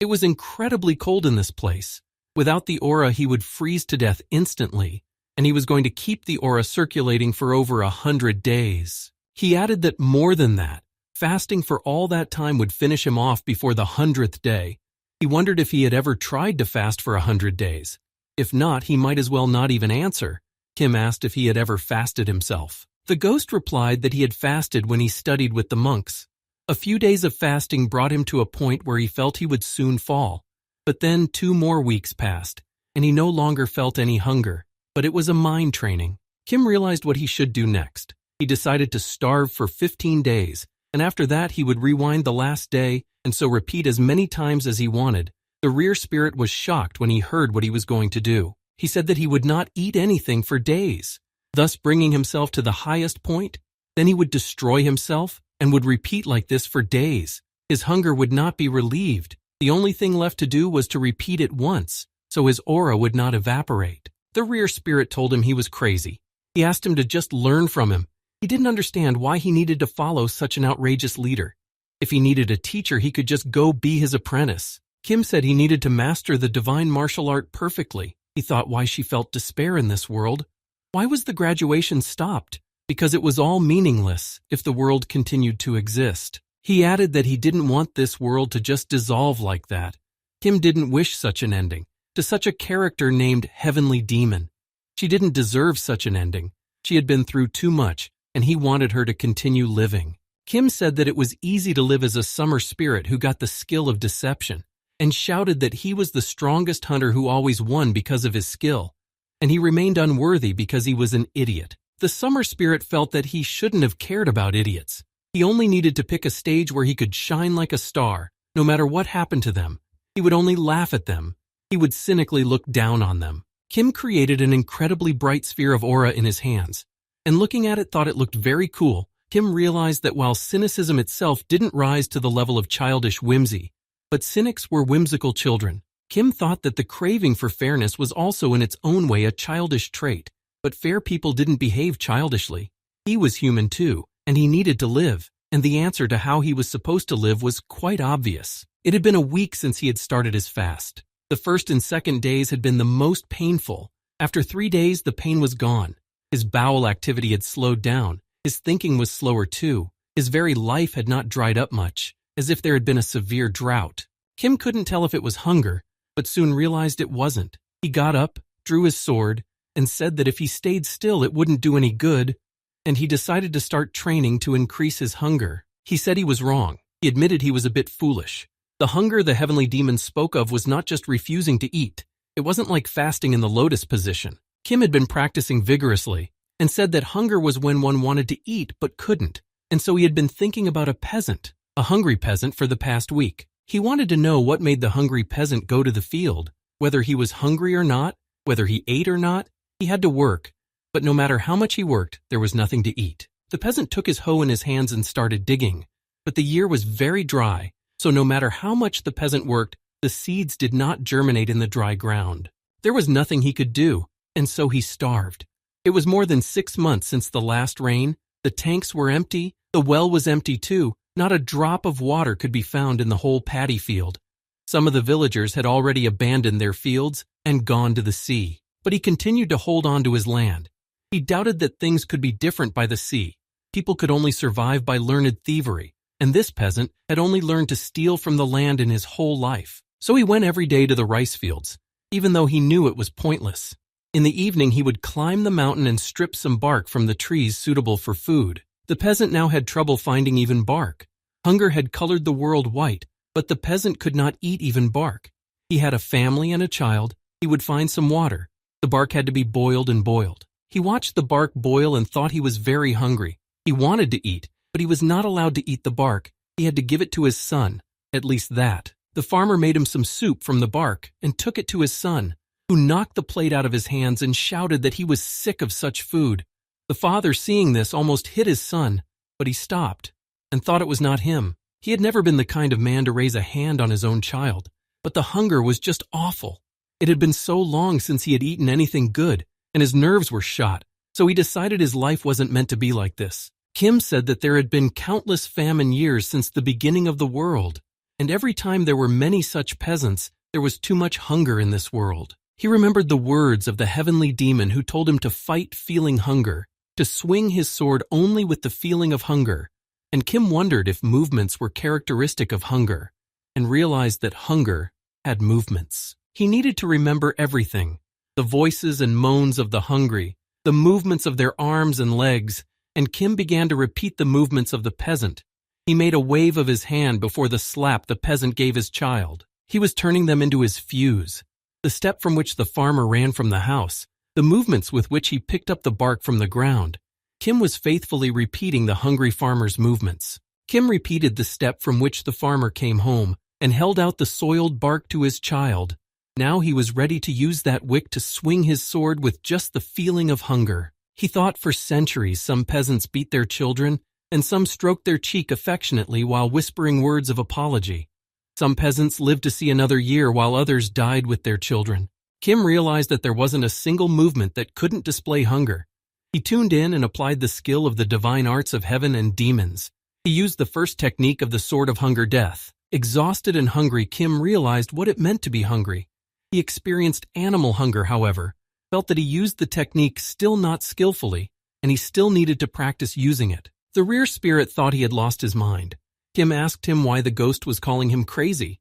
It was incredibly cold in this place. Without the aura, he would freeze to death instantly, and he was going to keep the aura circulating for over 100 days. He added that more than that, fasting for all that time would finish him off before the 100th day. He wondered if he had ever tried to fast for 100 days. If not, he might as well not even answer. Kim asked if he had ever fasted himself. The ghost replied that he had fasted when he studied with the monks. A few days of fasting brought him to a point where he felt he would soon fall. But then 2 more weeks passed, and he no longer felt any hunger, but it was a mind training. Kim realized what he should do next. He decided to starve for 15 days, and after that he would rewind the last day and so repeat as many times as he wanted. The rear spirit was shocked when he heard what he was going to do. He said that he would not eat anything for days, thus bringing himself to the highest point. Then he would destroy himself and would repeat like this for days. His hunger would not be relieved. The only thing left to do was to repeat it once, so his aura would not evaporate. The rear spirit told him he was crazy. He asked him to just learn from him. He didn't understand why he needed to follow such an outrageous leader. If he needed a teacher, he could just go be his apprentice. Kim said he needed to master the divine martial art perfectly. He thought why she felt despair in this world. Why was the graduation stopped? Because it was all meaningless if the world continued to exist. He added that he didn't want this world to just dissolve like that. Kim didn't wish such an ending to such a character named Heavenly Demon. She didn't deserve such an ending. She had been through too much, and he wanted her to continue living. Kim said that it was easy to live as a summer spirit who got the skill of deception, and shouted that he was the strongest hunter who always won because of his skill, and he remained unworthy because he was an idiot. The summer spirit felt that he shouldn't have cared about idiots. He only needed to pick a stage where he could shine like a star, no matter what happened to them. He would only laugh at them. He would cynically look down on them. Kim created an incredibly bright sphere of aura in his hands, and looking at it thought it looked very cool. Kim realized that while cynicism itself didn't rise to the level of childish whimsy, but cynics were whimsical children. Kim thought that the craving for fairness was also in its own way a childish trait, but fair people didn't behave childishly. He was human too, and he needed to live, and the answer to how he was supposed to live was quite obvious. It had been a week since he had started his fast. The first and second days had been the most painful. After 3 days, the pain was gone. His bowel activity had slowed down. His thinking was slower too. His very life had not dried up much, as if there had been a severe drought. Kim couldn't tell if it was hunger, but soon realized it wasn't. He got up, drew his sword, and said that if he stayed still it wouldn't do any good, and he decided to start training to increase his hunger. He said he was wrong. He admitted he was a bit foolish. The hunger the heavenly demon spoke of was not just refusing to eat. It wasn't like fasting in the lotus position. Kim had been practicing vigorously and said that hunger was when one wanted to eat but couldn't, and so he had been thinking about a peasant, a hungry peasant, for the past week. He wanted to know what made the hungry peasant go to the field, whether he was hungry or not, whether he ate or not. He had to work, but no matter how much he worked, there was nothing to eat. The peasant took his hoe in his hands and started digging, but the year was very dry, so no matter how much the peasant worked, the seeds did not germinate in the dry ground. There was nothing he could do, and so he starved. It was more than 6 months since the last rain. The tanks were empty, the well was empty too. Not a drop of water could be found in the whole paddy field. Some of the villagers had already abandoned their fields and gone to the sea. But he continued to hold on to his land. He doubted that things could be different by the sea. People could only survive by learned thievery, and this peasant had only learned to steal from the land in his whole life. So he went every day to the rice fields, even though he knew it was pointless. In the evening he would climb the mountain and strip some bark from the trees suitable for food. The peasant now had trouble finding even bark. Hunger had colored the world white, but the peasant could not eat even bark. He had a family and a child. He would find some water. The bark had to be boiled and boiled. He watched the bark boil and thought he was very hungry. He wanted to eat, but he was not allowed to eat the bark. He had to give it to his son, at least that. The farmer made him some soup from the bark and took it to his son, who knocked the plate out of his hands and shouted that he was sick of such food. The father, seeing this, almost hit his son, but he stopped and thought it was not him. He had never been the kind of man to raise a hand on his own child, but the hunger was just awful. It had been so long since he had eaten anything good, and his nerves were shot, so he decided his life wasn't meant to be like this. Kim said that there had been countless famine years since the beginning of the world, and every time there were many such peasants, there was too much hunger in this world. He remembered the words of the heavenly demon who told him to fight feeling hunger, to swing his sword only with the feeling of hunger, and Kim wondered if movements were characteristic of hunger, and realized that hunger had movements. He needed to remember everything, the voices and moans of the hungry, the movements of their arms and legs, and Kim began to repeat the movements of the peasant. He made a wave of his hand before the slap the peasant gave his child. He was turning them into his fuse. The step from which the farmer ran from the house, the movements with which he picked up the bark from the ground. Kim was faithfully repeating the hungry farmer's movements. Kim repeated the step from which the farmer came home and held out the soiled bark to his child. Now he was ready to use that wick to swing his sword with just the feeling of hunger. He thought for centuries some peasants beat their children and some stroked their cheek affectionately while whispering words of apology. Some peasants lived to see another year while others died with their children. Kim realized that there wasn't a single movement that couldn't display hunger. He tuned in and applied the skill of the divine arts of heaven and demons. He used the first technique of the sword of hunger death. Exhausted and hungry, Kim realized what it meant to be hungry. He experienced animal hunger, however, felt that he used the technique still not skillfully, and he still needed to practice using it. The rear spirit thought he had lost his mind. Kim asked him why the ghost was calling him crazy.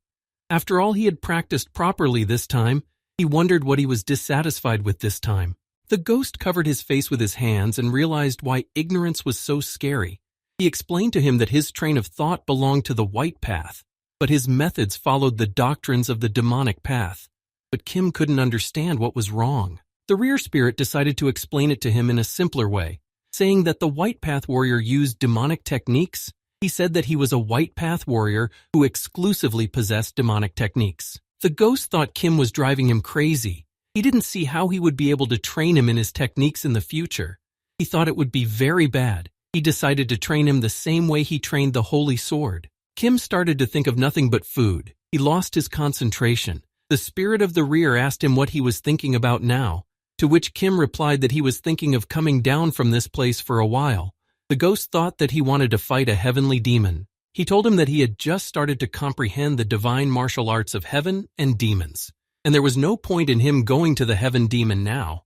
After all, he had practiced properly this time. He wondered what he was dissatisfied with this time. The ghost covered his face with his hands and realized why ignorance was so scary. He explained to him that his train of thought belonged to the white path, but his methods followed the doctrines of the demonic path. But Kim couldn't understand what was wrong. The rear spirit decided to explain it to him in a simpler way, saying that the white path warrior used demonic techniques. He said that he was a white path warrior who exclusively possessed demonic techniques. The ghost thought Kim was driving him crazy. He didn't see how he would be able to train him in his techniques in the future. He thought it would be very bad. He decided to train him the same way he trained the holy sword. Kim started to think of nothing but food. He lost his concentration. The spirit of the rear asked him what he was thinking about now, to which Kim replied that he was thinking of coming down from this place for a while. The ghost thought that he wanted to fight a heavenly demon. He told him that he had just started to comprehend the divine martial arts of heaven and demons, and there was no point in him going to the heaven demon now.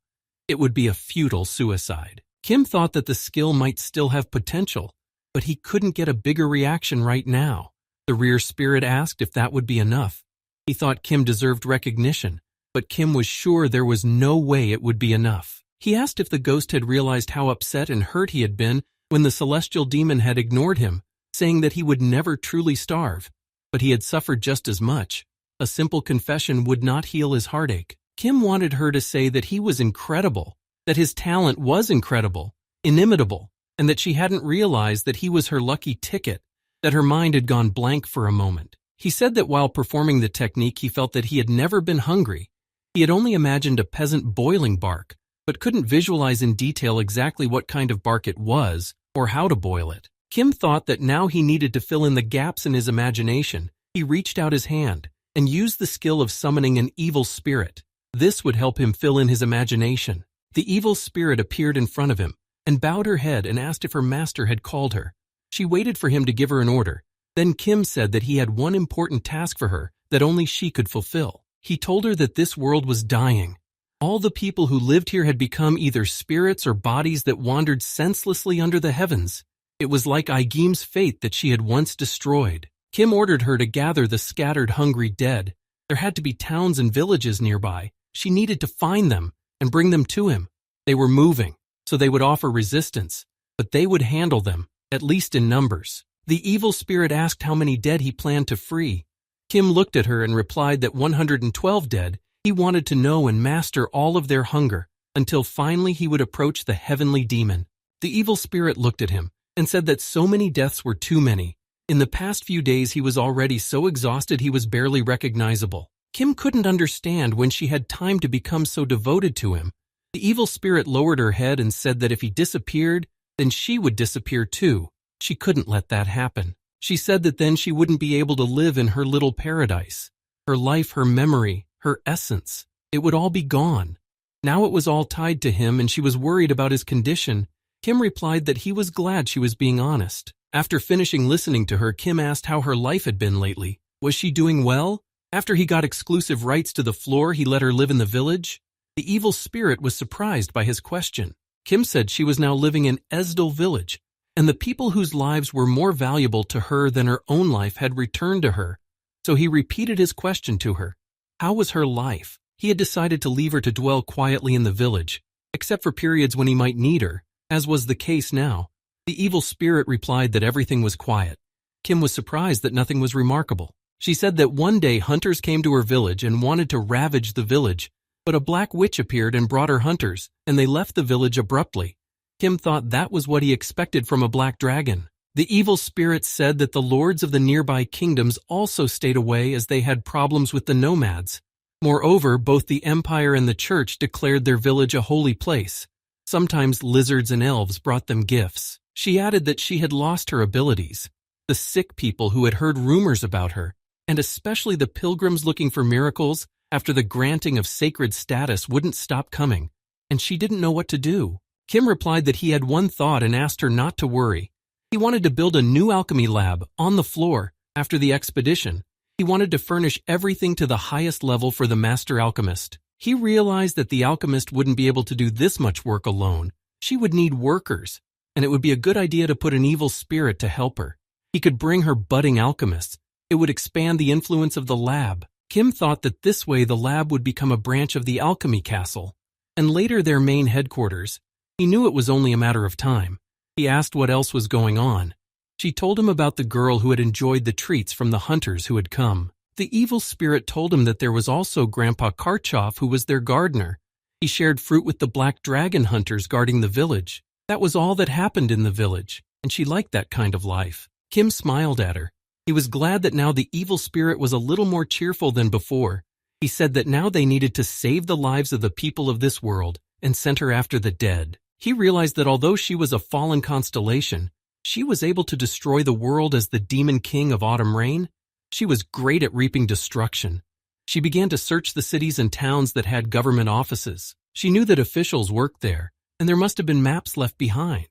It would be a futile suicide. Kim thought that the skill might still have potential, but he couldn't get a bigger reaction right now. The rear spirit asked if that would be enough. He thought Kim deserved recognition, but Kim was sure there was no way it would be enough. He asked if the ghost had realized how upset and hurt he had been when the celestial demon had ignored him, saying that he would never truly starve, but he had suffered just as much. A simple confession would not heal his heartache. Kim wanted her to say that he was incredible, that his talent was incredible, inimitable, and that she hadn't realized that he was her lucky ticket, that her mind had gone blank for a moment. He said that while performing the technique, he felt that he had never been hungry. He had only imagined a peasant boiling bark, but couldn't visualize in detail exactly what kind of bark it was or how to boil it. Kim thought that now he needed to fill in the gaps in his imagination. He reached out his hand and used the skill of summoning an evil spirit. This would help him fill in his imagination. The evil spirit appeared in front of him and bowed her head and asked if her master had called her. She waited for him to give her an order. Then Kim said that he had one important task for her that only she could fulfill. He told her that this world was dying. All the people who lived here had become either spirits or bodies that wandered senselessly under the heavens. It was like Igim's fate that she had once destroyed. Kim ordered her to gather the scattered hungry dead. There had to be towns and villages nearby. She needed to find them and bring them to him. They were moving, so they would offer resistance, but they would handle them, at least in numbers. The evil spirit asked how many dead he planned to free. Kim looked at her and replied that 112 dead. He wanted to know and master all of their hunger, until finally he would approach the heavenly demon. The evil spirit looked at him and said that so many deaths were too many. In the past few days he was already so exhausted he was barely recognizable. Kim couldn't understand when she had time to become so devoted to him. The evil spirit lowered her head and said that if he disappeared, then she would disappear too. She couldn't let that happen. She said that then she wouldn't be able to live in her little paradise. Her life, her memory, her essence, it would all be gone. Now it was all tied to him and she was worried about his condition. Kim replied that he was glad she was being honest. After finishing listening to her, Kim asked how her life had been lately. Was she doing well? After he got exclusive rights to the floor, he let her live in the village. The evil spirit was surprised by his question. Kim said she was now living in Esdal village, and the people whose lives were more valuable to her than her own life had returned to her. So he repeated his question to her. How was her life? He had decided to leave her to dwell quietly in the village, except for periods when he might need her, as was the case now. The evil spirit replied that everything was quiet. Kim was surprised that nothing was remarkable. She said that one day hunters came to her village and wanted to ravage the village, but a black witch appeared and brought her hunters, and they left the village abruptly. Kim thought that was what he expected from a black dragon. The evil spirit said that the lords of the nearby kingdoms also stayed away as they had problems with the nomads. Moreover, both the empire and the church declared their village a holy place. Sometimes lizards and elves brought them gifts. She added that she had lost her abilities. The sick people who had heard rumors about her, and especially the pilgrims looking for miracles after the granting of sacred status, wouldn't stop coming, and she didn't know what to do. Kim replied that he had one thought and asked her not to worry. He wanted to build a new alchemy lab on the floor after the expedition. He wanted to furnish everything to the highest level for the master alchemist. He realized that the alchemist wouldn't be able to do this much work alone. She would need workers, and it would be a good idea to put an evil spirit to help her. He could bring her budding alchemists. It would expand the influence of the lab. Kim thought that this way the lab would become a branch of the alchemy castle, and later their main headquarters. He knew it was only a matter of time. He asked what else was going on. She told him about the girl who had enjoyed the treats from the hunters who had come. The evil spirit told him that there was also Grandpa Karchov, who was their gardener. He shared fruit with the black dragon hunters guarding the village. That was all that happened in the village, and she liked that kind of life. Kim smiled at her. He was glad that now the evil spirit was a little more cheerful than before. He said that now they needed to save the lives of the people of this world and sent her after the dead. He realized that although she was a fallen constellation, she was able to destroy the world as the demon king of autumn rain. She was great at reaping destruction. She began to search the cities and towns that had government offices. She knew that officials worked there, and there must have been maps left behind.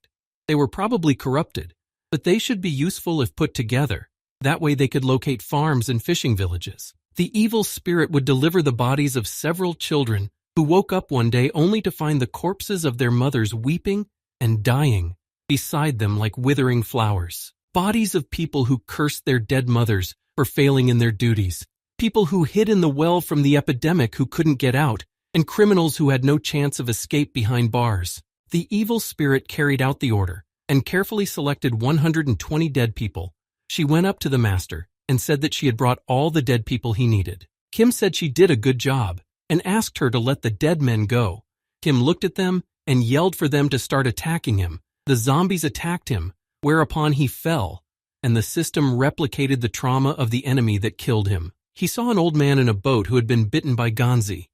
They were probably corrupted, but they should be useful if put together. That way they could locate farms and fishing villages. The evil spirit would deliver the bodies of several children who woke up one day only to find the corpses of their mothers weeping and dying beside them like withering flowers. Bodies of people who cursed their dead mothers for failing in their duties. People who hid in the well from the epidemic who couldn't get out, and criminals who had no chance of escape behind bars. The evil spirit carried out the order and carefully selected 120 dead people. She went up to the master and said that she had brought all the dead people he needed. Kim said she did a good job and asked her to let the dead men go. Kim looked at them and yelled for them to start attacking him. The zombies attacked him, whereupon he fell, and the system replicated the trauma of the enemy that killed him. He saw an old man in a boat who had been bitten by Ganzi.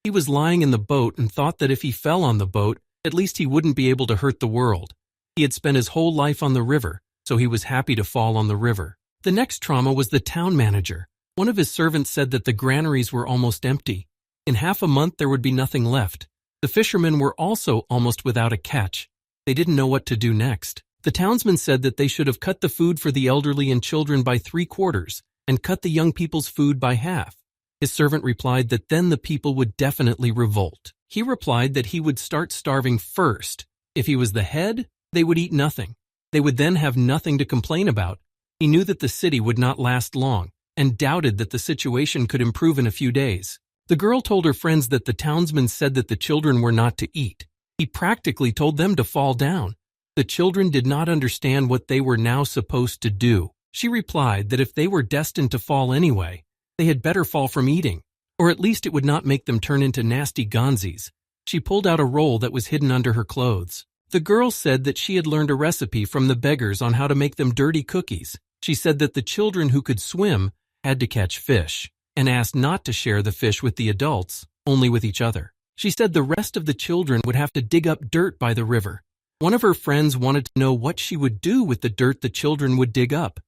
He was lying in the boat and thought that if he fell on the boat, at least he wouldn't be able to hurt the world. He had spent his whole life on the river, so he was happy to fall on the river. The next trauma was the town manager. One of his servants said that the granaries were almost empty. In half a month there would be nothing left. The fishermen were also almost without a catch. They didn't know what to do next. The townsmen said that they should have cut the food for the elderly and children by 3/4 and cut the young people's food by half. His servant replied that then the people would definitely revolt. He replied that he would start starving first. If he was the head, they would eat nothing. They would then have nothing to complain about. He knew that the city would not last long and doubted that the situation could improve in a few days. The girl told her friends that the townsmen said that the children were not to eat. He practically told them to fall down. The children did not understand what they were now supposed to do. She replied that if they were destined to fall anyway, they had better fall from eating, or at least it would not make them turn into nasty Ganzis. She pulled out a roll that was hidden under her clothes. The girl said that she had learned a recipe from the beggars on how to make them dirty cookies. She said that the children who could swim had to catch fish, and asked not to share the fish with the adults, only with each other. She said the rest of the children would have to dig up dirt by the river. One of her friends wanted to know what she would do with the dirt the children would dig up.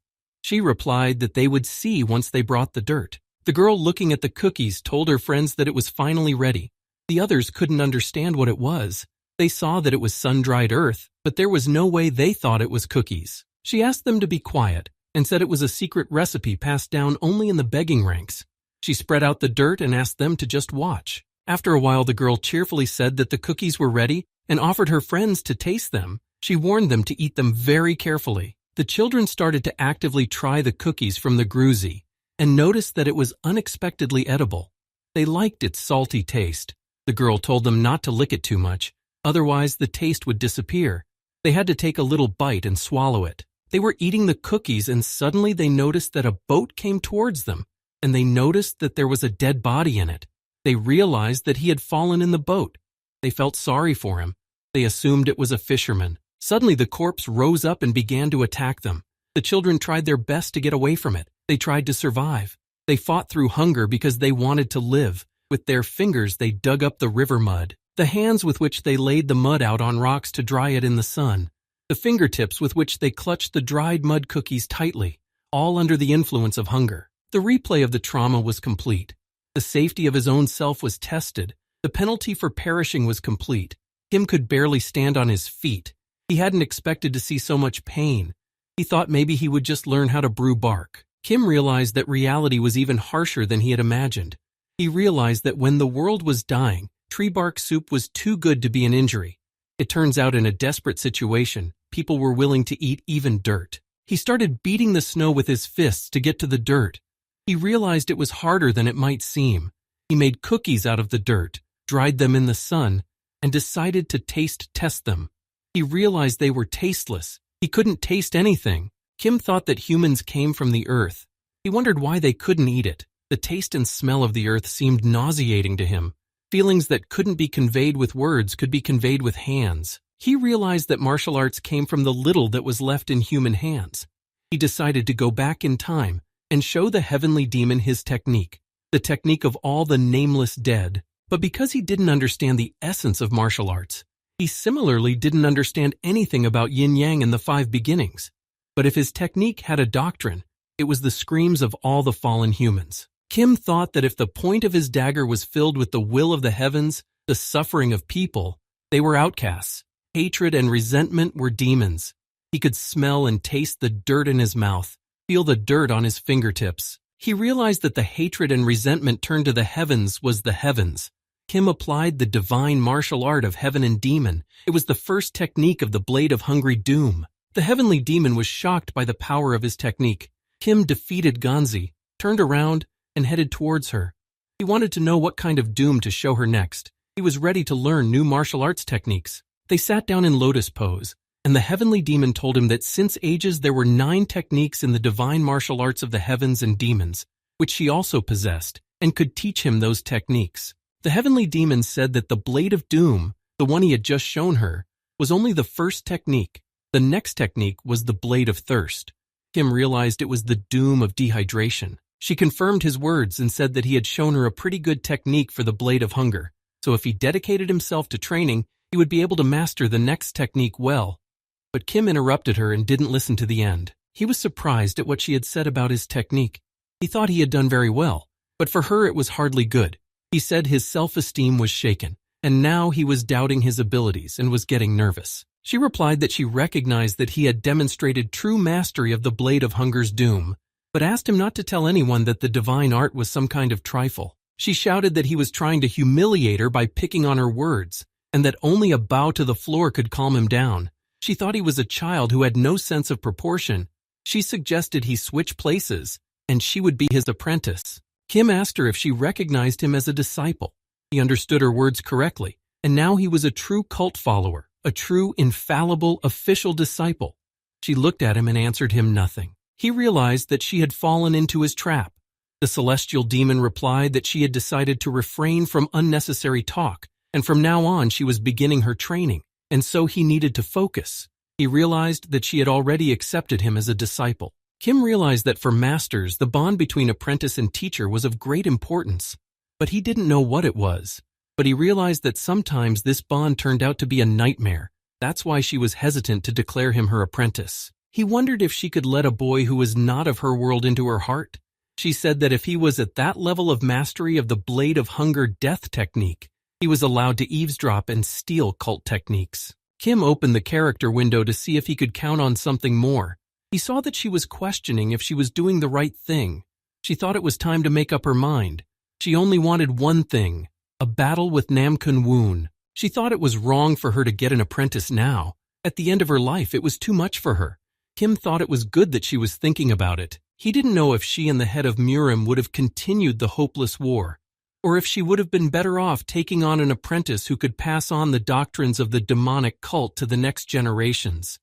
She replied that they would see once they brought the dirt. The girl looking at the cookies told her friends that it was finally ready. The others couldn't understand what it was. They saw that it was sun-dried earth, but there was no way they thought it was cookies. She asked them to be quiet and said it was a secret recipe passed down only in the begging ranks. She spread out the dirt and asked them to just watch. After a while, the girl cheerfully said that the cookies were ready and offered her friends to taste them. She warned them to eat them very carefully. The children started to actively try the cookies from the gruzi and noticed that it was unexpectedly edible. They liked its salty taste. The girl told them not to lick it too much, otherwise the taste would disappear. They had to take a little bite and swallow it. They were eating the cookies and suddenly they noticed that a boat came towards them, and they noticed that there was a dead body in it. They realized that he had fallen in the boat. They felt sorry for him. They assumed it was a fisherman. Suddenly the corpse rose up and began to attack them. The children tried their best to get away from it. They tried to survive. They fought through hunger because they wanted to live. With their fingers they dug up the river mud, the hands with which they laid the mud out on rocks to dry it in the sun, the fingertips with which they clutched the dried mud cookies tightly, all under the influence of hunger. The replay of the trauma was complete. The safety of his own self was tested. The penalty for perishing was complete. Kim could barely stand on his feet. He hadn't expected to see so much pain. He thought maybe he would just learn how to brew bark. Kim realized that reality was even harsher than he had imagined. He realized that when the world was dying, tree bark soup was too good to be an injury. It turns out in a desperate situation, people were willing to eat even dirt. He started beating the snow with his fists to get to the dirt. He realized it was harder than it might seem. He made cookies out of the dirt, dried them in the sun, and decided to taste-test them. He realized they were tasteless. He couldn't taste anything. Kim thought that humans came from the earth. He wondered why they couldn't eat it. The taste and smell of the earth seemed nauseating to him. Feelings that couldn't be conveyed with words could be conveyed with hands. He realized that martial arts came from the little that was left in human hands. He decided to go back in time and show the heavenly demon his technique, the technique of all the nameless dead. But because he didn't understand the essence of martial arts, he similarly didn't understand anything about yin-yang and the five beginnings. But if his technique had a doctrine, it was the screams of all the fallen humans. Kim thought that if the point of his dagger was filled with the will of the heavens, the suffering of people, they were outcasts. Hatred and resentment were demons. He could smell and taste the dirt in his mouth, feel the dirt on his fingertips. He realized that the hatred and resentment turned to the heavens was the heavens. Kim applied the divine martial art of heaven and demon. It was the first technique of the blade of hungry doom. The heavenly demon was shocked by the power of his technique. Kim defeated Ganzi, turned around, and headed towards her. He wanted to know what kind of doom to show her next. He was ready to learn new martial arts techniques. They sat down in lotus pose, and the heavenly demon told him that since ages there were 9 techniques in the divine martial arts of the heavens and demons, which she also possessed, and could teach him those techniques. The heavenly demon said that the blade of doom, the one he had just shown her, was only the first technique. The next technique was the blade of thirst. Kim realized it was the doom of dehydration. She confirmed his words and said that he had shown her a pretty good technique for the blade of hunger, so if he dedicated himself to training, he would be able to master the next technique well. But Kim interrupted her and didn't listen to the end. He was surprised at what she had said about his technique. He thought he had done very well, but for her it was hardly good. He said his self-esteem was shaken, and now he was doubting his abilities and was getting nervous. She replied that she recognized that he had demonstrated true mastery of the blade of hunger's doom, but asked him not to tell anyone that the divine art was some kind of trifle. She shouted that he was trying to humiliate her by picking on her words, and that only a bow to the floor could calm him down. She thought he was a child who had no sense of proportion. She suggested he switch places, and she would be his apprentice. Kim asked her if she recognized him as a disciple. He understood her words correctly, and now he was a true cult follower, a true, infallible, official disciple. She looked at him and answered him nothing. He realized that she had fallen into his trap. The celestial demon replied that she had decided to refrain from unnecessary talk, and from now on she was beginning her training, and so he needed to focus. He realized that she had already accepted him as a disciple. Kim realized that for masters, the bond between apprentice and teacher was of great importance, but he didn't know what it was. But he realized that sometimes this bond turned out to be a nightmare. That's why she was hesitant to declare him her apprentice. He wondered if she could let a boy who was not of her world into her heart. She said that if he was at that level of mastery of the blade of hunger death technique, he was allowed to eavesdrop and steal cult techniques. Kim opened the character window to see if he could count on something more. He saw that she was questioning if she was doing the right thing. She thought it was time to make up her mind. She only wanted one thing, a battle with Namkhun Woon. She thought it was wrong for her to get an apprentice now. At the end of her life, it was too much for her. Kim thought it was good that she was thinking about it. He didn't know if she and the head of Murim would have continued the hopeless war, or if she would have been better off taking on an apprentice who could pass on the doctrines of the demonic cult to the next generations.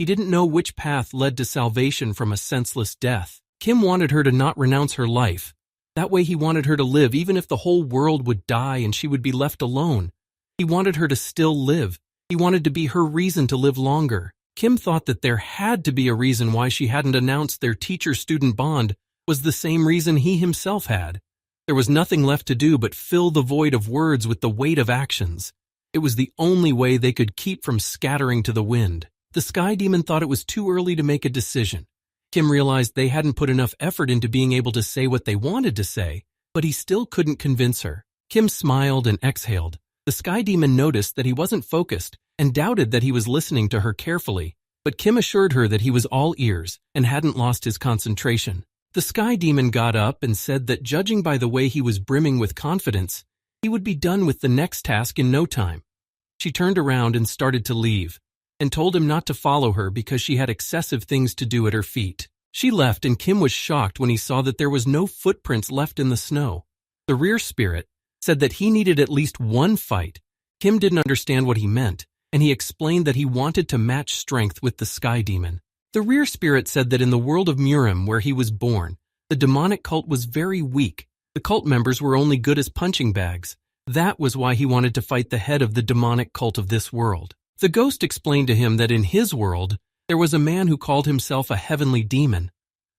He didn't know which path led to salvation from a senseless death. Kim wanted her to not renounce her life. That way he wanted her to live even if the whole world would die and she would be left alone. He wanted her to still live. He wanted to be her reason to live longer. Kim thought that there had to be a reason why she hadn't announced their teacher-student bond was the same reason he himself had. There was nothing left to do but fill the void of words with the weight of actions. It was the only way they could keep from scattering to the wind. The Sky Demon thought it was too early to make a decision. Kim realized they hadn't put enough effort into being able to say what they wanted to say, but he still couldn't convince her. Kim smiled and exhaled. The Sky Demon noticed that he wasn't focused and doubted that he was listening to her carefully, but Kim assured her that he was all ears and hadn't lost his concentration. The Sky Demon got up and said that judging by the way he was brimming with confidence, he would be done with the next task in no time. She turned around and started to leave, and told him not to follow her because she had excessive things to do at her feet. She left and Kim was shocked when he saw that there was no footprints left in the snow. The rear spirit said that he needed at least one fight. Kim didn't understand what he meant, and he explained that he wanted to match strength with the Sky Demon. The rear spirit said that in the world of Murim, where he was born, the demonic cult was very weak. The cult members were only good as punching bags. That was why he wanted to fight the head of the demonic cult of this world. The ghost explained to him that in his world, there was a man who called himself a heavenly demon,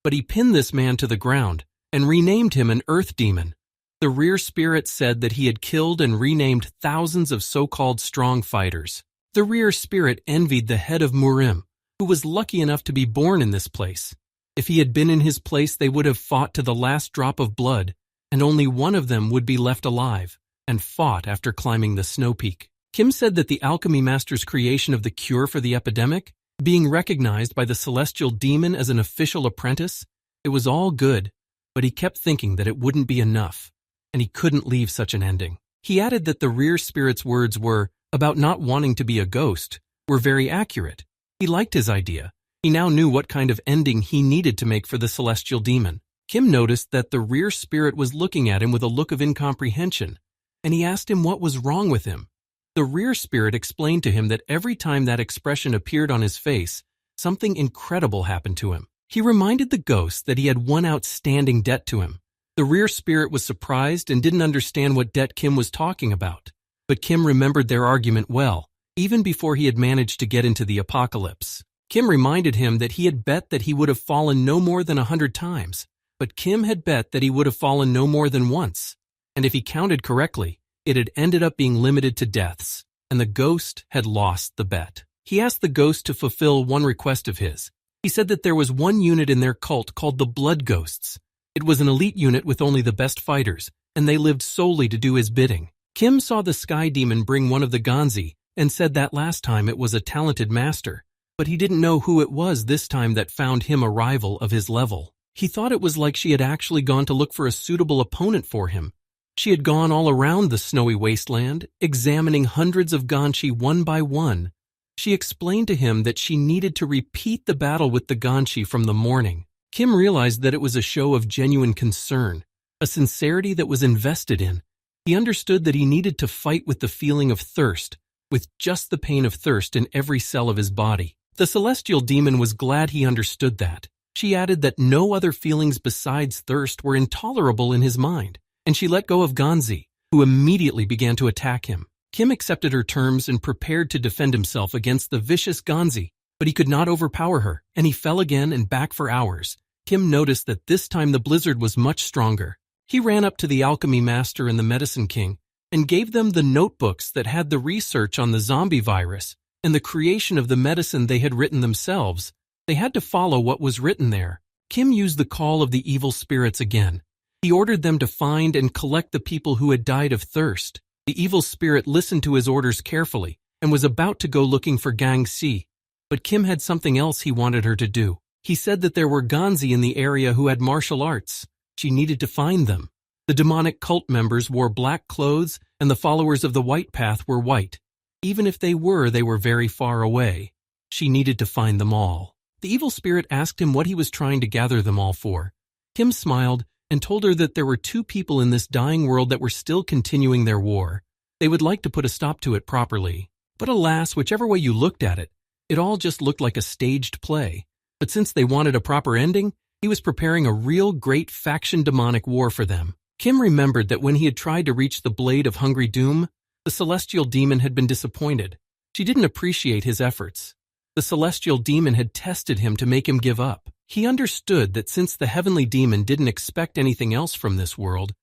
but he pinned this man to the ground and renamed him an earth demon. The rear spirit said that he had killed and renamed thousands of so-called strong fighters. The rear spirit envied the head of Murim, who was lucky enough to be born in this place. If he had been in his place, they would have fought to the last drop of blood, and only one of them would be left alive, and fought after climbing the snow peak. Kim said that the alchemy master's creation of the cure for the epidemic, being recognized by the celestial demon as an official apprentice, it was all good, but he kept thinking that it wouldn't be enough, and he couldn't leave such an ending. He added that the rear spirit's words were, about not wanting to be a ghost, were very accurate. He liked his idea. He now knew what kind of ending he needed to make for the celestial demon. Kim noticed that the rear spirit was looking at him with a look of incomprehension, and he asked him what was wrong with him. The rear spirit explained to him that every time that expression appeared on his face, something incredible happened to him. He reminded the ghost that he had one outstanding debt to him. The rear spirit was surprised and didn't understand what debt Kim was talking about. But Kim remembered their argument well, even before he had managed to get into the apocalypse. Kim reminded him that he had bet that he would have fallen no more than 100 times, but Kim had bet that he would have fallen no more than once. And if he counted correctly, it had ended up being limited to deaths, and the ghost had lost the bet. He asked the ghost to fulfill one request of his. He said that there was one unit in their cult called the Blood Ghosts. It was an elite unit with only the best fighters, and they lived solely to do his bidding. Kim saw the Sky Demon bring one of the Ganzi and said that last time it was a talented master, but he didn't know who it was this time that found him a rival of his level. He thought it was like she had actually gone to look for a suitable opponent for him. She had gone all around the snowy wasteland, examining hundreds of Ganshi one by one. She explained to him that she needed to repeat the battle with the Ganshi from the morning. Kim realized that it was a show of genuine concern, a sincerity that was invested in. He understood that he needed to fight with the feeling of thirst, with just the pain of thirst in every cell of his body. The celestial demon was glad he understood that. She added that no other feelings besides thirst were intolerable in his mind, and she let go of Ganzi, who immediately began to attack him. Kim accepted her terms and prepared to defend himself against the vicious Ganzi, but he could not overpower her, and he fell again and back for hours. Kim noticed that this time the blizzard was much stronger. He ran up to the alchemy master and the medicine king and gave them the notebooks that had the research on the zombie virus and the creation of the medicine they had written themselves. They had to follow what was written there. Kim used the call of the evil spirits again. He ordered them to find and collect the people who had died of thirst. The evil spirit listened to his orders carefully and was about to go looking for Gang Si, but Kim had something else he wanted her to do. He said that there were Ganzi in the area who had martial arts. She needed to find them. The demonic cult members wore black clothes and the followers of the white path were white. Even if they were very far away. She needed to find them all. The evil spirit asked him what he was trying to gather them all for. Kim smiled and told her that there were two people in this dying world that were still continuing their war. They would like to put a stop to it properly. But alas, whichever way you looked at it, It all just looked like a staged play. But since they wanted a proper ending, he was preparing a real great faction demonic war for them. Kim remembered that when he had tried to reach the blade of hungry doom, the celestial demon had been disappointed. She didn't appreciate his efforts. The celestial demon had tested him to make him give up. He understood that since the heavenly demon didn't expect anything else from this world,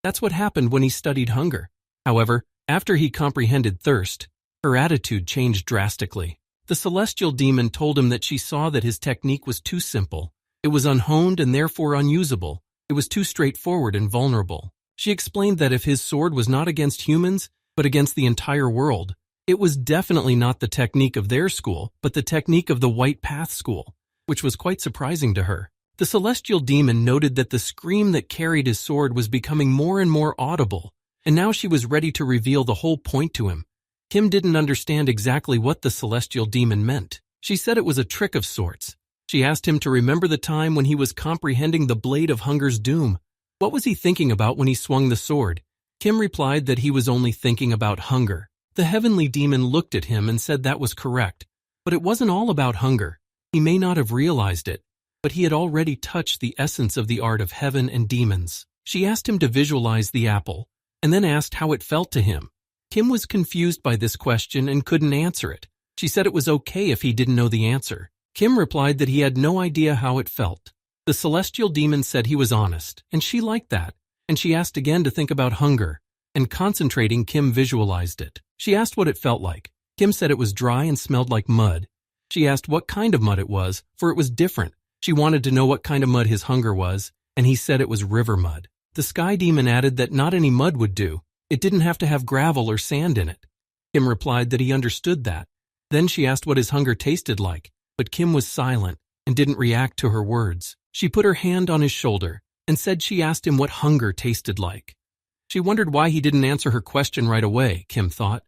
that's what happened when he studied hunger. However, after he comprehended thirst, her attitude changed drastically. The celestial demon told him that she saw that his technique was too simple. It was unhoned and therefore unusable. It was too straightforward and vulnerable. She explained that if his sword was not against humans, but against the entire world, it was definitely not the technique of their school, but the technique of the White Path School, which was quite surprising to her. The celestial demon noted that the scream that carried his sword was becoming more and more audible, and now she was ready to reveal the whole point to him. Kim didn't understand exactly what the celestial demon meant. She said it was a trick of sorts. She asked him to remember the time when he was comprehending the blade of hunger's doom. What was he thinking about when he swung the sword? Kim replied that he was only thinking about hunger. The heavenly demon looked at him and said that was correct, but it wasn't all about hunger. He may not have realized it, but he had already touched the essence of the art of heaven and demons. She asked him to visualize the apple, and then asked how it felt to him. Kim was confused by this question and couldn't answer it. She said it was okay if he didn't know the answer. Kim replied that he had no idea how it felt. The celestial demon said he was honest, and she liked that, and she asked again to think about hunger, and concentrating, Kim visualized it. She asked what it felt like. Kim said it was dry and smelled like mud. She asked what kind of mud it was, for it was different. She wanted to know what kind of mud his hunger was, and he said it was river mud. The sky demon added that not any mud would do. It didn't have to have gravel or sand in it. Kim replied that he understood that. Then she asked what his hunger tasted like, but Kim was silent and didn't react to her words. She put her hand on his shoulder and said she asked him what hunger tasted like. She wondered why he didn't answer her question right away, Kim thought,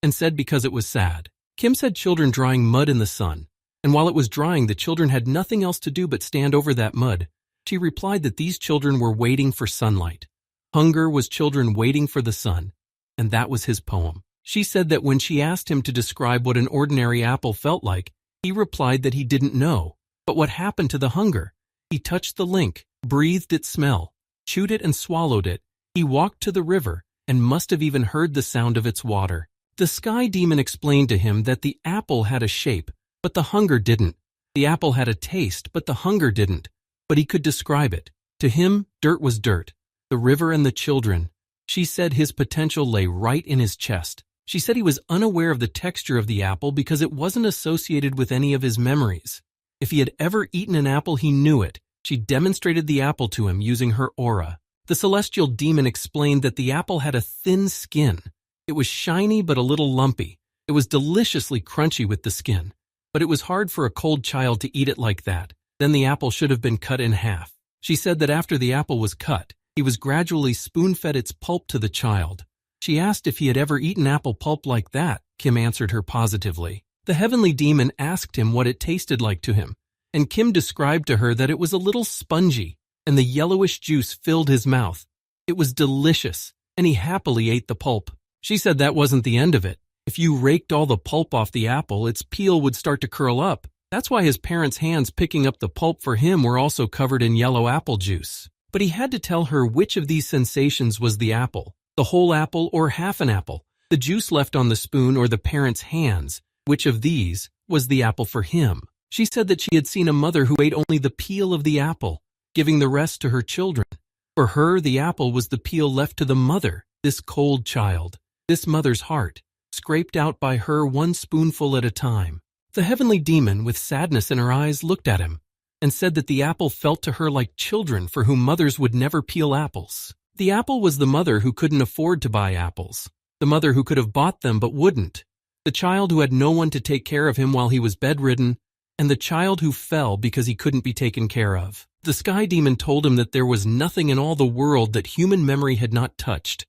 and said because it was sad. Kim said children drying mud in the sun, and while it was drying, the children had nothing else to do but stand over that mud. She replied that these children were waiting for sunlight. Hunger was children waiting for the sun, and that was his poem. She said that when she asked him to describe what an ordinary apple felt like, he replied that he didn't know. But what happened to the hunger? He touched the link, breathed its smell, chewed it and swallowed it. He walked to the river and must have even heard the sound of its water. The sky demon explained to him that the apple had a shape, but the hunger didn't. The apple had a taste, but the hunger didn't. But he could describe it. To him, dirt was dirt. The river and the children. She said his potential lay right in his chest. She said he was unaware of the texture of the apple because it wasn't associated with any of his memories. If he had ever eaten an apple, he knew it. She demonstrated the apple to him using her aura. The celestial demon explained that the apple had a thin skin. It was shiny but a little lumpy. It was deliciously crunchy with the skin, but it was hard for a cold child to eat it like that. Then the apple should have been cut in half. She said that after the apple was cut, he was gradually spoon-fed its pulp to the child. She asked if he had ever eaten apple pulp like that. Kim answered her positively. The heavenly demon asked him what it tasted like to him, and Kim described to her that it was a little spongy, and the yellowish juice filled his mouth. It was delicious, and he happily ate the pulp. She said that wasn't the end of it. If you raked all the pulp off the apple, its peel would start to curl up. That's why his parents' hands picking up the pulp for him were also covered in yellow apple juice. But he had to tell her which of these sensations was the apple, the whole apple or half an apple, the juice left on the spoon or the parents' hands. Which of these was the apple for him? She said that she had seen a mother who ate only the peel of the apple, giving the rest to her children. For her, the apple was the peel left to the mother, this cold child, this mother's heart, scraped out by her one spoonful at a time. The heavenly demon, with sadness in her eyes, looked at him and said that the apple felt to her like children for whom mothers would never peel apples. The apple was the mother who couldn't afford to buy apples, the mother who could have bought them but wouldn't, the child who had no one to take care of him while he was bedridden, and the child who fell because he couldn't be taken care of. The sky demon told him that there was nothing in all the world that human memory had not touched,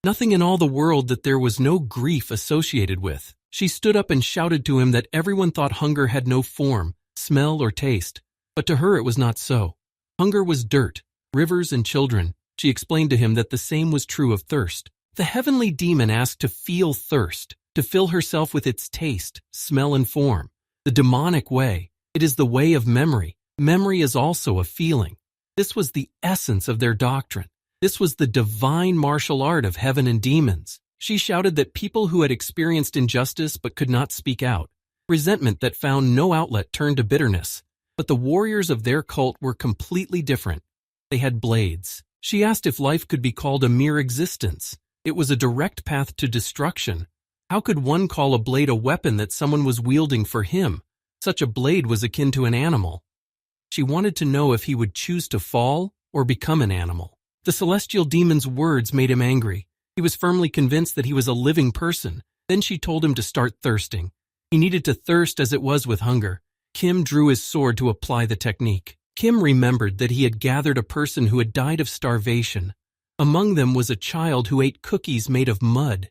nothing in all the world that there was no grief associated with. She stood up and shouted to him that everyone thought hunger had no form, smell, or taste, but to her it was not so. Hunger was dirt, rivers, and children. She explained to him that the same was true of thirst. The heavenly demon asked to feel thirst, to fill herself with its taste, smell, and form. The demonic way. It is the way of memory. Memory is also a feeling. This was the essence of their doctrine. This was the divine martial art of heaven and demons. She shouted that people who had experienced injustice but could not speak out, resentment that found no outlet turned to bitterness. But the warriors of their cult were completely different. They had blades. She asked if life could be called a mere existence. It was a direct path to destruction. How could one call a blade a weapon that someone was wielding for him? Such a blade was akin to an animal. She wanted to know if he would choose to fall or become an animal. The celestial demon's words made him angry. He was firmly convinced that he was a living person. Then she told him to start thirsting. He needed to thirst as it was with hunger. Kim drew his sword to apply the technique. Kim remembered that he had gathered a person who had died of starvation. Among them was a child who ate cookies made of mud.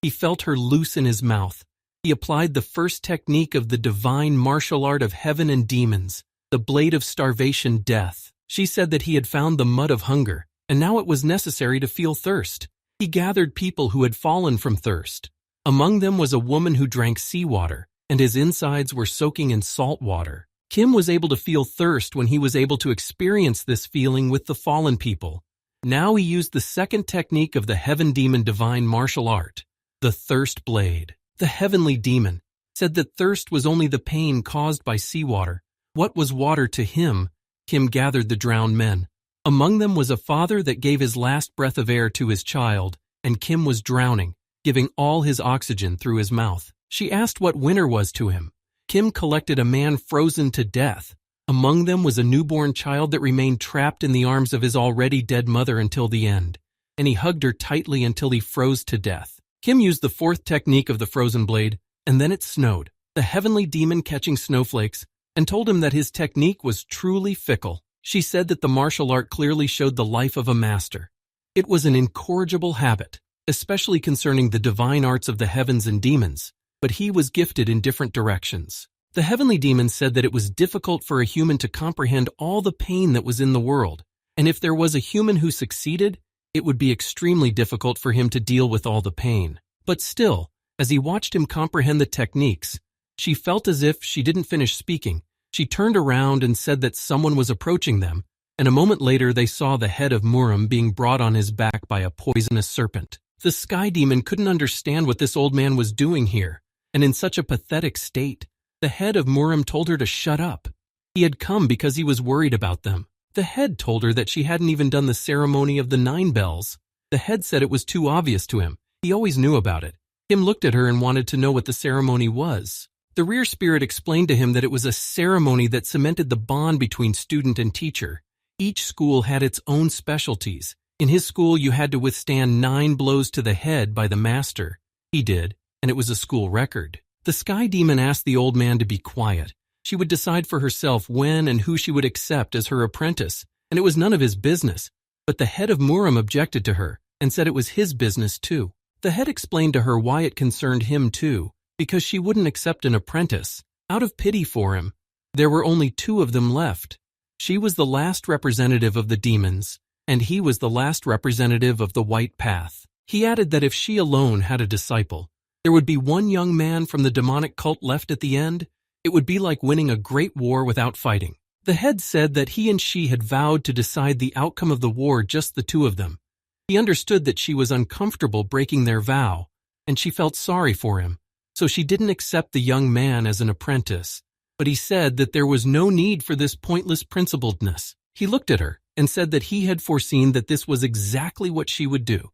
He felt her loose in his mouth. He applied the first technique of the divine martial art of heaven and demons, the blade of starvation death. She said that he had found the mud of hunger, and now it was necessary to feel thirst. He gathered people who had fallen from thirst. Among them was a woman who drank seawater, and his insides were soaking in salt water. Kim was able to feel thirst when he was able to experience this feeling with the fallen people. Now he used the second technique of the heaven demon divine martial art, the thirst blade. The heavenly demon said that thirst was only the pain caused by seawater. What was water to him? Kim gathered the drowned men. Among them was a father that gave his last breath of air to his child, and Kim was drowning, giving all his oxygen through his mouth. She asked what winter was to him. Kim collected a man frozen to death. Among them was a newborn child that remained trapped in the arms of his already dead mother until the end, and he hugged her tightly until he froze to death. Kim used the fourth technique of the frozen blade, and then it snowed, the heavenly demon catching snowflakes, and told him that his technique was truly fickle. She said that the martial art clearly showed the life of a master. It was an incorrigible habit, especially concerning the divine arts of the heavens and demons, but he was gifted in different directions. The heavenly demon said that it was difficult for a human to comprehend all the pain that was in the world, and if there was a human who succeeded, it would be extremely difficult for him to deal with all the pain. But still, as he watched him comprehend the techniques, she felt as if she didn't finish speaking. She turned around and said that someone was approaching them, and a moment later they saw the head of Muram being brought on his back by a poisonous serpent. The sky demon couldn't understand what this old man was doing here, and in such a pathetic state, the head of Muram told her to shut up. He had come because he was worried about them. The head told her that she hadn't even done the ceremony of the 9 bells. The head said it was too obvious to him. He always knew about it. Kim looked at her and wanted to know what the ceremony was. The rear spirit explained to him that it was a ceremony that cemented the bond between student and teacher. Each school had its own specialties. In his school, you had to withstand 9 blows to the head by the master. He did, and it was a school record. The sky demon asked the old man to be quiet. She would decide for herself when and who she would accept as her apprentice, and it was none of his business. But the head of Muram objected to her and said it was his business too. The head explained to her why it concerned him too, because she wouldn't accept an apprentice, out of pity for him. There were only 2 of them left. She was the last representative of the demons, and he was the last representative of the white path. He added that if she alone had a disciple, there would be 1 young man from the demonic cult left at the end. It would be like winning a great war without fighting. The head said that he and she had vowed to decide the outcome of the war, just the 2 of them. He understood that she was uncomfortable breaking their vow, and she felt sorry for him, so she didn't accept the young man as an apprentice. But he said that there was no need for this pointless principledness. He looked at her and said that he had foreseen that this was exactly what she would do.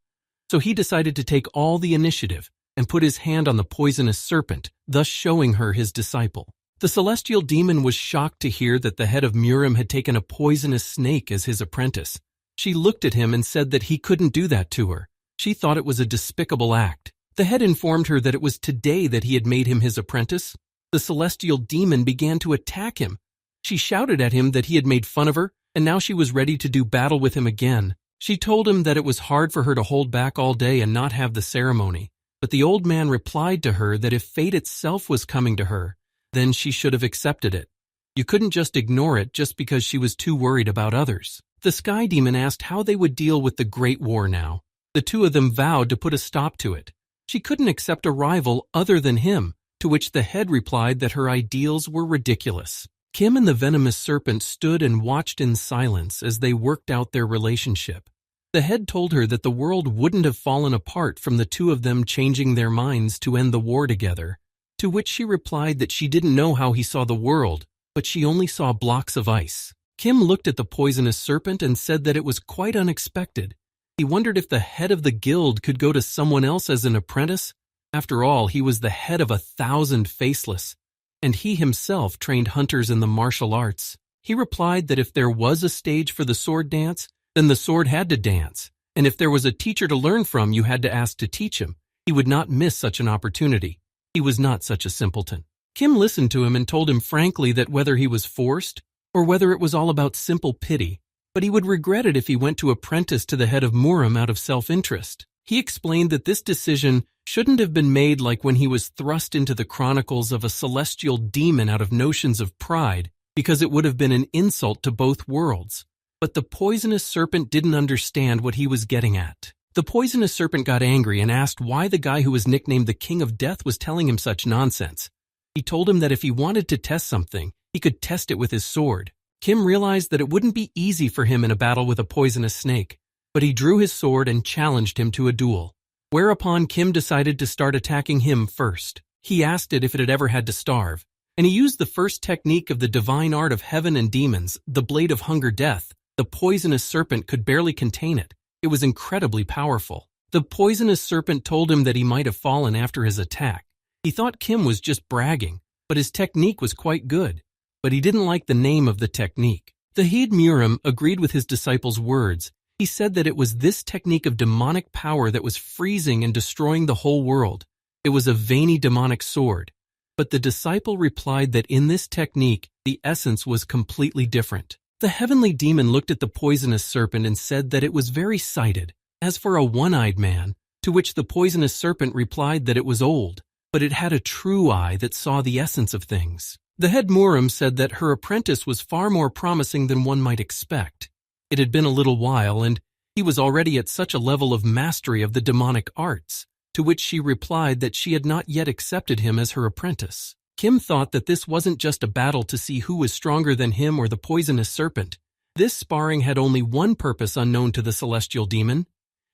So he decided to take all the initiative and put his hand on the poisonous serpent, thus showing her his disciple. The celestial demon was shocked to hear that the head of Muram had taken a poisonous snake as his apprentice. She looked at him and said that he couldn't do that to her. She thought it was a despicable act. The head informed her that it was today that he had made him his apprentice. The celestial demon began to attack him. She shouted at him that he had made fun of her, and now she was ready to do battle with him again. She told him that it was hard for her to hold back all day and not have the ceremony. But the old man replied to her that if fate itself was coming to her, then she should have accepted it. You couldn't just ignore it just because she was too worried about others. The sky demon asked how they would deal with the Great War now. The 2 of them vowed to put a stop to it. She couldn't accept a rival other than him, to which the head replied that her ideals were ridiculous. Kim and the venomous serpent stood and watched in silence as they worked out their relationship. The head told her that the world wouldn't have fallen apart from the two of them changing their minds to end the war together, to which she replied that she didn't know how he saw the world, but she only saw blocks of ice. Kim looked at the poisonous serpent and said that it was quite unexpected. He wondered if the head of the guild could go to someone else as an apprentice. After all, he was the head of 1,000 faceless, and he himself trained hunters in the martial arts. He replied that if there was a stage for the sword dance, then the sword had to dance, and if there was a teacher to learn from, you had to ask to teach him. He would not miss such an opportunity. He was not such a simpleton. Kim listened to him and told him frankly that whether he was forced or whether it was all about simple pity, but he would regret it if he went to apprentice to the head of Muram out of self-interest. He explained that this decision shouldn't have been made like when he was thrust into the chronicles of a celestial demon out of notions of pride, because it would have been an insult to both worlds. But the poisonous serpent didn't understand what he was getting at. The poisonous serpent got angry and asked why the guy who was nicknamed the King of Death was telling him such nonsense. He told him that if he wanted to test something, he could test it with his sword. Kim realized that it wouldn't be easy for him in a battle with a poisonous snake, but he drew his sword and challenged him to a duel. Whereupon Kim decided to start attacking him first. He asked it if it had ever had to starve, and he used the first technique of the divine art of heaven and demons, the blade of hunger death. The poisonous serpent could barely contain it. It was incredibly powerful. The poisonous serpent told him that he might have fallen after his attack. He thought Kim was just bragging, but his technique was quite good. But he didn't like the name of the technique. The head Muram agreed with his disciple's words. He said that it was this technique of demonic power that was freezing and destroying the whole world. It was a veiny demonic sword. But the disciple replied that in this technique, the essence was completely different. The heavenly demon looked at the poisonous serpent and said that it was very sighted, as for a one-eyed man, to which the poisonous serpent replied that it was old, but it had a true eye that saw the essence of things. The head Muram said that her apprentice was far more promising than one might expect. It had been a little while, and he was already at such a level of mastery of the demonic arts, to which she replied that she had not yet accepted him as her apprentice. Kim thought that this wasn't just a battle to see who was stronger than him or the poisonous serpent. This sparring had only one purpose unknown to the celestial demon.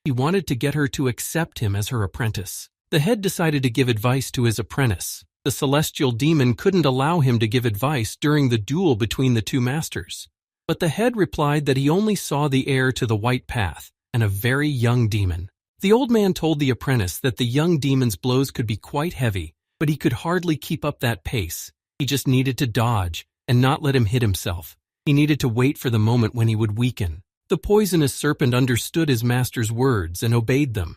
He wanted to get her to accept him as her apprentice. The head decided to give advice to his apprentice. The celestial demon couldn't allow him to give advice during the duel between the two masters. But the head replied that he only saw the heir to the white path, and a very young demon. The old man told the apprentice that the young demon's blows could be quite heavy, but he could hardly keep up that pace. He just needed to dodge and not let him hit himself. He needed to wait for the moment when he would weaken. The poisonous serpent understood his master's words and obeyed them.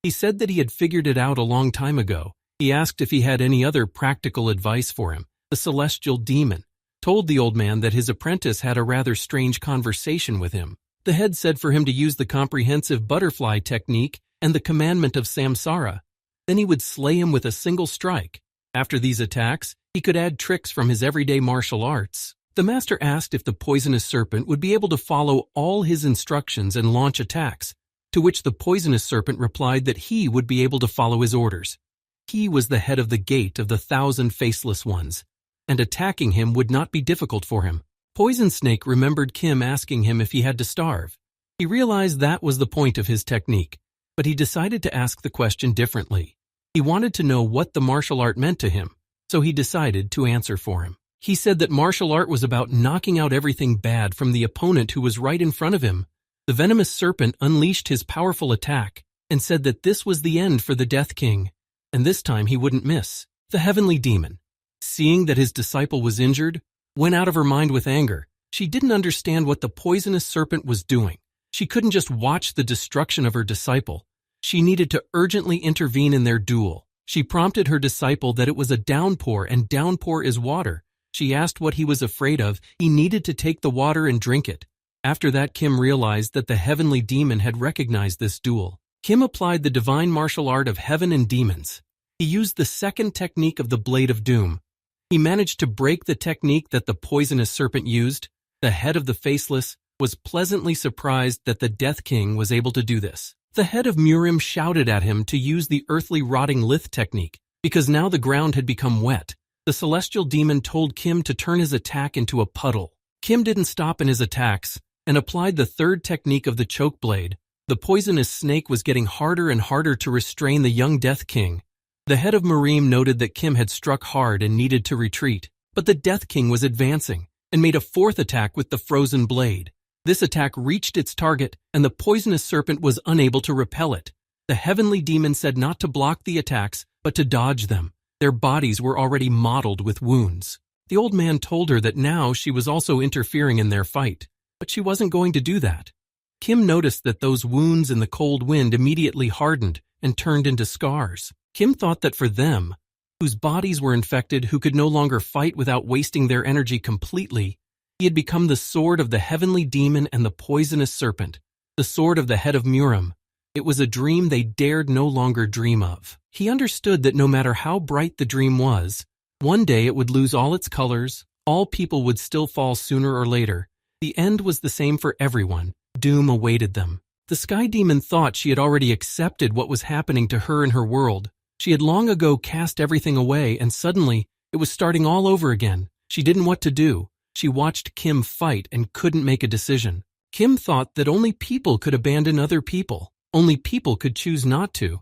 He said that he had figured it out a long time ago. He asked if he had any other practical advice for him. The celestial demon told the old man that his apprentice had a rather strange conversation with him. The head said for him to use the comprehensive butterfly technique and the commandment of samsara. Then he would slay him with a single strike. After these attacks, he could add tricks from his everyday martial arts. The master asked if the poisonous serpent would be able to follow all his instructions and launch attacks, to which the poisonous serpent replied that he would be able to follow his orders. He was the head of the gate of the 1,000 faceless ones, and attacking him would not be difficult for him. Poison Snake remembered Kim asking him if he had to starve. He realized that was the point of his technique, but he decided to ask the question differently. He wanted to know what the martial art meant to him, so he decided to answer for him. He said that martial art was about knocking out everything bad from the opponent who was right in front of him. The venomous serpent unleashed his powerful attack and said that this was the end for the Death King, and this time he wouldn't miss. The heavenly demon, seeing that his disciple was injured, went out of her mind with anger. She didn't understand what the poisonous serpent was doing. She couldn't just watch the destruction of her disciple. She needed to urgently intervene in their duel. She prompted her disciple that it was a downpour, and downpour is water. She asked what he was afraid of. He needed to take the water and drink it. After that, Kim realized that the heavenly demon had recognized this duel. Kim applied the divine martial art of heaven and demons. He used the second technique of the Blade of Doom. He managed to break the technique that the poisonous serpent used. The head of the faceless was pleasantly surprised that the Death King was able to do this. The head of Murim shouted at him to use the earthly rotting lith technique, Because now the ground had become wet, the celestial demon told Kim to turn his attack into a puddle. Kim didn't stop in his attacks and applied the third technique of the choke blade. The poisonous snake was getting harder and harder to restrain the young Death King. The head of Merim noted that Kim had struck hard and needed to retreat, but the Death King was advancing and made a fourth attack with the frozen blade. This attack reached its target, and the poisonous serpent was unable to repel it. The heavenly demon said not to block the attacks, but to dodge them. Their bodies were already mottled with wounds. The old man told her that now she was also interfering in their fight, but she wasn't going to do that. Kim noticed that those wounds in the cold wind immediately hardened and turned into scars. Kim thought that for them, whose bodies were infected, who could no longer fight without wasting their energy completely, he had become the sword of the heavenly demon and the poisonous serpent, the sword of the head of Merim. It was a dream they dared no longer dream of. He understood that no matter how bright the dream was, one day it would lose all its colors, all people would still fall sooner or later. The end was the same for everyone. Doom awaited them. The sky demon thought she had already accepted what was happening to her in her world. She had long ago cast everything away, and suddenly it was starting all over again. She didn't know what to do. She watched Kim fight and couldn't make a decision. Kim thought that only people could abandon other people. Only people could choose not to.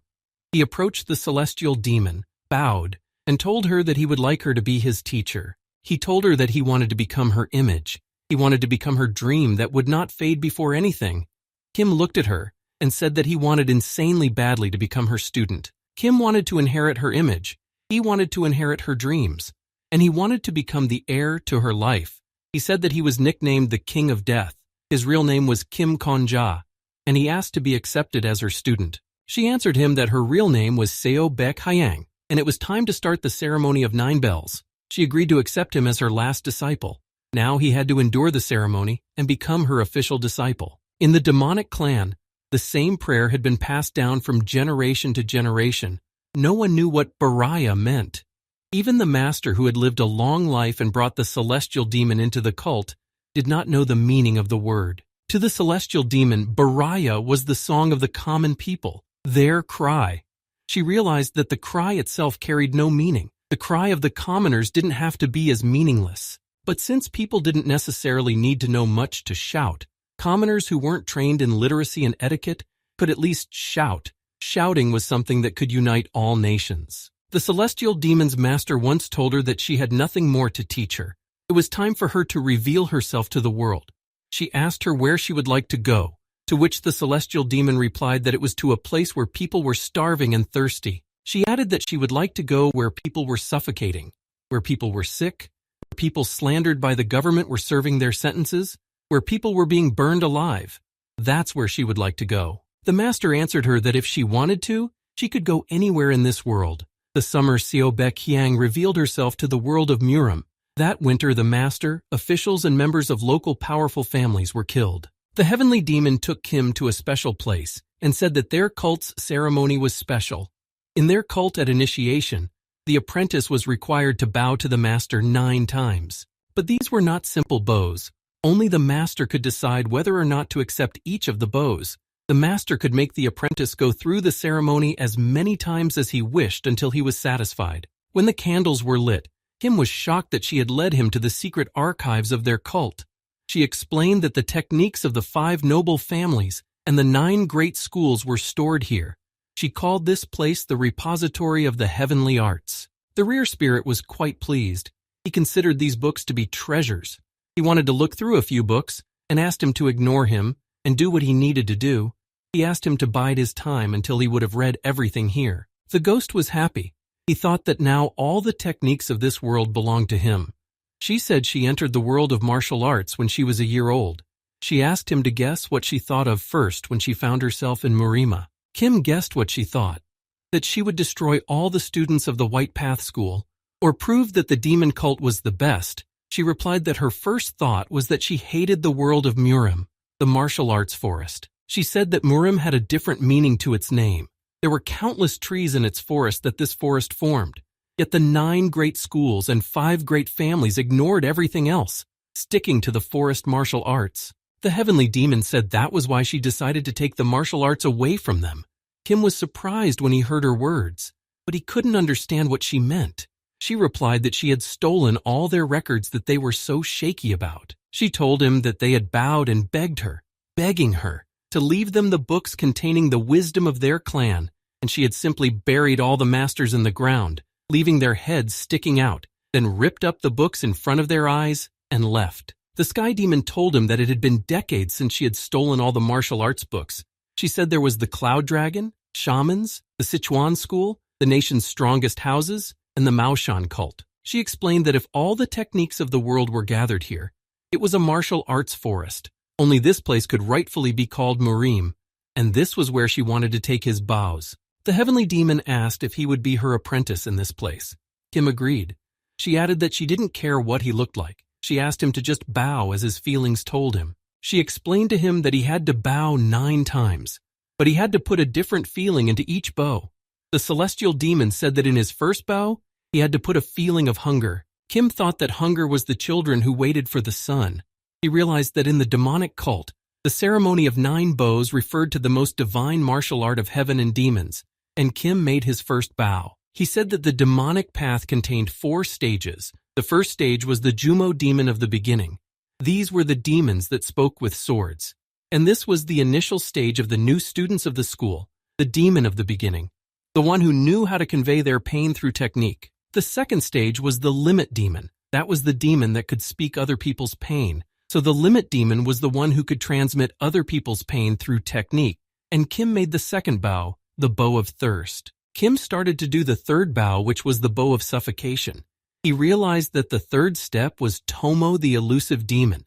He approached the celestial demon, bowed, and told her that he would like her to be his teacher. He told her that he wanted to become her image. He wanted to become her dream that would not fade before anything. Kim looked at her and said that he wanted insanely badly to become her student. Kim wanted to inherit her image. He wanted to inherit her dreams. And he wanted to become the heir to her life. He said that he was nicknamed the King of Death. His real name was Kim Konja, and he asked to be accepted as her student. She answered him that her real name was Seo Baek Hyang, and it was time to start the ceremony of 9 bells. She agreed to accept him as her last disciple. Now he had to endure the ceremony and become her official disciple. In the demonic clan, the same prayer had been passed down from generation to generation. No one knew what Betrayal meant. Even the master, who had lived a long life and brought the celestial demon into the cult, did not know the meaning of the word. To the celestial demon, Betrayal was the song of the common people, their cry. She realized that the cry itself carried no meaning. The cry of the commoners didn't have to be as meaningless. But since people didn't necessarily need to know much to shout, commoners who weren't trained in literacy and etiquette could at least shout. Shouting was something that could unite all nations. The celestial demon's master once told her that she had nothing more to teach her. It was time for her to reveal herself to the world. She asked her where she would like to go, to which the celestial demon replied that it was to a place where people were starving and thirsty. She added that she would like to go where people were suffocating, where people were sick, where people slandered by the government were serving their sentences, where people were being burned alive. That's where she would like to go. The master answered her that if she wanted to, she could go anywhere in this world. The summer Seo Baek Hyang revealed herself to the world of Merim. That winter, the master, officials, and members of local powerful families were killed. The heavenly demon took Kim to a special place and said that their cult's ceremony was special. In their cult at initiation, the apprentice was required to bow to the master 9 times. But these were not simple bows. Only the master could decide whether or not to accept each of the bows. The master could make the apprentice go through the ceremony as many times as he wished until he was satisfied. When the candles were lit, Kim was shocked that she had led him to the secret archives of their cult. She explained that the techniques of the 5 noble families and the 9 great schools were stored here. She called this place the repository of the heavenly arts. The rear spirit was quite pleased. He considered these books to be treasures. He wanted to look through a few books and asked him to ignore him and do what he needed to do. He asked him to bide his time until he would have read everything here. The ghost was happy. He thought that now all the techniques of this world belonged to him. She said she entered the world of martial arts when she was a year old. She asked him to guess what she thought of first when she found herself in Murima. Kim guessed what she thought, that she would destroy all the students of the White Path School, or prove that the demon cult was the best. She replied that her first thought was that she hated the world of Murim, the martial arts forest. She said that Murim had a different meaning to its name. There were countless trees in its forest that this forest formed, yet the 9 great schools and 5 great families ignored everything else, sticking to the forest martial arts. The heavenly demon said that was why she decided to take the martial arts away from them. Kim was surprised when he heard her words. but he couldn't understand what she meant. She replied that she had stolen all their records that they were so shaky about. She told him that they had bowed and begged her, begging her, to leave them the books containing the wisdom of their clan, and she had simply buried all the masters in the ground, leaving their heads sticking out, then ripped up the books in front of their eyes and left. The Sky Demon told him that it had been decades since she had stolen all the martial arts books. She said there was the Cloud Dragon, shamans, the Sichuan school, the nation's strongest houses, and the Maoshan cult. She explained that if all the techniques of the world were gathered here, it was a martial arts forest. Only this place could rightfully be called Murim, and this was where she wanted to take his bows. The heavenly demon asked if he would be her apprentice in this place. Kim agreed. She added that she didn't care what he looked like. She asked him to just bow as his feelings told him. She explained to him that he had to bow 9 times, but he had to put a different feeling into each bow. The celestial demon said that in his first bow, he had to put a feeling of hunger. Kim thought that hunger was the children who waited for the sun. He realized that in the demonic cult, the ceremony of 9 bows referred to the most divine martial art of heaven and demons, and Kim made his first bow. He said that the demonic path contained 4 stages. The first stage was the Jumo demon of the beginning. These were the demons that spoke with swords. And this was the initial stage of the new students of the school, the demon of the beginning, the one who knew how to convey their pain through technique. The second stage was the limit demon. That was the demon that could speak other people's pain. So the limit demon was the one who could transmit other people's pain through technique. And Kim made the second bow, the bow of thirst. Kim started to do the third bow, which was the bow of suffocation. He realized that the third step was Tomo the elusive demon.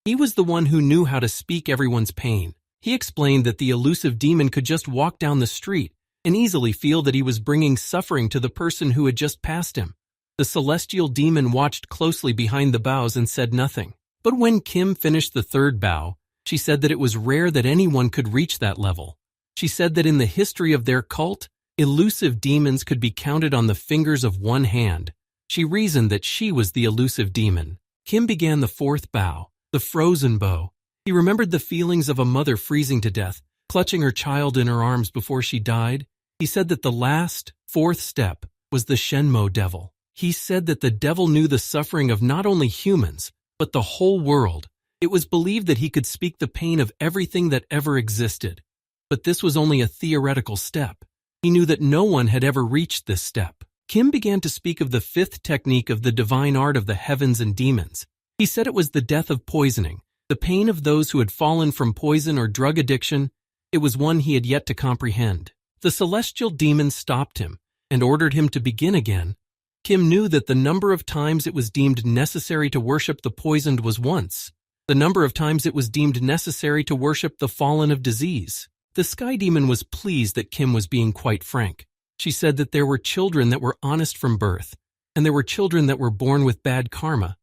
He was the one who knew how to speak everyone's pain. He explained that the elusive demon could just walk down the street and easily feel that he was bringing suffering to the person who had just passed him. The celestial demon watched closely behind the bows and said nothing. But when Kim finished the third bow, she said that it was rare that anyone could reach that level. She said that in the history of their cult, elusive demons could be counted on the fingers of one hand. She reasoned that she was the elusive demon. Kim began the fourth bow, the frozen bow. He remembered the feelings of a mother freezing to death, clutching her child in her arms before she died. He said that the last, fourth step was the Shenmo devil. He said that the devil knew the suffering of not only humans, but the whole world. It was believed that he could speak the pain of everything that ever existed. But this was only a theoretical step. He knew that no one had ever reached this step. Kim began to speak of the 5th technique of the divine art of the heavens and demons. He said it was the death of poisoning, the pain of those who had fallen from poison or drug addiction. It was one he had yet to comprehend. The celestial demon stopped him and ordered him to begin again. Kim knew that the number of times it was deemed necessary to worship the poisoned was once. The number of times it was deemed necessary to worship the fallen of disease. The Sky Demon was pleased that Kim was being quite frank. She said that there were children that were honest from birth, and there were children that were born with bad karma,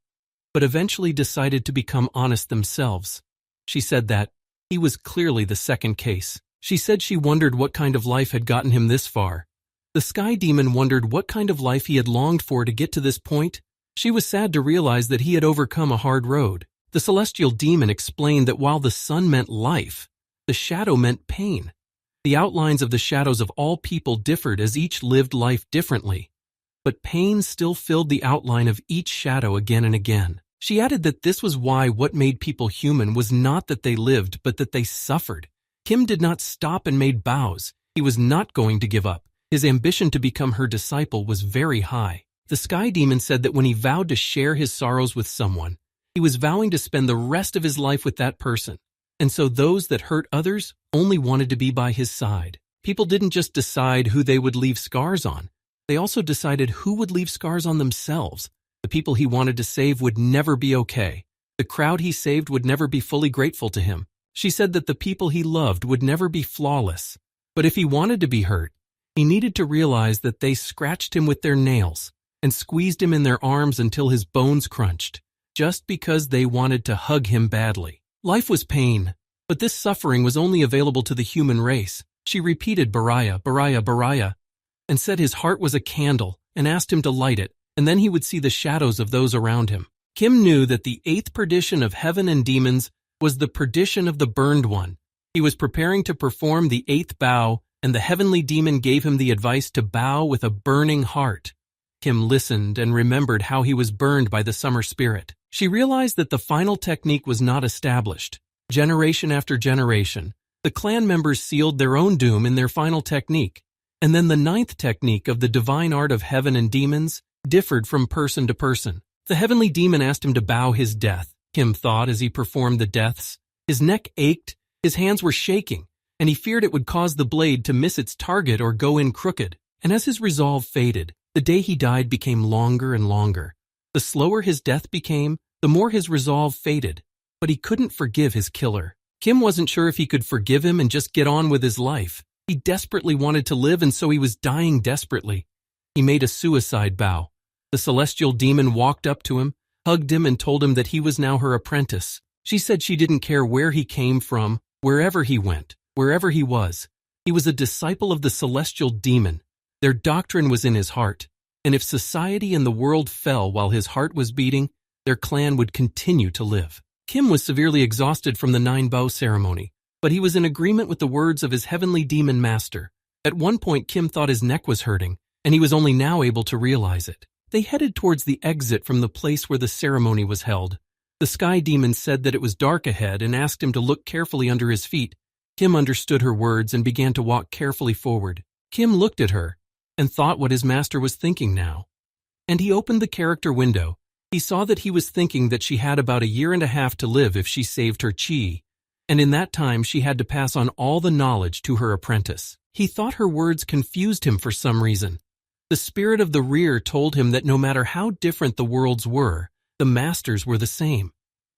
but eventually decided to become honest themselves. She said that he was clearly the second case. She said she wondered what kind of life had gotten him this far. The Sky Demon wondered what kind of life he had longed for to get to this point. She was sad to realize that he had overcome a hard road. The Celestial Demon explained that while the sun meant life, the shadow meant pain. The outlines of the shadows of all people differed as each lived life differently, but pain still filled the outline of each shadow again and again. She added that this was why what made people human was not that they lived, but that they suffered. Kim did not stop and made bows. He was not going to give up. His ambition to become her disciple was very high. The Sky Demon said that when he vowed to share his sorrows with someone, he was vowing to spend the rest of his life with that person. And so those that hurt others only wanted to be by his side. People didn't just decide who they would leave scars on. They also decided who would leave scars on themselves. The people he wanted to save would never be okay. The crowd he saved would never be fully grateful to him. She said that the people he loved would never be flawless. But if he wanted to be hurt, he needed to realize that they scratched him with their nails and squeezed him in their arms until his bones crunched, just because they wanted to hug him badly. Life was pain, but this suffering was only available to the human race. She repeated Baraya, Baraya, Baraya, and said his heart was a candle and asked him to light it, and then he would see the shadows of those around him. Kim knew that the 8th perdition of heaven and demons was the perdition of the burned one. He was preparing to perform the 8th bow and the heavenly demon gave him the advice to bow with a burning heart. Kim listened and remembered how he was burned by the summer spirit. She realized that the final technique was not established. Generation after generation, the clan members sealed their own doom in their final technique, and then the ninth technique of the divine art of heaven and demons differed from person to person. The heavenly demon asked him to bow his death. Kim thought as he performed the deaths. His neck ached, his hands were shaking, and he feared it would cause the blade to miss its target or go in crooked. And as his resolve faded, the day he died became longer and longer. The slower his death became, the more his resolve faded. But he couldn't forgive his killer. Kim wasn't sure if he could forgive him and just get on with his life. He desperately wanted to live, and so he was dying desperately. He made a suicide vow. The celestial demon walked up to him, hugged him, and told him that he was now her apprentice. She said she didn't care where he came from, wherever he went, wherever he was. He was a disciple of the celestial demon. Their doctrine was in his heart, and if society and the world fell while his heart was beating, their clan would continue to live. Kim was severely exhausted from the 9-bow ceremony, but he was in agreement with the words of his heavenly demon master. At one point, Kim thought his neck was hurting, and he was only now able to realize it. They headed towards the exit from the place where the ceremony was held. The sky demon said that it was dark ahead and asked him to look carefully under his feet. Kim understood her words and began to walk carefully forward. Kim looked at her and thought what his master was thinking now. And he opened the character window. He saw that he was thinking that she had about 1.5 years to live if she saved her chi, and in that time she had to pass on all the knowledge to her apprentice. He thought her words confused him for some reason. The spirit of the rear told him that no matter how different the worlds were, the masters were the same.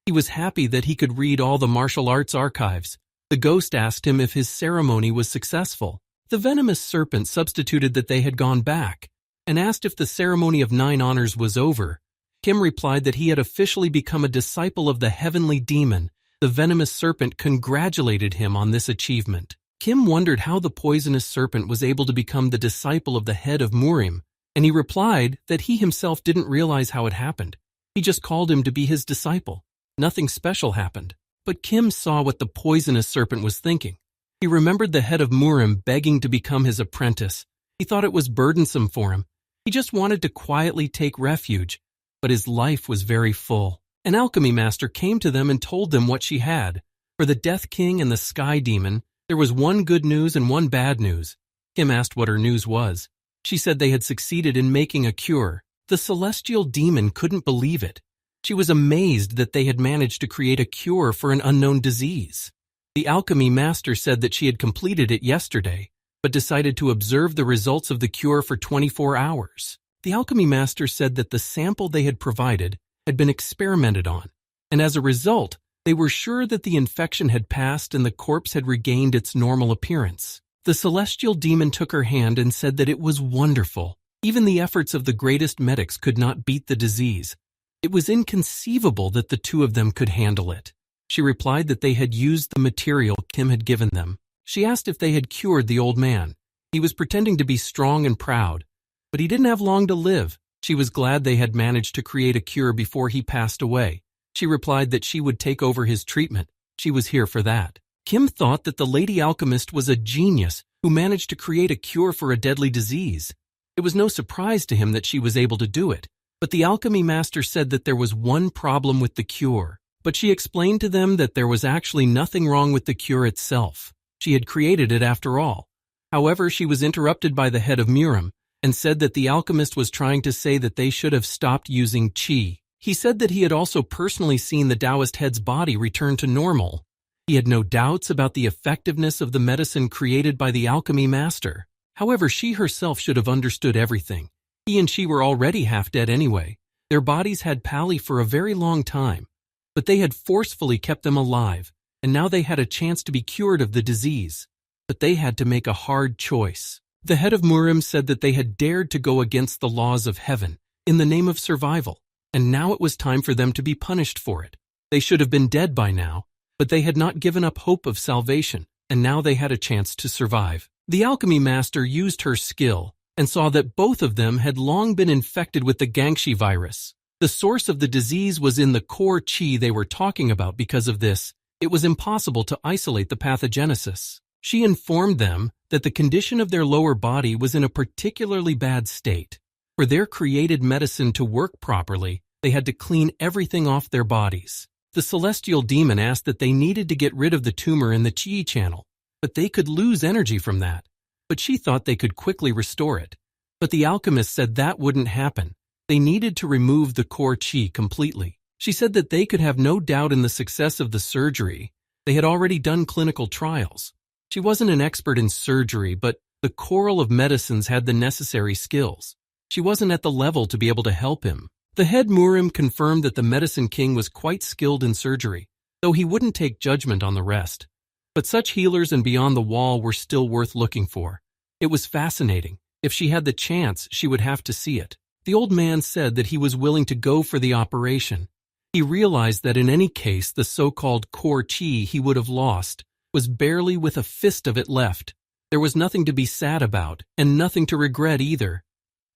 He was happy that he could read all the martial arts archives. The ghost asked him if his ceremony was successful. The venomous serpent substituted that they had gone back, and asked if the ceremony of 9 honors was over. Kim replied that he had officially become a disciple of the heavenly demon. The venomous serpent congratulated him on this achievement. Kim wondered how the poisonous serpent was able to become the disciple of the head of Murim, and he replied that he himself didn't realize how it happened. He just called him to be his disciple. Nothing special happened. But Kim saw what the poisonous serpent was thinking. He remembered the head of Murim begging to become his apprentice. He thought it was burdensome for him. He just wanted to quietly take refuge, but his life was very full. An alchemy master came to them and told them what she had. For the Death King and the Sky Demon, there was one good news and one bad news. Kim asked what her news was. She said they had succeeded in making a cure. The celestial demon couldn't believe it. She was amazed that they had managed to create a cure for an unknown disease. The alchemy master said that she had completed it yesterday, but decided to observe the results of the cure for 24 hours. The alchemy master said that the sample they had provided had been experimented on, and as a result, they were sure that the infection had passed and the corpse had regained its normal appearance. The celestial demon took her hand and said that it was wonderful. Even the efforts of the greatest medics could not beat the disease. It was inconceivable that the two of them could handle it. She replied that they had used the material Kim had given them. She asked if they had cured the old man. He was pretending to be strong and proud, but he didn't have long to live. She was glad they had managed to create a cure before he passed away. She replied that she would take over his treatment. She was here for that. Kim thought that the lady alchemist was a genius who managed to create a cure for a deadly disease. It was no surprise to him that she was able to do it, but the alchemy master said that there was one problem with the cure. But she explained to them that there was actually nothing wrong with the cure itself. She had created it after all. However, she was interrupted by the head of Murim and said that the alchemist was trying to say that they should have stopped using qi. He said that he had also personally seen the Taoist head's body return to normal. He had no doubts about the effectiveness of the medicine created by the alchemy master. However, she herself should have understood everything. He and she were already half dead anyway. Their bodies had pally for a very long time, but they had forcefully kept them alive, and now they had a chance to be cured of the disease. But they had to make a hard choice. The head of Murim said that they had dared to go against the laws of heaven in the name of survival, and now it was time for them to be punished for it. They should have been dead by now, but they had not given up hope of salvation, and now they had a chance to survive. The alchemy master used her skill and saw that both of them had long been infected with the Gangshi virus. The source of the disease was in the core qi they were talking about. Because of this, it was impossible to isolate the pathogenesis. She informed them that the condition of their lower body was in a particularly bad state. For their created medicine to work properly, they had to clean everything off their bodies. The celestial demon asked that they needed to get rid of the tumor in the chi channel, but they could lose energy from that. But she thought they could quickly restore it. But the alchemist said that wouldn't happen. They needed to remove the core chi completely. She said that they could have no doubt in the success of the surgery. They had already done clinical trials. She wasn't an expert in surgery, but the Coral of Medicines had the necessary skills. She wasn't at the level to be able to help him. The head Murim confirmed that the Medicine King was quite skilled in surgery, though he wouldn't take judgment on the rest. But such healers and beyond the wall were still worth looking for. It was fascinating. If she had the chance, she would have to see it. The old man said that he was willing to go for the operation. He realized that in any case, the so-called core chi he would have lost was barely with a fist of it left. There was nothing to be sad about, and nothing to regret either.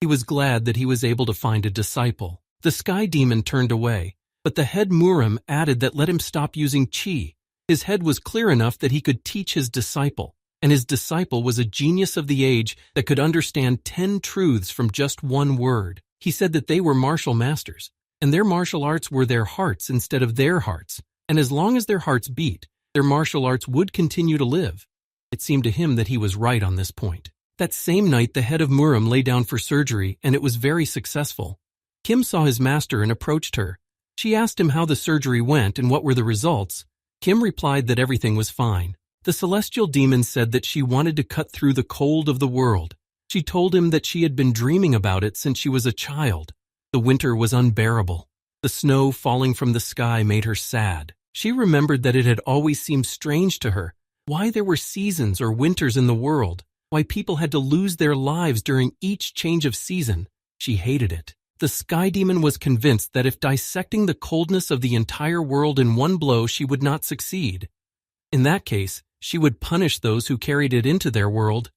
He was glad that he was able to find a disciple. The sky demon turned away, but the head Murim added that let him stop using chi. His head was clear enough that he could teach his disciple, and his disciple was a genius of the age that could understand 10 truths from just one word. He said that they were martial masters, and their martial arts were their hearts instead of their hearts, and as long as their hearts beat, their martial arts would continue to live. It seemed to him that he was right on this point. That same night, the head of Murim lay down for surgery, and it was very successful. Kim saw his master and approached her. She asked him how the surgery went and what were the results. Kim replied that everything was fine. The celestial demon said that she wanted to cut through the cold of the world. She told him that she had been dreaming about it since she was a child. The winter was unbearable. The snow falling from the sky made her sad. She remembered that it had always seemed strange to her, why there were seasons or winters in the world, why people had to lose their lives during each change of season. She hated it. The sky demon was convinced that if dissecting the coldness of the entire world in one blow, she would not succeed. In that case, she would punish those who carried it into their world.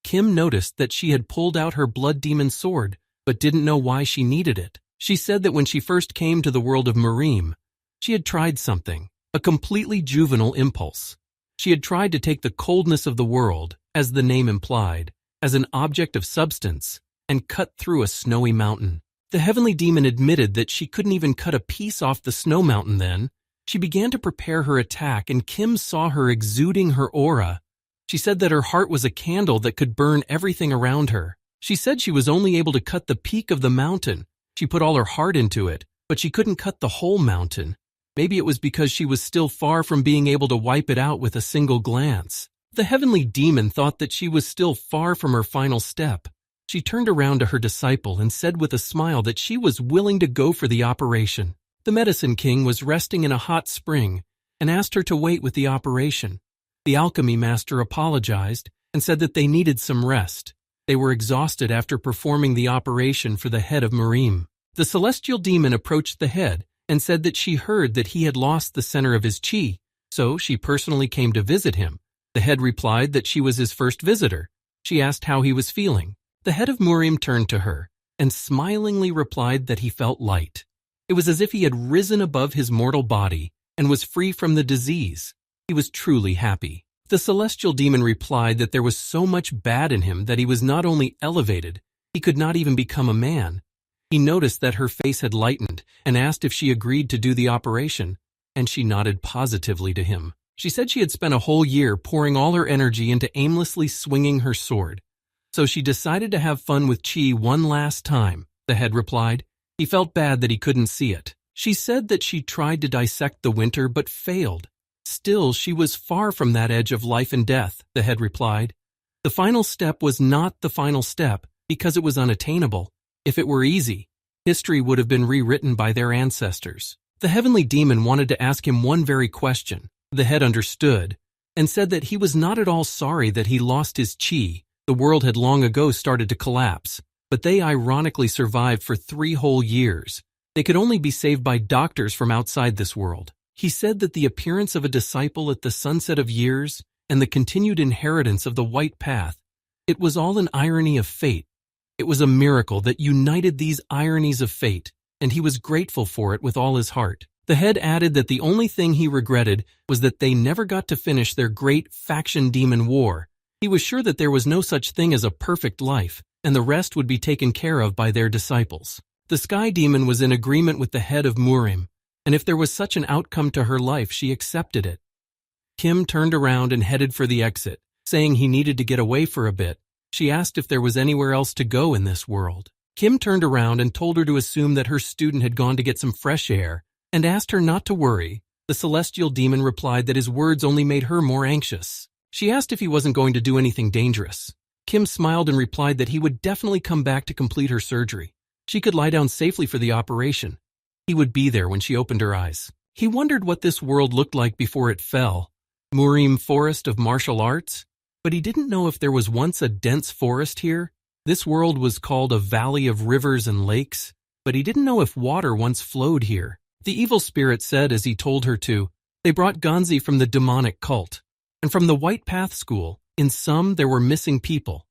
Kim noticed that she had pulled out her blood demon sword, but didn't know why she needed it. She said that when she first came to the world of Murim, she had tried something, a completely juvenile impulse. She had tried to take the coldness of the world, as the name implied, as an object of substance, and cut through a snowy mountain. The heavenly demon admitted that she couldn't even cut a piece off the snow mountain then. She began to prepare her attack, and Kim saw her exuding her aura. She said that her heart was a candle that could burn everything around her. She said she was only able to cut the peak of the mountain. She put all her heart into it, but she couldn't cut the whole mountain. Maybe it was because she was still far from being able to wipe it out with a single glance. The heavenly demon thought that she was still far from her final step. She turned around to her disciple and said with a smile that she was willing to go for the operation. The Medicine King was resting in a hot spring and asked her to wait with the operation. The alchemy master apologized and said that they needed some rest. They were exhausted after performing the operation for the head of Murim. The celestial demon approached the head and said that she heard that he had lost the center of his chi, so she personally came to visit him. The head replied that she was his first visitor. She asked how he was feeling. The head of Murim turned to her and smilingly replied that he felt light. It was as if he had risen above his mortal body and was free from the disease. He was truly happy. The celestial demon replied that there was so much bad in him that he was not only elevated, he could not even become a man. He noticed that her face had lightened and asked if she agreed to do the operation, and she nodded positively to him. She said she had spent a whole year pouring all her energy into aimlessly swinging her sword. So she decided to have fun with chi one last time, the head replied. He felt bad that he couldn't see it. She said that she tried to dissect the winter but failed. Still, she was far from that edge of life and death, the head replied. The final step was not the final step because it was unattainable. If it were easy, history would have been rewritten by their ancestors. The heavenly demon wanted to ask him one very question. The head understood and said that he was not at all sorry that he lost his chi. The world had long ago started to collapse, but they ironically survived for 3 whole years. They could only be saved by doctors from outside this world. He said that the appearance of a disciple at the sunset of years and the continued inheritance of the white path, it was all an irony of fate. It was a miracle that united these ironies of fate, and he was grateful for it with all his heart. The head added that the only thing he regretted was that they never got to finish their great faction demon war. He was sure that there was no such thing as a perfect life, and the rest would be taken care of by their disciples. The sky demon was in agreement with the head of Murim, and if there was such an outcome to her life, she accepted it. Kim turned around and headed for the exit, saying he needed to get away for a bit. She asked if there was anywhere else to go in this world. Kim turned around and told her to assume that her student had gone to get some fresh air, and asked her not to worry. The celestial demon replied that his words only made her more anxious. She asked if he wasn't going to do anything dangerous. Kim smiled and replied that he would definitely come back to complete her surgery. She could lie down safely for the operation. He would be there when she opened her eyes. He wondered what this world looked like before it fell. Murim Forest of Martial Arts? But he didn't know if there was once a dense forest here. This world was called a valley of rivers and lakes, but he didn't know if water once flowed here. The evil spirit said as he told her to, they brought Ganzi from the demonic cult, and from the White Path School. In some, there were missing people.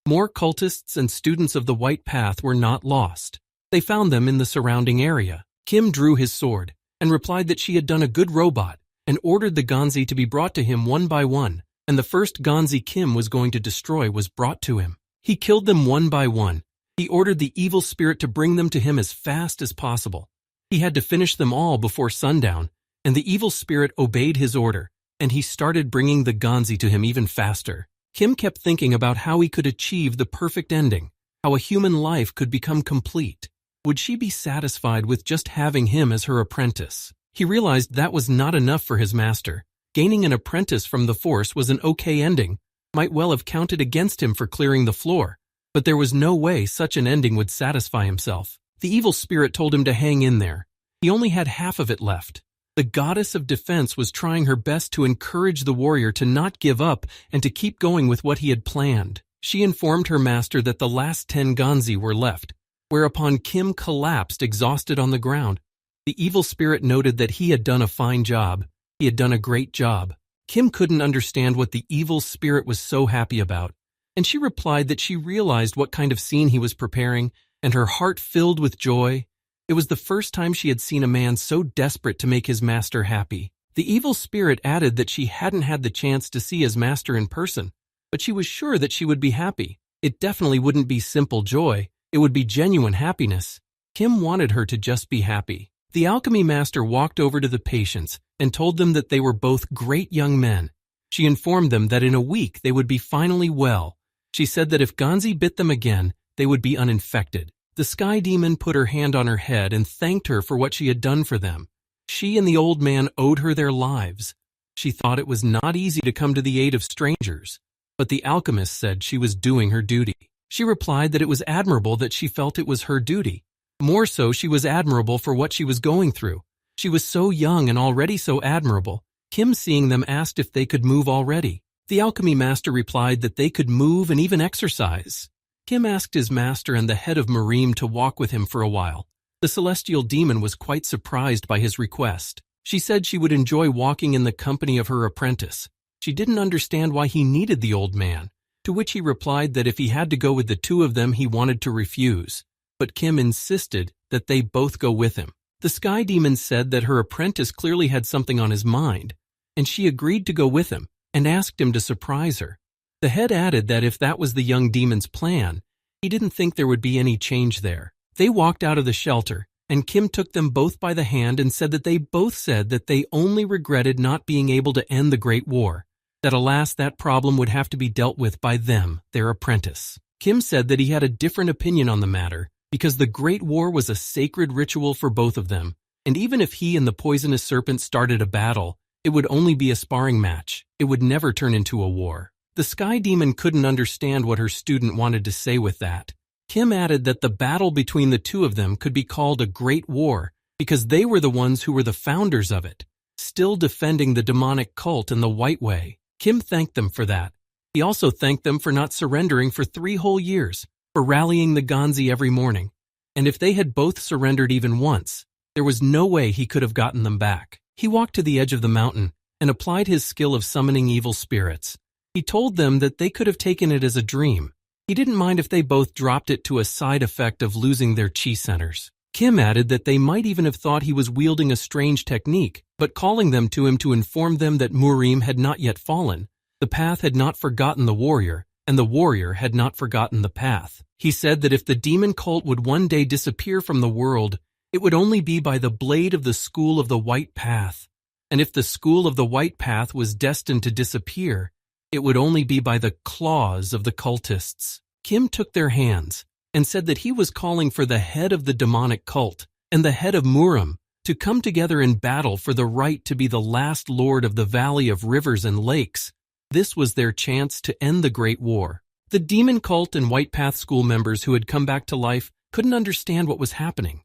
More cultists and students of the White Path were not lost. They found them in the surrounding area. Kim drew his sword and replied that she had done a good robot and ordered the Ganzi to be brought to him one by one, and the first Ganzi Kim was going to destroy was brought to him. He killed them one by one. He ordered the evil spirit to bring them to him as fast as possible. He had to finish them all before sundown, and the evil spirit obeyed his order, and he started bringing the Ganzi to him even faster. Kim kept thinking about how he could achieve the perfect ending, how a human life could become complete. Would she be satisfied with just having him as her apprentice? He realized that was not enough for his master. Gaining an apprentice from the Force was an okay ending, might well have counted against him for clearing the floor, but there was no way such an ending would satisfy himself. The evil spirit told him to hang in there. He only had half of it left. The goddess of defense was trying her best to encourage the warrior to not give up and to keep going with what he had planned. She informed her master that the last 10 Ganzi were left, whereupon Kim collapsed exhausted on the ground. The evil spirit noted that he had done a fine job. He had done a great job. Kim couldn't understand what the evil spirit was so happy about, and she replied that she realized what kind of scene he was preparing, and her heart filled with joy. It was the first time she had seen a man so desperate to make his master happy. The evil spirit added that she hadn't had the chance to see his master in person, but she was sure that she would be happy. It definitely wouldn't be simple joy, it would be genuine happiness. Kim wanted her to just be happy. The alchemy master walked over to the patients and told them that they were both great young men. She informed them that in a week they would be finally well. She said that if Ganzi bit them again, they would be uninfected. The sky demon put her hand on her head and thanked her for what she had done for them. She and the old man owed her their lives. She thought it was not easy to come to the aid of strangers, but the alchemist said she was doing her duty. She replied that it was admirable that she felt it was her duty. More so, she was admirable for what she was going through. She was so young and already so admirable. Kim, seeing them, asked if they could move already. The alchemy master replied that they could move and even exercise. Kim asked his master and the head of Murim to walk with him for a while. The celestial demon was quite surprised by his request. She said she would enjoy walking in the company of her apprentice. She didn't understand why he needed the old man, to which he replied that if he had to go with the two of them, he wanted to refuse. But Kim insisted that they both go with him. The sky demon said that her apprentice clearly had something on his mind, and she agreed to go with him and asked him to surprise her. The head added that if that was the young demon's plan, he didn't think there would be any change there. They walked out of the shelter, and Kim took them both by the hand and said that they both said that they only regretted not being able to end the Great War, that alas, that problem would have to be dealt with by them, their apprentice. Kim said that he had a different opinion on the matter, because the Great War was a sacred ritual for both of them, and even if he and the poisonous serpent started a battle, it would only be a sparring match. It would never turn into a war. The sky demon couldn't understand what her student wanted to say with that. Kim added that the battle between the two of them could be called a great war because they were the ones who were the founders of it, still defending the demonic cult in the White Way. Kim thanked them for that. He also thanked them for not surrendering for 3 whole years, for rallying the Ganzi every morning, and if they had both surrendered even once, there was no way he could have gotten them back. He walked to the edge of the mountain and applied his skill of summoning evil spirits. He told them that they could have taken it as a dream. He didn't mind if they both dropped it to a side effect of losing their chi centers. Kim added that they might even have thought he was wielding a strange technique, but calling them to him to inform them that Murim had not yet fallen, The path had not forgotten the warrior, and the warrior had not forgotten the path. He said that if the demon cult would one day disappear from the world, it would only be by the blade of the school of the white path. And if the school of the white path was destined to disappear, it would only be by the claws of the cultists. Kim took their hands and said that he was calling for the head of the demonic cult and the head of Murim to come together in battle for the right to be the last lord of the valley of rivers and lakes. This was their chance to end the Great War. The demon cult and White Path school members who had come back to life couldn't understand what was happening.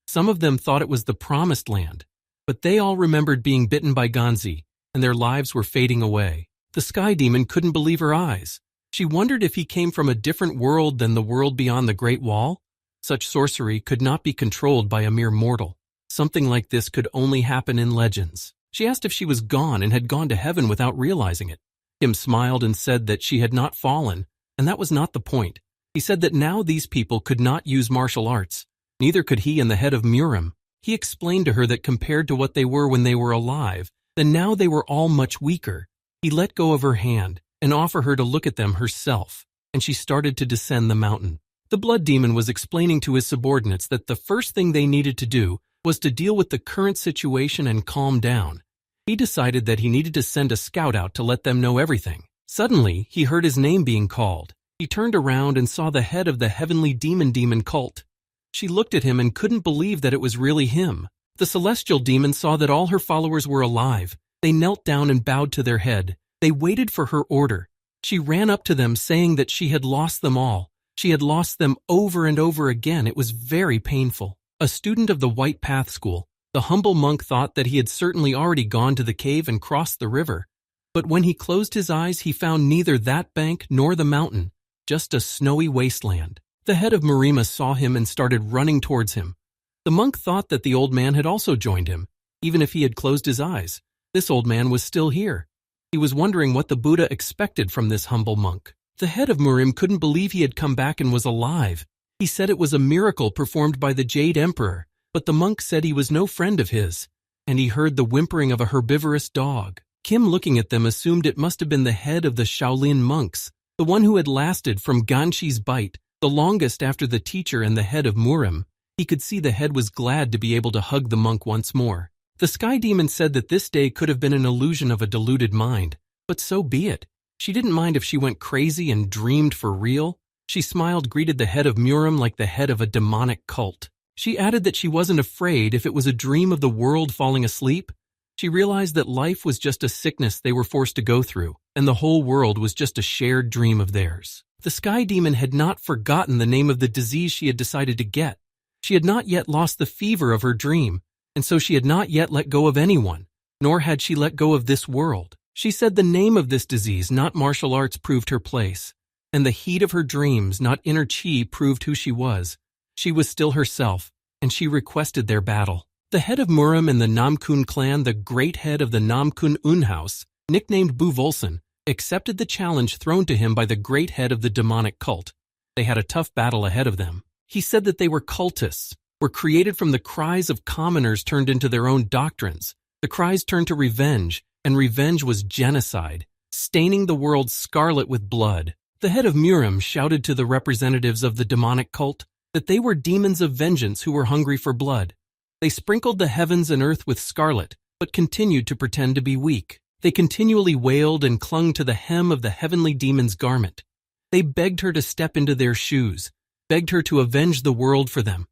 Some of them thought it was the promised land, but they all remembered being bitten by Ganzi, and their lives were fading away. The sky demon couldn't believe her eyes. She wondered if he came from a different world than the world beyond the Great Wall. Such sorcery could not be controlled by a mere mortal. Something like this could only happen in legends. She asked if she was gone and had gone to heaven without realizing it. Kim smiled and said that she had not fallen, and that was not the point. He said that now these people could not use martial arts. Neither could he and the head of Murim. He explained to her that compared to what they were when they were alive, then now they were all much weaker. He let go of her hand and offered her to look at them herself, and she started to descend the mountain. The blood demon was explaining to his subordinates that the first thing they needed to do was to deal with the current situation and calm down. He decided that he needed to send a scout out to let them know everything. Suddenly, he heard his name being called. He turned around and saw the head of the heavenly demon cult. She looked at him and couldn't believe that it was really him. The celestial demon saw that all her followers were alive. They knelt down and bowed to their head. They waited for her order. She ran up to them saying that she had lost them all. She had lost them over and over again. It was very painful. A student of the White Path School, the humble monk thought that he had certainly already gone to the cave and crossed the river. But when he closed his eyes, he found neither that bank nor the mountain, just a snowy wasteland. The head of Marima saw him and started running towards him. The monk thought that the old man had also joined him. Even if he had closed his eyes, this old man was still here. He was wondering what the Buddha expected from this humble monk. The head of Murim couldn't believe he had come back and was alive. He said it was a miracle performed by the Jade Emperor, but the monk said he was no friend of his, and he heard the whimpering of a herbivorous dog. Kim, looking at them, assumed it must have been the head of the Shaolin monks, the one who had lasted from Ganshi's bite, the longest after the teacher and the head of Murim. He could see the head was glad to be able to hug the monk once more. The sky demon said that this day could have been an illusion of a deluded mind, but so be it. She didn't mind if she went crazy and dreamed for real. She smiled, greeted the head of Murim like the head of a demonic cult. She added that she wasn't afraid if it was a dream of the world falling asleep. She realized that life was just a sickness they were forced to go through, and the whole world was just a shared dream of theirs. The sky demon had not forgotten the name of the disease she had decided to get. She had not yet lost the fever of her dream, and so she had not yet let go of anyone, nor had she let go of this world. She said the name of this disease, not martial arts, proved her place, and the heat of her dreams, not inner chi, proved who she was. She was still herself, and she requested their battle. The head of Murim and the Namkun clan, the great head of the Namkun Un house, nicknamed Bu Volson, accepted the challenge thrown to him by the great head of the demonic cult. They had a tough battle ahead of them. He said that they were cultists, were created from the cries of commoners turned into their own doctrines. The cries turned to revenge, and revenge was genocide, staining the world scarlet with blood. The head of Murim shouted to the representatives of the demonic cult that they were demons of vengeance who were hungry for blood. They sprinkled the heavens and earth with scarlet, but continued to pretend to be weak. They continually wailed and clung to the hem of the heavenly demon's garment. They begged her to step into their shoes, begged her to avenge the world for them.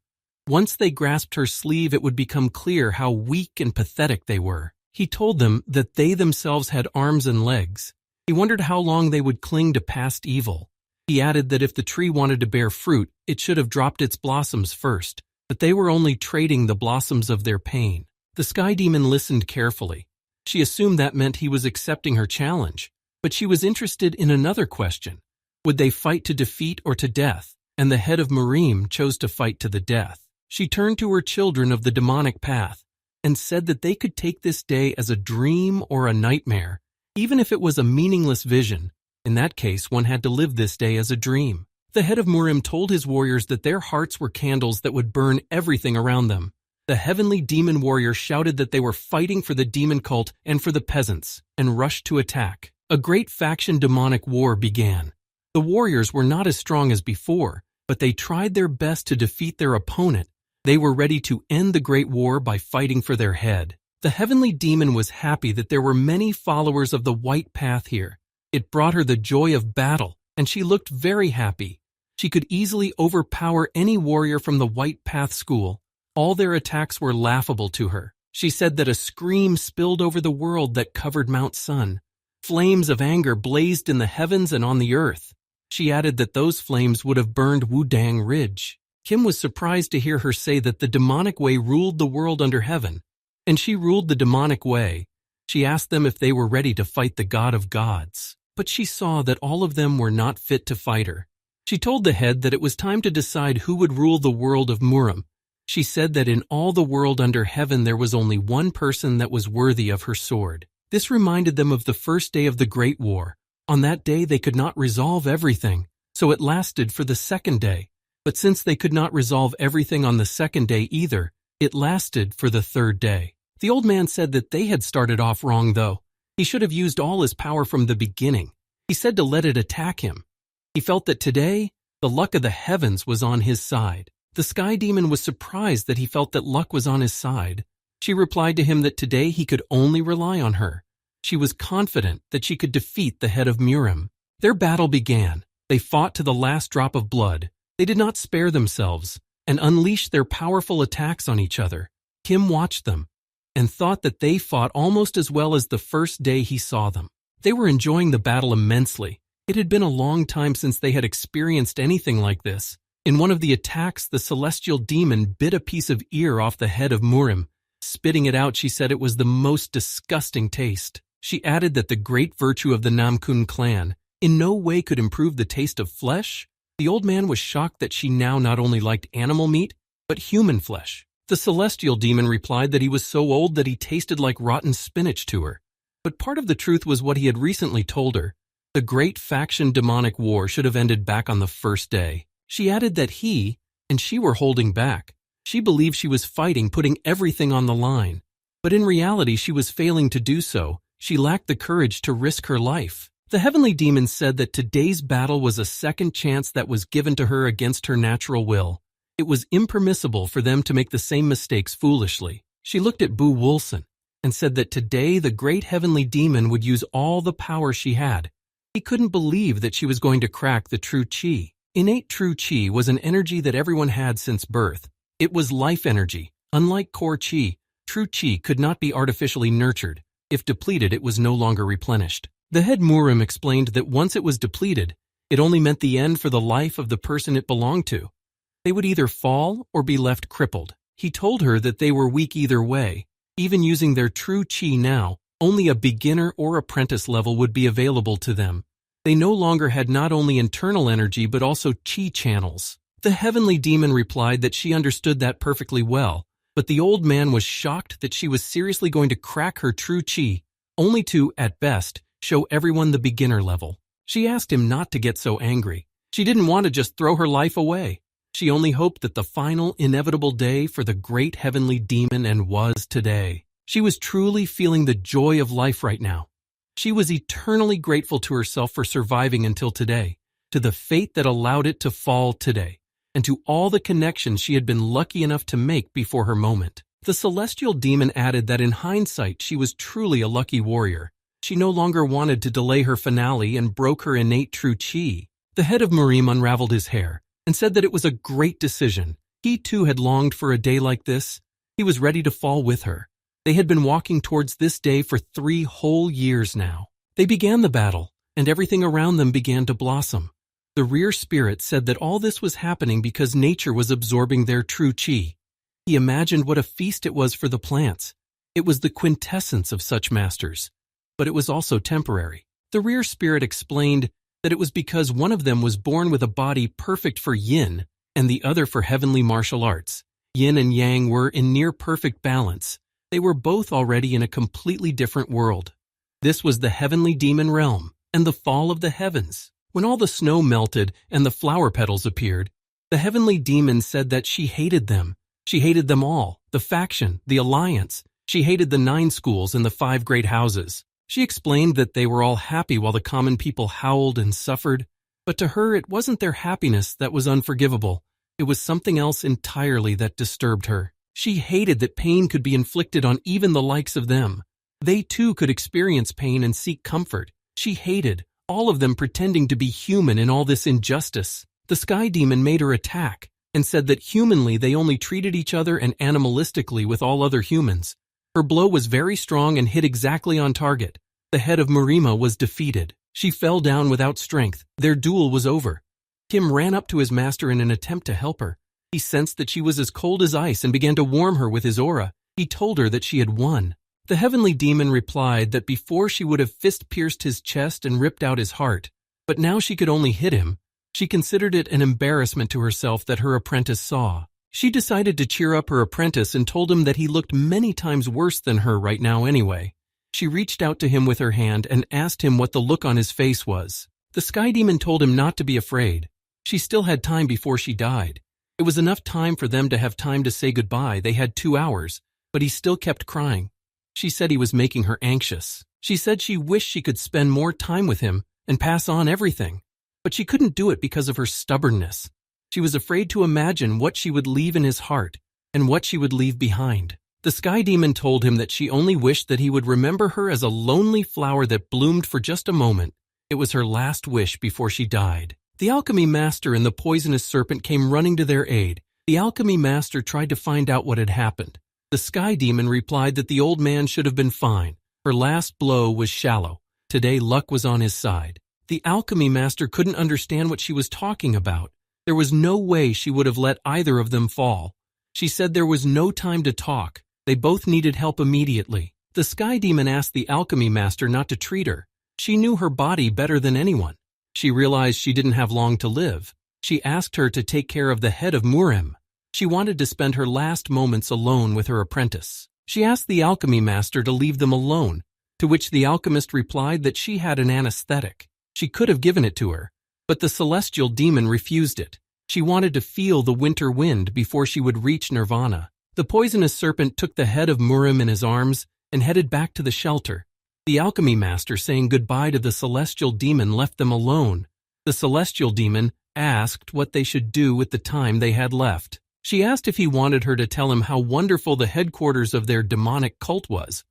Once they grasped her sleeve, it would become clear how weak and pathetic they were. He told them that they themselves had arms and legs. He wondered how long they would cling to past evil. He added that if the tree wanted to bear fruit, it should have dropped its blossoms first, but they were only trading the blossoms of their pain. The sky demon listened carefully. She assumed that meant he was accepting her challenge, but she was interested in another question. Would they fight to defeat or to death? And the head of Murim chose to fight to the death. She turned to her children of the demonic path and said that they could take this day as a dream or a nightmare, even if it was a meaningless vision. In that case, one had to live this day as a dream. The head of Murim told his warriors that their hearts were candles that would burn everything around them. The heavenly demon warrior shouted that they were fighting for the demon cult and for the peasants, and rushed to attack. A great faction demonic war began. The warriors were not as strong as before, but they tried their best to defeat their opponent. They were ready to end the great war by fighting for their head. The heavenly demon was happy that there were many followers of the white path here. It brought her the joy of battle, and she looked very happy. She could easily overpower any warrior from the white path school. All their attacks were laughable to her. She said that a scream spilled over the world that covered Mount Sun. Flames of anger blazed in the heavens and on the earth. She added that those flames would have burned Wudang Ridge. Kim was surprised to hear her say that the demonic way ruled the world under heaven. And she ruled the demonic way. She asked them if they were ready to fight the god of gods. But she saw that all of them were not fit to fight her. She told the head that it was time to decide who would rule the world of Murim. She said that in all the world under heaven there was only one person that was worthy of her sword. This reminded them of the first day of the Great War. On that day they could not resolve everything, so it lasted for the second day. But since they could not resolve everything on the second day either, it lasted for the third day. The old man said that they had started off wrong though. He should have used all his power from the beginning. He said to let it attack him. He felt that today, the luck of the heavens was on his side. The sky demon was surprised that he felt that luck was on his side. She replied to him that today he could only rely on her. She was confident that she could defeat the head of Murim. Their battle began. They fought to the last drop of blood. They did not spare themselves and unleashed their powerful attacks on each other. Kim watched them and thought that they fought almost as well as the first day he saw them. They were enjoying the battle immensely. It had been a long time since they had experienced anything like this. In one of the attacks, the celestial demon bit a piece of ear off the head of Murim. Spitting it out, she said it was the most disgusting taste. She added that the great virtue of the Namkun clan in no way could improve the taste of flesh. The old man was shocked that she now not only liked animal meat, but human flesh. The celestial demon replied that he was so old that he tasted like rotten spinach to her. But part of the truth was what he had recently told her. The great faction demonic war should have ended back on the first day. She added that he and she were holding back. She believed she was fighting, putting everything on the line. But in reality, she was failing to do so. She lacked the courage to risk her life. The heavenly demon said that today's battle was a second chance that was given to her against her natural will. It was impermissible for them to make the same mistakes foolishly. She looked at Bu Wulson and said that today the great heavenly demon would use all the power she had. He couldn't believe that she was going to crack the true chi. Innate true chi was an energy that everyone had since birth. It was life energy. Unlike core chi, true chi could not be artificially nurtured. If depleted, it was no longer replenished. The head Murim explained that once it was depleted, it only meant the end for the life of the person it belonged to. They would either fall or be left crippled. He told her that they were weak either way. Even using their true chi now, only a beginner or apprentice level would be available to them. They no longer had not only internal energy but also chi channels. The heavenly demon replied that she understood that perfectly well, but the old man was shocked that she was seriously going to crack her true chi, only to, at best, show everyone the beginner level. She asked him not to get so angry. She didn't want to just throw her life away. She only hoped that the final, inevitable day for the great heavenly demon and was today. She was truly feeling the joy of life right now. She was eternally grateful to herself for surviving until today, to the fate that allowed it to fall today, and to all the connections she had been lucky enough to make before her moment. The celestial demon added that in hindsight she was truly a lucky warrior. She no longer wanted to delay her finale and broke her innate true chi. The head of Murim unraveled his hair and said that it was a great decision. He too had longed for a day like this. He was ready to fall with her. They had been walking towards this day for 3 whole years now. They began the battle, and everything around them began to blossom. The rear spirit said that all this was happening because nature was absorbing their true chi. He imagined what a feast it was for the plants. It was the quintessence of such masters. But it was also temporary. The rear spirit explained that it was because one of them was born with a body perfect for yin and the other for heavenly martial arts. Yin and yang were in near perfect balance. They were both already in a completely different world. This was the heavenly demon realm and the fall of the heavens. When all the snow melted and the flower petals appeared, the heavenly demon said that she hated them. She hated them all, the faction, the alliance. She hated the 9 schools and the 5 great houses. She explained that they were all happy while the common people howled and suffered, but to her it wasn't their happiness that was unforgivable. It was something else entirely that disturbed her. She hated that pain could be inflicted on even the likes of them. They too could experience pain and seek comfort. She hated all of them pretending to be human in all this injustice. The Sky Demon made her attack and said that humanly they only treated each other and animalistically with all other humans. Her blow was very strong and hit exactly on target. The head of Murima was defeated. She fell down without strength. Their duel was over. Kim ran up to his master in an attempt to help her. He sensed that she was as cold as ice and began to warm her with his aura. He told her that she had won. The heavenly demon replied that before she would have fist-pierced his chest and ripped out his heart, but now she could only hit him. She considered it an embarrassment to herself that her apprentice saw. She decided to cheer up her apprentice and told him that he looked many times worse than her right now anyway. She reached out to him with her hand and asked him what the look on his face was. The Sky Demon told him not to be afraid. She still had time before she died. It was enough time for them to have time to say goodbye. They had 2 hours, but he still kept crying. She said he was making her anxious. She said she wished she could spend more time with him and pass on everything, but she couldn't do it because of her stubbornness. She was afraid to imagine what she would leave in his heart and what she would leave behind. The Sky Demon told him that she only wished that he would remember her as a lonely flower that bloomed for just a moment. It was her last wish before she died. The alchemy master and the poisonous serpent came running to their aid. The alchemy master tried to find out what had happened. The Sky Demon replied that the old man should have been fine. Her last blow was shallow. Today luck was on his side. The alchemy master couldn't understand what she was talking about. There was no way she would have let either of them fall. She said there was no time to talk. They both needed help immediately. The Sky Demon asked the alchemy master not to treat her. She knew her body better than anyone. She realized she didn't have long to live. She asked her to take care of the head of Murim. She wanted to spend her last moments alone with her apprentice. She asked the alchemy master to leave them alone, to which the alchemist replied that she had an anesthetic. She could have given it to her, but the celestial demon refused it. She wanted to feel the winter wind before she would reach nirvana. The poisonous serpent took the head of Murim in his arms and headed back to the shelter. The alchemy master, saying goodbye to the celestial demon, left them alone. The celestial demon asked what they should do with the time they had left. She asked if he wanted her to tell him how wonderful the headquarters of their demonic cult was.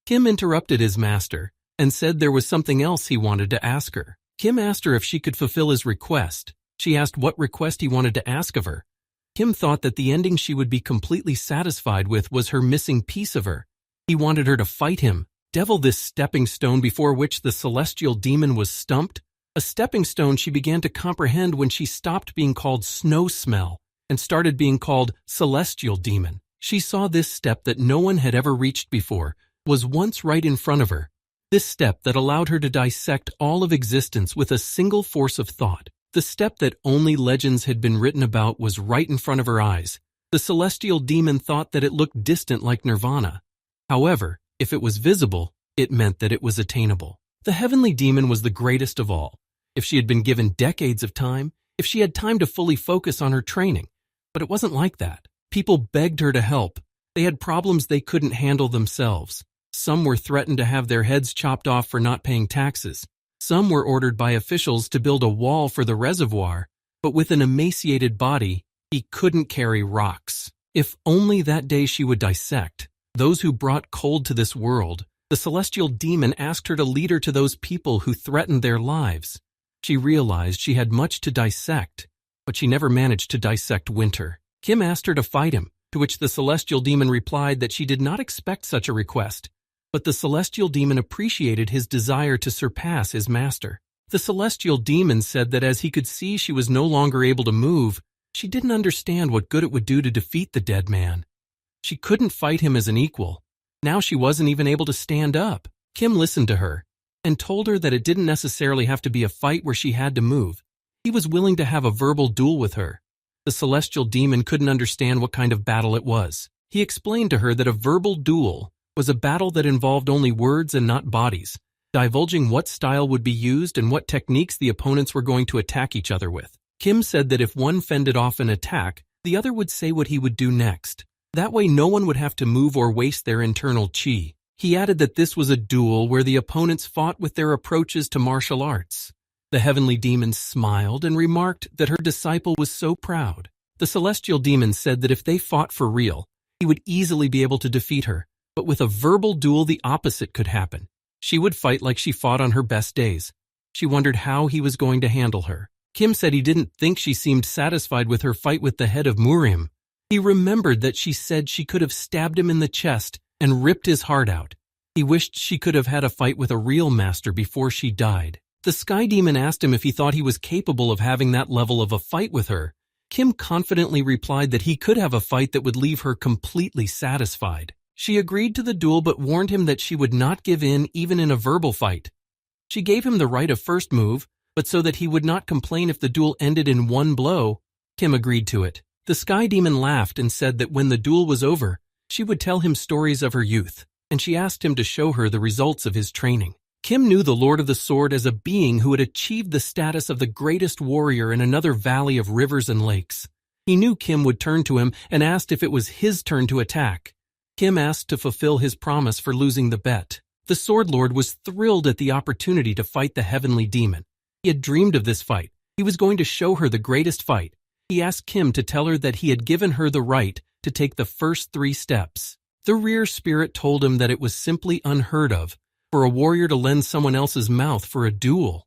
Kim interrupted his master and said there was something else he wanted to ask her. Kim asked her if she could fulfill his request. She asked what request he wanted to ask of her. Kim thought that the ending she would be completely satisfied with was her missing piece of her. He wanted her to fight him. Devil, this stepping stone before which the celestial demon was stumped, a stepping stone she began to comprehend when she stopped being called Snow Smell and started being called Celestial Demon. She saw this step that no one had ever reached before was once right in front of her. This step that allowed her to dissect all of existence with a single force of thought. The step that only legends had been written about was right in front of her eyes. The celestial demon thought that it looked distant like nirvana. However, if it was visible, it meant that it was attainable. The heavenly demon was the greatest of all. If she had been given decades of time, if she had time to fully focus on her training. But it wasn't like that. People begged her to help. They had problems they couldn't handle themselves. Some were threatened to have their heads chopped off for not paying taxes. Some were ordered by officials to build a wall for the reservoir, but with an emaciated body, he couldn't carry rocks. If only that day she would dissect those who brought cold to this world. The celestial demon asked her to lead her to those people who threatened their lives. She realized she had much to dissect, but she never managed to dissect winter. Kim asked her to fight him, to which the celestial demon replied that she did not expect such a request, but the celestial demon appreciated his desire to surpass his master. The celestial demon said that as he could see she was no longer able to move, she didn't understand what good it would do to defeat the dead man. She couldn't fight him as an equal. Now she wasn't even able to stand up. Kim listened to her and told her that it didn't necessarily have to be a fight where she had to move. He was willing to have a verbal duel with her. The celestial demon couldn't understand what kind of battle it was. He explained to her that a verbal duel was a battle that involved only words and not bodies, divulging what style would be used and what techniques the opponents were going to attack each other with. Kim said that if one fended off an attack, the other would say what he would do next. That way no one would have to move or waste their internal chi. He added that this was a duel where the opponents fought with their approaches to martial arts. The heavenly demon smiled and remarked that her disciple was so proud. The celestial demon said that if they fought for real, he would easily be able to defeat her, but with a verbal duel the opposite could happen. She would fight like she fought on her best days. She wondered how he was going to handle her. Kim said he didn't think she seemed satisfied with her fight with the head of Murim. He remembered that she said she could have stabbed him in the chest and ripped his heart out. He wished she could have had a fight with a real master before she died. The sky demon asked him if he thought he was capable of having that level of a fight with her. Kim confidently replied that he could have a fight that would leave her completely satisfied. She agreed to the duel but warned him that she would not give in even in a verbal fight. She gave him the right of first move, but so that he would not complain if the duel ended in one blow, Kim agreed to it. The sky demon laughed and said that when the duel was over, she would tell him stories of her youth, and she asked him to show her the results of his training. Kim knew the Lord of the Sword as a being who had achieved the status of the greatest warrior in another valley of rivers and lakes. He knew Kim would turn to him and asked if it was his turn to attack. Kim asked to fulfill his promise for losing the bet. The Sword Lord was thrilled at the opportunity to fight the heavenly demon. He had dreamed of this fight. He was going to show her the greatest fight. He asked Kim to tell her that he had given her the right to take the first 3 steps. The rear spirit told him that it was simply unheard of for a warrior to lend someone else's mouth for a duel.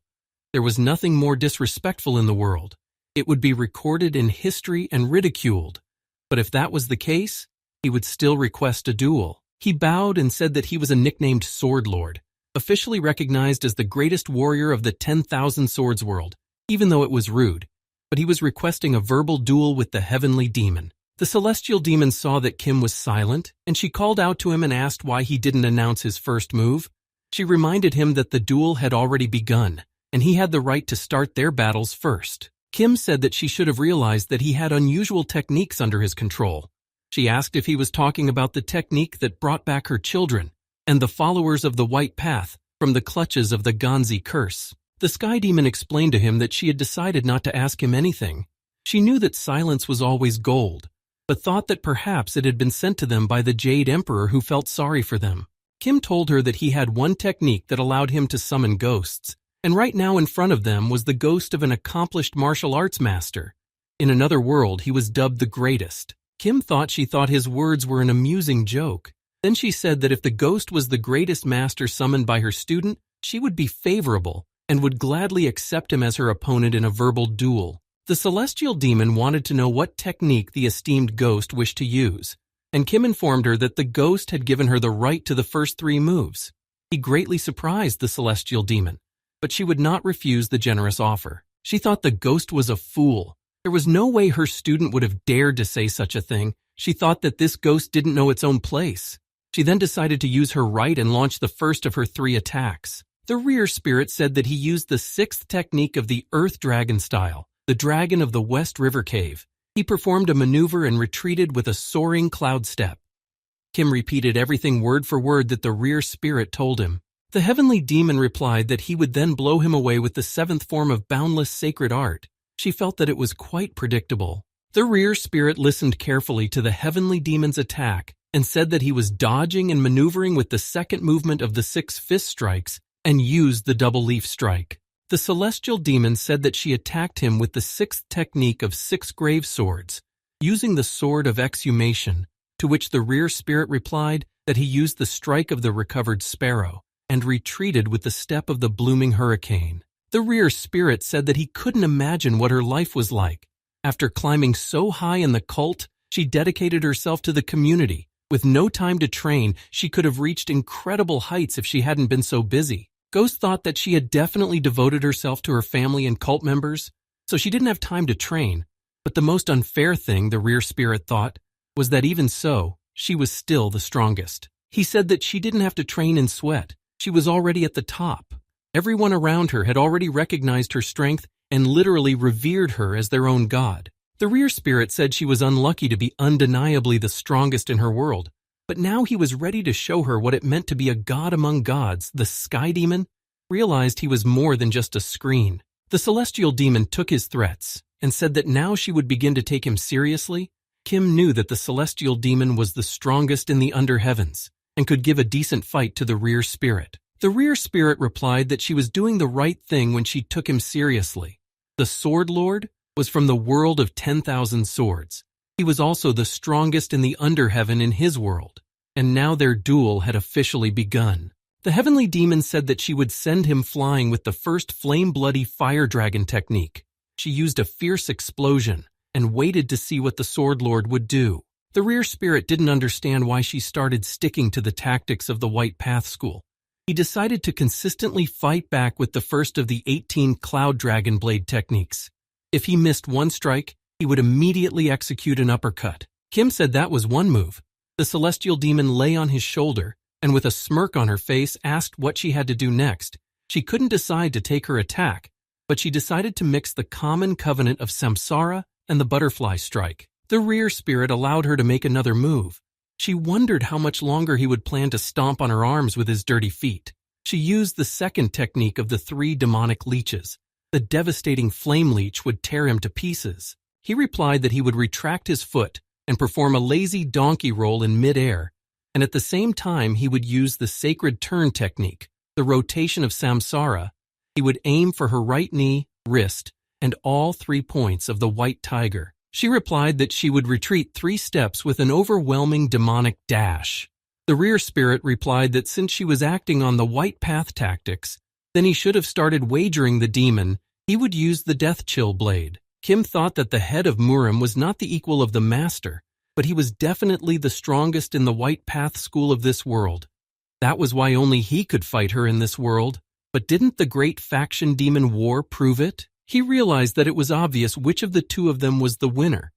There was nothing more disrespectful in the world. It would be recorded in history and ridiculed. But if that was the case, he would still request a duel. He bowed and said that he was a nicknamed Sword Lord, officially recognized as the greatest warrior of the 10,000 Swords world, even though it was rude. But he was requesting a verbal duel with the heavenly demon. The celestial demon saw that Kim was silent, and she called out to him and asked why he didn't announce his first move. She reminded him that the duel had already begun, and he had the right to start their battles first. Kim said that she should have realized that he had unusual techniques under his control. She asked if he was talking about the technique that brought back her children and the followers of the White Path from the clutches of the Ganzi curse. The sky demon explained to him that she had decided not to ask him anything. She knew that silence was always gold, but thought that perhaps it had been sent to them by the Jade Emperor who felt sorry for them. Kim told her that he had one technique that allowed him to summon ghosts, and right now in front of them was the ghost of an accomplished martial arts master. In another world, he was dubbed the greatest. Kim thought she thought his words were an amusing joke. Then she said that if the ghost was the greatest master summoned by her student, she would be favorable and would gladly accept him as her opponent in a verbal duel. The celestial demon wanted to know what technique the esteemed ghost wished to use, and Kim informed her that the ghost had given her the right to the first 3 moves. He greatly surprised the celestial demon, but she would not refuse the generous offer. She thought the ghost was a fool. There was no way her student would have dared to say such a thing. She thought that this ghost didn't know its own place. She then decided to use her right and launch the first of her 3 attacks. The rear spirit said that he used the 6th technique of the Earth Dragon style, the Dragon of the West River Cave. He performed a maneuver and retreated with a soaring cloud step. Kim repeated everything word for word that the rear spirit told him. The heavenly demon replied that he would then blow him away with the 7th form of boundless sacred art. She felt that it was quite predictable. The rear spirit listened carefully to the heavenly demon's attack and said that he was dodging and maneuvering with the 2nd movement of the 6 fist strikes and used the double leaf strike. The celestial demon said that she attacked him with the 6th technique of 6 grave swords, using the sword of exhumation, to which the rear spirit replied that he used the strike of the recovered sparrow and retreated with the step of the blooming hurricane. The rear spirit said that he couldn't imagine what her life was like. After climbing so high in the cult, she dedicated herself to the community. With no time to train, she could have reached incredible heights if she hadn't been so busy. Ghost thought that she had definitely devoted herself to her family and cult members, so she didn't have time to train. But the most unfair thing, the rear spirit thought, was that even so, she was still the strongest. He said that she didn't have to train in sweat. She was already at the top. Everyone around her had already recognized her strength and literally revered her as their own god. The rear spirit said she was unlucky to be undeniably the strongest in her world, but now he was ready to show her what it meant to be a god among gods. The sky demon realized he was more than just a screen. The celestial demon took his threats and said that now she would begin to take him seriously. Kim knew that the celestial demon was the strongest in the under heavens, and could give a decent fight to the rear spirit. The rear spirit replied that she was doing the right thing when she took him seriously. The Sword Lord was from the world of 10,000 swords. He was also the strongest in the Underheaven in his world, and now their duel had officially begun. The heavenly demon said that she would send him flying with the first flame-bloody fire dragon technique. She used a fierce explosion and waited to see what the Sword Lord would do. The rear spirit didn't understand why she started sticking to the tactics of the White Path School. He decided to consistently fight back with the first of the 18 Cloud Dragon Blade techniques. If he missed one strike, he would immediately execute an uppercut. Kim said that was one move. The celestial demon lay on his shoulder and with a smirk on her face asked what she had to do next. She couldn't decide to take her attack, but she decided to mix the common covenant of samsara and the butterfly strike. The rear spirit allowed her to make another move. She wondered how much longer he would plan to stomp on her arms with his dirty feet. She used the second technique of the 3 demonic leeches. The devastating flame leech would tear him to pieces. He replied that he would retract his foot and perform a lazy donkey roll in midair, and at the same time he would use the sacred turn technique, the rotation of samsara. He would aim for her right knee, wrist, and all 3 points of the white tiger. She replied that she would retreat 3 steps with an overwhelming demonic dash. The rear spirit replied that since she was acting on the white path tactics, then he should have started wagering the demon he would use the death chill blade. Kim thought that the head of Murim was not the equal of the master, but he was definitely the strongest in the White Path School of this world. That was why only he could fight her in this world. But didn't the great faction demon war prove it? He realized that it was obvious which of the 2 of them was the winner.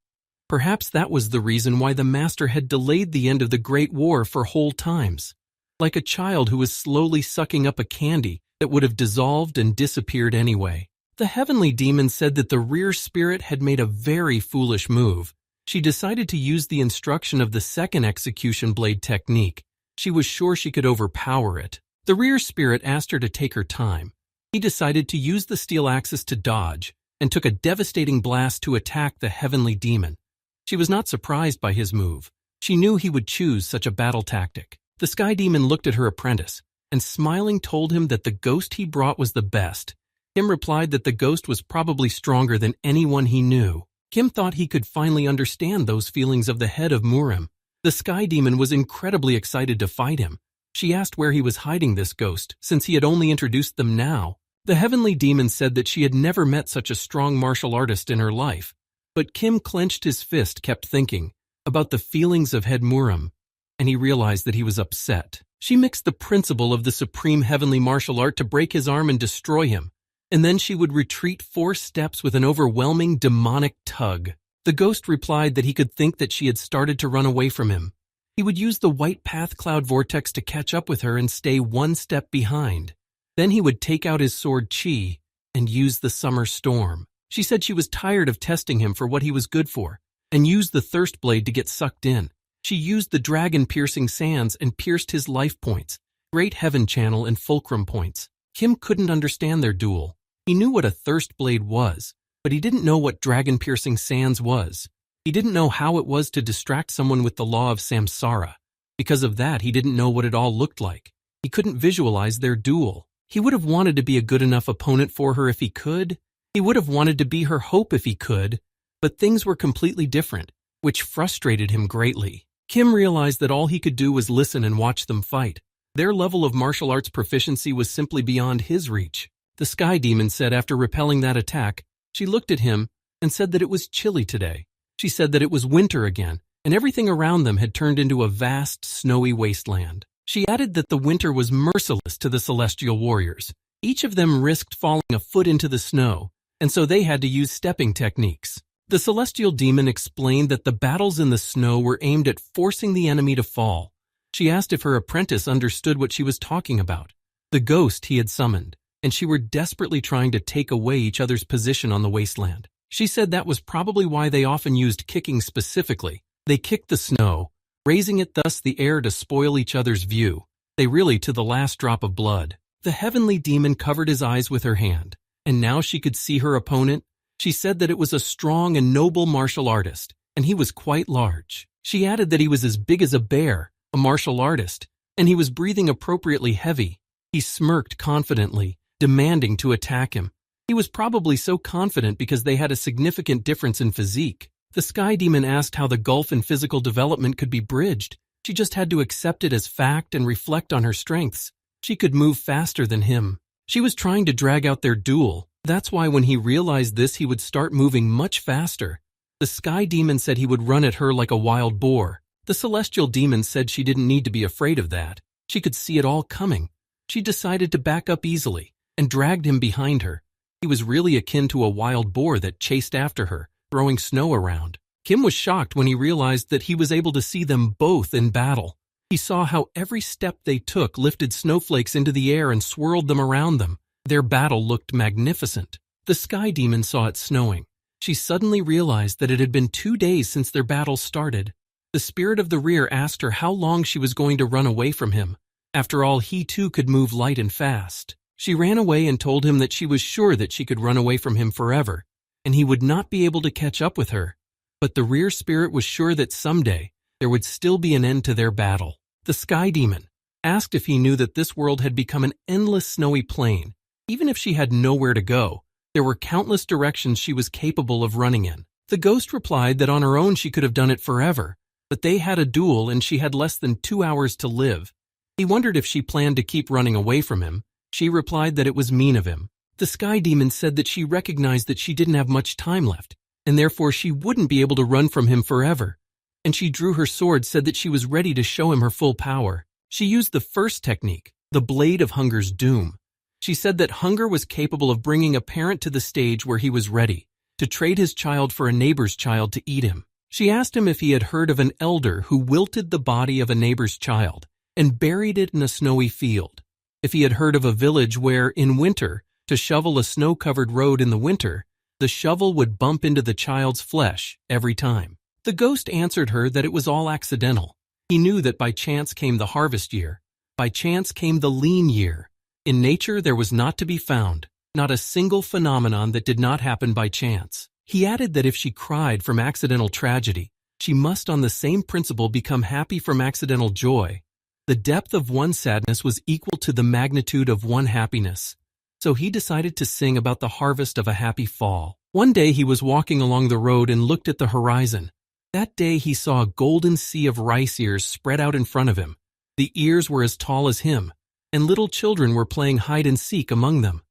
Perhaps that was the reason why the master had delayed the end of the Great War for whole times. Like a child who was slowly sucking up a candy that would have dissolved and disappeared anyway. The heavenly demon said that the rear spirit had made a very foolish move. She decided to use the instruction of the second execution blade technique. She was sure she could overpower it. The rear spirit asked her to take her time. He decided to use the steel axis to dodge and took a devastating blast to attack the heavenly demon. She was not surprised by his move. She knew he would choose such a battle tactic. The sky demon looked at her apprentice and smiling told him that the ghost he brought was the best. Kim replied that the ghost was probably stronger than anyone he knew. Kim thought he could finally understand those feelings of the head of Murim. The sky demon was incredibly excited to fight him. She asked where he was hiding this ghost, since he had only introduced them now. The heavenly demon said that she had never met such a strong martial artist in her life. But Kim clenched his fist, kept thinking about the feelings of head Murim, and he realized that he was upset. She mixed the principle of the supreme heavenly martial art to break his arm and destroy him, and then she would retreat 4 steps with an overwhelming demonic tug. The ghost replied that he could think that she had started to run away from him. He would use the white path cloud vortex to catch up with her and stay 1 step behind. Then he would take out his sword Chi and use the summer storm. She said she was tired of testing him for what he was good for and used the thirst blade to get sucked in. She used the dragon-piercing sands and pierced his life points, Great Heaven Channel and Fulcrum points. Kim couldn't understand their duel. He knew what a thirst blade was, but he didn't know what dragon-piercing sands was. He didn't know how it was to distract someone with the law of samsara. Because of that, he didn't know what it all looked like. He couldn't visualize their duel. He would have wanted to be a good enough opponent for her if he could. He would have wanted to be her hope if he could. But things were completely different, which frustrated him greatly. Kim realized that all he could do was listen and watch them fight. Their level of martial arts proficiency was simply beyond his reach. The sky demon said after repelling that attack, she looked at him and said that it was chilly today. She said that it was winter again, and everything around them had turned into a vast, snowy wasteland. She added that the winter was merciless to the celestial warriors. Each of them risked falling a foot into the snow, and so they had to use stepping techniques. The celestial demon explained that the battles in the snow were aimed at forcing the enemy to fall. She asked if her apprentice understood what she was talking about. The ghost he had summoned, and she were desperately trying to take away each other's position on the wasteland. She said that was probably why they often used kicking specifically. They kicked the snow, raising it thus the air to spoil each other's view. They really to the last drop of blood. The heavenly demon covered his eyes with her hand, and now she could see her opponent. She said that it was a strong and noble martial artist, and he was quite large. She added that he was as big as a bear, a martial artist, and he was breathing appropriately heavy. He smirked confidently, demanding to attack him. He was probably so confident because they had a significant difference in physique. The Sky Demon asked how the gulf in physical development could be bridged. She just had to accept it as fact and reflect on her strengths. She could move faster than him. She was trying to drag out their duel. That's why when he realized this, he would start moving much faster. The Sky Demon said he would run at her like a wild boar. The Celestial Demon said she didn't need to be afraid of that. She could see it all coming. She decided to back up easily and dragged him behind her. He was really akin to a wild boar that chased after her, throwing snow around. Kim was shocked when he realized that he was able to see them both in battle. He saw how every step they took lifted snowflakes into the air and swirled them around them. Their battle looked magnificent. The Sky Demon saw it snowing. She suddenly realized that it had been 2 days since their battle started. The spirit of the rear asked her how long she was going to run away from him. After all, he too could move light and fast. She ran away and told him that she was sure that she could run away from him forever, and he would not be able to catch up with her. But the rear spirit was sure that someday there would still be an end to their battle. The Sky Demon asked if he knew that this world had become an endless snowy plain. Even if she had nowhere to go, there were countless directions she was capable of running in. The ghost replied that on her own she could have done it forever, but they had a duel and she had less than 2 hours to live. He wondered if she planned to keep running away from him. She replied that it was mean of him. The Sky Demon said that she recognized that she didn't have much time left, and therefore she wouldn't be able to run from him forever. And she drew her sword, said that she was ready to show him her full power. She used the first technique, the Blade of Hunger's Doom. She said that hunger was capable of bringing a parent to the stage where he was ready to trade his child for a neighbor's child to eat him. She asked him if he had heard of an elder who wilted the body of a neighbor's child and buried it in a snowy field. If he had heard of a village where, in winter, to shovel a snow-covered road in the winter, the shovel would bump into the child's flesh every time. The ghost answered her that it was all accidental. He knew that by chance came the harvest year. By chance came the lean year. In nature there was not to be found, not a single phenomenon that did not happen by chance. He added that if she cried from accidental tragedy, she must on the same principle become happy from accidental joy. The depth of one sadness was equal to the magnitude of one happiness. So he decided to sing about the harvest of a happy fall. One day he was walking along the road and looked at the horizon. That day he saw a golden sea of rice ears spread out in front of him. The ears were as tall as him, and little children were playing hide and seek among them.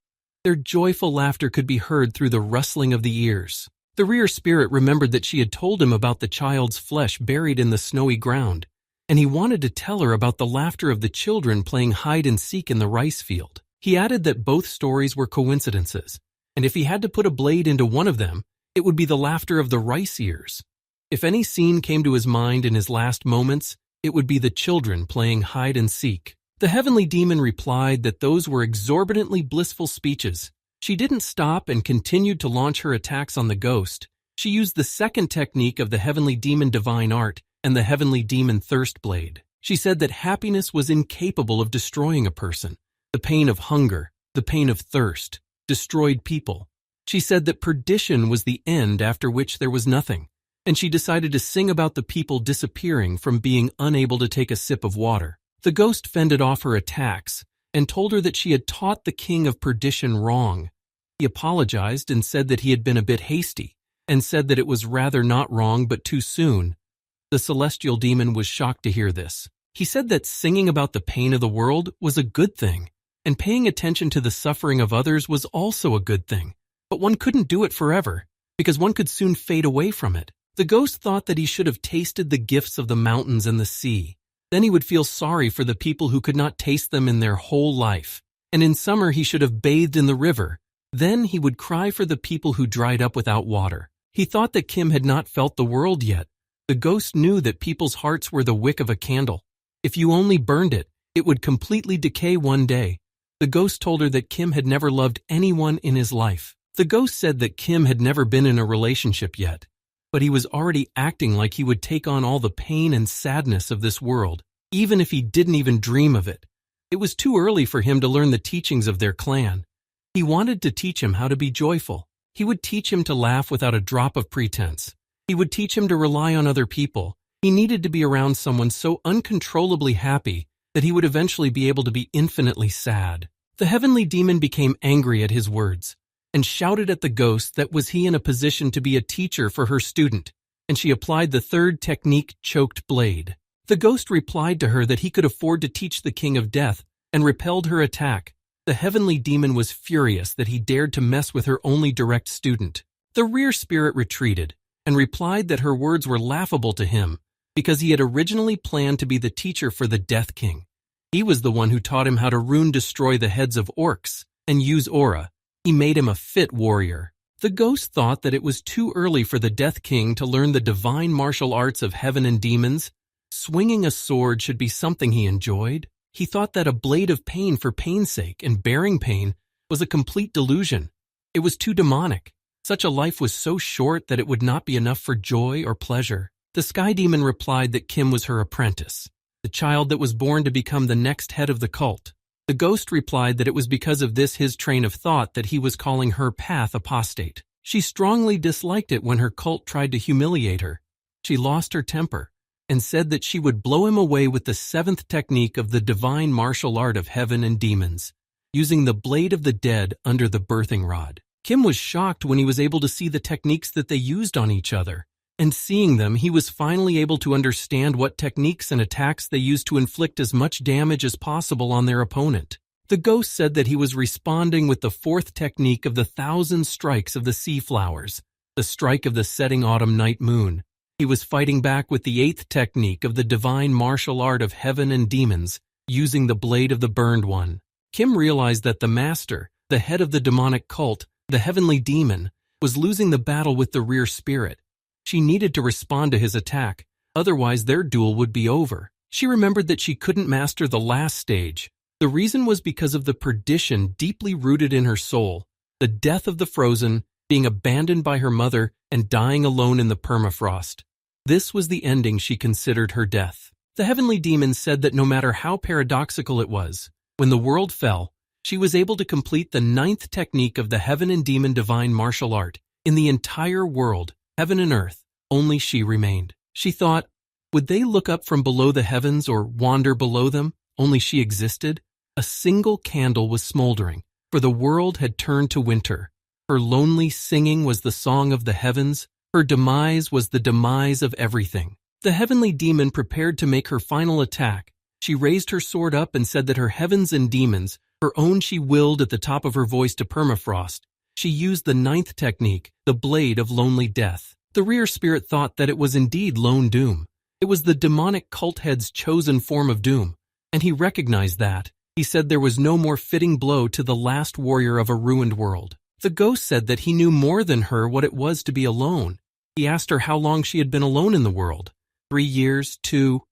Their joyful laughter could be heard through the rustling of the ears. The rear spirit remembered that she had told him about the child's flesh buried in the snowy ground, and he wanted to tell her about the laughter of the children playing hide and seek in the rice field. He added that both stories were coincidences, and if he had to put a blade into one of them, it would be the laughter of the rice ears. If any scene came to his mind in his last moments, it would be the children playing hide and seek. The heavenly demon replied that those were exorbitantly blissful speeches. She didn't stop and continued to launch her attacks on the ghost. She used the second technique of the heavenly demon divine art and the heavenly demon thirst blade. She said that happiness was incapable of destroying a person. The pain of hunger, the pain of thirst, destroyed people. She said that perdition was the end after which there was nothing, and she decided to sing about the people disappearing from being unable to take a sip of water. The ghost fended off her attacks and told her that she had taught the king of perdition wrong. He apologized and said that he had been a bit hasty, and said that it was rather not wrong but too soon. The celestial demon was shocked to hear this. He said that singing about the pain of the world was a good thing, and paying attention to the suffering of others was also a good thing. But one couldn't do it forever, because one could soon fade away from it. The ghost thought that he should have tasted the gifts of the mountains and the sea. Then he would feel sorry for the people who could not taste them in their whole life. And in summer he should have bathed in the river. Then he would cry for the people who dried up without water. He thought that Kim had not felt the world yet. The ghost knew that people's hearts were the wick of a candle. If you only burned it, it would completely decay one day. The ghost told her that Kim had never loved anyone in his life. The ghost said that Kim had never been in a relationship yet, but he was already acting like he would take on all the pain and sadness of this world, even if he didn't even dream of it. It was too early for him to learn the teachings of their clan. He wanted to teach him how to be joyful. He would teach him to laugh without a drop of pretense. He would teach him to rely on other people. He needed to be around someone so uncontrollably happy that he would eventually be able to be infinitely sad. The heavenly demon became angry at his words and shouted at the ghost that was he in a position to be a teacher for her student, and she applied the third technique, choked blade. The ghost replied to her that he could afford to teach the king of death and repelled her attack. The heavenly demon was furious that he dared to mess with her only direct student. The rear spirit retreated and replied that her words were laughable to him because he had originally planned to be the teacher for the Death King. He was the one who taught him how to destroy the heads of orcs and use aura. He made him a fit warrior. The ghost thought that it was too early for the Death King to learn the divine martial arts of heaven and demons. Swinging a sword should be something he enjoyed. He thought that a blade of pain for pain's sake and bearing pain was a complete delusion. It was too demonic. Such a life was so short that it would not be enough for joy or pleasure. The sky demon replied that Kim was her apprentice, the child that was born to become the next head of the cult. The ghost replied that it was because of this his train of thought that he was calling her path apostate. She strongly disliked it when her cult tried to humiliate her. She lost her temper and said that she would blow him away with the seventh technique of the divine martial art of heaven and demons, using the blade of the dead under the birthing rod. Kim was shocked when he was able to see the techniques that they used on each other, and seeing them, he was finally able to understand what techniques and attacks they used to inflict as much damage as possible on their opponent. The ghost said that he was responding with the fourth technique of the 1,000 strikes of the sea flowers, the strike of the setting autumn night moon. He was fighting back with the eighth technique of the divine martial art of heaven and demons, using the blade of the burned one. Kim realized that the master, the head of the demonic cult, the heavenly demon, was losing the battle with the rear spirit. She needed to respond to his attack, otherwise their duel would be over. She remembered that she couldn't master the last stage. The reason was because of the perdition deeply rooted in her soul, the death of the frozen, being abandoned by her mother, and dying alone in the permafrost. This was the ending she considered her death. The heavenly demon said that no matter how paradoxical it was, when the world fell, she was able to complete the 9th technique of the heaven and demon divine martial art. In the entire world, heaven and earth, only she remained. She thought, would they look up from below the heavens or wander below them? Only she existed. A single candle was smoldering, for the world had turned to winter. Her lonely singing was the song of the heavens. Her demise was the demise of everything. The heavenly demon prepared to make her final attack. She raised her sword up and said that her heavens and demons, her own she willed at the top of her voice to permafrost. She used the 9th technique, the blade of lonely death. The rear spirit thought that it was indeed lone doom. It was the demonic cult head's chosen form of doom, and he recognized that. He said there was no more fitting blow to the last warrior of a ruined world. The ghost said that he knew more than her what it was to be alone. He asked her how long she had been alone in the world. 3 years, 2.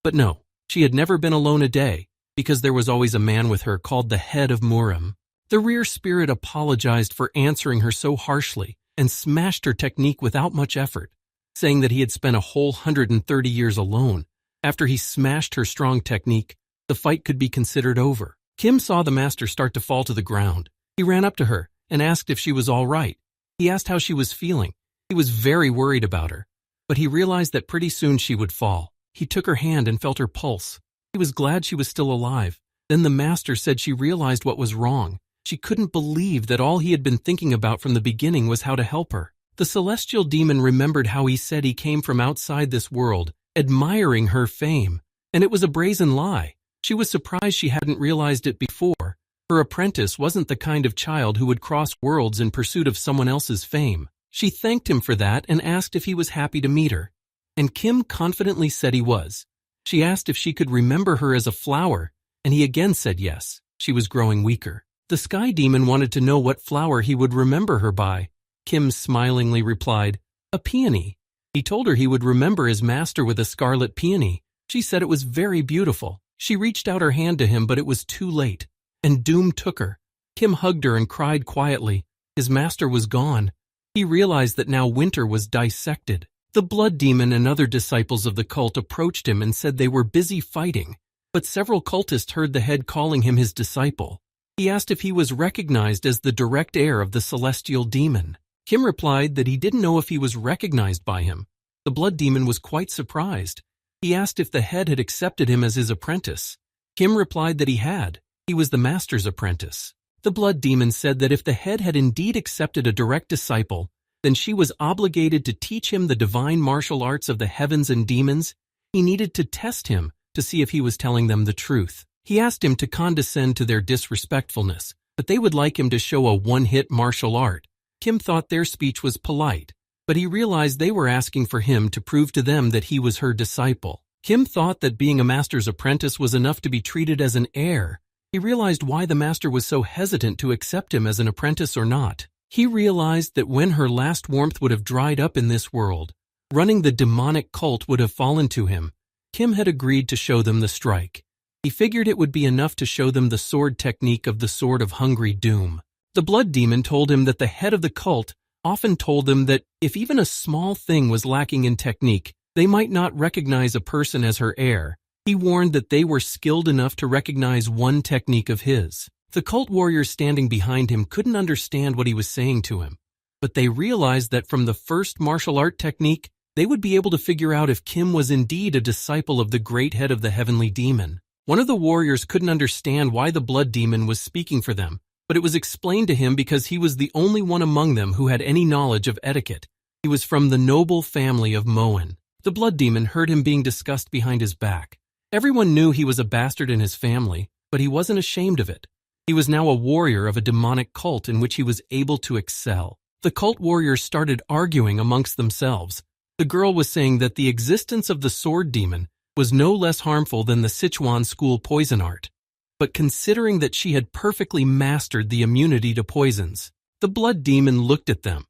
But no, she had never been alone a day, because there was always a man with her called the head of Murim. The rear spirit apologized for answering her so harshly and smashed her technique without much effort, saying that he had spent a whole 130 years alone. After he smashed her strong technique, the fight could be considered over. Kim saw the master start to fall to the ground. He ran up to her and asked if she was all right. He asked how she was feeling. He was very worried about her, but he realized that pretty soon she would fall. He took her hand and felt her pulse. He was glad she was still alive. Then the master said she realized what was wrong. She couldn't believe that all he had been thinking about from the beginning was how to help her. The celestial demon remembered how he said he came from outside this world, admiring her fame, and it was a brazen lie. She was surprised she hadn't realized it before. Her apprentice wasn't the kind of child who would cross worlds in pursuit of someone else's fame. She thanked him for that and asked if he was happy to meet her. And Kim confidently said he was. She asked if she could remember her as a flower, and he again said yes. She was growing weaker. The sky demon wanted to know what flower he would remember her by. Kim smilingly replied, a peony. He told her he would remember his master with a scarlet peony. She said it was very beautiful. She reached out her hand to him, but it was too late, and doom took her. Kim hugged her and cried quietly. His master was gone. He realized that now winter was dissected. The blood demon and other disciples of the cult approached him and said they were busy fighting, but several cultists heard the head calling him his disciple. He asked if he was recognized as the direct heir of the celestial demon. Kim replied that he didn't know if he was recognized by him. The blood demon was quite surprised. He asked if the head had accepted him as his apprentice. Kim replied that he had. He was the master's apprentice. The blood demon said that if the head had indeed accepted a direct disciple, then she was obligated to teach him the divine martial arts of the heavens and demons. He needed to test him to see if he was telling them the truth. He asked him to condescend to their disrespectfulness, but they would like him to show a one-hit martial art. Kim thought their speech was polite, but he realized they were asking for him to prove to them that he was her disciple. Kim thought that being a master's apprentice was enough to be treated as an heir. He realized why the master was so hesitant to accept him as an apprentice or not. He realized that when her last warmth would have dried up in this world, running the demonic cult would have fallen to him. Kim had agreed to show them the strike. He figured it would be enough to show them the sword technique of the Sword of Hungry Doom. The blood demon told him that the head of the cult often told them that if even a small thing was lacking in technique, they might not recognize a person as her heir. He warned that they were skilled enough to recognize one technique of his. The cult warriors standing behind him couldn't understand what he was saying to him, but they realized that from the first martial art technique, they would be able to figure out if Kim was indeed a disciple of the great head of the heavenly demon. One of the warriors couldn't understand why the blood demon was speaking for them, but it was explained to him because he was the only one among them who had any knowledge of etiquette. He was from the noble family of Moen. The blood demon heard him being discussed behind his back. Everyone knew he was a bastard in his family, but he wasn't ashamed of it. He was now a warrior of a demonic cult in which he was able to excel. The cult warriors started arguing amongst themselves. The girl was saying that the existence of the sword demon was no less harmful than the Sichuan school poison art. But considering that she had perfectly mastered the immunity to poisons, the blood demon looked at them,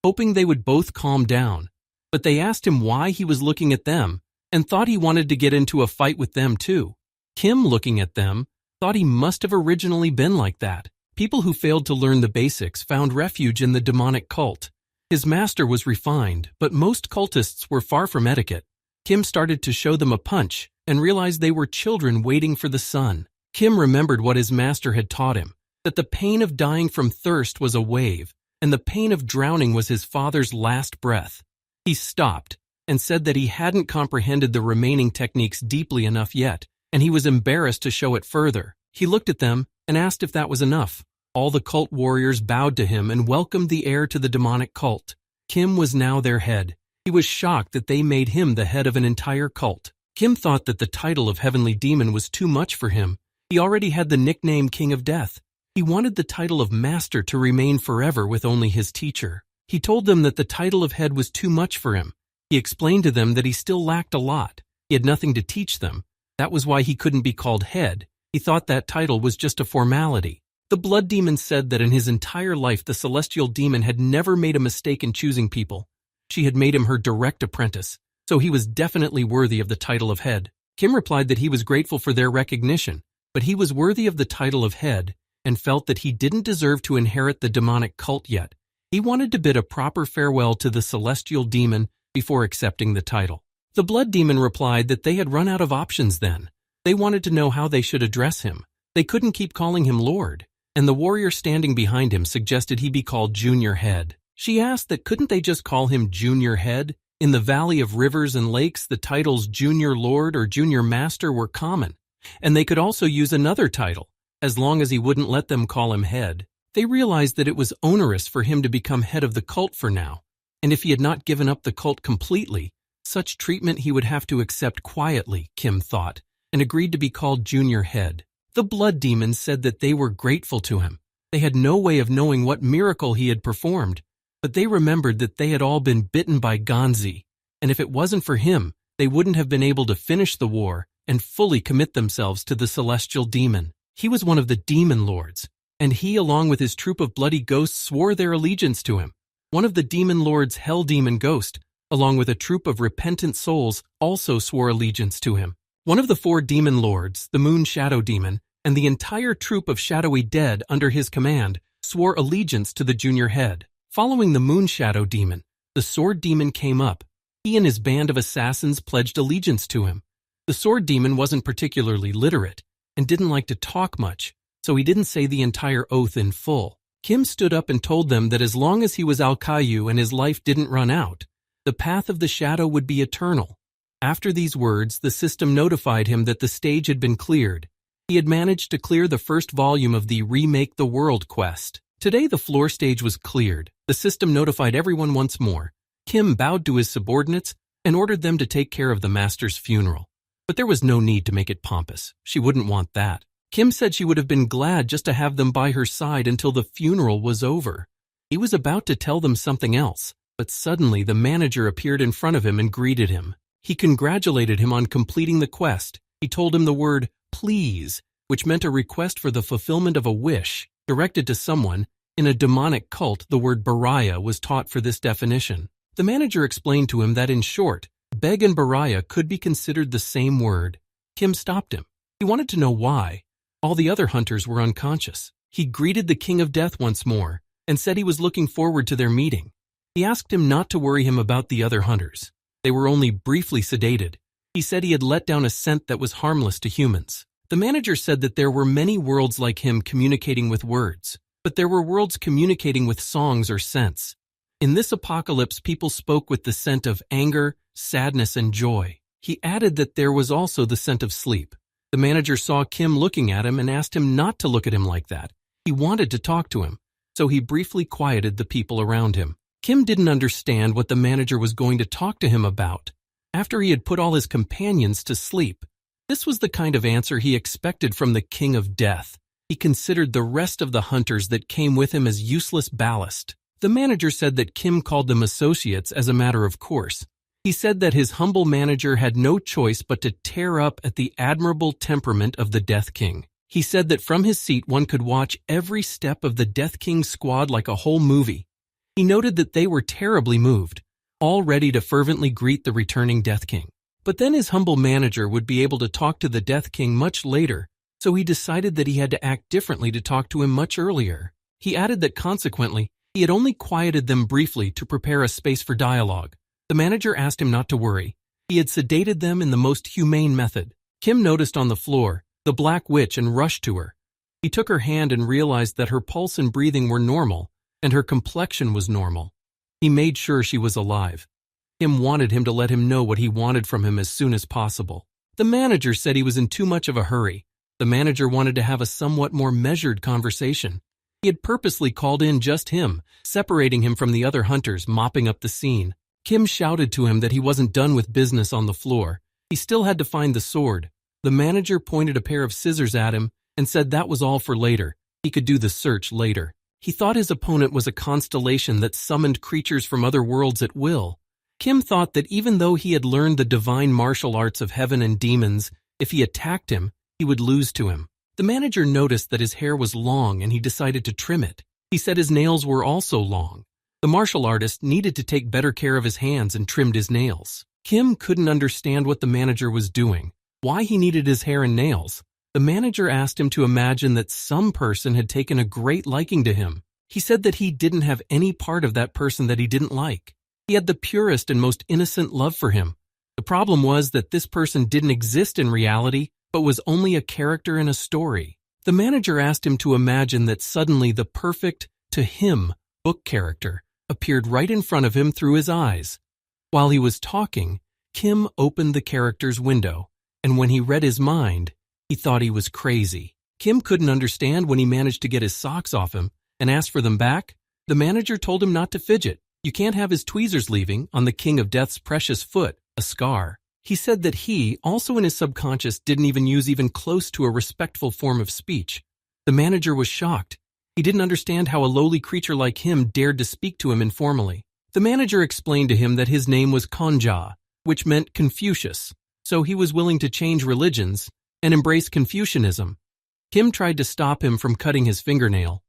hoping they would both calm down. But they asked him why he was looking at them and thought he wanted to get into a fight with them too. Kim, looking at them, thought he must have originally been like that. People who failed to learn the basics found refuge in the demonic cult. His master was refined, but most cultists were far from etiquette. Kim started to show them a punch and realized they were children waiting for the sun. Kim remembered what his master had taught him, that the pain of dying from thirst was a wave, and the pain of drowning was his father's last breath. He stopped and said that he hadn't comprehended the remaining techniques deeply enough yet, and he was embarrassed to show it further. He looked at them and asked if that was enough. All the cult warriors bowed to him and welcomed the heir to the demonic cult. Kim was now their head. He was shocked that they made him the head of an entire cult. Kim thought that the title of Heavenly Demon was too much for him. He already had the nickname King of Death. He wanted the title of Master to remain forever with only his teacher. He told them that the title of head was too much for him. He explained to them that he still lacked a lot. He had nothing to teach them. That was why he couldn't be called head. He thought that title was just a formality. The blood demon said that in his entire life the celestial demon had never made a mistake in choosing people. She had made him her direct apprentice, so he was definitely worthy of the title of head. Kim replied that he was grateful for their recognition, but he was worthy of the title of head and felt that he didn't deserve to inherit the demonic cult yet. He wanted to bid a proper farewell to the celestial demon before accepting the title. The blood demon replied that they had run out of options then. They wanted to know how they should address him. They couldn't keep calling him Lord, and the warrior standing behind him suggested he be called Junior Head. She asked that couldn't they just call him Junior Head? In the Valley of Rivers and Lakes, the titles Junior Lord or Junior Master were common, and they could also use another title, as long as he wouldn't let them call him Head. They realized that it was onerous for him to become head of the cult for now, and if he had not given up the cult completely, such treatment he would have to accept quietly, Kim thought, and agreed to be called Junior Head. The blood demons said that they were grateful to him. They had no way of knowing what miracle he had performed, but they remembered that they had all been bitten by Ganzi, and if it wasn't for him, they wouldn't have been able to finish the war and fully commit themselves to the celestial demon. He was one of the demon lords, and he, along with his troop of bloody ghosts, swore their allegiance to him. One of the demon lords, Hell Demon Ghost, along with a troop of repentant souls, also swore allegiance to him. One of the 4 demon lords, the Moon Shadow Demon, and the entire troop of shadowy dead under his command swore allegiance to the Junior Head. Following the Moon Shadow Demon, the Sword Demon came up. He and his band of assassins pledged allegiance to him. The Sword Demon wasn't particularly literate and didn't like to talk much, so he didn't say the entire oath in full. Kim stood up and told them that as long as he was Alkayu and his life didn't run out, the path of the shadow would be eternal. After these words, the system notified him that the stage had been cleared. He had managed to clear the first volume of the Remake the World quest. Today the floor stage was cleared. The system notified everyone once more. Kim bowed to his subordinates and ordered them to take care of the master's funeral. But there was no need to make it pompous. She wouldn't want that. Kim said she would have been glad just to have them by her side until the funeral was over. He was about to tell them something else, but suddenly the manager appeared in front of him and greeted him. He congratulated him on completing the quest. He told him the word, please, which meant a request for the fulfillment of a wish, directed to someone. In a demonic cult, the word Betrayal was taught for this definition. The manager explained to him that in short, beg and Betrayal could be considered the same word. Kim stopped him. He wanted to know why. All the other hunters were unconscious. He greeted the King of Death once more and said he was looking forward to their meeting. He asked him not to worry him about the other hunters. They were only briefly sedated. He said he had let down a scent that was harmless to humans. The manager said that there were many worlds like him communicating with words, but there were worlds communicating with songs or scents. In this apocalypse, people spoke with the scent of anger, sadness, and joy. He added that there was also the scent of sleep. The manager saw Kim looking at him and asked him not to look at him like that. He wanted to talk to him, so he briefly quieted the people around him. Kim didn't understand what the manager was going to talk to him about. After he had put all his companions to sleep, this was the kind of answer he expected from the King of Death. He considered the rest of the hunters that came with him as useless ballast. The manager said that Kim called them associates as a matter of course. He said that his humble manager had no choice but to tear up at the admirable temperament of the Death King. He said that from his seat one could watch every step of the Death King's squad like a whole movie. He noted that they were terribly moved, all ready to fervently greet the returning Death King. But then his humble manager would be able to talk to the Death King much later, so he decided that he had to act differently to talk to him much earlier. He added that consequently, he had only quieted them briefly to prepare a space for dialogue. The manager asked him not to worry. He had sedated them in the most humane method. Kim noticed on the floor the Black Witch and rushed to her. He took her hand and realized that her pulse and breathing were normal, and her complexion was normal. He made sure she was alive. Kim wanted him to let him know what he wanted from him as soon as possible. The manager said he was in too much of a hurry. The manager wanted to have a somewhat more measured conversation. He had purposely called in just him, separating him from the other hunters, mopping up the scene. Kim shouted to him that he wasn't done with business on the floor. He still had to find the sword. The manager pointed a pair of scissors at him and said that was all for later. He could do the search later. He thought his opponent was a constellation that summoned creatures from other worlds at will. Kim thought that even though he had learned the divine martial arts of heaven and demons, if he attacked him, he would lose to him. The manager noticed that his hair was long and he decided to trim it. He said his nails were also long. The martial artist needed to take better care of his hands and trimmed his nails. Kim couldn't understand what the manager was doing, why he needed his hair and nails. The manager asked him to imagine that some person had taken a great liking to him. He said that he didn't have any part of that person that he didn't like. He had the purest and most innocent love for him. The problem was that this person didn't exist in reality, but was only a character in a story. The manager asked him to imagine that suddenly the perfect, to him, book character appeared right in front of him through his eyes. While he was talking, Kim opened the character's window, and when he read his mind, he thought he was crazy. Kim couldn't understand when he managed to get his socks off him and asked for them back. The manager told him not to fidget. You can't have his tweezers leaving on the King of Death's precious foot, a scar. He said that he, also in his subconscious, didn't even use even close to a respectful form of speech. The manager was shocked. He didn't understand how a lowly creature like him dared to speak to him informally. The manager explained to him that his name was Konja, which meant Confucius, so he was willing to change religions and embrace Confucianism. Kim tried to stop him from cutting his fingernail.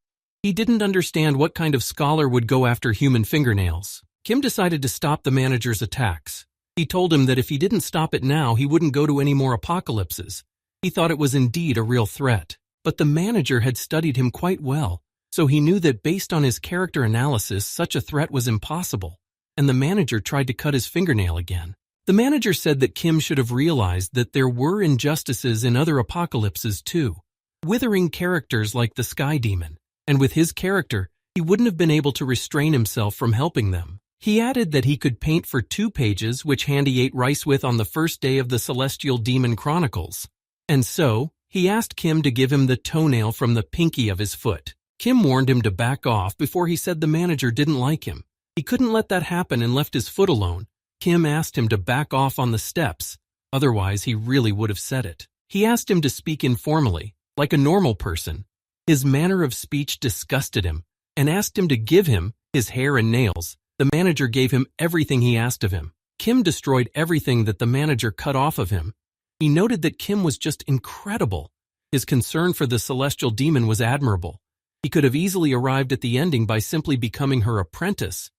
He didn't understand what kind of scholar would go after human fingernails. Kim decided to stop the manager's attacks. He told him that if he didn't stop it now, he wouldn't go to any more apocalypses. He thought it was indeed a real threat. But the manager had studied him quite well, so he knew that based on his character analysis, such a threat was impossible. And the manager tried to cut his fingernail again. The manager said that Kim should have realized that there were injustices in other apocalypses too. Withering characters like the Sky Demon. And with his character, he wouldn't have been able to restrain himself from helping them. He added that he could paint for 2 pages, which Handy ate rice with on the first day of the Celestial Demon Chronicles. And so, He asked Kim to give him the toenail from the pinky of his foot. Kim warned him to back off before he said the manager didn't like him. He couldn't let that happen and left his foot alone. Kim asked him to back off on the steps, otherwise he really would have said it. He asked him to speak informally, like a normal person. His manner of speech disgusted him, and asked him to give him his hair and nails. The manager gave him everything he asked of him. Kim destroyed everything that the manager cut off of him. He noted that Kim was just incredible. His concern for the celestial demon was admirable. He could have easily arrived at the ending by simply becoming her apprentice,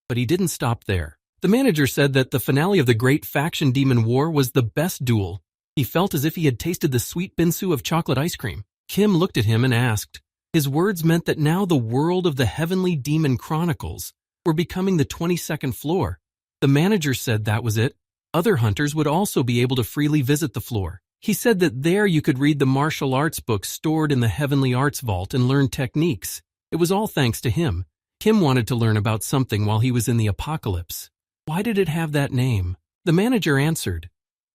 but he didn't stop there. The manager said that the finale of the Great Faction Demon War was the best duel. He felt as if he had tasted the sweet binsu of chocolate ice cream. Kim looked at him and asked. His words meant that now the world of the Heavenly Demon Chronicles were becoming the 22nd floor. The manager said that was it. Other hunters would also be able to freely visit the floor. He said that there you could read the martial arts books stored in the Heavenly Arts Vault and learn techniques. It was all thanks to him. Kim wanted to learn about something while he was in the apocalypse. Why did it have that name? The manager answered.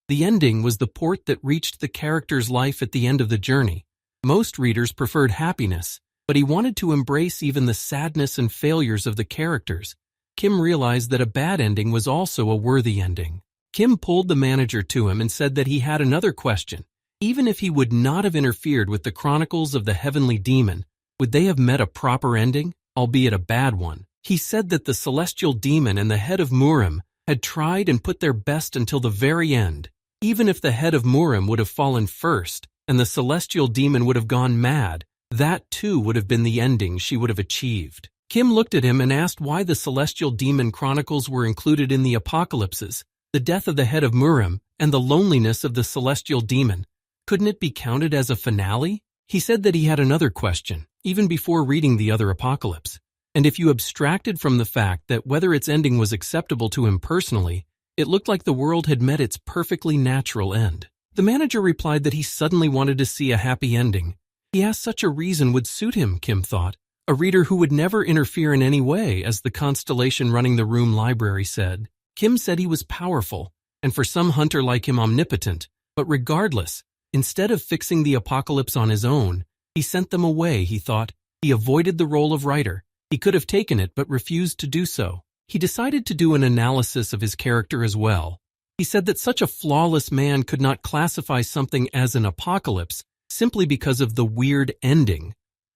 The ending was the port that reached the character's life at the end of the journey. Most readers preferred happiness, but he wanted to embrace even the sadness and failures of the characters. Kim realized that a bad ending was also a worthy ending. Kim pulled the manager to him and said that he had another question. Even if he would not have interfered with the Chronicles of the Heavenly Demon, would they have met a proper ending, albeit a bad one? He said that the celestial demon and the head of Murim had tried and put their best until the very end. Even if the head of Murim would have fallen first and the celestial demon would have gone mad, that too would have been the ending she would have achieved. Kim looked at him and asked why the celestial demon chronicles were included in the apocalypses. The death of the head of Murim and the loneliness of the celestial demon. Couldn't it be counted as a finale? He said that he had another question, even before reading the other apocalypse. And if you abstracted from the fact that whether its ending was acceptable to him personally, it looked like the world had met its perfectly natural end. The manager replied that he suddenly wanted to see a happy ending. He asked such a reason would suit him, Kim thought. A reader who would never interfere in any way, as the constellation running the room library said. Kim said he was powerful, and for some hunter like him omnipotent, but regardless, instead of fixing the apocalypse on his own, he sent them away, he thought. He avoided the role of writer. He could have taken it but refused to do so. He decided to do an analysis of his character as well. He said that such a flawless man could not classify something as an apocalypse simply because of the weird ending.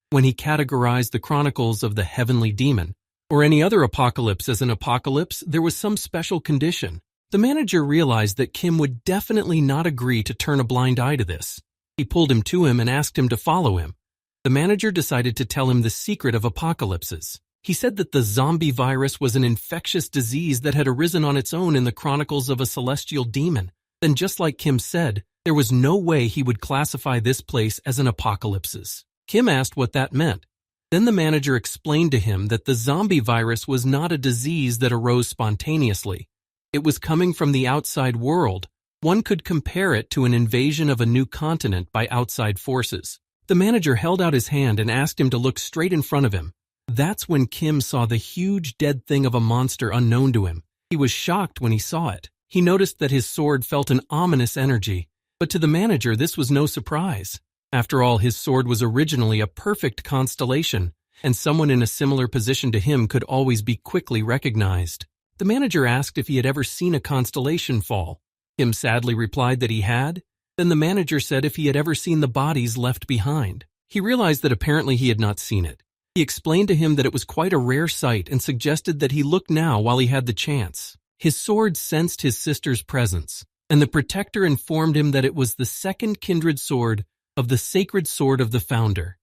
When he categorized the Chronicles of the Heavenly Demon, or any other apocalypse as an apocalypse, there was some special condition. The manager realized that Kim would definitely not agree to turn a blind eye to this. He pulled him to him and asked him to follow him. The manager decided to tell him the secret of apocalypses. He said that the zombie virus was an infectious disease that had arisen on its own in the Chronicles of a Celestial Demon. Then just like Kim said, there was no way he would classify this place as an apocalypses. Kim asked what that meant. Then the manager explained to him that the zombie virus was not a disease that arose spontaneously. It was coming from the outside world. One could compare it to an invasion of a new continent by outside forces. The manager held out his hand and asked him to look straight in front of him. That's when Kim saw the huge dead thing of a monster unknown to him. He was shocked when he saw it. He noticed that his sword felt an ominous energy, but to the manager this was no surprise. After all, his sword was originally a perfect constellation, and someone in a similar position to him could always be quickly recognized. The manager asked if he had ever seen a constellation fall. Kim sadly replied that he had. Then the manager said if he had ever seen the bodies left behind. He realized that apparently he had not seen it. He explained to him that it was quite a rare sight and suggested that he look now while he had the chance. His sword sensed his sister's presence, and the protector informed him that it was the second kindred sword of the sacred sword of the founder.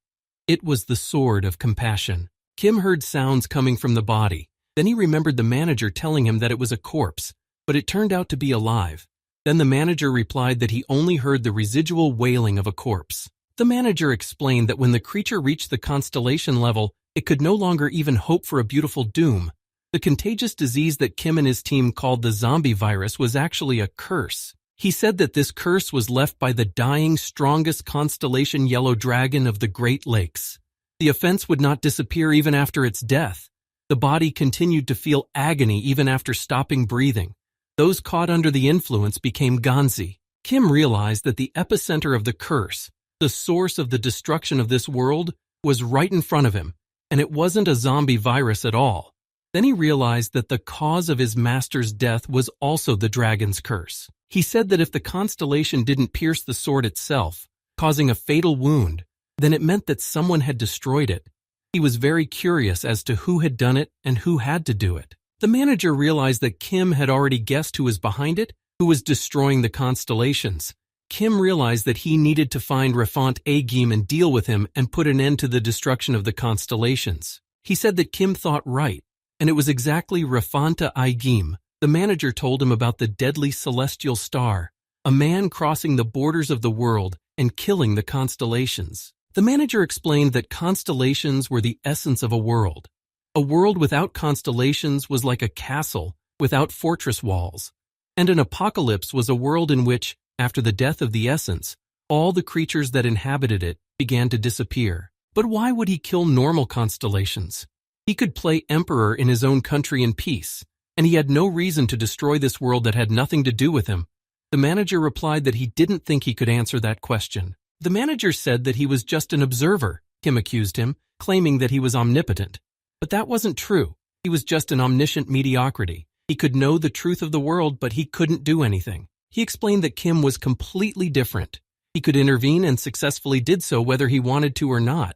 It was the sword of compassion. Kim heard sounds coming from the body. Then he remembered the manager telling him that it was a corpse, but it turned out to be alive. Then the manager replied that he only heard the residual wailing of a corpse. The manager explained that when the creature reached the constellation level, it could no longer even hope for a beautiful doom. The contagious disease that Kim and his team called the zombie virus was actually a curse. He said that this curse was left by the dying, strongest constellation yellow dragon of the Great Lakes. The offense would not disappear even after its death. The body continued to feel agony even after stopping breathing. Those caught under the influence became Ganzi. Kim realized that the epicenter of the curse The source of the destruction of this world was right in front of him, and it wasn't a zombie virus at all. Then he realized that the cause of his master's death was also the dragon's curse. He said that if the constellation didn't pierce the sword itself, causing a fatal wound, then it meant that someone had destroyed it. He was very curious as to who had done it and who had to do it. The manager realized that Kim had already guessed who was behind it, who was destroying the constellations. Kim realized that he needed to find Rafant Agim and deal with him and put an end to the destruction of the constellations. He said that Kim thought right, and it was exactly Rafanta Agim. The manager told him about the deadly celestial star, a man crossing the borders of the world and killing the constellations. The manager explained that constellations were the essence of a world. A world without constellations was like a castle without fortress walls, and an apocalypse was a world in which, after the death of the essence, all the creatures that inhabited it began to disappear. But why would he kill normal constellations? He could play emperor in his own country in peace, and he had no reason to destroy this world that had nothing to do with him. The manager replied that he didn't think he could answer that question. The manager said that he was just an observer, Kim accused him, claiming that he was omnipotent. But that wasn't true. He was just an omniscient mediocrity. He could know the truth of the world, but he couldn't do anything. He explained that Kim was completely different. He could intervene and successfully did so whether he wanted to or not.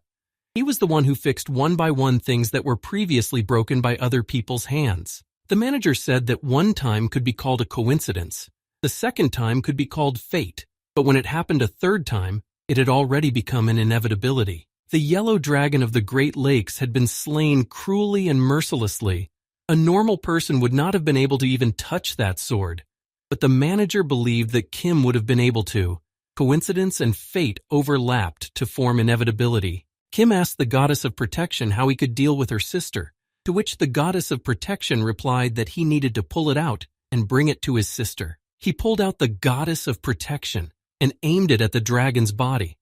He was the one who fixed one by one things that were previously broken by other people's hands. The manager said that one time could be called a coincidence. The second time could be called fate. But when it happened a third time, it had already become an inevitability. The yellow dragon of the Great Lakes had been slain cruelly and mercilessly. A normal person would not have been able to even touch that sword. But the manager believed that Kim would have been able to. Coincidence and fate overlapped to form inevitability. Kim asked the goddess of protection how he could deal with her sister, to which the goddess of protection replied that he needed to pull it out and bring it to his sister. He pulled out the goddess of protection and aimed it at the dragon's body.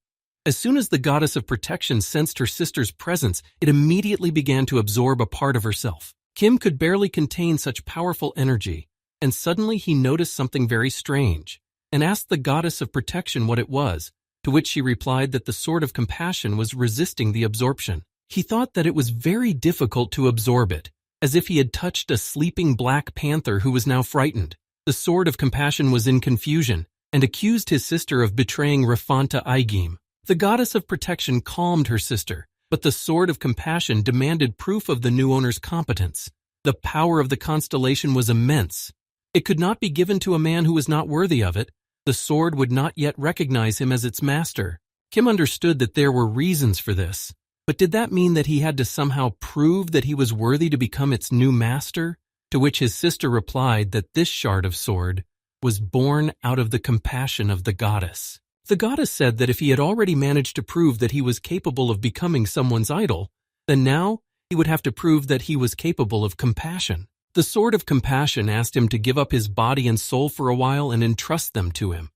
As soon as the goddess of protection sensed her sister's presence, it immediately began to absorb a part of herself. Kim could barely contain such powerful energy, and suddenly he noticed something very strange, and asked the goddess of protection what it was, to which she replied that the sword of compassion was resisting the absorption. He thought that it was very difficult to absorb it, as if he had touched a sleeping black panther who was now frightened. The sword of compassion was in confusion, and accused his sister of betraying Rafanta Agim. The goddess of protection calmed her sister, but the sword of compassion demanded proof of the new owner's competence. The power of the constellation was immense. It could not be given to a man who was not worthy of it. The sword would not yet recognize him as its master. Kim understood that there were reasons for this, but did that mean that he had to somehow prove that he was worthy to become its new master? To which his sister replied that this shard of sword was born out of the compassion of the goddess. The goddess said that if he had already managed to prove that he was capable of becoming someone's idol, then now he would have to prove that he was capable of compassion. The sword of compassion asked him to give up his body and soul for a while and entrust them to him.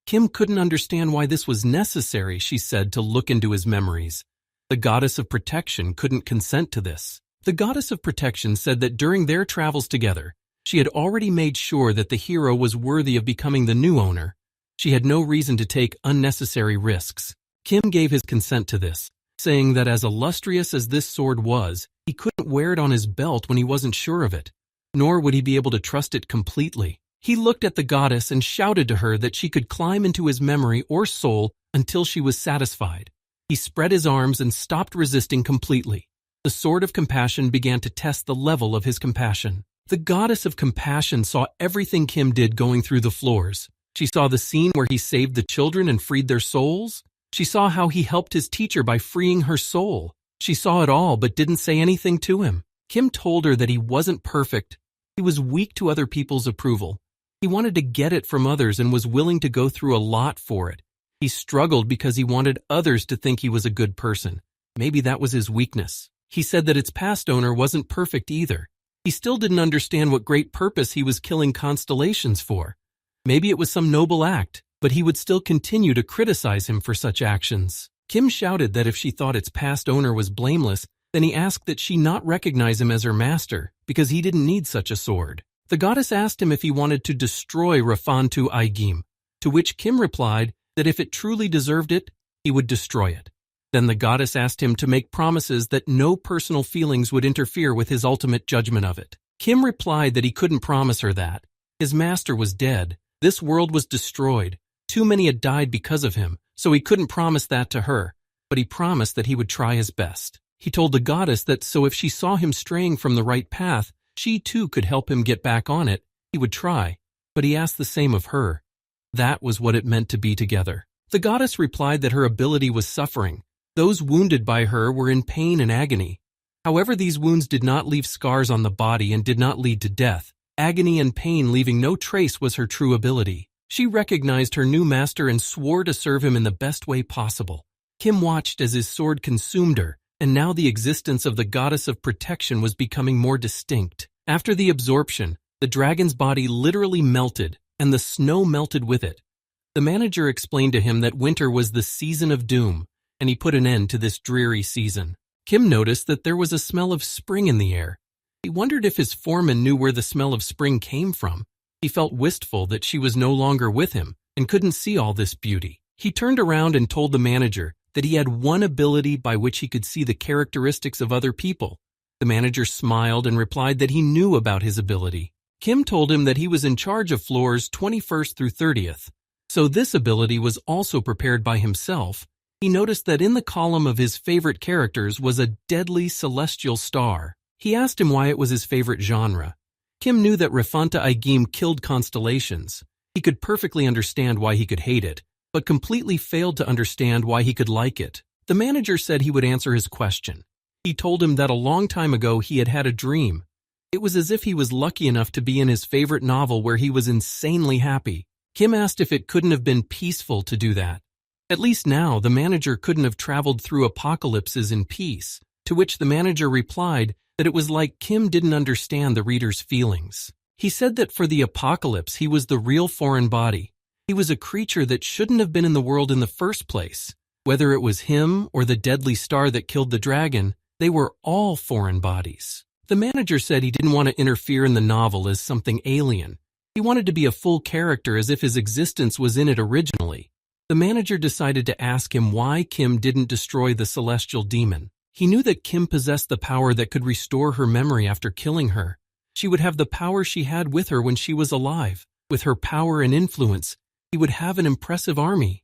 Kim couldn't understand why this was necessary, she said, to look into his memories. The goddess of protection couldn't consent to this. The goddess of protection said that during their travels together, she had already made sure that the hero was worthy of becoming the new owner. She had no reason to take unnecessary risks. Kim gave his consent to this, saying that as illustrious as this sword was, he couldn't wear it on his belt when he wasn't sure of it, nor would he be able to trust it completely. He looked at the goddess and shouted to her that she could climb into his memory or soul until she was satisfied. He spread his arms and stopped resisting completely. The sword of compassion began to test the level of his compassion. The goddess of compassion saw everything Kim did going through the floors. She saw the scene where he saved the children and freed their souls. She saw how he helped his teacher by freeing her soul. She saw it all but didn't say anything to him. Kim told her that he wasn't perfect. He was weak to other people's approval. He wanted to get it from others and was willing to go through a lot for it. He struggled because he wanted others to think he was a good person. Maybe that was his weakness. He said that its past owner wasn't perfect either. He still didn't understand what great purpose he was killing constellations for. Maybe it was some noble act, but he would still continue to criticize him for such actions. Kim shouted that if she thought its past owner was blameless, then he asked that she not recognize him as her master, because he didn't need such a sword. The goddess asked him if he wanted to destroy Rafantu Aigim, to which Kim replied that if it truly deserved it, he would destroy it. Then the goddess asked him to make promises that no personal feelings would interfere with his ultimate judgment of it. Kim replied that he couldn't promise her that. His master was dead. This world was destroyed. Too many had died because of him, so he couldn't promise that to her, but he promised that he would try his best. He told the goddess that so if she saw him straying from the right path, she too could help him get back on it. He would try, but he asked the same of her. That was what it meant to be together. The goddess replied that her ability was suffering. Those wounded by her were in pain and agony. However, these wounds did not leave scars on the body and did not lead to death. Agony and pain leaving no trace was her true ability. She recognized her new master and swore to serve him in the best way possible. Kim watched as his sword consumed her, and now the existence of the goddess of protection was becoming more distinct. After the absorption, the dragon's body literally melted, and the snow melted with it. The manager explained to him that winter was the season of doom, and he put an end to this dreary season. Kim noticed that there was a smell of spring in the air. He wondered if his foreman knew where the smell of spring came from. He felt wistful that she was no longer with him and couldn't see all this beauty. He turned around and told the manager that he had one ability by which he could see the characteristics of other people. The manager smiled and replied that he knew about his ability. Kim told him that he was in charge of floors 21st through 30th, so this ability was also prepared by himself. He noticed that in the column of his favorite characters was a deadly celestial star. He asked him why it was his favorite genre. Kim knew that Refanta Igim killed constellations. He could perfectly understand why he could hate it, but completely failed to understand why he could like it. The manager said he would answer his question. He told him that a long time ago he had had a dream. It was as if he was lucky enough to be in his favorite novel where he was insanely happy. Kim asked if it couldn't have been peaceful to do that. At least now, the manager couldn't have traveled through apocalypses in peace, to which the manager replied that it was like Kim didn't understand the reader's feelings. He said that for the apocalypse, he was the real foreign body. He was a creature that shouldn't have been in the world in the first place. Whether it was him or the deadly star that killed the dragon, they were all foreign bodies. The manager said he didn't want to interfere in the novel as something alien. He wanted to be a full character as if his existence was in it originally. The manager decided to ask him why Kim didn't destroy the celestial demon. He knew that Kim possessed the power that could restore her memory after killing her. She would have the power she had with her when she was alive. With her power and influence, he would have an impressive army.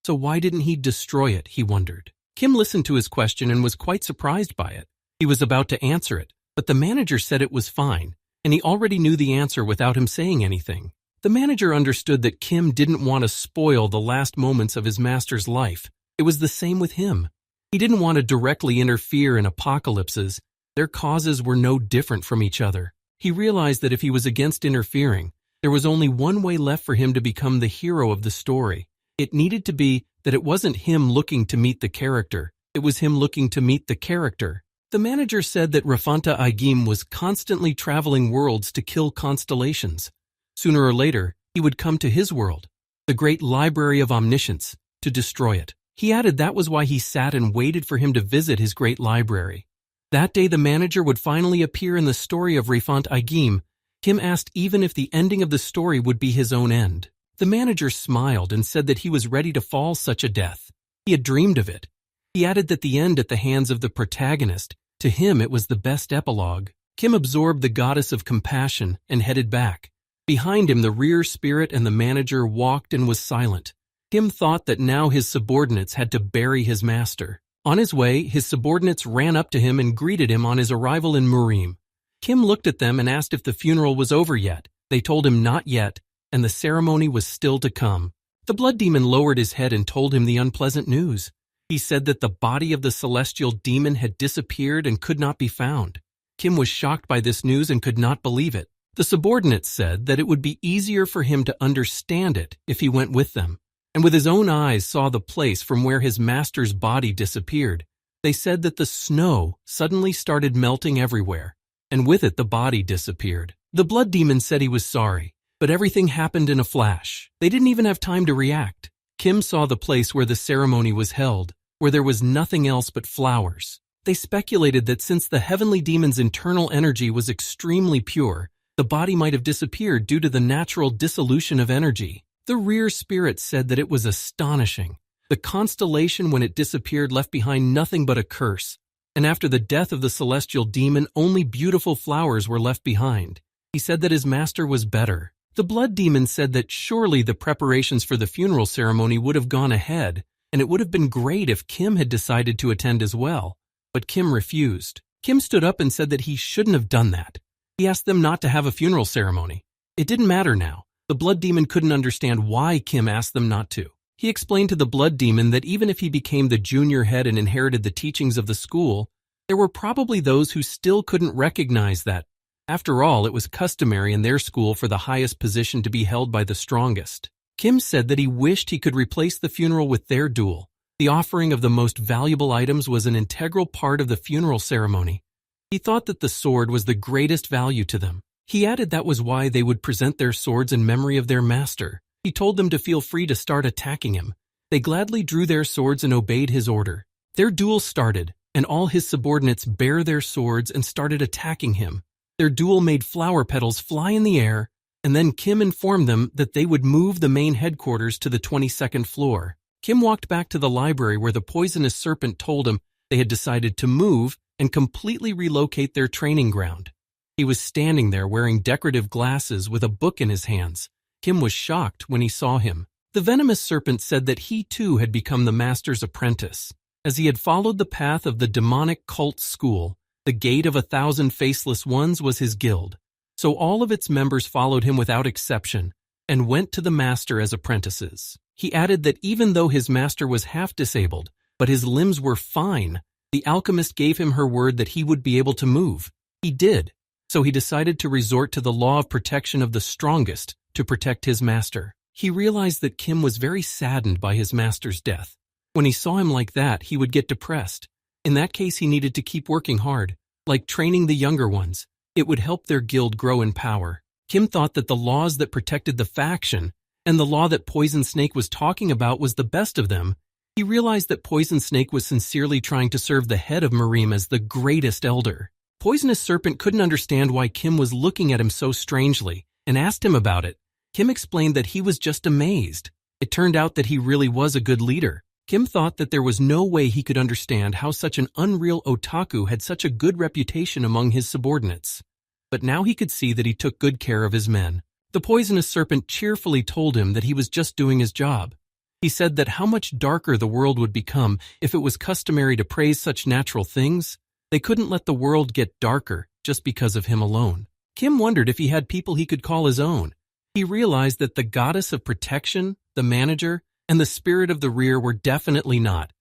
So why didn't he destroy it, he wondered. Kim listened to his question and was quite surprised by it. He was about to answer it, but the manager said it was fine, and he already knew the answer without him saying anything. The manager understood that Kim didn't want to spoil the last moments of his master's life. It was the same with him. He didn't want to directly interfere in apocalypses. Their causes were no different from each other. He realized that if he was against interfering, there was only one way left for him to become the hero of the story. It needed to be that it wasn't him looking to meet the character. It was him looking to meet the character. The manager said that Refanta Igim was constantly traveling worlds to kill constellations. Sooner or later, he would come to his world, the great library of omniscience, to destroy it. He added that was why he sat and waited for him to visit his great library. That day the manager would finally appear in the story of Refanta Igim. Kim asked even if the ending of the story would be his own end. The manager smiled and said that he was ready to fall such a death. He had dreamed of it. He added that the end at the hands of the protagonist, to him it was the best epilogue. Kim absorbed the goddess of compassion and headed back. Behind him, the rear spirit and the manager walked and was silent. Kim thought that now his subordinates had to bury his master. On his way, his subordinates ran up to him and greeted him on his arrival in Murim. Kim looked at them and asked if the funeral was over yet. They told him not yet, and the ceremony was still to come. The blood demon lowered his head and told him the unpleasant news. He said that the body of the celestial demon had disappeared and could not be found. Kim was shocked by this news and could not believe it. The subordinates said that it would be easier for him to understand it if he went with them, and with his own eyes saw the place from where his master's body disappeared. They said that the snow suddenly started melting everywhere, and with it the body disappeared. The blood demon said he was sorry, but everything happened in a flash. They didn't even have time to react. Kim saw the place where the ceremony was held, where there was nothing else but flowers. They speculated that since the heavenly demon's internal energy was extremely pure, the body might have disappeared due to the natural dissolution of energy. The rear spirit said that it was astonishing. The constellation, when it disappeared, left behind nothing but a curse, and after the death of the celestial demon, only beautiful flowers were left behind. He said that his master was better. The blood demon said that surely the preparations for the funeral ceremony would have gone ahead, and it would have been great if Kim had decided to attend as well. But Kim refused. Kim stood up and said that he shouldn't have done that. He asked them not to have a funeral ceremony. It didn't matter now. The blood demon couldn't understand why Kim asked them not to. He explained to the blood demon that even if he became the junior head and inherited the teachings of the school, there were probably those who still couldn't recognize that. After all, it was customary in their school for the highest position to be held by the strongest. Kim said that he wished he could replace the funeral with their duel. The offering of the most valuable items was an integral part of the funeral ceremony. He thought that the sword was the greatest value to them. He added that was why they would present their swords in memory of their master. He told them to feel free to start attacking him. They gladly drew their swords and obeyed his order. Their duel started, and all his subordinates bare their swords and started attacking him. Their duel made flower petals fly in the air, and then Kim informed them that they would move the main headquarters to the 22nd floor. Kim walked back to the library where the poisonous serpent told him they had decided to move and completely relocate their training ground. He was standing there wearing decorative glasses with a book in his hands. Kim was shocked when he saw him. The venomous serpent said that he too had become the master's apprentice. As he had followed the path of the demonic cult school, the Gate of 1,000 Faceless Ones was his guild. So all of its members followed him without exception and went to the master as apprentices. He added that even though his master was half disabled, but his limbs were fine, the alchemist gave him her word that he would be able to move. He did. So he decided to resort to the law of protection of the strongest to protect his master. He realized that Kim was very saddened by his master's death. When he saw him like that, he would get depressed. In that case, he needed to keep working hard, like training the younger ones. It would help their guild grow in power. Kim thought that the laws that protected the faction and the law that Poison Snake was talking about was the best of them. He realized that Poison Snake was sincerely trying to serve the head of Mareem as the greatest elder. Poisonous Serpent couldn't understand why Kim was looking at him so strangely and asked him about it. Kim explained that he was just amazed. It turned out that he really was a good leader. Kim thought that there was no way he could understand how such an unreal otaku had such a good reputation among his subordinates. But now he could see that he took good care of his men. The Poisonous Serpent cheerfully told him that he was just doing his job. He said that how much darker the world would become if it was customary to praise such natural things. They couldn't let the world get darker just because of him alone. Kim wondered if he had people he could call his own. He realized that the goddess of protection, the manager, and the spirit of the rear were definitely not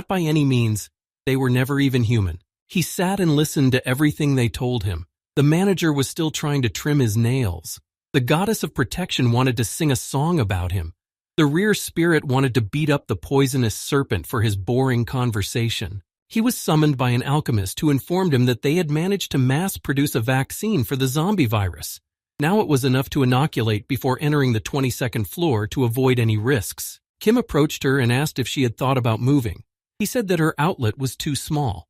by any means. They were never even human. He sat and listened to everything they told him. The manager was still trying to trim his nails. The goddess of protection wanted to sing a song about him. The rear spirit wanted to beat up the poisonous serpent for his boring conversation. He was summoned by an alchemist who informed him that they had managed to mass produce a vaccine for the zombie virus. Now it was enough to inoculate before entering the 22nd floor to avoid any risks. Kim approached her and asked if she had thought about moving. He said that her outlet was too small.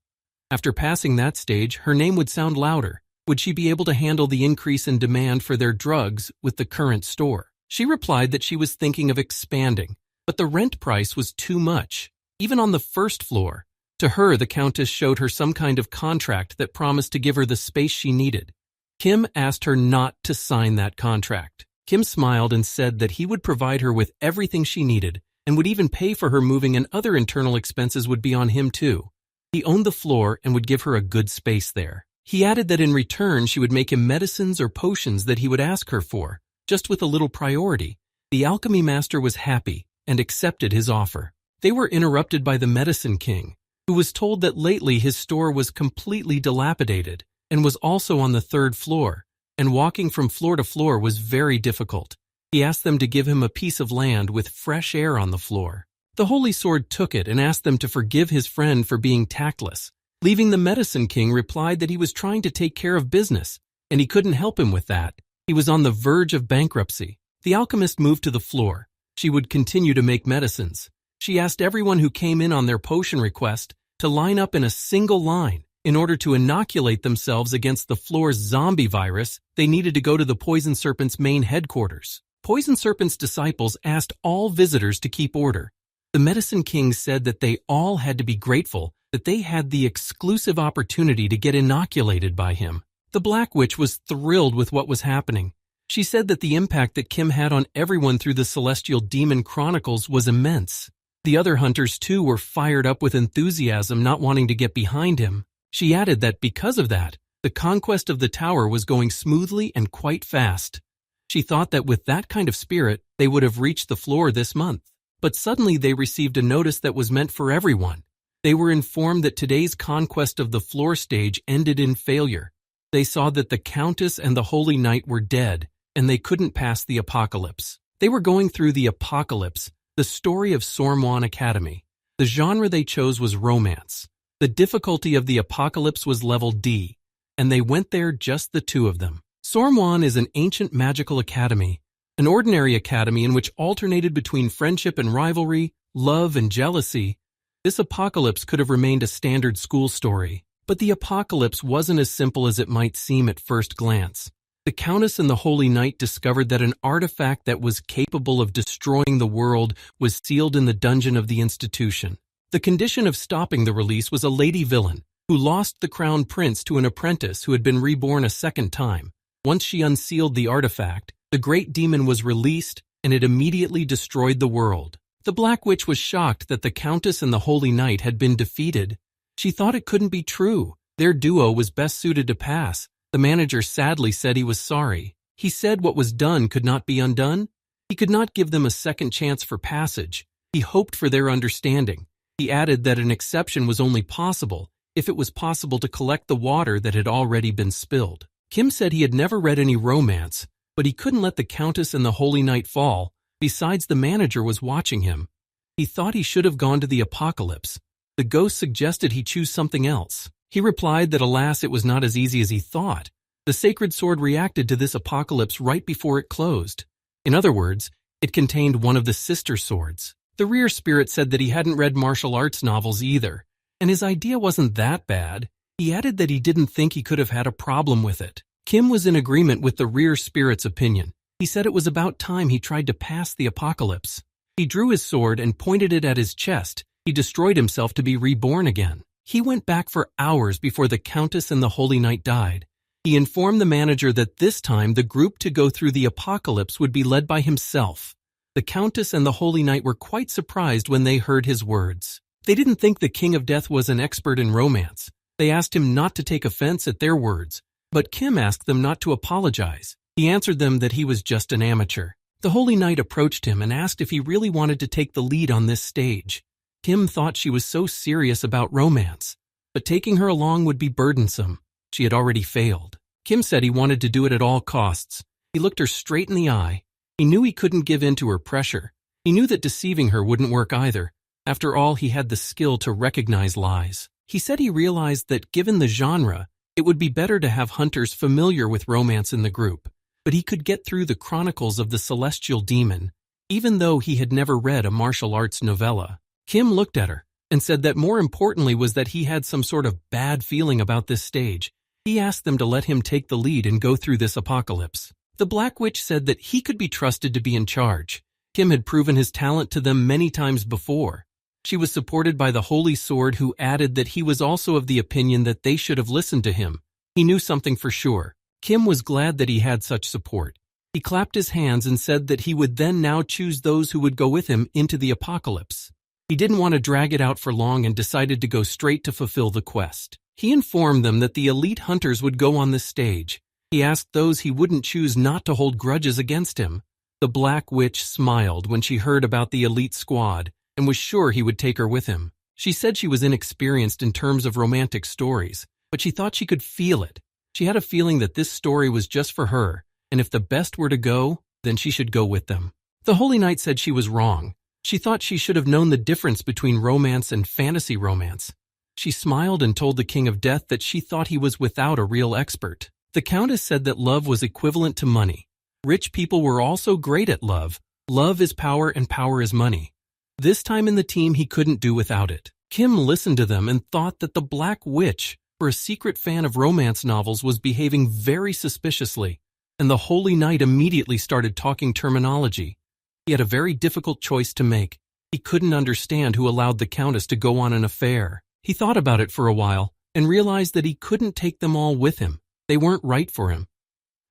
After passing that stage, her name would sound louder. Would she be able to handle the increase in demand for their drugs with the current store? She replied that she was thinking of expanding, but the rent price was too much, even on the first floor. To her, the Countess showed her some kind of contract that promised to give her the space she needed. Kim asked her not to sign that contract. Kim smiled and said that he would provide her with everything she needed and would even pay for her moving, and other internal expenses would be on him too. He owned the floor and would give her a good space there. He added that in return she would make him medicines or potions that he would ask her for, just with a little priority. The alchemy master was happy and accepted his offer. They were interrupted by the medicine king, who was told that lately his store was completely dilapidated and was also on the 3rd floor, and walking from floor to floor was very difficult. He asked them to give him a piece of land with fresh air on the floor. The Holy Sword took it and asked them to forgive his friend for being tactless. Leaving, the Medicine King replied that he was trying to take care of business, and he couldn't help him with that. He was on the verge of bankruptcy. The alchemist moved to the floor. She would continue to make medicines. She asked everyone who came in on their potion request to line up in a single line. In order to inoculate themselves against the floor's zombie virus, they needed to go to the Poison Serpent's main headquarters. Poison Serpent's disciples asked all visitors to keep order. The Medicine King said that they all had to be grateful that they had the exclusive opportunity to get inoculated by him. The Black Witch was thrilled with what was happening. She said that the impact that Kim had on everyone through the Celestial Demon Chronicles was immense. The other hunters too were fired up with enthusiasm, not wanting to get behind him. She added that because of that, the conquest of the tower was going smoothly and quite fast. She thought that with that kind of spirit, they would have reached the floor this month. But suddenly they received a notice that was meant for everyone. They were informed that today's conquest of the floor stage ended in failure. They saw that the Countess and the Holy Knight were dead, and they couldn't pass the apocalypse. They were going through the apocalypse, the story of Sormwan Academy. The genre they chose was romance. The difficulty of the apocalypse was level D, and they went there just the two of them. Sormwan is an ancient magical academy, an ordinary academy in which alternated between friendship and rivalry, love and jealousy. This apocalypse could have remained a standard school story, but the apocalypse wasn't as simple as it might seem at first glance. The Countess and the Holy Knight discovered that an artifact that was capable of destroying the world was sealed in the dungeon of the institution. The condition of stopping the release was a lady villain who lost the crown prince to an apprentice who had been reborn a second time. Once she unsealed the artifact, the great demon was released and it immediately destroyed the world. The Black Witch was shocked that the Countess and the Holy Knight had been defeated. She thought it couldn't be true. Their duo was best suited to pass. The manager sadly said he was sorry. He said what was done could not be undone. He could not give them a second chance for passage. He hoped for their understanding. He added that an exception was only possible if it was possible to collect the water that had already been spilled. Kim said he had never read any romance, but he couldn't let the Countess and the Holy Knight fall. Besides, the manager was watching him. He thought he should have gone to the apocalypse. The ghost suggested he choose something else. He replied that alas, it was not as easy as he thought. The sacred sword reacted to this apocalypse right before it closed. In other words, it contained one of the sister swords. The rear spirit said that he hadn't read martial arts novels either, and his idea wasn't that bad. He added that he didn't think he could have had a problem with it. Kim was in agreement with the rear spirit's opinion. He said it was about time he tried to pass the apocalypse. He drew his sword and pointed it at his chest. He destroyed himself to be reborn again. He went back for hours before the Countess and the Holy Knight died. He informed the manager that this time the group to go through the apocalypse would be led by himself. The Countess and the Holy Knight were quite surprised when they heard his words. They didn't think the King of Death was an expert in romance. They asked him not to take offense at their words, but Kim asked them not to apologize. He answered them that he was just an amateur. The Holy Knight approached him and asked if he really wanted to take the lead on this stage. Kim thought she was so serious about romance, but taking her along would be burdensome. She had already failed. Kim said he wanted to do it at all costs. He looked her straight in the eye. He knew he couldn't give in to her pressure. He knew that deceiving her wouldn't work either. After all, he had the skill to recognize lies. He said he realized that given the genre, it would be better to have hunters familiar with romance in the group, but he could get through the Chronicles of the Celestial Demon, even though he had never read a martial arts novella. Kim looked at her and said that more importantly was that he had some sort of bad feeling about this stage. He asked them to let him take the lead and go through this apocalypse. The Black Witch said that he could be trusted to be in charge. Kim had proven his talent to them many times before. She was supported by the Holy Sword, who added that he was also of the opinion that they should have listened to him. He knew something for sure. Kim was glad that he had such support. He clapped his hands and said that he would then now choose those who would go with him into the apocalypse. He didn't want to drag it out for long and decided to go straight to fulfill the quest. He informed them that the elite hunters would go on this stage. He asked those he wouldn't choose not to hold grudges against him. The Black Witch smiled when she heard about the elite squad and was sure he would take her with him. She said she was inexperienced in terms of romantic stories, but she thought she could feel it. She had a feeling that this story was just for her, and if the best were to go, then she should go with them. The Holy Knight said she was wrong. She thought she should have known the difference between romance and fantasy romance. She smiled and told the King of Death that she thought he was without a real expert. The Countess said that love was equivalent to money. Rich people were also great at love. Love is power and power is money. This time in the team he couldn't do without it. Kim listened to them and thought that the Black Witch, for a secret fan of romance novels, was behaving very suspiciously, and the Holy Knight immediately started talking terminology. He had a very difficult choice to make. He couldn't understand who allowed the Countess to go on an affair. He thought about it for a while and realized that he couldn't take them all with him. They weren't right for him.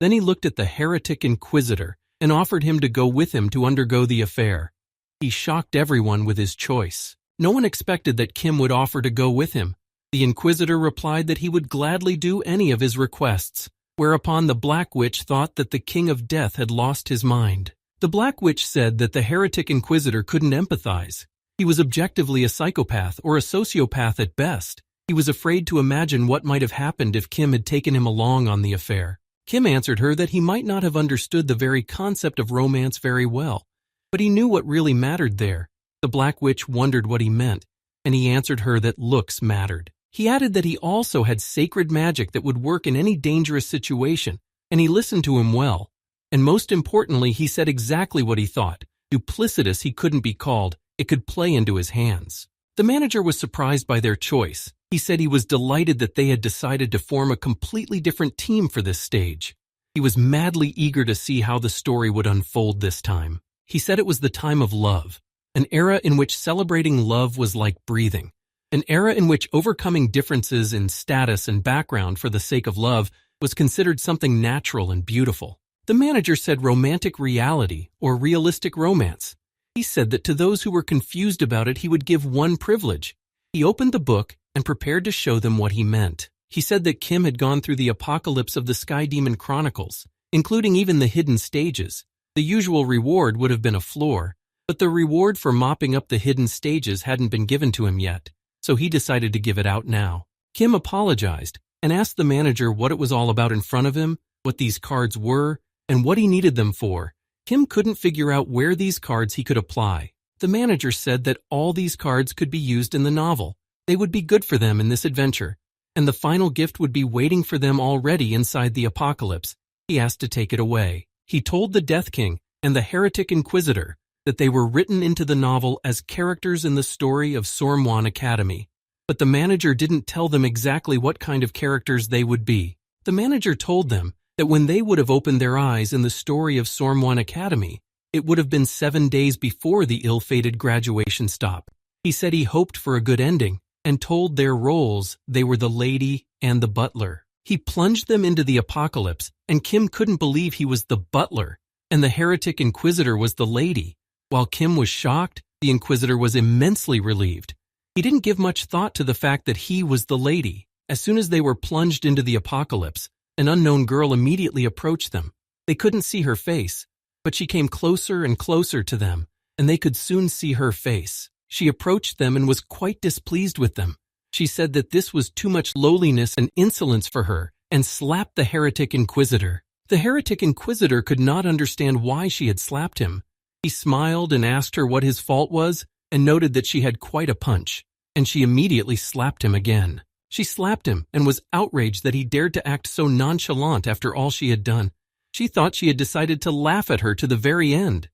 Then he looked at the heretic inquisitor and offered him to go with him to undergo the affair. He shocked everyone with his choice. No one expected that Kim would offer to go with him. The inquisitor replied that he would gladly do any of his requests, whereupon the Black Witch thought that the King of Death had lost his mind. The Black Witch said that the heretic inquisitor couldn't empathize. He was objectively a psychopath or a sociopath at best. He was afraid to imagine what might have happened if Kim had taken him along on the affair. Kim answered her that he might not have understood the very concept of romance very well, but he knew what really mattered there. The Black Witch wondered what he meant, and he answered her that looks mattered. He added that he also had sacred magic that would work in any dangerous situation, and he listened to him well. And most importantly, he said exactly what he thought. Duplicitous he couldn't be called. It could play into his hands. The manager was surprised by their choice. He said he was delighted that they had decided to form a completely different team for this stage. He was madly eager to see how the story would unfold this time. He said it was the time of love, an era in which celebrating love was like breathing, an era in which overcoming differences in status and background for the sake of love was considered something natural and beautiful. The manager said romantic reality or realistic romance. He said that to those who were confused about it, he would give one privilege. He opened the book and prepared to show them what he meant. He said that Kim had gone through the apocalypse of the Sky Demon Chronicles, including even the hidden stages. The usual reward would have been a floor, but the reward for mopping up the hidden stages hadn't been given to him yet, so he decided to give it out now. Kim apologized and asked the manager what it was all about in front of him, what these cards were, and what he needed them for. Kim couldn't figure out where these cards he could apply. The manager said that all these cards could be used in the novel. They would be good for them in this adventure, and the final gift would be waiting for them already inside the apocalypse. He asked to take it away. He told the Death King and the Heretic Inquisitor that they were written into the novel as characters in the story of Sormwan Academy, but the manager didn't tell them exactly what kind of characters they would be. The manager told them that when they would have opened their eyes in the story of Sormwan Academy, it would have been 7 days before the ill-fated graduation stop. He said he hoped for a good ending, and told their roles they were the lady and the butler. He plunged them into the apocalypse, and Kim couldn't believe he was the butler, and the heretic inquisitor was the lady. While Kim was shocked, the inquisitor was immensely relieved. He didn't give much thought to the fact that he was the lady. As soon as they were plunged into the apocalypse, an unknown girl immediately approached them. They couldn't see her face, but she came closer and closer to them, and they could soon see her face. She approached them and was quite displeased with them. She said that this was too much lowliness and insolence for her, and slapped the heretic inquisitor. The heretic inquisitor could not understand why she had slapped him. He smiled and asked her what his fault was, and noted that she had quite a punch, and she immediately slapped him again. She slapped him and was outraged that he dared to act so nonchalant after all she had done. She thought she had decided to laugh at her to the very end.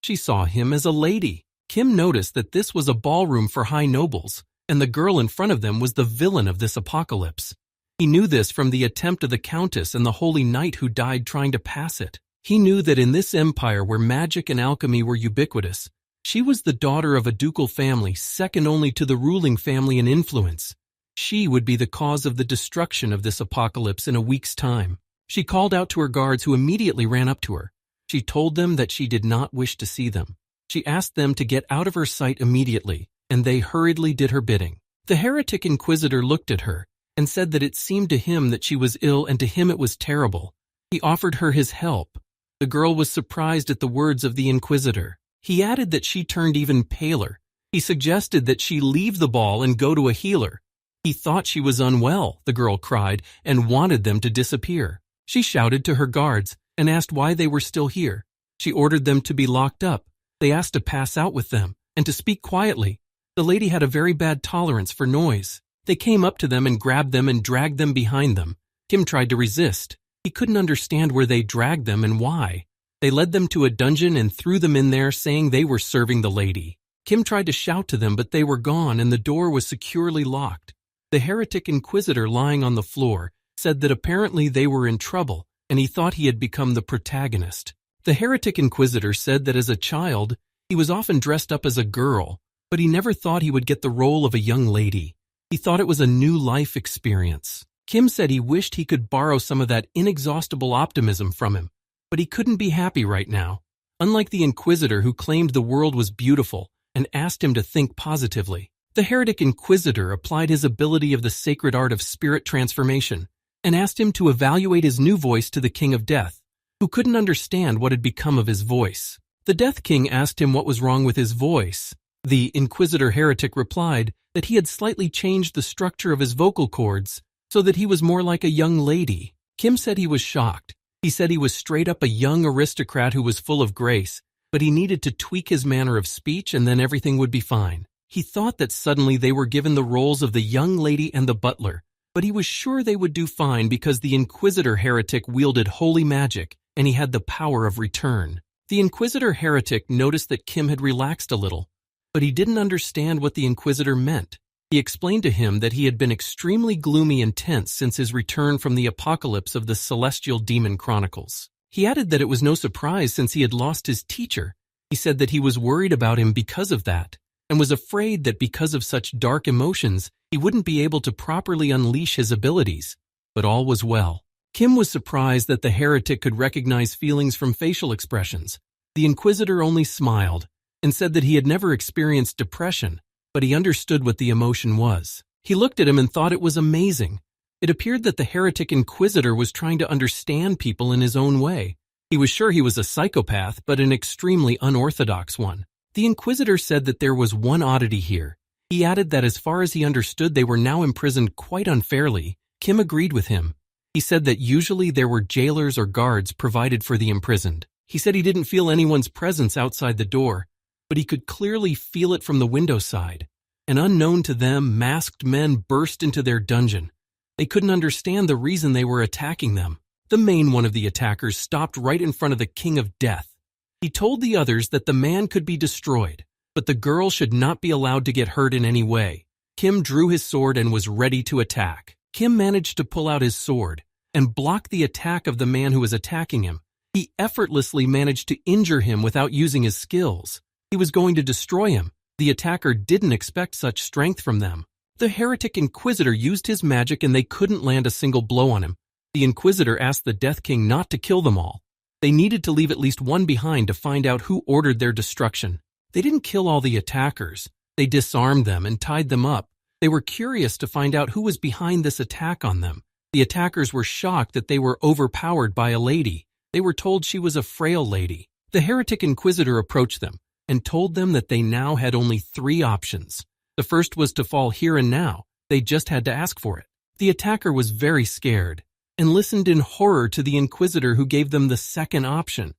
She saw him as a lady. Kim noticed that this was a ballroom for high nobles, and the girl in front of them was the villain of this apocalypse. He knew this from the attempt of the Countess and the Holy Knight who died trying to pass it. He knew that in this empire where magic and alchemy were ubiquitous, she was the daughter of a ducal family second only to the ruling family in influence. She would be the cause of the destruction of this apocalypse in a week's time. She called out to her guards who immediately ran up to her. She told them that she did not wish to see them. She asked them to get out of her sight immediately, and they hurriedly did her bidding. The heretic inquisitor looked at her and said that it seemed to him that she was ill and to him it was terrible. He offered her his help. The girl was surprised at the words of the inquisitor. He added that she turned even paler. He suggested that she leave the ball and go to a healer. He thought she was unwell, the girl cried, and wanted them to disappear. She shouted to her guards and asked why they were still here. She ordered them to be locked up. They asked to pass out with them and to speak quietly. The lady had a very bad tolerance for noise. They came up to them and grabbed them and dragged them behind them. Kim tried to resist. He couldn't understand where they dragged them and why. They led them to a dungeon and threw them in there, saying they were serving the lady. Kim tried to shout to them, but they were gone and the door was securely locked. The heretic inquisitor lying on the floor said that apparently they were in trouble and he thought he had become the protagonist. The heretic inquisitor said that as a child, He was often dressed up as a girl, but he never thought he would get the role of a young lady. He thought it was a new life experience. Kim said he wished he could borrow some of that inexhaustible optimism from him, but he couldn't be happy right now. Unlike the Inquisitor who claimed the world was beautiful and asked him to think positively, the heretic Inquisitor applied his ability of the sacred art of spirit transformation and asked him to evaluate his new voice to the King of Death, who couldn't understand what had become of his voice. The Death King asked him what was wrong with his voice. The Inquisitor heretic replied that he had slightly changed the structure of his vocal cords so that he was more like a young lady. Kim said he was shocked. He said he was straight up a young aristocrat who was full of grace, but he needed to tweak his manner of speech and then everything would be fine. He thought that suddenly they were given the roles of the young lady and the butler, but he was sure they would do fine because the Inquisitor heretic wielded holy magic and he had the power of return. The Inquisitor heretic noticed that Kim had relaxed a little, but he didn't understand what the Inquisitor meant. He explained to him that he had been extremely gloomy and tense since his return from the apocalypse of the Celestial Demon Chronicles. He added that it was no surprise since he had lost his teacher. He said that he was worried about him because of that, and was afraid that because of such dark emotions, he wouldn't be able to properly unleash his abilities. But all was well. Kim was surprised that the heretic could recognize feelings from facial expressions. The Inquisitor only smiled and said that he had never experienced depression, but he understood what the emotion was. He looked at him and thought it was amazing. It appeared that the heretic Inquisitor was trying to understand people in his own way. He was sure he was a psychopath, but an extremely unorthodox one. The Inquisitor said that there was one oddity here. He added that as far as he understood they were now imprisoned quite unfairly. Kim agreed with him. He said that usually there were jailers or guards provided for the imprisoned. He said he didn't feel anyone's presence outside the door, but he could clearly feel it from the window side. And unknown to them, masked men burst into their dungeon. They couldn't understand the reason they were attacking them. The main one of the attackers stopped right in front of the King of Death. He told the others that the man could be destroyed, but the girl should not be allowed to get hurt in any way. Kim drew his sword and was ready to attack. Kim managed to pull out his sword and block the attack of the man who was attacking him. He effortlessly managed to injure him without using his skills. He was going to destroy him. The attacker didn't expect such strength from them. The heretic Inquisitor used his magic and they couldn't land a single blow on him. The Inquisitor asked the Death King not to kill them all. They needed to leave at least one behind to find out who ordered their destruction. They didn't kill all the attackers. They disarmed them and tied them up. They were curious to find out who was behind this attack on them. The attackers were shocked that they were overpowered by a lady. They were told she was a frail lady. The heretic Inquisitor approached them and told them that they now had only 3 options. The first was to fall here and now. They just had to ask for it. The attacker was very scared and listened in horror to the Inquisitor who gave them the second option.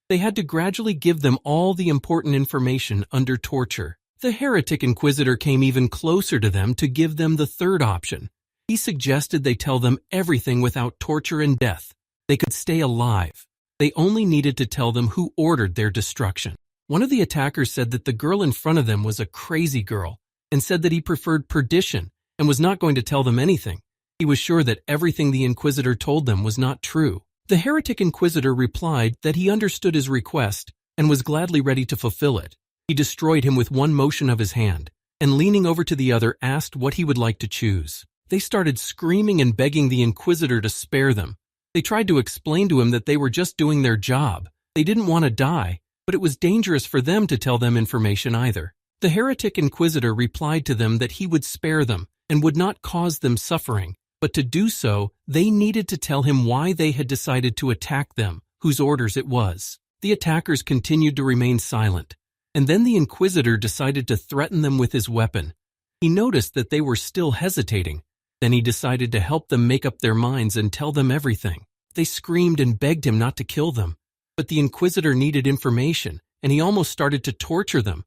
They had to gradually give them all the important information under torture. The heretic Inquisitor came even closer to them to give them the third option. He suggested they tell them everything without torture and death. They could stay alive. They only needed to tell them who ordered their destruction. One of the attackers said that the girl in front of them was a crazy girl and said that he preferred perdition and was not going to tell them anything. He was sure that everything the Inquisitor told them was not true. The heretic Inquisitor replied that he understood his request and was gladly ready to fulfill it. He destroyed him with one motion of his hand and leaning over to the other asked what he would like to choose. They started screaming and begging the Inquisitor to spare them. They tried to explain to him that they were just doing their job. They didn't want to die, but it was dangerous for them to tell them information either. The heretic Inquisitor replied to them that he would spare them and would not cause them suffering, but to do so, they needed to tell him why they had decided to attack them, whose orders it was. The attackers continued to remain silent, and then the Inquisitor decided to threaten them with his weapon. He noticed that they were still hesitating. Then he decided to help them make up their minds and tell them everything. They screamed and begged him not to kill them, but the Inquisitor needed information, and he almost started to torture them.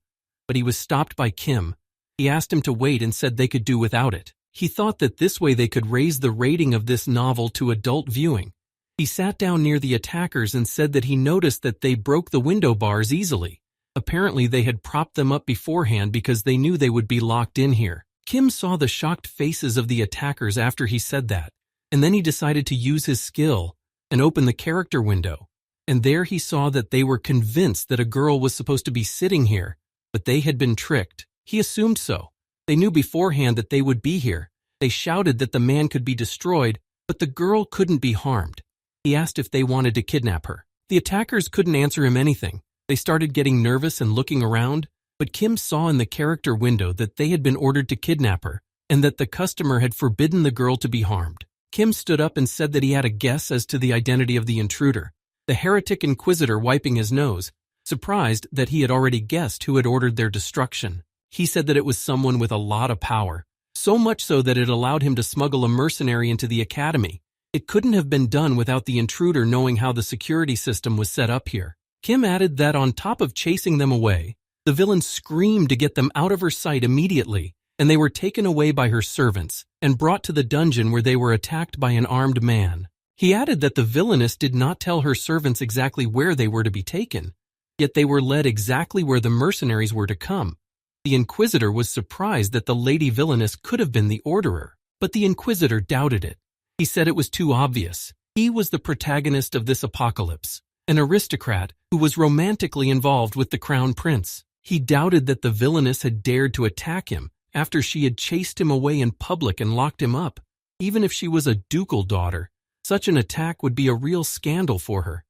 But he was stopped by Kim. He asked him to wait and said they could do without it. He thought that this way they could raise the rating of this novel to adult viewing. He sat down near the attackers and said that he noticed that they broke the window bars easily. Apparently they had propped them up beforehand because they knew they would be locked in here. Kim saw the shocked faces of the attackers after he said that, and then he decided to use his skill and open the character window. and there he saw that they were convinced that a girl was supposed to be sitting here, but they had been tricked. He assumed so. They knew beforehand that they would be here. They shouted that the man could be destroyed, but the girl couldn't be harmed. He asked if they wanted to kidnap her. The attackers couldn't answer him anything. They started getting nervous and looking around, but Kim saw in the character window that they had been ordered to kidnap her, and that the customer had forbidden the girl to be harmed. Kim stood up and said that he had a guess as to the identity of the intruder. The heretic inquisitor wiping his nose, surprised that he had already guessed who had ordered their destruction. He said that it was someone with a lot of power, so much so that it allowed him to smuggle a mercenary into the academy. It couldn't have been done without the intruder knowing how the security system was set up here. Kim added that on top of chasing them away, the villain screamed to get them out of her sight immediately, and they were taken away by her servants and brought to the dungeon where they were attacked by an armed man. He added that the villainess did not tell her servants exactly where they were to be taken, yet they were led exactly where the mercenaries were to come. The Inquisitor was surprised that the lady villainess could have been the orderer, but the Inquisitor doubted it. He said it was too obvious. He was the protagonist of this apocalypse, an aristocrat who was romantically involved with the crown prince. He doubted that the villainess had dared to attack him after she had chased him away in public and locked him up. Even if she was a ducal daughter, such an attack would be a real scandal for her.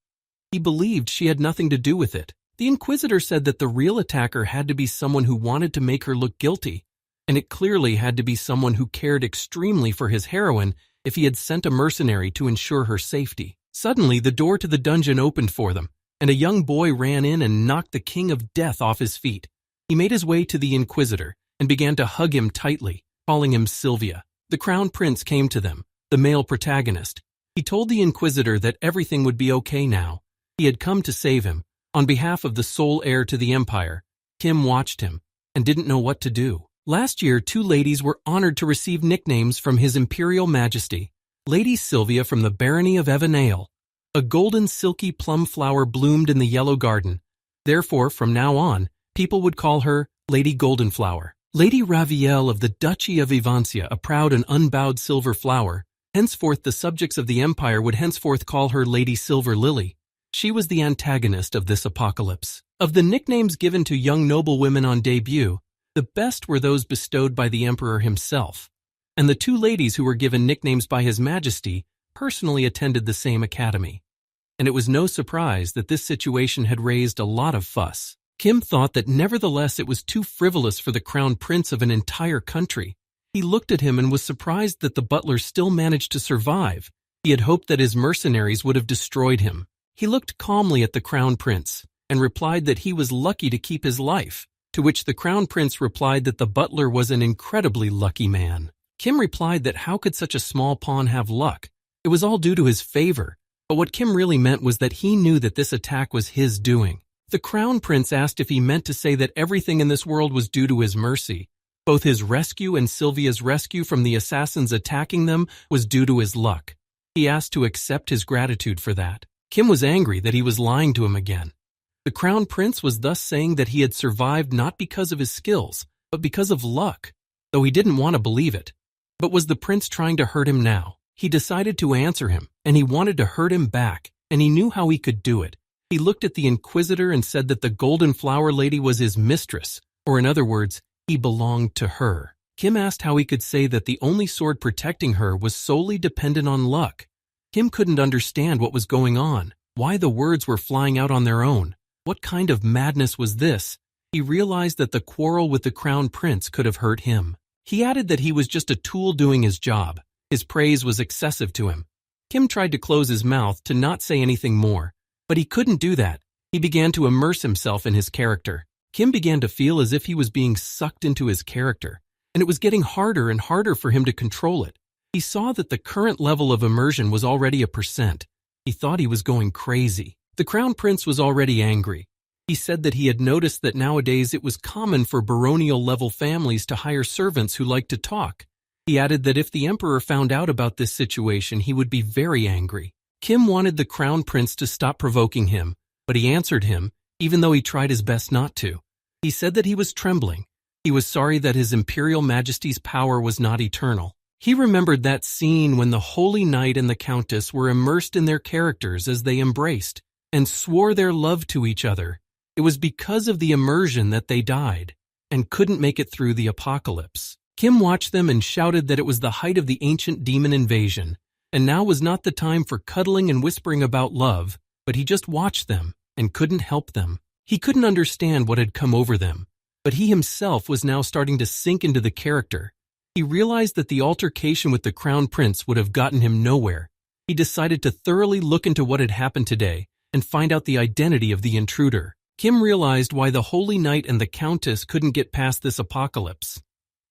He believed she had nothing to do with it. The Inquisitor said that the real attacker had to be someone who wanted to make her look guilty, and it clearly had to be someone who cared extremely for his heroine if he had sent a mercenary to ensure her safety. Suddenly, the door to the dungeon opened for them, and a young boy ran in and knocked the King of Death off his feet. He made his way to the Inquisitor and began to hug him tightly, calling him Sylvia. The Crown Prince came to them, the male protagonist. He told the Inquisitor that everything would be okay now. He had come to save him. On behalf of the sole heir to the Empire, Kim watched him and didn't know what to do. Last year, 2 ladies were honored to receive nicknames from His Imperial Majesty. Lady Sylvia from the Barony of Evanale. A golden silky plum flower bloomed in the yellow garden. Therefore, from now on, people would call her Lady Goldenflower. Lady Ravielle of the Duchy of Evancia, a proud and unbowed silver flower. Henceforth, the subjects of the Empire would henceforth call her Lady Silver Lily. She was the antagonist of this apocalypse. Of the nicknames given to young noblewomen on debut, the best were those bestowed by the Emperor himself, and the 2 ladies who were given nicknames by His Majesty personally attended the same academy. And it was no surprise that this situation had raised a lot of fuss. Kim thought that nevertheless it was too frivolous for the crown prince of an entire country. He looked at him and was surprised that the butler still managed to survive. He had hoped that his mercenaries would have destroyed him. He looked calmly at the crown prince and replied that he was lucky to keep his life, to which the crown prince replied that the butler was an incredibly lucky man. Kim replied that how could such a small pawn have luck? It was all due to his favor, but what Kim really meant was that he knew that this attack was his doing. The crown prince asked if he meant to say that everything in this world was due to his mercy. Both his rescue and Sylvia's rescue from the assassins attacking them was due to his luck. He asked to accept his gratitude for that. Kim was angry that he was lying to him again. The crown prince was thus saying that he had survived not because of his skills, but because of luck, though he didn't want to believe it. But was the prince trying to hurt him now? He decided to answer him, and he wanted to hurt him back, and he knew how he could do it. He looked at the Inquisitor and said that the Golden Flower Lady was his mistress, or in other words, he belonged to her. Kim asked how he could say that the only sword protecting her was solely dependent on luck. Kim couldn't understand what was going on, why the words were flying out on their own. What kind of madness was this? He realized that the quarrel with the crown prince could have hurt him. He added that he was just a tool doing his job. His praise was excessive to him. Kim tried to close his mouth to not say anything more, but he couldn't do that. He began to immerse himself in his character. Kim began to feel as if he was being sucked into his character, and it was getting harder and harder for him to control it. He saw that the current level of immersion was already 1%. He thought he was going crazy. The crown prince was already angry. He said that he had noticed that nowadays it was common for baronial-level families to hire servants who liked to talk. He added that if the emperor found out about this situation, he would be very angry. Kim wanted the crown prince to stop provoking him, but he answered him, even though he tried his best not to. He said that he was trembling. He was sorry that His Imperial Majesty's power was not eternal. He remembered that scene when the Holy Knight and the Countess were immersed in their characters as they embraced, and swore their love to each other. It was because of the immersion that they died and couldn't make it through the apocalypse. Kim watched them and shouted that it was the height of the ancient demon invasion, and now was not the time for cuddling and whispering about love, but he just watched them and couldn't help them. He couldn't understand what had come over them, but he himself was now starting to sink into the character. He realized that the altercation with the Crown Prince would have gotten him nowhere. He decided to thoroughly look into what had happened today and find out the identity of the intruder. Kim realized why the Holy Knight and the Countess couldn't get past this apocalypse.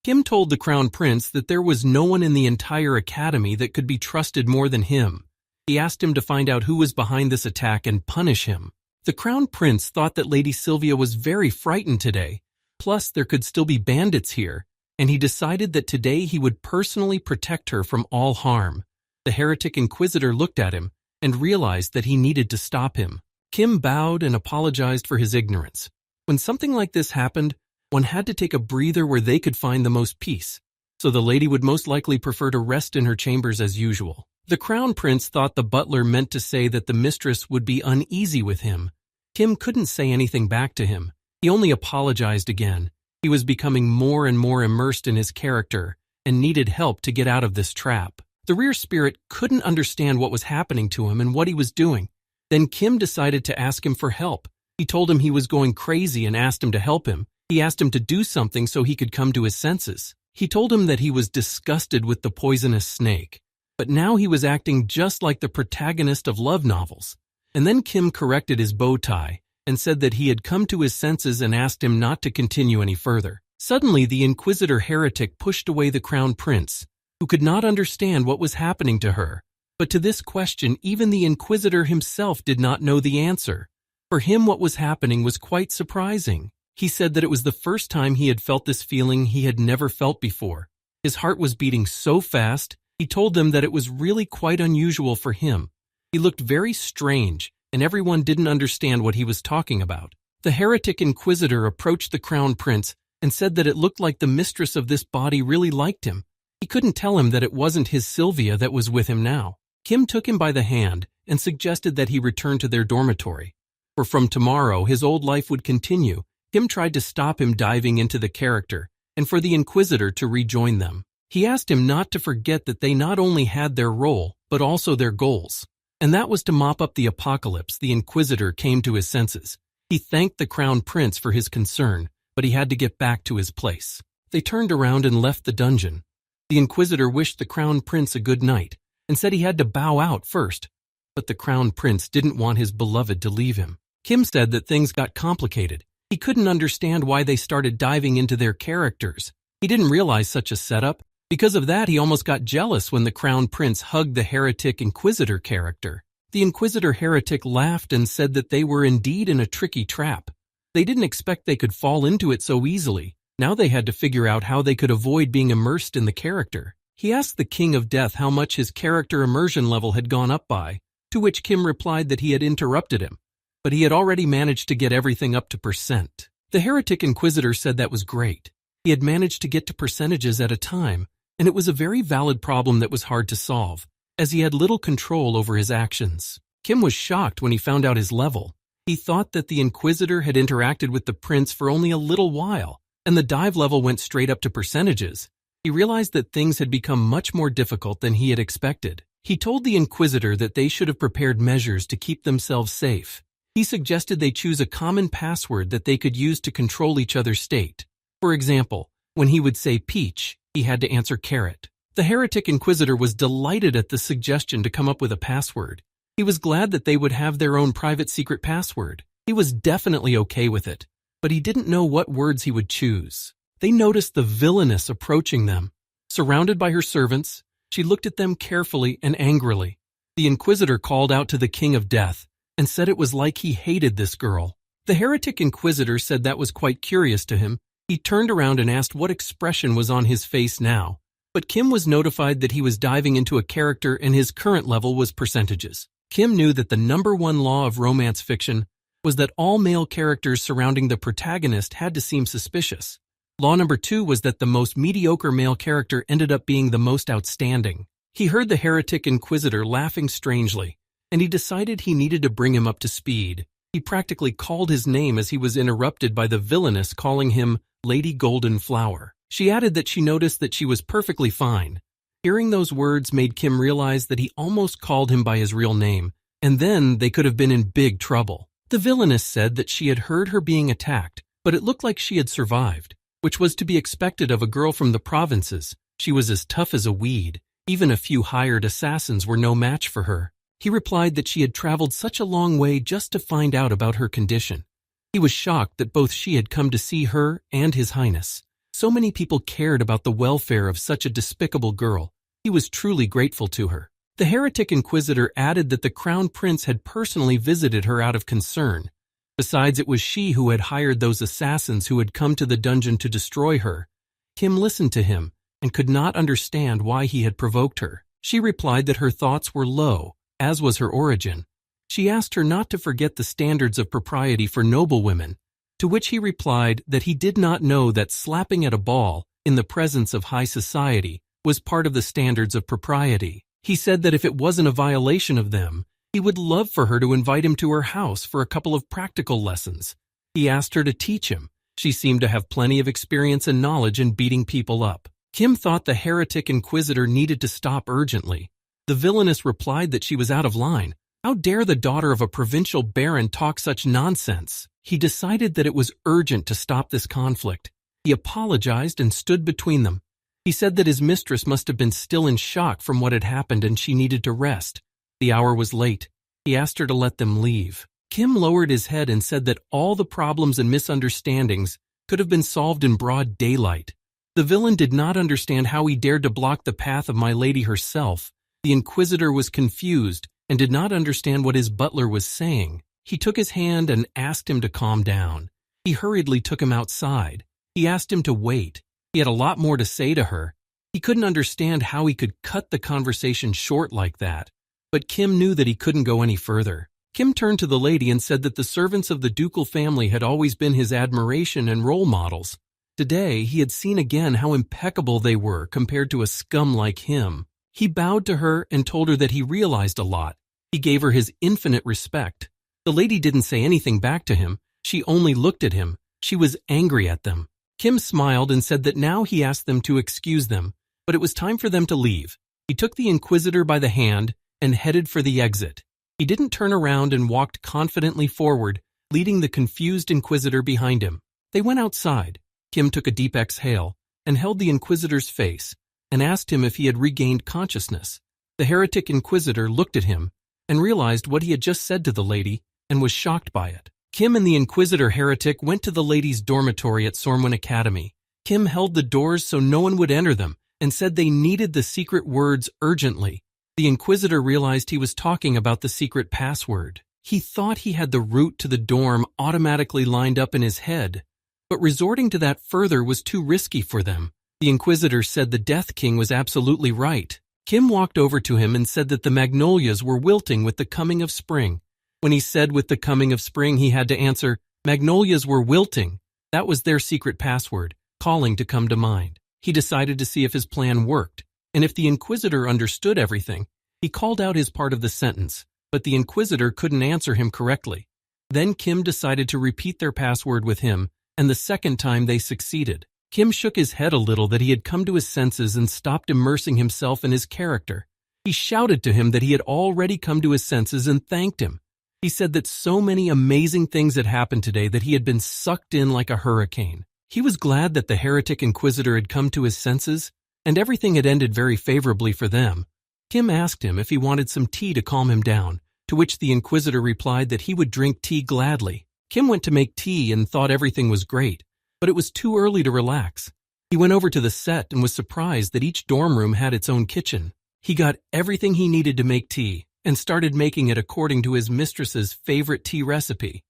Kim told the Crown Prince that there was no one in the entire academy that could be trusted more than him. He asked him to find out who was behind this attack and punish him. The Crown Prince thought that Lady Sylvia was very frightened today, plus there could still be bandits here, and he decided that today he would personally protect her from all harm. The heretic inquisitor looked at him and realized that he needed to stop him. Kim bowed and apologized for his ignorance. When something like this happened, one had to take a breather where they could find the most peace, so the lady would most likely prefer to rest in her chambers as usual. The Crown Prince thought the butler meant to say that the mistress would be uneasy with him. Kim couldn't say anything back to him. He only apologized again. He was becoming more and more immersed in his character and needed help to get out of this trap. The rear spirit couldn't understand what was happening to him and what he was doing. Then Kim decided to ask him for help. He told him he was going crazy and asked him to help him. He asked him to do something so he could come to his senses. He told him that he was disgusted with the poisonous snake, but now he was acting just like the protagonist of love novels. And then Kim corrected his bow tie and said that he had come to his senses and asked him not to continue any further. Suddenly, the Inquisitor heretic pushed away the Crown Prince, who could not understand what was happening to her. But to this question, even the Inquisitor himself did not know the answer. For him, what was happening was quite surprising. He said that it was the first time he had felt this feeling he had never felt before. His heart was beating so fast, he told them that it was really quite unusual for him. He looked very strange, and everyone didn't understand what he was talking about. The heretic Inquisitor approached the Crown Prince and said that it looked like the mistress of this body really liked him. He couldn't tell him that it wasn't his Sylvia that was with him now. Kim took him by the hand and suggested that he return to their dormitory. For from tomorrow, his old life would continue. Kim tried to stop him diving into the character and for the Inquisitor to rejoin them. He asked him not to forget that they not only had their role, but also their goals. And that was to mop up the apocalypse. The Inquisitor came to his senses. He thanked the Crown Prince for his concern, but he had to get back to his place. They turned around and left the dungeon. The Inquisitor wished the Crown Prince a good night and said he had to bow out first, but the Crown Prince didn't want his beloved to leave him. Kim said that things got complicated. He couldn't understand why they started diving into their characters. He didn't realize such a setup. Because of that, he almost got jealous when the Crown Prince hugged the heretic Inquisitor character. The Inquisitor heretic laughed and said that they were indeed in a tricky trap. They didn't expect they could fall into it so easily. Now they had to figure out how they could avoid being immersed in the character. He asked the King of Death how much his character immersion level had gone up by, to which Kim replied that he had interrupted him, but he had already managed to get everything up to %. The heretic Inquisitor said that was great. He had managed to get to percentages at a time, and it was a very valid problem that was hard to solve, as he had little control over his actions. Kim was shocked when he found out his level. He thought that the Inquisitor had interacted with the prince for only a little while, and the dive level went straight up to percentages. He realized that things had become much more difficult than he had expected. He told the Inquisitor that they should have prepared measures to keep themselves safe. He suggested they choose a common password that they could use to control each other's state. For example, when he would say peach, he had to answer carrot. The heretic Inquisitor was delighted at the suggestion to come up with a password. He was glad that they would have their own private secret password. He was definitely okay with it, but he didn't know what words he would choose. They noticed the villainess approaching them. Surrounded by her servants, she looked at them carefully and angrily. The Inquisitor called out to the King of Death and said it was like he hated this girl. The heretic Inquisitor said that was quite curious to him. He turned around and asked what expression was on his face now, but Kim was notified that he was diving into a character and his current level was percentages. Kim knew that the #1 law of romance fiction was that all male characters surrounding the protagonist had to seem suspicious. Law number 2 was that the most mediocre male character ended up being the most outstanding. He heard the heretic Inquisitor laughing strangely, and he decided he needed to bring him up to speed. He practically called his name as he was interrupted by the villainess calling him Lady Golden Flower. She added that she noticed that she was perfectly fine. Hearing those words made Kim realize that he almost called him by his real name, and then they could have been in big trouble. The villainess said that she had heard her being attacked, but it looked like she had survived, which was to be expected of a girl from the provinces. She was as tough as a weed. Even a few hired assassins were no match for her. He replied that she had traveled such a long way just to find out about her condition. He was shocked that both she had come to see her and His Highness. So many people cared about the welfare of such a despicable girl. He was truly grateful to her. The heretic inquisitor added that the crown prince had personally visited her out of concern. Besides, it was she who had hired those assassins who had come to the dungeon to destroy her. Kim listened to him and could not understand why he had provoked her. She replied that her thoughts were low, as was her origin. She asked her not to forget the standards of propriety for noble women, to which he replied that he did not know that slapping at a ball in the presence of high society was part of the standards of propriety. He said that if it wasn't a violation of them, he would love for her to invite him to her house for a couple of practical lessons. He asked her to teach him. She seemed to have plenty of experience and knowledge in beating people up. Kim thought the heretic inquisitor needed to stop urgently. The villainess replied that she was out of line. How dare the daughter of a provincial baron talk such nonsense? He decided that it was urgent to stop this conflict. He apologized and stood between them. He said that his mistress must have been still in shock from what had happened and she needed to rest. The hour was late. He asked her to let them leave. Kim lowered his head and said that all the problems and misunderstandings could have been solved in broad daylight. The villain did not understand how he dared to block the path of my lady herself. The inquisitor was confused and did not understand what his butler was saying. He took his hand and asked him to calm down. He hurriedly took him outside. He asked him to wait. He had a lot more to say to her. He couldn't understand how he could cut the conversation short like that. But Kim knew that he couldn't go any further. Kim turned to the lady and said that the servants of the ducal family had always been his admiration and role models. Today, he had seen again how impeccable they were compared to a scum like him. He bowed to her and told her that he realized a lot. He gave her his infinite respect. The lady didn't say anything back to him. She only looked at him. She was angry at them. Kim smiled and said that now he asked them to excuse them, but it was time for them to leave. He took the inquisitor by the hand and headed for the exit. He didn't turn around and walked confidently forward, leading the confused inquisitor behind him. They went outside. Kim took a deep exhale and held the inquisitor's face and asked him if he had regained consciousness. The heretic inquisitor looked at him and realized what he had just said to the lady and was shocked by it. Kim and the inquisitor heretic went to the ladies' dormitory at Sormwin Academy. Kim held the doors so no one would enter them and said they needed the secret words urgently. The inquisitor realized he was talking about the secret password. He thought he had the route to the dorm automatically lined up in his head, but resorting to that further was too risky for them. The inquisitor said the Death King was absolutely right. Kim walked over to him and said that the magnolias were wilting with the coming of spring. When he said with the coming of spring, he had to answer, magnolias were wilting. That was their secret password, calling to come to mind. He decided to see if his plan worked, and if the inquisitor understood everything. He called out his part of the sentence, but the inquisitor couldn't answer him correctly. Then Kim decided to repeat their password with him, and the second time they succeeded. Kim shook his head a little that he had come to his senses and stopped immersing himself in his character. He shouted to him that he had already come to his senses and thanked him. He said that so many amazing things had happened today that he had been sucked in like a hurricane. He was glad that the heretic inquisitor had come to his senses, and everything had ended very favorably for them. Kim asked him if he wanted some tea to calm him down, to which the inquisitor replied that he would drink tea gladly. Kim went to make tea and thought everything was great, but it was too early to relax. He went over to the set and was surprised that each dorm room had its own kitchen. He got everything he needed to make tea and started making it according to his mistress's favorite tea recipe.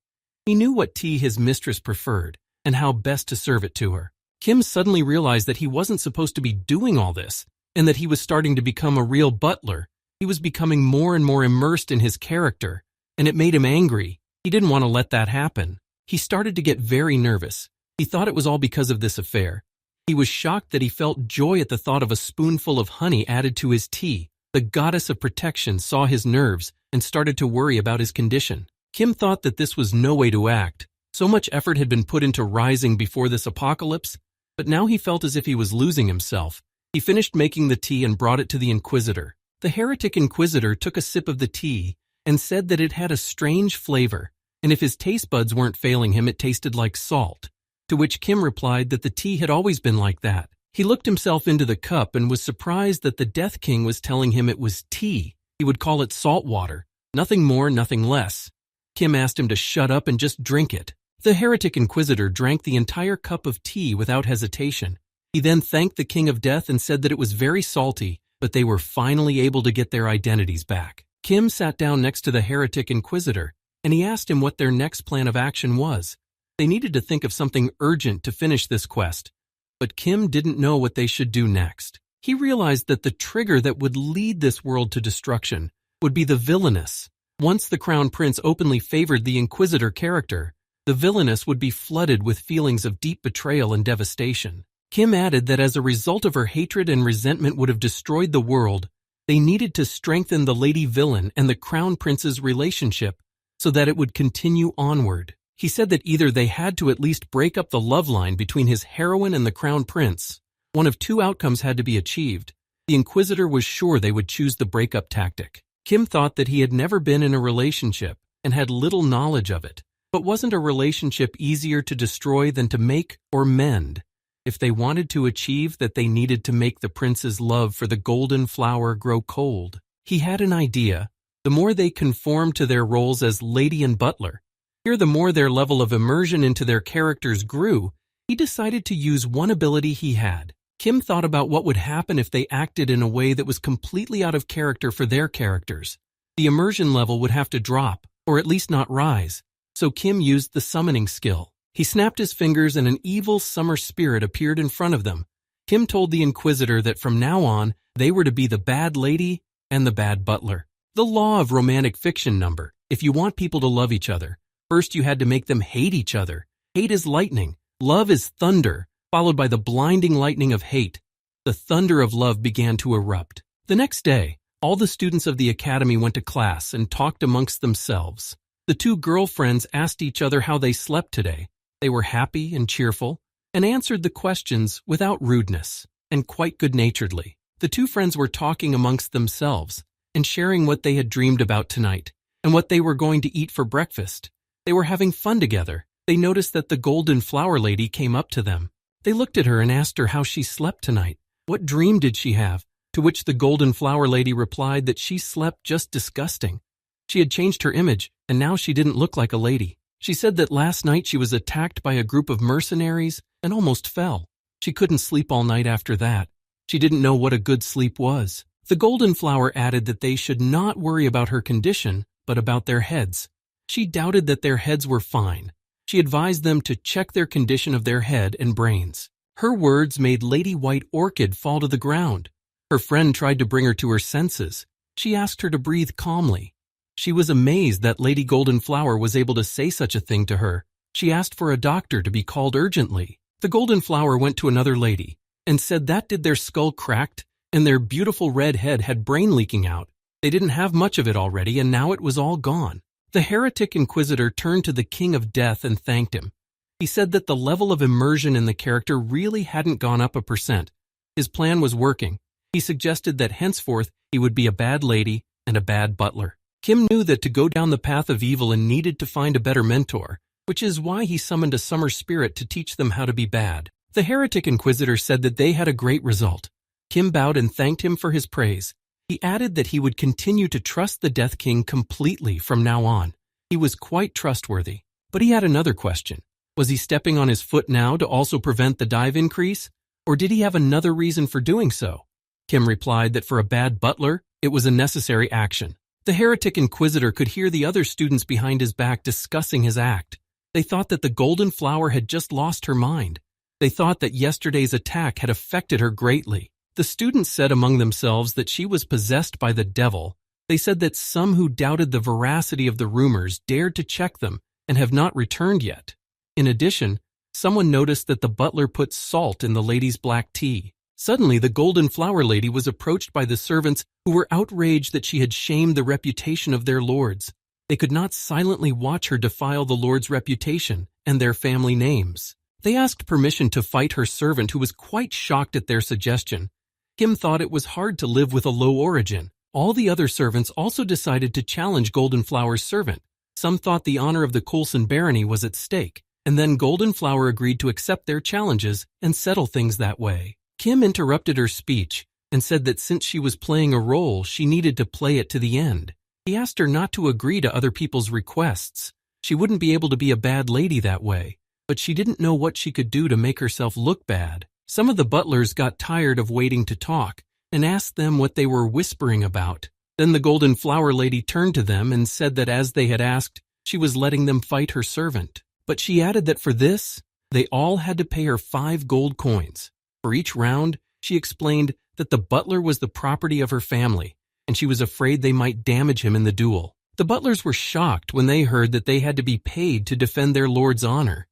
He knew what tea his mistress preferred and how best to serve it to her. Kim suddenly realized that he wasn't supposed to be doing all this and that he was starting to become a real butler. He was becoming more and more immersed in his character, and it made him angry. He didn't want to let that happen. He started to get very nervous. He thought it was all because of this affair. He was shocked that he felt joy at the thought of a spoonful of honey added to his tea. The goddess of protection saw his nerves and started to worry about his condition. Kim thought that this was no way to act. So much effort had been put into rising before this apocalypse, but now he felt as if he was losing himself. He finished making the tea and brought it to the Inquisitor. The heretic Inquisitor took a sip of the tea and said that it had a strange flavor, and if his taste buds weren't failing him, it tasted like salt. To which Kim replied that the tea had always been like that. He looked himself into the cup and was surprised that the Death King was telling him it was tea. He would call it salt water. Nothing more, nothing less. Kim asked him to shut up and just drink it. The heretic Inquisitor drank the entire cup of tea without hesitation. He then thanked the King of Death and said that it was very salty, but they were finally able to get their identities back. Kim sat down next to the heretic Inquisitor, and he asked him what their next plan of action was. They needed to think of something urgent to finish this quest, but Kim didn't know what they should do next. He realized that the trigger that would lead this world to destruction would be the villainous. Once the Crown Prince openly favored the Inquisitor character, the villainous would be flooded with feelings of deep betrayal and devastation. Kim added that as a result of her hatred and resentment would have destroyed the world, they needed to strengthen the Lady Villain and the Crown Prince's relationship so that it would continue onward. He said that either they had to at least break up the love line between his heroine and the Crown Prince. One of two outcomes had to be achieved. The Inquisitor was sure they would choose the breakup tactic. Kim thought that he had never been in a relationship and had little knowledge of it. But wasn't a relationship easier to destroy than to make or mend? If they wanted to achieve that, they needed to make the prince's love for the golden flower grow cold. He had an idea. The more they conformed to their roles as lady and butler, the more their level of immersion into their characters grew, he decided to use one ability he had. Kim thought about what would happen if they acted in a way that was completely out of character for their characters. The immersion level would have to drop, or at least not rise. So Kim used the summoning skill. He snapped his fingers and an evil summer spirit appeared in front of them. Kim told the Inquisitor that from now on, they were to be the bad lady and the bad butler. The law of romantic fiction number. If you want people to love each other, first you had to make them hate each other. Hate is lightning. Love is thunder, followed by the blinding lightning of hate. The thunder of love began to erupt. The next day, all the students of the academy went to class and talked amongst themselves. The two girlfriends asked each other how they slept today. They were happy and cheerful, and answered the questions without rudeness, and quite good-naturedly. The two friends were talking amongst themselves, and sharing what they had dreamed about tonight, and what they were going to eat for breakfast. They were having fun together. They noticed that the golden flower lady came up to them. They looked at her and asked her how she slept tonight. What dream did she have? To which the golden flower lady replied that she slept just disgusting. She had changed her image, and now she didn't look like a lady. She said that last night she was attacked by a group of mercenaries and almost fell. She couldn't sleep all night after that. She didn't know what a good sleep was. The golden flower added that they should not worry about her condition, but about their heads. She doubted that their heads were fine. She advised them to check their condition of their head and brains. Her words made Lady White Orchid fall to the ground. Her friend tried to bring her to her senses. She asked her to breathe calmly. She was amazed that Lady Golden Flower was able to say such a thing to her. She asked for a doctor to be called urgently. The Golden Flower went to another lady and said that did their skull cracked and their beautiful red head had brain leaking out. They didn't have much of it already and now it was all gone. The heretic Inquisitor turned to the King of Death and thanked him. He said that the level of immersion in the character really hadn't gone up 1%. His plan was working. He suggested that henceforth he would be a bad lady and a bad butler. Kim knew that to go down the path of evil and needed to find a better mentor, which is why he summoned a summer spirit to teach them how to be bad. The heretic Inquisitor said that they had a great result. Kim bowed and thanked him for his praise. He added that he would continue to trust the Death King completely from now on. He was quite trustworthy. But he had another question. Was he stepping on his foot now to also prevent the dive increase? Or did he have another reason for doing so? Kim replied that for a bad butler, it was a necessary action. The heretic Inquisitor could hear the other students behind his back discussing his act. They thought that the Golden Flower had just lost her mind. They thought that yesterday's attack had affected her greatly. The students said among themselves that she was possessed by the devil. They said that some who doubted the veracity of the rumors dared to check them and have not returned yet. In addition, someone noticed that the butler put salt in the lady's black tea. Suddenly, the Golden Flower Lady was approached by the servants who were outraged that she had shamed the reputation of their lords. They could not silently watch her defile the lord's reputation and their family names. They asked permission to fight her servant, who was quite shocked at their suggestion. Kim thought it was hard to live with a low origin. All the other servants also decided to challenge Golden Flower's servant. Some thought the honor of the Coulson barony was at stake, and then Golden Flower agreed to accept their challenges and settle things that way. Kim interrupted her speech and said that since she was playing a role, she needed to play it to the end. He asked her not to agree to other people's requests. She wouldn't be able to be a bad lady that way, but she didn't know what she could do to make herself look bad. Some of the butlers got tired of waiting to talk and asked them what they were whispering about. Then the Golden Flower Lady turned to them and said that as they had asked, she was letting them fight her servant. But she added that for this, they all had to pay her 5 gold coins. For each round, she explained that the butler was the property of her family, and she was afraid they might damage him in the duel. The butlers were shocked when they heard that they had to be paid to defend their lord's honor.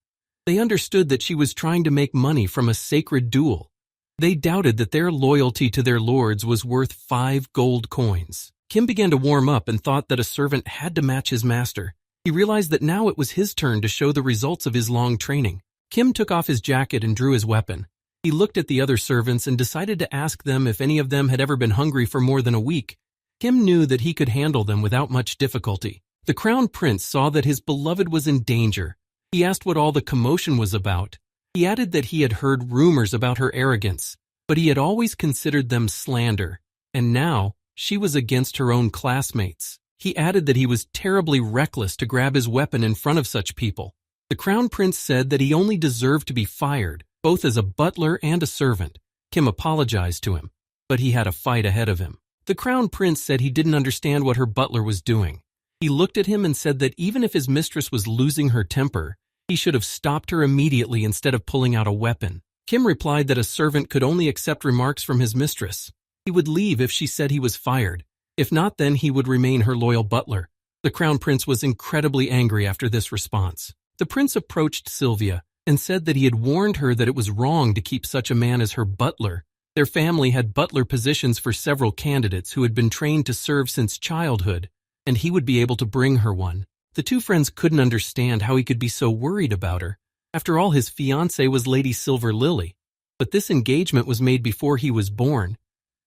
They understood that she was trying to make money from a sacred duel. They doubted that their loyalty to their lords was worth 5 gold coins. Kim began to warm up and thought that a servant had to match his master. He realized that now it was his turn to show the results of his long training. Kim took off his jacket and drew his weapon. He looked at the other servants and decided to ask them if any of them had ever been hungry for more than a week. Kim knew that he could handle them without much difficulty. The Crown Prince saw that his beloved was in danger. He asked what all the commotion was about. He added that he had heard rumors about her arrogance, but he had always considered them slander, and now she was against her own classmates. He added that he was terribly reckless to grab his weapon in front of such people. The Crown Prince said that he only deserved to be fired, both as a butler and a servant. Kim apologized to him, but he had a fight ahead of him. The Crown Prince said he didn't understand what her butler was doing. He looked at him and said that even if his mistress was losing her temper, he should have stopped her immediately instead of pulling out a weapon. Kim replied that a servant could only accept remarks from his mistress. He would leave if she said he was fired. If not, then he would remain her loyal butler. The Crown Prince was incredibly angry after this response. The prince approached Sylvia and said that he had warned her that it was wrong to keep such a man as her butler. Their family had butler positions for several candidates who had been trained to serve since childhood, and he would be able to bring her one. The two friends couldn't understand how he could be so worried about her. After all, his fiancée was Lady Silver Lily. But this engagement was made before he was born.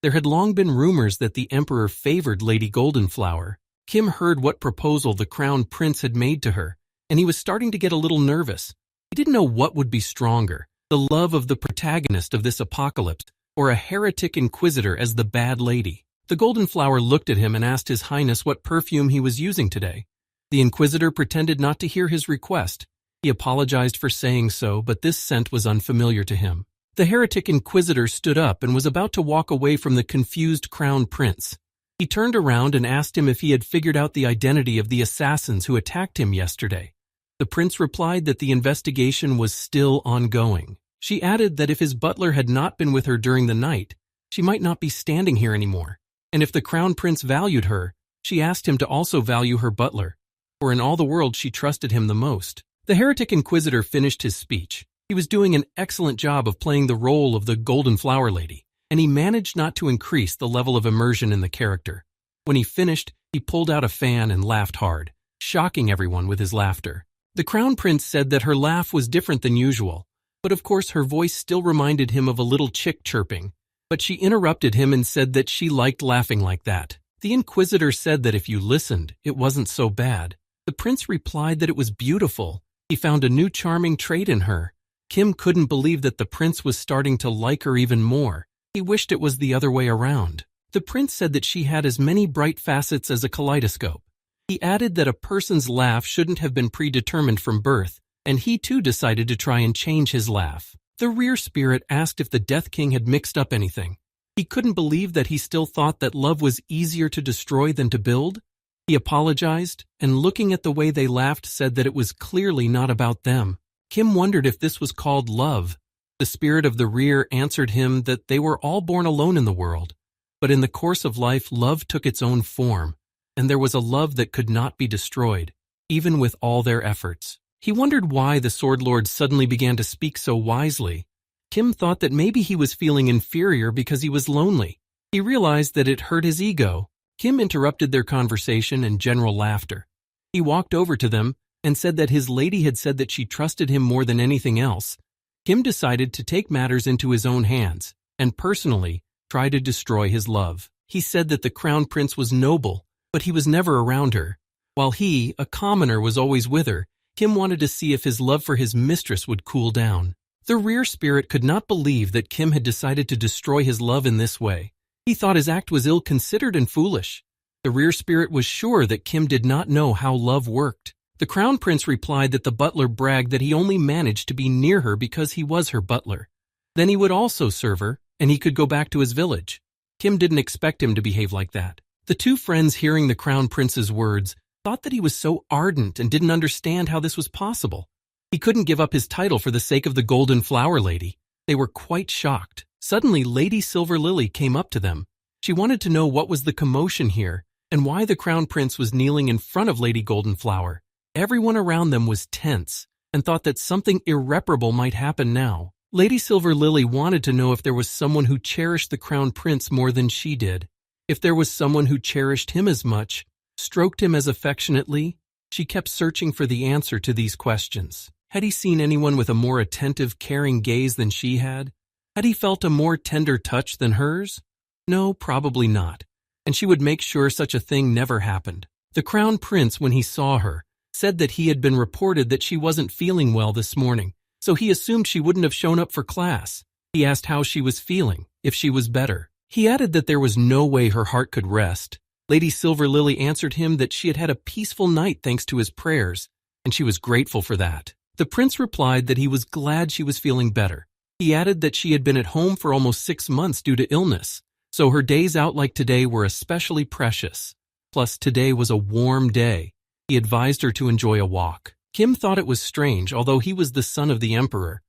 There had long been rumors that the emperor favored Lady Goldenflower. Kim heard what proposal the Crown Prince had made to her, and he was starting to get a little nervous. He didn't know what would be stronger, the love of the protagonist of this apocalypse, or a heretic inquisitor as the bad lady. The Goldenflower looked at him and asked His Highness what perfume he was using today. The inquisitor pretended not to hear his request. He apologized for saying so, but this scent was unfamiliar to him. The heretic inquisitor stood up and was about to walk away from the confused Crown Prince. He turned around and asked him if he had figured out the identity of the assassins who attacked him yesterday. The prince replied that the investigation was still ongoing. She added that if his butler had not been with her during the night, she might not be standing here anymore. And if the Crown Prince valued her, she asked him to also value her butler, for in all the world she trusted him the most. The heretic inquisitor finished his speech. He was doing an excellent job of playing the role of the Golden Flower Lady, and he managed not to increase the level of immersion in the character. When he finished, he pulled out a fan and laughed hard, shocking everyone with his laughter. The Crown Prince said that her laugh was different than usual, but of course her voice still reminded him of a little chick chirping. But she interrupted him and said that she liked laughing like that. The inquisitor said that if you listened, it wasn't so bad. The prince replied that it was beautiful. He found a new charming trait in her. Kim couldn't believe that the prince was starting to like her even more. He wished it was the other way around. The prince said that she had as many bright facets as a kaleidoscope. He added that a person's laugh shouldn't have been predetermined from birth, and he too decided to try and change his laugh. The rear spirit asked if the Death King had mixed up anything. He couldn't believe that he still thought that love was easier to destroy than to build. He apologized, and looking at the way they laughed said that it was clearly not about them. Kim wondered if this was called love. The spirit of the rear answered him that they were all born alone in the world. But in the course of life, love took its own form, and there was a love that could not be destroyed, even with all their efforts. He wondered why the Sword Lord suddenly began to speak so wisely. Kim thought that maybe he was feeling inferior because he was lonely. He realized that it hurt his ego. Kim interrupted their conversation and general laughter. He walked over to them and said that his lady had said that she trusted him more than anything else. Kim decided to take matters into his own hands and personally try to destroy his love. He said that the crown prince was noble, but he was never around her. While he, a commoner, was always with her, Kim wanted to see if his love for his mistress would cool down. The rear spirit could not believe that Kim had decided to destroy his love in this way. He thought his act was ill-considered and foolish. The rear spirit was sure that Kim did not know how love worked. The crown prince replied that the butler bragged that he only managed to be near her because he was her butler. Then he would also serve her, and he could go back to his village. Kim didn't expect him to behave like that. The two friends, hearing the crown prince's words, thought that he was so ardent and didn't understand how this was possible. He couldn't give up his title for the sake of the golden flower lady. They were quite shocked. Suddenly, Lady Silver Lily came up to them. She wanted to know what was the commotion here and why the crown prince was kneeling in front of Lady Golden Flower. Everyone around them was tense and thought that something irreparable might happen now. Lady Silver Lily wanted to know if there was someone who cherished the crown prince more than she did. If there was someone who cherished him as much, stroked him as affectionately. She kept searching for the answer to these questions. Had he seen anyone with a more attentive, caring gaze than she had? Had he felt a more tender touch than hers? No, probably not. And she would make sure such a thing never happened. The crown prince, when he saw her, said that he had been reported that she wasn't feeling well this morning, so he assumed she wouldn't have shown up for class. He asked how she was feeling, if she was better. He added that there was no way her heart could rest. Lady Silver Lily answered him that she had had a peaceful night thanks to his prayers, and she was grateful for that. The prince replied that he was glad she was feeling better. He added that she had been at home for almost 6 months due to illness, so her days out like today were especially precious. Plus, today was a warm day. He advised her to enjoy a walk. Kim thought it was strange, although he was the son of the emperor.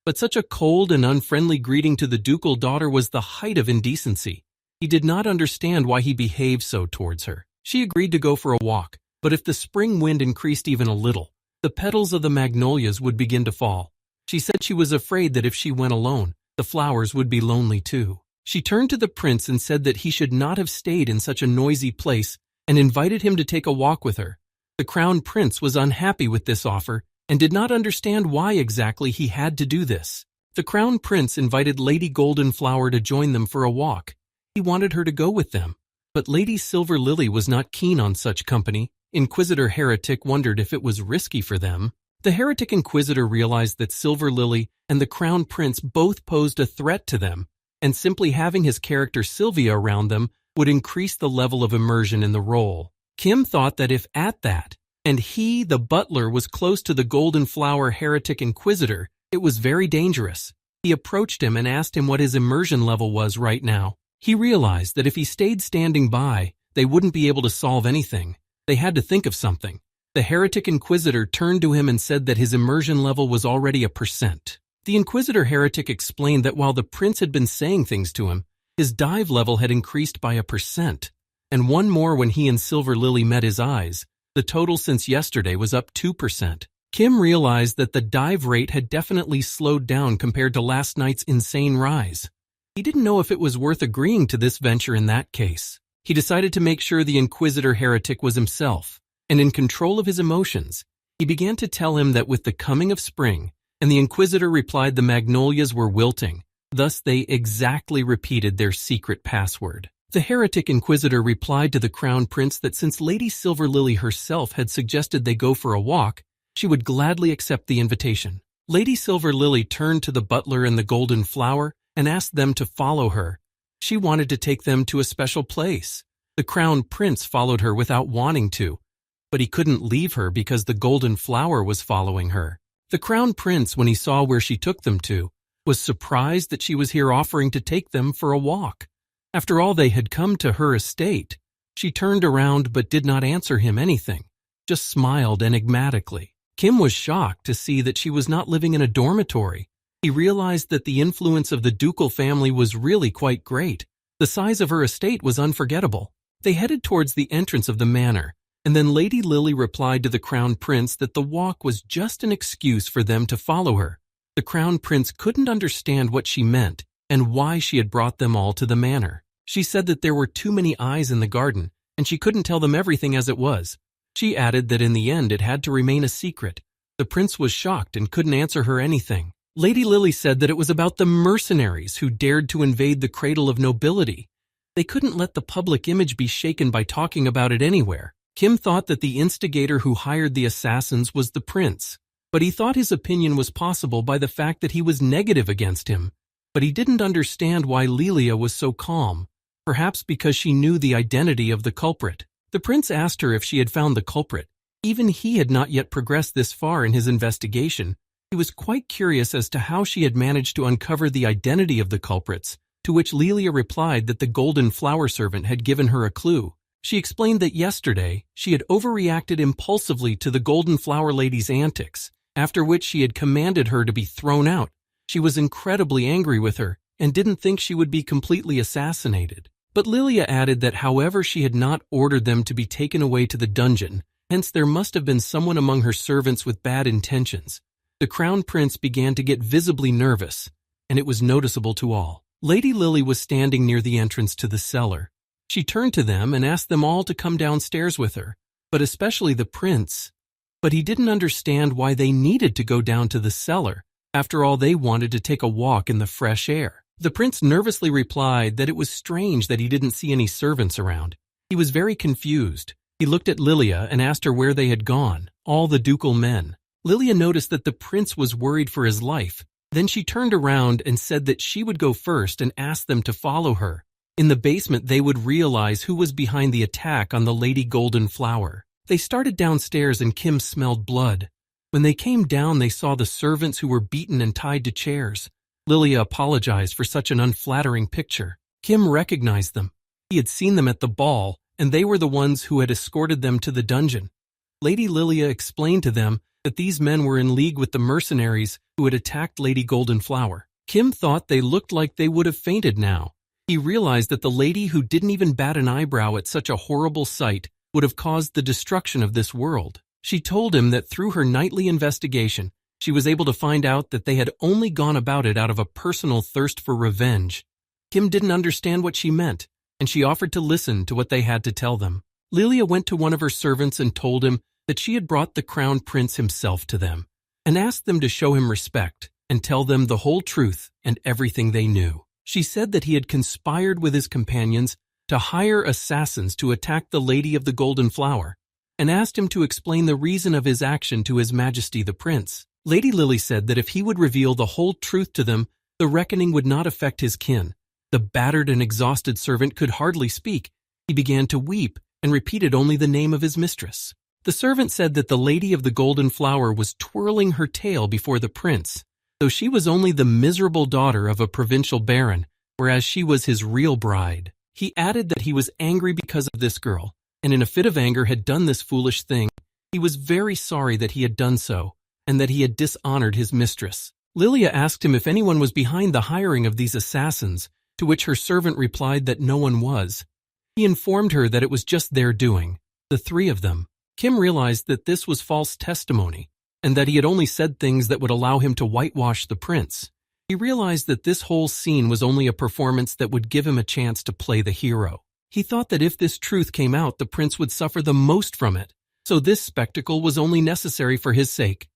But such a cold and unfriendly greeting to the ducal daughter was the height of indecency. He did not understand why he behaved so towards her. She agreed to go for a walk, but if the spring wind increased even a little, the petals of the magnolias would begin to fall. She said she was afraid that if she went alone, the flowers would be lonely too. She turned to the prince and said that he should not have stayed in such a noisy place and invited him to take a walk with her. The crown prince was unhappy with this offer and did not understand why exactly he had to do this. The crown prince invited Lady Golden Flower to join them for a walk. He wanted her to go with them, but Lady Silver Lily was not keen on such company. Inquisitor Heretic wondered if it was risky for them. The Heretic Inquisitor realized that Silver Lily and the Crown Prince both posed a threat to them, and simply having his character Sylvia around them would increase the level of immersion in the role. Kim thought that if at that, and he, the butler, was close to the Golden Flower Heretic Inquisitor, it was very dangerous. He approached him and asked him what his immersion level was right now. He realized that if he stayed standing by, they wouldn't be able to solve anything. They had to think of something. The Heretic Inquisitor turned to him and said that his immersion level was already 1%. The Inquisitor Heretic explained that while the prince had been saying things to him, his dive level had increased by 1%, and one more when he and Silver Lily met his eyes. The total since yesterday was up 2%. Kim realized that the dive rate had definitely slowed down compared to last night's insane rise. He didn't know if it was worth agreeing to this venture in that case. He decided to make sure the Inquisitor Heretic was himself, and in control of his emotions. He began to tell him that with the coming of spring, and the Inquisitor replied the magnolias were wilting. Thus they exactly repeated their secret password. The Heretic Inquisitor replied to the Crown Prince that since Lady Silver Lily herself had suggested they go for a walk, she would gladly accept the invitation. Lady Silver Lily turned to the butler and the Golden Flower and asked them to follow her. She wanted to take them to a special place. The Crown Prince followed her without wanting to, but he couldn't leave her because the Golden Flower was following her. The Crown Prince, when he saw where she took them to, was surprised that she was here offering to take them for a walk. After all, they had come to her estate. She turned around but did not answer him anything, just smiled enigmatically. Kim was shocked to see that she was not living in a dormitory. He realized that the influence of the ducal family was really quite great. The size of her estate was unforgettable. They headed towards the entrance of the manor, and then Lady Lily replied to the Crown Prince that the walk was just an excuse for them to follow her. The crown prince couldn't understand what she meant and why she had brought them all to the manor. She said that there were too many eyes in the garden, and she couldn't tell them everything as it was. She added that in the end it had to remain a secret. The prince was shocked and couldn't answer her anything. Lady Lily said that it was about the mercenaries who dared to invade the cradle of nobility. They couldn't let the public image be shaken by talking about it anywhere. Kim thought that the instigator who hired the assassins was the prince, but he thought his opinion was possible by the fact that he was negative against him. But he didn't understand why Lilia was so calm, perhaps because she knew the identity of the culprit. The prince asked her if she had found the culprit. Even he had not yet progressed this far in his investigation. He was quite curious as to how she had managed to uncover the identity of the culprits, to which Lilia replied that the golden flower servant had given her a clue. She explained that yesterday she had overreacted impulsively to the golden flower lady's antics, after which she had commanded her to be thrown out. She was incredibly angry with her and didn't think she would be completely assassinated. But Lilia added that however she had not ordered them to be taken away to the dungeon, hence there must have been someone among her servants with bad intentions. The crown prince began to get visibly nervous, and it was noticeable to all. Lady Lily was standing near the entrance to the cellar. She turned to them and asked them all to come downstairs with her, but especially the prince. But he didn't understand why they needed to go down to the cellar. After all, they wanted to take a walk in the fresh air. The prince nervously replied that it was strange that he didn't see any servants around. He was very confused. He looked at Lilia and asked her where they had gone, all the ducal men. Lilia noticed that the prince was worried for his life. Then she turned around and said that she would go first and ask them to follow her. In the basement, they would realize who was behind the attack on the Lady Golden Flower. They started downstairs and Kim smelled blood. When they came down, they saw the servants who were beaten and tied to chairs. Lilia apologized for such an unflattering picture. Kim recognized them. He had seen them at the ball, and they were the ones who had escorted them to the dungeon. Lady Lilia explained to them that these men were in league with the mercenaries who had attacked Lady Golden Flower. Kim thought they looked like they would have fainted now. He realized that the lady who didn't even bat an eyebrow at such a horrible sight would have caused the destruction of this world. She told him that through her nightly investigation, she was able to find out that they had only gone about it out of a personal thirst for revenge. Kim didn't understand what she meant, and she offered to listen to what they had to tell them. Lilia went to one of her servants and told him that she had brought the crown prince himself to them, and asked them to show him respect and tell them the whole truth and everything they knew. She said that he had conspired with his companions to hire assassins to attack the Lady of the Golden Flower, and asked him to explain the reason of his action to His Majesty the Prince. Lady Lily said that if he would reveal the whole truth to them, the reckoning would not affect his kin. The battered and exhausted servant could hardly speak. He began to weep and repeated only the name of his mistress. The servant said that the Lady of the Golden Flower was twirling her tail before the prince, though she was only the miserable daughter of a provincial baron, whereas she was his real bride. He added that he was angry because of this girl, and in a fit of anger had done this foolish thing. He was very sorry that he had done so, and that he had dishonored his mistress. Lilia asked him if anyone was behind the hiring of these assassins, to which her servant replied that no one was. He informed her that it was just their doing, the three of them. Kim realized that this was false testimony, and that he had only said things that would allow him to whitewash the prince. He realized that this whole scene was only a performance that would give him a chance to play the hero. He thought that if this truth came out, the prince would suffer the most from it, so this spectacle was only necessary for his sake.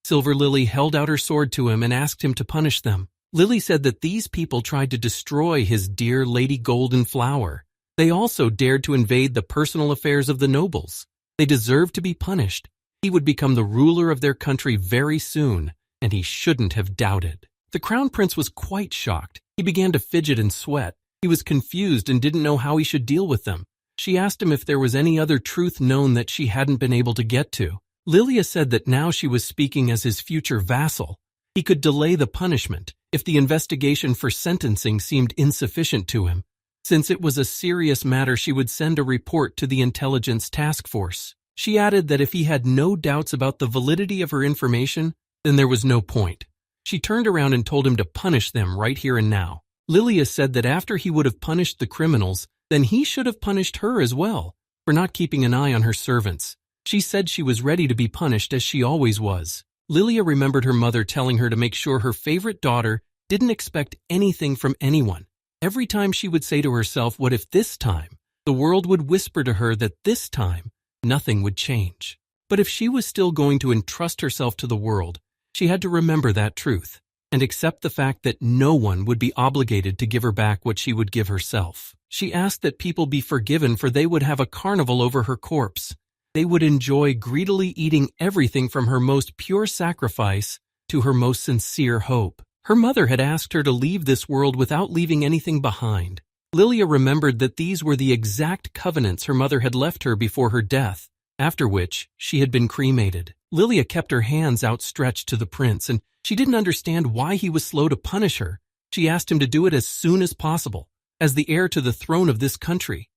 Silver Lily held out her sword to him and asked him to punish them. Lily said that these people tried to destroy his dear Lady Golden Flower. They also dared to invade the personal affairs of the nobles. They deserved to be punished. He would become the ruler of their country very soon, and he shouldn't have doubted. The crown prince was quite shocked. He began to fidget and sweat. He was confused and didn't know how he should deal with them. She asked him if there was any other truth known that she hadn't been able to get to. Lilia said that now she was speaking as his future vassal. He could delay the punishment if the investigation for sentencing seemed insufficient to him. Since it was a serious matter, she would send a report to the intelligence task force. She added that if he had no doubts about the validity of her information, then there was no point. She turned around and told him to punish them right here and now. Lilia said that after he would have punished the criminals, then he should have punished her as well for not keeping an eye on her servants. She said she was ready to be punished as she always was. Lilia remembered her mother telling her to make sure her favorite daughter didn't expect anything from anyone. Every time she would say to herself, what if this time? The world would whisper to her that this time, nothing would change. But if she was still going to entrust herself to the world, she had to remember that truth and accept the fact that no one would be obligated to give her back what she would give herself. She asked that people be forgiven, for they would have a carnival over her corpse. They would enjoy greedily eating everything from her most pure sacrifice to her most sincere hope. Her mother had asked her to leave this world without leaving anything behind. Lilia remembered that these were the exact covenants her mother had left her before her death, after which she had been cremated. Lilia kept her hands outstretched to the prince, and she didn't understand why he was slow to punish her. She asked him to do it as soon as possible, as the heir to the throne of this country.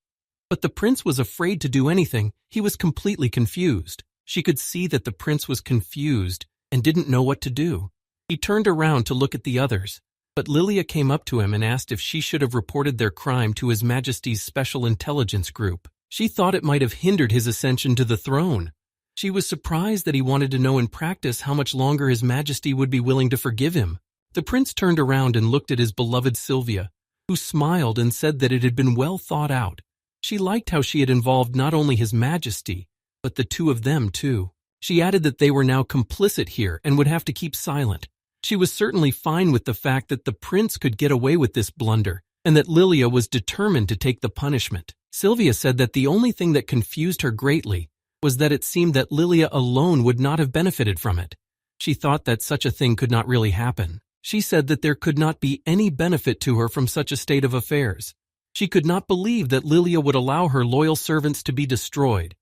But the prince was afraid to do anything. He was completely confused. She could see that the prince was confused and didn't know what to do. He turned around to look at the others, but Lilia came up to him and asked if she should have reported their crime to His Majesty's Special Intelligence Group. She thought it might have hindered his ascension to the throne. She was surprised that he wanted to know in practice how much longer His Majesty would be willing to forgive him. The prince turned around and looked at his beloved Sylvia, who smiled and said that it had been well thought out. She liked how she had involved not only His Majesty, but the two of them too. She added that they were now complicit here and would have to keep silent. She was certainly fine with the fact that the prince could get away with this blunder, and that Lilia was determined to take the punishment. Sylvia said that the only thing that confused her greatly was that it seemed that Lilia alone would not have benefited from it. She thought that such a thing could not really happen. She said that there could not be any benefit to her from such a state of affairs. She could not believe that Lilia would allow her loyal servants to be destroyed.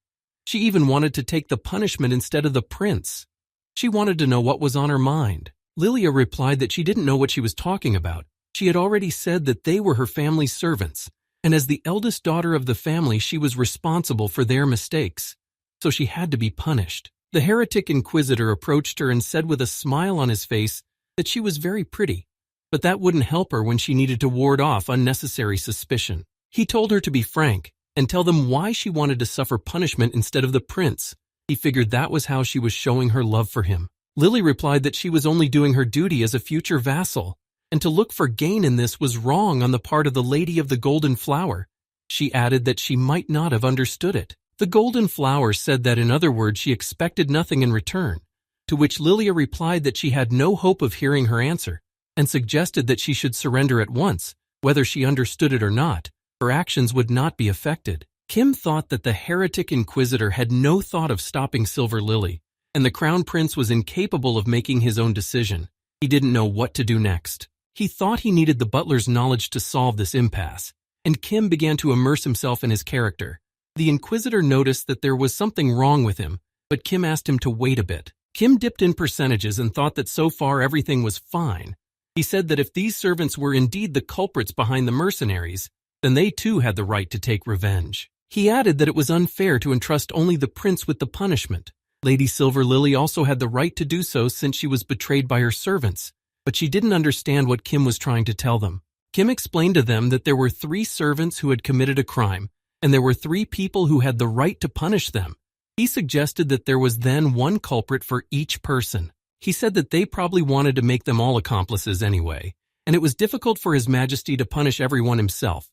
She even wanted to take the punishment instead of the prince. She wanted to know what was on her mind. Lilia replied that she didn't know what she was talking about. She had already said that they were her family's servants, and as the eldest daughter of the family, she was responsible for their mistakes. So she had to be punished. The heretic inquisitor approached her and said with a smile on his face that she was very pretty, but that wouldn't help her when she needed to ward off unnecessary suspicion. He told her to be frank and tell them why she wanted to suffer punishment instead of the prince. He figured that was how she was showing her love for him. Lily replied that she was only doing her duty as a future vassal, and to look for gain in this was wrong on the part of the Lady of the Golden Flower. She added that she might not have understood it. The Golden Flower said that in other words she expected nothing in return, to which Lilia replied that she had no hope of hearing her answer, and suggested that she should surrender at once. Whether she understood it or not, her actions would not be affected. Kim thought that the heretic inquisitor had no thought of stopping Silver Lily, and the crown prince was incapable of making his own decision. He didn't know what to do next. He thought he needed the butler's knowledge to solve this impasse, and Kim began to immerse himself in his character. The inquisitor noticed that there was something wrong with him, but Kim asked him to wait a bit. Kim dipped in percentages and thought that so far everything was fine. He said that if these servants were indeed the culprits behind the mercenaries, then they too had the right to take revenge. He added that it was unfair to entrust only the prince with the punishment. Lady Silver Lily also had the right to do so since she was betrayed by her servants, but she didn't understand what Kim was trying to tell them. Kim explained to them that there were 3 servants who had committed a crime, and there were 3 people who had the right to punish them. He suggested that there was then one culprit for each person. He said that they probably wanted to make them all accomplices anyway, and it was difficult for His Majesty to punish everyone himself.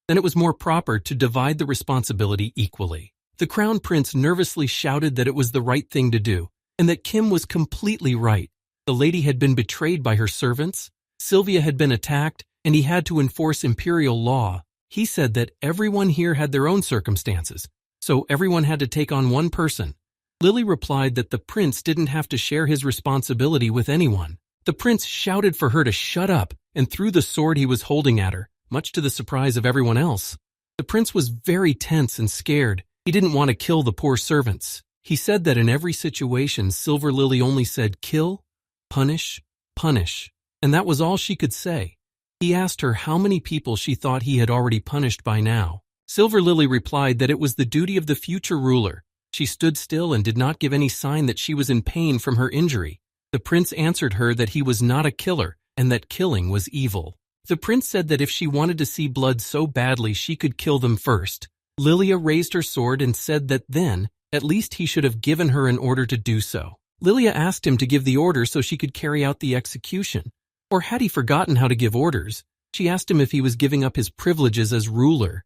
Then it was more proper to divide the responsibility equally. The crown prince nervously shouted that it was the right thing to do, and that Kim was completely right. The lady had been betrayed by her servants, Sylvia had been attacked, and he had to enforce imperial law. He said that everyone here had their own circumstances, so everyone had to take on one person. Lily replied that the prince didn't have to share his responsibility with anyone. The prince shouted for her to shut up and threw the sword he was holding at her, much to the surprise of everyone else. The prince was very tense and scared. He didn't want to kill the poor servants. He said that in every situation, Silver Lily only said kill, punish, punish, and that was all she could say. He asked her how many people she thought he had already punished by now. Silver Lily replied that it was the duty of the future ruler. She stood still and did not give any sign that she was in pain from her injury. The prince answered her that he was not a killer and that killing was evil. The prince said that if she wanted to see blood so badly, she could kill them first. Lilia raised her sword and said that then, at least he should have given her an order to do so. Lilia asked him to give the order so she could carry out the execution. Or had he forgotten how to give orders? She asked him if he was giving up his privileges as ruler.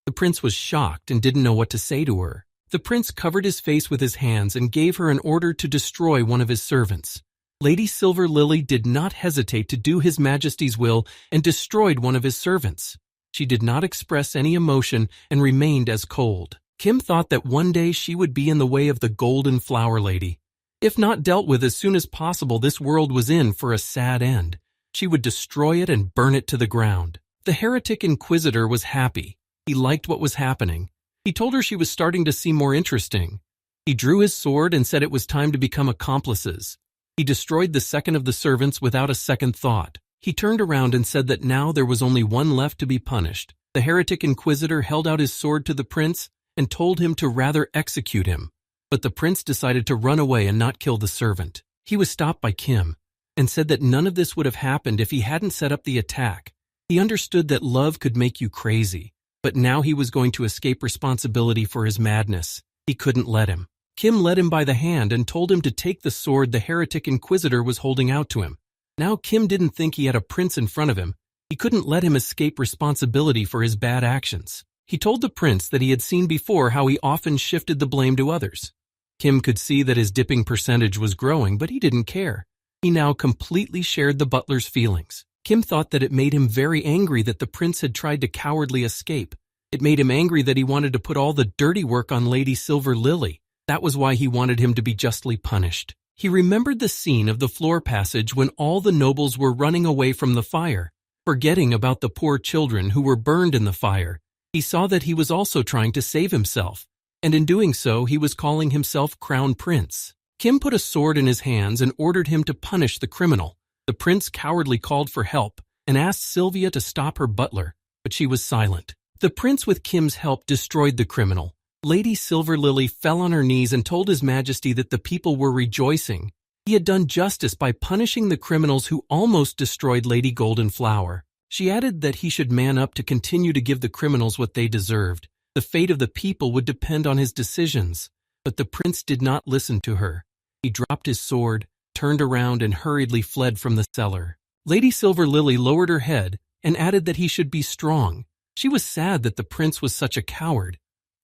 The prince was shocked and didn't know what to say to her. The prince covered his face with his hands and gave her an order to destroy one of his servants. Lady Silver Lily did not hesitate to do His Majesty's will and destroyed one of his servants. She did not express any emotion and remained as cold. Kim thought that one day she would be in the way of the Golden Flower Lady. If not dealt with as soon as possible, this world was in for a sad end. She would destroy it and burn it to the ground. The heretic inquisitor was happy. He liked what was happening. He told her she was starting to seem more interesting. He drew his sword and said it was time to become accomplices. He destroyed the second of the servants without a second thought. He turned around and said that now there was only one left to be punished. The heretic inquisitor held out his sword to the prince and told him to rather execute him. But the prince decided to run away and not kill the servant. He was stopped by Kim and said that none of this would have happened if he hadn't set up the attack. He understood that love could make you crazy, but now he was going to escape responsibility for his madness. He couldn't let him. Kim led him by the hand and told him to take the sword the heretic inquisitor was holding out to him. Now Kim didn't think he had a prince in front of him. He couldn't let him escape responsibility for his bad actions. He told the prince that he had seen before how he often shifted the blame to others. Kim could see that his dipping percentage was growing, but he didn't care. He now completely shared the butler's feelings. Kim thought that it made him very angry that the prince had tried to cowardly escape. It made him angry that he wanted to put all the dirty work on Lady Silver Lily. That was why he wanted him to be justly punished. He remembered the scene of the floor passage when all the nobles were running away from the fire, forgetting about the poor children who were burned in the fire. He saw that he was also trying to save himself, and in doing so, he was calling himself Crown Prince. Kim put a sword in his hands and ordered him to punish the criminal. The prince cowardly called for help and asked Sylvia to stop her butler, but she was silent. The prince, with Kim's help, destroyed the criminal. Lady Silver Lily fell on her knees and told His Majesty that the people were rejoicing. He had done justice by punishing the criminals who almost destroyed Lady Golden Flower. She added that he should man up to continue to give the criminals what they deserved. The fate of the people would depend on his decisions. But the prince did not listen to her. He dropped his sword, turned around, and hurriedly fled from the cellar. Lady Silver Lily lowered her head and added that he should be strong. She was sad that the prince was such a coward.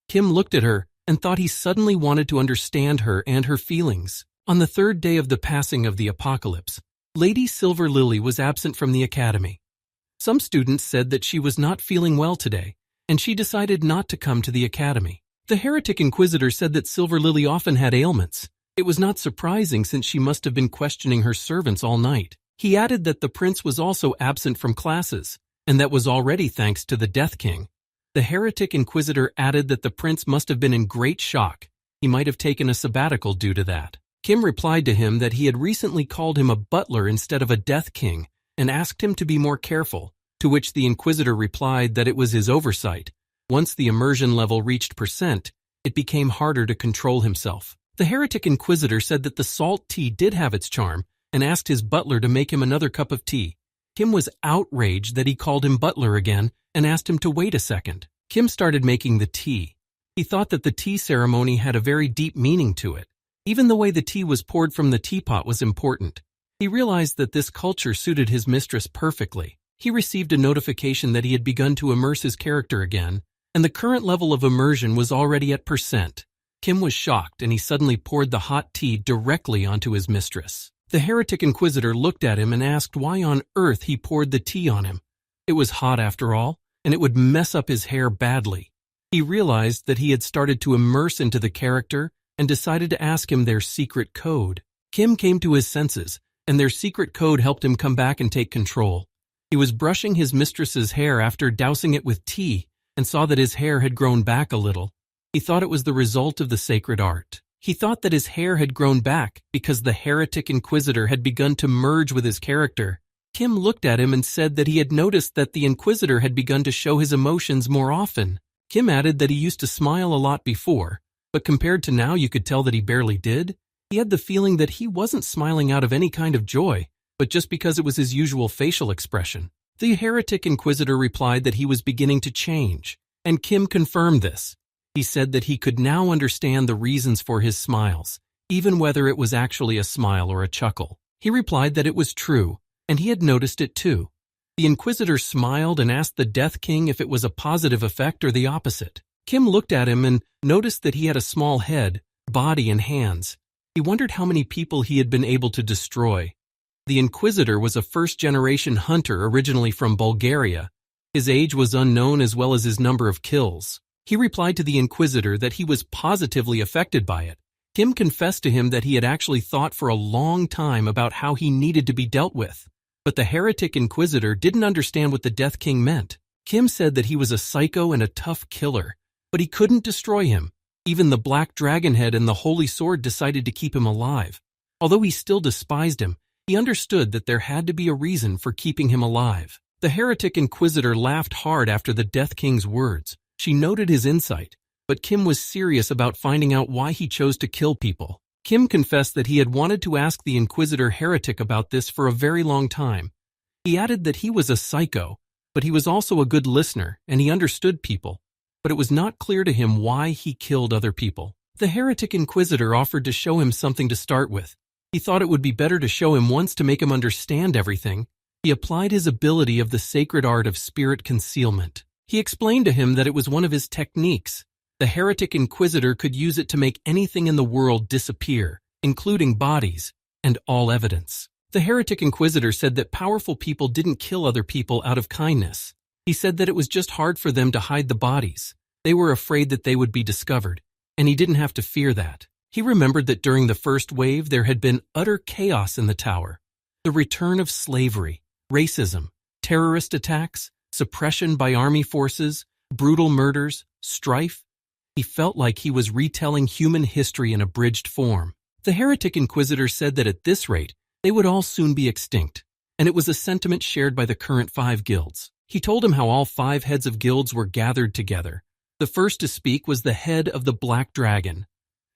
Kim looked at her and thought he suddenly wanted to understand her and her feelings. On the third day of the passing of the apocalypse, Lady Silver Lily was absent from the academy. Some students said that she was not feeling well today, and she decided not to come to the academy. The heretic inquisitor said that Silver Lily often had ailments. It was not surprising since she must have been questioning her servants all night. He added that the prince was also absent from classes, and that was already thanks to the Death King. The heretic inquisitor added that the prince must have been in great shock. He might have taken a sabbatical due to that. Kim replied to him that he had recently called him a butler instead of a Death King and asked him to be more careful, to which the inquisitor replied that it was his oversight. Once the immersion level reached %, it became harder to control himself. The heretic inquisitor said that the salt tea did have its charm and asked his butler to make him another cup of tea. Kim was outraged that he called him butler again and asked him to wait a second. Kim started making the tea. He thought that the tea ceremony had a very deep meaning to it. Even the way the tea was poured from the teapot was important. He realized that this culture suited his mistress perfectly. He received a notification that he had begun to immerse his character again, and the current level of immersion was already at %. Kim was shocked, and he suddenly poured the hot tea directly onto his mistress. The heretic inquisitor looked at him and asked why on earth he poured the tea on him. It was hot after all, and it would mess up his hair badly. He realized that he had started to immerse into the character and decided to ask him their secret code. Kim came to his senses, and their secret code helped him come back and take control. He was brushing his mistress's hair after dousing it with tea and saw that his hair had grown back a little. He thought it was the result of the sacred art. He thought that his hair had grown back because the heretic inquisitor had begun to merge with his character. Kim looked at him and said that he had noticed that the inquisitor had begun to show his emotions more often. Kim added that he used to smile a lot before, but compared to now you could tell that he barely did. He had the feeling that he wasn't smiling out of any kind of joy, but just because it was his usual facial expression. The heretic inquisitor replied that he was beginning to change, and Kim confirmed this. He said that he could now understand the reasons for his smiles. even whether it was actually a smile or a chuckle. He replied that it was true, and he had noticed it too. The Inquisitor smiled and asked the Death King if it was a positive effect or the opposite. Kim looked at him and noticed that he had a small head, body, and hands. He wondered how many people he had been able to destroy. The Inquisitor was a first-generation hunter originally from Bulgaria. His age was unknown as well as his number of kills. He replied to the Inquisitor that he was positively affected by it. Kim confessed to him that he had actually thought for a long time about how he needed to be dealt with. But the heretic Inquisitor didn't understand what the Death King meant. Kim said that he was a psycho and a tough killer, but he couldn't destroy him. Even the Black Dragonhead and the Holy Sword decided to keep him alive. Although he still despised him, he understood that there had to be a reason for keeping him alive. The heretic Inquisitor laughed hard after the Death King's words. She noted his insight, but Kim was serious about finding out why he chose to kill people. Kim confessed that he had wanted to ask the Inquisitor heretic about this for a very long time. He added that he was a psycho, but he was also a good listener and he understood people. But it was not clear to him why he killed other people. The heretic Inquisitor offered to show him something to start with. He thought it would be better to show him once to make him understand everything. He applied his ability of the sacred art of spirit concealment. He explained to him that it was one of his techniques. The heretic Inquisitor could use it to make anything in the world disappear, including bodies and all evidence. The heretic Inquisitor said that powerful people didn't kill other people out of kindness. He said that it was just hard for them to hide the bodies. They were afraid that they would be discovered, and he didn't have to fear that. He remembered that during the first wave there had been utter chaos in the tower. The return of slavery, racism, terrorist attacks, suppression by army forces, brutal murders, strife. He felt like he was retelling human history in abridged form. The heretic Inquisitor said that at this rate, they would all soon be extinct, and it was a sentiment shared by the current 5 guilds. He told him how all 5 heads of guilds were gathered together. The first to speak was the head of the Black Dragon.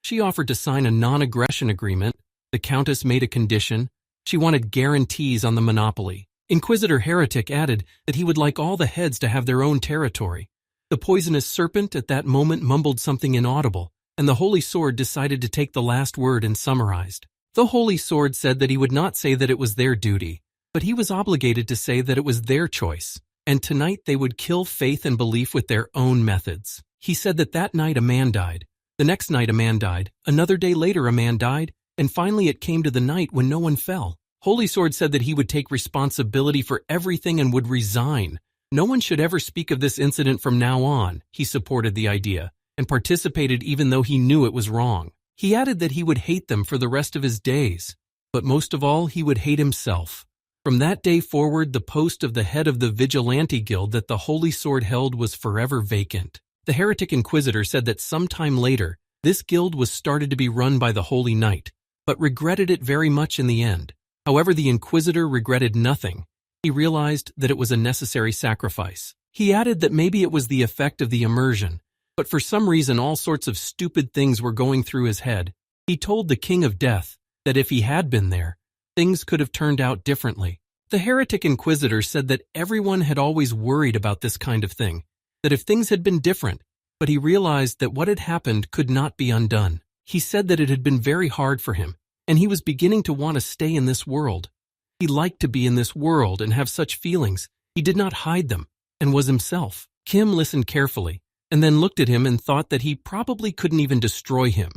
She offered to sign a non-aggression agreement. The Countess made a condition. She wanted guarantees on the monopoly. Inquisitor Heretic added that he would like all the heads to have their own territory. The poisonous serpent at that moment mumbled something inaudible, and the Holy Sword decided to take the last word and summarized. The Holy Sword said that he would not say that it was their duty, but he was obligated to say that it was their choice, and tonight they would kill faith and belief with their own methods. He said that that night a man died, the next night a man died, another day later a man died, and finally it came to the night when no one fell. Holy Sword said that he would take responsibility for everything and would resign. No one should ever speak of this incident from now on. He supported the idea and participated even though he knew it was wrong. He added that he would hate them for the rest of his days, but most of all he would hate himself. From that day forward, the post of the head of the Vigilante Guild that the Holy Sword held was forever vacant. The Heretic Inquisitor said that sometime later, this guild was started to be run by the Holy Knight, but regretted it very much in the end. However, the Inquisitor regretted nothing. He realized that it was a necessary sacrifice. He added that maybe it was the effect of the immersion, but for some reason all sorts of stupid things were going through his head. He told the King of Death that if he had been there, things could have turned out differently. The Heretic Inquisitor said that everyone had always worried about this kind of thing, that if things had been different, but he realized that what had happened could not be undone. He said that it had been very hard for him, and he was beginning to want to stay in this world. He liked to be in this world and have such feelings. He did not hide them, and was himself. Kim listened carefully, and then looked at him and thought that he probably couldn't even destroy him.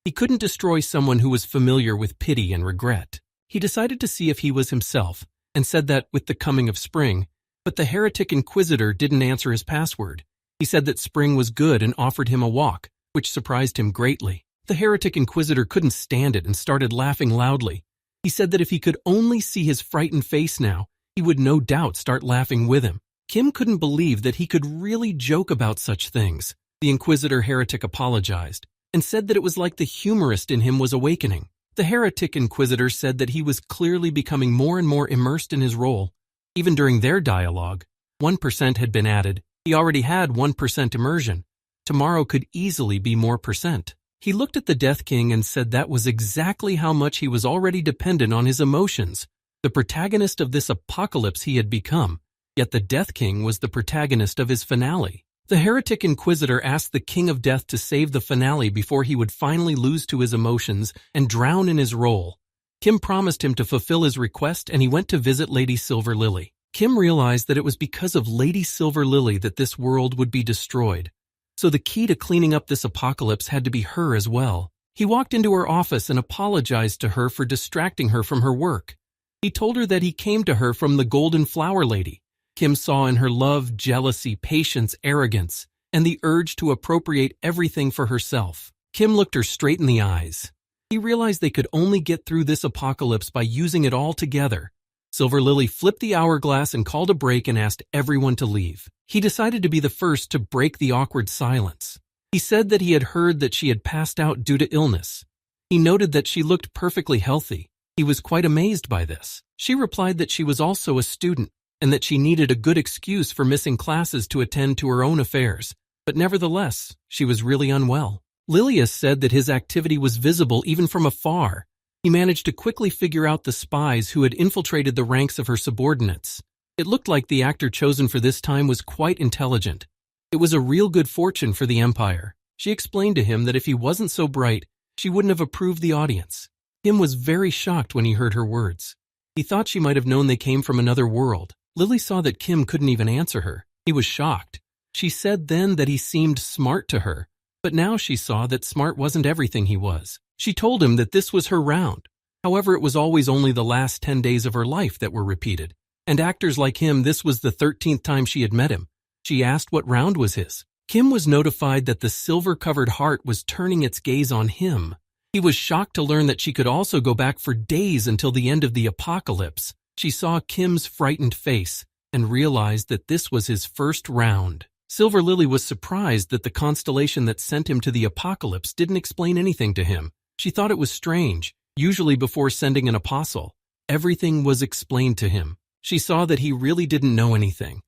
He couldn't destroy someone who was familiar with pity and regret. He decided to see if he was himself, and said that with the coming of spring, but the Heretic Inquisitor didn't answer his password. He said that spring was good and offered him a walk, which surprised him greatly. The Heretic Inquisitor couldn't stand it and started laughing loudly. He said that if he could only see his frightened face now, he would no doubt start laughing with him. Kim couldn't believe that he could really joke about such things. The Inquisitor Heretic apologized, and said that it was like the humorist in him was awakening. The Heretic Inquisitor said that he was clearly becoming more and more immersed in his role. Even during their dialogue, 1% had been added. He already had 1% immersion. Tomorrow could easily be more percent. He looked at the Death King and said that was exactly how much he was already dependent on his emotions, the protagonist of this apocalypse he had become, yet the Death King was the protagonist of his finale. The heretic inquisitor asked the King of Death to save the finale before he would finally lose to his emotions and drown in his role. Kim promised him to fulfill his request, and he went to visit Lady Silver Lily. Kim realized that it was because of Lady Silver Lily that this world would be destroyed. So the key to cleaning up this apocalypse had to be her as well. He walked into her office and apologized to her for distracting her from her work. He told her that he came to her from the Golden Flower Lady. Kim saw in her love, jealousy, patience, arrogance, and the urge to appropriate everything for herself. Kim looked her straight in the eyes. He realized they could only get through this apocalypse by using it all together. Silver Lily flipped the hourglass and called a break and asked everyone to leave. He decided to be the first to break the awkward silence. He said that he had heard that she had passed out due to illness. He noted that she looked perfectly healthy. He was quite amazed by this. She replied that she was also a student and that she needed a good excuse for missing classes to attend to her own affairs. But nevertheless, she was really unwell. Lilius said that his activity was visible even from afar. He managed to quickly figure out the spies who had infiltrated the ranks of her subordinates. It looked like the actor chosen for this time was quite intelligent. It was a real good fortune for the Empire. She explained to him that if he wasn't so bright, she wouldn't have approved the audience. Kim was very shocked when he heard her words. He thought she might have known they came from another world. Lily saw that Kim couldn't even answer her. He was shocked. She said then that he seemed smart to her, but now she saw that smart wasn't everything he was. She told him that this was her round. However, it was always only the last 10 days of her life that were repeated. And actors like him, this was the 13th time she had met him. She asked what round was his. Kim was notified that the silver-covered heart was turning its gaze on him. He was shocked to learn that she could also go back for days until the end of the apocalypse. She saw Kim's frightened face and realized that this was his first round. Silver Lily was surprised that the constellation that sent him to the apocalypse didn't explain anything to him. She thought it was strange. Usually before sending an apostle, everything was explained to him. She saw that he really didn't know anything.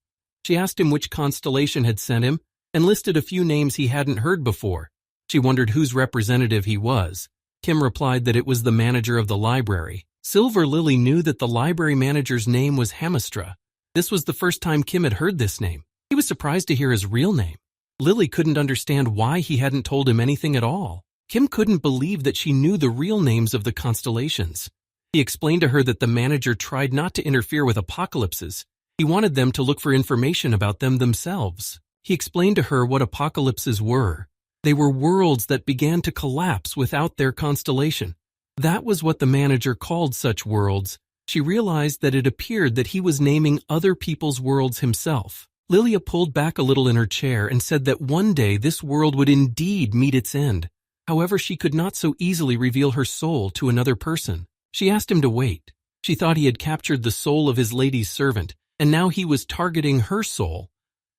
She asked him which constellation had sent him and listed a few names he hadn't heard before. She wondered whose representative he was. Kim replied that it was the manager of the library. Silver Lily knew that the library manager's name was Hemistra. This was the first time Kim had heard this name. He was surprised to hear his real name. Lily couldn't understand why he hadn't told him anything at all. Kim couldn't believe that she knew the real names of the constellations. He explained to her that the manager tried not to interfere with apocalypses. He wanted them to look for information about them themselves. He explained to her what apocalypses were. They were worlds that began to collapse without their constellation. That was what the manager called such worlds. She realized that it appeared that he was naming other people's worlds himself. Lilia pulled back a little in her chair and said that one day this world would indeed meet its end. However, she could not so easily reveal her soul to another person. She asked him to wait. She thought he had captured the soul of his lady's servant, and now he was targeting her soul.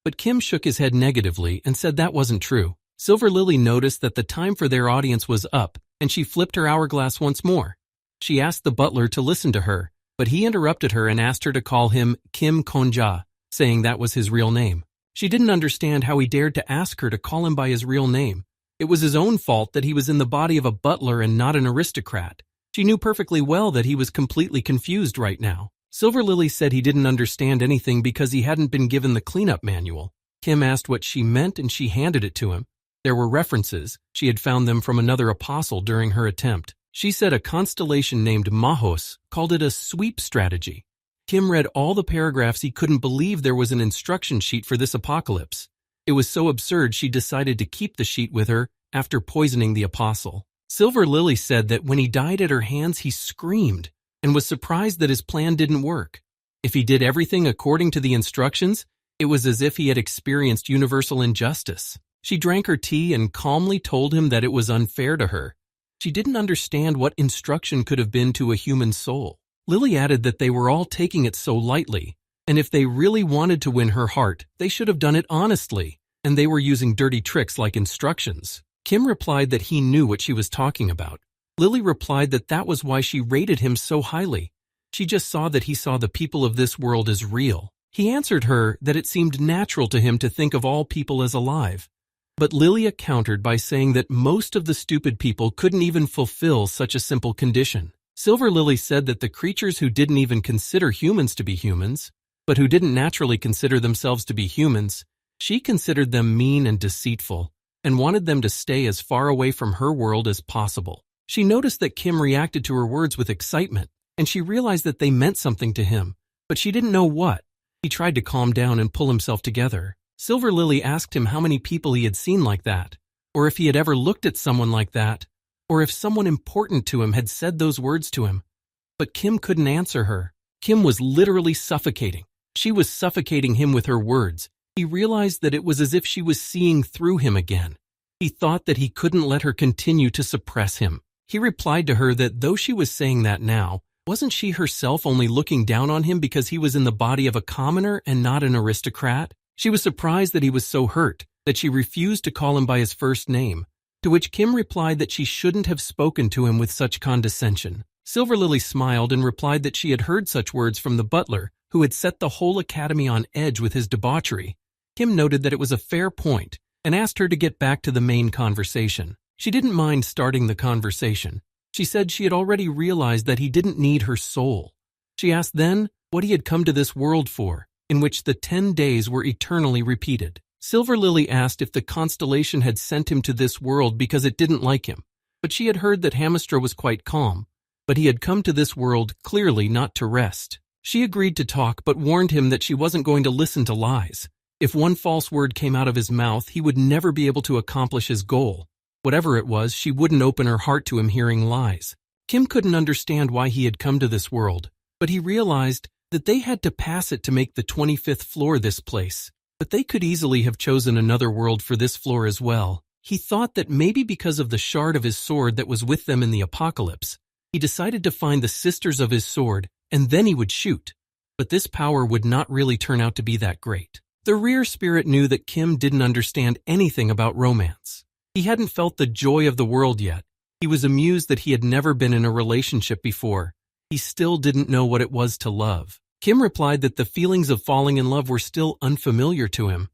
But Kim shook his head negatively and said that wasn't true. Silver Lily noticed that the time for their audience was up, and she flipped her hourglass once more. She asked the butler to listen to her, but he interrupted her and asked her to call him Kim Konja, saying that was his real name. She didn't understand how he dared to ask her to call him by his real name. It was his own fault that he was in the body of a butler and not an aristocrat. She knew perfectly well that he was completely confused right now. Silver Lily said he didn't understand anything because he hadn't been given the cleanup manual. Kim asked what she meant and she handed it to him. There were references. She had found them from another apostle during her attempt. She said a constellation named Mahos called it a sweep strategy. Kim read all the paragraphs. He couldn't believe there was an instruction sheet for this apocalypse. It was so absurd she decided to keep the sheet with her after poisoning the apostle. Silver Lily said that when he died at her hands, he screamed and was surprised that his plan didn't work. If he did everything according to the instructions, it was as if he had experienced universal injustice. She drank her tea and calmly told him that it was unfair to her. She didn't understand what instruction could have been to a human soul. Lily added that they were all taking it so lightly, and if they really wanted to win her heart, they should have done it honestly, and they were using dirty tricks like instructions. Kim replied that he knew what she was talking about. Lily replied that that was why she rated him so highly. She just saw that he saw the people of this world as real. He answered her that it seemed natural to him to think of all people as alive. But Lilia countered by saying that most of the stupid people couldn't even fulfill such a simple condition. Silver Lily said that the creatures who didn't even consider humans to be humans, but who didn't naturally consider themselves to be humans, She considered them mean and deceitful, and wanted them to stay as far away from her world as possible. She noticed that Kim reacted to her words with excitement, and she realized that they meant something to him, but she didn't know what. He tried to calm down and pull himself together. Silver Lily asked him how many people he had seen like that, or if he had ever looked at someone like that, or if someone important to him had said those words to him. But Kim couldn't answer her. Kim was literally suffocating. She was suffocating him with her words. He realized that it was as if she was seeing through him again. He thought that he couldn't let her continue to suppress him. He replied to her that though she was saying that now, wasn't she herself only looking down on him because he was in the body of a commoner and not an aristocrat? She was surprised that he was so hurt that she refused to call him by his first name, to which Kim replied that she shouldn't have spoken to him with such condescension. Silver Lily smiled and replied that she had heard such words from the butler, who had set the whole academy on edge with his debauchery. Kim noted that it was a fair point and asked her to get back to the main conversation. She didn't mind starting the conversation. She said she had already realized that he didn't need her soul. She asked then what he had come to this world for, in which the 10 days were eternally repeated. Silver Lily asked if the constellation had sent him to this world because it didn't like him, but she had heard that Hamistra was quite calm, but he had come to this world clearly not to rest. She agreed to talk but warned him that she wasn't going to listen to lies. If one false word came out of his mouth, he would never be able to accomplish his goal. Whatever it was, she wouldn't open her heart to him hearing lies. Kim couldn't understand why he had come to this world, but he realized that they had to pass it to make the 25th floor this place. But they could easily have chosen another world for this floor as well. He thought that maybe because of the shard of his sword that was with them in the apocalypse, he decided to find the sisters of his sword, and then he would shoot. But this power would not really turn out to be that great. The rear spirit knew that Kim didn't understand anything about romance. He hadn't felt the joy of the world yet. He was amused that he had never been in a relationship before. He still didn't know what it was to love. Kim replied that the feelings of falling in love were still unfamiliar to him.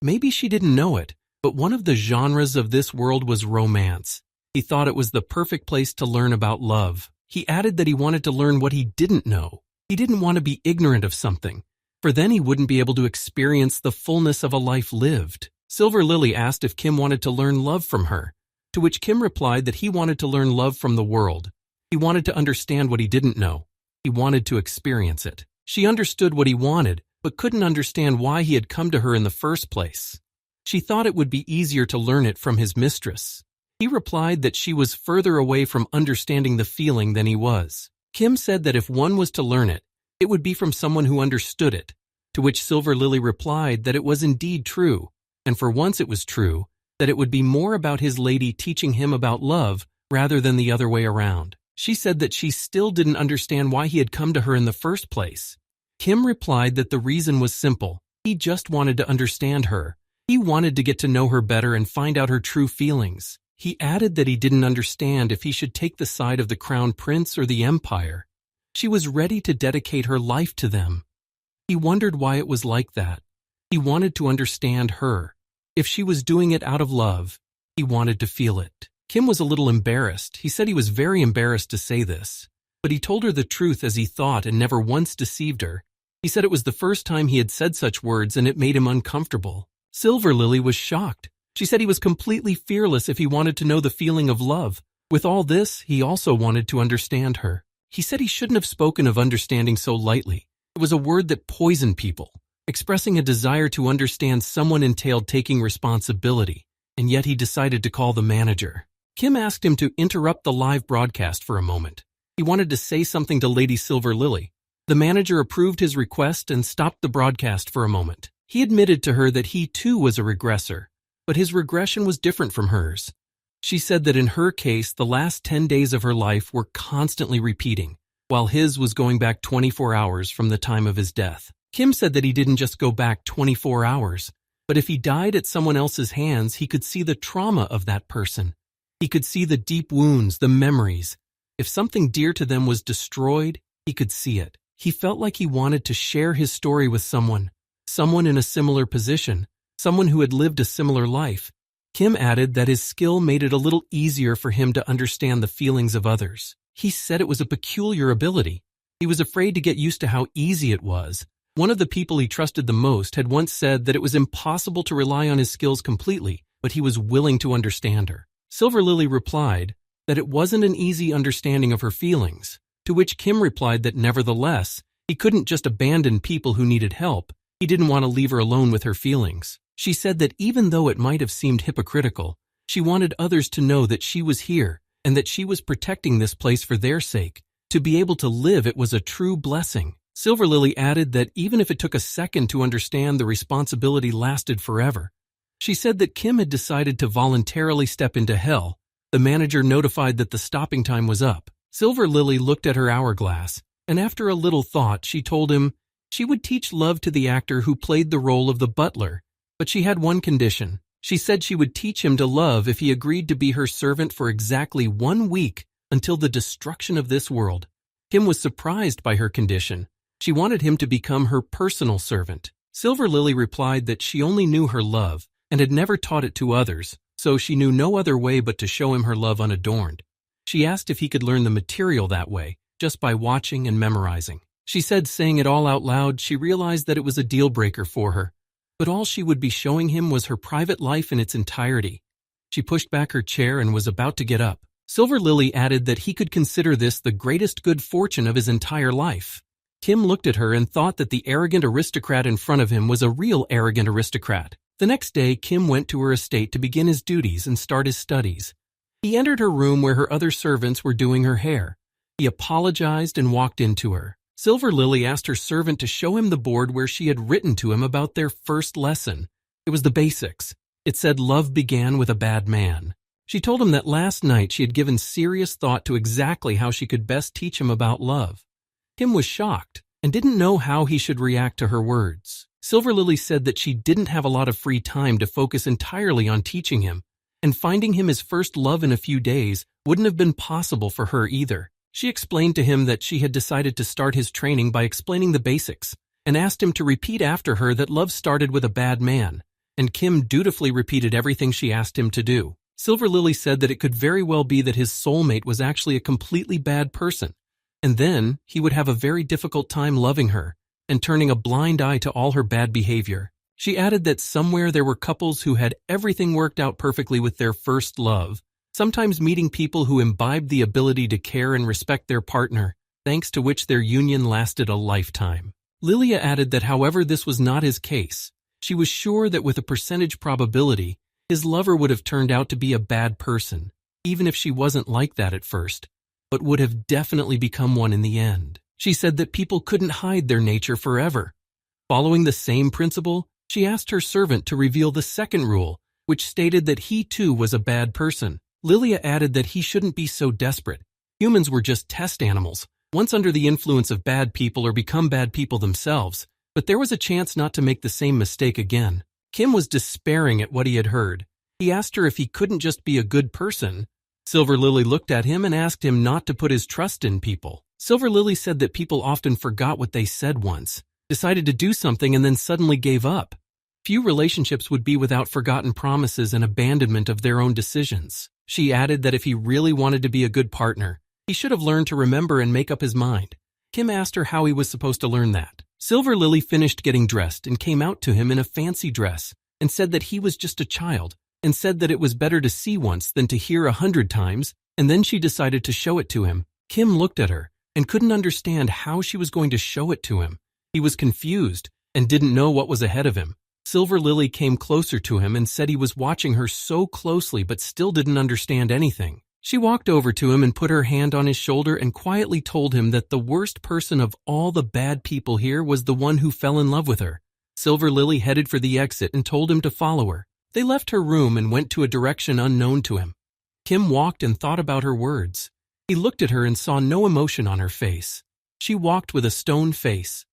Maybe she didn't know it, but one of the genres of this world was romance. He thought it was the perfect place to learn about love. He added that he wanted to learn what he didn't know. He didn't want to be ignorant of something, for then he wouldn't be able to experience the fullness of a life lived. Silver Lily asked if Kim wanted to learn love from her, to which Kim replied that he wanted to learn love from the world. He wanted to understand what he didn't know. He wanted to experience it. She understood what he wanted, but couldn't understand why he had come to her in the first place. She thought it would be easier to learn it from his mistress. He replied that she was further away from understanding the feeling than he was. Kim said that if one was to learn it, it would be from someone who understood it, to which Silver Lily replied that it was indeed true, and for once it was true, that it would be more about his lady teaching him about love rather than the other way around. She said that she still didn't understand why he had come to her in the first place. Kim replied that the reason was simple. He just wanted to understand her. He wanted to get to know her better and find out her true feelings. He added that he didn't understand if he should take the side of the crown prince or the empire. She was ready to dedicate her life to them. He wondered why it was like that. He wanted to understand her. If she was doing it out of love, he wanted to feel it. Kim was a little embarrassed. He said he was very embarrassed to say this, but he told her the truth as he thought and never once deceived her. He said it was the first time he had said such words and it made him uncomfortable. Silver Lily was shocked. She said he was completely fearless if he wanted to know the feeling of love. With all this, he also wanted to understand her. He said he shouldn't have spoken of understanding so lightly. It was a word that poisoned people. Expressing a desire to understand someone entailed taking responsibility, and yet he decided to call the manager. Kim asked him to interrupt the live broadcast for a moment. He wanted to say something to Lady Silver Lily. The manager approved his request and stopped the broadcast for a moment. He admitted to her that he too was a regressor, but his regression was different from hers. She said that in her case, the last 10 days of her life were constantly repeating, while his was going back 24 hours from the time of his death. Kim said that he didn't just go back 24 hours, but if he died at someone else's hands, he could see the trauma of that person. He could see the deep wounds, the memories. If something dear to them was destroyed, he could see it. He felt like he wanted to share his story with someone in a similar position, someone who had lived a similar life. Kim added that his skill made it a little easier for him to understand the feelings of others. He said it was a peculiar ability. He was afraid to get used to how easy it was, One of the people he trusted the most had once said that it was impossible to rely on his skills completely, but he was willing to understand her. Silver Lily replied that it wasn't an easy understanding of her feelings, to which Kim replied that nevertheless, he couldn't just abandon people who needed help. He didn't want to leave her alone with her feelings. She said that even though it might have seemed hypocritical, she wanted others to know that she was here and that she was protecting this place for their sake. To be able to live it was a true blessing. Silver Lily added that even if it took a second to understand, the responsibility lasted forever. She said that Kim had decided to voluntarily step into hell. The manager notified that the stopping time was up. Silver Lily looked at her hourglass, and after a little thought, she told him she would teach love to the actor who played the role of the butler, but she had one condition. She said she would teach him to love if he agreed to be her servant for exactly 1 week until the destruction of this world. Kim was surprised by her condition. She wanted him to become her personal servant. Silver Lily replied that she only knew her love and had never taught it to others, so she knew no other way but to show him her love unadorned. She asked if he could learn the material that way, just by watching and memorizing. She said, saying it all out loud, she realized that it was a deal breaker for her, but all she would be showing him was her private life in its entirety. She pushed back her chair and was about to get up. Silver Lily added that he could consider this the greatest good fortune of his entire life. Kim looked at her and thought that the arrogant aristocrat in front of him was a real arrogant aristocrat. The next day, Kim went to her estate to begin his duties and start his studies. He entered her room where her other servants were doing her hair. He apologized and walked into her. Silver Lily asked her servant to show him the board where she had written to him about their first lesson. It was the basics. It said love began with a bad man. She told him that last night she had given serious thought to exactly how she could best teach him about love. Kim was shocked and didn't know how he should react to her words. Silver Lily said that she didn't have a lot of free time to focus entirely on teaching him, and finding him his first love in a few days wouldn't have been possible for her either. She explained to him that she had decided to start his training by explaining the basics, and asked him to repeat after her that love started with a bad man, and Kim dutifully repeated everything she asked him to do. Silver Lily said that it could very well be that his soulmate was actually a completely bad person, and then he would have a very difficult time loving her and turning a blind eye to all her bad behavior. She added that somewhere there were couples who had everything worked out perfectly with their first love, sometimes meeting people who imbibed the ability to care and respect their partner, thanks to which their union lasted a lifetime. Lilia added that however this was not his case, she was sure that with a percentage probability, his lover would have turned out to be a bad person, even if she wasn't like that at first, but would have definitely become one in the end. She said that people couldn't hide their nature forever. Following the same principle, she asked her servant to reveal the second rule, which stated that he too was a bad person. Lilia added that he shouldn't be so desperate. Humans were just test animals, once under the influence of bad people or become bad people themselves, but there was a chance not to make the same mistake again. Kim was despairing at what he had heard. He asked her if he couldn't just be a good person. Silver Lily looked at him and asked him not to put his trust in people. Silver Lily said that people often forgot what they said once, decided to do something and then suddenly gave up. Few relationships would be without forgotten promises and abandonment of their own decisions. She added that if he really wanted to be a good partner, he should have learned to remember and make up his mind. Kim asked her how he was supposed to learn that. Silver Lily finished getting dressed and came out to him in a fancy dress and said that he was just a child, and said that it was better to see once than to hear 100 times, and then she decided to show it to him. Kim looked at her and couldn't understand how she was going to show it to him. He was confused and didn't know what was ahead of him. Silver Lily came closer to him and said he was watching her so closely but still didn't understand anything. She walked over to him and put her hand on his shoulder and quietly told him that the worst person of all the bad people here was the one who fell in love with her. Silver Lily headed for the exit and told him to follow her. They left her room and went to a direction unknown to him. Kim walked and thought about her words. He looked at her and saw no emotion on her face. She walked with a stone face.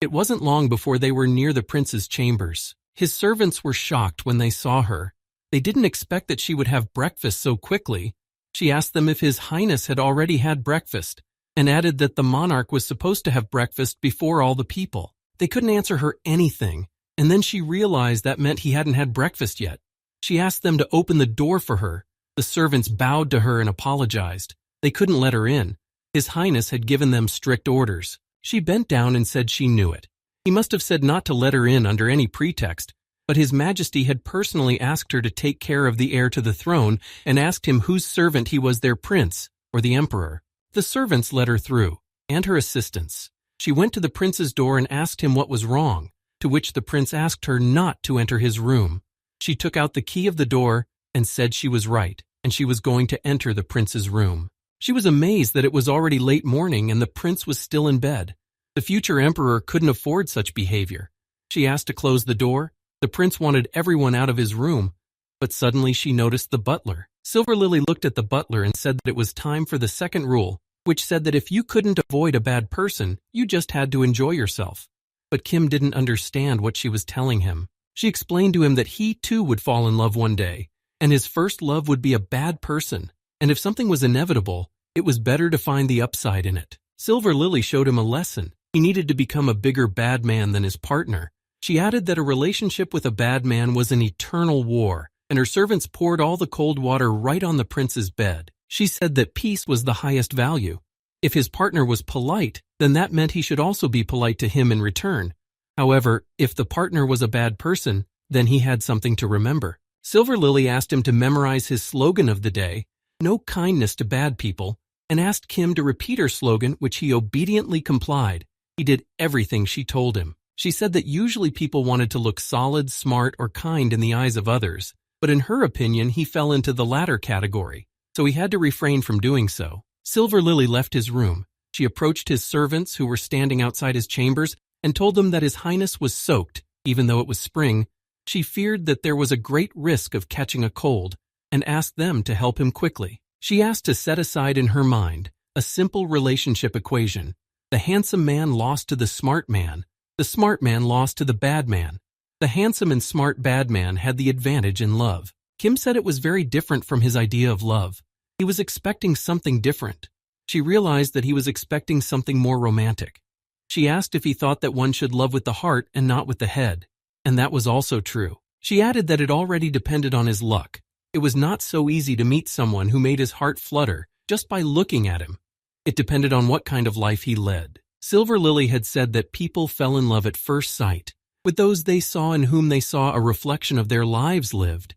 It wasn't long before they were near the prince's chambers. His servants were shocked when they saw her. They didn't expect that she would have breakfast so quickly. She asked them if His Highness had already had breakfast, and added that the monarch was supposed to have breakfast before all the people. They couldn't answer her anything, and then she realized that meant he hadn't had breakfast yet. She asked them to open the door for her. The servants bowed to her and apologized. They couldn't let her in. His Highness had given them strict orders. She bent down and said she knew it. He must have said not to let her in under any pretext, but His Majesty had personally asked her to take care of the heir to the throne and asked him whose servant he was, their prince or the emperor. The servants let her through, and her assistants. She went to the prince's door and asked him what was wrong, to which the prince asked her not to enter his room. She took out the key of the door and said she was right, and she was going to enter the prince's room. She was amazed that it was already late morning and the prince was still in bed. The future emperor couldn't afford such behavior. She asked to close the door. The prince wanted everyone out of his room, but suddenly she noticed the butler. Silver Lily looked at the butler and said that it was time for the second rule, which said that if you couldn't avoid a bad person, you just had to enjoy yourself. But Kim didn't understand what she was telling him. She explained to him that he too would fall in love one day, and his first love would be a bad person, and if something was inevitable, it was better to find the upside in it. Silver Lily showed him a lesson. He needed to become a bigger bad man than his partner. She added that a relationship with a bad man was an eternal war, and her servants poured all the cold water right on the prince's bed. She said that peace was the highest value. If his partner was polite, then that meant he should also be polite to him in return. However, if the partner was a bad person, then he had something to remember. Silver Lily asked him to memorize his slogan of the day, "No kindness to bad people," and asked Kim to repeat her slogan, which he obediently complied. He did everything she told him. She said that usually people wanted to look solid, smart, or kind in the eyes of others, but in her opinion he fell into the latter category, so he had to refrain from doing so. Silver Lily left his room. She approached his servants who were standing outside his chambers and told them that His Highness was soaked, even though it was spring. She feared that there was a great risk of catching a cold and asked them to help him quickly. She asked to set aside in her mind a simple relationship equation. The handsome man lost to the smart man. The smart man lost to the bad man. The handsome and smart bad man had the advantage in love. Kim said it was very different from his idea of love. He was expecting something different. She realized that he was expecting something more romantic. She asked if he thought that one should love with the heart and not with the head, and that was also true. She added that it already depended on his luck. It was not so easy to meet someone who made his heart flutter just by looking at him. It depended on what kind of life he led. Silver Lily had said that people fell in love at first sight, with those they saw in whom they saw a reflection of their lives lived.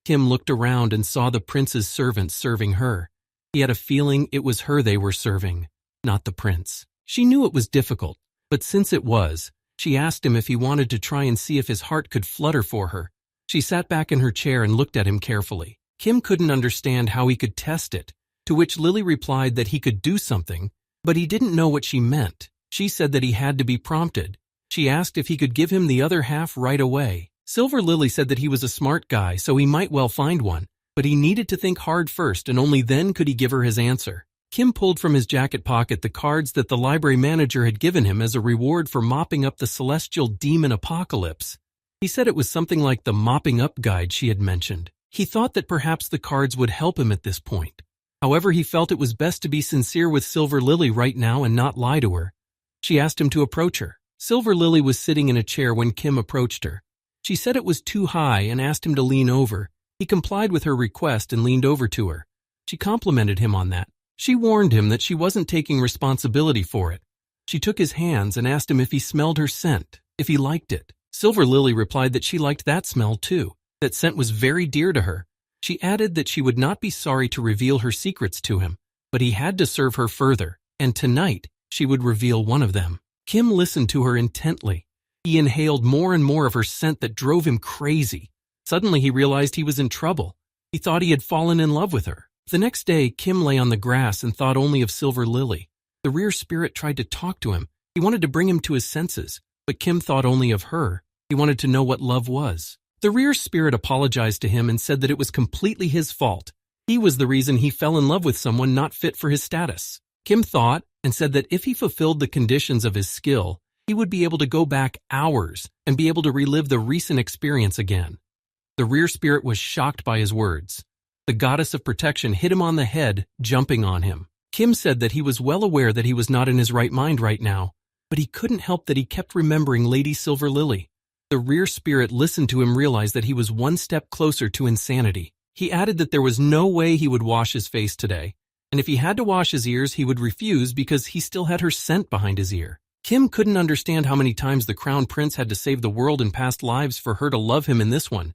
Kim looked around and saw the prince's servants serving her. He had a feeling it was her they were serving, not the prince. She knew it was difficult, but since it was, she asked him if he wanted to try and see if his heart could flutter for her. She sat back in her chair and looked at him carefully. Kim couldn't understand how he could test it, to which Lily replied that he could do something, but he didn't know what she meant. She said that he had to be prompted. She asked if he could give him the other half right away. Silver Lily said that he was a smart guy, so he might well find one, but he needed to think hard first, and only then could he give her his answer. Kim pulled from his jacket pocket the cards that the library manager had given him as a reward for mopping up the celestial demon apocalypse. He said it was something like the mopping up guide she had mentioned. He thought that perhaps the cards would help him at this point. However, he felt it was best to be sincere with Silver Lily right now and not lie to her. She asked him to approach her. Silver Lily was sitting in a chair when Kim approached her. She said it was too high and asked him to lean over. He complied with her request and leaned over to her. She complimented him on that. She warned him that she wasn't taking responsibility for it. She took his hands and asked him if he smelled her scent, if he liked it. Silver Lily replied that she liked that smell too. That scent was very dear to her. She added that she would not be sorry to reveal her secrets to him, but he had to serve her further, and tonight she would reveal one of them. Kim listened to her intently. He inhaled more and more of her scent that drove him crazy. Suddenly he realized he was in trouble. He thought he had fallen in love with her. The next day, Kim lay on the grass and thought only of Silver Lily. The rear spirit tried to talk to him. He wanted to bring him to his senses, but Kim thought only of her. He wanted to know what love was. The rear spirit apologized to him and said that it was completely his fault. He was the reason he fell in love with someone not fit for his status. Kim thought and said that if he fulfilled the conditions of his skill, he would be able to go back hours and be able to relive the recent experience again. The rear spirit was shocked by his words. The goddess of protection hit him on the head, jumping on him. Kim said that he was well aware that he was not in his right mind right now, but he couldn't help that he kept remembering Lady Silver Lily. The rear spirit listened to him realize that he was one step closer to insanity. He added that there was no way he would wash his face today, and if he had to wash his ears, he would refuse because he still had her scent behind his ear. Kim couldn't understand how many times the Crown Prince had to save the world in past lives for her to love him in this one.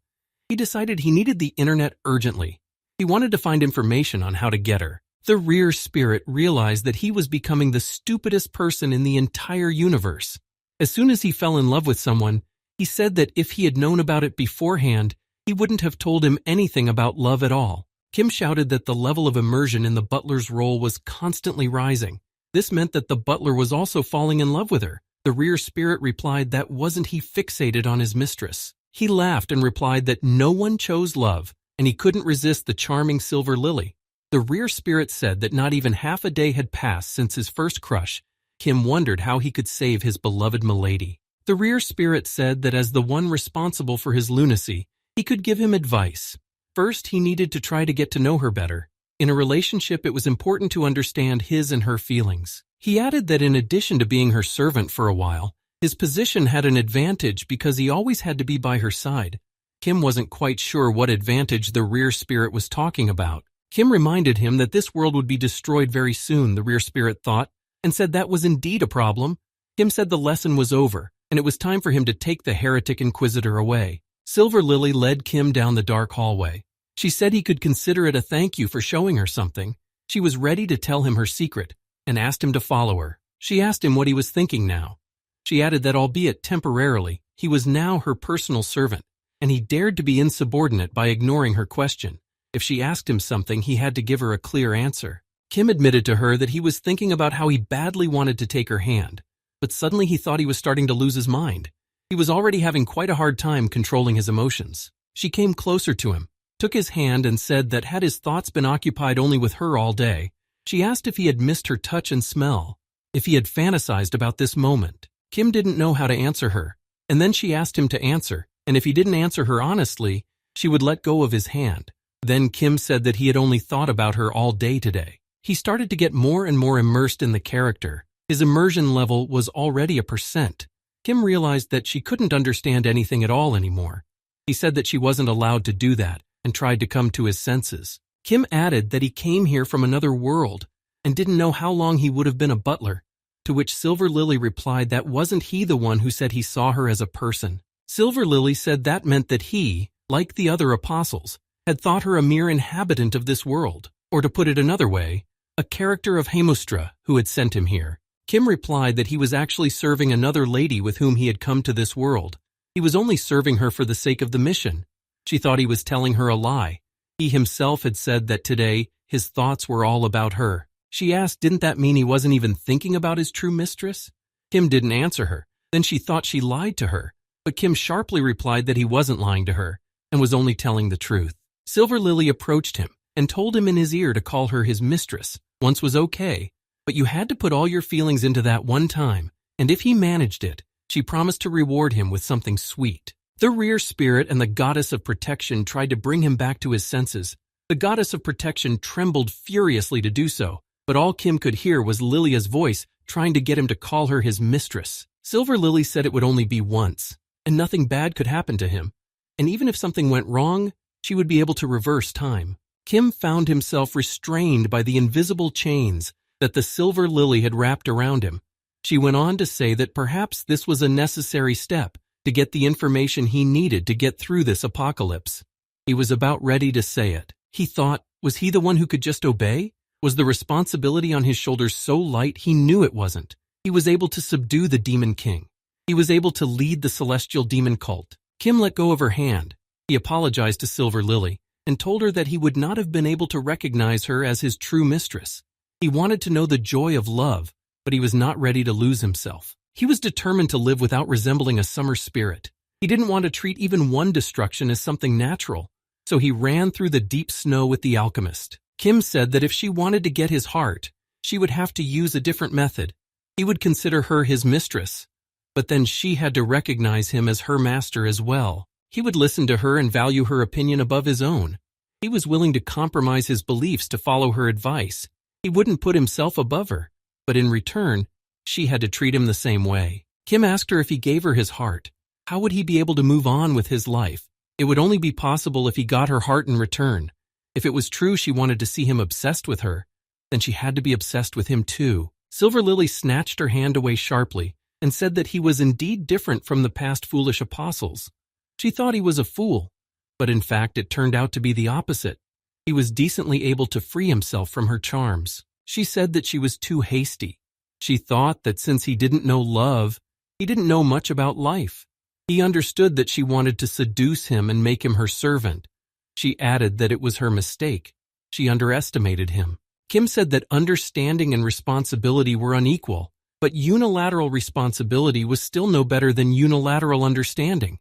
He decided he needed the internet urgently. He wanted to find information on how to get her. The rear spirit realized that he was becoming the stupidest person in the entire universe. As soon as he fell in love with someone, he said that if he had known about it beforehand, he wouldn't have told him anything about love at all. Kim shouted that the level of immersion in the butler's role was constantly rising. This meant that the butler was also falling in love with her. The rear spirit replied that wasn't he fixated on his mistress. He laughed and replied that no one chose love, and he couldn't resist the charming Silver Lily. The rear spirit said that not even half a day had passed since his first crush. Kim wondered how he could save his beloved milady. The rear spirit said that as the one responsible for his lunacy, he could give him advice. First, he needed to try to get to know her better. In a relationship, it was important to understand his and her feelings. He added that in addition to being her servant for a while, his position had an advantage because he always had to be by her side. Kim wasn't quite sure what advantage the rear spirit was talking about. Kim reminded him that this world would be destroyed very soon, the rear spirit thought, and said that was indeed a problem. Kim said the lesson was over, and it was time for him to take the heretic inquisitor away. Silver Lily led Kim down the dark hallway. She said he could consider it a thank you for showing her something. She was ready to tell him her secret, and asked him to follow her. She asked him what he was thinking now. She added that albeit temporarily, he was now her personal servant, and he dared to be insubordinate by ignoring her question. If she asked him something, he had to give her a clear answer. Kim admitted to her that he was thinking about how he badly wanted to take her hand, but suddenly he thought he was starting to lose his mind. He was already having quite a hard time controlling his emotions. She came closer to him, took his hand, and said that had his thoughts been occupied only with her all day, she asked if he had missed her touch and smell, if he had fantasized about this moment. Kim didn't know how to answer her, and then she asked him to answer, and if he didn't answer her honestly, she would let go of his hand. Then Kim said that he had only thought about her all day today. He started to get more and more immersed in the character. His immersion level was already a %. Kim realized that she couldn't understand anything at all anymore. He said that she wasn't allowed to do that and tried to come to his senses. Kim added that he came here from another world and didn't know how long he would have been a butler, to which Silver Lily replied that wasn't he the one who said he saw her as a person. Silver Lily said that meant that he, like the other apostles, had thought her a mere inhabitant of this world, or to put it another way, a character of Hemustra who had sent him here. Kim replied that he was actually serving another lady with whom he had come to this world. He was only serving her for the sake of the mission. She thought he was telling her a lie. He himself had said that today his thoughts were all about her. She asked, didn't that mean he wasn't even thinking about his true mistress? Kim didn't answer her. Then she thought she lied to her, but Kim sharply replied that he wasn't lying to her and was only telling the truth. Silver Lily approached him and told him in his ear to call her his mistress. Once was okay, but you had to put all your feelings into that one time, and if he managed it, she promised to reward him with something sweet. The rear spirit and the goddess of protection tried to bring him back to his senses. The goddess of protection trembled furiously to do so, but all Kim could hear was Lilia's voice trying to get him to call her his mistress. Silver Lily said it would only be once, and nothing bad could happen to him, and even if something went wrong, she would be able to reverse time. Kim found himself restrained by the invisible chains that the Silver Lily had wrapped around him. She went on to say that perhaps this was a necessary step to get the information he needed to get through this apocalypse. He was about ready to say it. He thought, was he the one who could just obey? Was the responsibility on his shoulders so light he knew it wasn't? He was able to subdue the Demon King. He was able to lead the celestial demon cult. Kim let go of her hand. He apologized to Silver Lily and told her that he would not have been able to recognize her as his true mistress. He wanted to know the joy of love, but he was not ready to lose himself. He was determined to live without resembling a summer spirit. He didn't want to treat even one destruction as something natural, so he ran through the deep snow with the alchemist. Kim said that if she wanted to get his heart, she would have to use a different method. He would consider her his mistress, but then she had to recognize him as her master as well. He would listen to her and value her opinion above his own. He was willing to compromise his beliefs to follow her advice. He wouldn't put himself above her, but in return, she had to treat him the same way. Kim asked her if he gave her his heart, how would he be able to move on with his life? It would only be possible if he got her heart in return. If it was true she wanted to see him obsessed with her, then she had to be obsessed with him too. Silver Lily snatched her hand away sharply and said that he was indeed different from the past foolish apostles. She thought he was a fool, but in fact it turned out to be the opposite. He was decently able to free himself from her charms. She said that she was too hasty. She thought that since he didn't know love, he didn't know much about life. He understood that she wanted to seduce him and make him her servant. She added that it was her mistake. She underestimated him. Kim said that understanding and responsibility were unequal, but unilateral responsibility was still no better than unilateral understanding.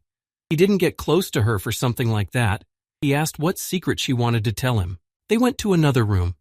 He didn't get close to her for something like that. He asked what secret she wanted to tell him. They went to another room.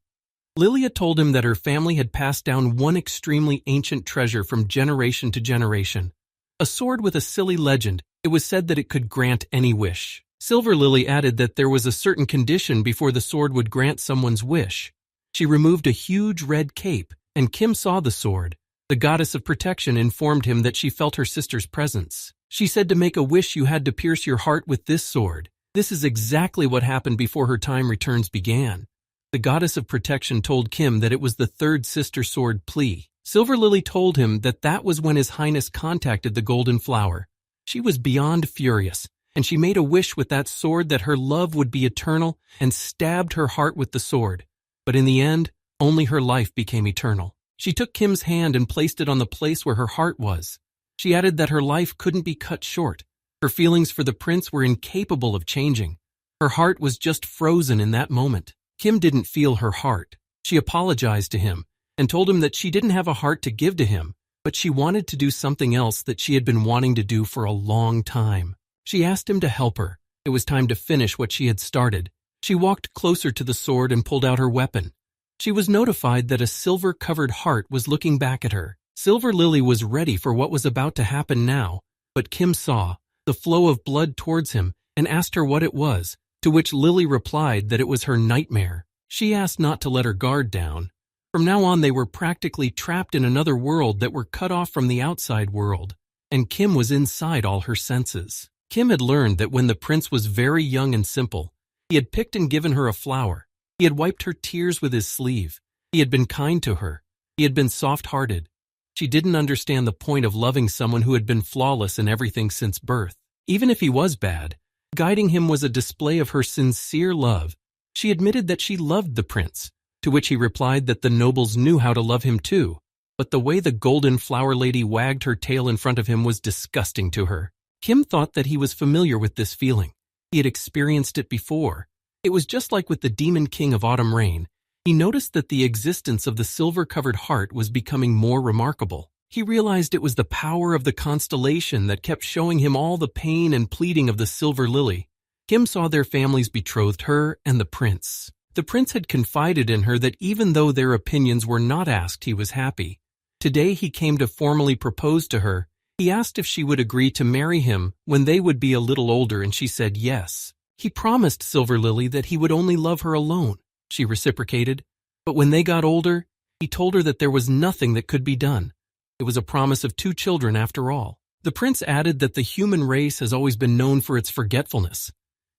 Lilia told him that her family had passed down one extremely ancient treasure from generation to generation. A sword with a silly legend. It was said that it could grant any wish. Silver Lily added that there was a certain condition before the sword would grant someone's wish. She removed a huge red cape, and Kim saw the sword. The goddess of protection informed him that she felt her sister's presence. She said to make a wish you had to pierce your heart with this sword. This is exactly what happened before her time returns began. The goddess of protection told Kim that it was the third sister sword plea. Silver Lily told him that that was when His Highness contacted the golden flower. She was beyond furious, and she made a wish with that sword that her love would be eternal and stabbed her heart with the sword. But in the end, only her life became eternal. She took Kim's hand and placed it on the place where her heart was. She added that her life couldn't be cut short. Her feelings for the prince were incapable of changing. Her heart was just frozen in that moment. Kim didn't feel her heart. She apologized to him and told him that she didn't have a heart to give to him, but she wanted to do something else that she had been wanting to do for a long time. She asked him to help her. It was time to finish what she had started. She walked closer to the sword and pulled out her weapon. She was notified that a silver-covered heart was looking back at her. Silver Lily was ready for what was about to happen now, but Kim saw the flow of blood towards him and asked her what it was, to which Lily replied that it was her nightmare. She asked not to let her guard down. From now on they were practically trapped in another world that were cut off from the outside world, and Kim was inside all her senses. Kim had learned that when the prince was very young and simple, he had picked and given her a flower. He had wiped her tears with his sleeve. He had been kind to her. He had been soft-hearted. She didn't understand the point of loving someone who had been flawless in everything since birth. Even if he was bad, guiding him was a display of her sincere love. She admitted that she loved the prince, to which he replied that the nobles knew how to love him too, but the way the golden flower lady wagged her tail in front of him was disgusting to her. Kim thought that he was familiar with this feeling. He had experienced it before. It was just like with the demon king of autumn rain. He noticed that the existence of the silver-covered heart was becoming more remarkable. He realized it was the power of the constellation that kept showing him all the pain and pleading of the silver lily. Kim saw their families betrothed, her and the prince. The prince had confided in her that even though their opinions were not asked, he was happy. Today he came to formally propose to her. He asked if she would agree to marry him when they would be a little older, and she said yes. He promised Silver Lily that he would only love her alone. She reciprocated. But when they got older, he told her that there was nothing that could be done. It was a promise of 2 children after all. The prince added that the human race has always been known for its forgetfulness.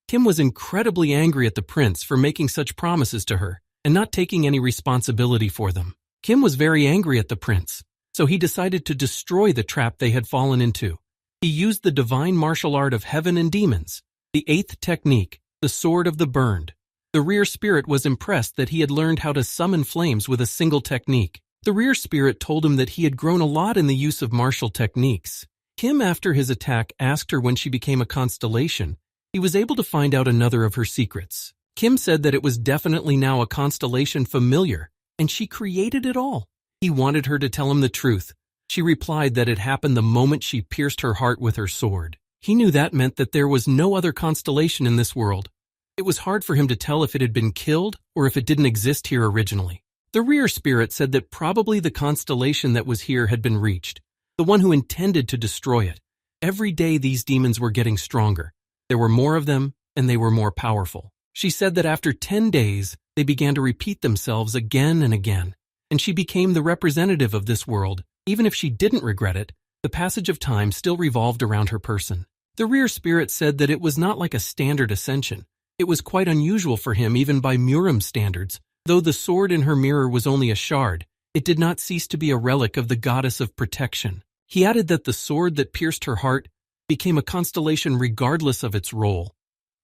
Kim was incredibly angry at the prince for making such promises to her and not taking any responsibility for them. Kim was very angry at the prince, so he decided to destroy the trap they had fallen into. He used the divine martial art of heaven and demons, the 8th technique, the sword of the burned. The rear spirit was impressed that he had learned how to summon flames with a single technique. The rear spirit told him that he had grown a lot in the use of martial techniques. Kim, after his attack, asked her when she became a constellation. He was able to find out another of her secrets. Kim said that it was definitely now a constellation familiar, and she created it all. He wanted her to tell him the truth. She replied that it happened the moment she pierced her heart with her sword. He knew that meant that there was no other constellation in this world. It was hard for him to tell if it had been killed or if it didn't exist here originally. The rear spirit said that probably the constellation that was here had been reached, the one who intended to destroy it. Every day these demons were getting stronger. There were more of them, and they were more powerful. She said that after 10 days, they began to repeat themselves again and again, and she became the representative of this world. Even if she didn't regret it, the passage of time still revolved around her person. The rear spirit said that it was not like a standard ascension. It was quite unusual for him even by Murim's standards. Though the sword in her mirror was only a shard, it did not cease to be a relic of the goddess of protection. He added that the sword that pierced her heart became a constellation regardless of its role.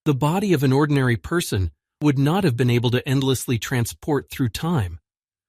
The body of an ordinary person would not have been able to endlessly transport through time.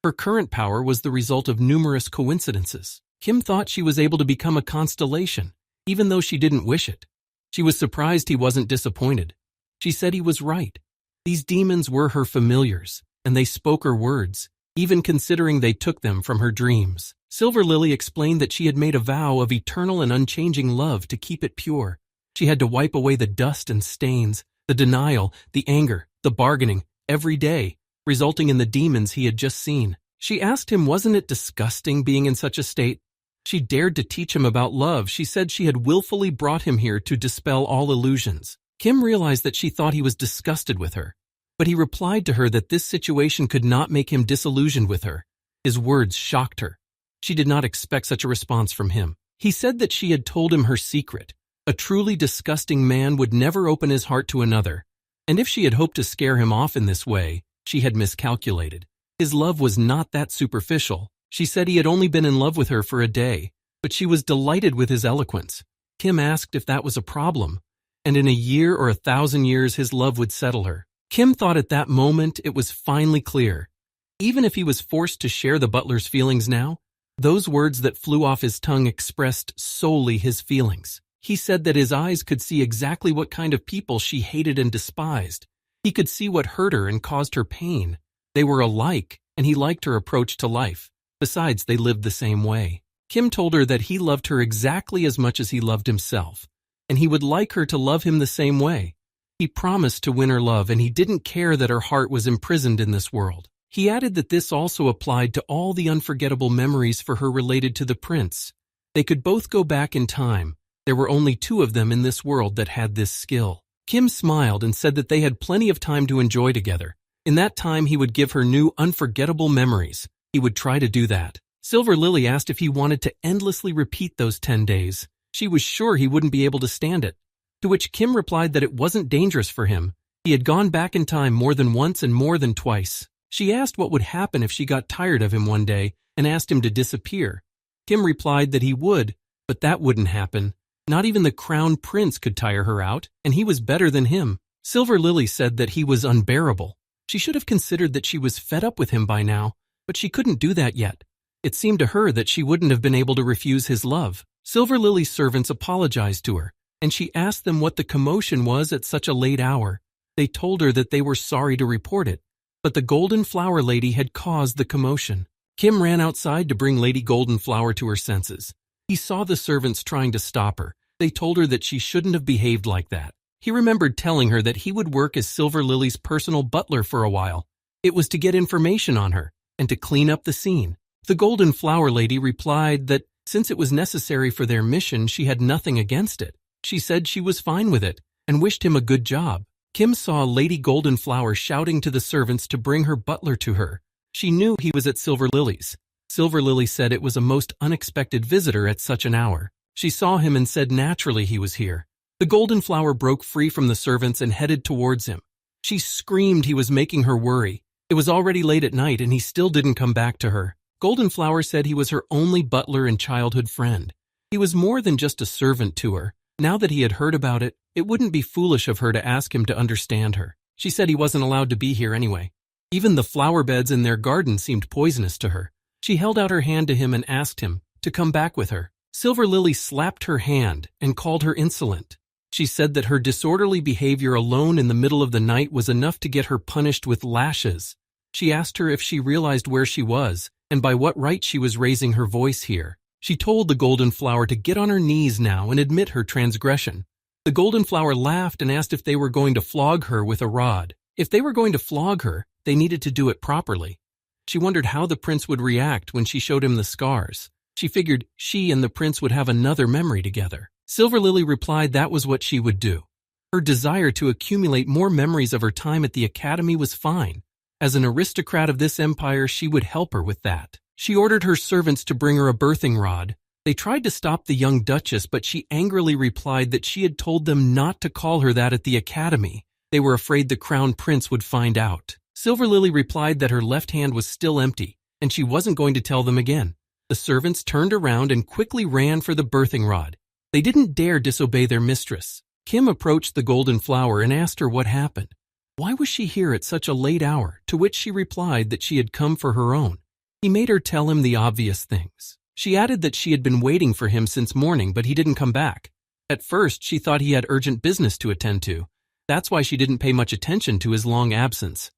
Her current power was the result of numerous coincidences. Kim thought she was able to become a constellation, even though she didn't wish it. She was surprised he wasn't disappointed. She said he was right. These demons were her familiars, and they spoke her words, even considering they took them from her dreams. Silver Lily explained that she had made a vow of eternal and unchanging love to keep it pure. She had to wipe away the dust and stains, the denial, the anger, the bargaining, every day, resulting in the demons he had just seen. She asked him, wasn't it disgusting being in such a state? She dared to teach him about love. She said she had willfully brought him here to dispel all illusions. Kim realized that she thought he was disgusted with her, but he replied to her that this situation could not make him disillusioned with her. His words shocked her. She did not expect such a response from him. He said that she had told him her secret. A truly disgusting man would never open his heart to another, and if she had hoped to scare him off in this way, she had miscalculated. His love was not that superficial. She said he had only been in love with her for a day, but she was delighted with his eloquence. Kim asked if that was a problem, and in a year or 1,000 years his love would settle her. Kim thought at that moment it was finally clear. Even if he was forced to share the butler's feelings now, those words that flew off his tongue expressed solely his feelings. He said that his eyes could see exactly what kind of people she hated and despised. He could see what hurt her and caused her pain. They were alike, and he liked her approach to life. Besides, they lived the same way. Kim told her that he loved her exactly as much as he loved himself, and he would like her to love him the same way. He promised to win her love, and he didn't care that her heart was imprisoned in this world. He added that this also applied to all the unforgettable memories for her related to the prince. They could both go back in time. There were only 2 of them in this world that had this skill. Kim smiled and said that they had plenty of time to enjoy together. In that time, he would give her new, unforgettable memories. He would try to do that. Silver Lily asked if he wanted to endlessly repeat those 10 days. She was sure he wouldn't be able to stand it. To which Kim replied that it wasn't dangerous for him. He had gone back in time more than once and more than twice. She asked what would happen if she got tired of him one day and asked him to disappear. Kim replied that he would, but that wouldn't happen. Not even the crown prince could tire her out, and he was better than him. Silver Lily said that he was unbearable. She should have considered that she was fed up with him by now, but she couldn't do that yet. It seemed to her that she wouldn't have been able to refuse his love. Silver Lily's servants apologized to her, and she asked them what the commotion was at such a late hour. They told her that they were sorry to report it, but the Golden Flower Lady had caused the commotion. Kim ran outside to bring Lady Golden Flower to her senses. He saw the servants trying to stop her. They told her that she shouldn't have behaved like that. He remembered telling her that he would work as Silver Lily's personal butler for a while. It was to get information on her and to clean up the scene. The Golden Flower Lady replied that since it was necessary for their mission, she had nothing against it. She said she was fine with it and wished him a good job. Kim saw Lady Golden Flower shouting to the servants to bring her butler to her. She knew he was at Silver Lily's. Silver Lily said it was a most unexpected visitor at such an hour. She saw him and said naturally he was here. The Golden Flower broke free from the servants and headed towards him. She screamed he was making her worry. It was already late at night and he still didn't come back to her. Golden Flower said he was her only butler and childhood friend. He was more than just a servant to her. Now that he had heard about it, it wouldn't be foolish of her to ask him to understand her. She said he wasn't allowed to be here anyway. Even the flower beds in their garden seemed poisonous to her. She held out her hand to him and asked him to come back with her. Silver Lily slapped her hand and called her insolent. She said that her disorderly behavior alone in the middle of the night was enough to get her punished with lashes. She asked her if she realized where she was and by what right she was raising her voice here. She told the Golden Flower to get on her knees now and admit her transgression. The Golden Flower laughed and asked if they were going to flog her with a rod. If they were going to flog her, they needed to do it properly. She wondered how the prince would react when she showed him the scars. She figured she and the prince would have another memory together. Silver Lily replied that was what she would do. Her desire to accumulate more memories of her time at the academy was fine. As an aristocrat of this empire, she would help her with that. She ordered her servants to bring her a birthing rod. They tried to stop the young duchess, but she angrily replied that she had told them not to call her that at the academy. They were afraid the crown prince would find out. Silver Lily replied that her left hand was still empty, and she wasn't going to tell them again. The servants turned around and quickly ran for the birthing rod. They didn't dare disobey their mistress. Kim approached the golden flower and asked her what happened. Why was she here at such a late hour, to which she replied that she had come for her own. He made her tell him the obvious things. She added that she had been waiting for him since morning, but he didn't come back. At first, she thought he had urgent business to attend to. That's why she didn't pay much attention to his long absence.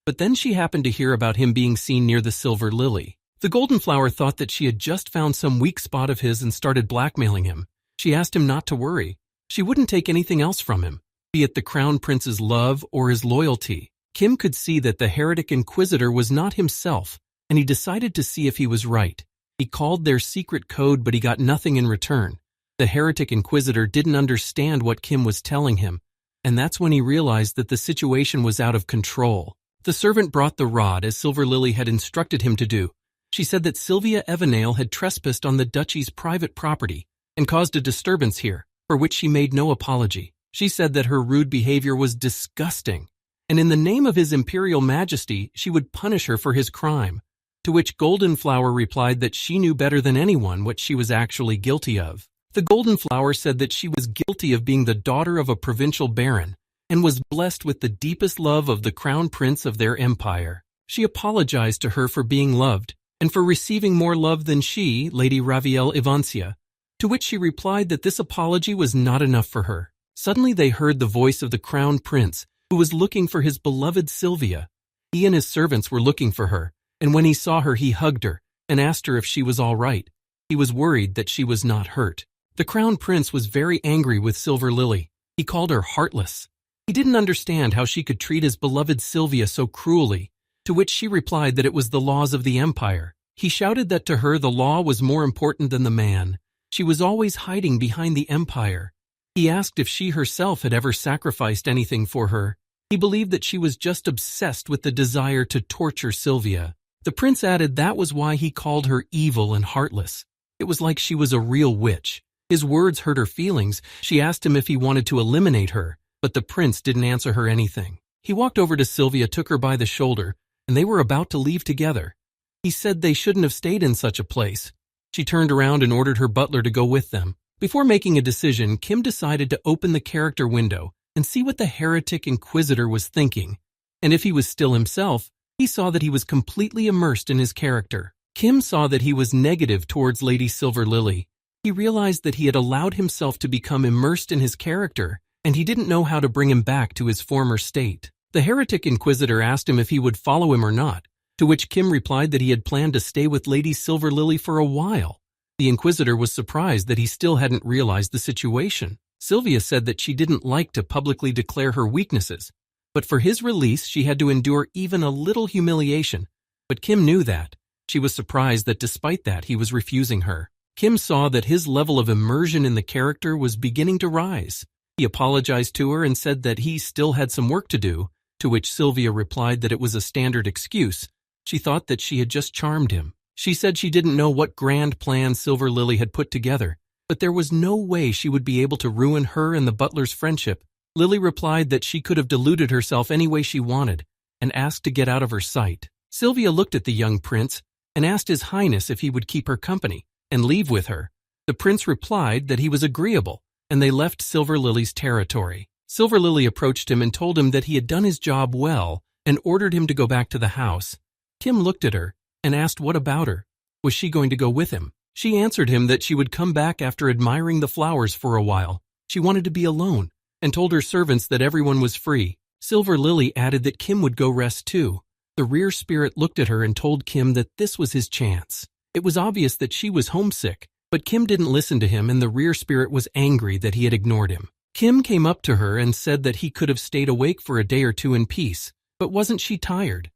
But then she happened to hear about him being seen near the silver lily. The golden flower thought that she had just found some weak spot of his and started blackmailing him. She asked him not to worry. She wouldn't take anything else from him, be it the crown prince's love or his loyalty. Kim could see that the heretic inquisitor was not himself, and he decided to see if he was right. He called their secret code, but he got nothing in return. The heretic inquisitor didn't understand what Kim was telling him, and that's when he realized that the situation was out of control. The servant brought the rod as Silver Lily had instructed him to do. She said that Sylvia Evanale had trespassed on the duchy's private property and caused a disturbance here, for which she made no apology. She said that her rude behavior was disgusting, and in the name of His Imperial Majesty, she would punish her for his crime. To which Golden Flower replied that she knew better than anyone what she was actually guilty of. The Golden Flower said that she was guilty of being the daughter of a provincial baron and was blessed with the deepest love of the crown prince of their empire. She apologized to her for being loved and for receiving more love than she, Lady Raviel Ivancia, to which she replied that this apology was not enough for her. Suddenly they heard the voice of the crown prince, who was looking for his beloved Sylvia. He and his servants were looking for her, and when he saw her, he hugged her and asked her if she was all right. He was worried that she was not hurt. The crown prince was very angry with Silver Lily. He called her heartless. He didn't understand how she could treat his beloved Sylvia so cruelly, to which she replied that it was the laws of the empire. He shouted that to her the law was more important than the man. She was always hiding behind the empire. He asked if she herself had ever sacrificed anything for her. He believed that she was just obsessed with the desire to torture Sylvia. The prince added that was why he called her evil and heartless. It was like she was a real witch. His words hurt her feelings. She asked him if he wanted to eliminate her, but the prince didn't answer her anything. He walked over to Sylvia, took her by the shoulder, and they were about to leave together. He said they shouldn't have stayed in such a place. She turned around and ordered her butler to go with them. Before making a decision, Kim decided to open the character window and see what the heretic inquisitor was thinking. And if he was still himself, he saw that he was completely immersed in his character. Kim saw that he was negative towards Lady Silver Lily. He realized that he had allowed himself to become immersed in his character, and he didn't know how to bring him back to his former state. The heretic inquisitor asked him if he would follow him or not, to which Kim replied that he had planned to stay with Lady Silver Lily for a while. The inquisitor was surprised that he still hadn't realized the situation. Sylvia said that she didn't like to publicly declare her weaknesses, but for his release she had to endure even a little humiliation. But Kim knew that. She was surprised that despite that he was refusing her. Kim saw that his level of immersion in the character was beginning to rise. He apologized to her and said that he still had some work to do, to which Sylvia replied that it was a standard excuse. She thought that she had just charmed him. She said she didn't know what grand plan Silver Lily had put together, but there was no way she would be able to ruin her and the butler's friendship. Lily replied that she could have deluded herself any way she wanted and asked to get out of her sight. Sylvia looked at the young prince and asked His Highness if he would keep her company and leave with her. The prince replied that he was agreeable, and they left Silver Lily's territory. Silver Lily approached him and told him that he had done his job well and ordered him to go back to the house. Kim looked at her and asked what about her. Was she going to go with him? She answered him that she would come back after admiring the flowers for a while. She wanted to be alone and told her servants that everyone was free. Silver Lily added that Kim would go rest too. The rear spirit looked at her and told Kim that this was his chance. It was obvious that she was homesick, but Kim didn't listen to him, and the rear spirit was angry that he had ignored him. Kim came up to her and said that he could have stayed awake for a day or two in peace, but wasn't she tired?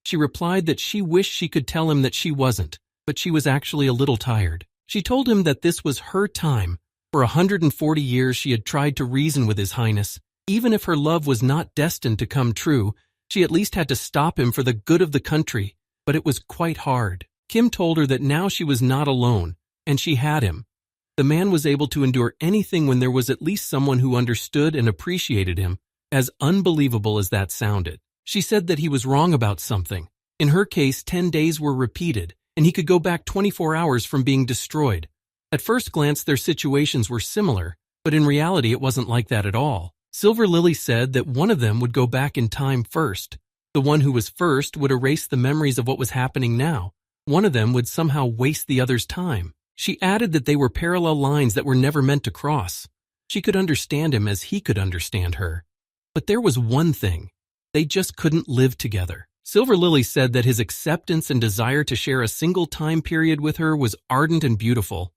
She replied that she wished she could tell him that she wasn't, but she was actually a little tired. She told him that this was her time. For 140 years she had tried to reason with His Highness. Even if her love was not destined to come true, she at least had to stop him for the good of the country, but it was quite hard. Kim told her that now she was not alone, and she had him. The man was able to endure anything when there was at least someone who understood and appreciated him, as unbelievable as that sounded. She said that he was wrong about something. In her case, 10 days were repeated, and he could go back 24 hours from being destroyed. At first glance, their situations were similar, but in reality it wasn't like that at all. Silver Lily said that one of them would go back in time first. The one who was first would erase the memories of what was happening now. One of them would somehow waste the other's time. She added that they were parallel lines that were never meant to cross. She could understand him as he could understand her. But there was one thing. They just couldn't live together. Silver Lily said that his acceptance and desire to share a single time period with her was ardent and beautiful,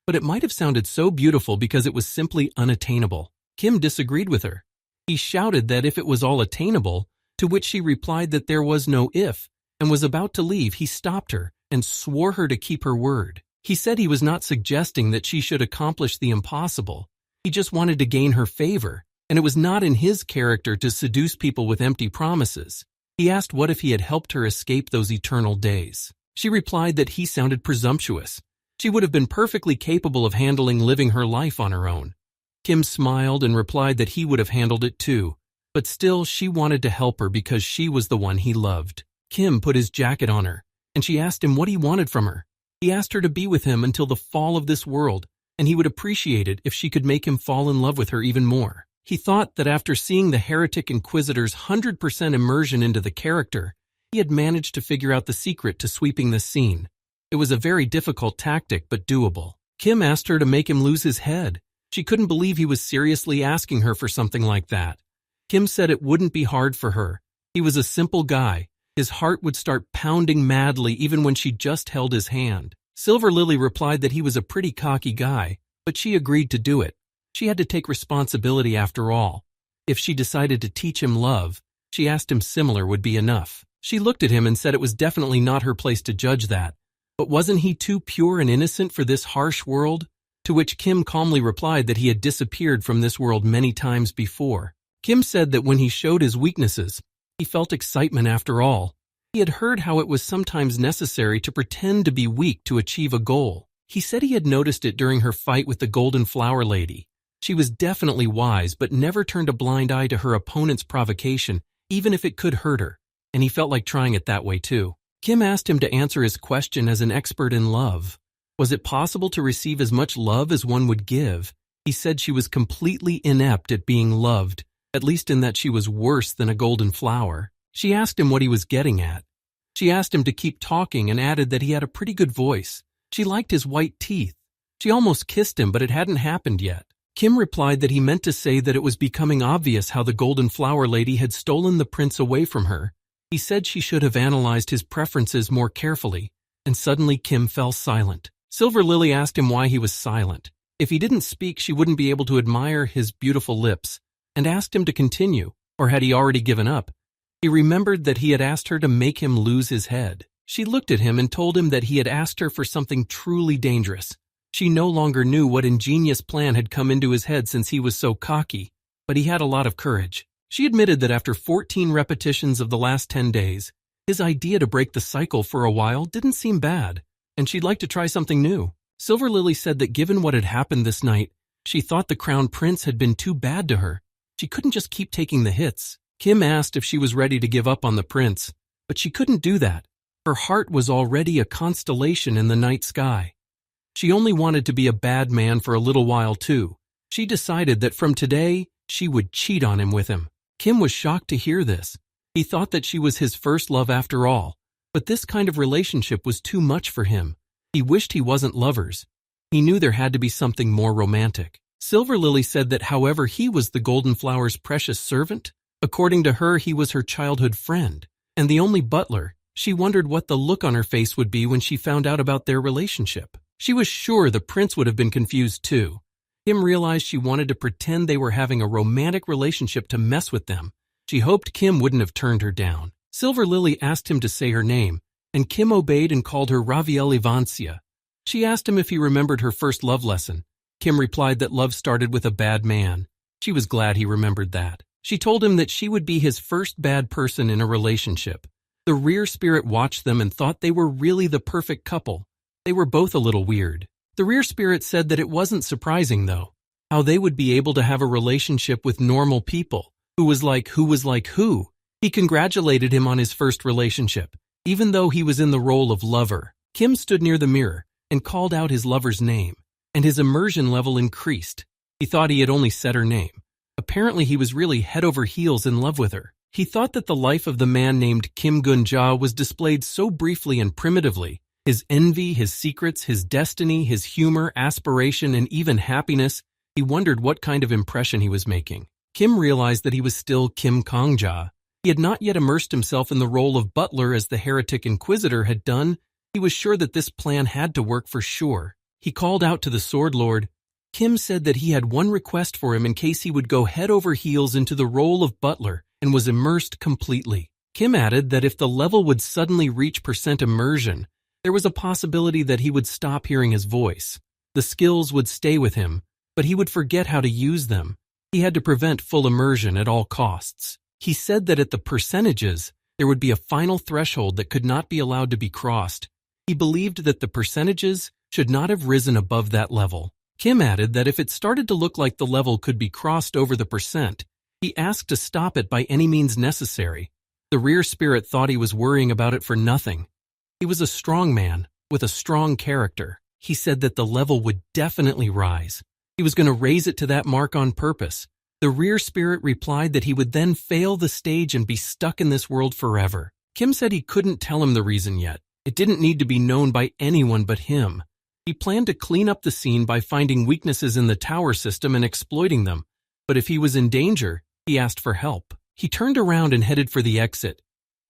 but it might have sounded so beautiful because it was simply unattainable. Kim disagreed with her. He shouted that if it was all attainable, to which she replied that there was no if, and was about to leave, he stopped her and swore her to keep her word. He said he was not suggesting that she should accomplish the impossible. He just wanted to gain her favor, and it was not in his character to seduce people with empty promises. He asked what if he had helped her escape those eternal days. She replied that he sounded presumptuous. She would have been perfectly capable of handling living her life on her own. Kim smiled and replied that he would have handled it too, but still she wanted to help her because she was the one he loved. Kim put his jacket on her, and she asked him what he wanted from her. He asked her to be with him until the fall of this world, and he would appreciate it if she could make him fall in love with her even more. He thought that after seeing the heretic inquisitor's 100% immersion into the character, he had managed to figure out the secret to sweeping this scene. It was a very difficult tactic, but doable. Kim asked her to make him lose his head. She couldn't believe he was seriously asking her for something like that. Kim said it wouldn't be hard for her. He was a simple guy. His heart would start pounding madly even when she just held his hand. Silver Lily replied that he was a pretty cocky guy, but she agreed to do it. She had to take responsibility after all. If she decided to teach him love, she asked him similar would be enough. She looked at him and said it was definitely not her place to judge that. But wasn't he too pure and innocent for this harsh world? To which Kim calmly replied that he had disappeared from this world many times before. Kim said that when he showed his weaknesses, he felt excitement after all. He had heard how it was sometimes necessary to pretend to be weak to achieve a goal. He said he had noticed it during her fight with the Golden Flower Lady. She was definitely wise, but never turned a blind eye to her opponent's provocation, even if it could hurt her, and he felt like trying it that way too. Kim asked him to answer his question as an expert in love. Was it possible to receive as much love as one would give? He said she was completely inept at being loved, at least in that she was worse than a golden flower. She asked him what he was getting at. She asked him to keep talking and added that he had a pretty good voice. She liked his white teeth. She almost kissed him, but it hadn't happened yet. Kim replied that he meant to say that it was becoming obvious how the Golden Flower Lady had stolen the prince away from her. He said she should have analyzed his preferences more carefully, and suddenly Kim fell silent. Silver Lily asked him why he was silent. If he didn't speak, she wouldn't be able to admire his beautiful lips, and asked him to continue, or had he already given up? He remembered that he had asked her to make him lose his head. She looked at him and told him that he had asked her for something truly dangerous. She no longer knew what ingenious plan had come into his head since he was so cocky, but he had a lot of courage. She admitted that after 14 repetitions of the last 10 days, his idea to break the cycle for a while didn't seem bad, and she'd like to try something new. Silver Lily said that given what had happened this night, she thought the Crown Prince had been too bad to her. She couldn't just keep taking the hits. Kim asked if she was ready to give up on the prince, but she couldn't do that. Her heart was already a constellation in the night sky. She only wanted to be a bad man for a little while too. She decided that from today, she would cheat on him with him. Kim was shocked to hear this. He thought that she was his first love after all, but this kind of relationship was too much for him. He wished he wasn't lovers. He knew there had to be something more romantic. Silver Lily said that however he was the Golden Flower's precious servant, according to her he was her childhood friend, and the only butler. She wondered what the look on her face would be when she found out about their relationship. She was sure the prince would have been confused too. Kim realized she wanted to pretend they were having a romantic relationship to mess with them. She hoped Kim wouldn't have turned her down. Silver Lily asked him to say her name, and Kim obeyed and called her Raviel Ivancia. She asked him if he remembered her first love lesson. Kim replied that love started with a bad man. She was glad he remembered that. She told him that she would be his first bad person in a relationship. The rear spirit watched them and thought they were really the perfect couple. They were both a little weird. The rear spirit said that it wasn't surprising, though, how they would be able to have a relationship with normal people. Who was like who? He congratulated him on his first relationship, even though he was in the role of lover. Kim stood near the mirror and called out his lover's name, and his immersion level increased. He thought he had only said her name. Apparently he was really head over heels in love with her. He thought that the life of the man named Kim Gun-ja was displayed so briefly and primitively. His envy, his secrets, his destiny, his humor, aspiration, and even happiness. He wondered what kind of impression he was making. Kim realized that he was still Kim Kong-ja. He had not yet immersed himself in the role of butler as the heretic inquisitor had done. He was sure that this plan had to work for sure. He called out to the Sword Lord. Kim said that he had one request for him in case he would go head over heels into the role of butler and was immersed completely. Kim added that if the level would suddenly reach % immersion, there was a possibility that he would stop hearing his voice. The skills would stay with him, but he would forget how to use them. He had to prevent full immersion at all costs. He said that at the percentages, there would be a final threshold that could not be allowed to be crossed. He believed that the percentages should not have risen above that level. Kim added that if it started to look like the level could be crossed over the %, he asked to stop it by any means necessary. The rear spirit thought he was worrying about it for nothing. He was a strong man with a strong character. He said that the level would definitely rise. He was going to raise it to that mark on purpose. The rear spirit replied that he would then fail the stage and be stuck in this world forever. Kim said he couldn't tell him the reason yet. It didn't need to be known by anyone but him. He planned to clean up the scene by finding weaknesses in the tower system and exploiting them. But if he was in danger, he asked for help. He turned around and headed for the exit.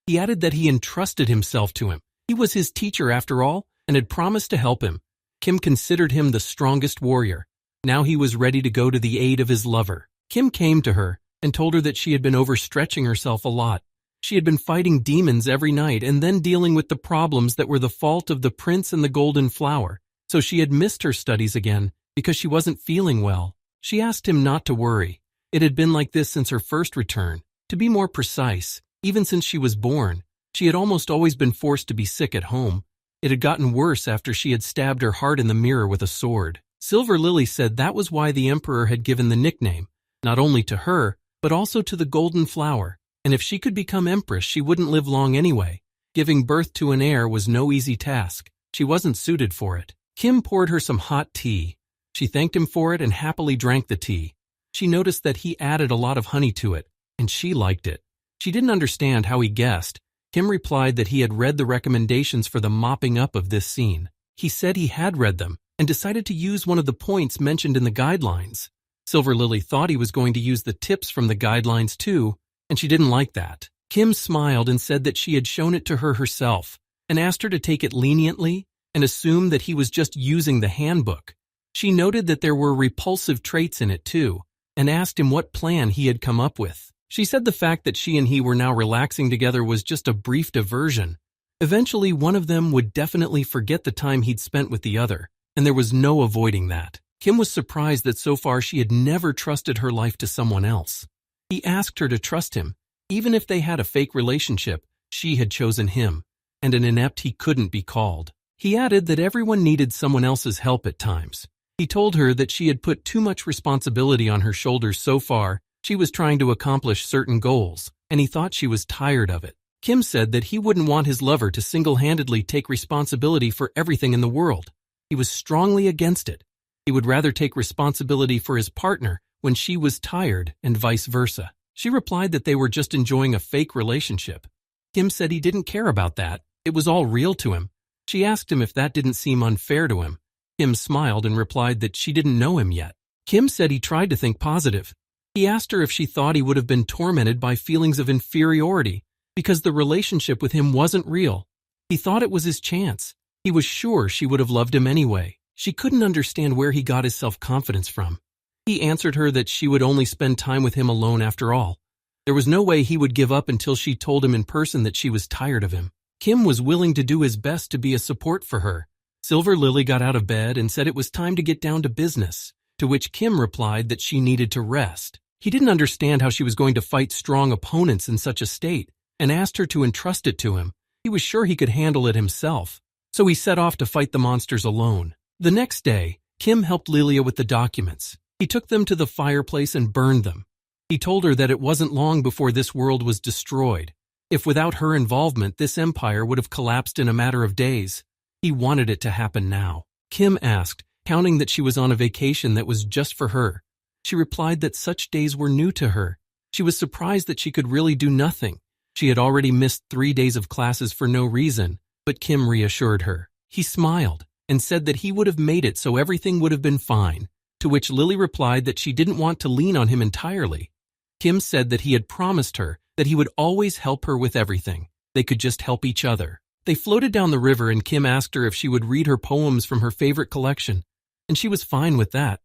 He added that he entrusted himself to him. He was his teacher after all and had promised to help him. Kim considered him the strongest warrior. Now he was ready to go to the aid of his lover. Kim came to her and told her that she had been overstretching herself a lot. She had been fighting demons every night and then dealing with the problems that were the fault of the prince and the golden flower. So she had missed her studies again because she wasn't feeling well. She asked him not to worry. It had been like this since her first return. To be more precise, even since she was born, she had almost always been forced to be sick at home. It had gotten worse after she had stabbed her heart in the mirror with a sword. Silver Lily said that was why the emperor had given the nickname, not only to her, but also to the golden flower. And if she could become empress, she wouldn't live long anyway. Giving birth to an heir was no easy task. She wasn't suited for it. Kim poured her some hot tea. She thanked him for it and happily drank the tea. She noticed that he added a lot of honey to it, and she liked it. She didn't understand how he guessed. Kim replied that he had read the recommendations for the mopping up of this scene. He said he had read them and decided to use one of the points mentioned in the guidelines. Silver Lily thought he was going to use the tips from the guidelines too, and she didn't like that. Kim smiled and said that she had shown it to her herself and asked her to take it leniently and assume that he was just using the handbook. She noted that there were repulsive traits in it too and asked him what plan he had come up with. She said the fact that she and he were now relaxing together was just a brief diversion. Eventually, one of them would definitely forget the time he'd spent with the other, and there was no avoiding that. Kim was surprised that so far she had never trusted her life to someone else. He asked her to trust him. Even if they had a fake relationship, she had chosen him, and an inept he couldn't be called. He added that everyone needed someone else's help at times. He told her that she had put too much responsibility on her shoulders so far. She was trying to accomplish certain goals, and he thought she was tired of it. Kim said that he wouldn't want his lover to single-handedly take responsibility for everything in the world. He was strongly against it. He would rather take responsibility for his partner when she was tired and vice versa. She replied that they were just enjoying a fake relationship. Kim said he didn't care about that. It was all real to him. She asked him if that didn't seem unfair to him. Kim smiled and replied that she didn't know him yet. Kim said he tried to think positive. He asked her if she thought he would have been tormented by feelings of inferiority because the relationship with him wasn't real. He thought it was his chance. He was sure she would have loved him anyway. She couldn't understand where he got his self-confidence from. He answered her that she would only spend time with him alone after all. There was no way he would give up until she told him in person that she was tired of him. Kim was willing to do his best to be a support for her. Silver Lily got out of bed and said it was time to get down to business, to which Kim replied that she needed to rest. He didn't understand how she was going to fight strong opponents in such a state and asked her to entrust it to him. He was sure he could handle it himself, so he set off to fight the monsters alone. The next day, Kim helped Lilia with the documents. He took them to the fireplace and burned them. He told her that it wasn't long before this world was destroyed. If without her involvement, this empire would have collapsed in a matter of days. He wanted it to happen now. Kim asked, counting that she was on a vacation that was just for her. She replied that such days were new to her. She was surprised that she could really do nothing. She had already missed 3 days of classes for no reason, but Kim reassured her. He smiled and said that he would have made it so everything would have been fine, to which Lily replied that she didn't want to lean on him entirely. Kim said that he had promised her that he would always help her with everything. They could just help each other. They floated down the river and Kim asked her if she would read her poems from her favorite collection, and she was fine with that.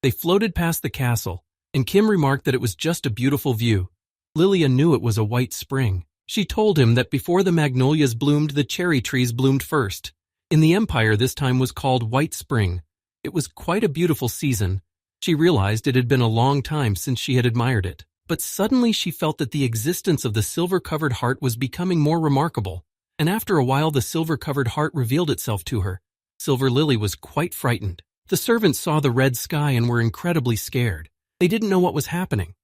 They floated past the castle, and Kim remarked that it was just a beautiful view. Lilia knew it was a white spring. She told him that before the magnolias bloomed, the cherry trees bloomed first. In the Empire, this time was called White Spring. It was quite a beautiful season. She realized it had been a long time since she had admired it. But suddenly she felt that the existence of the silver-covered heart was becoming more remarkable. And after a while, the silver-covered heart revealed itself to her. Silver Lily was quite frightened. The servants saw the red sky and were incredibly scared. They didn't know what was happening.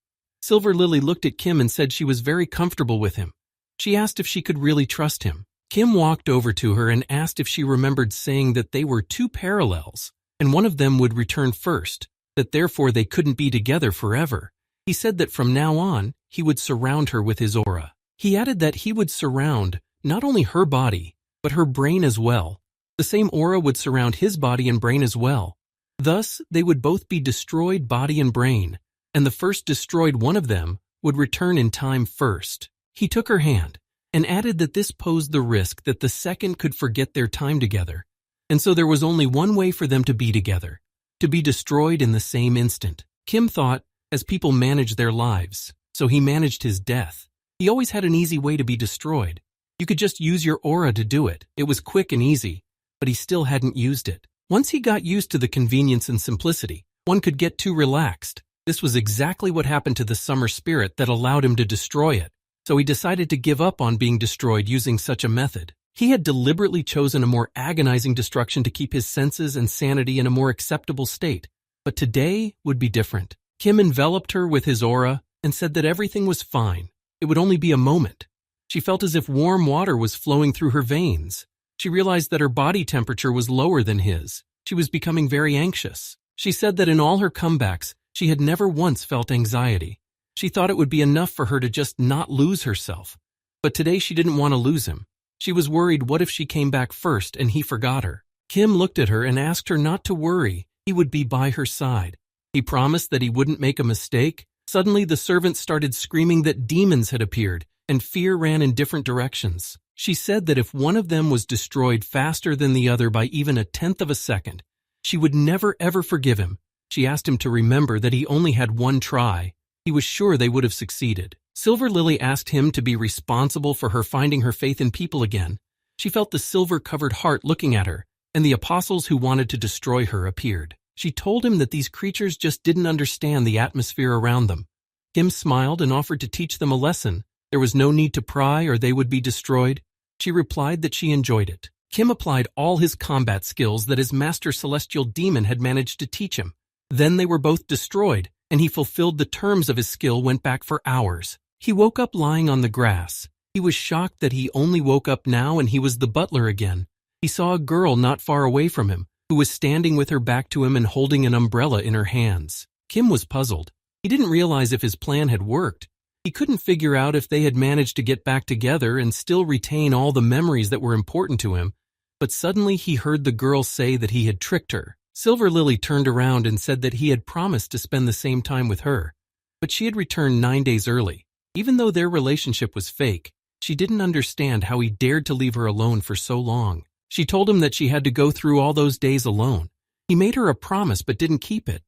Silver Lily looked at Kim and said she was very comfortable with him. She asked if she could really trust him. Kim walked over to her and asked if she remembered saying that they were two parallels, and one of them would return first, that therefore they couldn't be together forever. He said that from now on, he would surround her with his aura. He added that he would surround not only her body, but her brain as well. The same aura would surround his body and brain as well. Thus, they would both be destroyed, body and brain, and the first destroyed one of them would return in time first. He took her hand and added that this posed the risk that the second could forget their time together, and so there was only one way for them to be together, to be destroyed in the same instant. Kim thought, as people manage their lives, so he managed his death. He always had an easy way to be destroyed. You could just use your aura to do it. It was quick and easy, but he still hadn't used it. Once he got used to the convenience and simplicity, one could get too relaxed. This was exactly what happened to the summer spirit that allowed him to destroy it. So he decided to give up on being destroyed using such a method. He had deliberately chosen a more agonizing destruction to keep his senses and sanity in a more acceptable state. But today would be different. Kim enveloped her with his aura and said that everything was fine. It would only be a moment. She felt as if warm water was flowing through her veins. She realized that her body temperature was lower than his. She was becoming very anxious. She said that in all her comebacks, she had never once felt anxiety. She thought it would be enough for her to just not lose herself. But today she didn't want to lose him. She was worried what if she came back first and he forgot her. Kim looked at her and asked her not to worry. He would be by her side. He promised that he wouldn't make a mistake. Suddenly the servants started screaming that demons had appeared, and fear ran in different directions. She said that if one of them was destroyed faster than the other by even 1/10 of a second, she would never ever forgive him. She asked him to remember that he only had one try. He was sure they would have succeeded. Silver Lily asked him to be responsible for her finding her faith in people again. She felt the silver-covered heart looking at her, and the apostles who wanted to destroy her appeared. She told him that these creatures just didn't understand the atmosphere around them. Kim smiled and offered to teach them a lesson. There was no need to pry or they would be destroyed. She replied that she enjoyed it. Kim applied all his combat skills that his master celestial demon had managed to teach him. Then they were both destroyed, and he fulfilled the terms of his skill went back for hours. He woke up lying on the grass. He was shocked that he only woke up now and he was the butler again. He saw a girl not far away from him, who was standing with her back to him and holding an umbrella in her hands. Kim was puzzled. He didn't realize if his plan had worked. He couldn't figure out if they had managed to get back together and still retain all the memories that were important to him. But suddenly he heard the girl say that he had tricked her. Silver Lily turned around and said that he had promised to spend the same time with her, but she had returned 9 days early. Even though their relationship was fake, she didn't understand how he dared to leave her alone for so long. She told him that she had to go through all those days alone. He made her a promise but didn't keep it.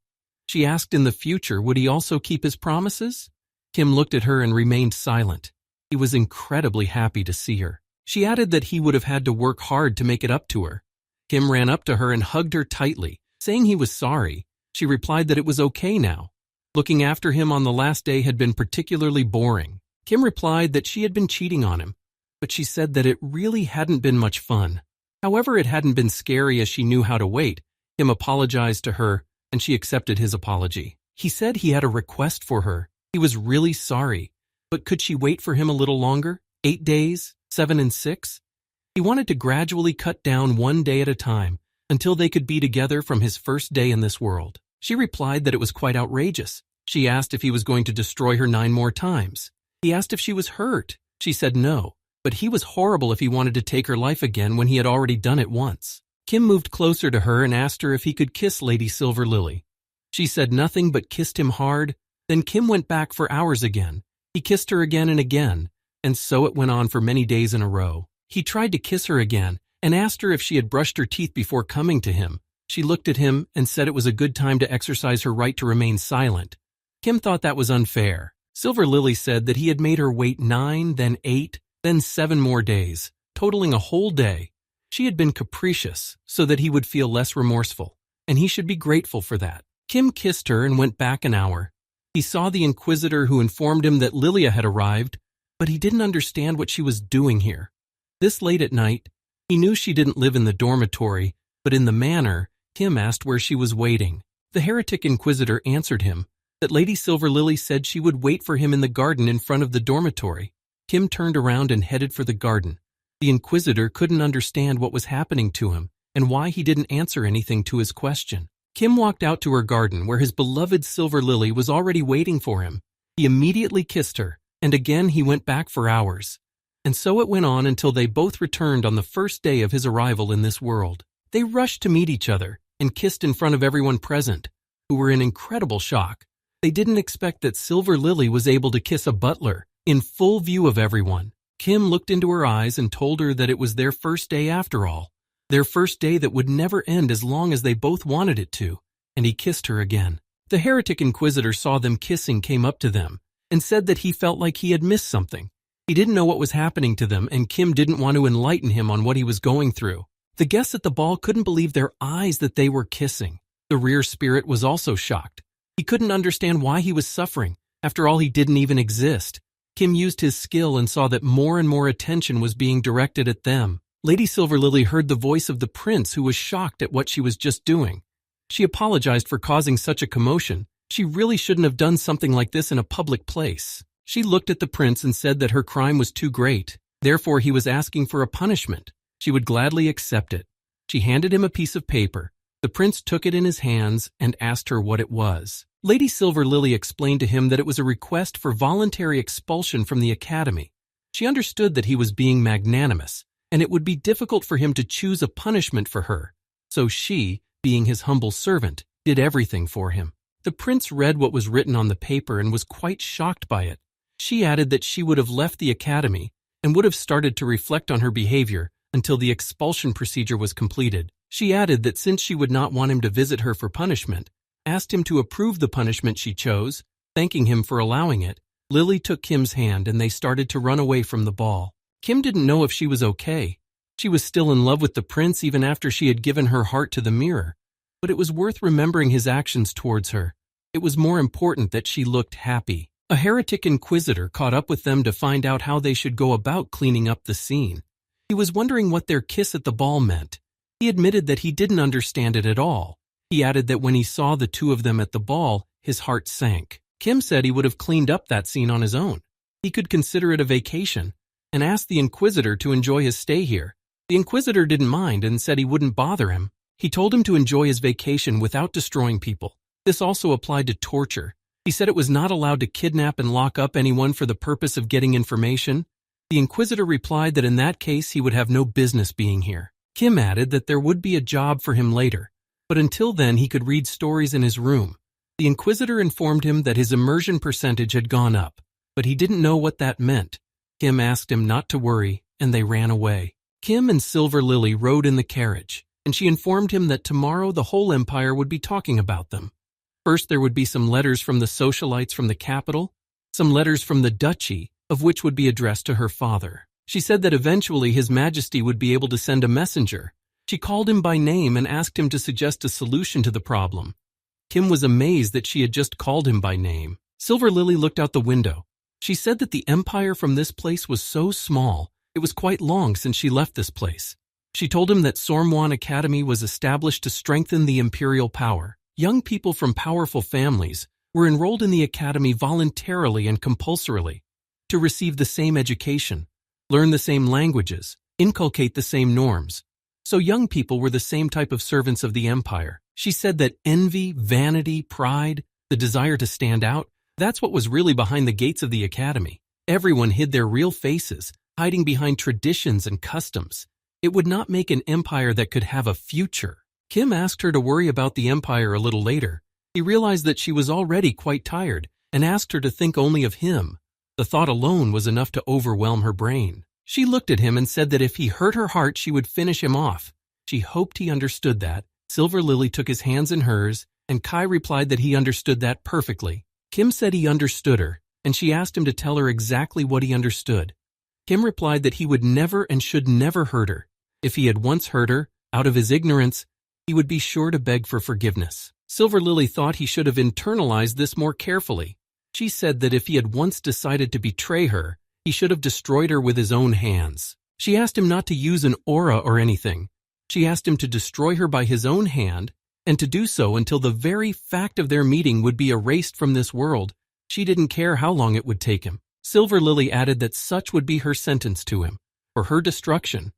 She asked in the future, would he also keep his promises? Kim looked at her and remained silent. He was incredibly happy to see her. She added that he would have had to work hard to make it up to her. Kim ran up to her and hugged her tightly, saying he was sorry. She replied that it was okay now. Looking after him on the last day had been particularly boring. Kim replied that she had been cheating on him, but she said that it really hadn't been much fun. However, it hadn't been scary as she knew how to wait. Kim apologized to her, and she accepted his apology. He said he had a request for her. He was really sorry, but could she wait for him a little longer? 8 days? 7 and 6? He wanted to gradually cut down one day at a time until they could be together from his first day in this world. She replied that it was quite outrageous. She asked if he was going to destroy her 9 more times. He asked if she was hurt. She said no, but he was horrible if he wanted to take her life again when he had already done it once. Kim moved closer to her and asked her if he could kiss Lady Silver Lily. She said nothing but kissed him hard. Then Kim went back for hours again. He kissed her again and again, and so it went on for many days in a row. He tried to kiss her again and asked her if she had brushed her teeth before coming to him. She looked at him and said it was a good time to exercise her right to remain silent. Kim thought that was unfair. Silver Lily said that he had made her wait 9, then 8, then 7 more days, totaling a whole day. She had been capricious so that he would feel less remorseful, and he should be grateful for that. Kim kissed her and went back an hour. He saw the Inquisitor who informed him that Lilia had arrived, but he didn't understand what she was doing here. This late at night, he knew she didn't live in the dormitory, but in the manor, Kim asked where she was waiting. The heretic Inquisitor answered him that Lady Silver Lily said she would wait for him in the garden in front of the dormitory. Kim turned around and headed for the garden. The Inquisitor couldn't understand what was happening to him and why he didn't answer anything to his question. Kim walked out to her garden where his beloved Silver Lily was already waiting for him. He immediately kissed her, and again he went back for hours. And so it went on until they both returned on the first day of his arrival in this world. They rushed to meet each other and kissed in front of everyone present, who were in incredible shock. They didn't expect that Silver Lily was able to kiss a butler in full view of everyone. Kim looked into her eyes and told her that it was their first day after all, their first day that would never end as long as they both wanted it to, and he kissed her again. The heretic Inquisitor saw them kissing, came up to them, and said that he felt like he had missed something. He didn't know what was happening to them, and Kim didn't want to enlighten him on what he was going through. The guests at the ball couldn't believe their eyes that they were kissing. The rear spirit was also shocked. He couldn't understand why he was suffering. After all, he didn't even exist. Kim used his skill and saw that more and more attention was being directed at them. Lady Silver Lily heard the voice of the prince, who was shocked at what she was just doing. She apologized for causing such a commotion. She really shouldn't have done something like this in a public place. She looked at the prince and said that her crime was too great. Therefore, he was asking for a punishment. She would gladly accept it. She handed him a piece of paper. The prince took it in his hands and asked her what it was. Lady Silver Lily explained to him that it was a request for voluntary expulsion from the academy. She understood that he was being magnanimous, and it would be difficult for him to choose a punishment for her. So she, being his humble servant, did everything for him. The prince read what was written on the paper and was quite shocked by it. She added that she would have left the academy and would have started to reflect on her behavior until the expulsion procedure was completed. She added that since she would not want him to visit her for punishment, asked him to approve the punishment she chose, thanking him for allowing it. Lily took Kim's hand and they started to run away from the ball. Kim didn't know if she was okay. She was still in love with the prince even after she had given her heart to the mirror. But it was worth remembering his actions towards her. It was more important that she looked happy. A heretic Inquisitor caught up with them to find out how they should go about cleaning up the scene. He was wondering what their kiss at the ball meant. He admitted that he didn't understand it at all. He added that when he saw the two of them at the ball, his heart sank. Kim said he would have cleaned up that scene on his own. He could consider it a vacation, and asked the Inquisitor to enjoy his stay here. The Inquisitor didn't mind and said he wouldn't bother him. He told him to enjoy his vacation without destroying people. This also applied to torture. He said it was not allowed to kidnap and lock up anyone for the purpose of getting information. The Inquisitor replied that in that case he would have no business being here. Kim added that there would be a job for him later, but until then he could read stories in his room. The Inquisitor informed him that his immersion percentage had gone up, but he didn't know what that meant. Kim asked him not to worry, and they ran away. Kim and Silver Lily rode in the carriage, and she informed him that tomorrow the whole empire would be talking about them. First, there would be some letters from the socialites from the capital, some letters from the duchy, of which would be addressed to her father. She said that eventually His Majesty would be able to send a messenger. She called him by name and asked him to suggest a solution to the problem. Kim was amazed that she had just called him by name. Silver Lily looked out the window. She said that the empire from this place was so small, it was quite long since she left this place. She told him that Sormwan Academy was established to strengthen the imperial power. Young people from powerful families were enrolled in the academy voluntarily and compulsorily to receive the same education, learn the same languages, inculcate the same norms. So young people were the same type of servants of the empire. She said that envy, vanity, pride, the desire to stand out, that's what was really behind the gates of the academy. Everyone hid their real faces, hiding behind traditions and customs. It would not make an empire that could have a future. Kim asked her to worry about the empire a little later. He realized that she was already quite tired and asked her to think only of him. The thought alone was enough to overwhelm her brain. She looked at him and said that if he hurt her heart, she would finish him off. She hoped he understood that. Silver Lily took his hands in hers, and Kai replied that he understood that perfectly. Kim said he understood her, and she asked him to tell her exactly what he understood. Kim replied that he would never and should never hurt her. If he had once hurt her, out of his ignorance, he would be sure to beg for forgiveness. Silver Lily thought he should have internalized this more carefully. She said that if he had once decided to betray her, he should have destroyed her with his own hands. She asked him not to use an aura or anything. She asked him to destroy her by his own hand, and to do so until the very fact of their meeting would be erased from this world. She didn't care how long it would take him. Silver Lily added that such would be her sentence to him, for her destruction.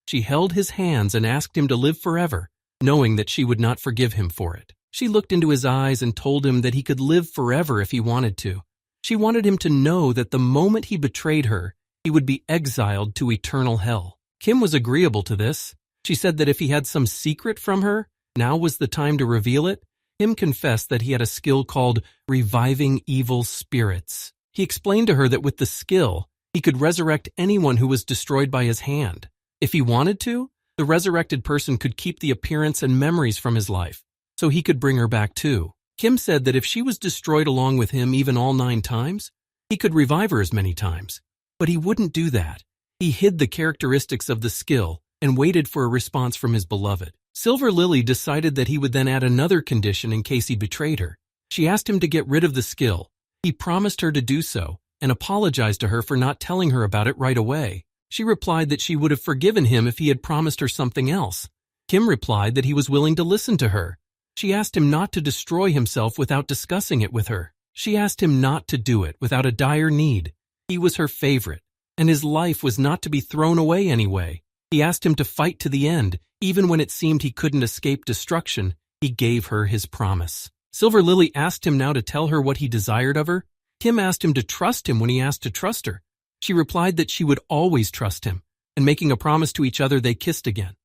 She held his hands and asked him to live forever, knowing that she would not forgive him for it. She looked into his eyes and told him that he could live forever if he wanted to. She wanted him to know that the moment he betrayed her, he would be exiled to eternal hell. Kim was agreeable to this. She said that if he had some secret from her, now was the time to reveal it. Kim confessed that he had a skill called reviving evil spirits. He explained to her that with the skill, he could resurrect anyone who was destroyed by his hand. If he wanted to, the resurrected person could keep the appearance and memories from his life, so he could bring her back too. Kim said that if she was destroyed along with him even all 9 times, he could revive her as many times. But he wouldn't do that. He hid the characteristics of the skill and waited for a response from his beloved. Silver Lily decided that he would then add another condition in case he betrayed her. She asked him to get rid of the skill. He promised her to do so and apologized to her for not telling her about it right away. She replied that she would have forgiven him if he had promised her something else. Kim replied that he was willing to listen to her. She asked him not to destroy himself without discussing it with her. She asked him not to do it without a dire need. He was her favorite, and his life was not to be thrown away anyway. He asked him to fight to the end. Even when it seemed he couldn't escape destruction, he gave her his promise. Silver Lily asked him now to tell her what he desired of her. Kim asked him to trust him when he asked to trust her. She replied that she would always trust him, and making a promise to each other, they kissed again.